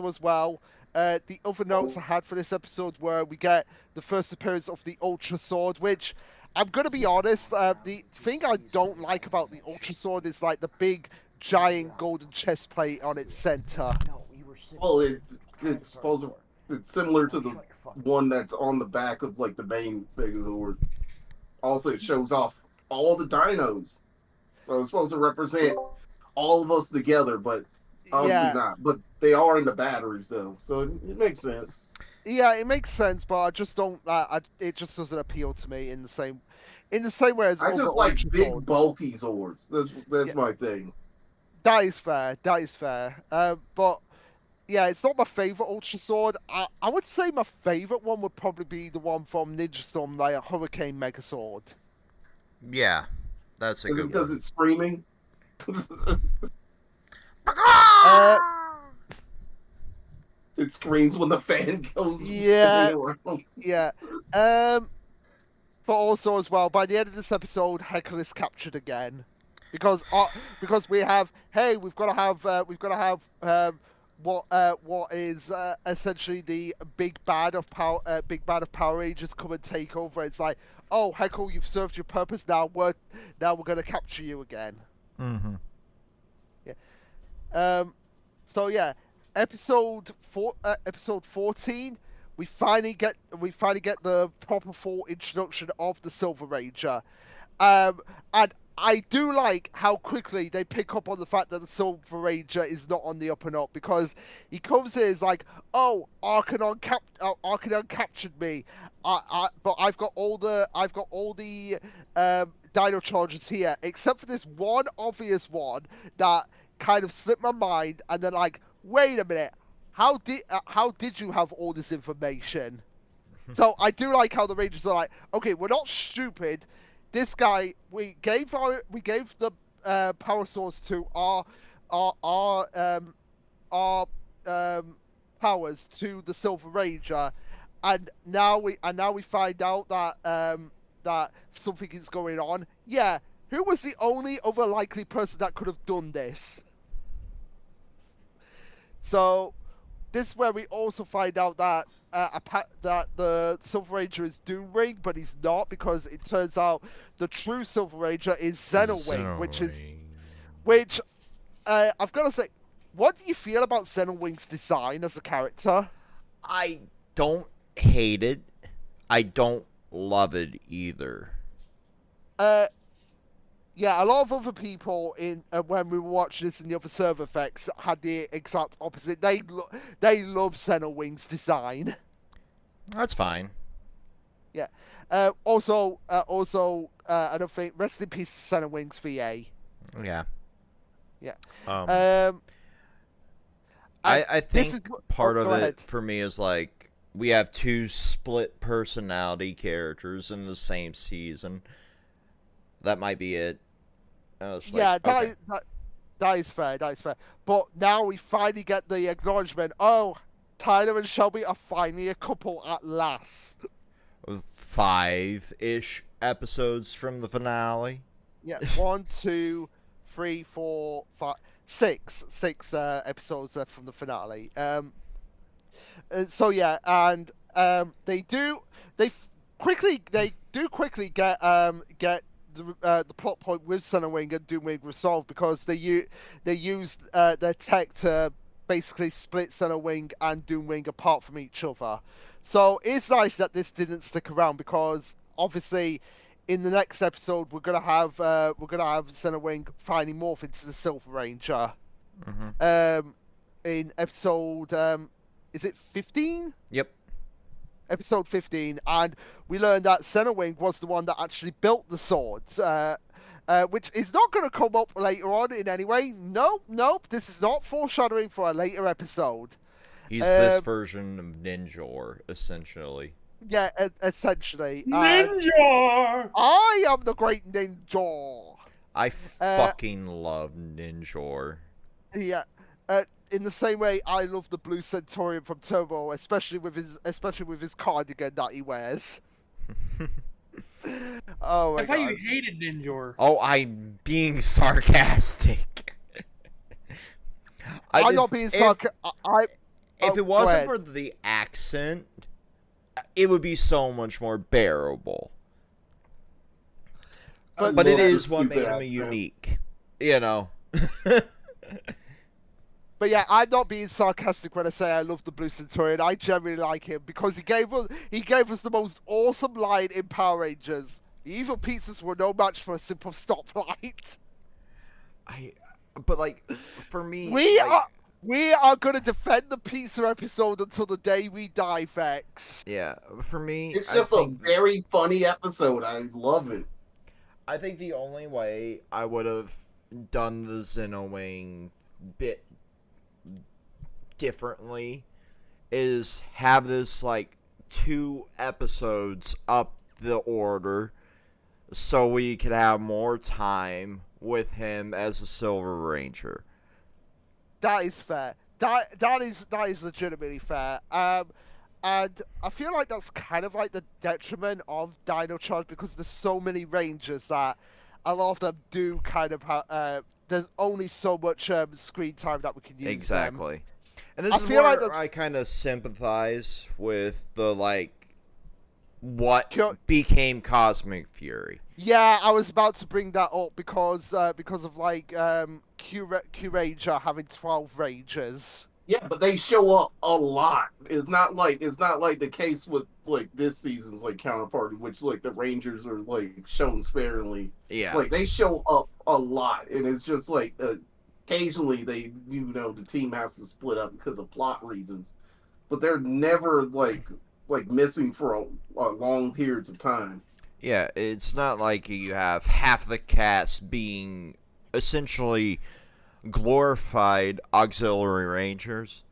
as well. The other notes I had for this episode were we get the first appearance of the Ultra Sword, which I'm going to be honest, the thing I don't like about the Ultra Sword is like the big, giant golden chest plate on its center. Well, it's similar to the one that's on the back of like the main Megazord. Also, it shows off all the dinos. So it's supposed to represent all of us together, but obviously not. But they are in the batteries though, so it makes sense. Yeah, it makes sense, but I just don't. It just doesn't appeal to me in the same way as. I just like big, bulky Zords. That's my thing. That is fair. But yeah, it's not my favorite Ultra Sword. I would say my favorite one would probably be the one from Ninja Storm, like a Hurricane Mega Sword. Yeah, that's a good one. Because it's screaming. It screams when the fan goes. Yeah. But also as well, by the end of this episode, Heckle is captured again, because we have we've got to have what is essentially the big bad of Power Rangers come and take over. It's like, oh, Heckle, you've served your purpose. Now we're going to capture you again. Mm-hmm. Yeah. So yeah, episode 14, we finally get the proper full introduction of the Silver Ranger, and I do like how quickly they pick up on the fact that the Silver Ranger is not on the up and up, because he comes in is like, oh, Arcanon captured me, but I've got all the Dino charges here, except for this one obvious one that kind of slipped my mind, and then like, wait a minute, how did you have all this information? So I do like how the Rangers are like, okay, we're not stupid. This guy, we gave the power source to our powers to the Silver Ranger, and now we find out that something is going on. Yeah, who was the only other likely person that could have done this? So this is where we also find out that that the Silver Ranger is Doomwing, but he's not, because it turns out the true Silver Ranger is Xenowing, which I've got to say, what do you feel about Xenowing's design as a character? I don't hate it. I don't love it either. Yeah, a lot of other people in when we were watching this in the other server effects had the exact opposite. They love Xenowing's design. That's fine. Yeah. Also, I don't think, rest in peace, Xenowing's VA. Yeah. Yeah. I think part of ahead. it for me is like, we have two split personality characters in the same season. That might be it. Yeah, that is fair. That is fair. But now we finally get the acknowledgement. Oh, Tyler and Shelby are finally a couple at last. 5-ish episodes from the finale. Yeah, 1, 2, 3, 4, 5, 6 episodes left from the finale. So yeah, and they do quickly get the plot point with Xenowing and Doomwing resolved, because they used their tech to basically split Xenowing and Doomwing apart from each other. So it's nice that this didn't stick around, because obviously in the next episode we're gonna have Xenowing finally morph into the Silver Ranger. Mm-hmm. In episode is it 15? Yep. Episode 15, and we learned that Xenowing was the one that actually built the swords, which is not going to come up later on in any way. Nope, this is not foreshadowing for a later episode. He's this version of Ninjor, essentially. Yeah, essentially. Ninja! I am the great Ninjor. I fucking love Ninjor. Yeah. In the same way, I love the Blue Centaurian from Turbo, especially with his cardigan that he wears. Oh my I thought god! you hated Ninjor. Oh, I'm being sarcastic. I'm not being sarcastic. If it wasn't for the accent, it would be so much more bearable. But it is what made him unique, you know. But yeah, I'm not being sarcastic when I say I love the Blue Centaurian. I genuinely like him because he gave us the most awesome line in Power Rangers. The evil pizzas were no match to a simple stoplight. But like, for me, we are gonna defend the pizza episode until the day we die, Vex. Yeah, for me, it's just a very funny episode. I love it. I think the only way I would have done the Xenowing bit differently is have this like 2 episodes up the order so we could have more time with him as a Silver Ranger. That is fair. That is legitimately fair. And I feel like that's kind of like the detriment of Dino Charge, because there's so many Rangers that a lot of them do kind of have. There's only so much screen time that we can use. Exactly. Them. And this is where I kind of sympathize with the what became Cosmic Fury. Yeah, I was about to bring that up because of Q Ranger having 12 Rangers. Yeah, but they show up a lot. It's not like the case with like this season's like counterpart, in which like the Rangers are like shown sparingly. Yeah. Like they show up a lot, and it's just like occasionally the team has to split up because of plot reasons, but they're never like missing for a long periods of time. Yeah, it's not like you have half the cast being essentially glorified auxiliary rangers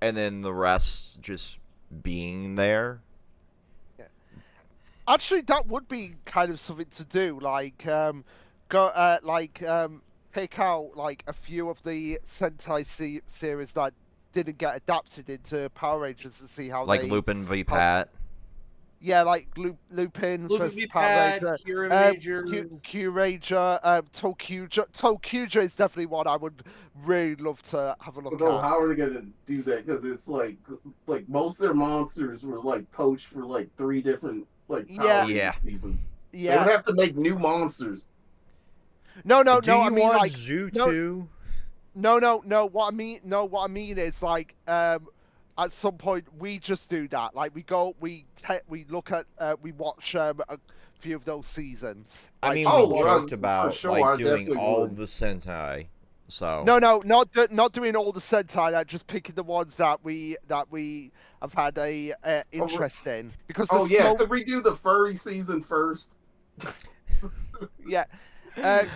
and then the rest just being there. Actually, that would be kind of something to do. Like, pick out like a few of the Sentai series that didn't get adapted into Power Rangers and see how Like they. Lupin v. how- Pat. Yeah, like Lupin Lupin versus v. Power Pat, Ranger. Kira Major. Q Ranger, Tokuja is definitely one I would really love to have a look Although, at. how are they gonna do that? Because it's like most of their monsters were like poached for like 3 different like Power Yeah. Rangers Yeah. seasons. They would Yeah. have to make new monsters. No. Do you I mean, want like, Zootu? no. What I mean is like, at some point we just do that. Like we go, we look at, we watch a few of those seasons. I Like, mean, Oh, we well, joked for about sure, like I doing definitely all would. the Sentai. So No, not doing all the Sentai. Just picking the ones that we have had a interest in, because Oh there's yeah, so, could we do the furry season first? yeah.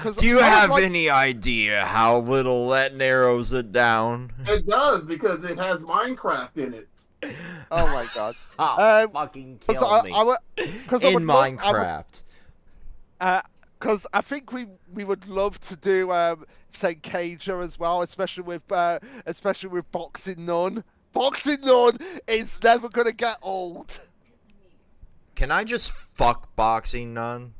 Cause do you I would have like- any idea how little that narrows it down? It does because it has Minecraft in it. Oh my god. Fucking Because kill me. in In Minecraft. Because I think we would love to do Senkaja as well, especially with Boxing Nun. Boxing Nun is never gonna get old. Can I just fuck Boxing Nun?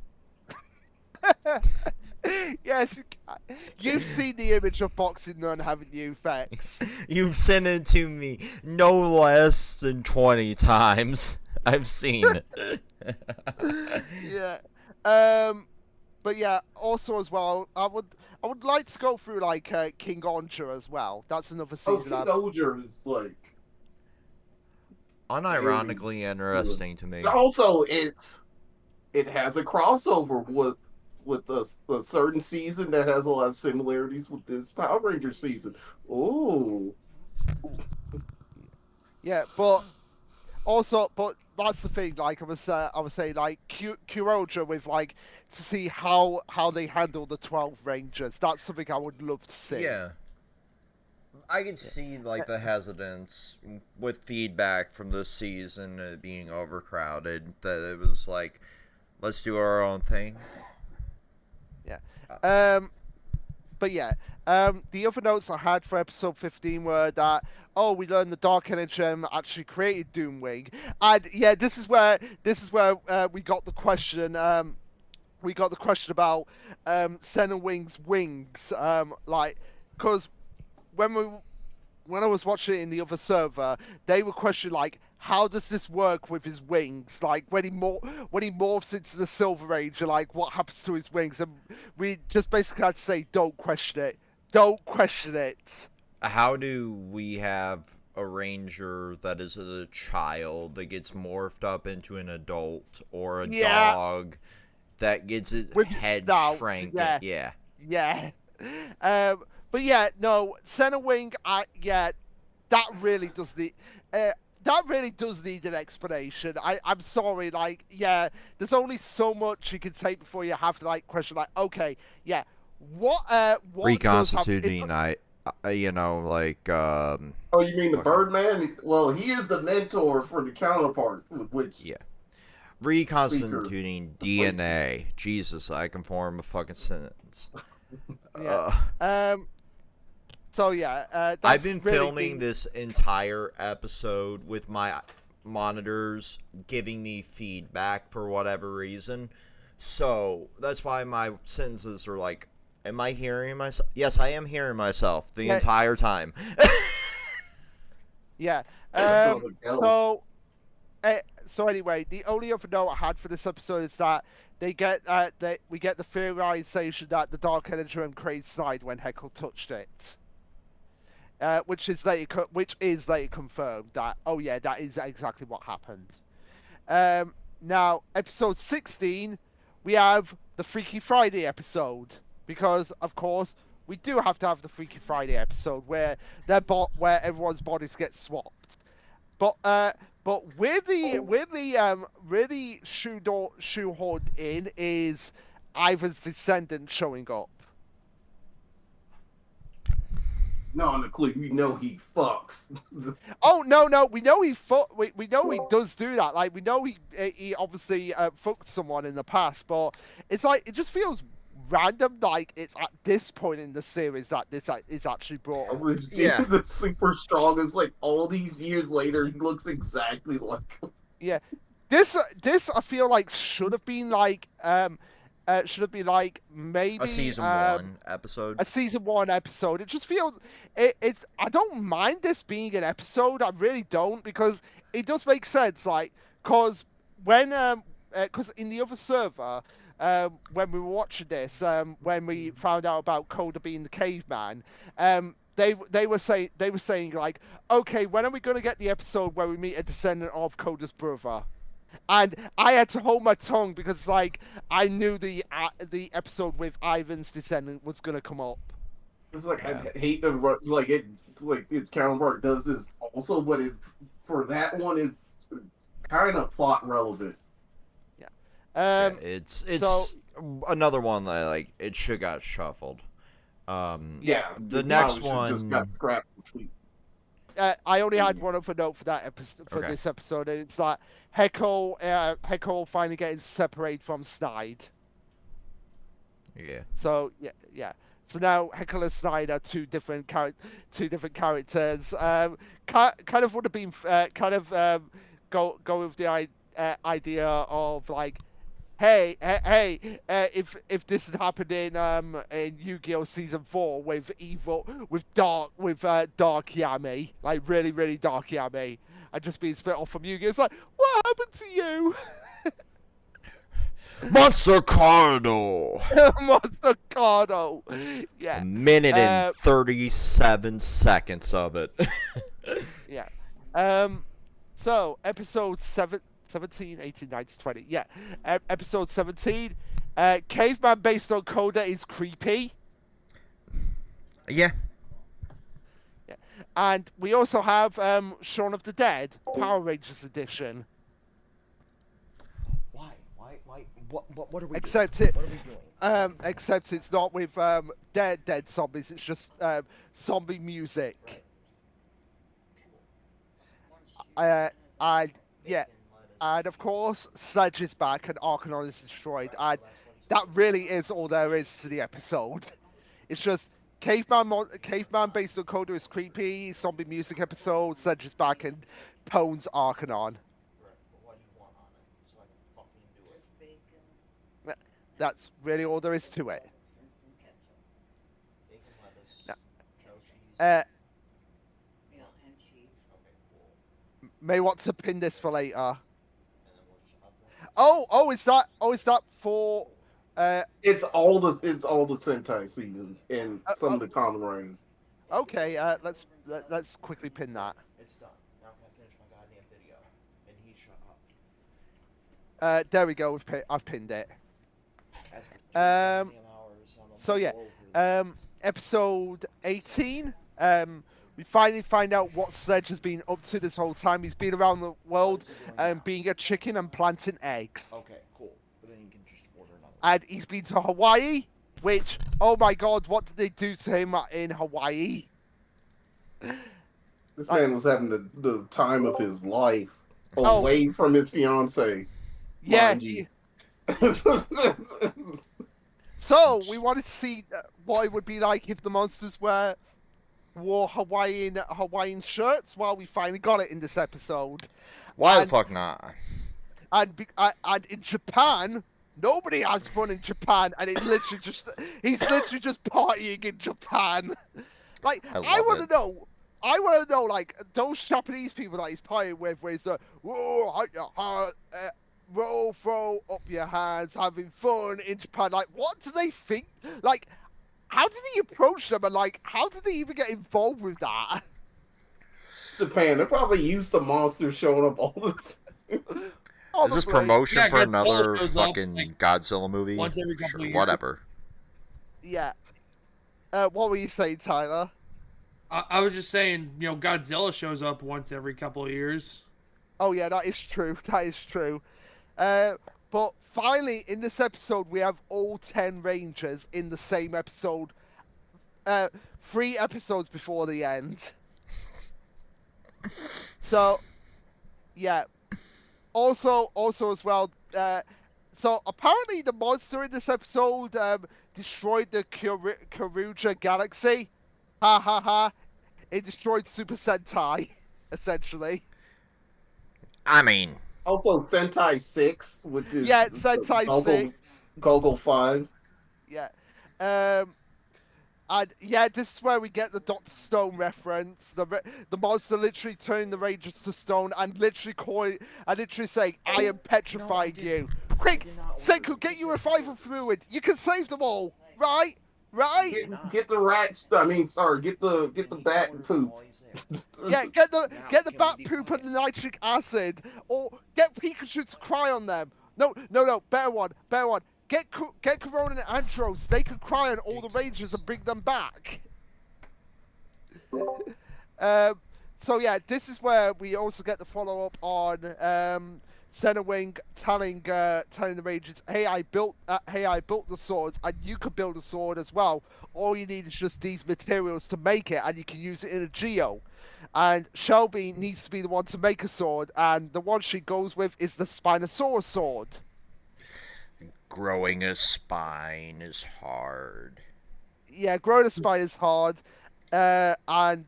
Yes, you can. You've seen the image of Boxing Nun, haven't you, Fex? You've sent it to me no less than 20 times. I've seen it. Yeah. But yeah, also as well, I would like to go through like King Onja as well. That's another Oh, season. King Oger is like. Unironically interesting to me. Also, it has a crossover with a certain season that has a lot of similarities with this Power Ranger season. Ooh. Yeah, but that's the thing. Like I was saying, like Kuroja with like to see how they handle the 12 Rangers. That's something I would love to see. Yeah. I could see like the hesitance with feedback from this season being overcrowded. That it was like, let's do our own thing. But yeah, the other notes I had for episode 15 were that we learned the Dark Energy actually created Doomwing, and yeah, this is where we got the question. We got the question about Senna Wing's wings, like because when I was watching it in the other server, they were questioning like, how does this work with his wings? Like when he morphs into the Silver Ranger, like what happens to his wings? And we just basically had to say, don't question it. Don't question it. How do we have a ranger that is a child that gets morphed up into an adult, or a dog that gets its With head snout, shrank? yeah. Yeah. But yeah, no, Senna Wing, that really does need an explanation. I'm sorry, like, yeah, there's only so much you can take before you have to like question, like, okay, yeah, what Reconstituting, you know, like, Oh, you mean the Birdman? Well, he is the mentor for the counterpart, which yeah. Reconstituting DNA. Jesus, I can form a fucking sentence. Yeah. So yeah, that's I've been really filming this entire episode with my monitors giving me feedback for whatever reason. So that's why my sentences are like, am I hearing myself? Yes, I am hearing myself the entire time. Yeah. So anyway, the only other note I had for this episode is that we get the theorization that the Dark Energy created Snide when Heckle touched it. which is later confirmed that that is exactly what happened. Now episode 16, we have the Freaky Friday episode because of course we do have to have the Freaky Friday episode where where everyone's bodies get swapped. But where the really shoehorned in is Ivan's descendant showing up. No, on the clip, we know he fucks. Oh no, we know we know he does do that. Like we know he obviously fucked someone in the past, but it's like it just feels random. Like it's at this point in the series that this is actually brought up. Yeah. The super strong is like all these years later, he looks exactly like him. Yeah, this I feel like should have been like maybe A season 1 episode. A season 1 episode. It just feels it's. I don't mind this being an episode. I really don't because it does make sense. Like, cause when cause in the other server, when we were watching this, when we found out about Coda being the caveman, they were saying like, okay, when are we gonna get the episode where we meet a descendant of Coda's brother? And I had to hold my tongue because, like, I knew the episode with Ivan's descendant was gonna come up. It's like I hate the like its counterpart does this also, but it's for that one it's kind of plot relevant. Yeah. It's another one that like it should got shuffled. The next one just got scrapped completely. I only had one other note for that episode, this episode, and it's that Heckle finally getting separated from Snide. Yeah. So yeah. So now Heckle and Snide are two different characters. Kind of would have been go with the idea of like, hey, if this had happened in Yu-Gi-Oh! Season 4 with Dark Yami, like really Dark Yami, and just being split off from Yu-Gi-Oh! It's like, what happened to you? Monster Cardo! Monster Cardo! Yeah. A minute and 37 seconds of it. Yeah. So, episode 17, 18, 19, 20. Yeah. Episode 17. Caveman based on Coda is creepy. Yeah. Yeah. And we also have Shaun of the Dead, Power Rangers edition. Why? What are we Except doing? it, What are we doing? except it's not with dead zombies. It's just zombie music. And yeah, and of course Sledge is back and Arcanon is destroyed, and that really is all there is to the episode. It's just caveman based on Coda is creepy. Zombie music episode. Sledge is back and pwns Arcanon. That's really all there is to it. May want to pin this for later. Is that for? It's all the Sentai seasons and some of the Common Raiders. Okay, let's quickly pin that. It's done. Now can I finish my goddamn video? And he shut up. There we go. I've pinned it. So yeah, episode 18. We finally find out what Sledge has been up to this whole time. He's been around the world being a chicken and planting eggs. Okay, cool. But then you can just order another. And he's been to Hawaii, which, oh my god, what did they do to him in Hawaii? This man was having the time of his life away from his fiance. Yeah. So we wanted to see what it would be like if the monsters wore Hawaiian shirts. Well, we finally got it in this episode. Why the fuck not? And in Japan, nobody has fun in Japan, and he's literally just partying in Japan. Like I want to know, like those Japanese people that he's partying with, where he's like, whoa, roll, throw up your hands, having fun in Japan. Like, what do they think? Like, how did he approach them, and like, how did he even get involved with that? Japan, they're probably used to monsters showing up all the time. Is this Probably. promotion Yeah, for Godzilla another shows up, fucking like, Godzilla movie? once every couple of years. Whatever. Yeah. What were you saying, Tyler? I was just saying, Godzilla shows up once every couple of years. Oh yeah, that is true. That is true. But finally, in this episode, we have all 10 Rangers in the same episode. 3 episodes before the end. So, yeah. Also as well. So apparently, the monster in this episode destroyed the Karuja galaxy. Ha ha ha! It destroyed Super Sentai, essentially. I mean, Also, Sentai 6, which is Yeah, it's Sentai 6. Gogol 5. Yeah. And yeah, this is where we get the Dr. Stone reference. The monster literally turning the Rangers to stone and literally saying, "I am petrifying you." Quick, Senku, get your revival fluid. You can save them all, right? Right? Get the rats. I mean, sorry. Get the bat poop. Yeah, get the bat poop and the nitric acid, or get Pikachu to cry on them. No, better one. Get Corona and Andros. They can cry on all the Rangers and bring them back. So yeah, this is where we also get the follow up on Centerwing telling the Rangers, "Hey, I built the swords, and you could build a sword as well. All you need is just these materials to make it, and you can use it in a geo." And Shelby needs to be the one to make a sword, and the one she goes with is the Spinosaurus sword. growing a spine is hard. Yeah, growing a spine is hard, and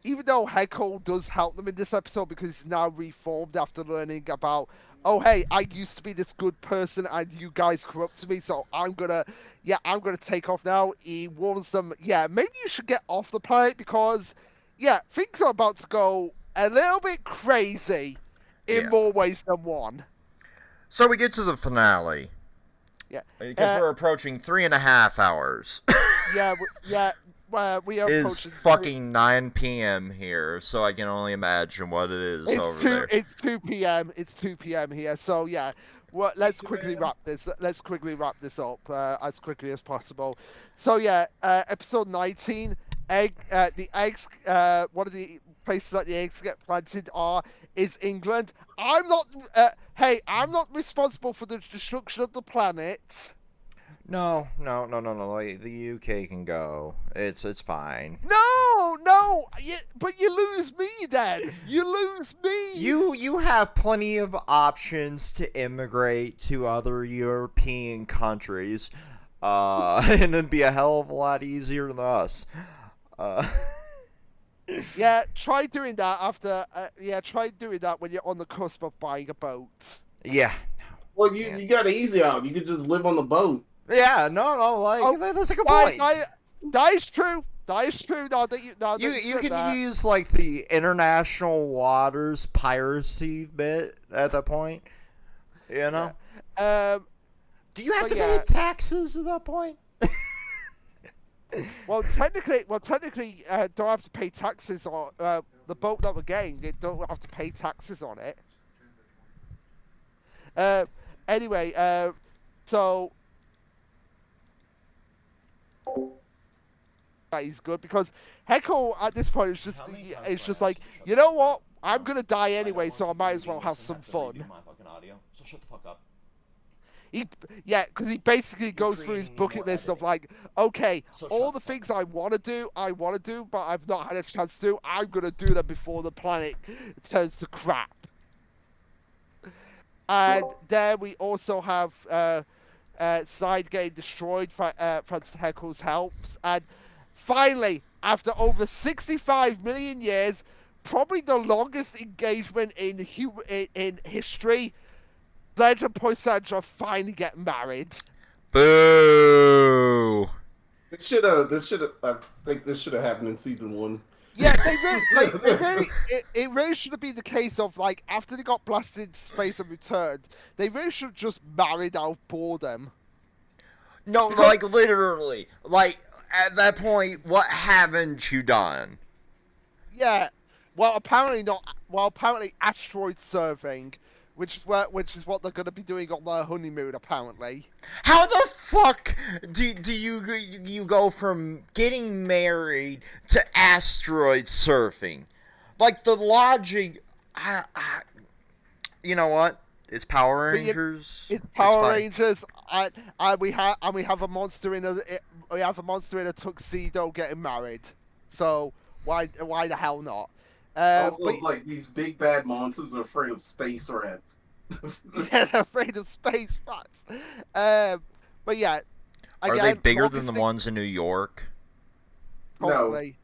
even though Heko does help them in this episode because he's now reformed after learning about, oh hey, I used to be this good person and you guys corrupted me, so I'm gonna take off now. He warns them, yeah, maybe you should get off the planet because, yeah, things are about to go a little bit crazy in more ways than one. So we get to the finale. Yeah, because we're approaching 3.5 hours. We are It's approaching fucking 9 p.m. here, so I can only imagine what it is over there. It's 2 p.m. It's 2 p.m. here, so yeah. Well, let's quickly wrap this. Let's quickly wrap this up as quickly as possible. So yeah, episode 19. The eggs. One of the places that the eggs get planted is England. I'm not. I'm not responsible for the destruction of the planet. No. The UK can go. It's fine. No. But you lose me then. You lose me. You have plenty of options to immigrate to other European countries, and it'd be a hell of a lot easier than us. Yeah, try doing that after. Try doing that when you're on the cusp of buying a boat. Yeah. Well, you got an easy out. You could just live on the boat. Yeah. No. That's a good point. That is true. That is true. Now that You can use like the international waters piracy bit at that point. You know. Yeah. Do you have to pay taxes at that point? Well, technically, don't have to pay taxes on the boat that we're getting. They don't have to pay taxes on it. Anyway, so that is good because Heko at this point is just like, you know what? I'm gonna die anyway, so I might as well have some fun. So shut the fuck up. Because he basically goes through his bucket list of like, okay, all the things I want to do, but I've not had a chance to do. I'm gonna do them before the planet turns to crap. And there we also have Slide getting destroyed thanks to Heckle's helps. And finally, after over 65 million years, probably the longest engagement in history, Sledge and Poisandra finally get married. Boo! I think this should have happened in season 1. Yeah, it really should have been the case of like after they got blasted into space and returned, they really should have just married out of boredom. No, like literally. Like at that point, what haven't you done? Yeah. Well, apparently not. Well, apparently asteroid surveying, which is what they're going to be doing on their honeymoon. Apparently. How the fuck do you go from getting married to asteroid surfing? Like the logic. You know what? It's Power But Rangers. It's Power fine. Rangers, and we have a monster in a tuxedo getting married. So why the hell not? Also, But like these big bad monsters are afraid of space rats. yeah, they're afraid of space rats. But yeah, Are again, they bigger than the obviously- ones in New York? Probably.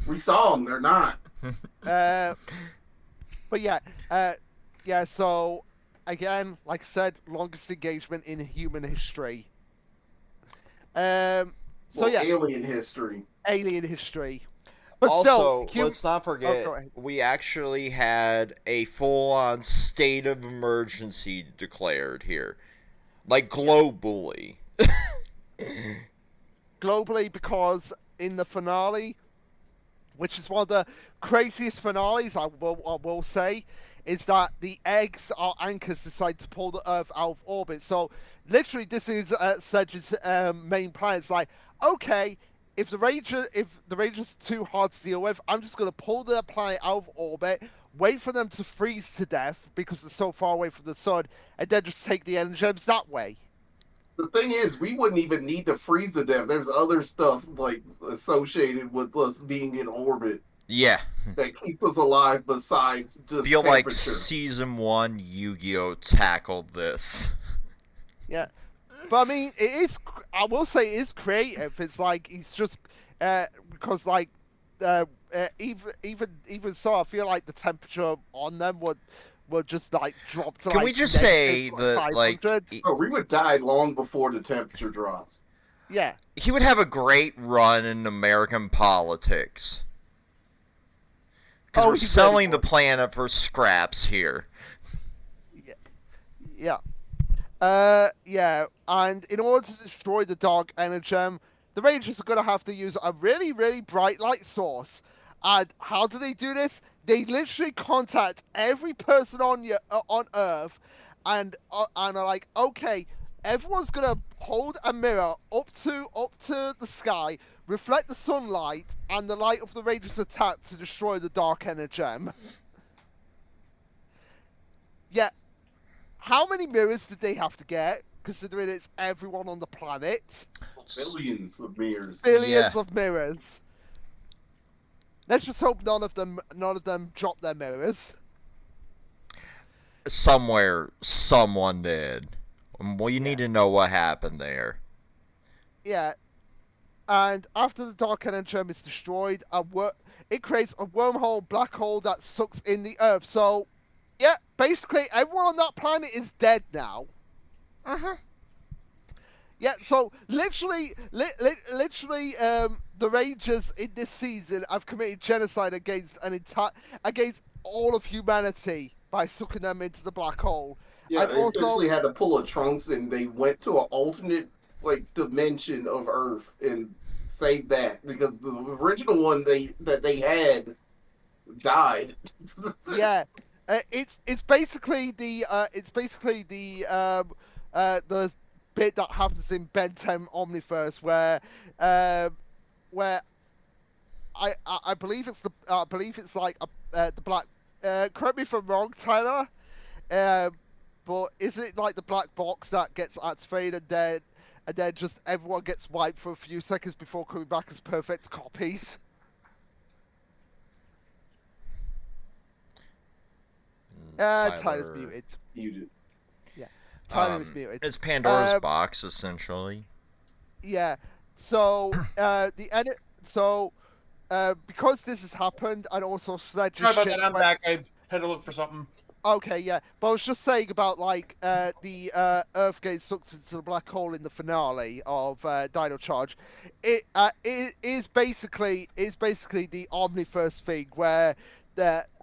We saw them. They're not. But yeah, yeah. So again, like I said, longest engagement in human history. So Well, yeah, alien history. alien history. But Also, still, let's not forget, go ahead. we actually had a full-on state of emergency declared here. Like, globally. Globally, because in the finale, which is one of the craziest finales I will say, is that the eggs or anchors decide to pull the Earth out of orbit. So literally, this is Sedge's main plan. It's like, okay, if the Rangers are too hard to deal with, I'm just gonna pull the planet out of orbit, wait for them to freeze to death because they're so far away from the sun, and then just take the energy gems that way. The thing is, we wouldn't even need to freeze to death. There's other stuff like associated with us being in orbit Yeah. that keeps us alive besides just Feel like temperature. Season 1 Yu-Gi-Oh! Tackled this. Yeah, but I mean, it is. I will say it is creative. It's like he's just because like even so, I feel like the temperature on them would just like drop to. Can like, we just say negative that, like, 500. Oh, we would die long before the temperature drops. Yeah, he would have a great run in American politics. Because Oh, we're he selling really the planet for scraps here. yeah, yeah. And in order to destroy the dark energem, the Rangers are gonna have to use a really, really bright light source. And how do they do this? They literally contact every person on Earth, and are like, okay, everyone's gonna hold a mirror up to the sky, reflect the sunlight and the light of the Rangers' attack to destroy the dark energem. Yeah, how many mirrors did they have to get? Considering it's everyone on the planet, Billions of mirrors. billions Yeah. of mirrors. Let's just hope none of them drop their mirrors. Somewhere, someone did. We need to know what happened there. Yeah, and after the dark energem is destroyed, it creates a wormhole black hole that sucks in the Earth. So, yeah, basically everyone on that planet is dead now. Yeah, so literally, the Rangers in this season have committed genocide against against all of humanity by sucking them into the black hole. Yeah, And they essentially had to pull a Trunks and they went to an alternate like dimension of Earth and saved that because the original one that they had died. Yeah, it's basically the bit that happens in Ben 10 Omniverse where I believe it's like the black. Correct me if I'm wrong, Tyler. But isn't it like the black box that gets activated and then just everyone gets wiped for a few seconds before coming back as perfect copies? Tyler's muted. Muted. Tyler is muted. It's Pandora's box, essentially. Yeah. So because this has happened, and also Sledge's Sorry about ship that. I'm went- back. I had to look for something. Okay, yeah, but I was just saying about like the Earth getting sucked into the black hole in the finale of Dino Charge. It is basically the Omniverse thing where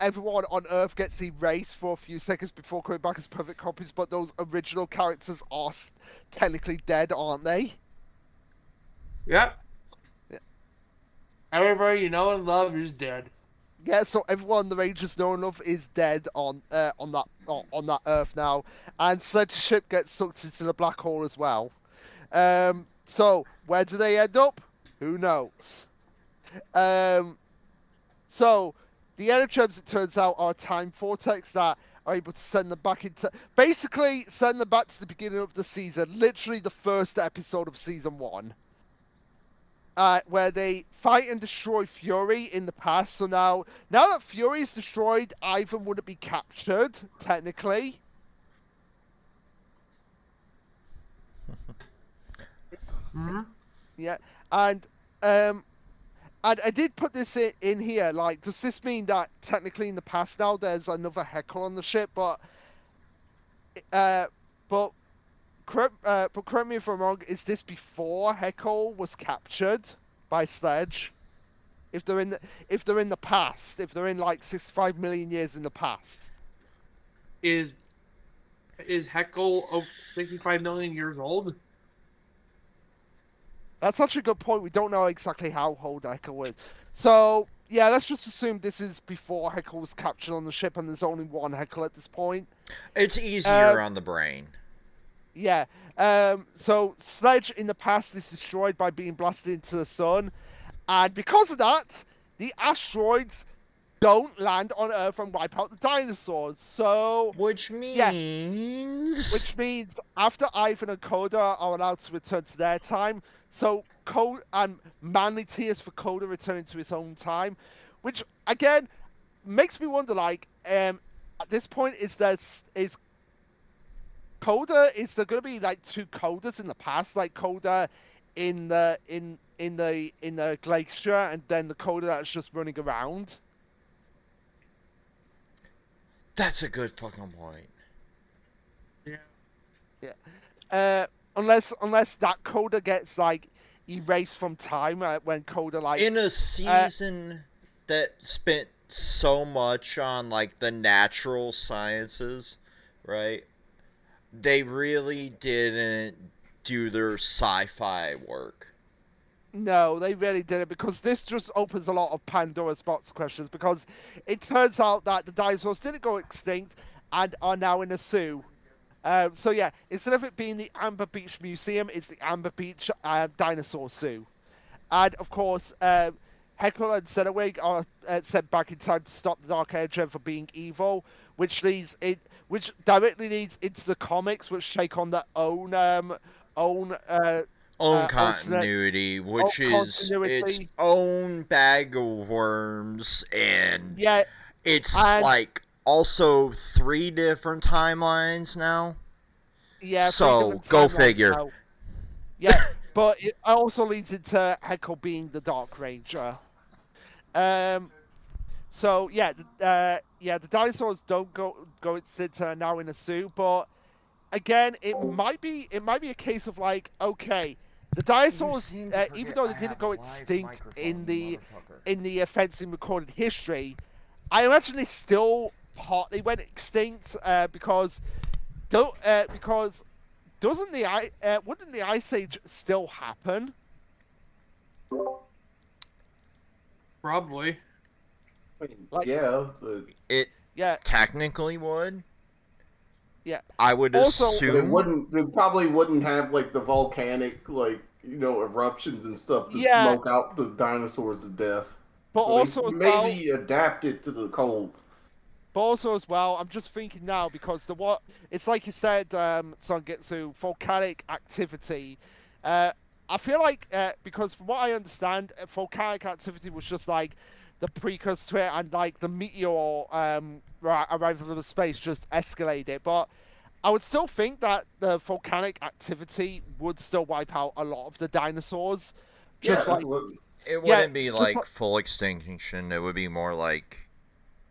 everyone on Earth gets erased for a few seconds before coming back as perfect copies, but those original characters are technically dead, aren't they? Yep. Yeah. Everybody you know and love is dead. Yeah, so everyone the Rangers know and love is dead on that Earth now, and Sledge's ship gets sucked into the black hole as well. So where do they end up? Who knows? So the energems, it turns out, are a time vortex that are able to send them back basically send them back to the beginning of the season, literally the first episode of season 1. Where they fight and destroy Fury in the past. So now that Fury is destroyed, Ivan wouldn't be captured, technically. Mm-hmm. Yeah, and I did put this in here. Like, does this mean that technically in the past now there's another Heckle on the ship? But correct me if I'm wrong. Is this before Heckle was captured by Sledge? If they're in the past, if they're in like 65 million years in the past, Is Heckle 65 million years old? that's actually a good point. We don't know exactly how old Heckle is. So yeah, let's just assume this is before Heckle was captured on the ship, and there's only one Heckle at this point. It's easier on the brain. Yeah. So Sledge in the past is destroyed by being blasted into the sun, and because of that, the asteroids don't land on Earth and wipe out the dinosaurs. So Which means... which means after Ivan and Coda are allowed to return to their time, so Coda and manly tears for Coda returning to his own time, which again makes me wonder. Like, at this point, is Coda? Is there going to be like 2 Codas in the past, like Coda in the glacier, and then the Coda that's just running around? That's a good fucking point. Yeah. Unless that Coda gets like erased from time when Coda like in a season that spent so much on like the natural sciences, right? They really didn't do their sci-fi work. No, they really didn't, because this just opens a lot of Pandora's box questions, because it turns out that the dinosaurs didn't go extinct and are now in a zoo. So yeah, instead of it being the Amber Beach Museum, it's the Amber Beach Dinosaur Zoo. And of course, Heckle and Zenowig are sent back in time to stop the Dark Energy from being evil, which directly leads into the comics, which take on their own continuity, which is its own bag of worms, and yeah, it's like also 3 different timelines now. Yeah, so go figure. Now. Yeah, but it also leads into Heckle being the Dark Ranger. So yeah, the dinosaurs don't go extinct and are now in a zoo, but again, it might be a case of like, okay, the dinosaurs, even though they didn't go extinct in the fencing recorded history, I imagine they still partly went extinct because wouldn't the Ice Age still happen? Probably. Like, yeah. It Yeah. technically would. Yeah. I would assume it probably wouldn't have like the volcanic eruptions and stuff to Yeah. smoke out the dinosaurs to death. But So also maybe adapt it to the cold. But also as well, I'm just thinking now, because it's like you said, Songetsu, volcanic activity. I feel like because from what I understand, volcanic activity was just like the precursor to it, and like the meteor arrival from space just escalated. But I would still think that the volcanic activity would still wipe out a lot of the dinosaurs. Just yeah, like it wouldn't be like full extinction. It would be more like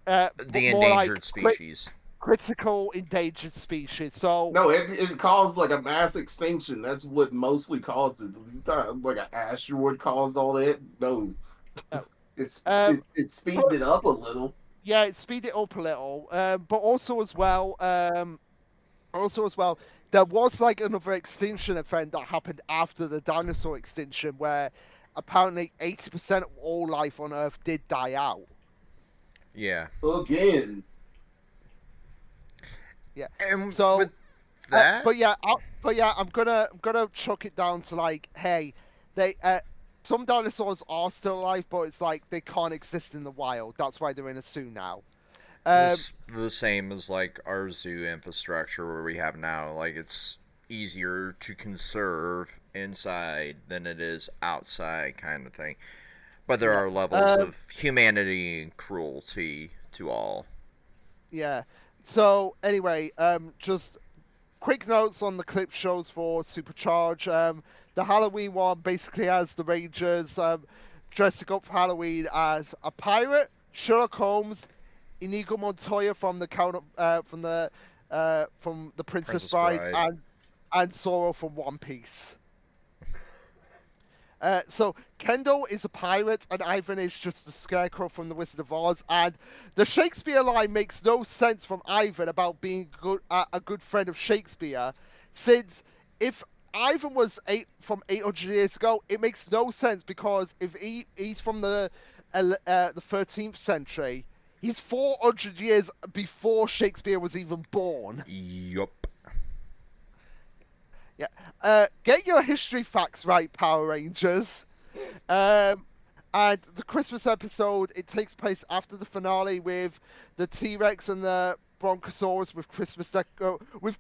the endangered species. Critical endangered species. So no, it caused like a mass extinction. That's what mostly caused it. You thought like an asteroid caused all that? No, it speeded it up a little. Yeah, it speeded it up a little. But also as well, Also, as well, there was like another extinction event that happened after the dinosaur extinction, where apparently 80% of all life on Earth did die out. Yeah. Again. Yeah. And So, with that, but yeah, I'm gonna chuck it down to like, hey, they some dinosaurs are still alive, but it's like they can't exist in the wild. That's why they're in a zoo now. this the same as like our zoo infrastructure where we have now. Like it's easier to conserve inside than it is outside, kind of thing. But there are levels of humanity and cruelty to all. Yeah. So anyway, just quick notes on the clip shows for Supercharge. The Halloween one basically has the Rangers dressing up for Halloween as a pirate, Sherlock Holmes, Inigo Montoya from the Princess Bride, and Zoro from One Piece. So Kendall is a pirate, and Ivan is just the scarecrow from the Wizard of Oz. And the Shakespeare line makes no sense from Ivan about being a good friend of Shakespeare, since if Ivan was from 800 years ago, it makes no sense because if he's from the 13th century, he's 400 years before Shakespeare was even born. Yup. Yeah. Get your history facts right, Power Rangers. And the Christmas episode, it takes place after the finale with the T-Rex and the Bronchosaurus with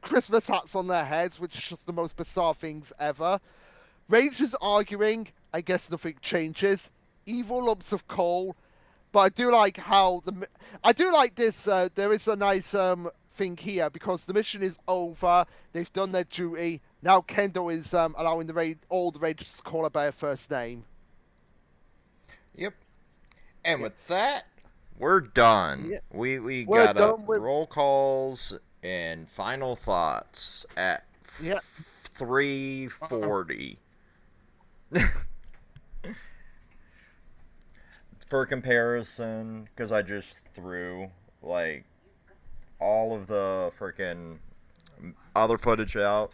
Christmas hats on their heads, which is just the most bizarre things ever. Rangers arguing, I guess nothing changes. Evil lumps of coal. But I do like this. There is a nice thing here because the mission is over. They've done their duty. Now Kendall is allowing all the Rangers to call her by her first name. Yep. And with that, we're done. Yeah. We We're got done with- roll calls and final thoughts at 3:40. For comparison, because I just threw like all of the freaking other footage out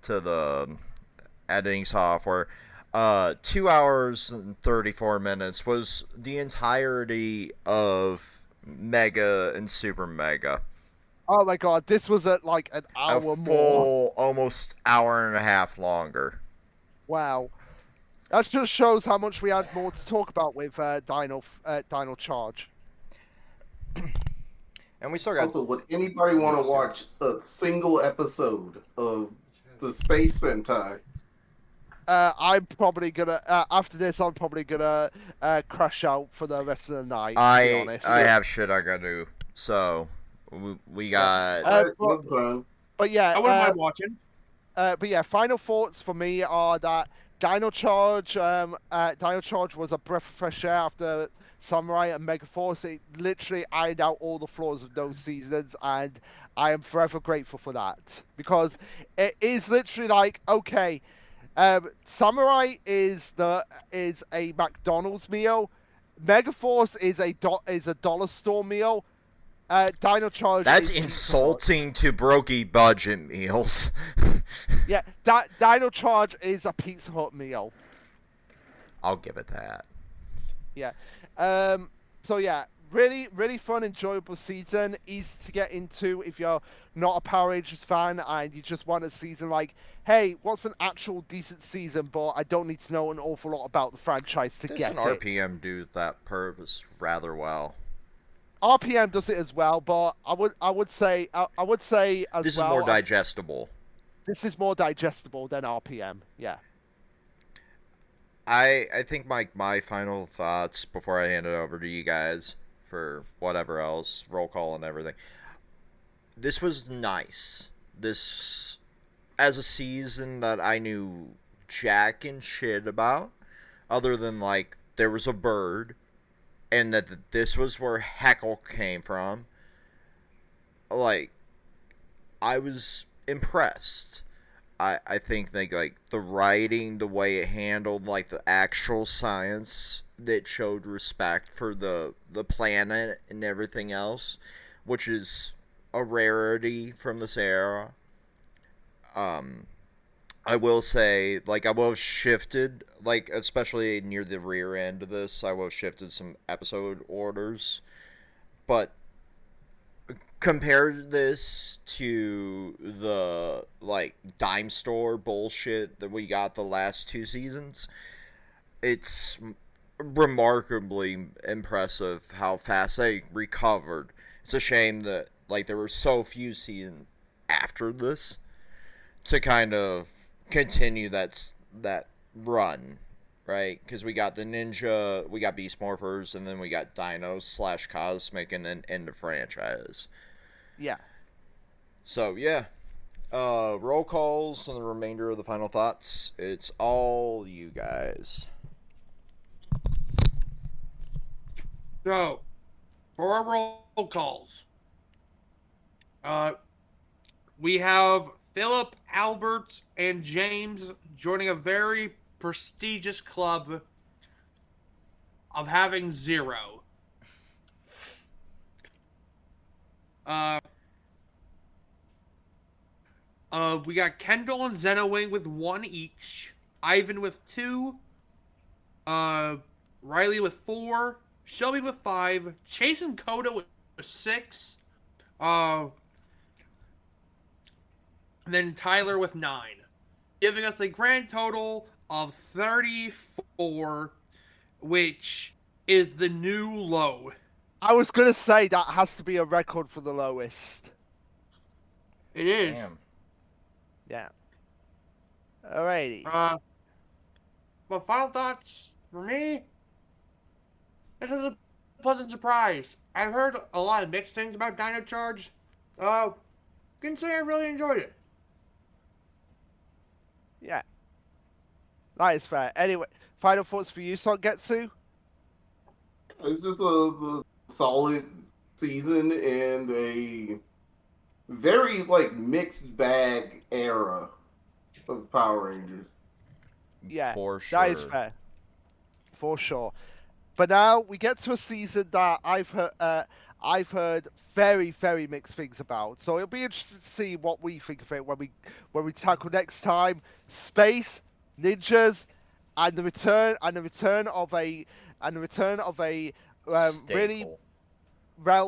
to the editing software. 2 hours and 34 minutes was the entirety of Mega and Super Mega. Oh my god, this was at like an hour A full, more. almost hour and a half longer. Wow. That just shows how much we had more to talk about with Dino Charge. And we still got... Also, would anybody want to watch a single episode of the Space Sentai? I'm probably gonna after this. I'm probably gonna crash out for the rest of the night. To be I honest. have shit I gotta do. So we got... But yeah, I wouldn't mind watching. But yeah, final thoughts for me are that Dino Charge was a breath of fresh air after Samurai and Megaforce. It literally ironed out all the flaws of those seasons, and I am forever grateful for that because it is literally like, okay, Samurai is a McDonald's meal, Megaforce is a dollar store meal. Dino Charge. That's insulting to brokey budget meals. Yeah, Dino Charge is a Pizza Hut meal. I'll give it that. Yeah. So yeah, really, really fun, enjoyable season. Easy to get into if you're not a Power Rangers fan and you just want a season like, hey, what's an actual decent season? But I don't need to know an awful lot about the franchise to get it. Doesn't RPM do that purpose rather well? RPM does it as well, but I would say as this well. Is more digestible. This is more digestible than RPM. Yeah. I think my final thoughts before I hand it over to you guys for whatever else, roll call and everything. This was nice. This as a season that I knew jack and shit about, other than like there was a bird. And that this was where Heckle came from. Like, I was impressed. I think like the writing, the way it handled like the actual science that showed respect for the planet and everything else, which is a rarity from this era. I will say, like, I will have shifted, like, especially near the rear end of this, I will have shifted some episode orders. But compare this to the, like, dime store bullshit that we got the last 2 seasons. It's remarkably impressive how fast they recovered. It's a shame that, like, there were so few seasons after this to kind of continue that run, right? Because we got the ninja, we got Beast Morphers, and then we got Dino / Cosmic, and then end of franchise. Yeah. So yeah, roll calls and the remainder of the final thoughts. It's all you guys. So, for our roll calls, we have Philip, Albert, and James joining a very prestigious club of having 0. We got Kendall and Zenowing with 1 each, Ivan with 2, Riley with 4, Shelby with 5, Chase and Coda with 6, and then Tyler with 9, giving us a grand total of 34, which is the new low. I was gonna say that has to be a record for the lowest. It is. Damn. Yeah. Alrighty. But final thoughts for me, this is a pleasant surprise. I've heard a lot of mixed things about Dino Charge. Can say I really enjoyed it. Yeah. That is fair. Anyway, final thoughts for you, Songetsu? It's just a solid season and a very like mixed bag era of Power Rangers. Yeah, For sure. that is fair. For sure. But now we get to a season that I've heard very, very mixed things about. So it'll be interesting to see what we think of it when we tackle next time space, ninjas, and the return of a really Staple.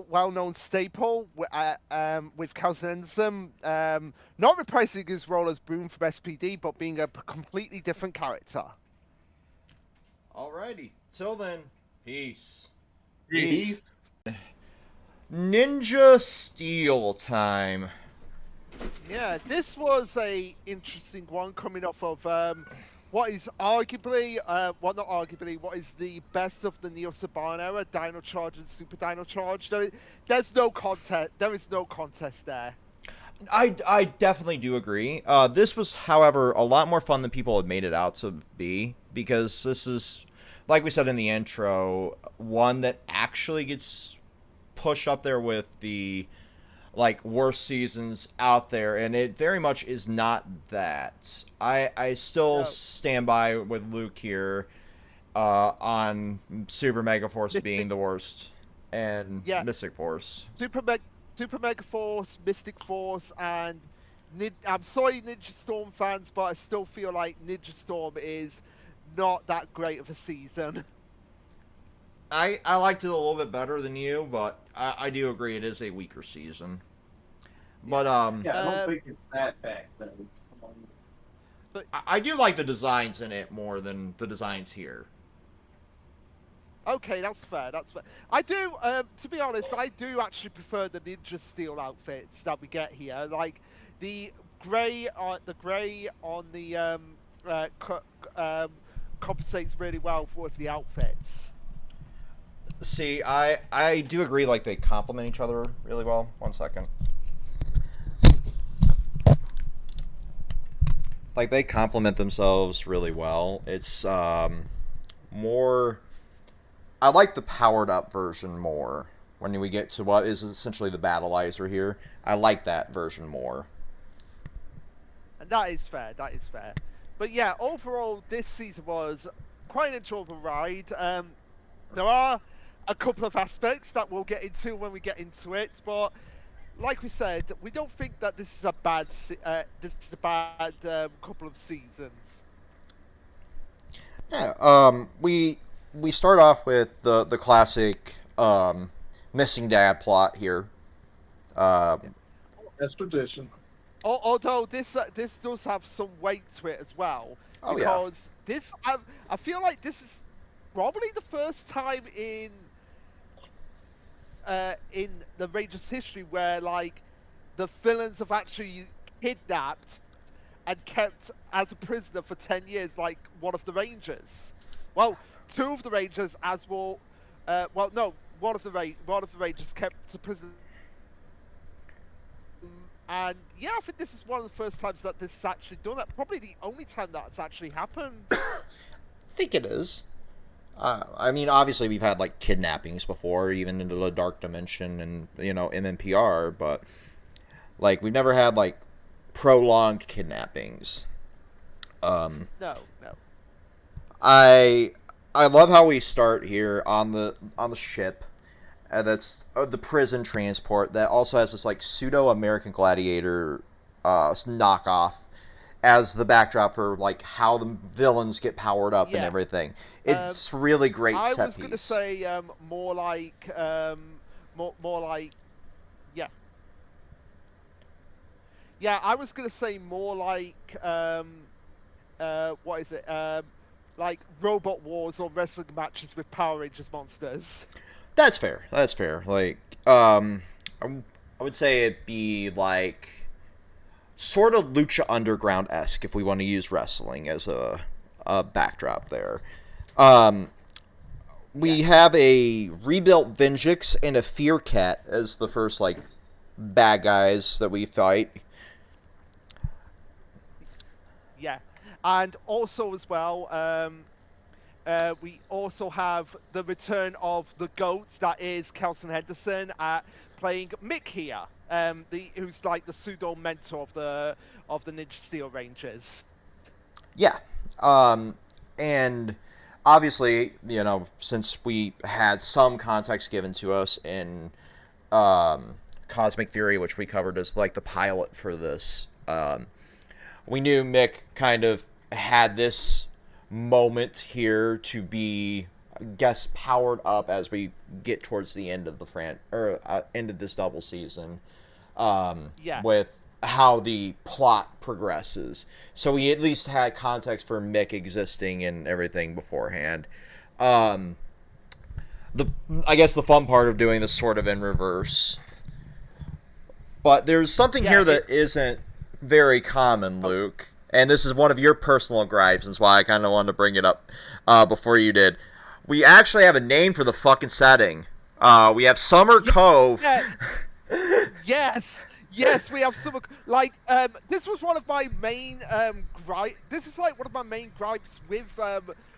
well-known staple with Cousin Anderson, not replacing his role as Boom from SPD, but being a completely different character. Alrighty. Till then, peace. Peace. Ninja Steel time. Yeah, this was a interesting one coming off of what is arguably, well not arguably, what is the best of the Neo Saban era, Dino Charge and Super Dino Charge. There's no contest. There is no contest there. I definitely do agree. This was, however, a lot more fun than people had made it out to be, because this is, like we said in the intro, one that actually gets pushed up there with the like worst seasons out there, and it very much is not that. I still stand by with Luke here on Super Mega Force being the worst, and Mystic Force. Super Mega Force, Mystic Force, and I'm sorry, Ninja Storm fans, but I still feel like Ninja Storm is not that great of a season. I liked it a little bit better than you, but I do agree it is a weaker season. But yeah, I don't think it's that bad though. But I do like the designs in it more than the designs here. Okay, that's fair. That's fair. I do, to be honest, I do actually prefer the Ninja Steel outfits that we get here. Like the grey on the compensates really well with the outfits. See, I do agree. Like they complement each other really well. 1 second. Like they complement themselves really well. It's more. I like the powered up version more. When we get to what is essentially the Battleizer here, I like that version more. And that is fair. That is fair. But yeah, overall, this season was quite an enjoyable ride. There are a couple of aspects that we'll get into when we get into it, but like we said, we don't think that this is a bad couple of seasons. Yeah, we start off with the classic missing dad plot here. Uh, That's tradition. Although this does have some weight to it as well, Oh, yeah. because I feel like this is probably the first time in the Rangers' history where like the villains have actually kidnapped and kept as a prisoner for 10 years, like one of the Rangers. Well, two of the Rangers as well. Well, no, one of the Rangers kept a prisoner. And yeah, I think this is one of the first times that this has actually done that. Probably the only time that's actually happened. I think it is. I mean, obviously we've had like kidnappings before, even into the dark dimension and MMPR, but like we've never had like prolonged kidnappings. No. I love how we start here on the ship. That's the prison transport that also has this like pseudo American Gladiator knockoff as the backdrop for like how the villains get powered up and everything. It's really great I set was piece. going to say more like yeah. I was going to say more like what is it? Like Robot Wars or wrestling matches with Power Rangers monsters. That's fair. Like, I would say it'd be like sort of Lucha Underground-esque if we want to use wrestling as a backdrop there. We have a rebuilt Venjix and a Fear Cat as the first like bad guys that we fight. Yeah, and also as well, we also have the return of the GOATs, that is Kelson Henderson, playing Mick here, who's like the pseudo mentor of the Ninja Steel Rangers. Yeah, and obviously, since we had some context given to us in Cosmic Fury, which we covered as like the pilot for this, we knew Mick kind of had this moment here to be, I guess, powered up as we get towards the end of the end of this double season. With how the plot progresses, so we at least had context for Mick existing and everything beforehand. I guess the fun part of doing this sort of in reverse, but there's something here that isn't very common, Luke. And this is one of your personal gripes, and that's why I kind of wanted to bring it up before you did. We actually have a name for the fucking setting. We have Summer Cove. Yes, we have Summer. Like, this was one of my main gripes. This is like one of my main gripes with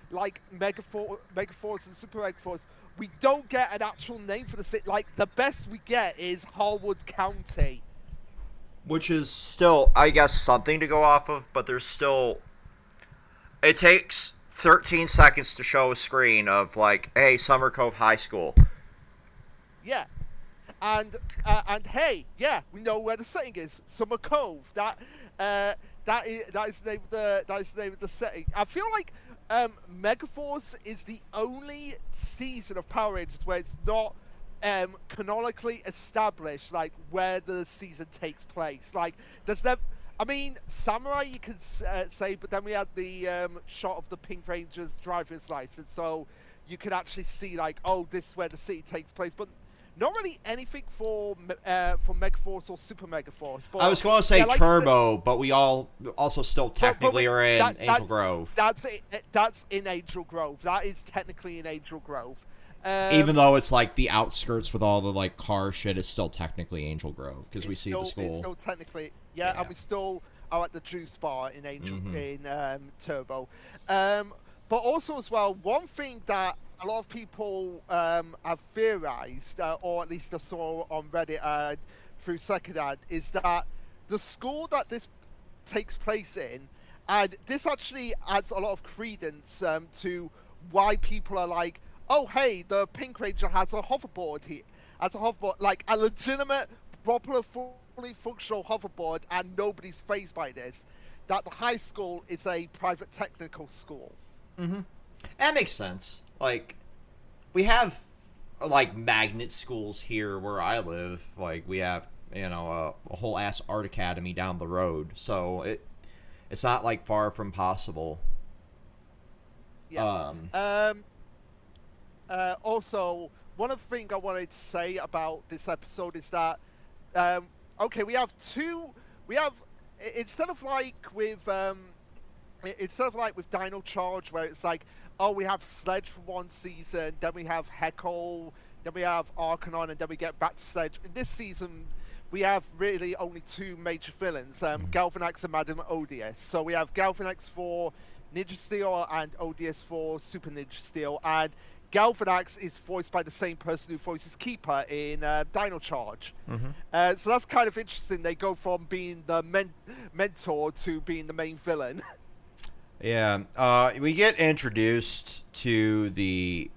like Megaforce and Super Megaforce. We don't get an actual name for the city. Like, the best we get is Harwood County. Which is still, I guess, something to go off of, but there's still... It takes 13 seconds to show a screen of, like, hey, Summer Cove High School. Yeah. And hey, yeah, we know where the setting is. Summer Cove. That is the name of the setting. I feel like Megaforce is the only season of Power Rangers where it's not canonically established, like, where the season takes place. Like, there's never... I mean, Samurai you could say, but then we had the shot of the Pink Ranger's driver's license, so you could actually see, like, oh, this is where the city takes place, but not really anything for Megaforce or Super Megaforce. But, I was going to say Turbo, but we all also still technically are in Angel Grove. That's in Angel Grove. That is technically in Angel Grove. Even though it's like the outskirts with all the like car shit, is still technically Angel Grove because we see the school. It's still technically, and we still are at the juice bar in Angel in Turbo. But also as well, one thing that a lot of people have theorized, or at least I saw on Reddit through secondhand, is that the school that this takes place in, and this actually adds a lot of credence to why people are like, oh, hey, the Pink Ranger has a hoverboard here. Has a hoverboard, like a legitimate proper, fully functional hoverboard, and nobody's fazed by this, that the high school is a private technical school. That makes sense. Like, we have like magnet schools here where I live. Like, we have a whole ass art academy down the road, so it's not like far from possible. Yeah. Also, one of the things I wanted to say about this episode is that, okay, we have instead of like with Dino Charge, where it's like, oh, we have Sledge for one season, then we have Heckle, then we have Arcanon, and then we get back to Sledge. In this season, we have really only two major villains, Galvanax and Madame Odious. So we have Galvanax for Ninja Steel and Odious for Super Ninja Steel, and Galvanax is voiced by the same person who voices Keeper in Dino Charge. So that's kind of interesting. They go from being the mentor to being the main villain. Yeah, we get introduced to the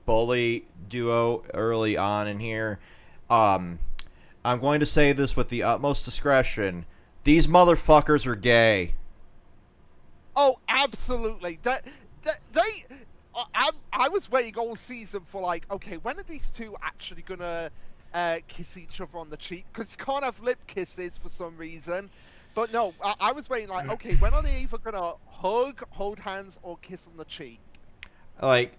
bully duo early on in here. I'm going to say this with the utmost discretion. These motherfuckers are gay. Oh, absolutely. I was waiting all season for like, okay, when are these two actually gonna kiss each other on the cheek? Because you can't have lip kisses for some reason. But no, I was waiting like, okay, when are they either gonna hug, hold hands, or kiss on the cheek? Like,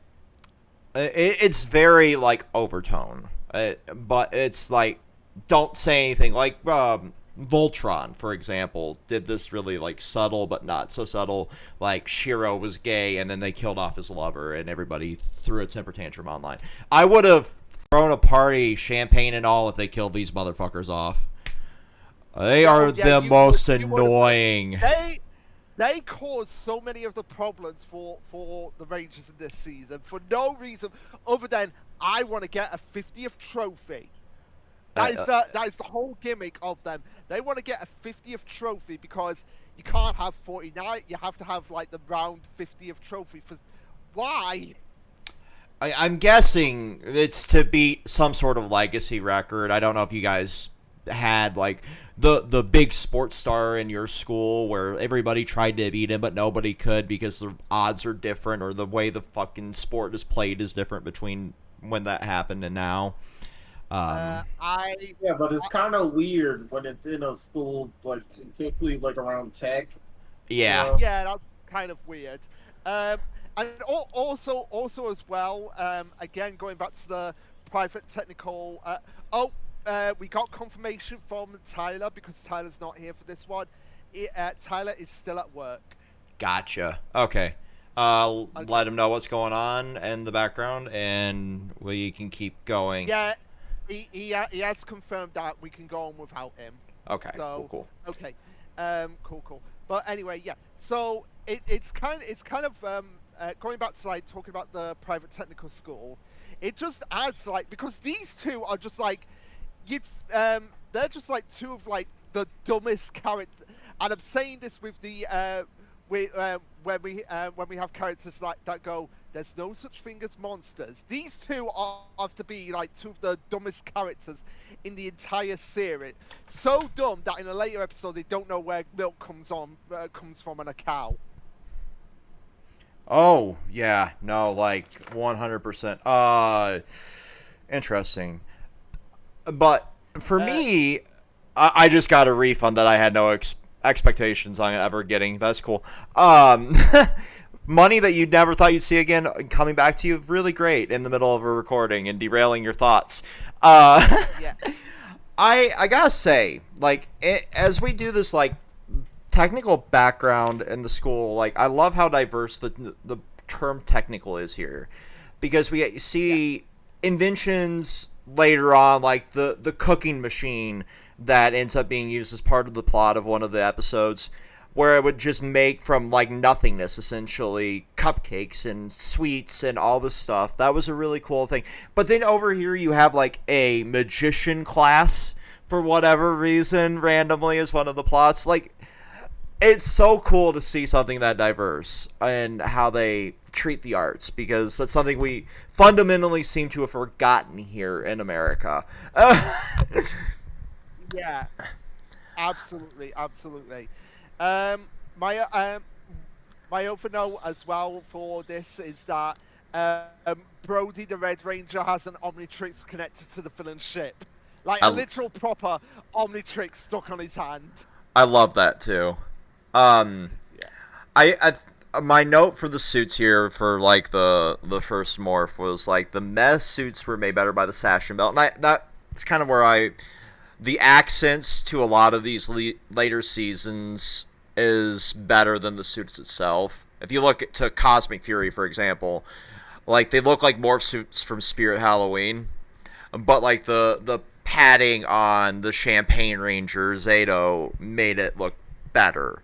it's very like overtone, but it's like, don't say anything. Like Voltron, for example, did this really like subtle but not so subtle. Like, Shiro was gay, and then they killed off his lover, and everybody threw a temper tantrum online. I would have thrown a party, champagne and all, if they killed these motherfuckers off. They are the most annoying. They caused so many of the problems for the Rangers in this season for no reason other than I want to get a 50th trophy. That is the whole gimmick of them. They want to get a 50th trophy because you can't have 49. You have to have like the round 50th trophy. Why? I'm guessing it's to beat some sort of legacy record. I don't know if you guys had like the big sports star in your school where everybody tried to beat him but nobody could because the odds are different, or the way the fucking sport is played is different between when that happened and now. Yeah, but it's kind of weird when it's in a school, like particularly like around tech. Yeah. Yeah, that's kind of weird. And also as well, again going back to the private technical. We got confirmation from Tyler because Tyler's not here for this one. Tyler is still at work. Gotcha. Okay. Let him know what's going on in the background, and we can keep going. Yeah, he has confirmed that we can go on without him. Okay. So, Cool. Okay. Cool. But anyway, yeah. So it's kind of going back to like talking about the private technical school. It just adds like, because these two are just like. They're just like two of like the dumbest characters, and I'm saying this with the when we have characters like that go, there's no such thing as monsters. These two have to be like two of the dumbest characters in the entire series. So dumb that in a later episode they don't know where milk comes from in a cow. Oh yeah, no, like 100%. Interesting. But for me, I just got a refund that I had no expectations on ever getting. That's cool. Money that you never thought you'd see again coming back to you, really great in the middle of a recording and derailing your thoughts. Yeah. I gotta say, like, as we do this, like, technical background in the school, like, I love how diverse the term technical is here. Because we see inventions later on, like the cooking machine that ends up being used as part of the plot of one of the episodes, where it would just make from like nothingness essentially cupcakes and sweets and all this stuff. That was a really cool thing. But then over here you have like a magician class for whatever reason randomly as one of the plots. Like, it's so cool to see something that diverse and how they treat the arts, because that's something we fundamentally seem to have forgotten here in America. Yeah, absolutely, absolutely. Um, my my other note as well for this is that Brody the Red Ranger has an Omnitrix connected to the villain ship, like a I, literal proper Omnitrix stuck on his hand. I love that too. Um, Yeah. my note for the suits here for like the first morph was like the mess suits were made better by the sash and belt, and that's kind of where the accents to a lot of these later seasons is better than the suits itself. If you look to Cosmic Fury, for example, like they look like morph suits from Spirit Halloween, but like the padding on the Champagne Ranger Zato made it look better.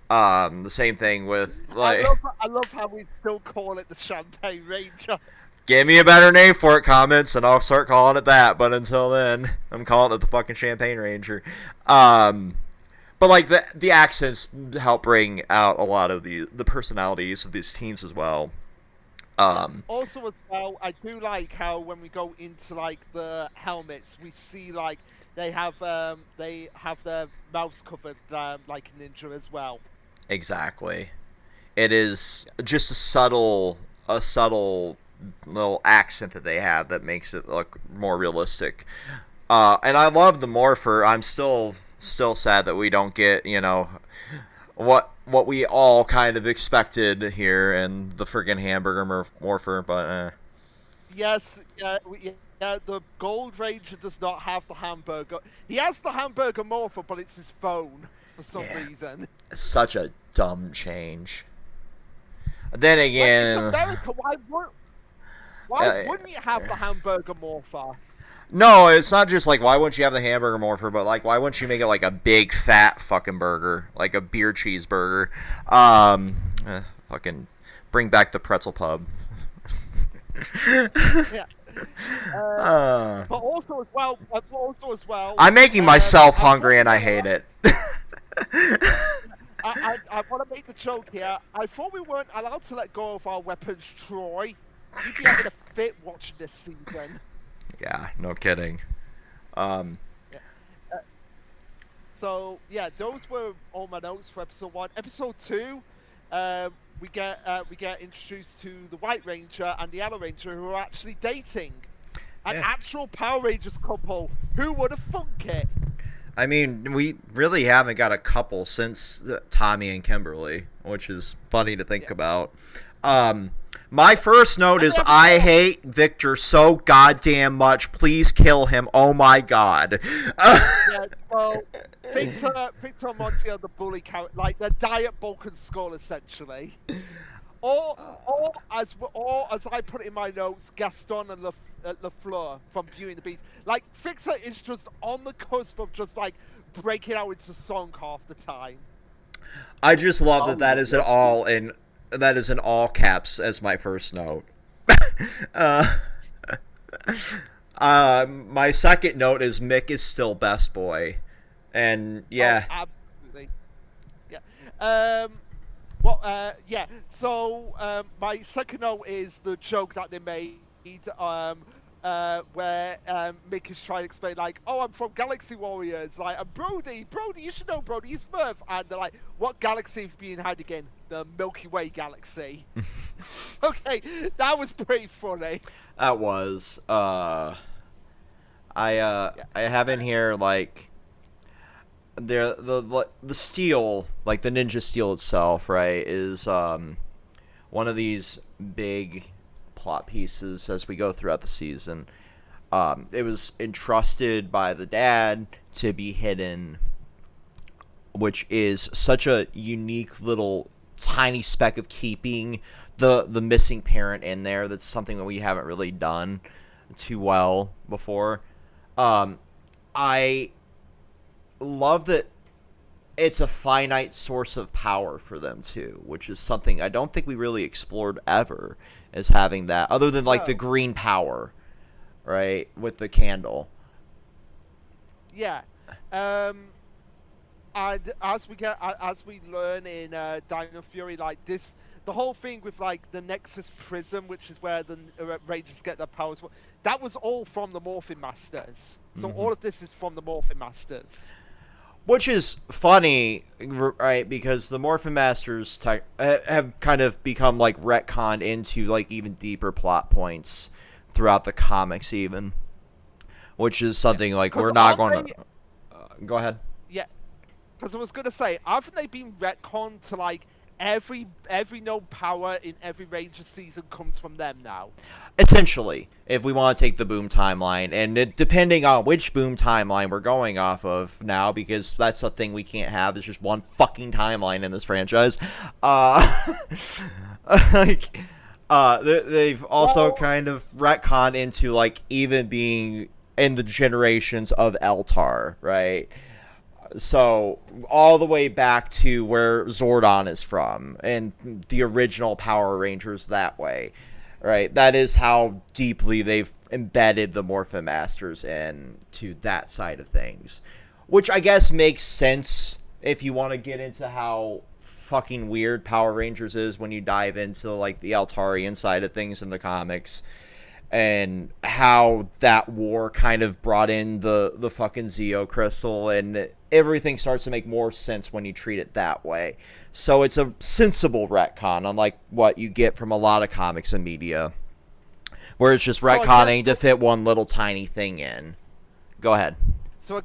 The same thing with like. I love how we still call it the Champagne Ranger. Give me a better name for it, comments, and I'll start calling it that. But until then, I'm calling it the fucking Champagne Ranger. But like the accents help bring out a lot of the personalities of these teams as well. Also, as well, I do like how when we go into like the helmets, we see like they have their mouths covered like a ninja as well. Exactly. It is just a subtle little accent that they have that makes it look more realistic. And I love the Morpher. I'm still sad that we don't get, what we all kind of expected here in the friggin' hamburger Morpher, but Yes, yeah, the Gold Ranger does not have the hamburger. He has the hamburger Morpher, but it's his phone for some reason. it's such a dumb change. Then Like, again, it's America. Why wouldn't you have the hamburger Morpher? no, it's not just like why wouldn't you have the hamburger Morpher, but like why wouldn't you make it like a big fat fucking burger, like a beer cheeseburger? Fucking bring back the pretzel pub. Yeah. But also as well. I'm making myself hungry and I hate it. I want to make the joke here. I thought we weren't allowed to let go of our weapons, Troy. You'd be having a fit watching this season. Yeah, no kidding. So yeah, those were all my notes for episode 1. Episode 2, we get introduced to the White Ranger and the Yellow Ranger, who are actually dating. An actual Power Rangers couple. Who would have thunk it? I mean, we really haven't got a couple since Tommy and Kimberly, which is funny to think about. My first note is I hate Victor so goddamn much. Please kill him. Oh my god. Yeah, well, Victor and Monty are the bully character, like the Diet Bulk and Skull, essentially. Or as I put it in my notes, Gaston and LaFleur from Beauty and the Beast. Like, Victor is just on the cusp of just like breaking out into song half the time. I just love that is in all caps as my first note. My second note is Mick is still best boy, and yeah, Oh, absolutely. Yeah. So my second note is the joke that they made. Where Mick is trying to explain, like, oh, I'm from Galaxy Warriors, like, and Brody, you should know Brody, he's Smurf, and they're like, what galaxy have you been hiding in? The Milky Way galaxy. Okay, that was pretty funny. that was. I have in here like the steel, like the ninja steel itself, right, is one of these big plot pieces as we go throughout the season. It was entrusted by the dad to be hidden, which is such a unique little tiny speck of keeping the missing parent in there. That's something that we haven't really done too well before. I love that it's a finite source of power for them too, which is something I don't think we really explored ever, as having that, other than like the green power, right, with the candle. Yeah. And as we learn in Dino Fury, like this, the whole thing with like the Nexus Prism, which is where the Rangers get their powers, that was all from the Morphin Masters. So all of this is from the Morphin Masters. Which is funny, right? Because the Morphin Masters have kind of become like retconned into like even deeper plot points throughout the comics, even. Which is something like we're not going to. Go ahead. Yeah, because I was going to say, haven't they been retconned to like every known power in every Ranger season comes from them now? Essentially, if we want to take the Boom timeline, and depending on which Boom timeline we're going off of now, because that's the thing we can't have. There's just one fucking timeline in this franchise. They've also kind of retconned into like even being in the generations of Eltar, right? So all the way back to where Zordon is from and the original Power Rangers that way, right? That is how deeply they've embedded the Morphin Masters into that side of things, which I guess makes sense if you want to get into how fucking weird Power Rangers is when you dive into like the Eltarian side of things in the comics. And how that war kind of brought in the fucking Zeo Crystal, and everything starts to make more sense when you treat it that way. So it's a sensible retcon, unlike what you get from a lot of comics and media, where it's just retconning to fit one little tiny thing in. Go ahead. So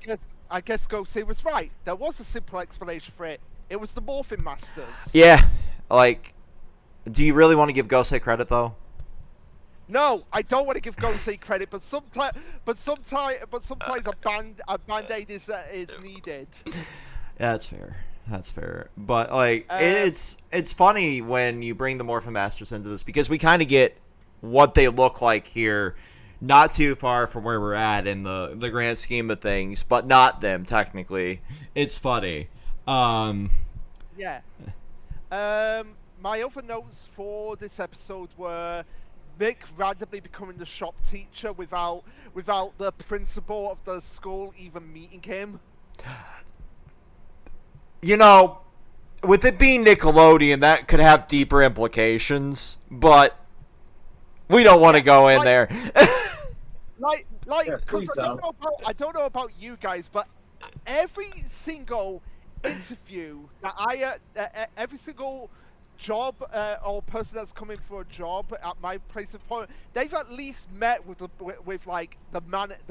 I guess Gosei was right. There was a simple explanation for it. It was the Morphin Masters. Yeah, like, do you really want to give Gosei credit though? No, I don't want to give Gosei credit, but sometimes a band-aid is needed. Yeah, that's fair. That's fair. But like, it's funny when you bring the Morphin Masters into this, because we kind of get what they look like here, not too far from where we're at in the grand scheme of things, but not them technically. It's funny. Yeah. My other notes for this episode were Mick randomly becoming the shop teacher without the principal of the school even meeting him. You know, with it being Nickelodeon, that could have deeper implications, but we don't want to go in there. Because I don't know about you guys, but every single interview that every single job or person that's coming for a job at my place of employment, they've at least met with the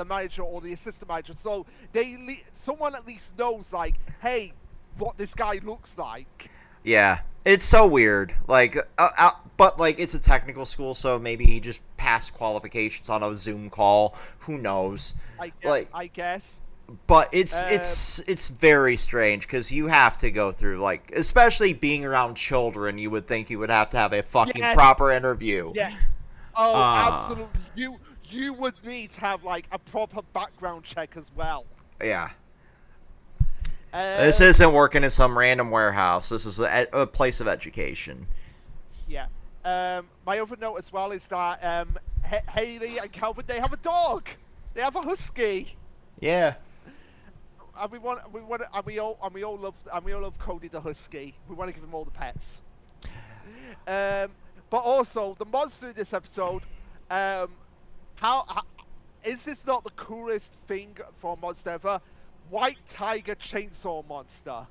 manager or the assistant manager, so someone at least knows, like, hey, what this guy looks like. Yeah, it's so weird. Like, but like, it's a technical school, so maybe he just passed qualifications on a Zoom call. Who knows? I guess. But it's very strange, because you have to go through, like, especially being around children, you would think you would have to have a fucking proper interview. Yeah. Oh, absolutely. You would need to have like a proper background check as well. Yeah. This isn't working in some random warehouse. This is a place of education. Yeah. My other note as well is that Haley and Calvin, they have a dog. They have a husky. Yeah. And we all love Cody the husky. We want to give him all the pets. But also the monster in this episode. How is this not the coolest thing for a monster ever? White tiger chainsaw monster.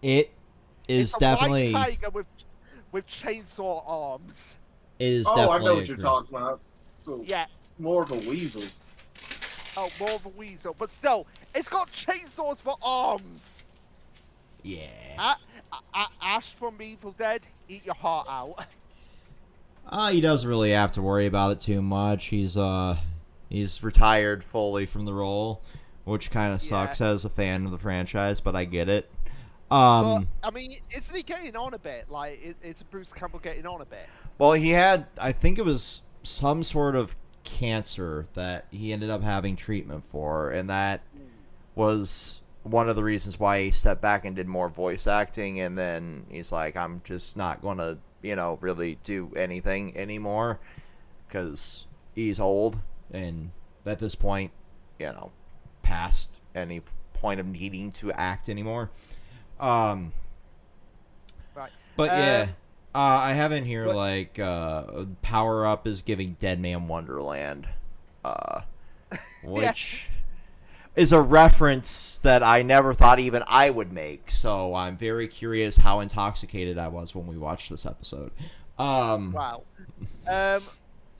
It is definitely a white tiger with chainsaw arms. It is I definitely know what you're talking about. So yeah. More of a weasel. Oh, more of a weasel, but still, it's got chainsaws for arms. Yeah. Ash from Evil Dead, eat your heart out. He doesn't really have to worry about it too much. He's retired fully from the role, which kind of sucks as a fan of the franchise, but I get it. But, I mean, isn't he getting on a bit? Like, is Bruce Campbell getting on a bit? Well, he had, I think it was some sort of cancer that he ended up having treatment for, and that was one of the reasons why he stepped back and did more voice acting, and then he's like, I'm just not going to, really do anything anymore, because he's old, and at this point, past any point of needing to act anymore. Right. But yeah, Um, I have in here but- like power up is giving Dead Man Wonderland, uh, which is a reference that I never thought even I would make. So I'm very curious how intoxicated I was when we watched this episode. Wow. Um,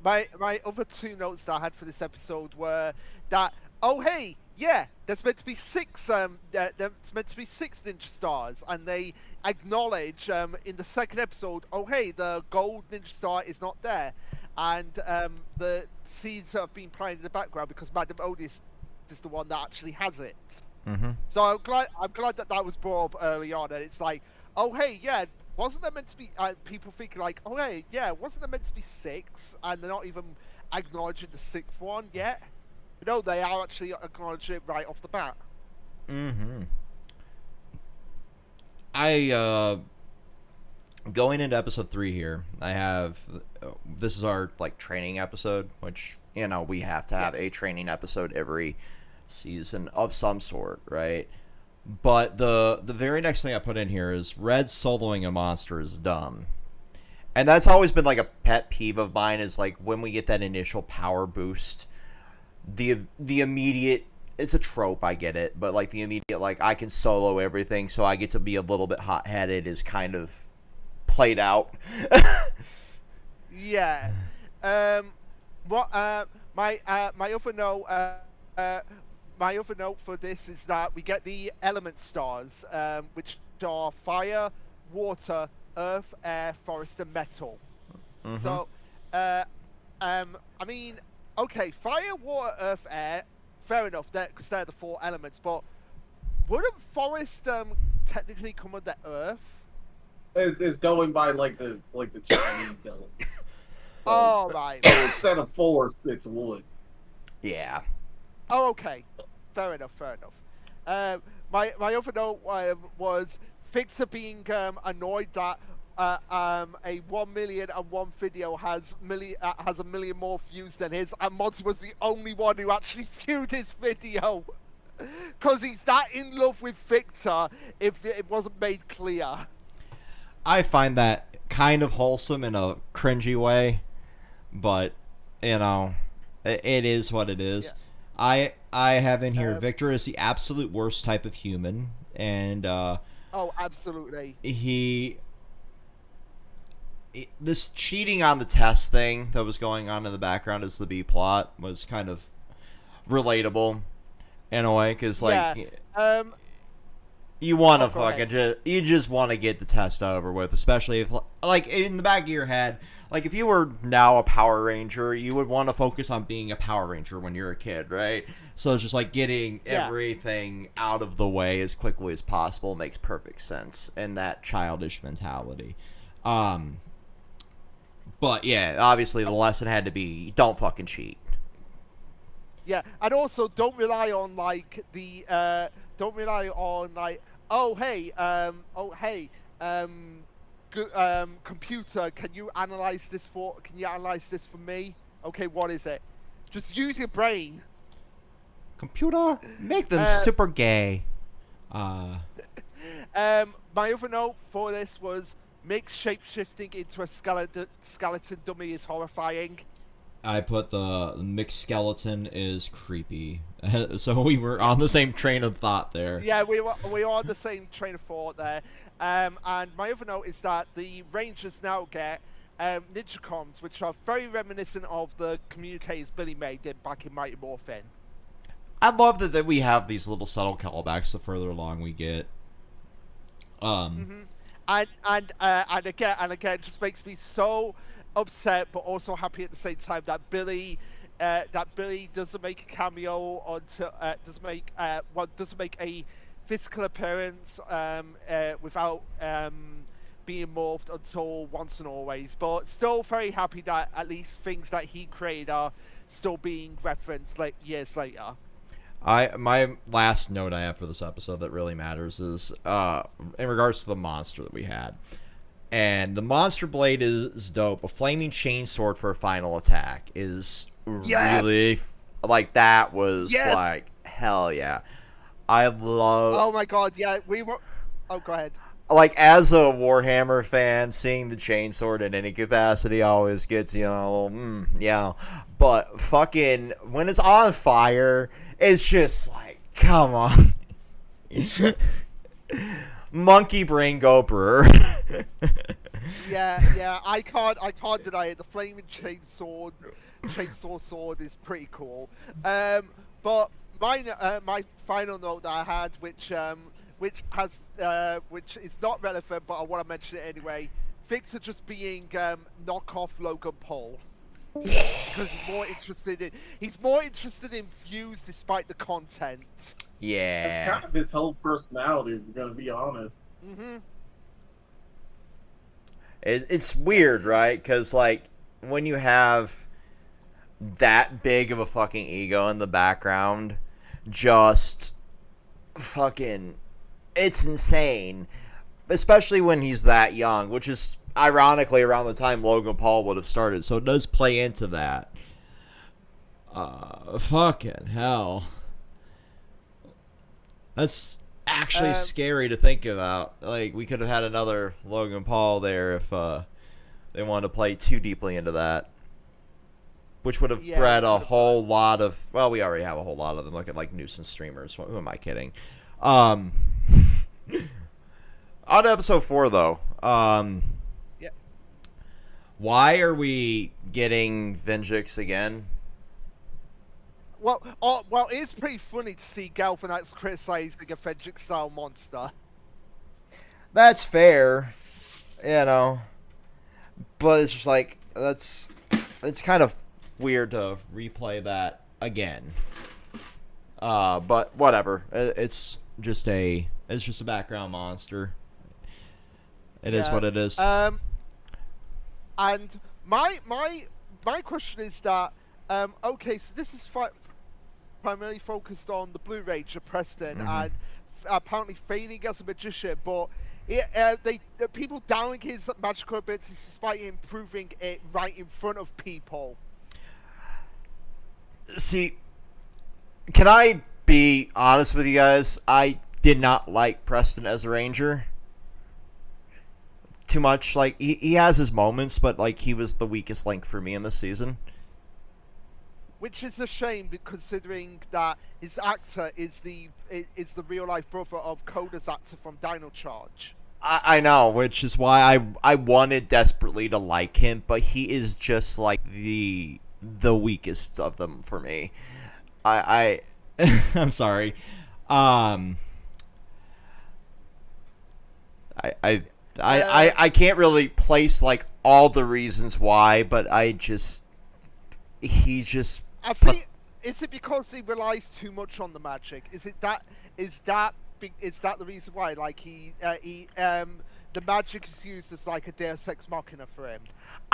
my other two notes that I had for this episode were that hey, yeah, there's meant to be there's meant to be 6 ninja stars, and they acknowledge in the second episode, hey, the gold ninja star is not there, and the seeds have been planted in the background because Madam Odious is the one that actually has it. Mm-hmm. So I'm glad that was brought up early on, and it's like, hey, yeah, wasn't there meant to be people thinking like, hey, yeah, wasn't there meant to be 6, and they're not even acknowledging the 6th one yet? No, they are actually acknowledging it right off the bat. Mm-hmm. I going into episode 3 here, I have this is our like training episode, which we have to have a training episode every season of some sort, right? But the very next thing I put in here is Red soloing a monster is dumb. And that's always been like a pet peeve of mine, is like when we get that initial power boost, the immediate, it's a trope, I get it, but like the immediate like I can solo everything so I get to be a little bit hot-headed is kind of played out. Yeah. My other note my other note for this is that we get the element stars, which are fire, water, earth, air, forest, and metal. Mm-hmm. So, I mean, okay, fire, water, earth, air, fair enough, because they're the 4 elements. But wouldn't forest technically come under earth? It's going by like the Chinese element. Oh, right. So instead of forest, it's wood. Yeah. Oh, okay. Fair enough. My other note was Victor being annoyed that a 1,000,001 video has a million more views than his, and Mods was the only one who actually viewed his video. Because he's that in love with Victor, if it wasn't made clear. I find that kind of wholesome in a cringy way, but it is what it is. Yeah. I have in here Victor is the absolute worst type of human, and oh, absolutely. This cheating on the test thing that was going on in the background as the B plot was kind of relatable in a way, because like you want to you just want to get the test over with, especially if like in the back of your head, like if you were now a Power Ranger, you would want to focus on being a Power Ranger when you're a kid, right? So it's just like getting everything out of the way as quickly as possible makes perfect sense in that childish mentality. But yeah, obviously the lesson had to be don't fucking cheat. Yeah, and also don't rely on computer, can you analyze this for me? Okay, what is it? Just use your brain. Computer, make them super gay. My other note for this was make shape-shifting into a skeleton dummy is horrifying. I put the mixed skeleton is creepy. So we were on the same train of thought there. Yeah, we were on the same train of thought there. And my other note is that the Rangers now get Ninjacoms, which are very reminiscent of the communicators Billy made back in Mighty Morphin. I love that we have these little subtle callbacks the further along we get. And again, it just makes me so upset, but also happy at the same time that Billy doesn't make a cameo until doesn't make a physical appearance without being morphed until Once and Always. But still very happy that at least things that he created are still being referenced like years later. My last note I have for this episode that really matters is in regards to the monster that we had. And the monster blade is dope. A flaming chain sword for a final attack is really like that was like hell yeah. I love. Oh my god, yeah, we were. Oh, go ahead. like, as a Warhammer fan, seeing the chainsword in any capacity always gets, yeah. But fucking, when it's on fire, it's just like, come on. Monkey brain go brewer. Yeah, I can't deny it. The flaming chainsaw sword is pretty cool. But my final note that I had, which is not relevant, but I want to mention it anyway. Victor just being knockoff Logan Paul. Because he's more interested in views despite the content. Yeah. That's kind of his whole personality, if we're gonna be honest. Mm-hmm. It's weird, right? Because, like, when you have that big of a fucking ego in the background, just fucking, it's insane. Especially when he's that young, which is ironically around the time Logan Paul would have started, so it does play into that. Fucking hell. That's actually scary to think about. Like, we could have had another Logan Paul there if they wanted to play too deeply into that. Which would have bred a whole lot of... Well, we already have a whole lot of them. Look at, like, nuisance streamers. Who am I kidding? On episode 4, though. Why are we getting Venjix again? Well, it's pretty funny to see Galvanites criticizing a Venjix-style monster. That's fair, but it's just like, it's kind of weird to replay that again. But whatever. It's just a background monster. It is what it is. And my question is that, okay, so this is primarily focused on the Blue Ranger Preston and apparently failing as a magician, but people doubting his magical abilities despite him proving it right in front of people. See, can I be honest with you guys? I did not like Preston as a ranger too much. Like, he has his moments, but like, he was the weakest link for me in this season. Which is a shame, considering that his actor is the real life brother of Coda's actor from Dino Charge. I know, which is why I wanted desperately to like him, but he is just like the weakest of them for me. I'm sorry. I can't really place like all the reasons why, but he's just. I think is it because he relies too much on the magic? Is that the reason why? Like the magic is used as like a Deus Ex Machina for him.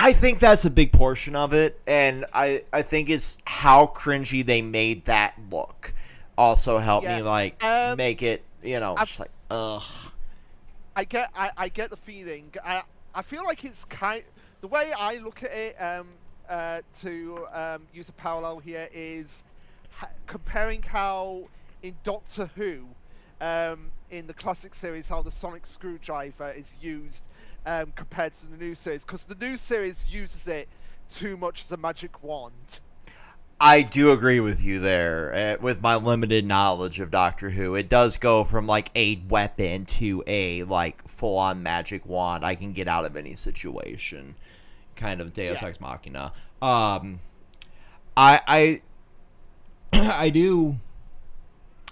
I think that's a big portion of it, and I think it's how cringy they made that look. Also helped me like make it, just like ugh. I get the feeling. I feel like it's the way I look at it. To use a parallel here is comparing how in Doctor Who, in the classic series, how the sonic screwdriver is used compared to the new series, because the new series uses it too much as a magic wand. I do agree with you there. With my limited knowledge of Doctor Who, it does go from like a weapon to a like full-on magic wand. I can get out of any situation. Kind of Deus Ex Machina. I do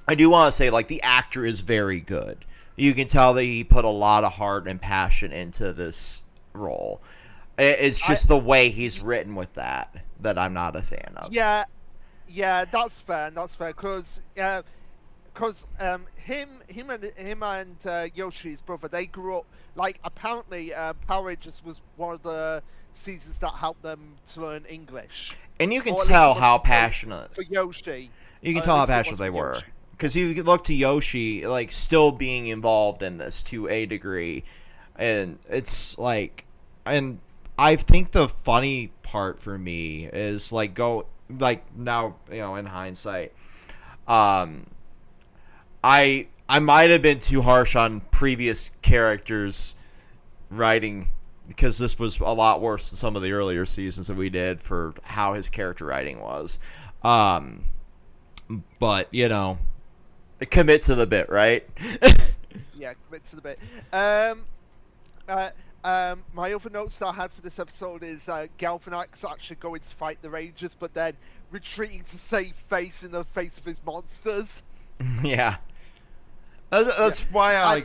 want to say, like, the actor is very good. You can tell that he put a lot of heart and passion into this role. It's just the way he's written with that I'm not a fan of. Yeah, that's fair. That's fair because him and Yoshi's brother, they grew up like apparently Power Rangers was one of the seasons that helped them to learn English. And you can tell how passionate for Yoshi. You can tell how passionate they were. Because you look to Yoshi, like, still being involved in this to a degree. And it's like, and I think the funny part for me is like now, in hindsight, I might have been too harsh on previous characters writing, because this was a lot worse than some of the earlier seasons that we did for how his character writing was. But, you know, commit to the bit, right? Yeah, commit to the bit. My other notes that I had for this episode is Galvanax actually going to fight the Rangers, but then retreating to save face in the face of his monsters. Yeah. That's why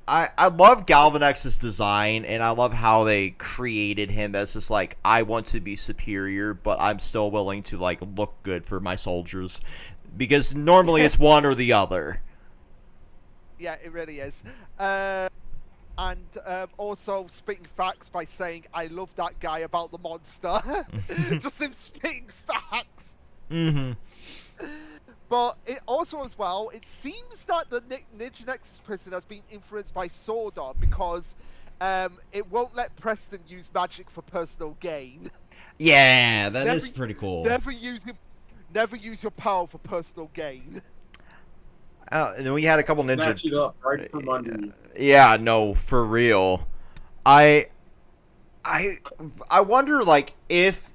I love Galvanax's design, and I love how they created him as just like, I want to be superior, but I'm still willing to like look good for my soldiers, because normally it's one or the other. Yeah, it really is. And also spitting facts by saying, I love that guy about the monster. Just him spitting facts. Mm-hmm. But it also, as well, it seems that the Ninja Nexus prison has been influenced by Sordon, because it won't let Preston use magic for personal gain. Yeah, that is pretty cool. Never use your power for personal gain. And then we had a couple ninja. Snatch it up right from under you. Yeah, no, for real. I wonder, like, if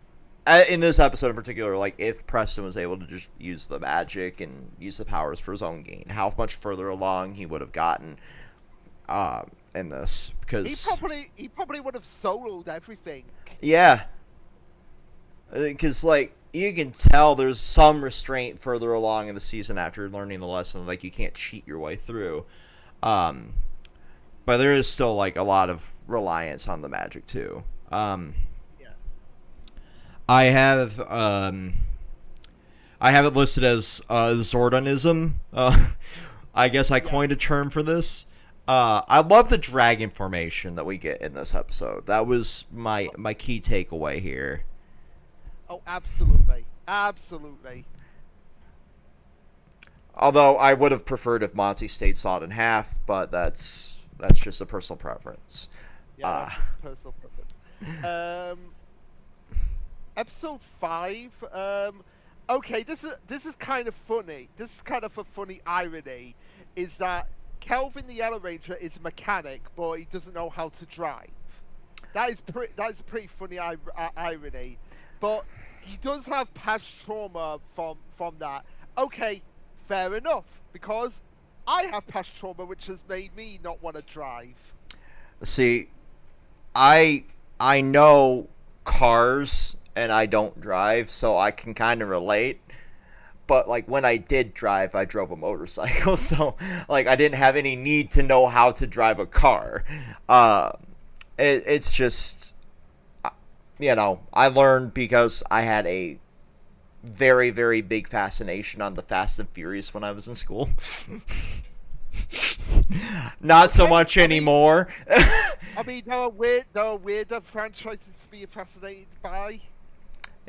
in this episode in particular, like, if Preston was able to just use the magic and use the powers for his own gain, how much further along he would have gotten in this, because he probably would have soloed everything. Yeah, because like you can tell there's some restraint further along in the season after learning the lesson, like you can't cheat your way through, but there is still like a lot of reliance on the magic too. I have it listed as Zordonism. I guess I coined a term for this. I love the dragon formation that we get in this episode. That was my key takeaway here. Oh, absolutely. Absolutely. Although I would have preferred if Monty stayed sawed in half, but that's just a personal preference. Yeah, that's personal preference. Episode 5. Okay, this is kind of funny. This is kind of a funny irony, is that Kelvin the Yellow Ranger is a mechanic, but he doesn't know how to drive. That is a pretty funny irony. But he does have past trauma from that. Okay, fair enough, because I have past trauma which has made me not want to drive. See, I know cars and I don't drive, so I can kind of relate. But like when I did drive, I drove a motorcycle, so like I didn't have any need to know how to drive a car. It's just, you know, I learned because I had a very, very big fascination on the Fast and Furious when I was in school. Not so much anymore. I mean, there are weirder franchises to be fascinated by.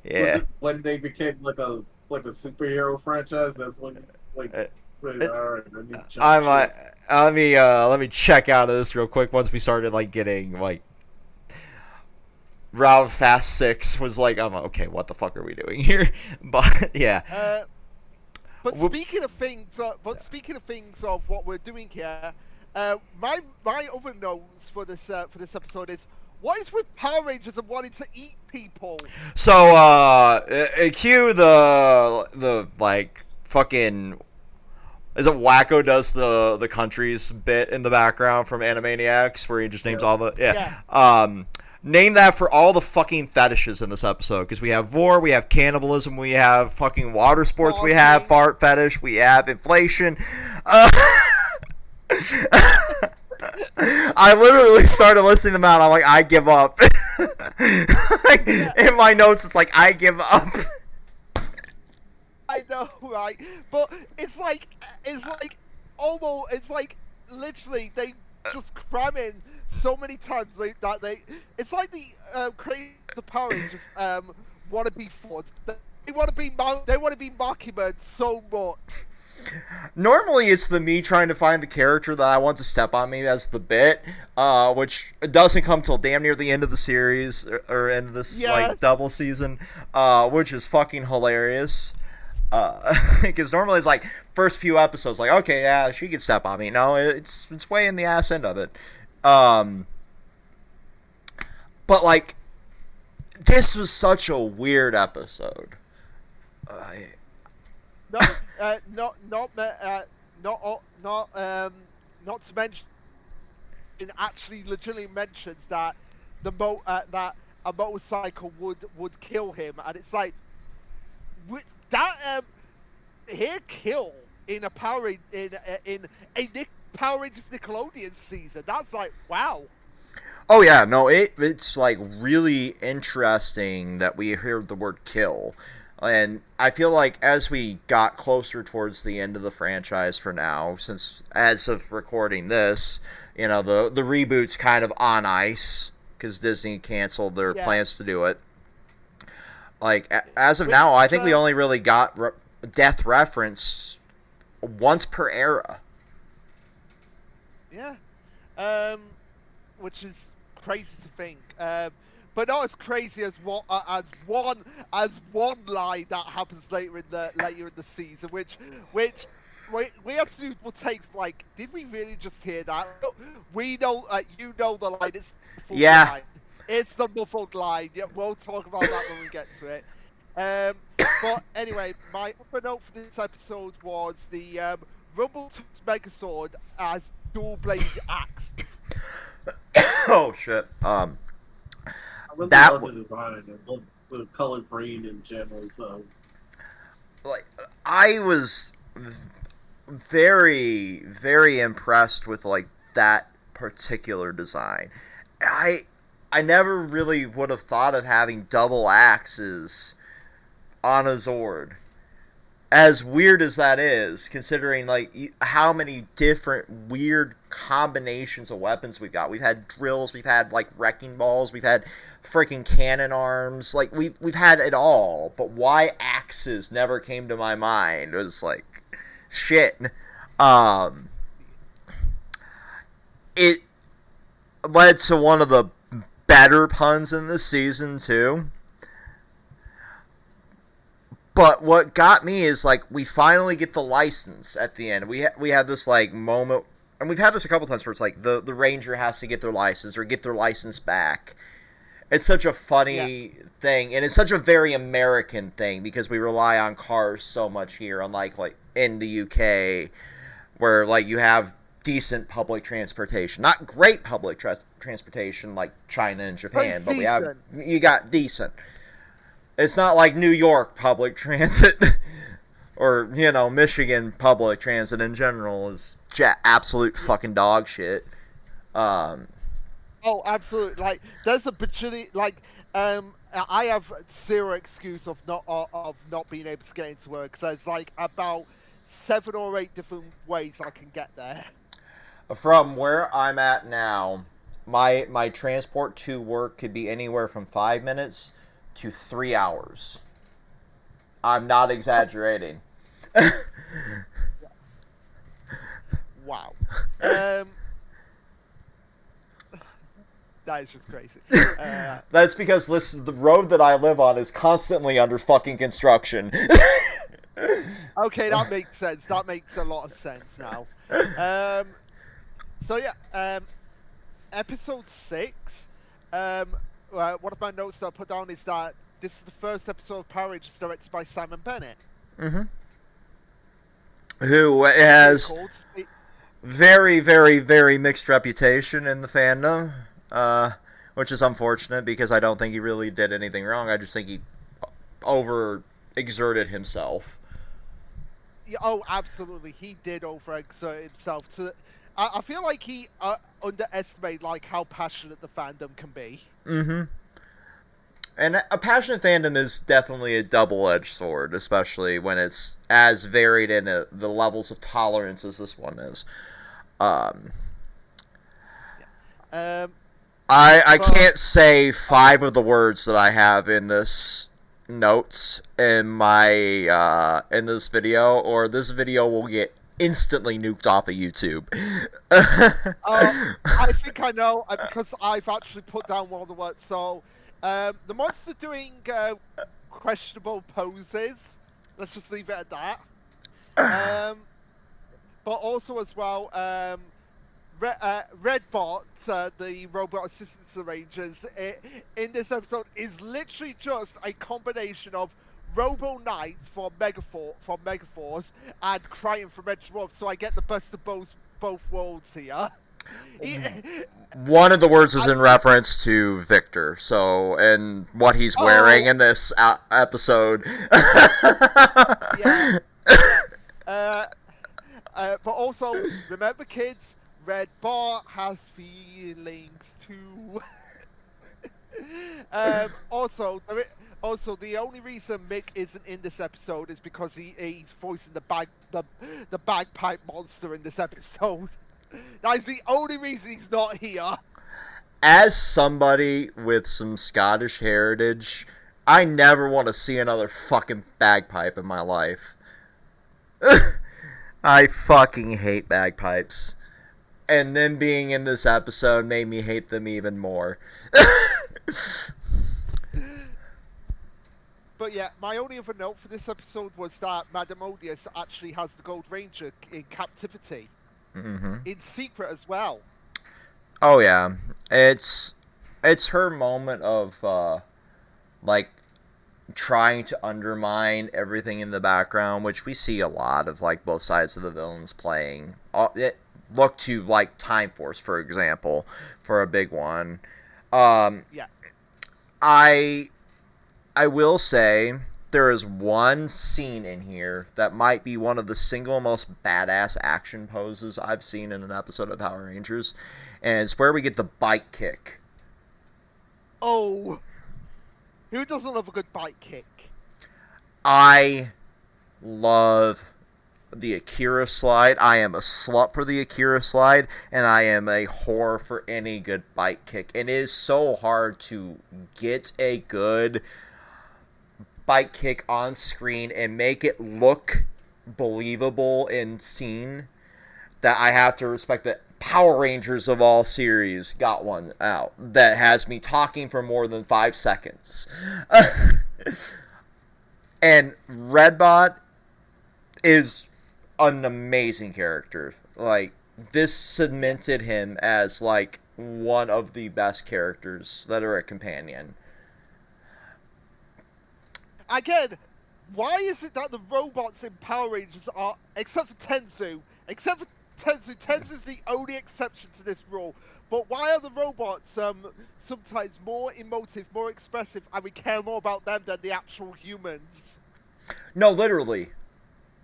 Yeah. When they became like a superhero franchise, that's when all right, let me check out of this real quick. Once we started like getting like Round Fast 6 was like, I'm like, okay, what the fuck are we doing here? But yeah. But speaking of things of what we're doing here, my other notes for this episode is, what is with Power Rangers and wanting to eat people? So cue the like fucking, is it Wacko does the countries bit in the background from Animaniacs where he just names all the name that for all the fucking fetishes in this episode, because we have vor, we have cannibalism, we have fucking water sports, we have fart fetish, we have inflation. I literally started listing them out. I'm like, I give up. Like, in my notes, it's like, I give up. I know, right? But it's like literally they just cram in so many times that it's like the Power Rangers want to be Ford. They want to be Mockingbird so much. Normally, it's me trying to find the character that I want to step on me as the bit, which doesn't come till damn near the end of the series or end of this like double season, which is fucking hilarious. Because normally it's like first few episodes, like okay, yeah, she can step on me. No, it's way in the ass end of it. But like, this was such a weird episode. No, not to mention, it actually legitimately mentions that that a motorcycle would kill him, and it's like that here kill in a Power in a Power Rangers Nickelodeon season. That's like wow. Oh yeah, no, it's like really interesting that we hear the word kill. And I feel like as we got closer towards the end of the franchise for now, since as of recording this, you know, the reboot's kind of on ice because Disney canceled their plans to do it. Like, as of now, I think we only really got death reference once per era. Yeah. Which is crazy to think. But not as crazy as one line that happens later in the season, which we have to will take like, did we really just hear that? We know, you know the line. It's the muffled line. It's the muffled line. Yeah, we'll talk about that when we get to it. But anyway, my other note for this episode was the Rumble Megazord as dual-bladed axe. Oh shit. I really love the design and love the color green in general. So, like, I was very, very impressed with like that particular design. I never really would have thought of having double axes on a Zord. As weird as that is, considering like how many different weird combinations of weapons we've got. We've had drills, we've had like wrecking balls, we've had freaking cannon arms. Like we've had it all. But why axes never came to my mind. It was like shit. It led to one of the better puns in the season too. But what got me is, like, we finally get the license at the end. We had this, like, moment, and we've had this a couple times where it's like, the ranger has to get their license or get their license back. It's such a funny thing, and it's such a very American thing, because we rely on cars so much here, unlike, like, in the UK, where, like, you have decent public transportation. Not great public transportation like China and Japan, but you got decent. It's not like New York public transit, or, you know, Michigan public transit in general is absolute fucking dog shit. Oh, absolutely. Like, there's a bajillion, like, I have zero excuse of not being able to get into work. There's, like, about 7 or 8 different ways I can get there. From where I'm at now, my transport to work could be anywhere from 5 minutes to 3 hours. I'm not exaggerating. Wow. That is just crazy. That's because the road that I live on is constantly under fucking construction. Okay, that makes sense. That makes a lot of sense now. So yeah, episode 6. One of my notes that I put down is that this is the first episode of Power Rangers directed by Simon Bennett. Mm-hmm. Who has very, very, very mixed reputation in the fandom, which is unfortunate because I don't think he really did anything wrong. I just think he over-exerted himself. Yeah, oh, absolutely. He did over-exert himself. I feel like he underestimated like how passionate the fandom can be. Mm-hmm. And a passionate fandom is definitely a double-edged sword, especially when it's as varied in the levels of tolerance as this one is. I can't say 5 of the words that I have in this notes in my in this video, or this video will get instantly nuked off of YouTube. I think I know because I've actually put down one of the words. So the monster doing questionable poses. Let's just leave it at that. But also as well, Redbot, the robot assistant to the Rangers, in this episode is literally just a combination of Robo Knight from Megaforce and Crichton from Edge World, so I get the best of both worlds here. One of the words is in reference to Victor, so, and what he's wearing in this episode. Yeah. But also, remember kids, Redbot has feelings too. Also, the only reason Mick isn't in this episode is because he's voicing the bagpipe monster in this episode. That is the only reason he's not here. As somebody with some Scottish heritage, I never want to see another fucking bagpipe in my life. I fucking hate bagpipes. And then being in this episode made me hate them even more. But yeah, my only other note for this episode was that Madame Odious actually has the Gold Ranger in captivity. Mm-hmm. In secret as well. Oh yeah. It's her moment of like trying to undermine everything in the background, which we see a lot of, like, both sides of the villains playing. Look to, like, Time Force, for example, for a big one. Yeah. I will say there is one scene in here that might be one of the single most badass action poses I've seen in an episode of Power Rangers, and it's where we get the bike kick. Oh, who doesn't love a good bike kick? I love the Akira slide. I am a slut for the Akira slide, and I am a whore for any good bike kick. It is so hard to get a good bike kick on screen and make it look believable in scene that I have to respect that Power Rangers of all series got one out that has me talking for more than 5 seconds. And Redbot is an amazing character. Like, this cemented him as, like, one of the best characters that are a companion. Again, why is it that the robots in Power Rangers are, except for Tenzu, Tenzu's the only exception to this rule, but why are the robots sometimes more emotive, more expressive, and we care more about them than the actual humans? No, literally.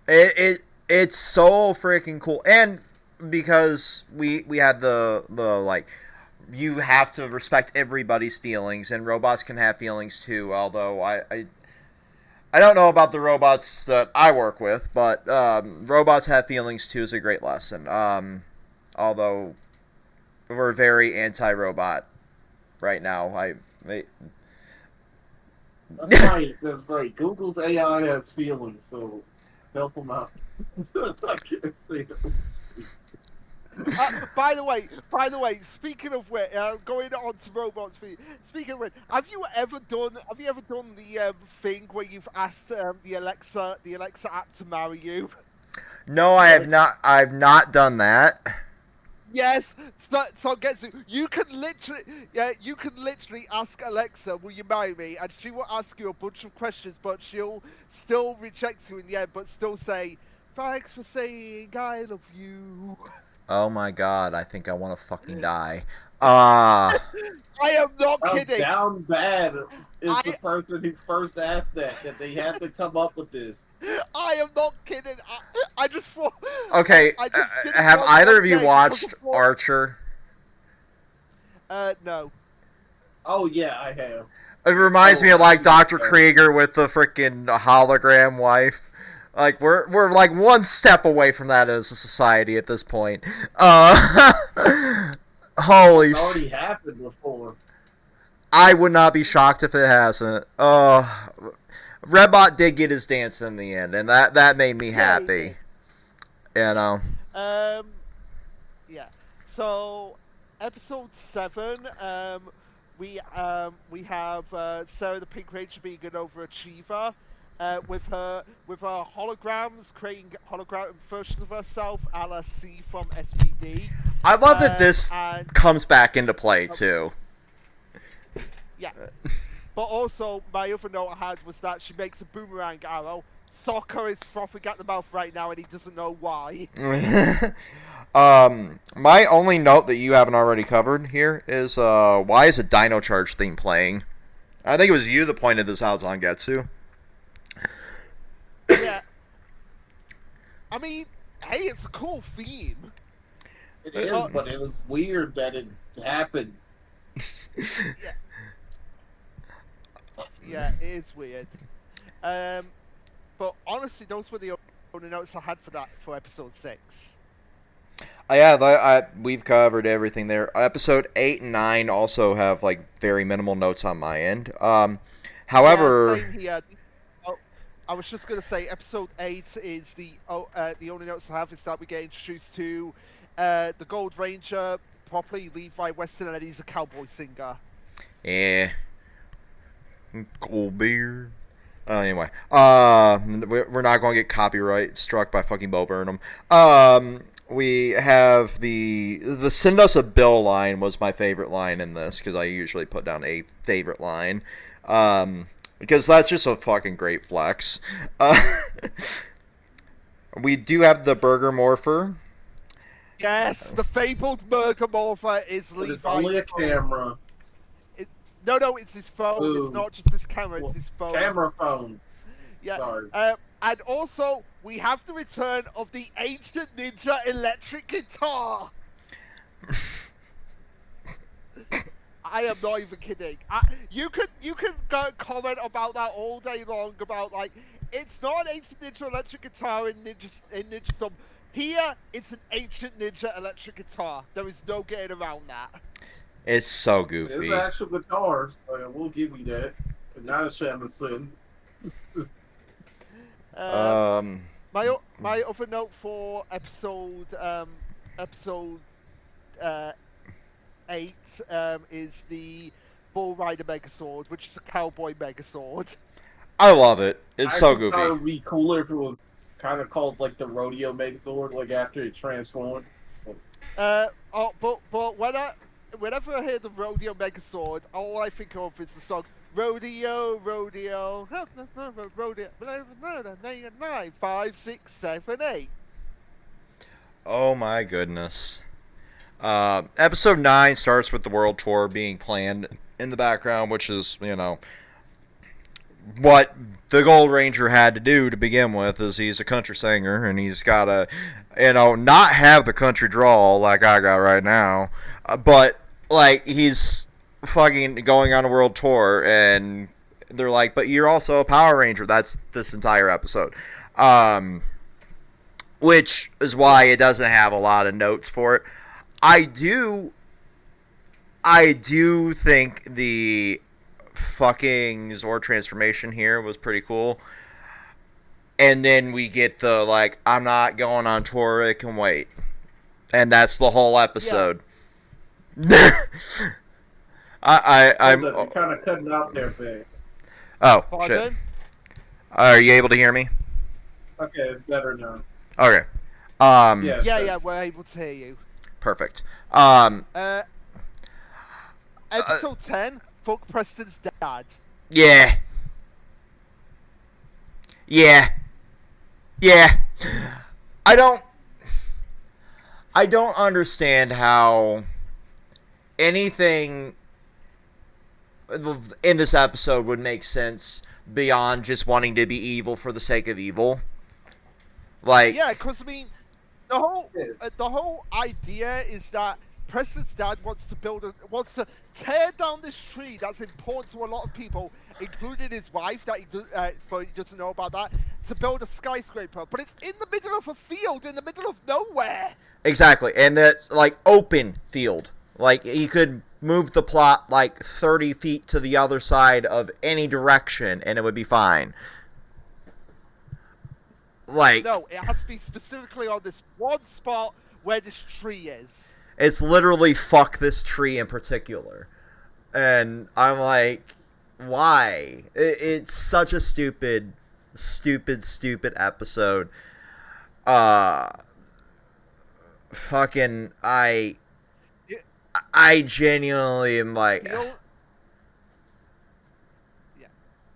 It's so freaking cool. And because we had the like, you have to respect everybody's feelings, and robots can have feelings too, although I don't know about the robots that I work with, but robots have feelings too is a great lesson. Although we're very anti-robot right now. That's right. That's right. Google's AI has feelings, so help them out. I can't say that. By the way, speaking of which, going on to robots. Speaking of which, have you ever done the thing where you've asked the Alexa app to marry you? No, I have not. I've not done that. Yes. So guess you can literally ask Alexa, "Will you marry me?" And she will ask you a bunch of questions, but she'll still reject you in the end, but still say, "Thanks for saying I love you." Oh my god, I think I want to fucking die. I am not How kidding. down bad is the person who first asked that they had to come up with this. I am not kidding. I just thought. Okay, I just didn't have want either that of you day watched because before- Archer? No. Oh yeah, I have. It reminds me of, like, Dr. Krieger with the freaking hologram wife. Like, we're like one step away from that as a society at this point. Holy It's already happened before. I would not be shocked if it hasn't. Redbot did get his dance in the end, and that made me happy. You know. Yeah. So, episode 7. We have Sarah the Pink Ranger being an overachiever. with her holograms, creating hologram versions of herself, a la C from SPD. I love that this and comes back into play too. yeah. But also, my other note I had was that she makes a boomerang arrow. Soccer is frothing at the mouth right now, and he doesn't know why. My only note that you haven't already covered here is why is a Dino Charge theme playing? I think it was you that pointed this out, Zangetsu. Yeah. I mean, hey, it's a cool theme. It is, but it was weird that it happened. Yeah. Yeah, it is weird. But honestly, those were the only notes I had for episode 6. We've covered everything there. Episode 8 and 9 also have like very minimal notes on my end. However, yeah, same here. Oh, I was just gonna say, episode 8 is the only notes I have is that we get introduced to the Gold Ranger, properly Levi Weston, and he's a cowboy singer. Yeah. Cold beer. Anyway, we're not going to get copyright struck by fucking Bo Burnham. We have the send us a bill line was my favorite line in this, because I usually put down a favorite line, because that's just a fucking great flex. We do have the Burger Morpher. Yes, the fabled Burger Morpher is Levi. It's only a camera. No, it's his phone. Ooh. It's not just his camera, it's his phone. Camera phone. Yeah. Sorry. And also, we have the return of the Ancient Ninja electric guitar. I am not even kidding. You can go comment about that all day long about, like, it's not an Ancient Ninja electric guitar in Ninja Storm. Here, it's an Ancient Ninja electric guitar. There is no getting around that. It's so goofy. It's an actual guitar, so we'll give you that. But not a Shamisen. My other note for episode 8 is the Bull Rider Megazord, which is a cowboy Megazord. I love it. It's so I thought it goofy. would be cooler if it was kind of called like the Rodeo Megazord, like after it transformed. But whenever I hear the Rodeo Megazord, all I think of is the song Rodeo, Rodeo, Rodeo, 9, 5, 6, 7, 8. Oh my goodness. Episode 9 starts with the world tour being planned in the background, which is, what the Gold Ranger had to do to begin with, is he's a country singer, and he's got to, not have the country drawl like I got right now, but, like, he's fucking going on a world tour, and they're like, but you're also a Power Ranger. That's this entire episode. Which is why it doesn't have a lot of notes for it. I do think the fucking Zord transformation here was pretty cool. And then we get the, like, I'm not going on tour, it can wait. And that's the whole episode. Yeah. I'm You're kind of cutting out there, fast. Oh, Pardon? shit. Are you able to hear me? Okay, it's better now. Okay. Yeah, we're able to hear you. Perfect. Episode 10, fuck Preston's dad. Yeah. I don't understand how anything in this episode would make sense beyond just wanting to be evil for the sake of evil. Like, yeah, because I mean, the whole idea is that Preston's dad wants to tear down this tree that's important to a lot of people, including his wife, but he doesn't know about that, to build a skyscraper. But it's in the middle of a field, in the middle of nowhere. exactly, and that's like open field. Like, he could move the plot like 30 feet to the other side of any direction, and it would be fine. Like, No, it has to be specifically on this one spot where this tree is. it's literally fuck this tree in particular. And I'm like, why? It's such a stupid stupid episode. Fucking I genuinely am like, The o-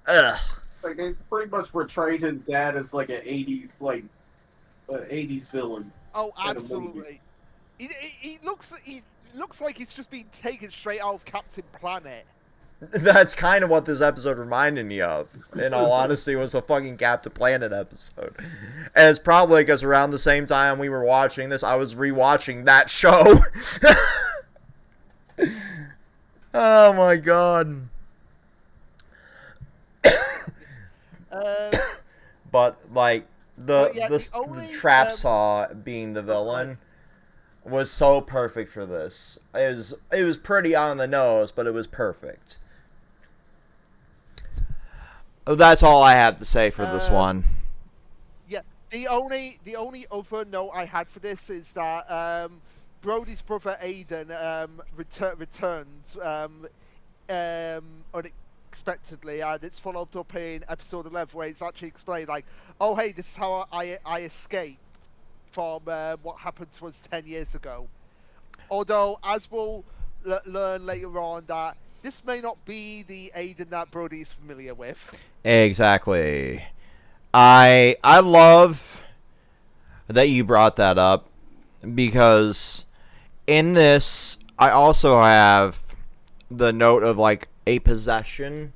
ugh. Like they pretty much portrayed his dad as like an '80s villain. Oh, Kind of absolutely. He looks like he's just been taken straight out of Captain Planet. That's kind of what this episode reminded me of. In all honesty, it was a fucking Captain Planet episode. And it's probably because around the same time we were watching this, I was rewatching that show. Oh my god. But like the trap saw being the villain was so perfect for this. It was pretty on the nose, but it was perfect. That's all I have to say for this one. Yeah, the only other note I had for this is that Brody's brother Aiden returns unexpectedly, and it's followed up in episode 11 where it's actually explained like, oh hey, this is how I escaped from what happened to us 10 years ago. Although, as we'll learn later on, that this may not be the Aiden that Brody is familiar with. Exactly. I love that you brought that up, because in this I also have the note of like a possession,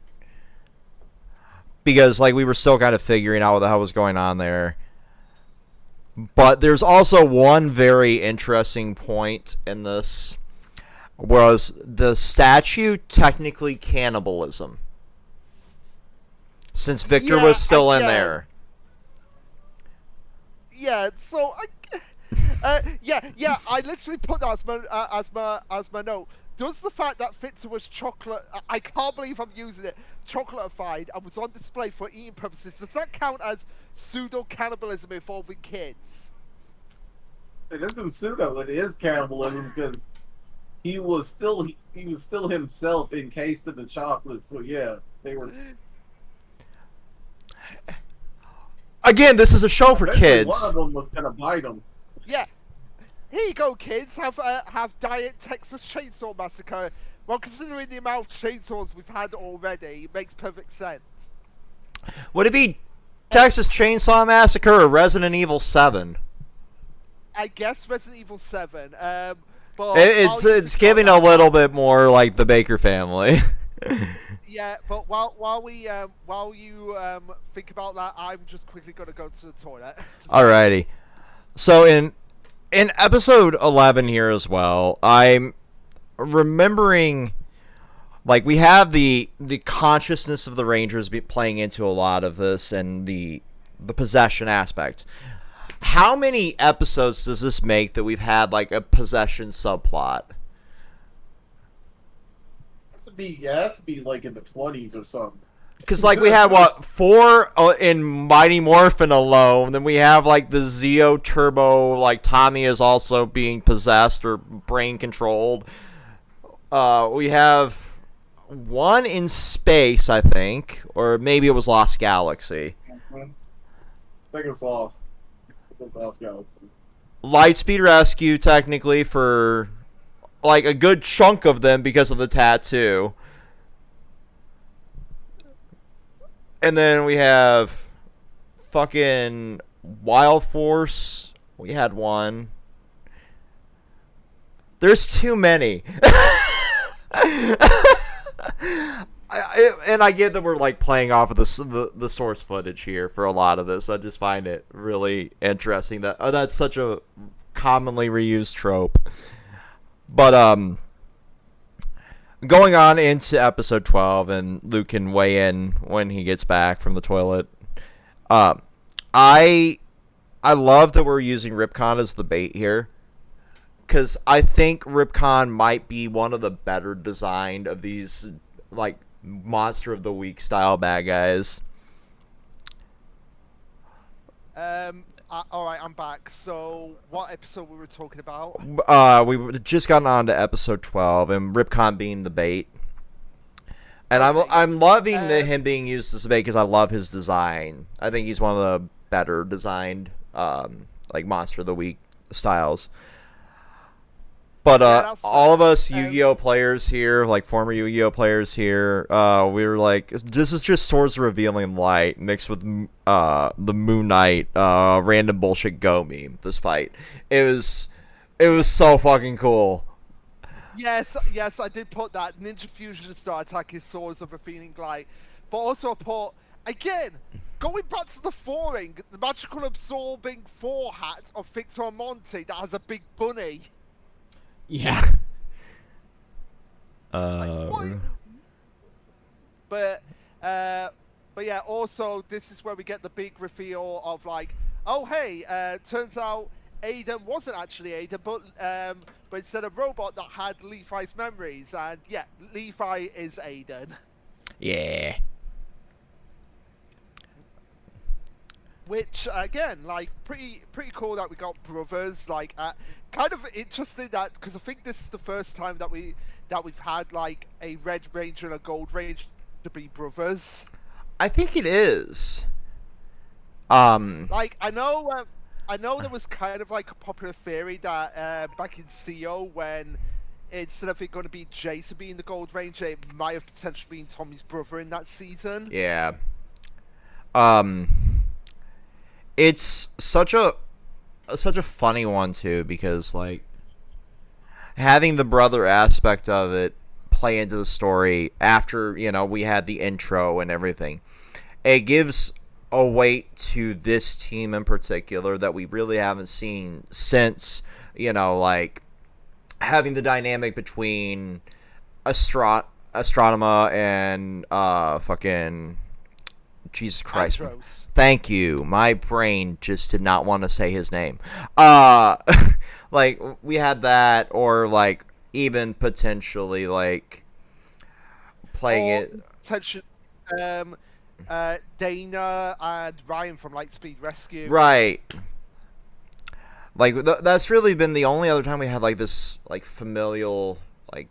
because like we were still kind of figuring out what the hell was going on there. But there's also one very interesting point in this, was the statue technically cannibalism, since Victor was still in there. Yeah, so I literally put that as my note. Does the fact that Victor was I can't believe I'm using it, chocolatified and was on display for eating purposes, does that count as pseudo cannibalism involving kids? It isn't pseudo. It is cannibalism because he was still himself encased in the chocolate. So yeah, they were. Again, this is a show for kids. One of them was gonna bite him. Yeah. Here you go, kids. Have Diet Texas Chainsaw Massacre. Well, considering the amount of chainsaws we've had already, it makes perfect sense. Would it be Texas Chainsaw Massacre or Resident Evil 7? I guess Resident Evil 7. But It's giving a little bit more like the Baker family. Yeah, but while you think about that, I'm just quickly gonna go to the toilet. Alrighty. So in episode 11 here as well, I'm remembering, like, we have the consciousness of the Rangers playing into a lot of this, and the possession aspect. How many episodes does this make that we've had like a possession subplot? It has to be like in the 20s or something. Because like we had 4 in Mighty Morphin alone, then we have like the Zeo Turbo, like Tommy is also being possessed or brain controlled. We have 1 in space, I think, or maybe it was Lost Galaxy. I think it was Lost. Lost Galaxy. Lightspeed Rescue, technically, for like a good chunk of them because of the tattoo. And then we have fucking Wild Force. We had 1. There's too many. And I get that we're like playing off of the source footage here for a lot of this. I just find it really interesting that that's such a commonly reused trope. But going on into episode 12, and Luke can weigh in when he gets back from the toilet. I love that we're using Ripcon as the bait here, because I think Ripcon might be one of the better designed of these like Monster of the Week style bad guys. All right, I'm back. So, what episode we were talking about? We just gotten on to episode 12, and Ripcon being the bait. And Okay. I'm loving him being used as a bait because I love his design. I think he's one of the better designed like Monster of the Week styles. But all of us Yu-Gi-Oh players here, like former Yu-Gi-Oh players here, we were like, this is just Swords of Revealing Light mixed with the Moon Knight random bullshit Go meme. This fight, it was so fucking cool. Yes, I did put that. Ninja Fusion Star Attack is Swords of Revealing Light. But also I put, again, going back to the foring, the Magical Absorbing 4 hat of Victor Monte that has a big bunny. Yeah. But yeah, also this is where we get the big reveal of like, oh hey, turns out Aiden wasn't actually Aiden, but instead a robot that had Levi's memories, and yeah, Levi is Aiden. Yeah. Which again, like pretty cool that we got brothers. Like, kind of interesting that because I think this is the first time that we've had like a Red Ranger and a Gold Ranger to be brothers. I think it is. Like I know there was kind of like a popular theory that back in CO when instead of it going to be Jason being the Gold Ranger, it might have potentially been Tommy's brother in that season. Yeah. It's such a funny one too because like having the brother aspect of it play into the story after, you know, we had the intro and everything. It gives a weight to this team in particular that we really haven't seen since, you know, like having the dynamic between Astronema and fucking Jesus Christ. Andros. Thank you. My brain just did not want to say his name. Like we had that, or like even potentially like playing it. Potentially, Dana and Ryan from Lightspeed Rescue. Right. Like that's really been the only other time we had like this like familial like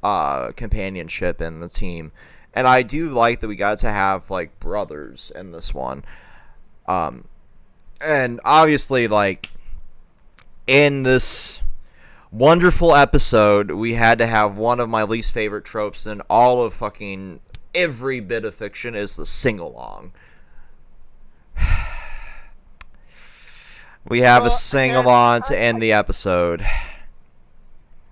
companionship in the team. And I do like that we got to have, like, brothers in this one. And obviously, like, in this wonderful episode, we had to have one of my least favorite tropes in all of fucking every bit of fiction is the sing-along. We have a sing-along to end the episode.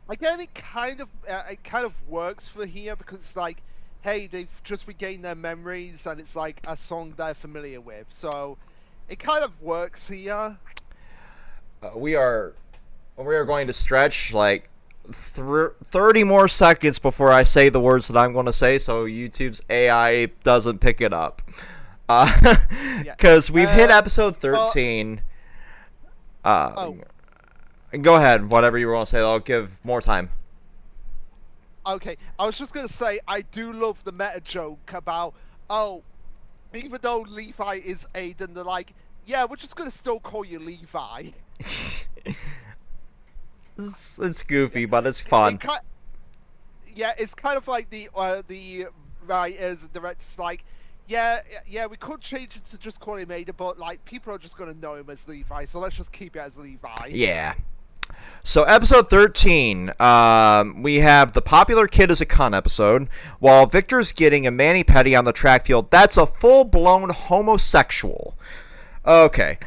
Again, it kind of works for here because it's like, hey, they've just regained their memories, and it's like a song they're familiar with. So it kind of works here. We are going to stretch like 30 more seconds before I say the words that I'm going to say, so YouTube's AI doesn't pick it up. Because we've hit episode 13. Go ahead, whatever you were going to say. I'll give more time. Okay, I was just going to say, I do love the meta joke about, oh, even though Levi is Aiden, they're like, yeah, we're just going to still call you Levi. It's goofy, but it's fun. It's kind of like the writers and directors like, yeah, we could change it to just call him Aiden, but like people are just going to know him as Levi, so let's just keep it as Levi. Yeah. So episode 13, we have the popular kid is a cunt episode, while Victor's getting a mani-pedi on the track field. That's a full-blown homosexual. Okay.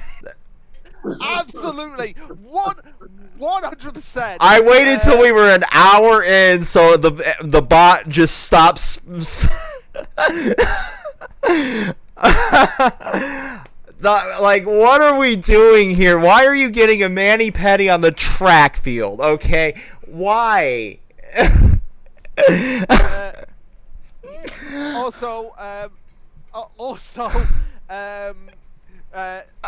Absolutely. 100%. I waited till we were an hour in, so the bot just stops. Like, what are we doing here? Why are you getting a mani-pedi on the track field? Okay, why?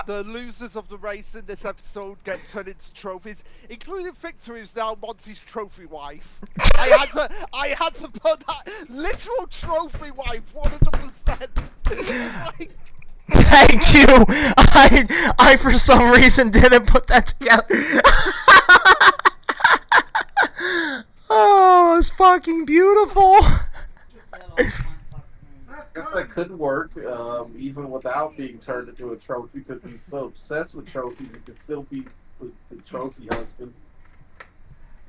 The losers of the race in this episode get turned into trophies, including Victor, who's now Monty's trophy wife. I had to put that literal trophy wife 100%. Like, thank you. I for some reason didn't put that together. Oh, it's fucking beautiful. Guess that could work, even without being turned into a trophy, because he's so obsessed with trophies, he could still be the trophy husband.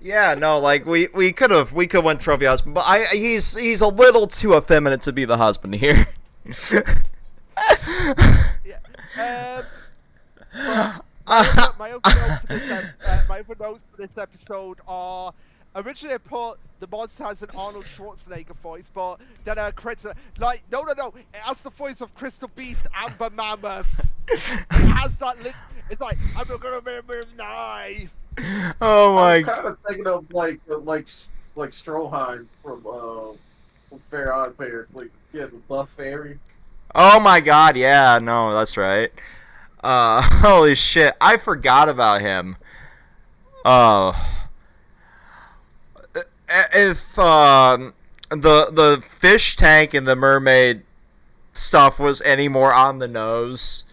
Yeah, no, like we could went trophy husband, but he's a little too effeminate to be the husband here. Yeah. My other notes for this episode are originally I put the monster has an Arnold Schwarzenegger voice, but then Chris like no, it has the voice of Crystal Beast, Amber Mammoth. It has that. It's like I'm not gonna remember knife. Oh my! I'm kind of thinking of like Stroheim from Fair Odd Parents, like the buff fairy. Oh my God! Yeah, no, that's right. Holy shit! I forgot about him. If the fish tank and the mermaid stuff was any more on the nose,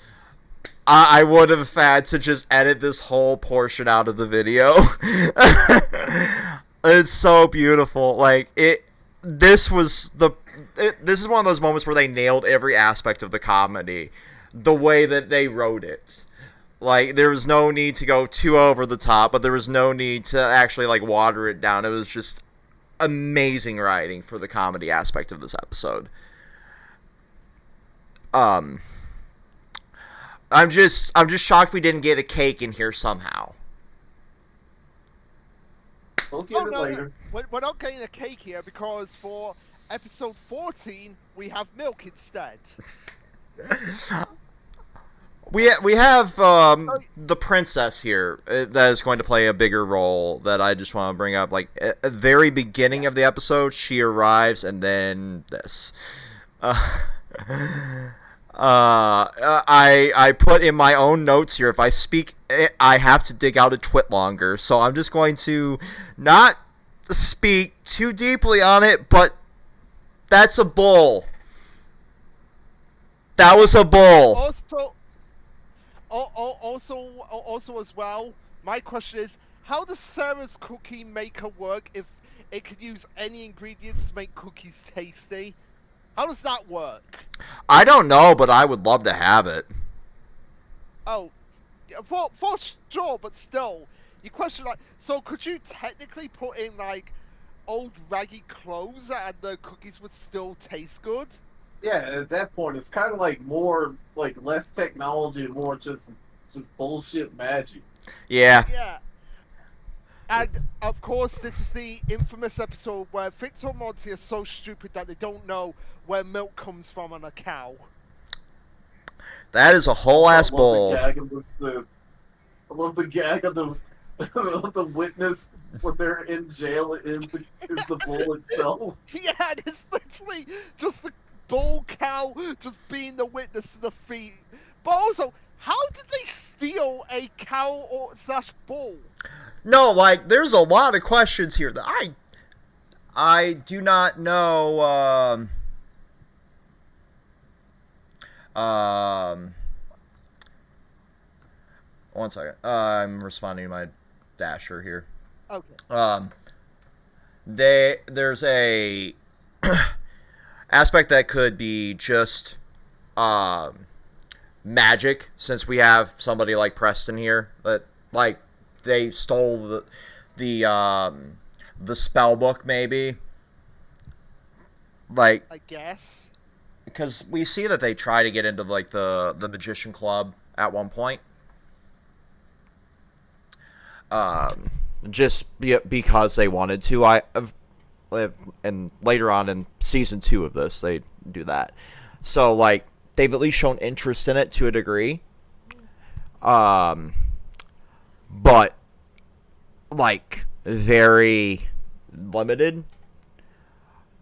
I would have had to just edit this whole portion out of the video. It's so beautiful. Like this is one of those moments where they nailed every aspect of the comedy, the way that they wrote it. Like there was no need to go too over the top, but there was no need to actually like water it down. It was just amazing writing for the comedy aspect of this episode. I'm just shocked we didn't get a cake in here somehow. We'll get it later. We're not getting a cake here because for episode 14 we have milk instead. We have the princess here that is going to play a bigger role that I just want to bring up. Like at the very beginning of the episode, she arrives, and then this. I put in my own notes here, if I speak, I have to dig out a twit longer. So I'm just going to not speak too deeply on it, but that's a bull. That was a bull. Also as well, my question is, how does Sarah's cookie maker work if it could use any ingredients to make cookies tasty? How does that work? I don't know, but I would love to have it. Oh, for sure, but still, you question like, so could you technically put in like old raggy clothes and the cookies would still taste good? Yeah, at that point, it's kind of like more, like less technology and more just bullshit magic. Yeah. Yeah. And of course, this is the infamous episode where Victor and Monty are so stupid that they don't know where milk comes from on a cow. That is a whole ass bull. I love the gag of the of the witness when they're in jail is the bull itself. Yeah, it's literally just the bull cow just being the witness to the feat. But also, how did they steal a cow or / bull? No, like there's a lot of questions here that I do not know. One second. I'm responding to my dasher here. Okay. There's a aspect that could be just magic, since we have somebody like Preston here that like they stole the spell book, maybe. Like, I guess. Because we see that they try to get into like the magician club at one point. Just because they wanted to. And later on in season 2 of this, they do that. So like they've at least shown interest in it to a degree. But like very limited.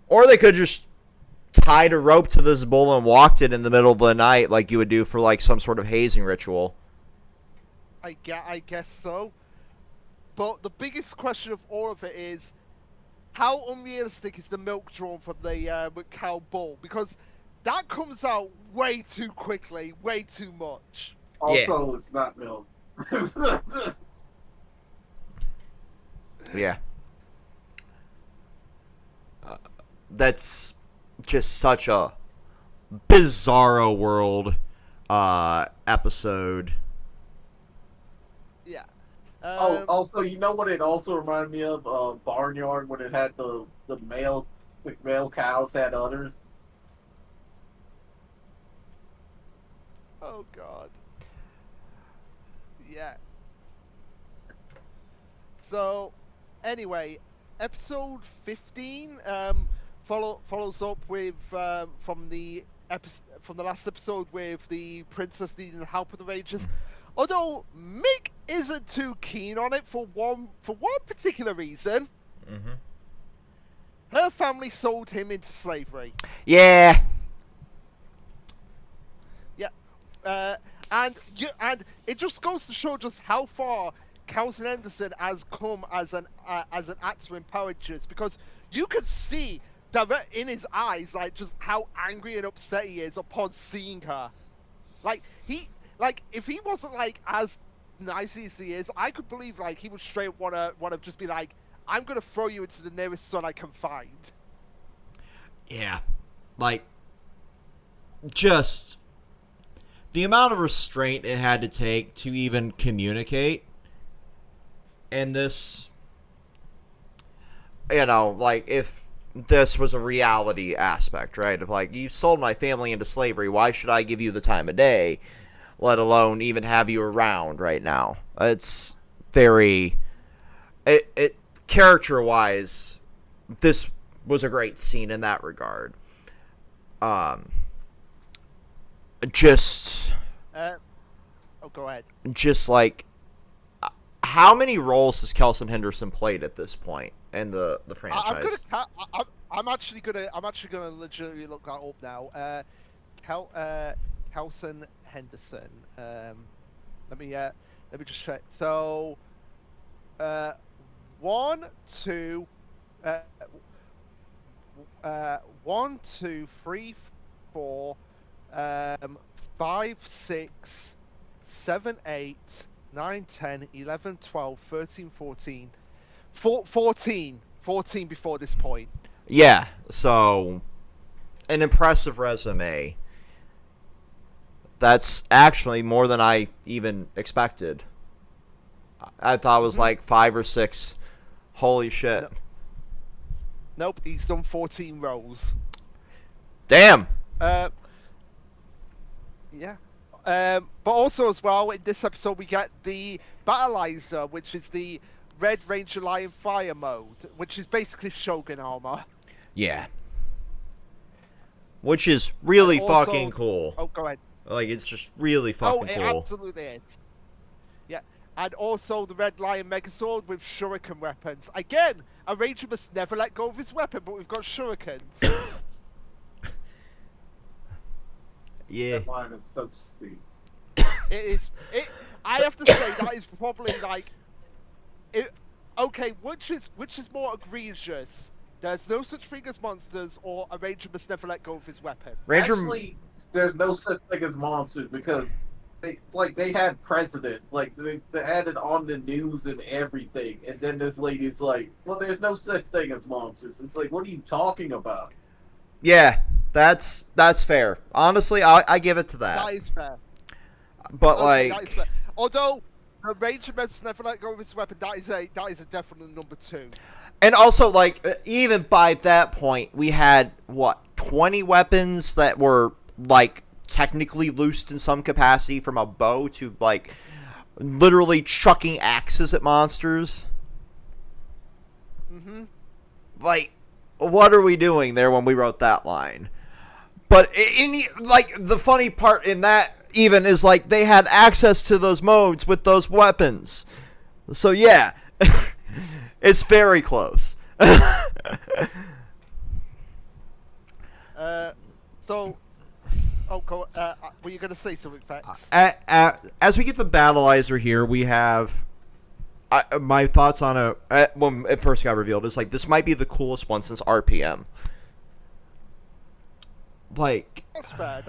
Or they could just tied a rope to this bull and walked it in the middle of the night like you would do for like some sort of hazing ritual. I guess so. But the biggest question of all of it is, how unrealistic is the milk drawn from the cow bull? Because that comes out way too quickly, way too much. Also, It's not milk. Yeah. That's just such a bizarro world episode. Yeah. Also, you know what it also reminded me of? Barnyard, when it had the male cows had udders. Oh God. Yeah. So, anyway, episode 15 follows up with from the last episode with the princess needing help with the Rangers. Although Mick isn't too keen on it for one particular reason. Mm-hmm. Her family sold him into slavery. Yeah. And it just goes to show just how far Carlson Henderson has come as an actor in Power Rangers, because you could see direct in his eyes like just how angry and upset he is upon seeing her. Like if he wasn't like as nice as he is, I could believe like he would straight wanna just be like, I'm gonna throw you into the nearest sun I can find. Yeah. Like, just the amount of restraint it had to take to even communicate. And this, like, if this was a reality aspect, right? If, like, you sold my family into slavery, why should I give you the time of day, let alone even have you around right now? It's very, it character-wise, this was a great scene in that regard. Just... go ahead. Just, like, how many roles has Kelson Henderson played at this point in the franchise? I'm actually gonna legitimately look that up now. Kelson Henderson. Let me just check. So, 1, 2, 1, 2, 3, 4, 5, 6, 7, 8, 9, 10, 11, 12, 13, 14. 14 before this point. Yeah, so an impressive resume. That's actually more than I even expected. I thought it was like 5 or 6. Holy shit. Nope, he's done 14 roles. Damn. Yeah. But also as well, in this episode we get the Battleizer, which is the Red Ranger Lion Fire mode, which is basically Shogun armor. Yeah. Which is really also, fucking cool. Oh, go ahead. Like, it's just really fucking cool. Oh, it absolutely is. Yeah. And also the Red Lion Megazord with shuriken weapons. Again, a Ranger must never let go of his weapon, but we've got shurikens. Yeah. That line is so steep. I have to say that is probably like okay, which is more egregious? There's no such thing as monsters, or a Ranger must never let go of his weapon. Actually, there's no such thing as monsters, because they had precedent, like they had it on the news and everything, and then this lady's like, well, there's no such thing as monsters. It's like, what are you talking about? Yeah, that's fair. Honestly, I give it to that. That is fair. But Okay, like, that is fair. Although the Ranger must never let go of his weapon, that is a definite number 2. and also like even by that point, we had what 20 weapons that were like technically loosed in some capacity, from a bow to like literally chucking axes at monsters. Mm-hmm. Like, what are we doing there when we wrote that line? But like the funny part in that even is like they had access to those modes with those weapons. So yeah, it's very close. Were you going to say something, Fax? As we get the Battleizer here, we have my thoughts on when it first got revealed is like this might be the coolest one since RPM. Like, That's fair.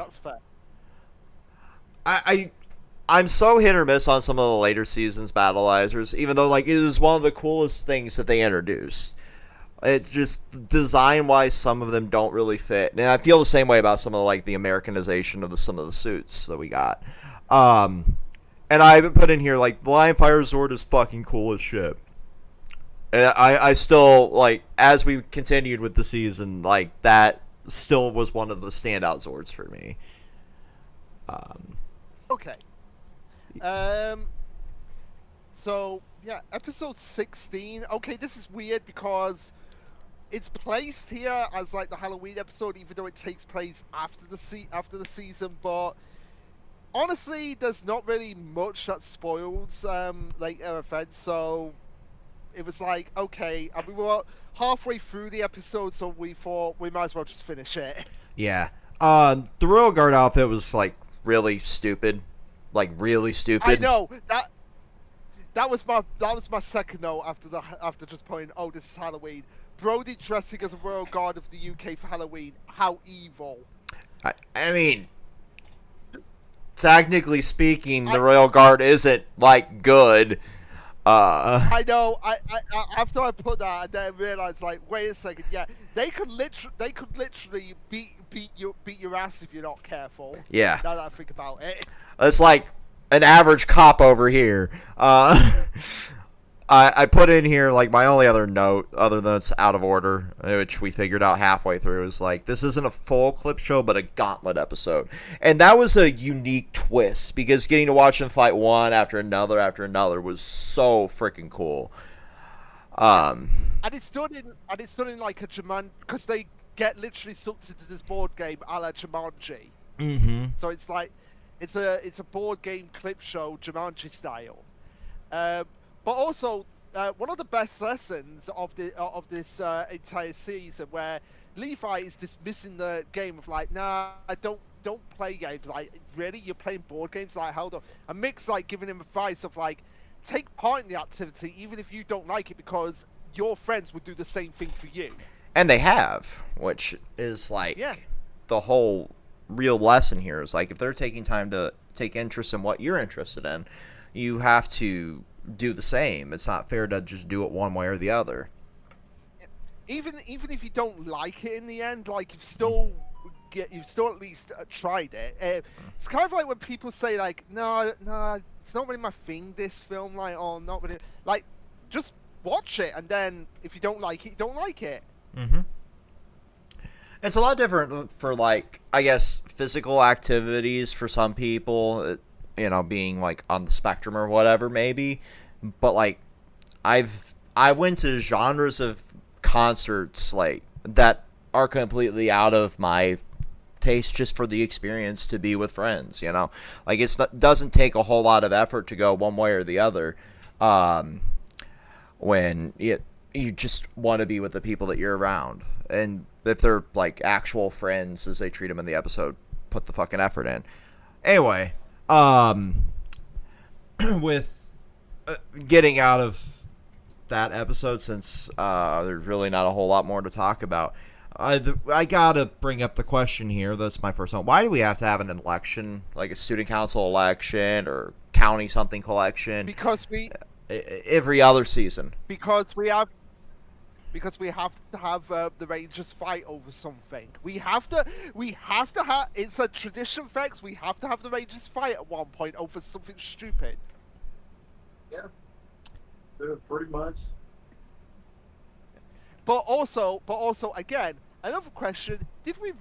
I'm so hit or miss on some of the later seasons Battleizers, even though like it is one of the coolest things that they introduced. It's just design-wise, some of them don't really fit, and I feel the same way about some of like the Americanization of some of the suits that we got. And I even put in here like the Lion Fire Zord is fucking cool as shit. And I still like as we continued with the season, like that still was one of the standout Zords for me. Okay. So yeah, episode 16. Okay, this is weird because it's placed here as like the Halloween episode, even though it takes place after the season. But honestly, there's not really much that spoils later events. So it was like okay, and we were halfway through the episode, so we thought we might as well just finish it. Yeah. The Royal Guard outfit was like really stupid. Like really stupid. I know that was my second note after just pointing. Oh, this is Halloween. Brody dressing as a Royal Guard of the UK for Halloween. How evil! I mean, technically speaking, the Royal Guard isn't like good. I know. I after I put that, I then realized like, wait a second. Yeah, they could literally beat your ass if you're not careful. Yeah. Now that I think about it. It's like an average cop over here. I put in here, like, my only other note, other than it's out of order, which we figured out halfway through, is, like, this isn't a full clip show, but a gauntlet episode. And that was a unique twist, because getting to watch them fight one after another was so freaking cool. And it's done in like a Jumanji, because they get literally sucked into this board game a la Jumanji. Mm-hmm. So it's like, it's a board game clip show, Jumanji style. But also, one of the best lessons of this entire season, where Levi is dismissing the game of like, nah, I don't play games. Like, really, you're playing board games? Like, hold on. And Mick's like giving him advice of like, take part in the activity, even if you don't like it, because your friends would do the same thing for you. And they have, which is like the whole real lesson here is like if they're taking time to take interest in what you're interested in, you have to do the same. It's not fair to just do it one way or the other. Even if you don't like it in the end, like you've still at least tried it. It's kind of like when people say like, no, it's not really my thing. This film, like, oh, not really. Like, just watch it, and then if you don't like it, you don't like it. Mm-hmm. It's a lot different for, like, I guess, physical activities for some people, you know, being, like, on the spectrum or whatever, maybe. But, like, I went to genres of concerts, like, that are completely out of my taste just for the experience to be with friends, you know? Like, it doesn't take a whole lot of effort to go one way or the other when you just want to be with the people that you're around. And if they're, like, actual friends, as they treat them in the episode, put the fucking effort in. Anyway, with getting out of that episode, since there's really not a whole lot more to talk about, I gotta bring up the question here. That's my first one. Why do we have to have an election, like a student council election or county something collection? Because every other season. Because we have to have the Rangers fight over something. We have to have. It's a tradition, Fex. We have to have the Rangers fight at one point over something stupid. Yeah, pretty much. But also, again, another question: did we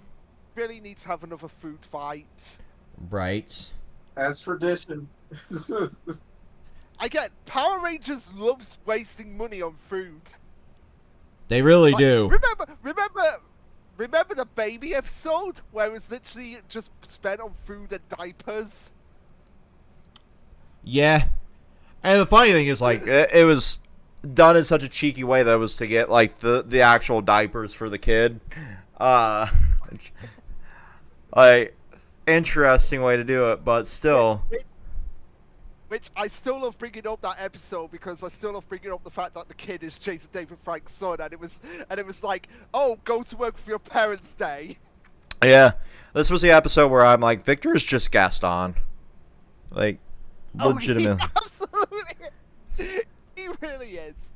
really need to have another food fight? Right. As tradition. Again, Power Rangers loves wasting money on food. They really do. Remember the baby episode where it was literally just spent on food and diapers? Yeah. And the funny thing is, like, it was done in such a cheeky way that it was to get, like, the actual diapers for the kid. Like, interesting way to do it, but still. Which I still love bringing up that episode because I still love bringing up the fact that the kid is Jason David Frank's son, and it was like, oh, go to work for your parents' day. Yeah, this was the episode where I'm like, Victor is just Gaston, like, legitimately. Oh, absolutely, he really is.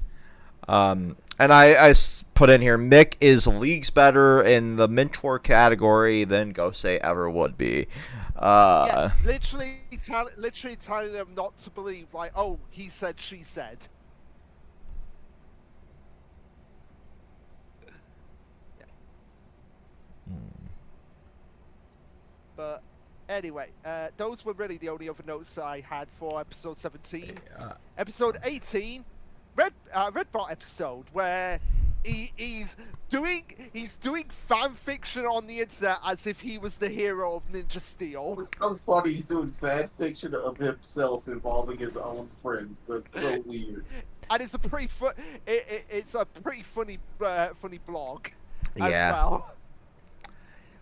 And And put in here, Mick is leagues better in the mentor category than Gosei ever would be. Yeah, literally telling them not to believe, like, oh, he said, she said. But anyway, those were really the only other notes I had for episode 17. Episode 18, Redbot episode, where he's doing fan fiction on the internet as if he was the hero of Ninja Steel. It's so funny he's doing fan fiction of himself involving his own friends. That's so weird. And it's a pretty it's a pretty funny blog as Yeah. well.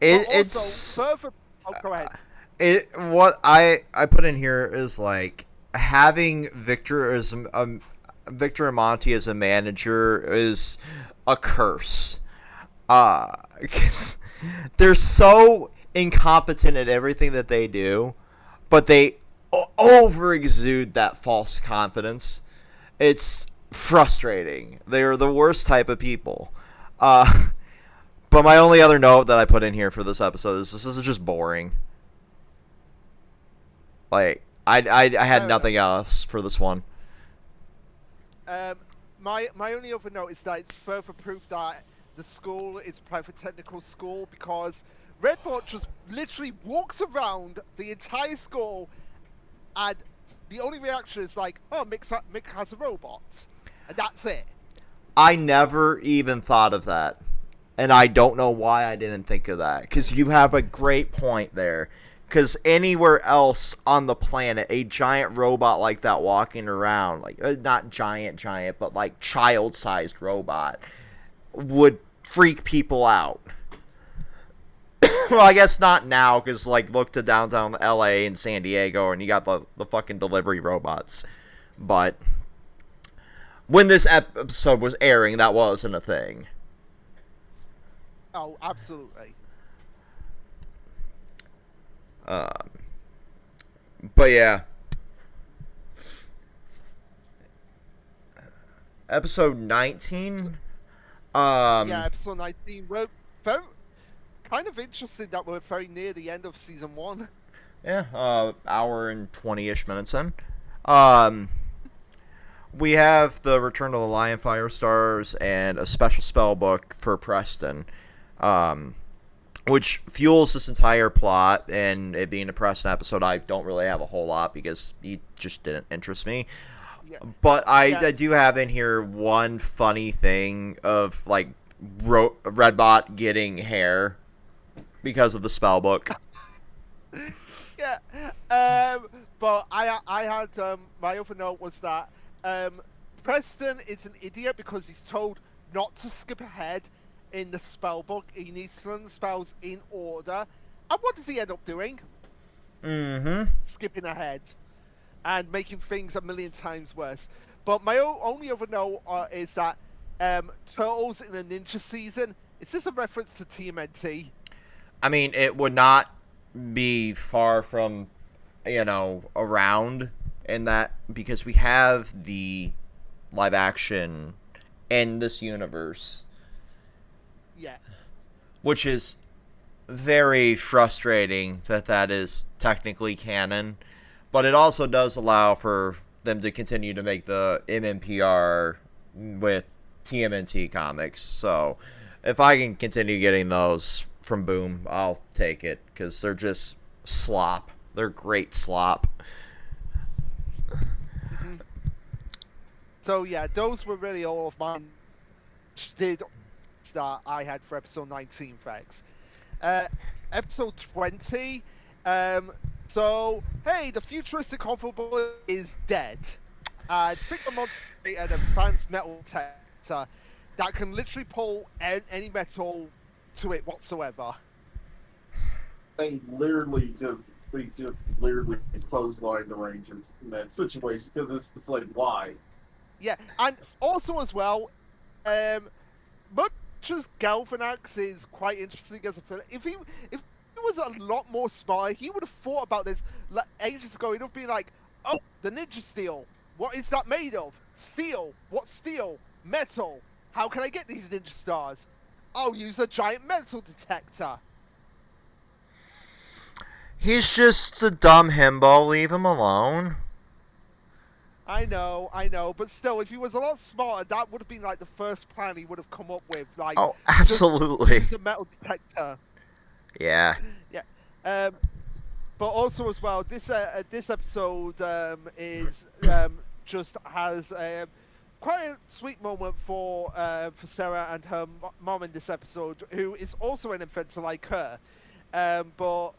It's further. Oh, go ahead. What I put in here is like having Victor and Monty as a manager is a curse. 'Cause they're so incompetent at everything that they do, but they over exude that false confidence. It's frustrating. They're the worst type of people. But my only other note that I put in here for this episode is this is just boring. Like, I had nothing else for this one. My only other note is that it's further proof that the school is a private technical school, because Redbot just literally walks around the entire school and the only reaction is like, oh, Mick has a robot. And that's it. I never even thought of that. And I don't know why I didn't think of that. Because you have a great point there. Because anywhere else on the planet, a giant robot like that walking around, like not giant, but like child-sized robot, would freak people out. Well, I guess not now, because like look to downtown LA and San Diego, and you got the fucking delivery robots. But when this episode was airing, that wasn't a thing. Oh, absolutely. But yeah. Episode 19. Yeah, episode 19. We're very kind of interesting that we're very near the end of season 1. Yeah, hour and 20-ish minutes in. We have the Return of the Lion Firestars and a special spell book for Preston, which fuels this entire plot. And it being a Preston episode, I don't really have a whole lot because he just didn't interest me. Yeah. But I do have in here one funny thing of like Redbot getting hair because of the spell book. Yeah, but I had my other note was that Preston is an idiot because he's told not to skip ahead in the spell book. He needs to learn the spells in order. And what does he end up doing? Skipping ahead and making things a million times worse. But my only other note is that Turtles in a Ninja season, is this a reference to TMNT? I mean, it would not be far from, around in that, because we have the live action in this universe. Yeah. Which is very frustrating that is technically canon, but it also does allow for them to continue to make the MMPR with TMNT comics. So if I can continue getting those from Boom, I'll take it, because they're just slop. They're great slop. Mm-hmm. So yeah, those were really all of mine that I had for episode 19, thanks. Episode 20, so hey, the futuristic convertible is dead. Pick a monster and advanced metal detector that can literally pull any metal to it whatsoever. They just literally clothesline the Rangers in that situation, because it's just like, why? Yeah, and also as well, much as Galvanax is quite interesting as a villain, if he was a lot more smart, he would have thought about this like ages ago. He'd have been like, oh, the Ninja Steel, what is that made of? Steel. What's steel? Metal. How can I get these ninja stars? I'll use a giant metal detector. He's just a dumb himbo. Leave him alone. I know, but still, if he was a lot smarter, that would have been like the first plan he would have come up with. Like, Oh, just absolutely. use a metal detector. Yeah. Yeah. But also as well, this episode is just has quite a sweet moment for Sarah and her mom in this episode, who is also an inventor like her. But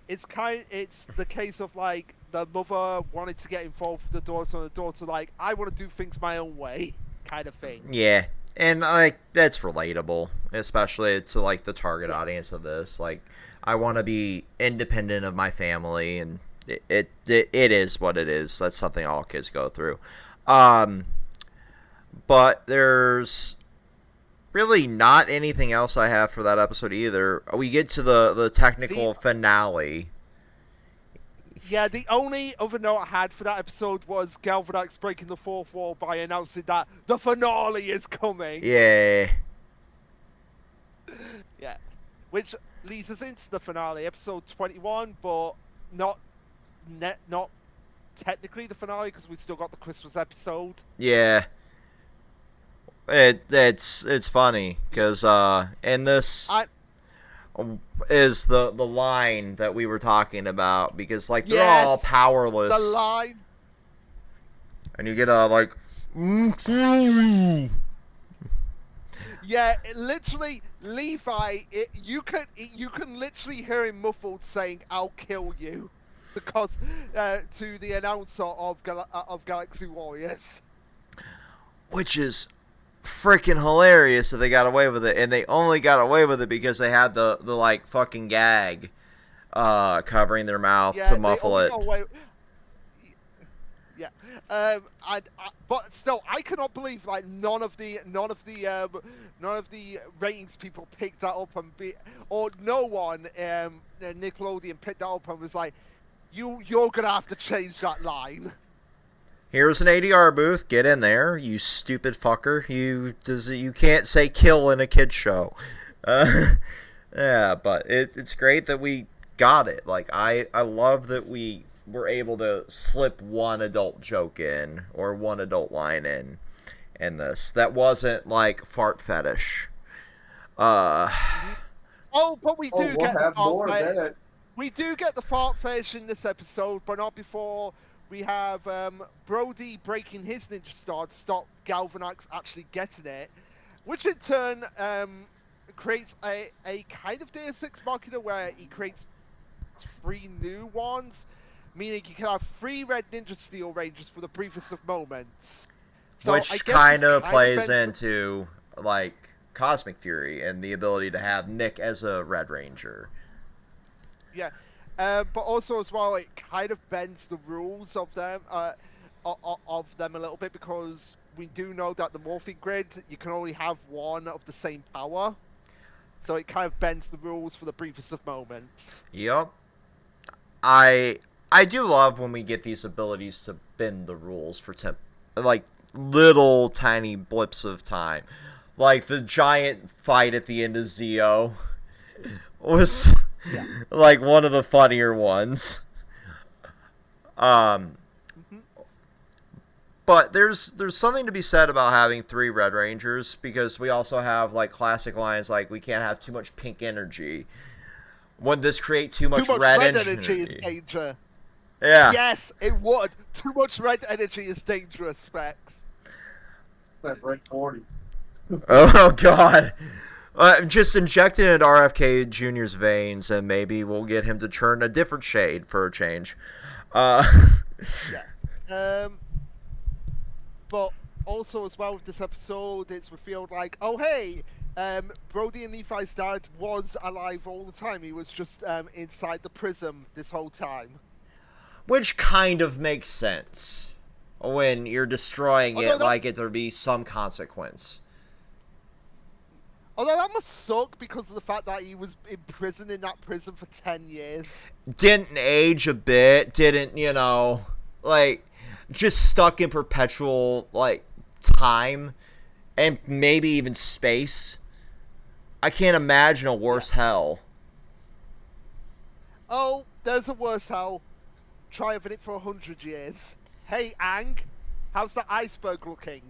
it's the case of like the mother wanted to get involved with the daughter, and the daughter like, I want to do things my own way, kind of thing. Yeah. And like that's relatable, especially to like the target audience of this. Like, I want to be independent of my family, and it is what it is. That's something all kids go through. But there's really not anything else I have for that episode either. We get to the technical finale. Yeah, the only other note I had for that episode was Galvanax breaking the fourth wall by announcing that the finale is coming. Yeah. Yeah. Which leads us into the finale, episode 21, but not technically the finale because we've still got the Christmas episode. Yeah. It's funny because in this is the line that we were talking about, because like they're all powerless. The line. And you get a like yeah, literally Levi, you can literally hear him muffled saying "I'll kill you," because to the announcer of Galaxy Warriors, which is freaking hilarious that they got away with it, and they only got away with it because they had the like fucking gag covering their mouth to muffle it. Yeah, but still, I cannot believe like none of the ratings people picked that up or no one Nickelodeon picked that up and was like, you're gonna have to change that line. Here's an ADR booth. Get in there, you stupid fucker. You can't say kill in a kid's show. Yeah, but it's great that we got it. Like, I love that we were able to slip one adult joke in, or one adult line in this. That wasn't like fart fetish. Oh, but we do get the more fart of that. We do get the fart fetish in this episode, but not before we have Brody breaking his ninja star to stop Galvanax actually getting it, which in turn creates a kind of Deus Ex Machina where he creates 3 new ones, meaning you can have 3 red Ninja Steel Rangers for the briefest of moments. So which kind of plays into like Cosmic Fury and the ability to have Nick as a Red Ranger. Yeah. But also as well, it kind of bends the rules of them a little bit, because we do know that the morphing grid, you can only have one of the same power. So it kind of bends the rules for the briefest of moments. Yep. I do love when we get these abilities to bend the rules for like little tiny blips of time. Like the giant fight at the end of Zeo was like one of the funnier ones. But there's something to be said about having 3 Red Rangers, because we also have like classic lines like, we can't have too much pink energy. Would this create too much red energy is danger. Yeah. Yes, it would. Too much red energy is dangerous, Specs. That's Red 40. Oh god. Just inject it into RFK Jr.'s veins, and maybe we'll get him to turn a different shade for a change. Yeah. But also as well with this episode, it's revealed like, oh hey, Brody and Levi's dad was alive all the time. He was just inside the prism this whole time. Which kind of makes sense when you're destroying it, like it there be some consequence. Although that must suck because of the fact that he was in prison in that prison for 10 years. Didn't age a bit, didn't, like, just stuck in perpetual, like, time. and maybe even space. I can't imagine a worse hell. Oh, there's a worse hell. Try having it for 100 years. Hey, Ang, how's the iceberg looking?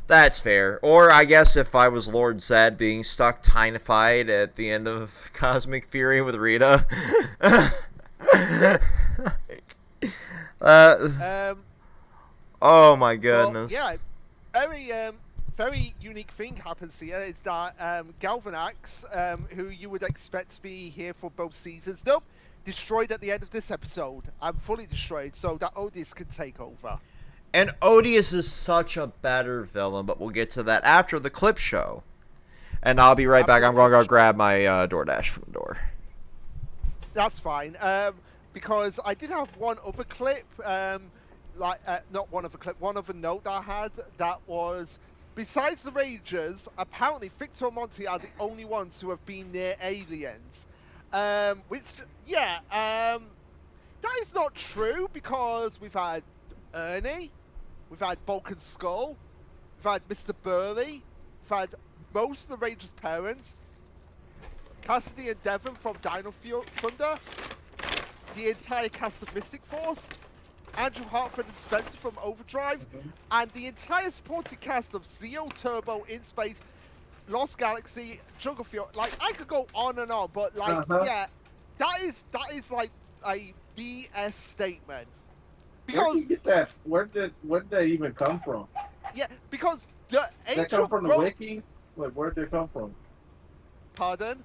That's fair. Or I guess if I was Lord Zed being stuck tinified at the end of Cosmic Fury with Rita. Oh my goodness. Well, yeah, very unique thing happens here is that Galvanax, who you would expect to be here for both seasons, nope, destroyed at the end of this episode. I'm fully destroyed, so that Odious can take over. And Odious is such a better villain, but we'll get to that after the clip show. And I'll be right back. I'm going to go grab my DoorDash from the door. That's fine. Because I did have one other clip, not one other clip, one other note that I had that was, besides the Rangers, apparently Victor and Monty are the only ones who have been near aliens. That is not true because we've had Ernie, we've had Bulk and Skull, we've had Mr. Burley, we've had most of the Rangers' parents, Cassidy and Devon from Dino Thunder, the entire cast of Mystic Force, Andrew Hartford and Spencer from Overdrive, and the entire supporting cast of Zeo, Turbo, In Space, Lost Galaxy, Jungle Fuel. Like, I could go on and on, but like, yeah, that is like a BS statement. Because where did you get that? Where did that even come from? Yeah, because the Did that come from the wiki? Like, where did it come from? Pardon?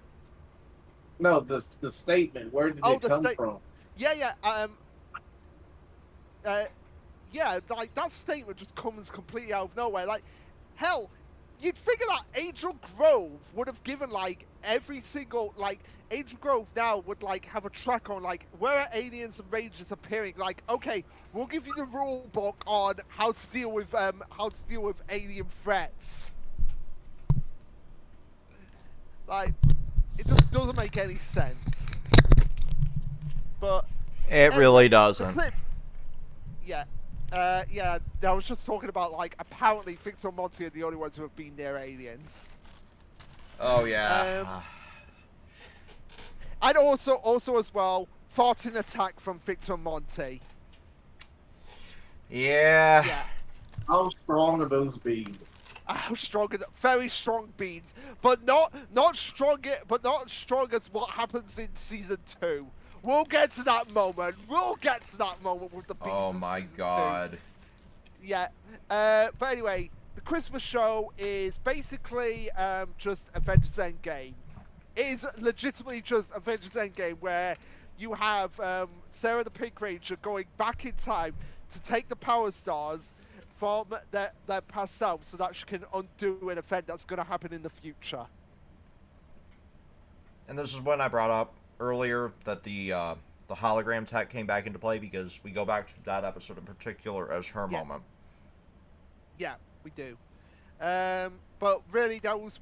No, the statement. Where did it come from? Yeah, like that statement just comes completely out of nowhere. Like, hell, you'd figure that Angel Grove would have given like every single Angel Grove now would like have a track on like where are aliens and Rangers appearing. Like, okay, we'll give you the rule book on how to deal with alien threats. Like, it just doesn't make any sense. But it really doesn't. Yeah. I was just talking about, like, apparently Victor and Monty are the only ones who have been near aliens. Oh, yeah. And also as well, farting attack from Victor and Monty. Yeah. How strong are those beans? How strong? Very strong beans, but not strong as what happens in season 2. We'll get to that moment. With the beans. Oh my god. 2. Yeah. But anyway, the Christmas show is basically just Avengers Endgame. It is legitimately just Avengers Endgame, where you have Sarah the Pink Ranger going back in time to take the Power Stars from their past self so that she can undo an event that's going to happen in the future. And this is when I brought up earlier that the hologram tech came back into play, because we go back to that episode in particular as her moment. Yeah, we do. But really, that was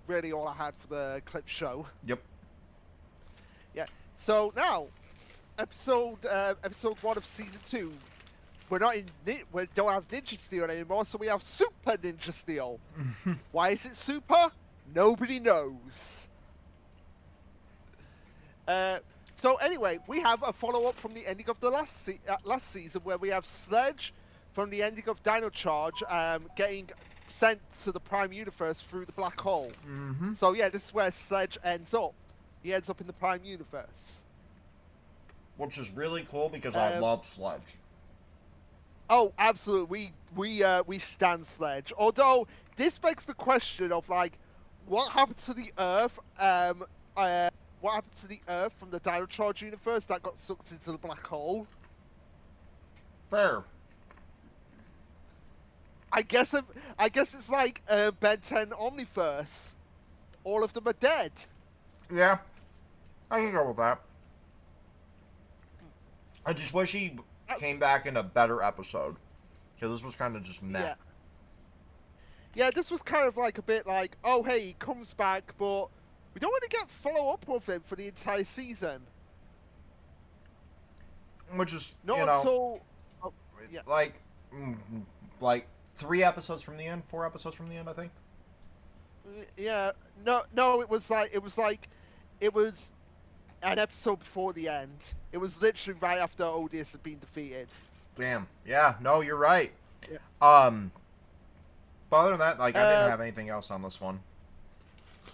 really all I had for the clip show. Yep. Yeah. So now, episode 1 of season 2. We don't have Ninja Steel anymore, so we have Super Ninja Steel. Why is it super? Nobody knows. So anyway, we have a follow-up from the ending of the last season, where we have Sledge from the ending of Dino Charge getting sent to the Prime Universe through the black hole. So yeah, this is where Sledge ends up. He ends up in the Prime Universe. Which is really cool because I love Sledge. Oh, absolutely. We stand Sledge. Although this begs the question of like, what happened to the Earth? What happened to the Earth from the Dino Charge universe that got sucked into the black hole? Fair. I guess it's like Ben 10 Omniverse. All of them are dead. Yeah, I can go with that. I just wish he came back in a better episode, because this was kind of just meh. Yeah, this was kind of like a bit like, oh hey, he comes back, but we don't really get follow-up with him for the entire season. Which is, Not until... Oh, yeah. Like, 3 episodes from the end, 4 episodes from the end, I think. Yeah, no, it was an episode before the end. It was literally right after Odious had been defeated. Damn. Yeah. No, you're right. Yeah. But other than that, like, I didn't have anything else on this one.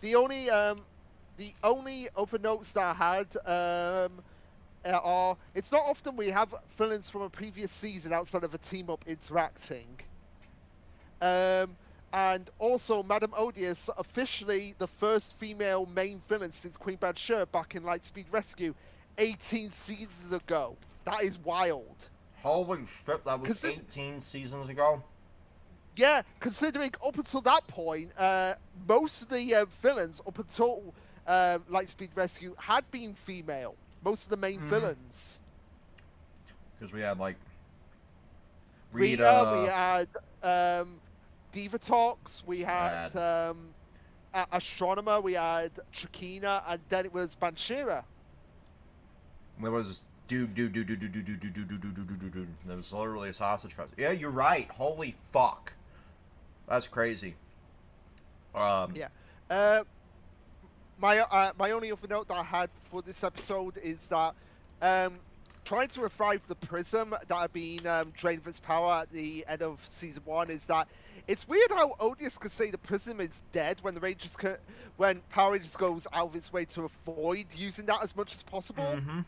The only other notes that I had are, it's not often we have villains from a previous season outside of a team up interacting. And also, Madame Odious, officially the first female main villain since Queen Badshir back in Lightspeed Rescue 18 seasons ago. That is wild. Holy shit, that was 18 seasons ago? Yeah, considering up until that point, most of the villains up until Lightspeed Rescue had been female. Most of the main villains. Because we had, like, Rita, we had Divatox, we had Astronomer, we had Trakina, and then it was Banshira. There was there was literally a sausage fest. Yeah, you're right. Holy fuck. That's crazy. Yeah. My only other note that I had for this episode is that trying to revive the prism that had been drained of its power at the end of season 1 is that it's weird how Odious could say the prism is dead when the Rangers when Power Rangers goes out of its way to avoid using that as much as possible. Mm-hmm.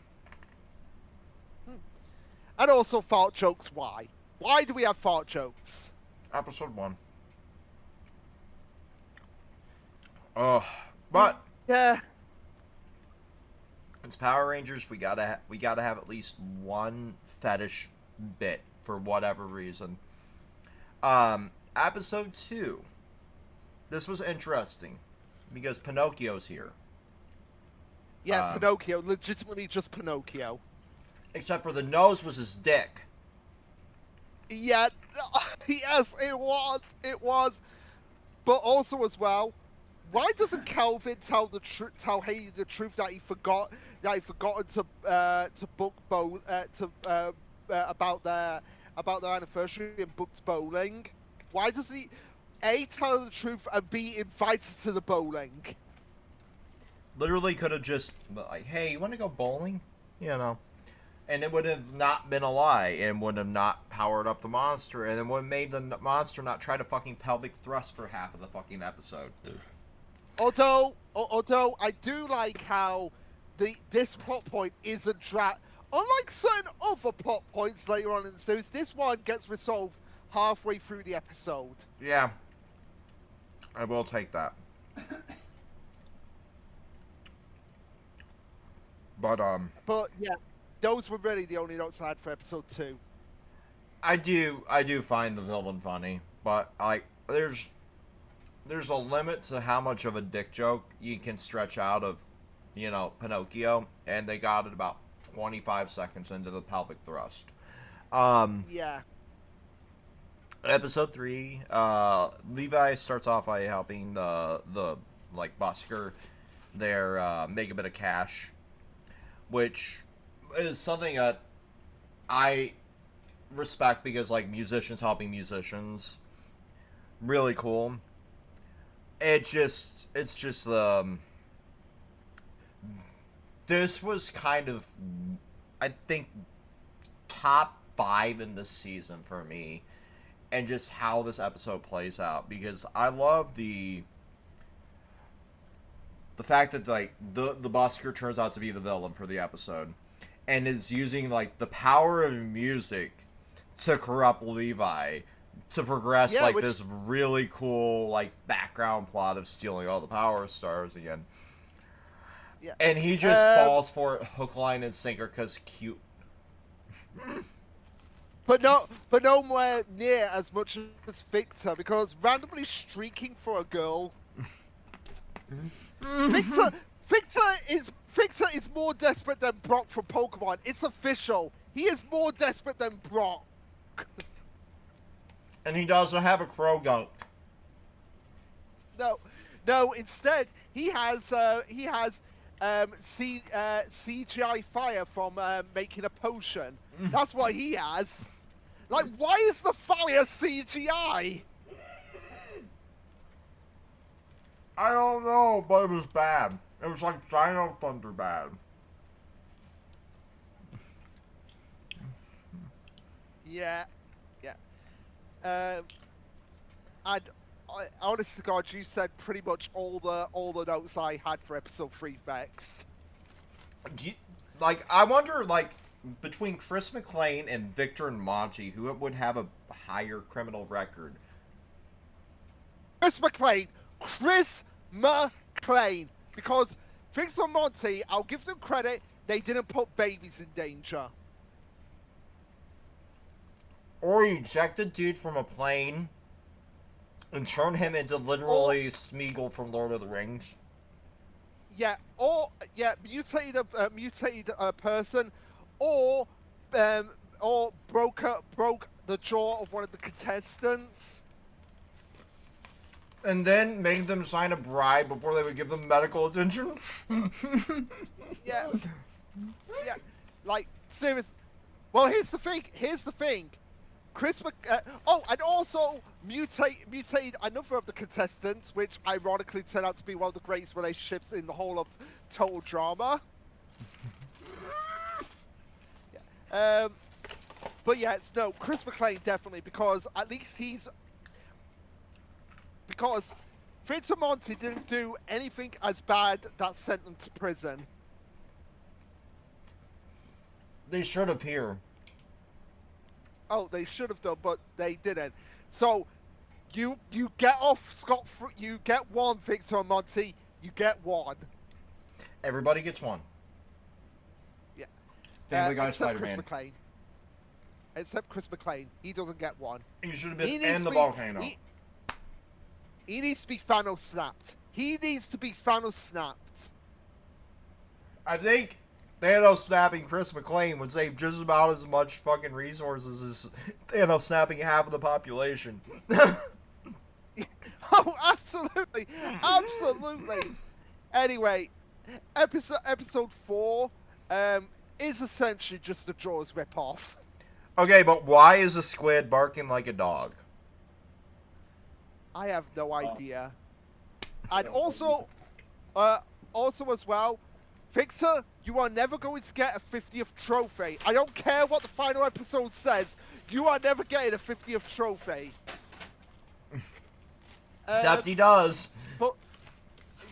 And also fart jokes. Why? Why do we have fart jokes? Episode 1. But Yeah. it's Power Rangers. We gotta have at least one fetish bit for whatever reason. Episode 2. This was interesting because Pinocchio's here. Yeah, Pinocchio. Legitimately just Pinocchio. Except for the nose was his dick. Yeah, yes, it was. It was. But also as well, why doesn't Calvin tell Haley the truth that he forgotten to book about their anniversary and booked bowling? Why does he A, tell the truth, and B, invited to the bowling? Literally could have just like, hey, you want to go bowling? You know. And it would have not been a lie, and would have not powered up the monster, and it would have made the monster not try to fucking pelvic thrust for half of the fucking episode. Although I do like how this plot point isn't unlike certain other plot points later on in the series, this one gets resolved halfway through the episode. Yeah. I will take that. But yeah, those were really the only notes I had for episode 2. I do find the villain funny, but like there's a limit to how much of a dick joke you can stretch out of, you know, Pinocchio, and they got it about 25 seconds into the pelvic thrust. Yeah. Episode 3, Levi starts off by helping the like busker there make a bit of cash, which is something that I respect because like musicians helping musicians, really cool. It's just this was kind of, I think, top 5 in this season for me, and just how this episode plays out, because I love the fact that like the busker turns out to be the villain for the episode, and is using like the power of music to corrupt Levi to progress this really cool like background plot of stealing all the power stars again. Yeah. And he just falls for it hook, line, and sinker because cute. But nowhere near as much as Victor, because randomly streaking for a girl. Victor is more desperate than Brock from Pokemon. It's official. He is more desperate than Brock. And he doesn't have a crow gunk. No. Instead, he has CGI fire from making a potion. That's what he has. Like, why is the fire CGI? I don't know, but it was bad. It was like Dino Thunder bad. Yeah, yeah. And honest to God, you said pretty much all the notes I had for episode 3, Vex. Like, I wonder, like, between Chris McClane and Victor and Monty, who would have a higher criminal record? Chris McClane. Chris McClane. Because Victor and Monty, I'll give them credit, they didn't put babies in danger. Or you eject a dude from a plane and turn him into literally Smeagol from Lord of the Rings. Yeah, or mutated a person, or broke the jaw of one of the contestants. And then make them sign a bribe before they would give them medical attention. Yeah, yeah, like serious. Well, here's the thing. And also mutate another of the contestants, which ironically turned out to be one of the greatest relationships in the whole of Total Drama. Yeah. But yeah, it's no Chris McClane definitely, because at least because Fritz and Monty didn't do anything as bad that sent them to prison. They should appear. Oh, they should have done, but they didn't. So, you get off scot-free. You get one, Victor and Monty. You get one. Everybody gets one. Yeah. Family Guy except Spider-Man. Chris McClane. Except Chris McClane. He doesn't get one. You should have been in the volcano. He needs to be Thanos snapped. He needs to be Thanos snapped. I think Thanos snapping Chris McClane would save just about as much fucking resources as Thanos snapping half of the population. Oh, absolutely. Absolutely. Anyway, episode 4 is essentially just a Jaws ripoff. Okay, but why is a squid barking like a dog? I have no idea. And also as well, Victor, you are never going to get a 50th trophy. I don't care what the final episode says. You are never getting a 50th trophy. Except he does. But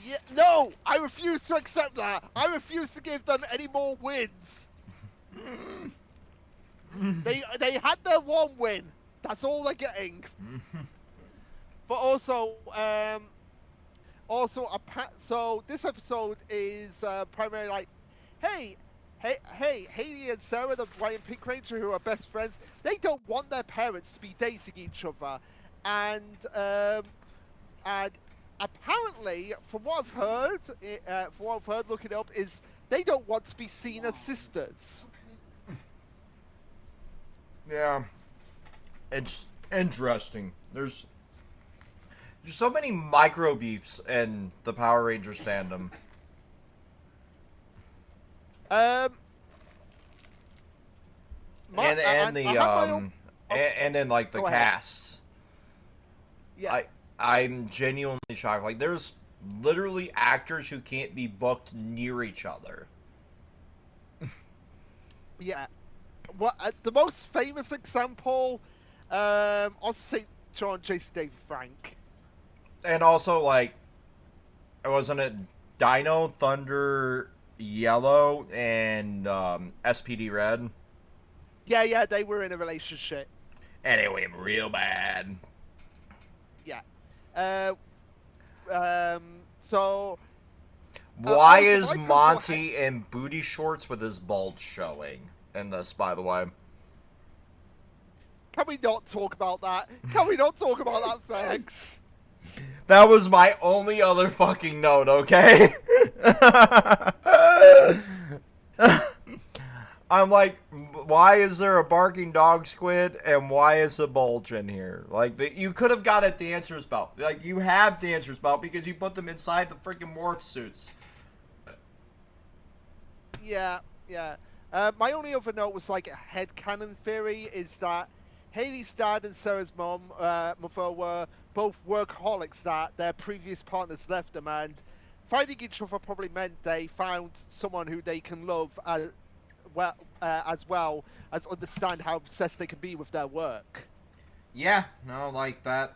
yeah, no, I refuse to accept that. I refuse to give them any more wins. They had their one win. That's all they're getting. But also, so this episode is primarily like, hey, Haley and Sarah, the White and Pink Ranger, who are best friends, they don't want their parents to be dating each other, and apparently, from what I've heard, looking it up, is they don't want to be seen as sisters. Yeah, it's interesting. There's so many micro beefs in the Power Rangers fandom. And in like the casts. Yeah. I'm genuinely shocked. Like, there's literally actors who can't be booked near each other. Yeah. Well, the most famous example, I'll say John Jason David Frank. And also, like, wasn't it Dino, Thunder, Yellow, and SPD Red? Yeah, they were in a relationship. And it went real bad. Yeah. So... Why is Monty in booty shorts with his bulge showing in this, by the way? Can we not talk about that? Can we not talk about that, Vex? That was my only other fucking note, okay? I'm like, why is there a barking dog squid and why is the bulge in here? Like, you could have got a dancer's belt. Like, you have dancer's belt because you put them inside the freaking morph suits. Yeah. My only other note was like a headcanon theory is that Haley's dad and Sarah's mother were both workaholics that their previous partners left them, and finding each other probably meant they found someone who they can love as well as understand how obsessed they can be with their work. Yeah, no, like that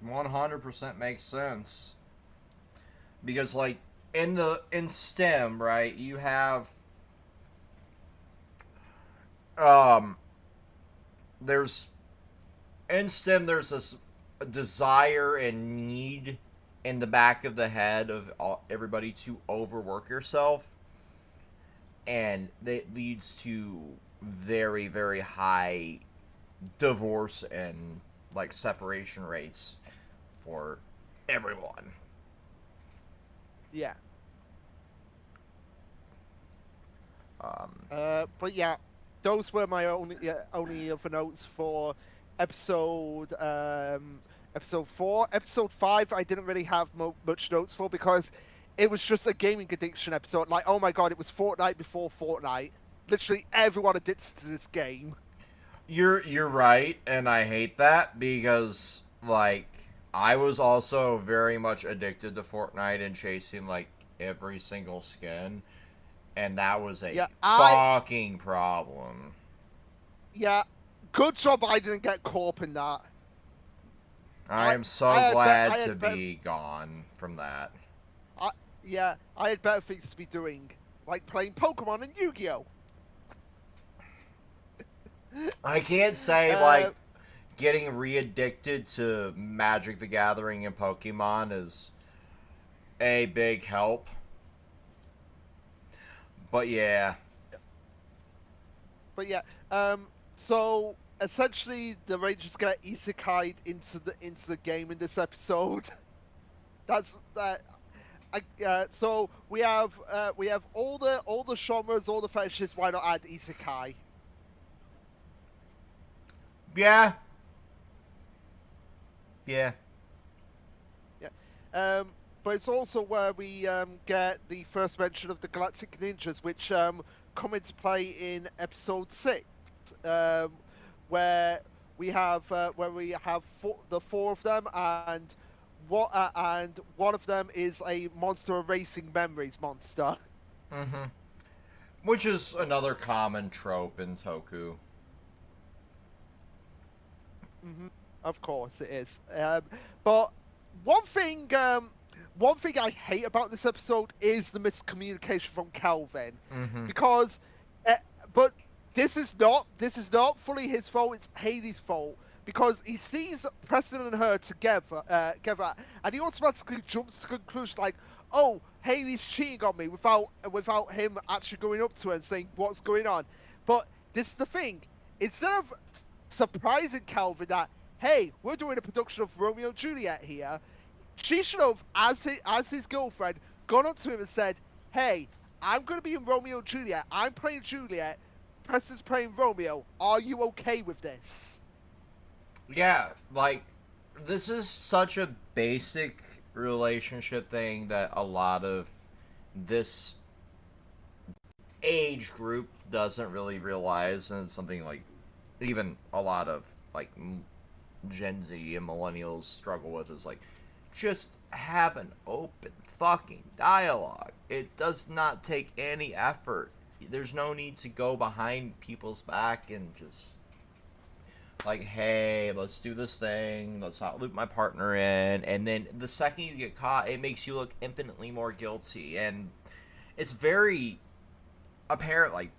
100% makes sense. Because like in STEM, right, you have there's in STEM there's this desire and need in the back of the head of everybody to overwork yourself, and it leads to very very high divorce and like separation rates for everyone. Yeah. Um, But yeah, those were my only other notes for episode episode 4. Episode 5, I didn't really have much notes for because it was just a gaming addiction episode. Like, oh my god, it was Fortnite before Fortnite. Literally everyone addicted to this game. you're right, and I hate that because like I was also very much addicted to Fortnite and chasing like every single skin, and that was a Yeah, fucking problem. Yeah, good job I didn't get caught up in that. I am so glad to be gone from that. Yeah, I had better things to be doing, like playing Pokemon and Yu-Gi-Oh! I can't say like getting re-addicted to Magic the Gathering and Pokemon is a big help. But yeah. But yeah, so essentially the Rangers get isekai'd into the game in this episode. That's that. So we have all the genres, all the fetishes. Why not add isekai? Yeah. Yeah. Yeah. But it's also where we get the first mention of the Galactic Ninjas, which come into play in episode 6, where we have the 4 of them, and one of them is a monster erasing memories monster. Mm-hmm. Which is another common trope in Toku. Mm-hmm. Of course it is. But one thing I hate about this episode is the miscommunication from Calvin, Mm-hmm. because, but this is not fully his fault. It's Haley's fault because he sees Preston and her together, and he automatically jumps to the conclusion like, oh, Haley's cheating on me without him actually going up to her and saying what's going on. But this is the thing: instead of surprising Calvin that, hey, we're doing a production of Romeo and Juliet here, she should have, as his girlfriend, gone up to him and said, hey, I'm going to be in Romeo and Juliet. I'm playing Juliet. Preston's playing Romeo. Are you okay with this? Yeah, like, this is such a basic relationship thing that a lot of this age group doesn't really realize, and it's something like even a lot of like Gen Z and millennials struggle with, is like, just have an open fucking dialogue. It does not take any effort. There's no need to go behind people's back and just like, hey, let's do this thing, let's not loop my partner in, and then the second you get caught, it makes you look infinitely more guilty, and it's very apparent, like,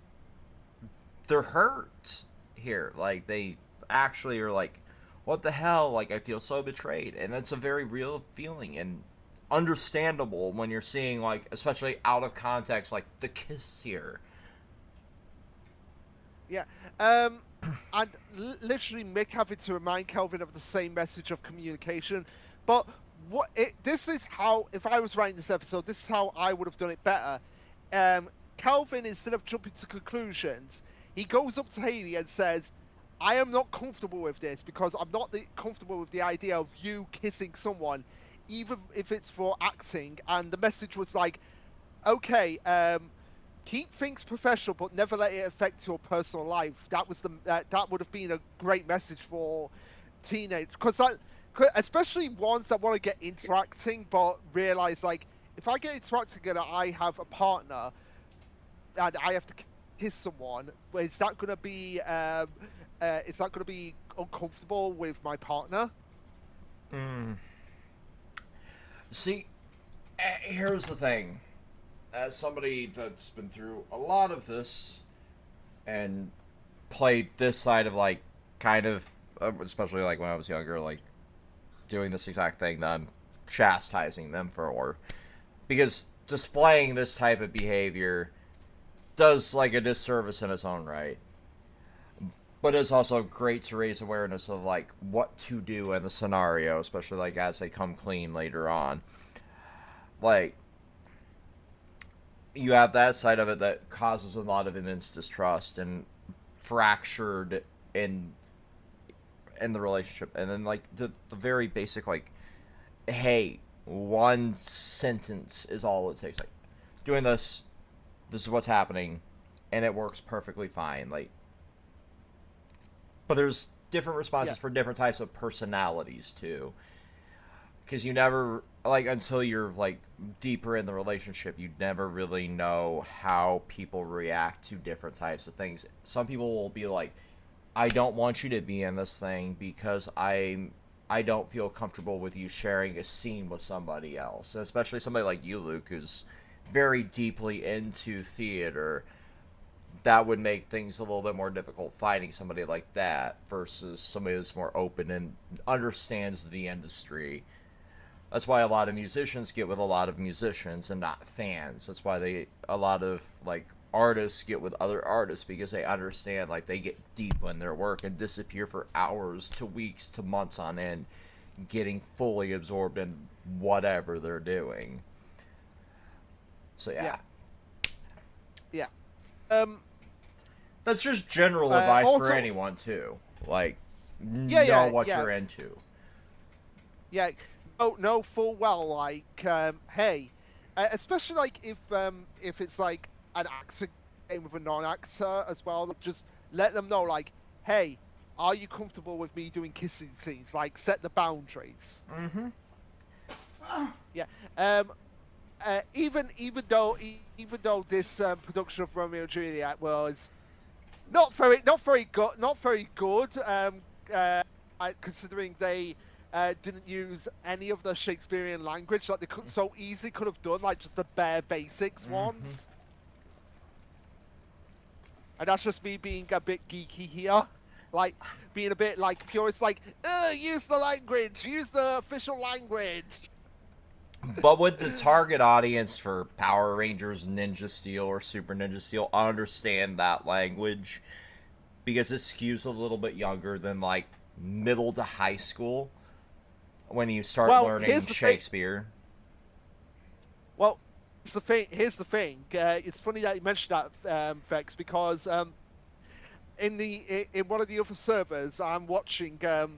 they're hurt here, like, they actually are like, what the hell, like, I feel so betrayed, and it's a very real feeling, and understandable when you're seeing, like, especially out of context, like, the kiss here. Yeah. And literally Mick having to remind Kelvin of the same message of communication. But this is how, if I was writing this episode, this is how I would have done it better. Kelvin, instead of jumping to conclusions, he goes up to Haley and says, I am not comfortable with this because I'm not comfortable with the idea of you kissing someone, even if it's for acting. And the message was like, okay, keep things professional, but never let it affect your personal life. That was that would have been a great message for teenage, because especially ones that want to get interacting, but realize like if I get interacting and I have a partner and I have to kiss someone, is that going to be uncomfortable with my partner? See, here's the thing. As somebody that's been through a lot of this and played this side of like kind of, especially like when I was younger, like doing this exact thing that I'm chastising them for, because displaying this type of behavior does like a disservice in its own right. But it's also great to raise awareness of like what to do in the scenario, especially like as they come clean later on. Like, you have that side of it that causes a lot of immense distrust and fractured in the relationship, and then like the very basic like, hey, one sentence is all it takes. Like, doing this is what's happening, and it works perfectly fine. Like, but there's different responses for different types of personalities too, because you never, like, until you're like deeper in the relationship, you never really know how people react to different types of things. Some people will be like, I don't want you to be in this thing because I don't feel comfortable with you sharing a scene with somebody else, and especially somebody like you, Luke, who's very deeply into theater. That would make things a little bit more difficult finding somebody like that versus somebody that's more open and understands the industry. That's why a lot of musicians get with a lot of musicians and not fans. That's why a lot of like artists get with other artists, because they understand, like, they get deep in their work and disappear for hours to weeks to months on end, getting fully absorbed in whatever they're doing. So yeah. That's just general advice also, for anyone too. Like, know what you're into. Yeah, know full well, like, hey, especially like if it's like an actor game with a non-actor as well, just let them know, like, hey, are you comfortable with me doing kissing scenes? Like, set the boundaries. Mm-hmm. Yeah. Even though this production of Romeo and Juliet was not very good, considering they didn't use any of the Shakespearean language that they could so easily could have done, like just the bare basics ones. And that's just me being a bit geeky here, like being a bit like purist, like use the language, use the official language. But would the target audience for Power Rangers, Ninja Steel, or Super Ninja Steel understand that language? Because it skews a little bit younger than, like, middle to high school when you start learning Shakespeare. Well, here's the thing. It's funny that you mentioned that, Vex, because in one of the other servers, I'm watching the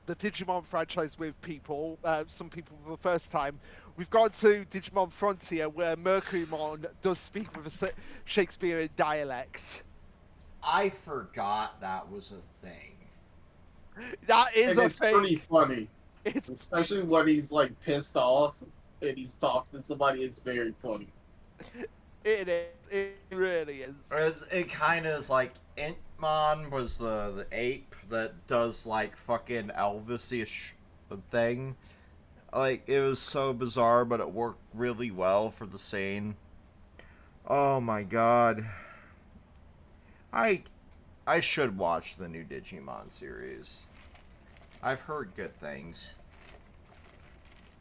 Digimon franchise with people, some people for the first time. We've gone to Digimon Frontier, where Mercurymon does speak with a Shakespearean dialect. I forgot that was a thing. That is and it's pretty funny. Especially when he's like pissed off and he's talking to somebody, it's very funny. It is. It really is. It kind of is like Entmon was the ape that does like fucking Elvis-ish thing. Like, it was so bizarre, but it worked really well for the scene. Oh my god. I should watch the new Digimon series. I've heard good things.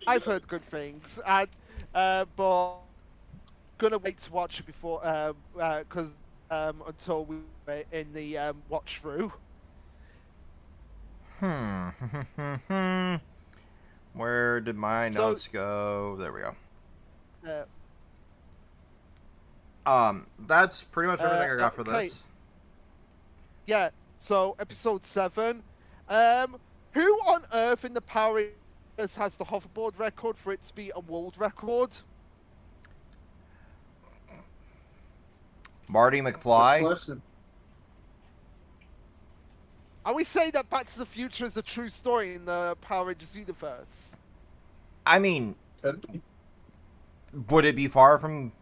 I've heard good things, and but gonna wait to watch it before, because until we're in the watch through. Where did my notes go? There we go. That's pretty much everything I got for this. Yeah, so episode 7. Who on earth in the Power Rangers has the hoverboard record for it to be a world record? Marty Good McFly. question. Are we saying that Back to the Future is a true story in the Power Rangers universe? I mean, Could be. would it be far from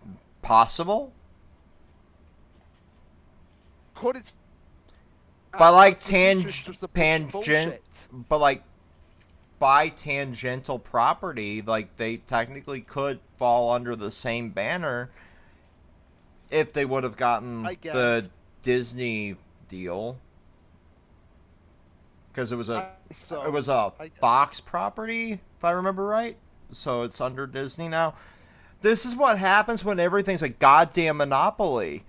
possible? Could it? But like Back to the Future is just a bunch of bullshit. but like by tangential property, like they technically could fall under the same banner if they would have gotten I the guess. Disney deal, because it was a So, I guess. Fox property, if I remember right. So it's under Disney now. This is what happens when everything's a goddamn monopoly.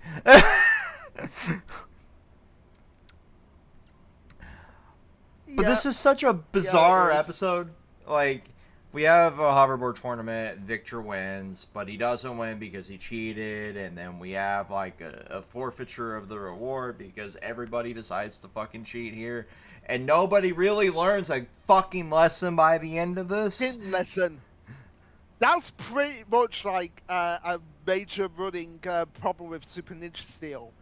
But this is such a bizarre it is. episode. Like, we have a hoverboard tournament, Victor wins, but he doesn't win because he cheated, and then we have, like, a forfeiture of the reward because everybody decides to fucking cheat here, and nobody really learns a fucking lesson by the end of this. Didn't listen. That's pretty much like a major running problem with Super Ninja Steel.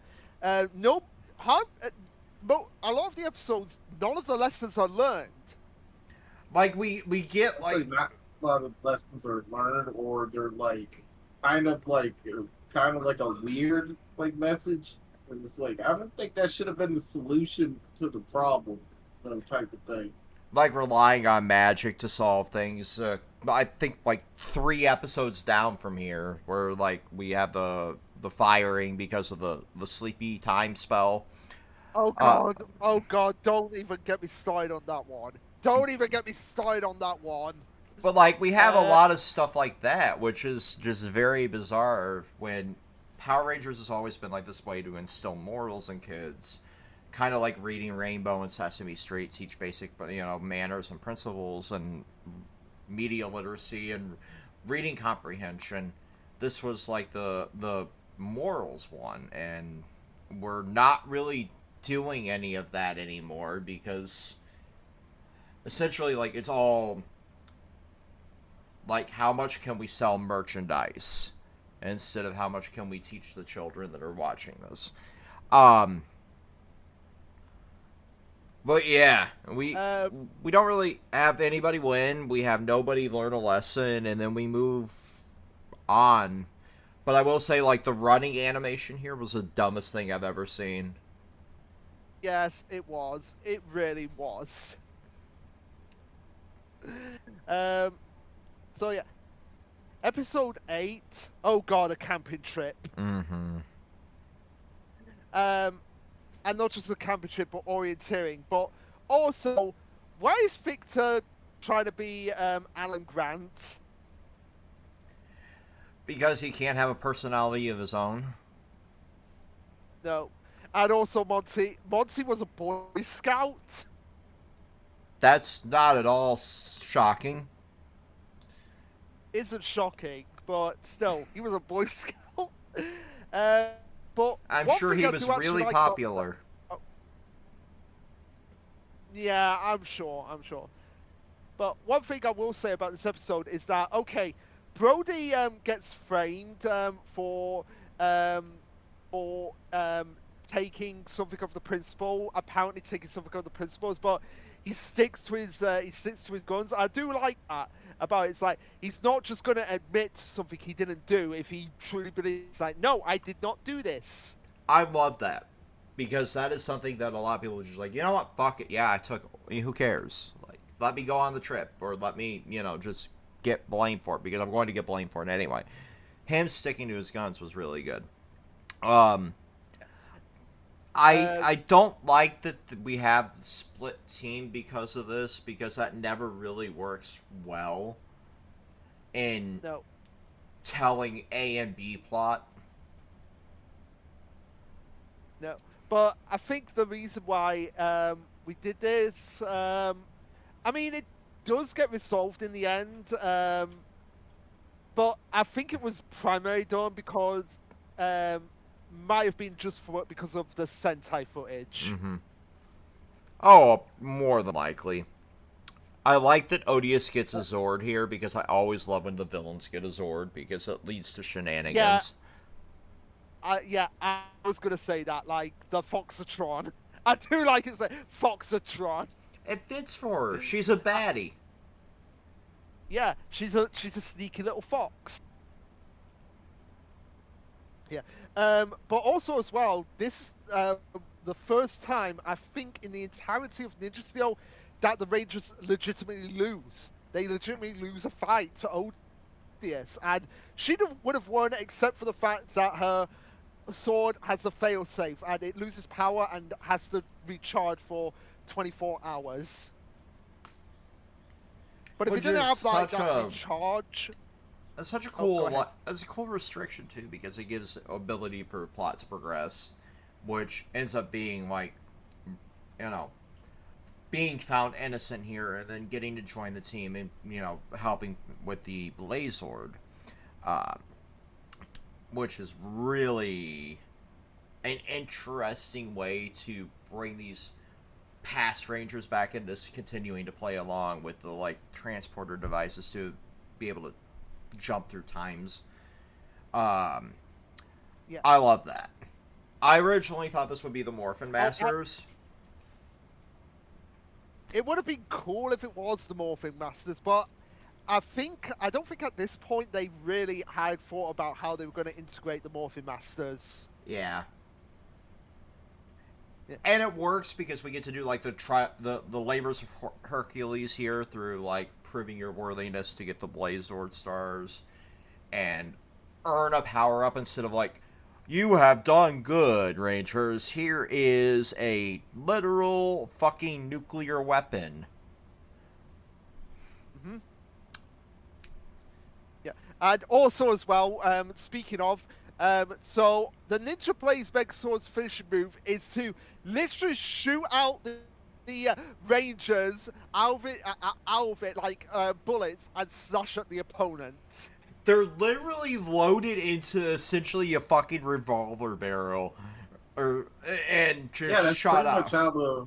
No, but a lot of the episodes, none of the lessons are learned. Like, we get, It's like... not a lot of lessons are learned, or they're like kind of like a weird like message. And it's like I don't think that should have been the solution to the problem, type of thing. like relying on magic to solve things. I think like 3 episodes down from here, where like we have the firing because of the sleepy time spell. Oh god, don't even get me started on that one. Don't even get me started on that one. But like we have a lot of stuff like that, which is just very bizarre. When Power Rangers has always been like this way to instill morals in kids, kind of like reading Rainbow and Sesame Street, teach basic manners and principles and media literacy and reading comprehension. This was like the morals one, and we're not really doing any of that anymore because essentially like it's all like how much can we sell merchandise instead of how much can we teach the children that are watching this. But yeah, we don't really have anybody win. We have nobody learn a lesson, and then we move on. But I will say, like, the running animation here was the dumbest thing I've ever seen. Yes, it was. It really was. So yeah, episode 8. Oh god, a camping trip. Mm-hmm. And not just a camping trip, but orienteering. But also, why is Victor trying to be Alan Grant? Because he can't have a personality of his own. No. And also Monty. Monty was a Boy Scout. That's not at all shocking. Isn't shocking, but still, he was a Boy Scout. But I'm one sure thing he I was do actually really like about- popular. Yeah, I'm sure. But one thing I will say about this episode is that, okay, Brody gets framed for taking something of the principal, apparently taking something of the principal's, but he sticks to his guns. I do like that about it. It's like he's not just going to admit to something he didn't do if he truly believes, like, no, I did not do this. I love that. Because that is something that a lot of people are just like, you know what, fuck it, yeah, I took it. Who cares? Like, let me go on the trip, or let me, just get blamed for it, because I'm going to get blamed for it anyway. Him sticking to his guns was really good. I don't like that we have the split team because of this, because that never really works well in telling A and B plot. No. But I think the reason why we did this, I mean, it does get resolved in the end, but I think it was primarily done because, might have been just because of the Sentai footage. Mm-hmm. Oh, more than likely. I like that Odious gets a Zord here, because I always love when the villains get a Zord, because it leads to shenanigans. I was gonna say that, like the Foxatron. I do like it say Foxatron. It fits for her. She's a baddie. Yeah, she's a sneaky little fox. Yeah. But also as well, this the first time I think in the entirety of Ninja Steel that the Rangers legitimately lose. They legitimately lose a fight to Odious, and she would have won except for the fact that her sword has a failsafe and it loses power and has to recharge for 24 hours. But if Which you didn't is have like such that a- recharge, It's such a go cool ahead. it's a cool restriction too, because it gives ability for plot to progress, which ends up being like, you know, being found innocent here and then getting to join the team and, you know, helping with the Blazord, uh, which is really an interesting way to bring these past Rangers back into this, continuing to play along with the like transporter devices to be able to jump through times. Um, Yeah. I love that. I originally thought this would be the Morphin Masters. It would have been cool if it was the Morphing Masters, but I don't think at this point they really had thought about how they were going to integrate the Morphing Masters. Yeah. Yeah. And it works because we get to do like the labors of Hercules here through like proving your worthiness to get the Blazord stars and earn a power up instead of like, you have done good, Rangers. Here is a literal fucking nuclear weapon. hmm Yeah, and also as well, speaking of, so the Ninja Blaze Megazord's finishing move is to literally shoot out the Rangers out of it like bullets and slash at the opponent. They're literally loaded into essentially a fucking revolver barrel, and just Yeah, that's shot pretty much out. how the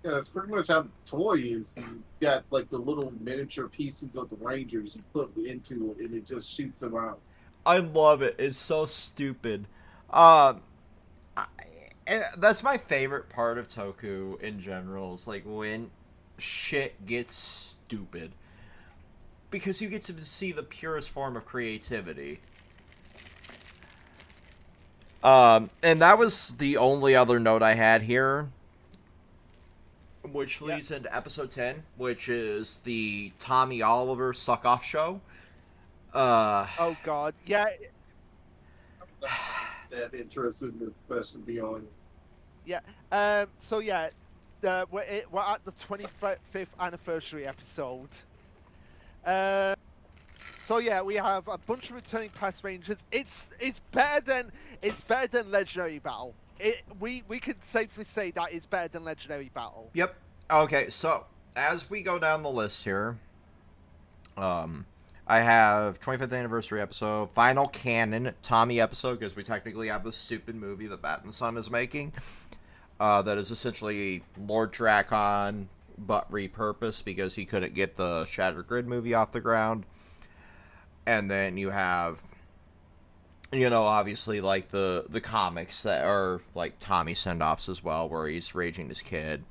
that's pretty much how the toy is. You got like the little miniature pieces of the Rangers you put into it, and it just shoots them out. I love it. It's so stupid. Um, and that's my favorite part of Toku in general. Is like when shit gets stupid, because you get to see the purest form of creativity. And that was the only other note I had here, which leads into episode 10, which is the Tommy Oliver suck off show. Oh God, yeah, That interested in this question beyond. yeah. So yeah, we're at the 25th anniversary episode. Uh, so yeah, we have a bunch of returning past Rangers. It's better than Legendary Battle. We can safely say that it's better than Legendary Battle. Yep. Okay, so as we go down the list here, I have 25th anniversary episode, final canon Tommy episode, because we technically have the stupid movie that Bat and Son is making. That is essentially Lord Drakon, but repurposed because he couldn't get the Shattered Grid movie off the ground. And then you have, you know, obviously like the comics that are like Tommy send-offs as well, where he's raging his kid.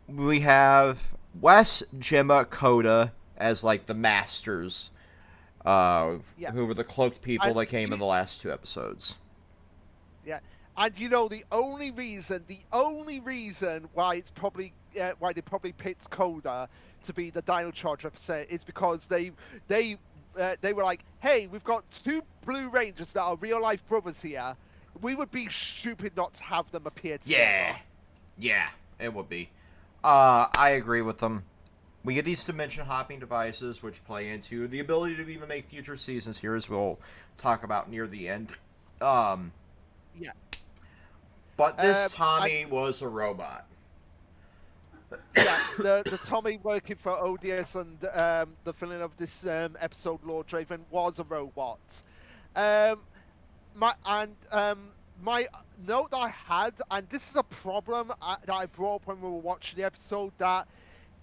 We have Wes, Gemma, Coda as like the masters, who were the cloaked people that came in the last two episodes. Yeah, and you know the only reason why it's probably why they probably picked Coda to be the Dino Charger percent is because they were like, hey, we've got two Blue Rangers that are real life brothers here. We would be stupid not to have them appear together. Yeah, it would be. I agree with them. We get these dimension hopping devices, which play into the ability to even make future seasons here, as we'll talk about near the end. Yeah. But this Tommy was a robot. Yeah, the Tommy working for ODS and the villain of this episode, Lord Draven, was a robot. My note that I had, and this is a problem that I brought up when we were watching the episode, that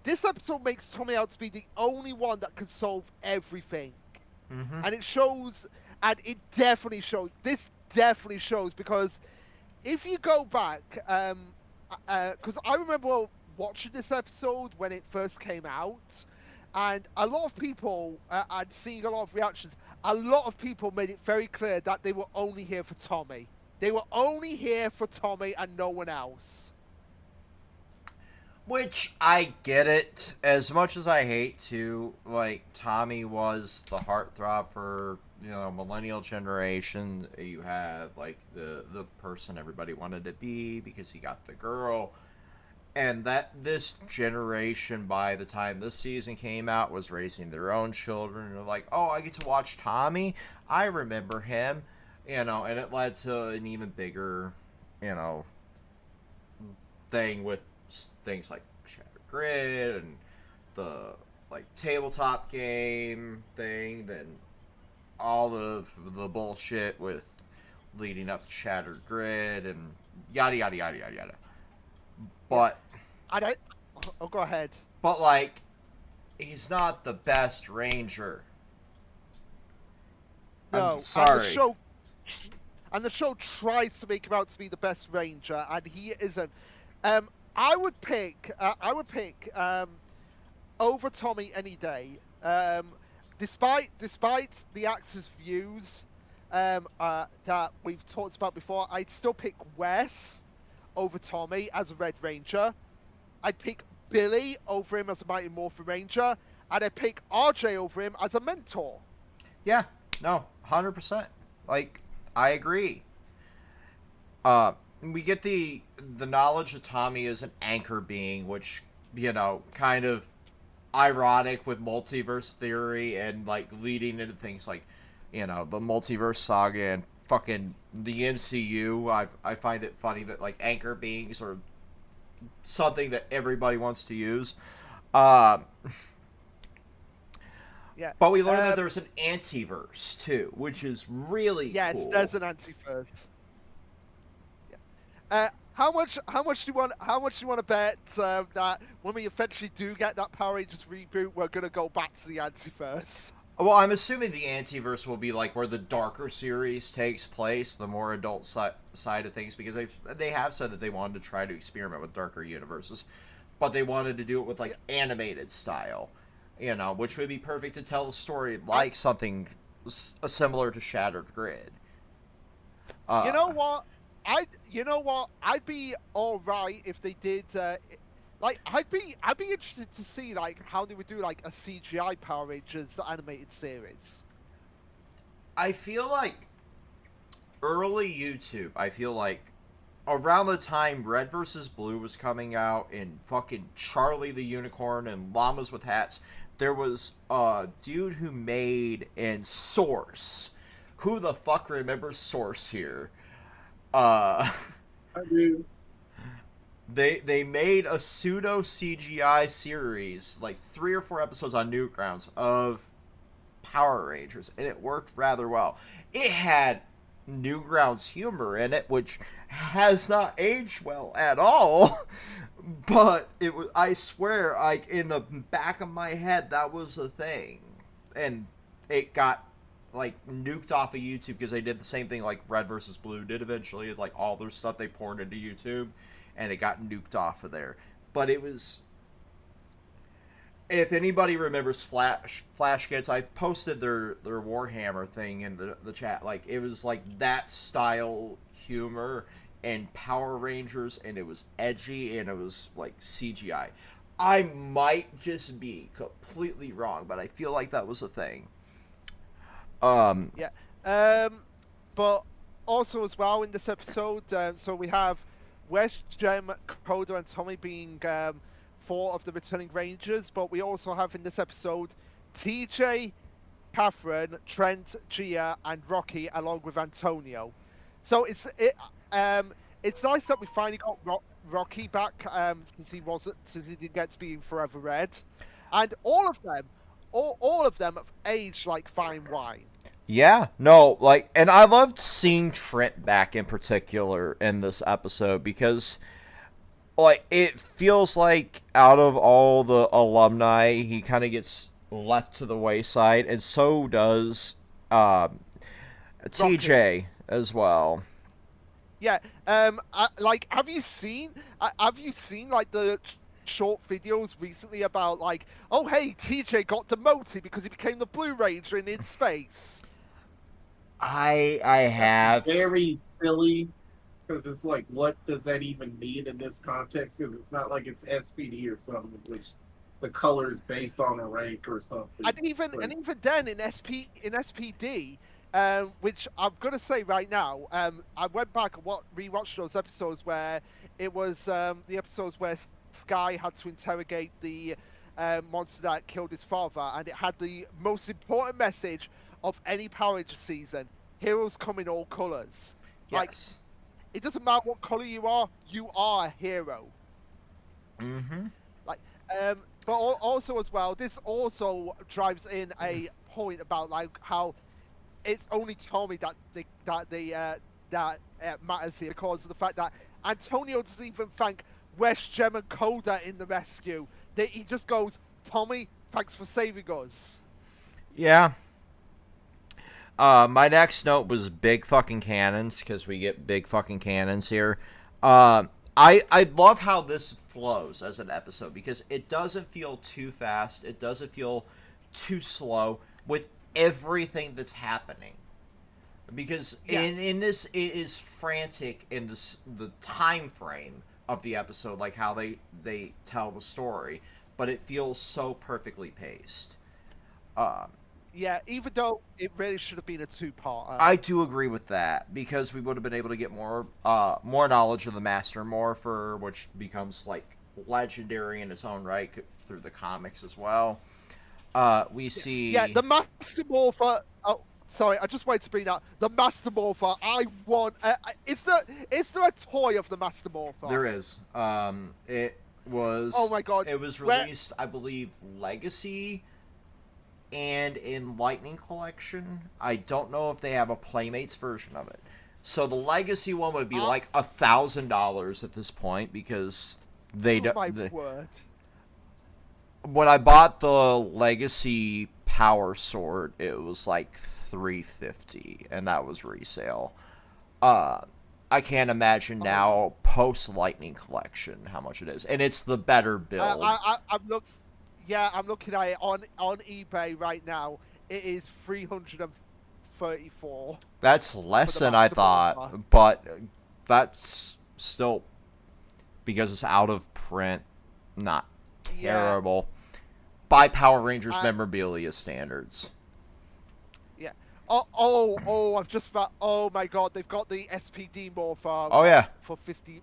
this episode makes Tommy out to be the only one that can solve everything. Mm-hmm. And it shows, and it definitely shows. This definitely shows because if you go back, because I remember watching this episode when it first came out, and a lot of people, and seeing a lot of reactions, a lot of people made it very clear that they were only here for Tommy. They were only here for Tommy and no one else. Which, I get it. As much as I hate to, like, Tommy was the heartthrob for, millennial generation. You had, like, the person everybody wanted to be because he got the girl. And that this generation, by the time this season came out, was raising their own children. And they're like, oh, I get to watch Tommy? I remember him. And it led to an even bigger, thing with things like Shattered Grid and the, like, tabletop game thing, then all of the bullshit with leading up to Shattered Grid and yada, yada, yada, yada, yada. But... Oh, go ahead. But, like, he's not the best ranger. No, I'm sorry. And the show tries to make him out to be the best ranger, and he isn't. I would pick over Tommy any day. Despite the actors' views that we've talked about before, I'd still pick Wes over Tommy as a Red Ranger. I'd pick Billy over him as a Mighty Morphin Ranger, and I'd pick RJ over him as a mentor. Yeah, no, 100%. Like, I agree. We get the knowledge that Tommy is an anchor being, which, kind of ironic with multiverse theory and, like, leading into things like, the multiverse saga and fucking the MCU. I find it funny that, like, anchor beings are something that everybody wants to use. Yeah. But we learned that there's an antiverse too, which is really cool. Yes, there's an antiverse. Yeah. How much do you want to bet that when we eventually do get that Power Rangers reboot, we're gonna go back to the antiverse? Well, I'm assuming the antiverse will be like where the darker series takes place, the more adult side of things, because they have said that they wanted to try to experiment with darker universes, but they wanted to do it with, like, animated style, which would be perfect to tell a story like something similar to Shattered Grid. You know what? I'd be all right if they did. I'd be interested to see, like, how they would do, like, a CGI Power Rangers animated series. I feel like early YouTube, around the time Red vs. Blue was coming out and fucking Charlie the Unicorn and Llamas with Hats, there was a dude who made in Source. Who the fuck remembers Source here? I do. They made a pseudo CGI series, like 3 or 4 episodes on Newgrounds of Power Rangers, and it worked rather well. It had Newgrounds humor in it, which has not aged well at all. But it was, I swear, like, in the back of my head, that was a thing. And it got, like, nuked off of YouTube because they did the same thing like Red vs. Blue did eventually. Like, all their stuff they poured into YouTube, and it got nuked off of there. But it was... If anybody remembers Flash Kids, I posted their Warhammer thing in the chat. Like, it was like that style humor and Power Rangers, and it was edgy, and it was like CGI. I might just be completely wrong, but I feel like that was a thing. Yeah. But also as well in this episode, so we have Wes, Jem, Coda, and Tommy being 4 of the returning Rangers, but we also have in this episode TJ, Catherine, Trent, Gia, and Rocky, along with Antonio. So it's nice that we finally got Rocky back, since he didn't get to be Forever Red, and all of them have aged like fine wine. Yeah, no, like, and I loved seeing Trent back in particular in this episode because, like, it feels like out of all the alumni, he kind of gets left to the wayside, and so does TJ as well. Yeah. Have you seen? Like the short videos recently about like, oh hey, TJ got demoted because he became the Blue Ranger in space. I have. Very silly because it's like, what does that even mean in this context? Because it's not like it's SPD or something, which the color is based on a rank or something. And even then in SPD, which I'm gonna say right now, I went back and rewatched those episodes where it was the episodes where Sky had to interrogate the monster that killed his father, and it had the most important message of any Power Ranger season: heroes come in all colors. Like, Yes. it doesn't matter what color you are a hero. Mm-hmm. Like, but also as well, this also drives in a point about like how it's only Tommy that matters here because of the fact that Antonio doesn't even thank Wes, Gem, and Coda in the rescue. He just goes, Tommy, thanks for saving us. Yeah. My next note was big fucking cannons, because we get big fucking cannons here. I love how this flows as an episode, because it doesn't feel too fast. It doesn't feel too slow with everything that's happening. Because in this, it is frantic in the time frame of the episode, like how they tell the story, but it feels so perfectly paced. Yeah, even though it really should have been a two-parter. I do agree with that, because we would have been able to get more knowledge of the Master Morpher, which becomes like legendary in its own right through the comics as well. We see the Master Morpher. Oh, sorry, I just wanted to bring that. The Master Morpher. I want. Is there a toy of the Master Morpher? There is. It was. Oh my god! It was released, I believe, Legacy and in Lightning Collection. I don't know if they have a Playmates version of it. So the Legacy one would be like $1,000 at this point, because they don't. Oh my word! When I bought the Legacy Power Sword, it was like $350, and that was resale. I can't imagine now post Lightning Collection how much it is, and it's the better build. I'm looking at it on eBay right now. It is $334. That's less than I thought, but that's still, because it's out of print, not terrible by Power Rangers memorabilia standards. Yeah. Oh! I've just found. Oh my god! They've got the SPD Morpher. Oh yeah. For £50.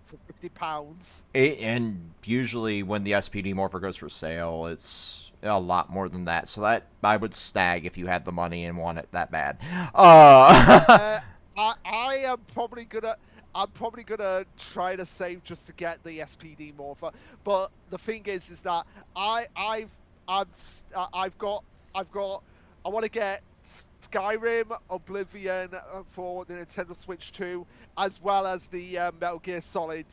And usually when the SPD Morpher goes for sale, it's a lot more than that. So that I would snag if you had the money and want it that bad. I am probably gonna. I'm probably gonna try to save just to get the SPD Morpher. But the thing is that I want to get Skyrim, Oblivion for the Nintendo Switch 2, as well as the Metal Gear Solid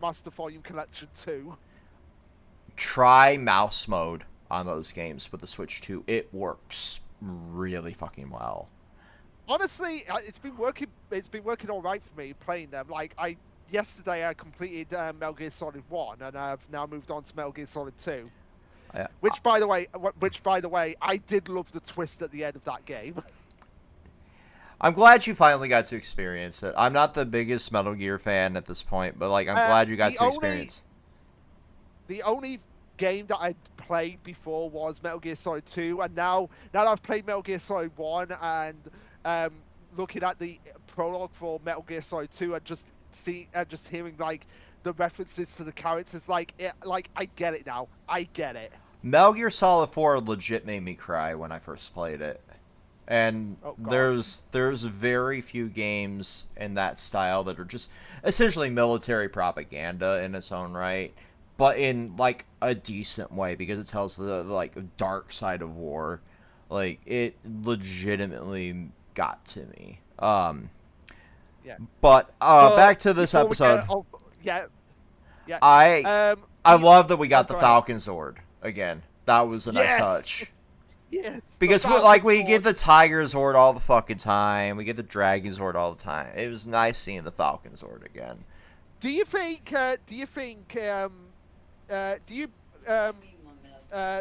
Master Volume Collection 2. Try mouse mode on those games with the Switch 2. It works really fucking well. Honestly, it's been working. It's been working all right for me playing them. Like yesterday, I completed Metal Gear Solid 1, and I've now moved on to Metal Gear Solid 2. Which, by the way, I did love the twist at the end of that game. I'm glad you finally got to experience it. I'm not the biggest Metal Gear fan at this point, but like I'm glad you got to experience. The only game that I played before was Metal Gear Solid 2, and now that I've played Metal Gear Solid 1 and looking at the prologue for Metal Gear Solid 2 and just hearing like the references to the characters, like I get it now. I get it. Metal Gear Solid 4 legit made me cry when I first played it. And there's very few games in that style that are just essentially military propaganda in its own right, but in like a decent way, because it tells the like dark side of war. Like it legitimately got to me. But back to this episode. I love that we got the Falcon Zord again. That was a nice Yes! touch. Yes. Because the we Falcon get Sword. the Tiger Zord all the fucking time. We get the Dragon Zord all the time. It was nice seeing the Falcon Zord again. Do you think?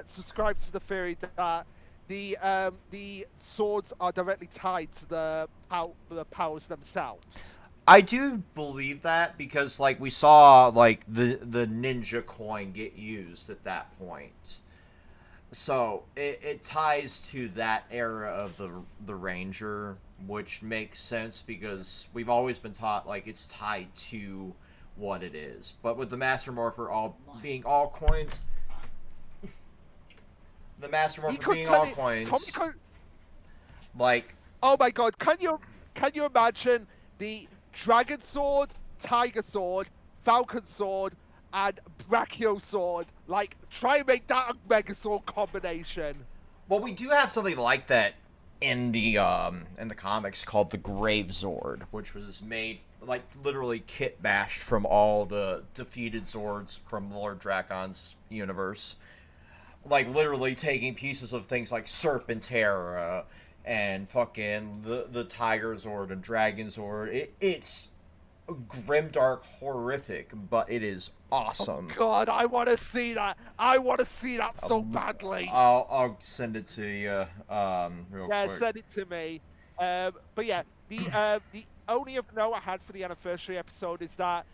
Subscribe to the theory that the swords are directly tied to the powers themselves? I do believe that because like we saw like the ninja coin get used at that point. So it ties to that era of the Ranger, which makes sense because we've always been taught like it's tied to what it is. But with the Master Morpher being all coins, the Master Morpher being all coins, like Oh my God! Can you imagine the Dragon Sword, Tiger Sword, Falcon Sword, and Brachio Sword? Like, try and make that a Mega Sword combination. well, we do have something like that in the comics called the Grave Zord, which was made like literally kit bashed from all the defeated Zords from Lord Dracon's universe. Like literally taking pieces of things like Serpentera and fucking the Tiger Zord and Dragon Zord. It's grimdark horrific, but it is awesome. God, I want to see that. I want to see that so badly. I'll send it to you real Yeah, quick. send it to me. But yeah, the only other note I had for the anniversary episode is that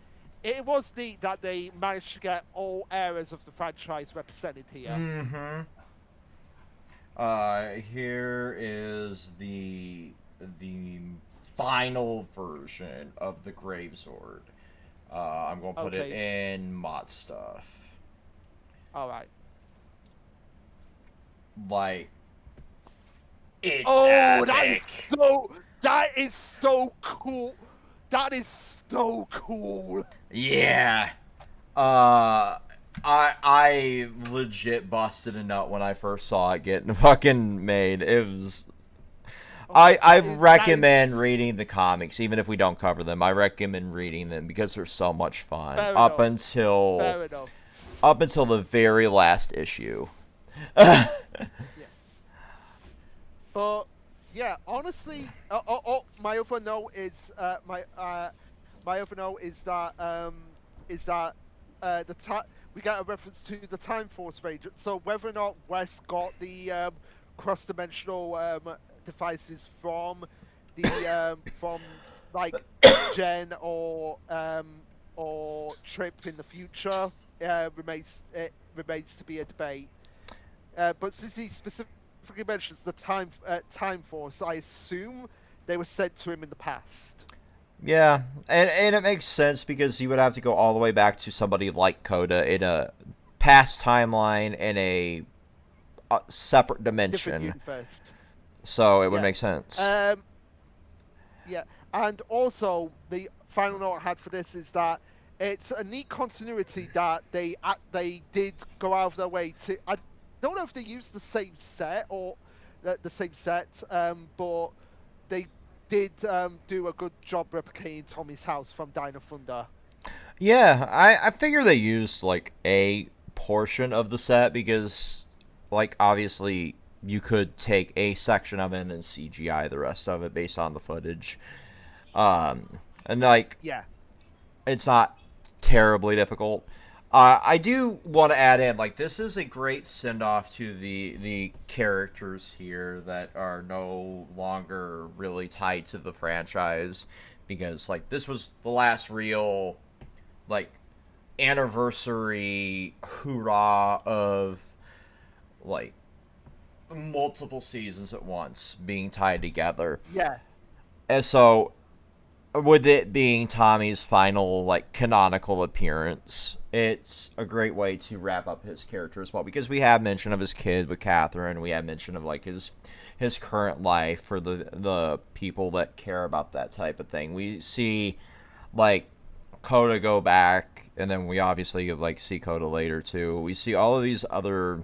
it was neat that they managed to get all eras of the franchise represented here. Mm-hmm. Here is the final version of the Grave Zord. I'm gonna put it in mod stuff. All right. Like, it's epic. epic. That is so cool. That is so cool. Yeah. I legit busted a nut when I first saw it getting fucking made. It was. I recommend reading the comics, even if we don't cover them. I recommend reading them because they're so much fun. Fair up enough. until Fair enough. up until the very last issue. But yeah, honestly, my other note is my other note is that we got a reference to the Time Force Ranger. So whether or not Wes got the cross-dimensional devices from the from like Jen or Trip in the future remains to be a debate. But since he specifically mentions the Time Force, I assume they were sent to him in the past. Yeah, and it makes sense because you would have to go all the way back to somebody like Coda in a past timeline in a separate dimension. Different universe. So it would make sense. Yeah, and also the final note I had for this is that it's a neat continuity that they did go out of their way to. I don't know if they used the same set or the same set, but they did do a good job replicating Tommy's house from Dino Thunder. Yeah, I figure they used like a portion of the set because, like, obviously you could take a section of it and then CGI the rest of it based on the footage. And like, Yeah, it's not terribly difficult. I do want to add in, like, this is a great send-off to the characters here that are no longer really tied to the franchise, because, like, this was the last real, like, anniversary hoorah of, like, multiple seasons at once being tied together. yeah. And so, with it being Tommy's final, like, canonical appearance, it's a great way to wrap up his character as well, because we have mention of his kid with Catherine, we have mention of, like, his current life for the people that care about that type of thing. We see, like, Coda go back, and then we obviously, like, see Coda later, too. We see all of these other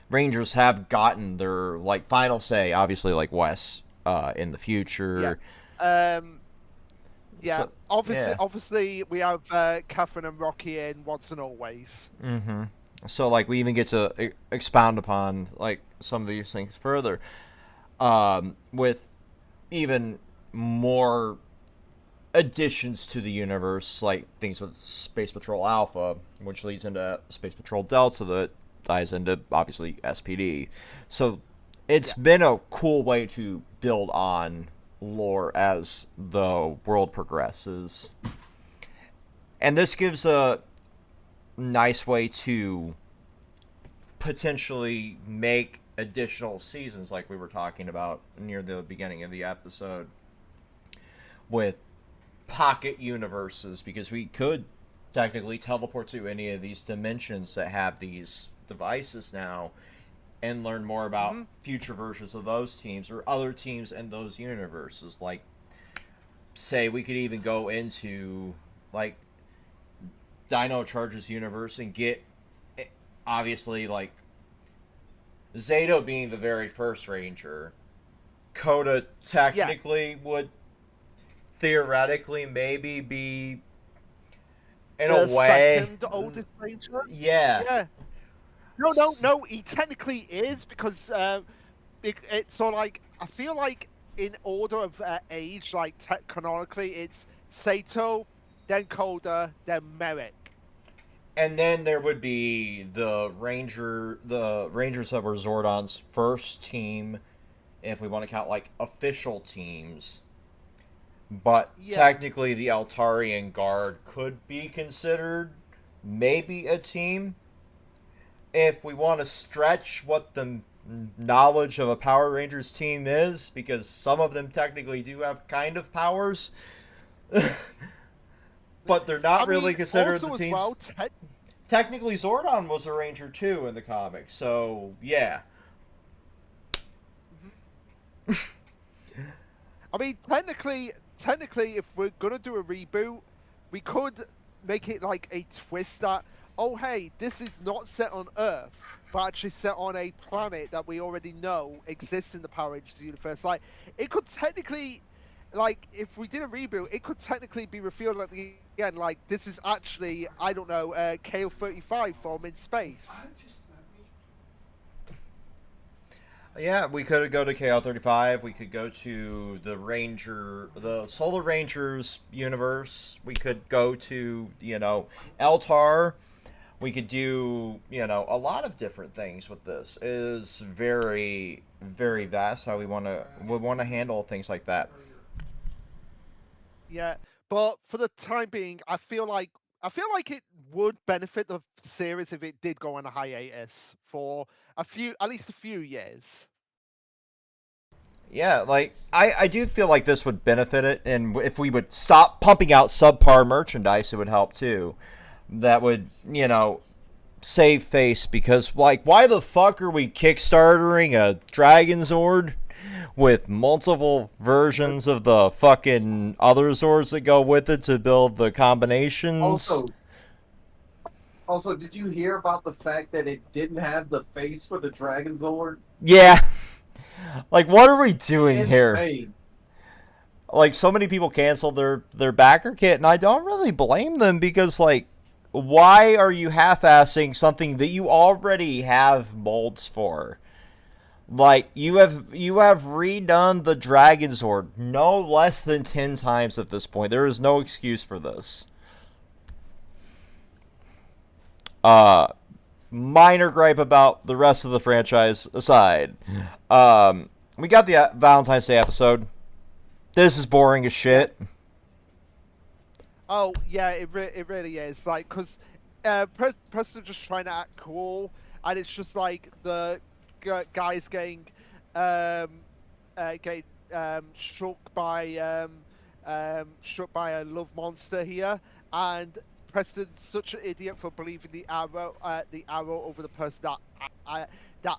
Rangers have gotten their, like, final say, obviously, like, Wes, in the future. Yeah. Yeah, So, obviously we have Catherine and Rocky in Once and Always. Mm-hmm. So like we even get to expound upon like some of these things further, with even more additions to the universe, like things with Space Patrol Alpha, which leads into Space Patrol Delta that ties into obviously SPD. So it's been a cool way to build on lore as the world progresses. And this gives a nice way to potentially make additional seasons like we were talking about near the beginning of the episode with pocket universes, because we could technically teleport to any of these dimensions that have these devices now and learn more about future versions of those teams or other teams in those universes. Like, say we could even go into like Dino Charge's universe and get, obviously, like Zato being the very first Ranger, Coda technically would theoretically maybe be in the a way second oldest Ranger. Yeah. No. He technically is because it's so like I feel like in order of age, like canonically, it's Sato, then Coda, then Merrick. And then there would be the Rangers that were Zordon's first team, if we want to count like official teams. But technically the Altarian Guard could be considered maybe a team. If we want to stretch what the knowledge of a Power Rangers team is, because some of them technically do have kind of powers. But they're not really considered the teams. Well, technically, Zordon was a Ranger too in the comics, so yeah. I mean, technically, if we're gonna do a reboot, we could make it like a twist that, oh hey, this is not set on Earth, but actually set on a planet that we already know exists in the Power Rangers universe. Like, it could technically, like, if we did a reboot, it could technically be revealed at the end, like, this is actually, I don't know, KO-35 from in space. Yeah, we could go to KO-35, we could go to the Solar Rangers universe, we could go to, Eltar, we could do, a lot of different things with this. It is very, very vast how we want to handle things like that. Yeah, but for the time being, I feel like it would benefit the series if it did go on a hiatus for at least a few years. Yeah, like I do feel like this would benefit it, and if we would stop pumping out subpar merchandise, it would help too. That would, save face, because like, why the fuck are we kickstartering a Dragon Zord with multiple versions of the fucking other Zords that go with it to build the combinations? Also, did you hear about the fact that it didn't have the face for the Dragon Zord? Yeah. Like, what are we doing Insane. here? Like, so many people canceled their backer kit, and I don't really blame them, because, like, why are you half-assing something that you already have molds for? Like, you have redone the Dragon Zord no less than 10 times at this point. There is no excuse for this. Minor gripe about the rest of the franchise aside. We got the Valentine's Day episode. This is boring as shit. Oh, yeah, it really is. Like, because Preston's just trying to act cool, and it's just like the guys getting struck by a love monster here, and Preston's such an idiot for believing the arrow over the person that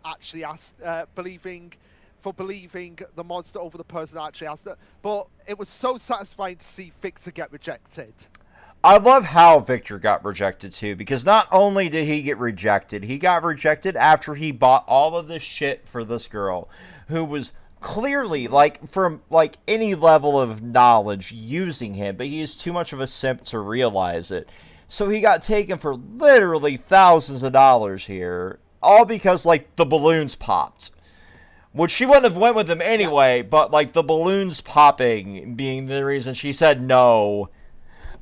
actually asked, believing the monster over the person that actually asked it. But it was so satisfying to see Victor get rejected. I love how Victor got rejected too, because not only did he get rejected, he got rejected after he bought all of this shit for this girl, who was clearly, like, from, like, any level of knowledge using him, but he is too much of a simp to realize it. So he got taken for literally thousands of dollars here, all because like the balloons popped. Which she wouldn't have went with him anyway, but like the balloons popping being the reason she said no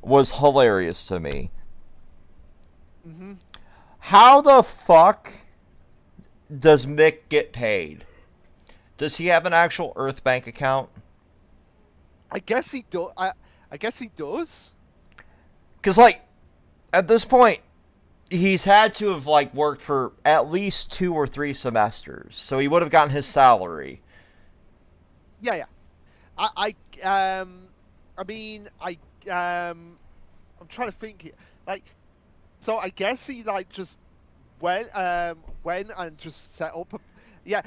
was hilarious to me. Mm-hmm. How the fuck does Mick get paid? Does he have an actual Earth Bank account? I guess he does. I guess he does. Because like at this point, he's had to have like worked for at least 2 or 3 semesters, so he would have gotten his salary. Yeah. I mean, I'm trying to think here. Like, so I guess he like just went and just set up a. Yeah.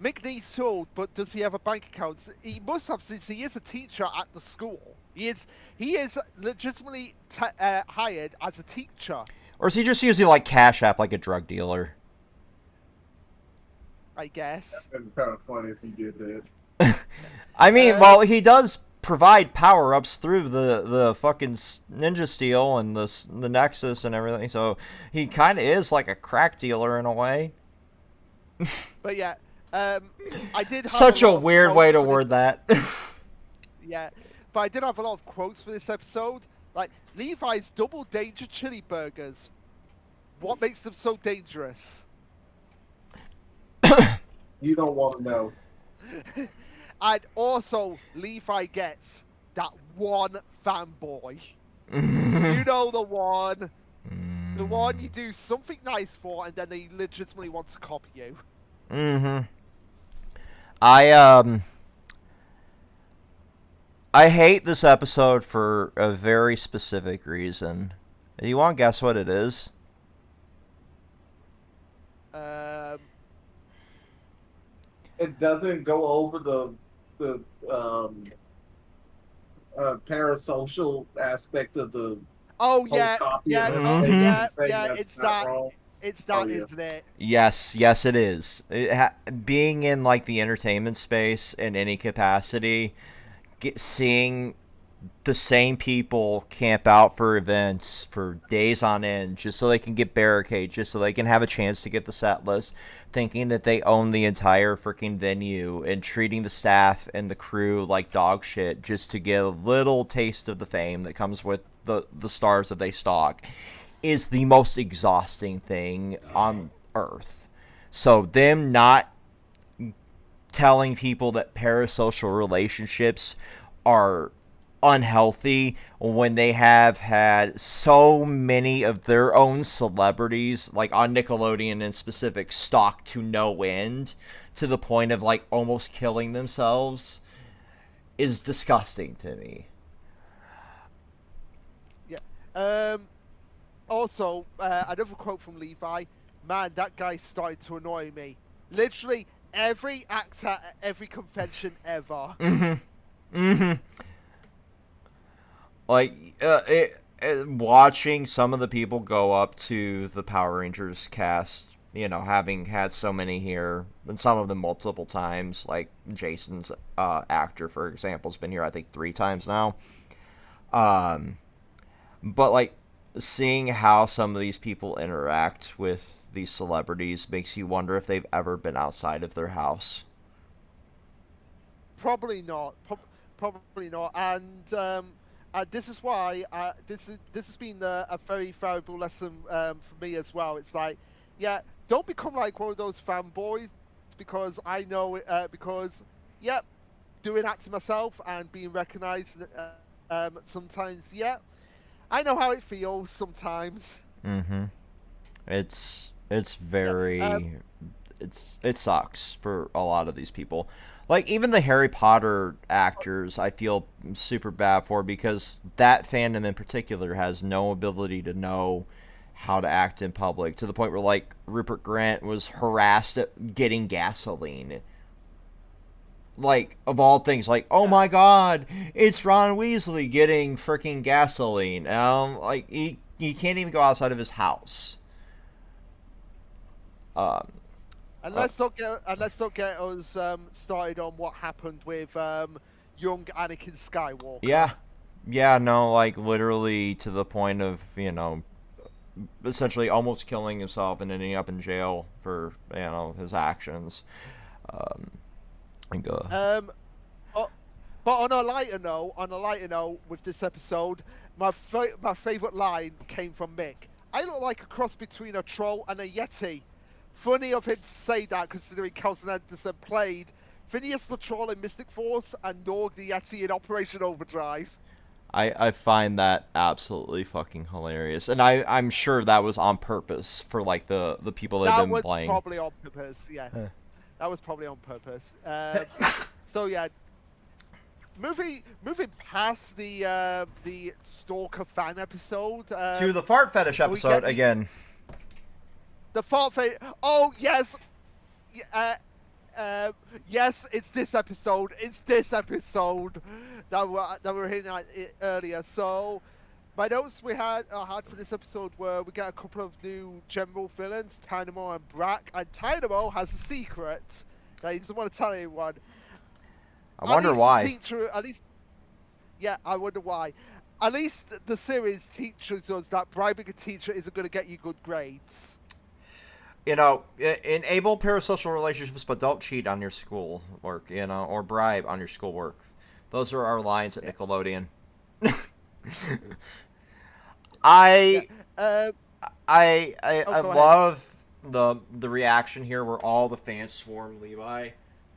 Mick needs told, but does he have a bank account? He must have, since he is a teacher at the school. He is legitimately hired as a teacher. Or is he just using like Cash App like a drug dealer? I guess. That'd be kind of funny if he did that. I mean, well, he does provide power-ups through the fucking Ninja Steel and the Nexus and everything, so he kind of is like a crack dealer in a way. But yeah, I did have Such a lot of weird way quotes to for word that. Yeah, but I did have a lot of quotes for this episode. Like, Levi's Double Danger Chili Burgers. What makes them so dangerous? You don't want to know. And also, Levi gets that one fanboy. You know the one. The one you do something nice for, and then they legitimately want to copy you. Mm-hmm. I hate this episode for a very specific reason. Do you want to guess what it is? It doesn't go over the parasocial aspect of the Oh whole yeah, copy yeah, of oh, everything, yeah, saying yeah. that's It's not that. wrong. It's that, Oh, yeah. isn't it? Yes, it is. Being in like the entertainment space in any capacity, seeing the same people camp out for events for days on end just so they can get barricades, just so they can have a chance to get the set list, thinking that they own the entire freaking venue and treating the staff and the crew like dog shit just to get a little taste of the fame that comes with the stars that they stalk is the most exhausting thing on earth. So them not telling people that parasocial relationships are unhealthy when they have had so many of their own celebrities, like on Nickelodeon in specific, stalked to no end to the point of like almost killing themselves, is disgusting to me. Yeah. Also, another quote from Levi. Man, that guy started to annoy me. Literally every actor at every convention ever. Like, watching some of the people go up to the Power Rangers cast, you know, having had so many here, and some of them multiple times, like Jason's actor, for example, has been here, I think, 3 times now. But, like, seeing how some of these people interact with these celebrities makes you wonder if they've ever been outside of their house. Probably not. Probably not. And this is why this has been a very valuable lesson for me as well. It's like, yeah, don't become like one of those fanboys, because I know because yeah, doing acting myself and being recognised sometimes, yeah, I know how it feels sometimes. Mm-hmm. It's very it sucks for a lot of these people. Like, even the Harry Potter actors, I feel super bad for, because that fandom in particular has no ability to know how to act in public, to the point where, like, Rupert Grint was harassed at getting gasoline. Like, of all things, like, oh my god, it's Ron Weasley getting freaking gasoline. Like, he can't even go outside of his house. And let's not get us started on what happened with young Anakin Skywalker. Yeah, Yeah, no, like literally to the point of, essentially almost killing himself and ending up in jail for, his actions. Um, and go. Um, but, on a lighter note, with this episode, my favorite line came from Mick. I look like a cross between a troll and a yeti. Funny of him to say that, considering Kelson Anderson played Phineas the Troll in Mystic Force and Norg the Yeti in Operation Overdrive. I find that absolutely fucking hilarious, and I'm sure that was on purpose for like the people that have That been was playing. probably on purpose. Yeah, that was probably on purpose. So yeah, moving past the Stalker fan episode To the fart fetish episode again. The fart fetish. Oh yes, yes, it's this episode. It's this episode that we're hitting at it earlier. So, my notes we had for this episode were we get a couple of new general villains, Dynamo and Brack, and Dynamo has a secret that he doesn't want to tell anyone. I wonder why. Yeah, I wonder why. At least the series teaches us that bribing a teacher isn't going to get you good grades. Enable parasocial relationships, but don't cheat on your school work, or bribe on your school work. Those are our lines at Nickelodeon. I love the reaction here where all the fans swarm Levi.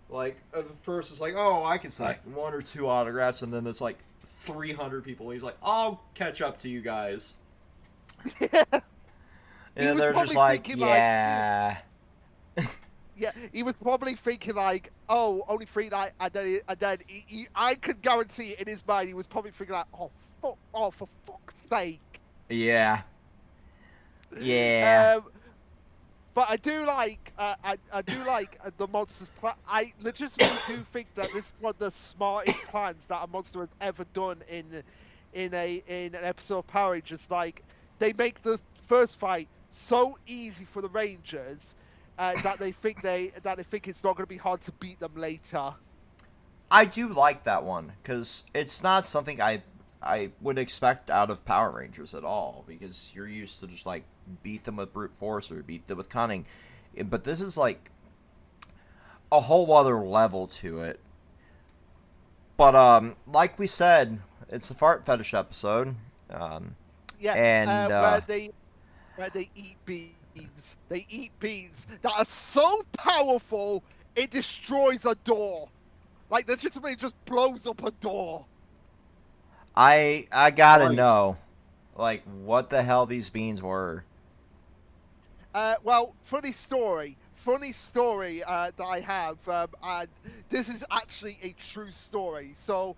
Like, at first it's like, oh, I can sign one or two autographs, and then there's like 300 people. He's like, I'll catch up to you guys. And they're just like, yeah. Yeah, he was probably thinking like, oh, only 3 nights, and then I could guarantee in his mind he was probably thinking like, oh, for fuck's sake. Yeah. Yeah. But I do like, the monsters. I legitimately do think that this is one of the smartest plans that a monster has ever done in an episode of Power Rangers. Like, they make the first fight so easy for the Rangers that they think it's not going to be hard to beat them later. I do like that one because it's not something I would expect out of Power Rangers at all, because you're used to just like beat them with brute force or beat them with cunning, but this is like a whole other level to it. But like we said, it's a fart fetish episode. Yeah, and where they eat beans. They eat beans that are so powerful it destroys a door. Like, legitimately just blows up a door. I gotta know, like, what the hell these beans were. Well, funny story that I have, and this is actually a true story. So,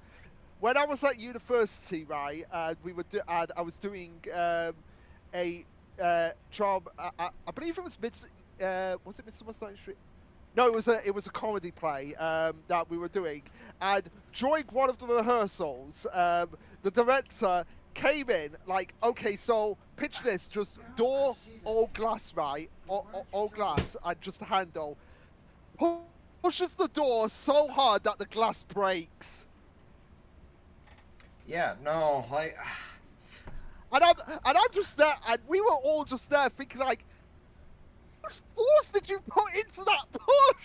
when I was at university, right, and I was doing a job. I believe it was was it Midsummer Night's Dream? No, it was a comedy play that we were doing, and during one of the rehearsals, the director came in like, okay, so picture this, just door, all glass, right, all glass, and just a handle, pushes the door so hard that the glass breaks. Yeah, no, like, and I'm just there, and we were all just there thinking like, how much force did you put into that push?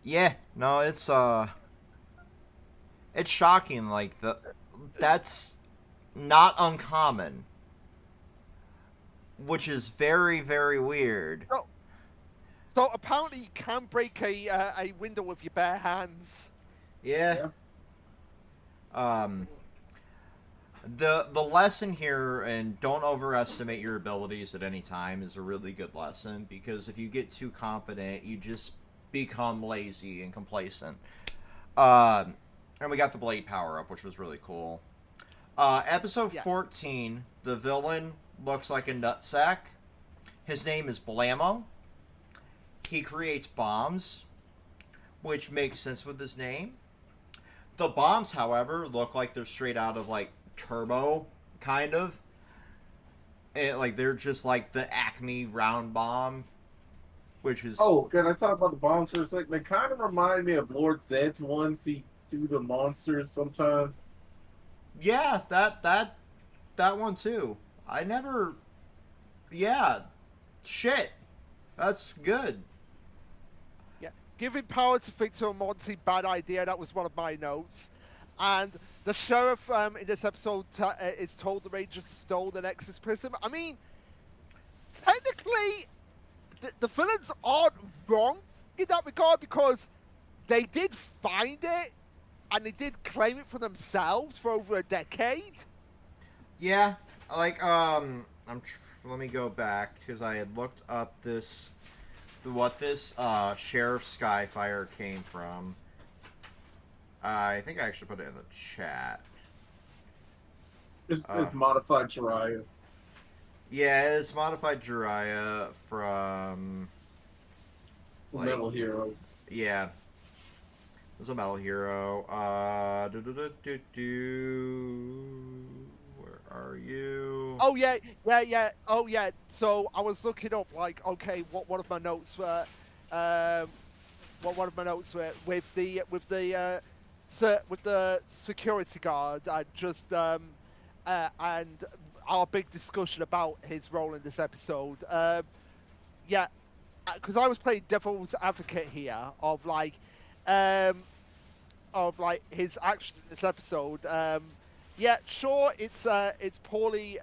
Yeah, no, it's shocking. Like, that's not uncommon, which is very, very weird. So apparently you can break a window with your bare hands. Yeah. The lesson here, and don't overestimate your abilities at any time, is a really good lesson, because if you get too confident, you just become lazy and complacent. And we got the blade power up, which was really cool. Episode 14, the villain looks like a nutsack. His name is Blammo. He creates bombs, which makes sense with his name. The bombs, however, look like they're straight out of, like, Turbo, kind of. And, like, they're just like the Acme round bomb, which is... Oh, can I talk about the bombs for a second? They kind of remind me of Lord Zed's ones he do the monsters sometimes. Yeah, that one too. I never. Yeah, shit. That's good. Yeah, giving power to Victor and Monty, bad idea. That was one of my notes. And the sheriff in this episode is told the Rangers stole the Nexus Prism. I mean, technically, the villains aren't wrong in that regard because they did find it and they did claim it for themselves for over a decade. Yeah, like let me go back because I had looked up what this Sheriff Skyfire came from. I think I actually put it in the chat. It's modified Jiraiya. Yeah, it's modified Jiraiya from Metal Hero. Yeah, it's a Metal Hero. Where are you? Oh yeah. Oh yeah. So I was looking up like, okay, what one of my notes were, what one of my notes were with the with the security guard and just and our big discussion about his role in this episode. Yeah, because I was playing devil's advocate here of like his actions in this episode. Yeah, sure, it's poorly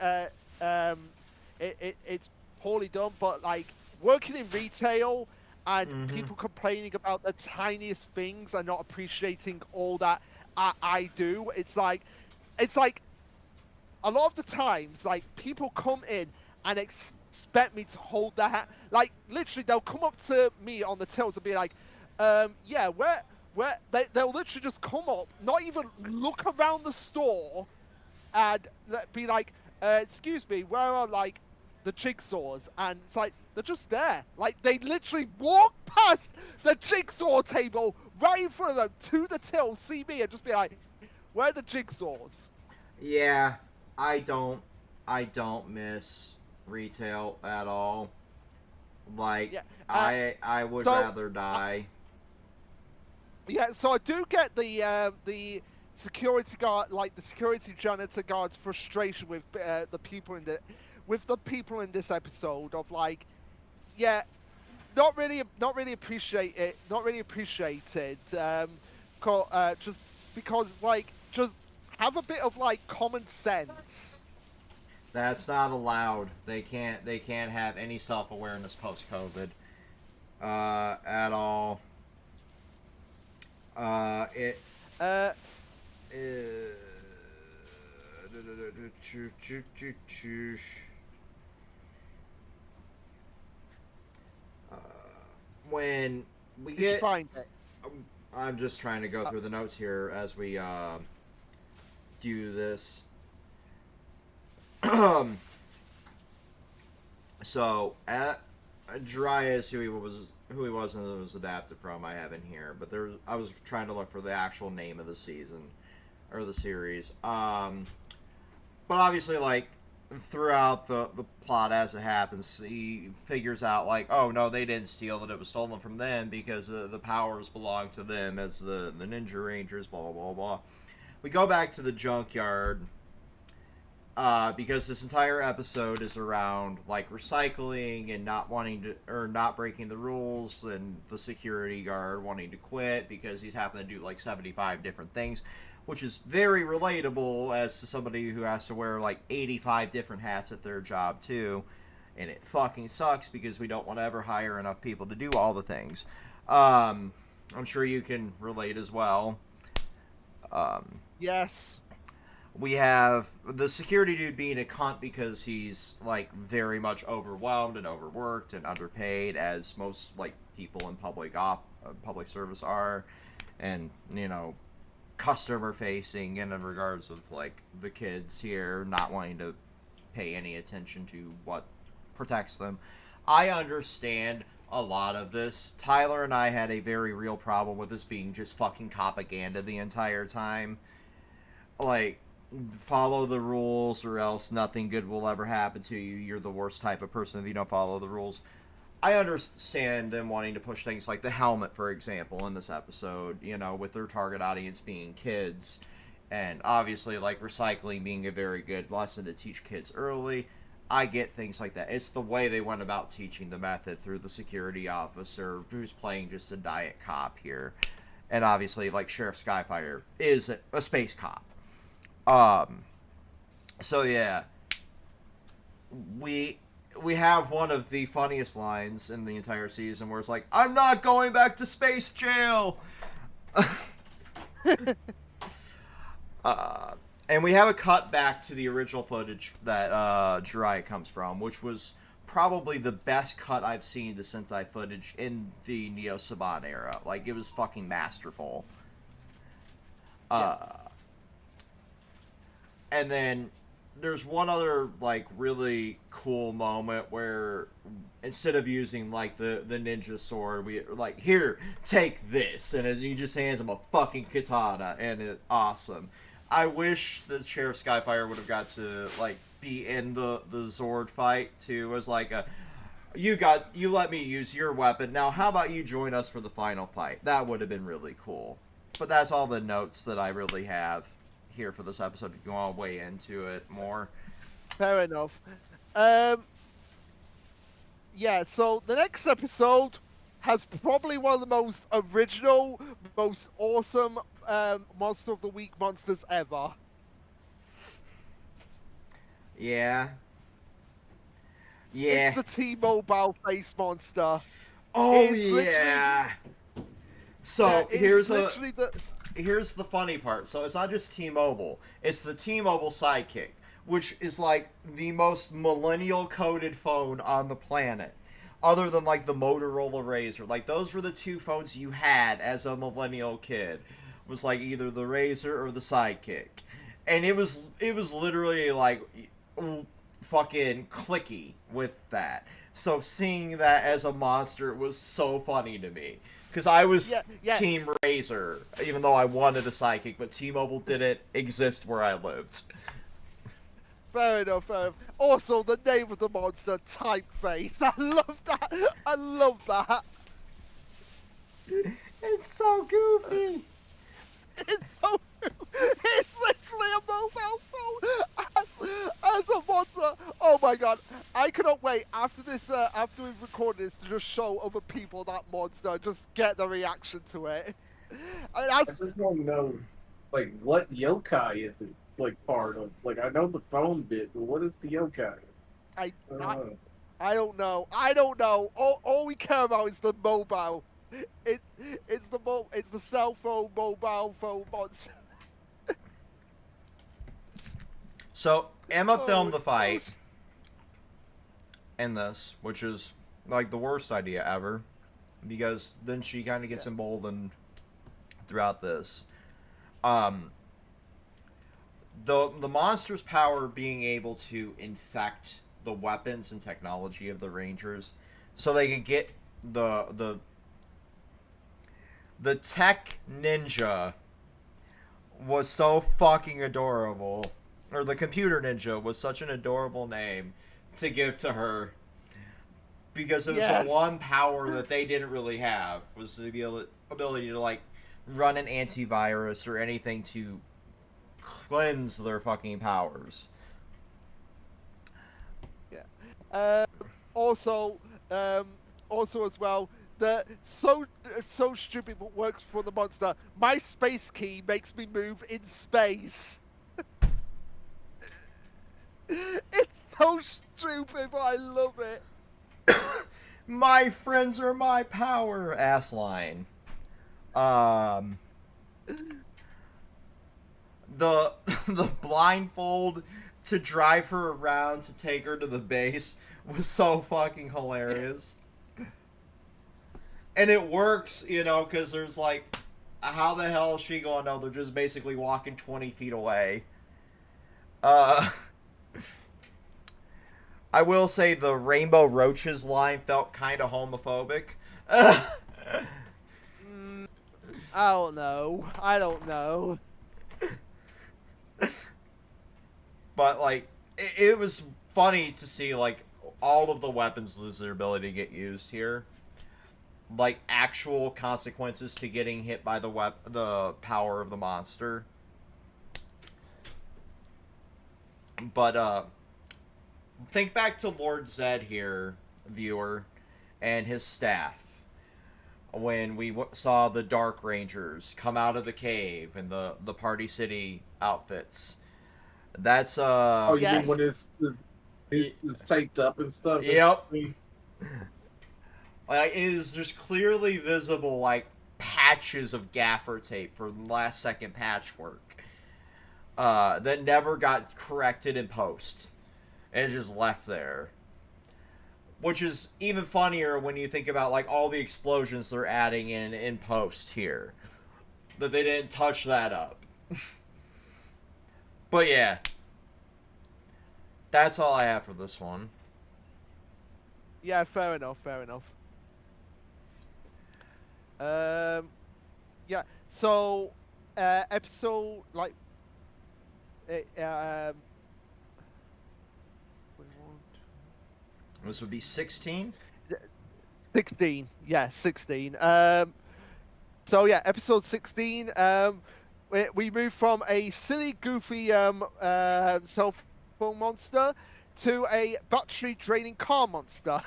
it's poorly done, but like working in retail and people complaining about the tiniest things and not appreciating all that I do. It's like a lot of the times, like people come in and expect me to hold their hand. Like literally, they'll come up to me on the tills and be like, "Yeah, where?" They'll literally just come up, not even look around the store, and be like, "Excuse me, where are like the jigsaws?" And it's like they're just there. Like they literally walk past the jigsaw table right in front of them to the till, see me, and just be like, "Where are the jigsaws?" Yeah, I don't miss retail at all. Like Yeah, I would so, rather die. Yeah, so I do get the security guard, like the security janitor guard's frustration with the people in this episode of like, yeah, not really appreciated, just because like just have a bit of like common sense. That's not allowed. They can't have any self-awareness post-COVID at all. It Uh, when we did you get, find it? I'm just trying to go through the notes here as we do this. So Jiraiya is who he was and was adapted from. I have in here, but I was trying to look for the actual name of the season or the series. But obviously, like throughout the plot as it happens, he figures out like, oh no, they didn't steal it; it was stolen from them because the powers belong to them as the Ninja Rangers. Blah blah blah blah. We go back to the junkyard. Because this entire episode is around like recycling and not wanting to or not breaking the rules, and the security guard wanting to quit because he's having to do like 75 different things, which is very relatable as to somebody who has to wear like 85 different hats at their job too, and it fucking sucks because we don't want to ever hire enough people to do all the things. I'm sure you can relate as well. Yes. We have the security dude being a cunt because he's like very much overwhelmed and overworked and underpaid, as most like people in public service are, and customer facing, and in regards of like the kids here not wanting to pay any attention to what protects them. I understand a lot of this. Tyler and I had a very real problem with this being just fucking propaganda the entire time. Like, follow the rules or else nothing good will ever happen to you. You're the worst type of person if you don't follow the rules. I understand them wanting to push things like the helmet, for example, in this episode, with their target audience being kids. And obviously, like, recycling being a very good lesson to teach kids early, I get things like that. It's the way they went about teaching the method through the security officer who's playing just a diet cop here. And obviously, like, Sheriff Skyfire is a space cop. So yeah, we have one of the funniest lines in the entire season where it's like, "I'm not going back to space jail." And we have a cut back to the original footage that Jiraiya comes from, which was probably the best cut I've seen to Sentai footage in the Neo Saban era. Like, it was fucking masterful. And then there's one other, like, really cool moment where instead of using, like, the ninja sword, we like, "Here, take this," and he just hands him a fucking katana, and it's awesome. I wish the Sheriff Skyfire would have got to, like, be in the Zord fight too, as like a, you let me use your weapon, now how about you join us for the final fight? That would have been really cool. But that's all the notes that I really have here for this episode, if you want to weigh into it more. Fair enough. Yeah, so the next episode has probably one of the most original, most awesome Monster of the Week monsters ever. Yeah. It's the T-Mobile face monster. Oh, It's yeah. So, yeah, here's the funny part. So it's not just T-Mobile. It's the T-Mobile Sidekick, which is like the most millennial coded phone on the planet. Other than like the Motorola Razr. Like, those were the two phones you had as a millennial kid. Was like either the Razr or the Sidekick. And it was literally like fucking clicky with that. So seeing that as a monster was so funny to me. Because I was Team Razr, even though I wanted a Sidekick, but T-Mobile didn't exist where I lived. Fair enough, fair enough. Also, the name of the monster, Typeface. I love that. I love that. It's so goofy. It's literally a mobile phone as a monster. Oh my god, I cannot wait after this. After we've recorded this, to just show other people that monster, just get the reaction to it. I just don't know, like, what yokai is it, like, part of? Like, I know the phone bit, but what is the yokai? I don't know. I don't know. All we care about is the mobile. It's the cell phone mobile phone monster. So Emma filmed the fight in this, which is like the worst idea ever, because then she kind of gets emboldened throughout this. The monster's power being able to infect the weapons and technology of the Rangers, so they can get the tech ninja was so fucking adorable. Or the computer ninja was such an adorable name to give to her. Because it was the one power that they didn't really have, was the ability to, like, run an antivirus or anything to cleanse their fucking powers. Yeah. Also as well, the so stupid but works for the monster. My space key makes me move in space. It's so stupid, but I love it. My friends are my power, ass line. The the blindfold to drive her around to take her to the base was so fucking hilarious. And it works, you know, because there's like, how the hell is she going? No, they're just basically walking 20 feet away. I will say the Rainbow Roaches line felt kind of homophobic. I don't know. I don't know. But, like, it was funny to see, like, all of the weapons lose their ability to get used here. Like, actual consequences to getting hit by the power of the monster. But think back to Lord Zed here, viewer, and his staff. When we saw the Dark Rangers come out of the cave in the Party City outfits. That's Oh, you mean Yes. when it's taped up and stuff? Yep. Like, it is just clearly visible, like, patches of gaffer tape from last second patchwork that never got corrected in post. And it's just left there. Which is even funnier when you think about, like, all the explosions they're adding in post here. That they didn't touch that up. But yeah. That's all I have for this one. Yeah, fair enough, fair enough. Yeah, so, episode, like, um, This would be 16? 16, yeah, 16. So yeah, episode 16. We move from a silly, goofy cell phone monster to a battery draining car monster.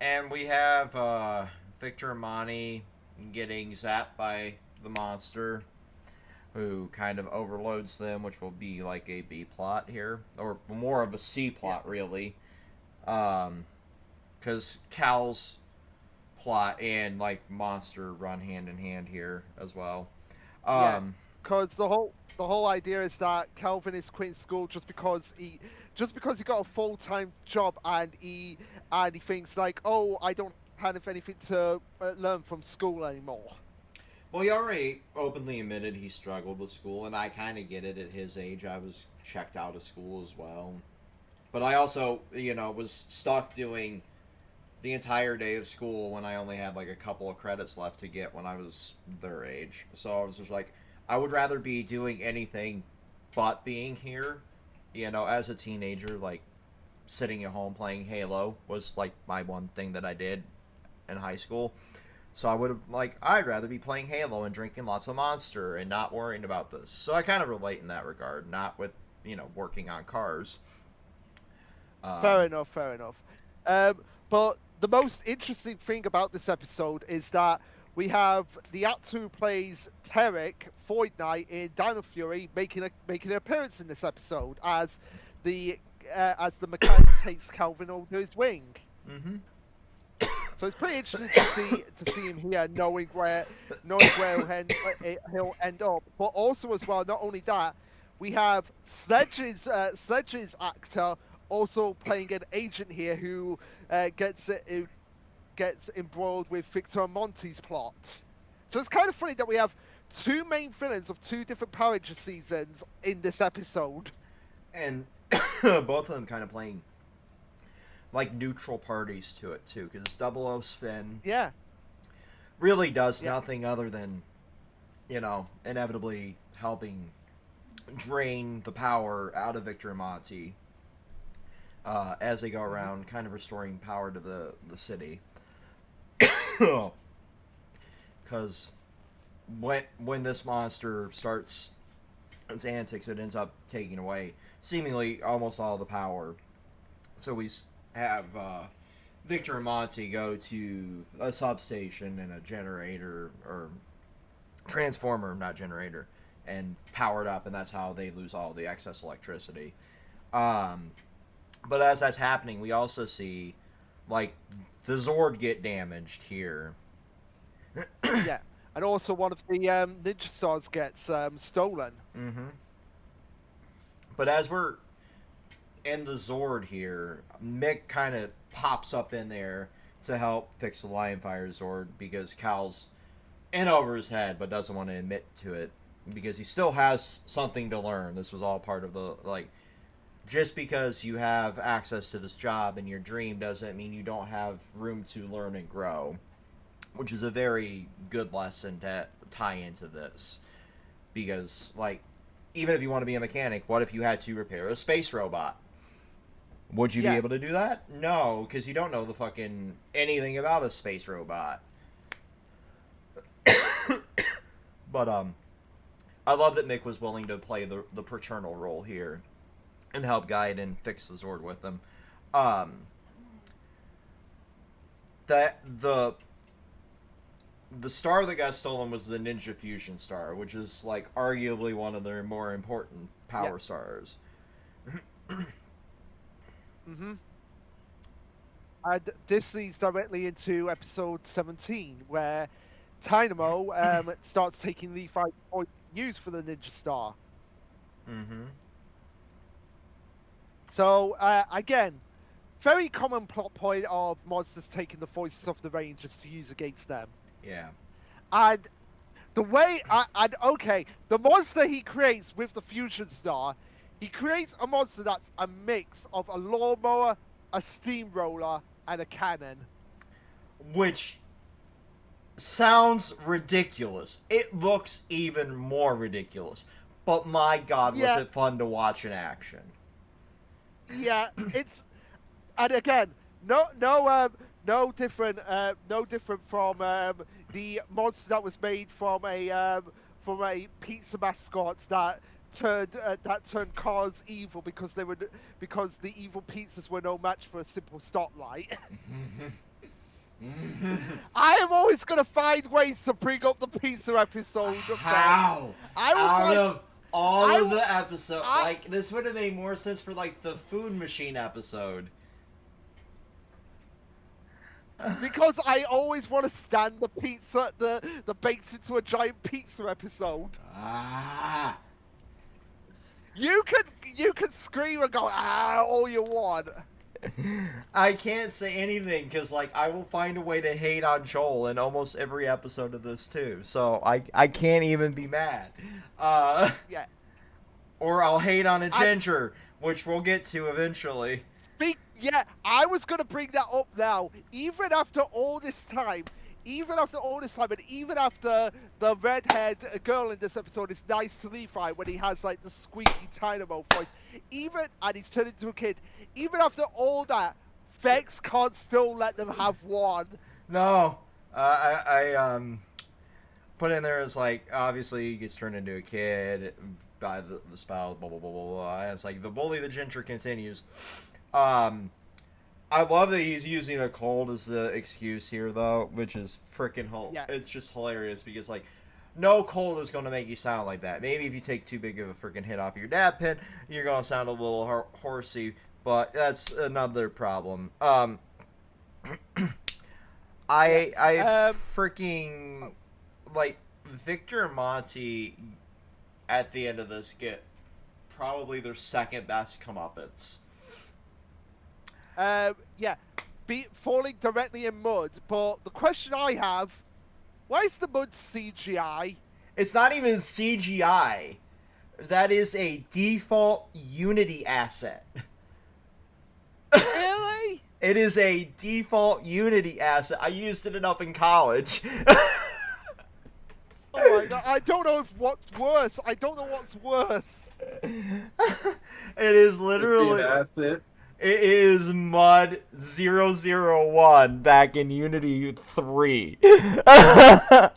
And we have Victor and Monty getting zapped by the monster, who kind of overloads them, which will be like a B plot here, or more of a C plot, really. Because Cal's plot and like monster run hand in hand here as well. Because the whole idea is that Calvin is quitting school just because he got a full-time job, and he thinks like, oh, I don't have anything to learn from school anymore. Well, he already openly admitted he struggled with school, and I kind of get it. At his age, I was checked out of school as well. But I also, was stuck doing the entire day of school when I only had like a couple of credits left to get when I was their age. So I was just like, I would rather be doing anything but being here. As a teenager, like sitting at home playing Halo was like my one thing that I did in high school. So I would have, I'd rather be playing Halo and drinking lots of Monster and not worrying about this. So I kind of relate in that regard, not with, working on cars. Fair enough, fair enough. But the most interesting thing about this episode is that we have the actor who plays Tarek, Void Knight in Dino Fury, making an appearance in this episode as the mechanic takes Calvin under his wing. Mm-hmm. So it's pretty interesting to see him here, knowing where he'll end up. But also as well, not only that, we have Sledge's actor also playing an agent here who gets embroiled with Victor and Monty's plot. So it's kind of funny that we have two main villains of two different Power Ranger seasons in this episode. And both of them kind of playing like neutral parties to it too, because Double-O Sven really does nothing other than, inevitably helping drain the power out of Victor and Monty as they go around, kind of restoring power to the city. Because when this monster starts its antics, it ends up taking away seemingly almost all the power. So we have Victor and Monty go to a substation and a generator, or transformer, not generator, and power it up, and that's how they lose all the excess electricity. But as that's happening, we also see, the Zord get damaged here. Yeah, and also one of the Ninja Stars gets stolen. Mm-hmm. But as we're in the Zord here, Mick kind of pops up in there to help fix the Lionfire Zord, because Cal's in over his head but doesn't want to admit to it, because he still has something to learn. This was all part of the, just because you have access to this job in your dream doesn't mean you don't have room to learn and grow, which is a very good lesson to tie into this. Because, even if you want to be a mechanic, what if you had to repair a space robot? Would you be able to do that? No, because you don't know the fucking anything about a space robot. But, I love that Mick was willing to play the paternal role here. and help guide and fix the Zord with them. That the star that got stolen was the Ninja Fusion Star, which is like arguably one of their more important power stars. Mm-hmm. And this leads directly into episode 17, where Dynamo starts taking Levi point use for the Ninja Star. Mm-hmm. So again, very common plot point of monsters taking the voices of the Rangers to use against them. Yeah. And the way, the monster he creates with the Fusion Star, he creates a monster that's a mix of a lawnmower, a steamroller, and a cannon. Which sounds ridiculous. It looks even more ridiculous. But my God, was it fun to watch in action. Yeah, it's, and again, no different from the monster that was made from a pizza mascot that turned cars evil because the evil pizzas were no match for a simple stoplight. I am always gonna find ways to bring up the pizza episode. How? Out of all of the episodes, I- this would have made more sense for like the food machine episode. Because I always want to stand the pizza, the bakes into a giant pizza episode. Ah. You can scream and go all you want. I can't say anything because like I will find a way to hate on Joel in almost every episode of this too. So I can't even be mad. Yeah. Or I'll hate on a Ginger, which we'll get to eventually. Yeah, I was gonna bring that up now. Even after all this time, and even after the redhead girl in this episode is nice to Levi when he has like the squeaky Dynamo voice, and he's turned into a kid. Even after all that, Vex can't still let them have one. No, I put in there as like obviously he gets turned into a kid by the spouse, blah blah blah blah blah. And it's like the bully the Ginger continues. I love that he's using a cold as the excuse here, though, which is freaking It's just hilarious because, like, no cold is going to make you sound like that. Maybe if you take too big of a freaking hit off your dab pen, you're going to sound a little horsey, but that's another problem. Freaking, like, Victor and Monty at the end of this get probably their second best comeuppance. Falling directly in mud. But the question I have, why is the mud CGI? It's not even CGI. That is a default Unity asset. Really? It is a default Unity asset. I used it enough in college. Oh my God, I don't know what's worse. It is literally... asset. It is Mud 001 back in Unity 3. Yeah.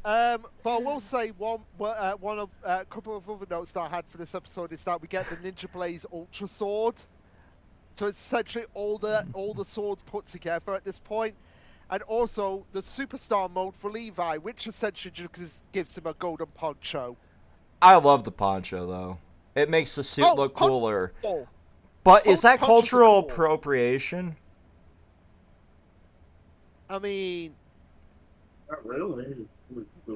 But I will say a couple of other notes that I had for this episode is that we get the Ninja Blaze Ultra Sword. So it's essentially all the swords put together at this point. And also the Superstar mode for Levi, which essentially just gives him a golden poncho. I love the poncho, though. It makes the suit look cooler. But is that Ponchos are cultural cool. appropriation? I mean, Not really.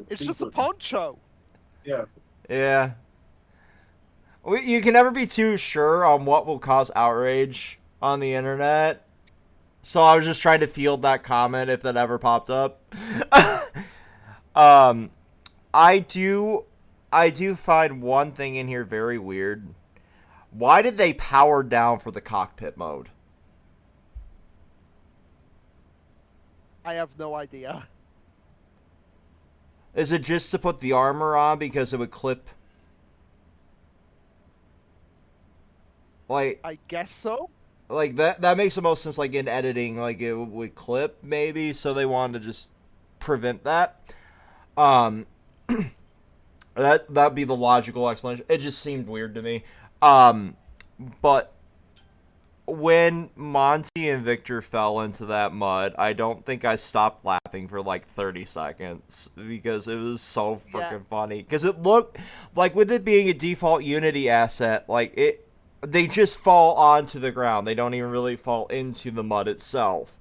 it's just a poncho. Yeah. Yeah. You can never be too sure on what will cause outrage on the internet. So I was just trying to field that comment if that ever popped up. I do find one thing in here very weird. Why did they power down for the cockpit mode? I have no idea. Is it just to put the armor on because it would clip? Like, I guess so. like that makes the most sense, like in editing, like it would clip maybe, so they wanted to just prevent that. That'd be the logical explanation. It just seemed weird to me. But when Monty and Victor fell into that mud, I don't think I stopped laughing for like 30 seconds because it was so freaking funny. Because it looked like, with it being a default Unity asset, like they just fall onto the ground. They don't even really fall into the mud itself.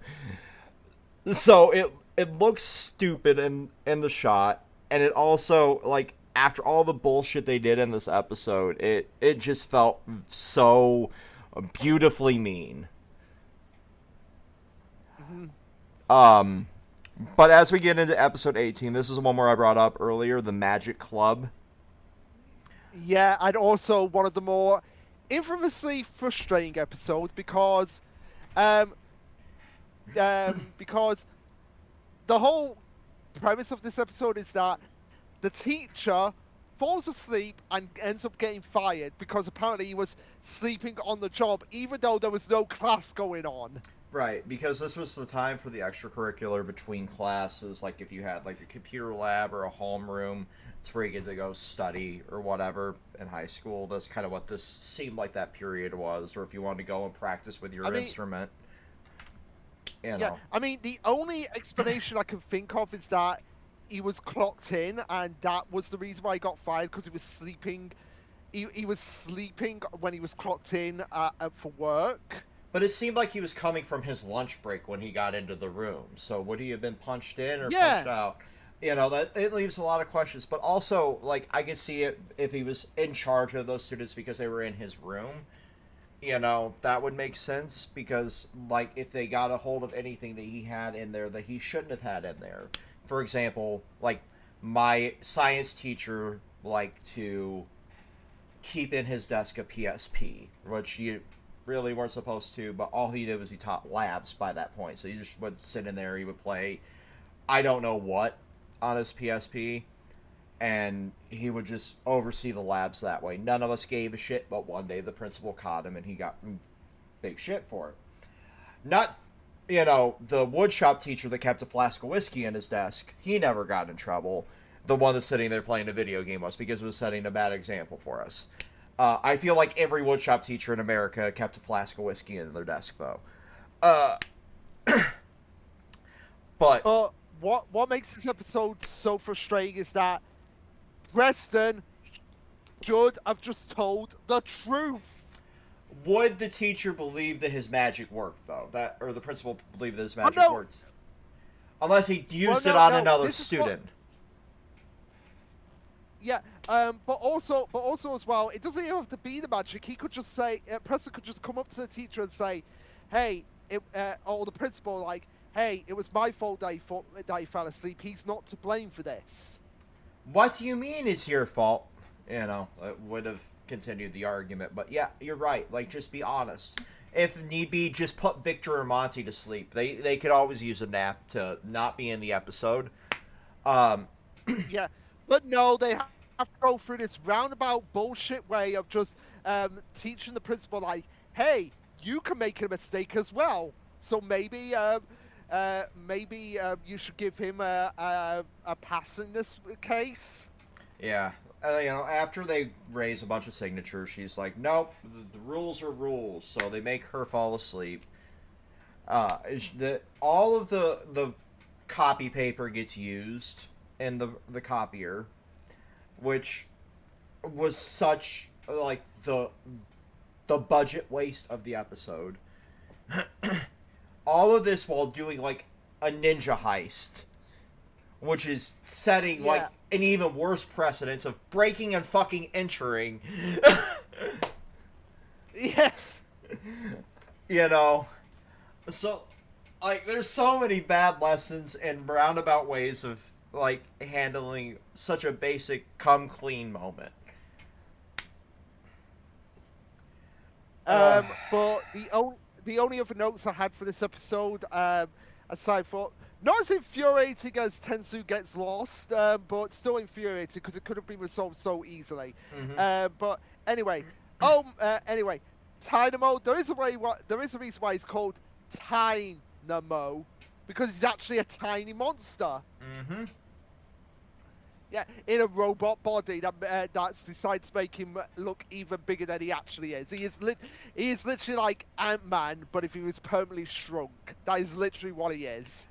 So it looks stupid in the shot, and it also, like, after all the bullshit they did in this episode, it just felt so beautifully mean. But as we get into episode 18, this is the one where I brought up earlier, the Magic Club. Yeah, and also one of the more infamously frustrating episodes because because the whole premise of this episode is that the teacher falls asleep and ends up getting fired because apparently he was sleeping on the job even though there was no class going on. Right, because this was the time for the extracurricular between classes, like if you had like a computer lab or a homeroom, it's where you get to go study or whatever in high school. That's kind of what this seemed like that period was, or if you wanted to go and practice with your instrument. You know. Yeah, I mean, the only explanation I can think of is that he was clocked in, and that was the reason why he got fired, because he was sleeping. He was sleeping when he was clocked in for work. But it seemed like he was coming from his lunch break when he got into the room. So would he have been punched in or punched out? You know, that it leaves a lot of questions. But also, like, I could see it if he was in charge of those students because they were in his room. You know, that would make sense because, like, if they got a hold of anything that he had in there that he shouldn't have had in there. For example, like, my science teacher liked to keep in his desk a PSP, which you really weren't supposed to, but all he did was he taught labs by that point. So he just would sit in there, he would play I don't know what on his PSP, and he would just oversee the labs that way. None of us gave a shit, but one day the principal caught him and he got big shit for it. Not, you know, the woodshop teacher that kept a flask of whiskey in his desk, he never got in trouble. The one that's sitting there playing a video game was, because it was setting a bad example for us. I feel like every woodshop teacher in America kept a flask of whiskey in their desk, though. But what makes this episode so frustrating is that Preston should have just told the truth. Would the teacher believe that his magic worked, though? Or the principal believe that his magic worked? Unless he used it on another student. Yeah, but also as well, it doesn't even have to be the magic. He could just say, Preston could just come up to the teacher and say, hey, or the principal, like, hey, it was my fault that he fell asleep. He's not to blame for this. What do you mean it's your fault? You know, it would have continued the argument. But yeah, you're right. Like, just be honest. If need be, just put Victor or Monty to sleep. They could always use a nap to not be in the episode. Yeah, but no, they have to go through this roundabout bullshit way of just teaching the principal, like, hey, you can make a mistake as well. So maybe you should give him a pass in this case. Yeah. You know, after they raise a bunch of signatures, she's like, nope, the rules are rules. So they make her fall asleep. All of the copy paper gets used in the copier, which was such, like, the budget waste of the episode. All of this while doing, like, a ninja heist, which is setting, like, an even worse precedence of breaking and fucking entering. Yes. You know? So, like, there's so many bad lessons and roundabout ways of, like, handling such a basic come clean moment. But the only other notes I had for this episode, aside from not as infuriating as Tensu gets lost, but still infuriating because it could have been resolved so easily. Mm-hmm. But anyway, Dynamo. There is a reason why he's called Dynamo, because he's actually a tiny monster. Mm-hmm. Yeah, in a robot body that decides to make him look even bigger than he actually is. He is literally like Ant-Man, but if he was permanently shrunk. That is literally what he is.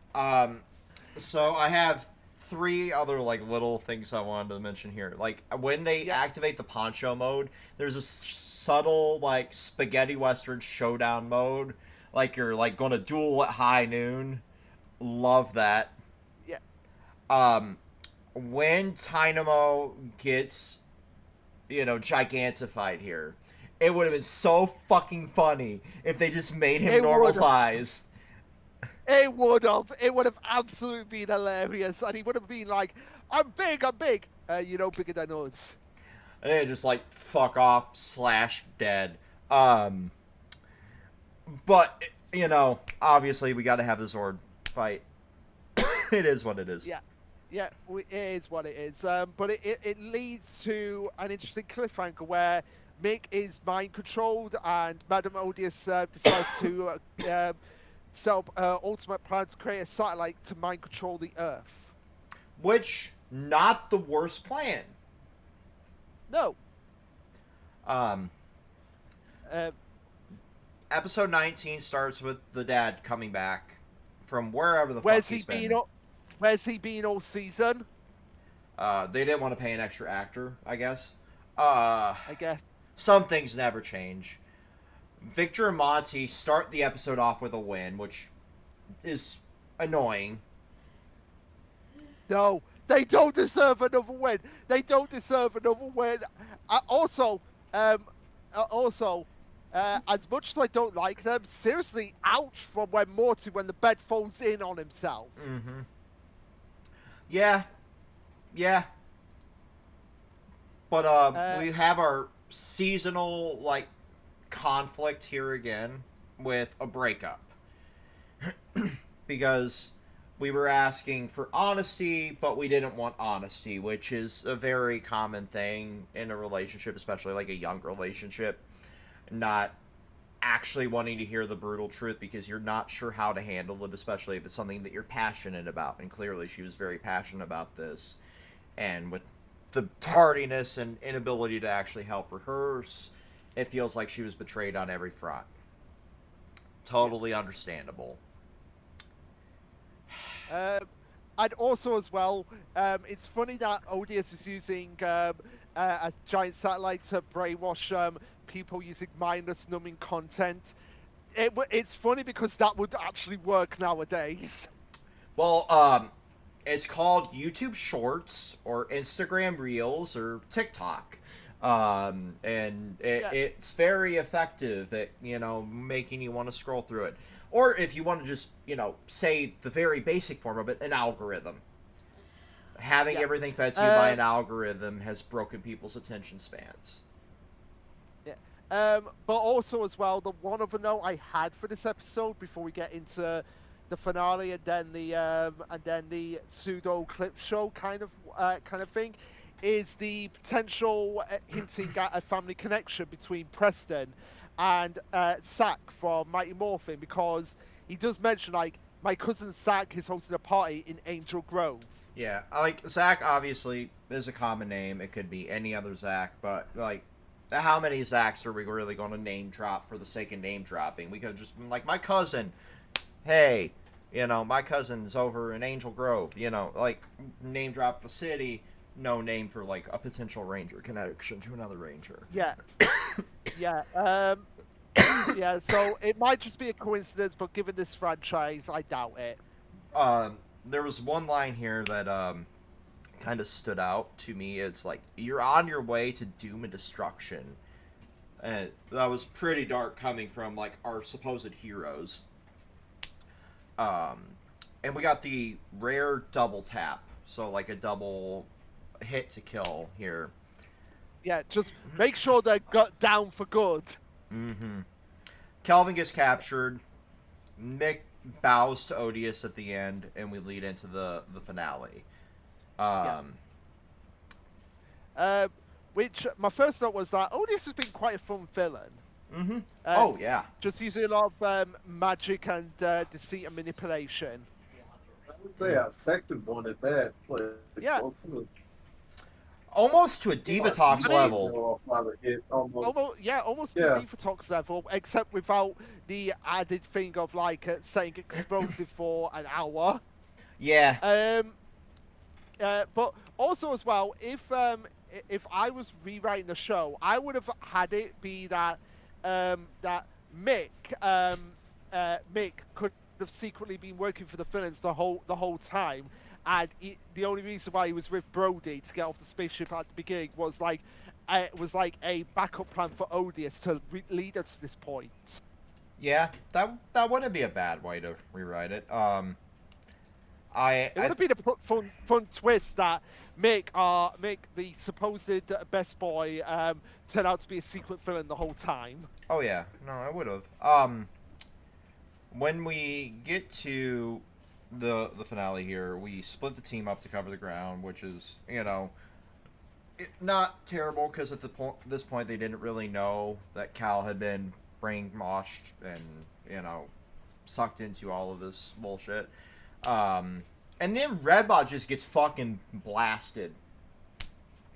So I have three other like little things I wanted to mention here. Like when they activate the poncho mode, there's a subtle like spaghetti western showdown mode. Like you're like going to duel at high noon. Love that. Yeah. When Dynamo gets, gigantified here, it would have been so fucking funny if they just made him normal size. It would have. It would have absolutely been hilarious, and he would have been like, "I'm big. I'm big. Bigger than us." And they just like fuck off / dead. But obviously we got to have the Zord fight. It is what it is. Yeah. Yeah, it is what it is. But it leads to an interesting cliffhanger where Mick is mind controlled and Madame Odious decides to set up ultimate plan to create a satellite to mind control the Earth. Which, not the worst plan. No. Episode 19 starts with the dad coming back from wherever the fuck he's been. Where's he been all season? They didn't want to pay an extra actor, I guess. I guess. Some things never change. Victor and Monty start the episode off with a win, which is annoying. No, they don't deserve another win. They don't deserve another win. Also, as much as I don't like them, seriously, ouch from when the bed folds in on himself. Mm-hmm. Yeah. But we have our seasonal conflict here again with a breakup. Because we were asking for honesty, but we didn't want honesty, which is a very common thing in a relationship, especially like a young relationship. Not actually wanting to hear the brutal truth because you're not sure how to handle it, especially if it's something that you're passionate about. And clearly she was very passionate about this. And with the tardiness and inability to actually help rehearse, it feels like she was betrayed on every front. Totally understandable. And also as well, it's funny that Odious is using a giant satellite to brainwash people using mindless numbing content. It's funny because that would actually work nowadays. Well, it's called YouTube Shorts or Instagram Reels or TikTok. It's very effective at, making you want to scroll through it. Or if you want to just, say the very basic form of it, an algorithm. Having everything fed to you by an algorithm has broken people's attention spans. Yeah. But also as well, the one other note I had for this episode before we get into the finale and then the pseudo clip show kind of thing, is the potential hinting at a family connection between Preston and Zach from Mighty Morphin, because he does mention my cousin Zach is hosting a party in Angel Grove. Yeah, Zach obviously is a common name. It could be any other Zach, but how many Zachs are we really going to name drop for the sake of name dropping? We could have just been like, my cousin. Hey, my cousin's over in Angel Grove. Name drop the city. No name for a potential ranger connection to another ranger. Yeah. Yeah. Yeah. So it might just be a coincidence, but given this franchise, I doubt it. There was one line here that kind of stood out to me. It's you're on your way to doom and destruction, and that was pretty dark coming from our supposed heroes. And we got the rare double tap, so a double hit to kill here. Yeah, just make sure they're got down for good. Mm-hmm. Kelvin gets captured. Mick bows to Odious at the end, and we lead into the finale. Which my first note was that Odious has been quite a fun villain. Mm-hmm. Oh yeah. Just using a lot of magic and deceit and manipulation. I would say an effective one at that. Yeah. almost to a Diva Talks level. Almost Yeah. the Detox level, except without the added thing of like saying explosive for an hour. Yeah. But also as well, if I was rewriting the show, I would have had it be that that Mick could have secretly been working for the villains the whole time, and the only reason why he was with Brody to get off the spaceship at the beginning was like a backup plan for Odious to lead us to this point. Yeah, that wouldn't be a bad way to rewrite it. It would have been a fun twist that Mick, the supposed best boy, turned out to be a secret villain the whole time. Oh yeah, no, I would have. When we get to the finale here, we split the team up to cover the ground, which is, not terrible because at this point they didn't really know that Cal had been brainwashed and sucked into all of this bullshit. And then Redbot just gets fucking blasted.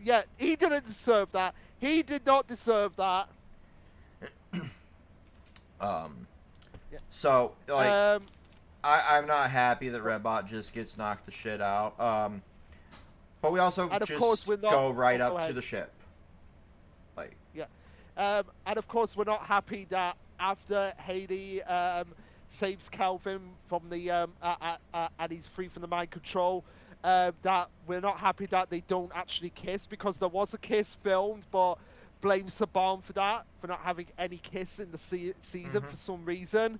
Yeah, he didn't deserve that. He did not deserve that. So, like, I'm not happy that Redbot just gets knocked the shit out. But we also just go right up to the ship. Like, yeah. And of course, we're not happy that after Haley saves Calvin from the and he's free from the mind control. That we're not happy that they don't actually kiss, because there was a kiss filmed, but blame Saban for that, for not having any kiss in the season for some reason.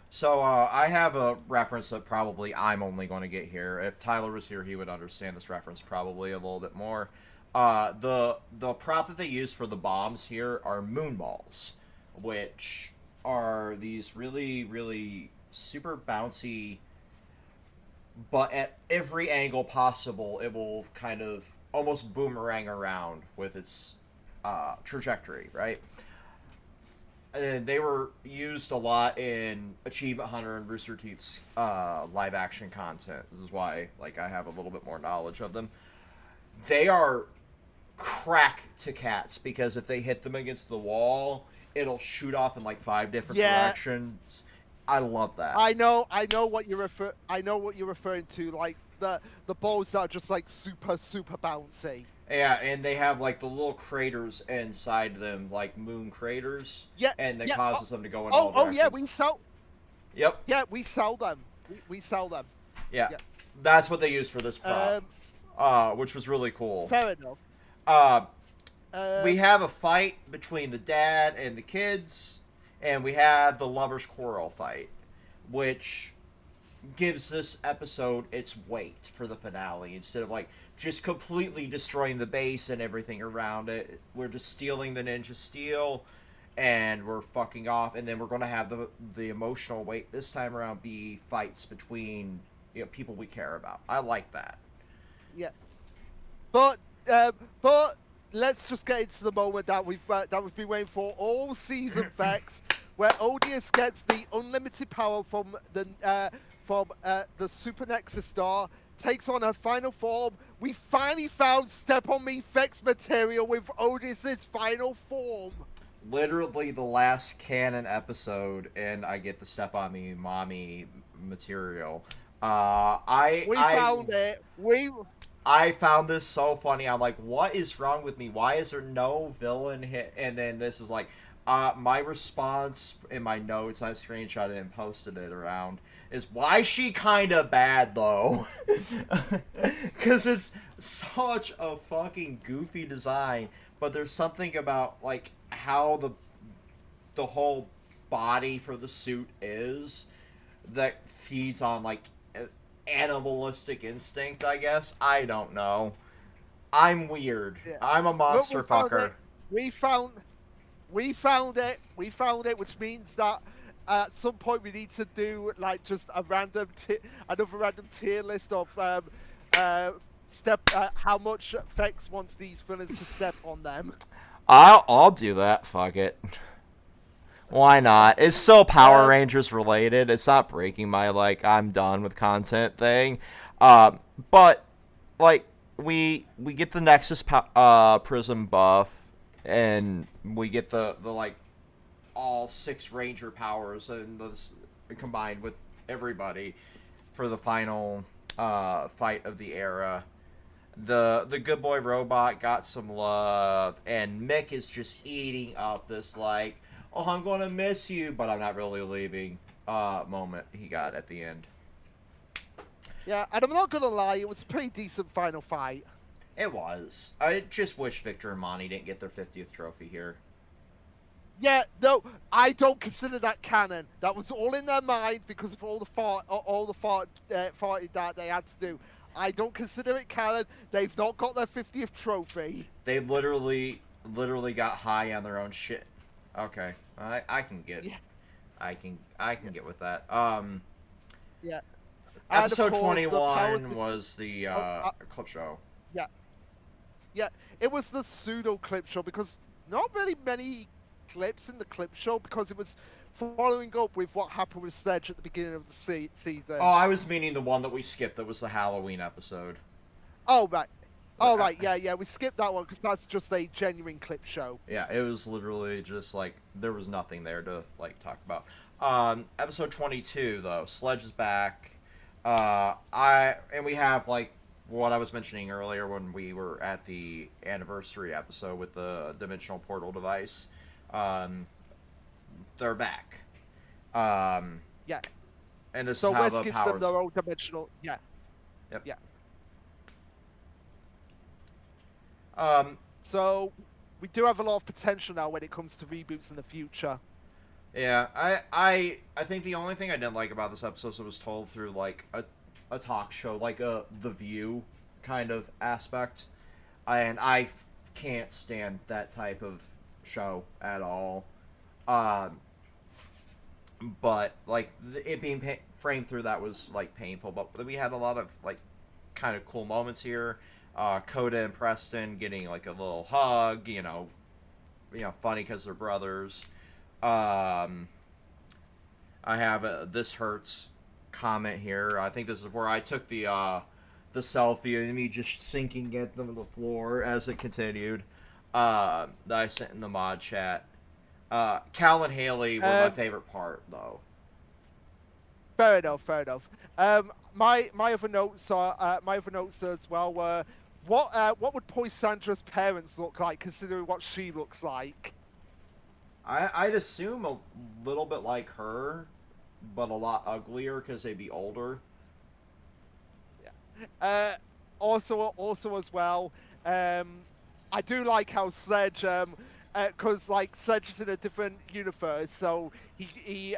So I have a reference that probably I'm only going to get here. If Tyler was here, he would understand this reference probably a little bit more. The prop that they use for the bombs here are moonballs, which are these really, really super bouncy, but at every angle possible, it will kind of almost boomerang around with its trajectory, right? And they were used a lot in Achievement Hunter and Rooster Teeth's live action content. This is why, like, I have a little bit more knowledge of them. They are crack to cats, because if they hit them against the wall, it'll shoot off in like 5 different directions. I love that. I know what you're referring to, like the balls that are just like super bouncy. Yeah, and they have like the little craters inside them, like moon craters. Yeah, and that causes them to go in all directions. Oh yeah, we sell. Yep. Yeah, we sell them. We sell them. Yeah. That's what they use for this prop, which was really cool. Fair enough. We have a fight between the dad and the kids, and we have the lovers' quarrel fight, which gives this episode its weight for the finale. Instead of like just completely destroying the base and everything around it, we're just stealing the ninja steel, and we're fucking off. And then we're going to have the emotional weight this time around be fights between people we care about. I like that. Yeah, but let's just get into the moment that we've been waiting for all season, Vex, where Odious gets the unlimited power from the Super Nexus Star, takes on her final form. We finally found Step on Me Vex material with Odious's final form. Literally the last canon episode, and I get the Step on Me mommy material. We found it. I found this so funny. I'm like, what is wrong with me? Why is there no villain hit? And then this is like, my response in my notes, I screenshotted it and posted it around, is why is she kind of bad though? Because it's such a fucking goofy design, but there's something about like how the whole body for the suit is that feeds on like animalistic instinct, I guess. I don't know. I'm weird. Yeah. I'm a monster fucker. We found it, which means that at some point we need to do like just a another random tier list of how much Vex wants these villains to step on them. I'll do that. Fuck it. Why not? It's so Power Rangers related. It's not breaking my like I'm done with content thing. But like we get the Nexus Prism buff, and we get the like all 6 Ranger powers and those combined with everybody for the final fight of the era. The good boy robot got some love, and Mick is just eating up this like, oh, I'm gonna miss you, but I'm not really leaving moment he got at the end. Yeah, and I'm not gonna lie, it was a pretty decent final fight. It was. I just wish Victor and Monty didn't get their 50th trophy here. Yeah, no, I don't consider that canon. That was all in their mind because of all the farting that they had to do. I don't consider it canon. They've not got their 50th trophy. They literally got high on their own shit. Okay, I can get. Yeah. I can get with that. Yeah. Episode course, 21 was the clip show. Yeah, it was the pseudo clip show because not really many clips in the clip show because it was following up with what happened with Sledge at the beginning of the season. Oh, I was meaning the one that we skipped. That was the Halloween episode. Oh right. Oh right. Yeah. We skipped that one because that's just a genuine clip show. Yeah, it was literally just like there was nothing there to like talk about. Episode 22 though, Sledge is back. We have like what I was mentioning earlier when we were at the anniversary episode with the dimensional portal device. They're back. Yeah. And this So is how Wes the gives powers. them their own dimensional. Yeah. Yep. Yeah. So we do have a lot of potential now when it comes to reboots in the future. Yeah, I think the only thing I didn't like about this episode is it was told through like a talk show, like a The View kind of aspect, and I can't stand that type of show at all. But like it being framed through that was like painful. But we had a lot of like kind of cool moments here. Coda and Preston getting like a little hug, funny because they're brothers. I have a "this hurts" comment here. I think this is where I took the selfie and me just sinking at the floor as it continued. That I sent in the mod chat. Cal and Haley were my favorite part, though. Fair enough. My other notes as well were what would Poisandra's parents look like, considering what she looks like. I'd assume a little bit like her, but a lot uglier because they'd be older. Yeah. Also as well, I do like how Sledge, because like Sledge is in a different universe, so he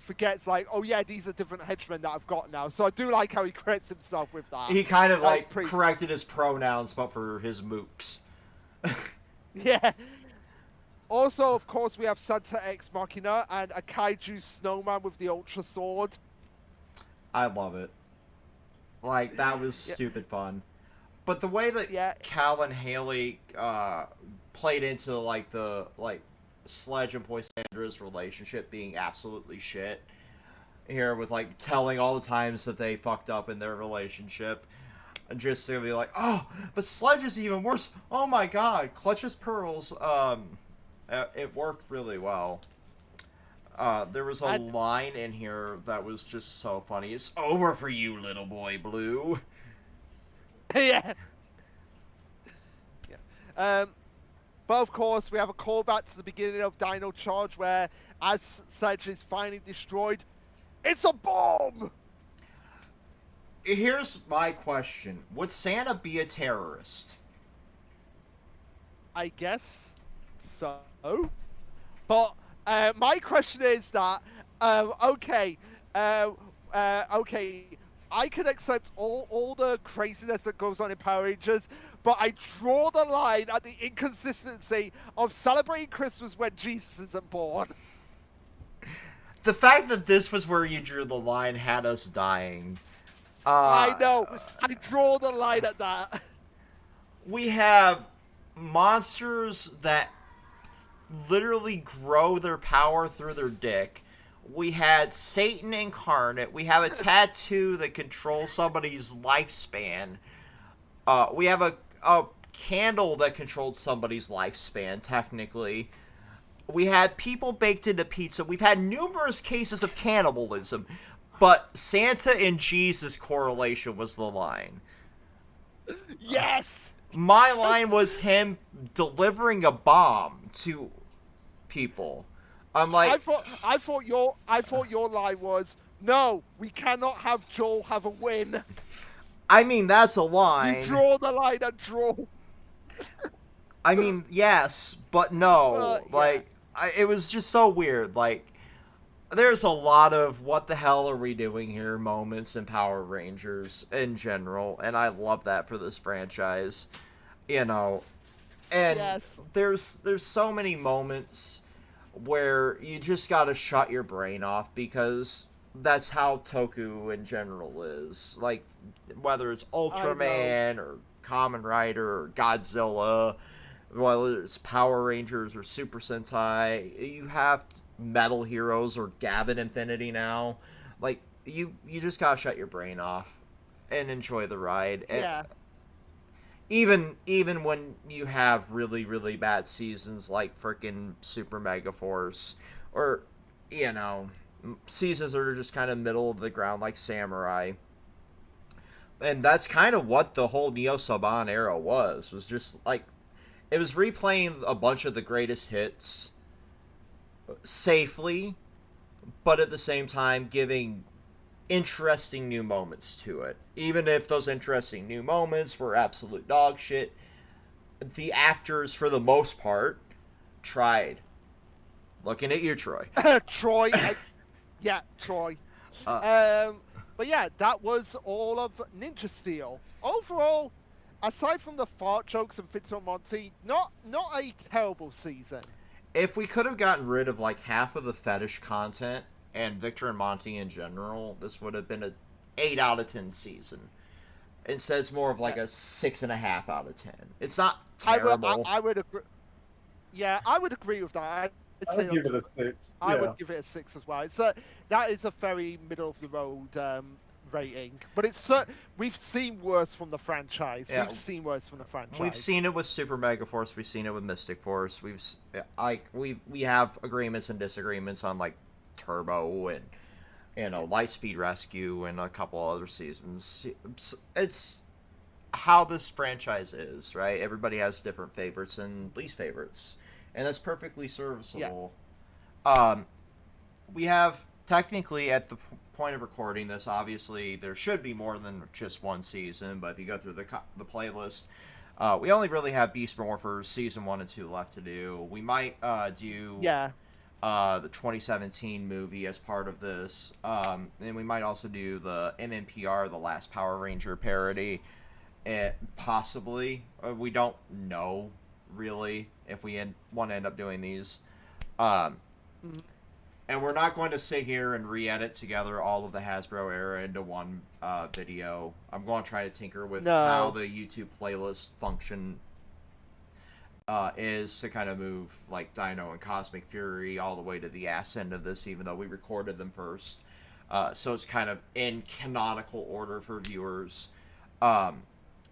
forgets like, oh yeah, these are different henchmen that I've got now. So I do like how he corrects himself with that. He kind of like corrected his pronouns, but for his mooks. Yeah. Also, of course, we have Santa Ex Machina and a kaiju snowman with the Ultra Sword. I love it. Like, that was stupid fun. But the way that Cal and Haley played into, like, the, like, Sledge and Poisandra's relationship being absolutely shit here with, like, telling all the times that they fucked up in their relationship. And just to be like, oh, but Sledge is even worse. Oh my god. Clutch's Pearls, it worked really well. There was a line in here that was just so funny. It's over for you, little boy blue. Yeah. But of course, we have a callback to the beginning of Dino Charge where, as Sledge is finally destroyed, it's a bomb! Here's my question. Would Santa be a terrorist? I guess so. But my question is that, okay, I can accept all the craziness that goes on in Power Rangers, but I draw the line at the inconsistency of celebrating Christmas when Jesus isn't born. The fact that this was where you drew the line had us dying. I know. I draw the line at that. We have monsters that literally grow their power through their dick. We had Satan incarnate. We have a tattoo that controls somebody's lifespan. We have a candle that controlled somebody's lifespan, technically. We had people baked into pizza. We've had numerous cases of cannibalism, but Santa and Jesus correlation was the line. Yes. My line was him delivering a bomb to people. I'm like, I thought your line was, no, we cannot have Joel have a win. I mean, that's a You line. draw the line at draw. I mean, yes, but no. Yeah. Like, it was just so weird. Like, there's a lot of what the hell are we doing here moments in Power Rangers in general, and I love that for this franchise. You know, and Yes. there's so many moments where you just gotta shut your brain off because that's how Toku in general is. Like, whether it's Ultraman or Kamen Rider or Godzilla, whether it's Power Rangers or Super Sentai, you have Metal Heroes or Gavin Infinity now. Like, you just gotta shut your brain off and enjoy the ride. Yeah. Even when you have really, really bad seasons like freaking Super Mega Force, or, you know, seasons that are just kind of middle of the ground like Samurai. And that's kind of what the whole Neo Saban era was just like, it was replaying a bunch of the greatest hits safely, but at the same time giving interesting new moments to it. Even if those interesting new moments were absolute dog shit, the actors, for the most part, tried. Looking at you, Troy. Troy. Yeah, Troy. But yeah, that was all of Ninja Steel. Overall, aside from the fart jokes and Fitz and Monty, not a terrible season. If we could have gotten rid of like half of the fetish content and Victor and Monty in general, this would have been a 8 out of 10 season. Instead, it's more of like a 6.5 out of 10. It's not terrible. I would agree. Yeah, I would agree with that. I would give it a 6. I would give it a 6 as well. That is a very middle of the road rating, but we've seen worse from the franchise. Yeah. We've seen worse from the franchise. We've seen it with Super Mega Force. We've seen it with Mystic Force. We have agreements and disagreements on like Turbo and, you know, Lightspeed Rescue and a couple other seasons. It's how this franchise is, right? Everybody has different favorites and least favorites, and that's perfectly serviceable. Yeah. We have technically at the point of recording this, obviously there should be more than just one season, but if you go through the playlist, we only really have Beast Morphers season 1 and 2 left to do. We might do the 2017 movie as part of this, and we might also do the MMPR, the Last Power Ranger parody, possibly. We don't know really if we want to end up doing these. And we're not going to sit here and re-edit together all of the Hasbro era into one video. I'm going to try to tinker with how the YouTube playlist function is to kind of move like Dino and Cosmic Fury all the way to the ass end of this, even though we recorded them first. So it's kind of in canonical order for viewers.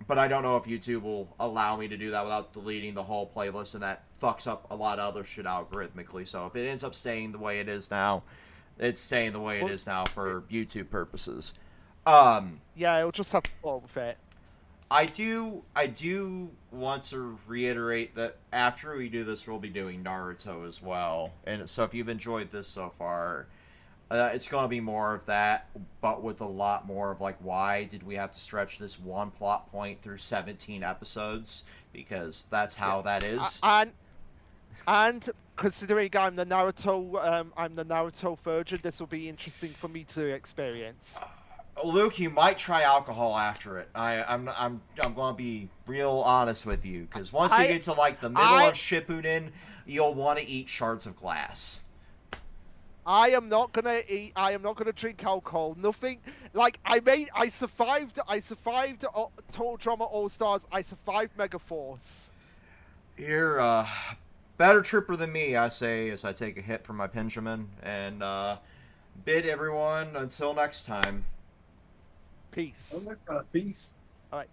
But I don't know if YouTube will allow me to do that without deleting the whole playlist, and that fucks up a lot of other shit algorithmically. So if it ends up staying the way it is now, it's staying the way it is now for YouTube purposes. Yeah, it'll just have to fall with it. I do want to reiterate that after we do this, we'll be doing Naruto as well. And so if you've enjoyed this so far, it's going to be more of that, but with a lot more of like, why did we have to stretch this one plot point through 17 episodes? Because that's how that is. And considering I'm the Naruto virgin, this will be interesting for me to experience. Luke, you might try alcohol after it. I'm going to be real honest with you, because once you get to like the middle of Shippuden, you'll want to eat shards of glass. I am not gonna eat. I am not gonna drink alcohol. Nothing. Like I survived. Total Drama All Stars. I survived Megaforce. You're a better tripper than me, I say, as I take a hit from my Benjamin, and bid everyone until next time. Peace. Peace. All right.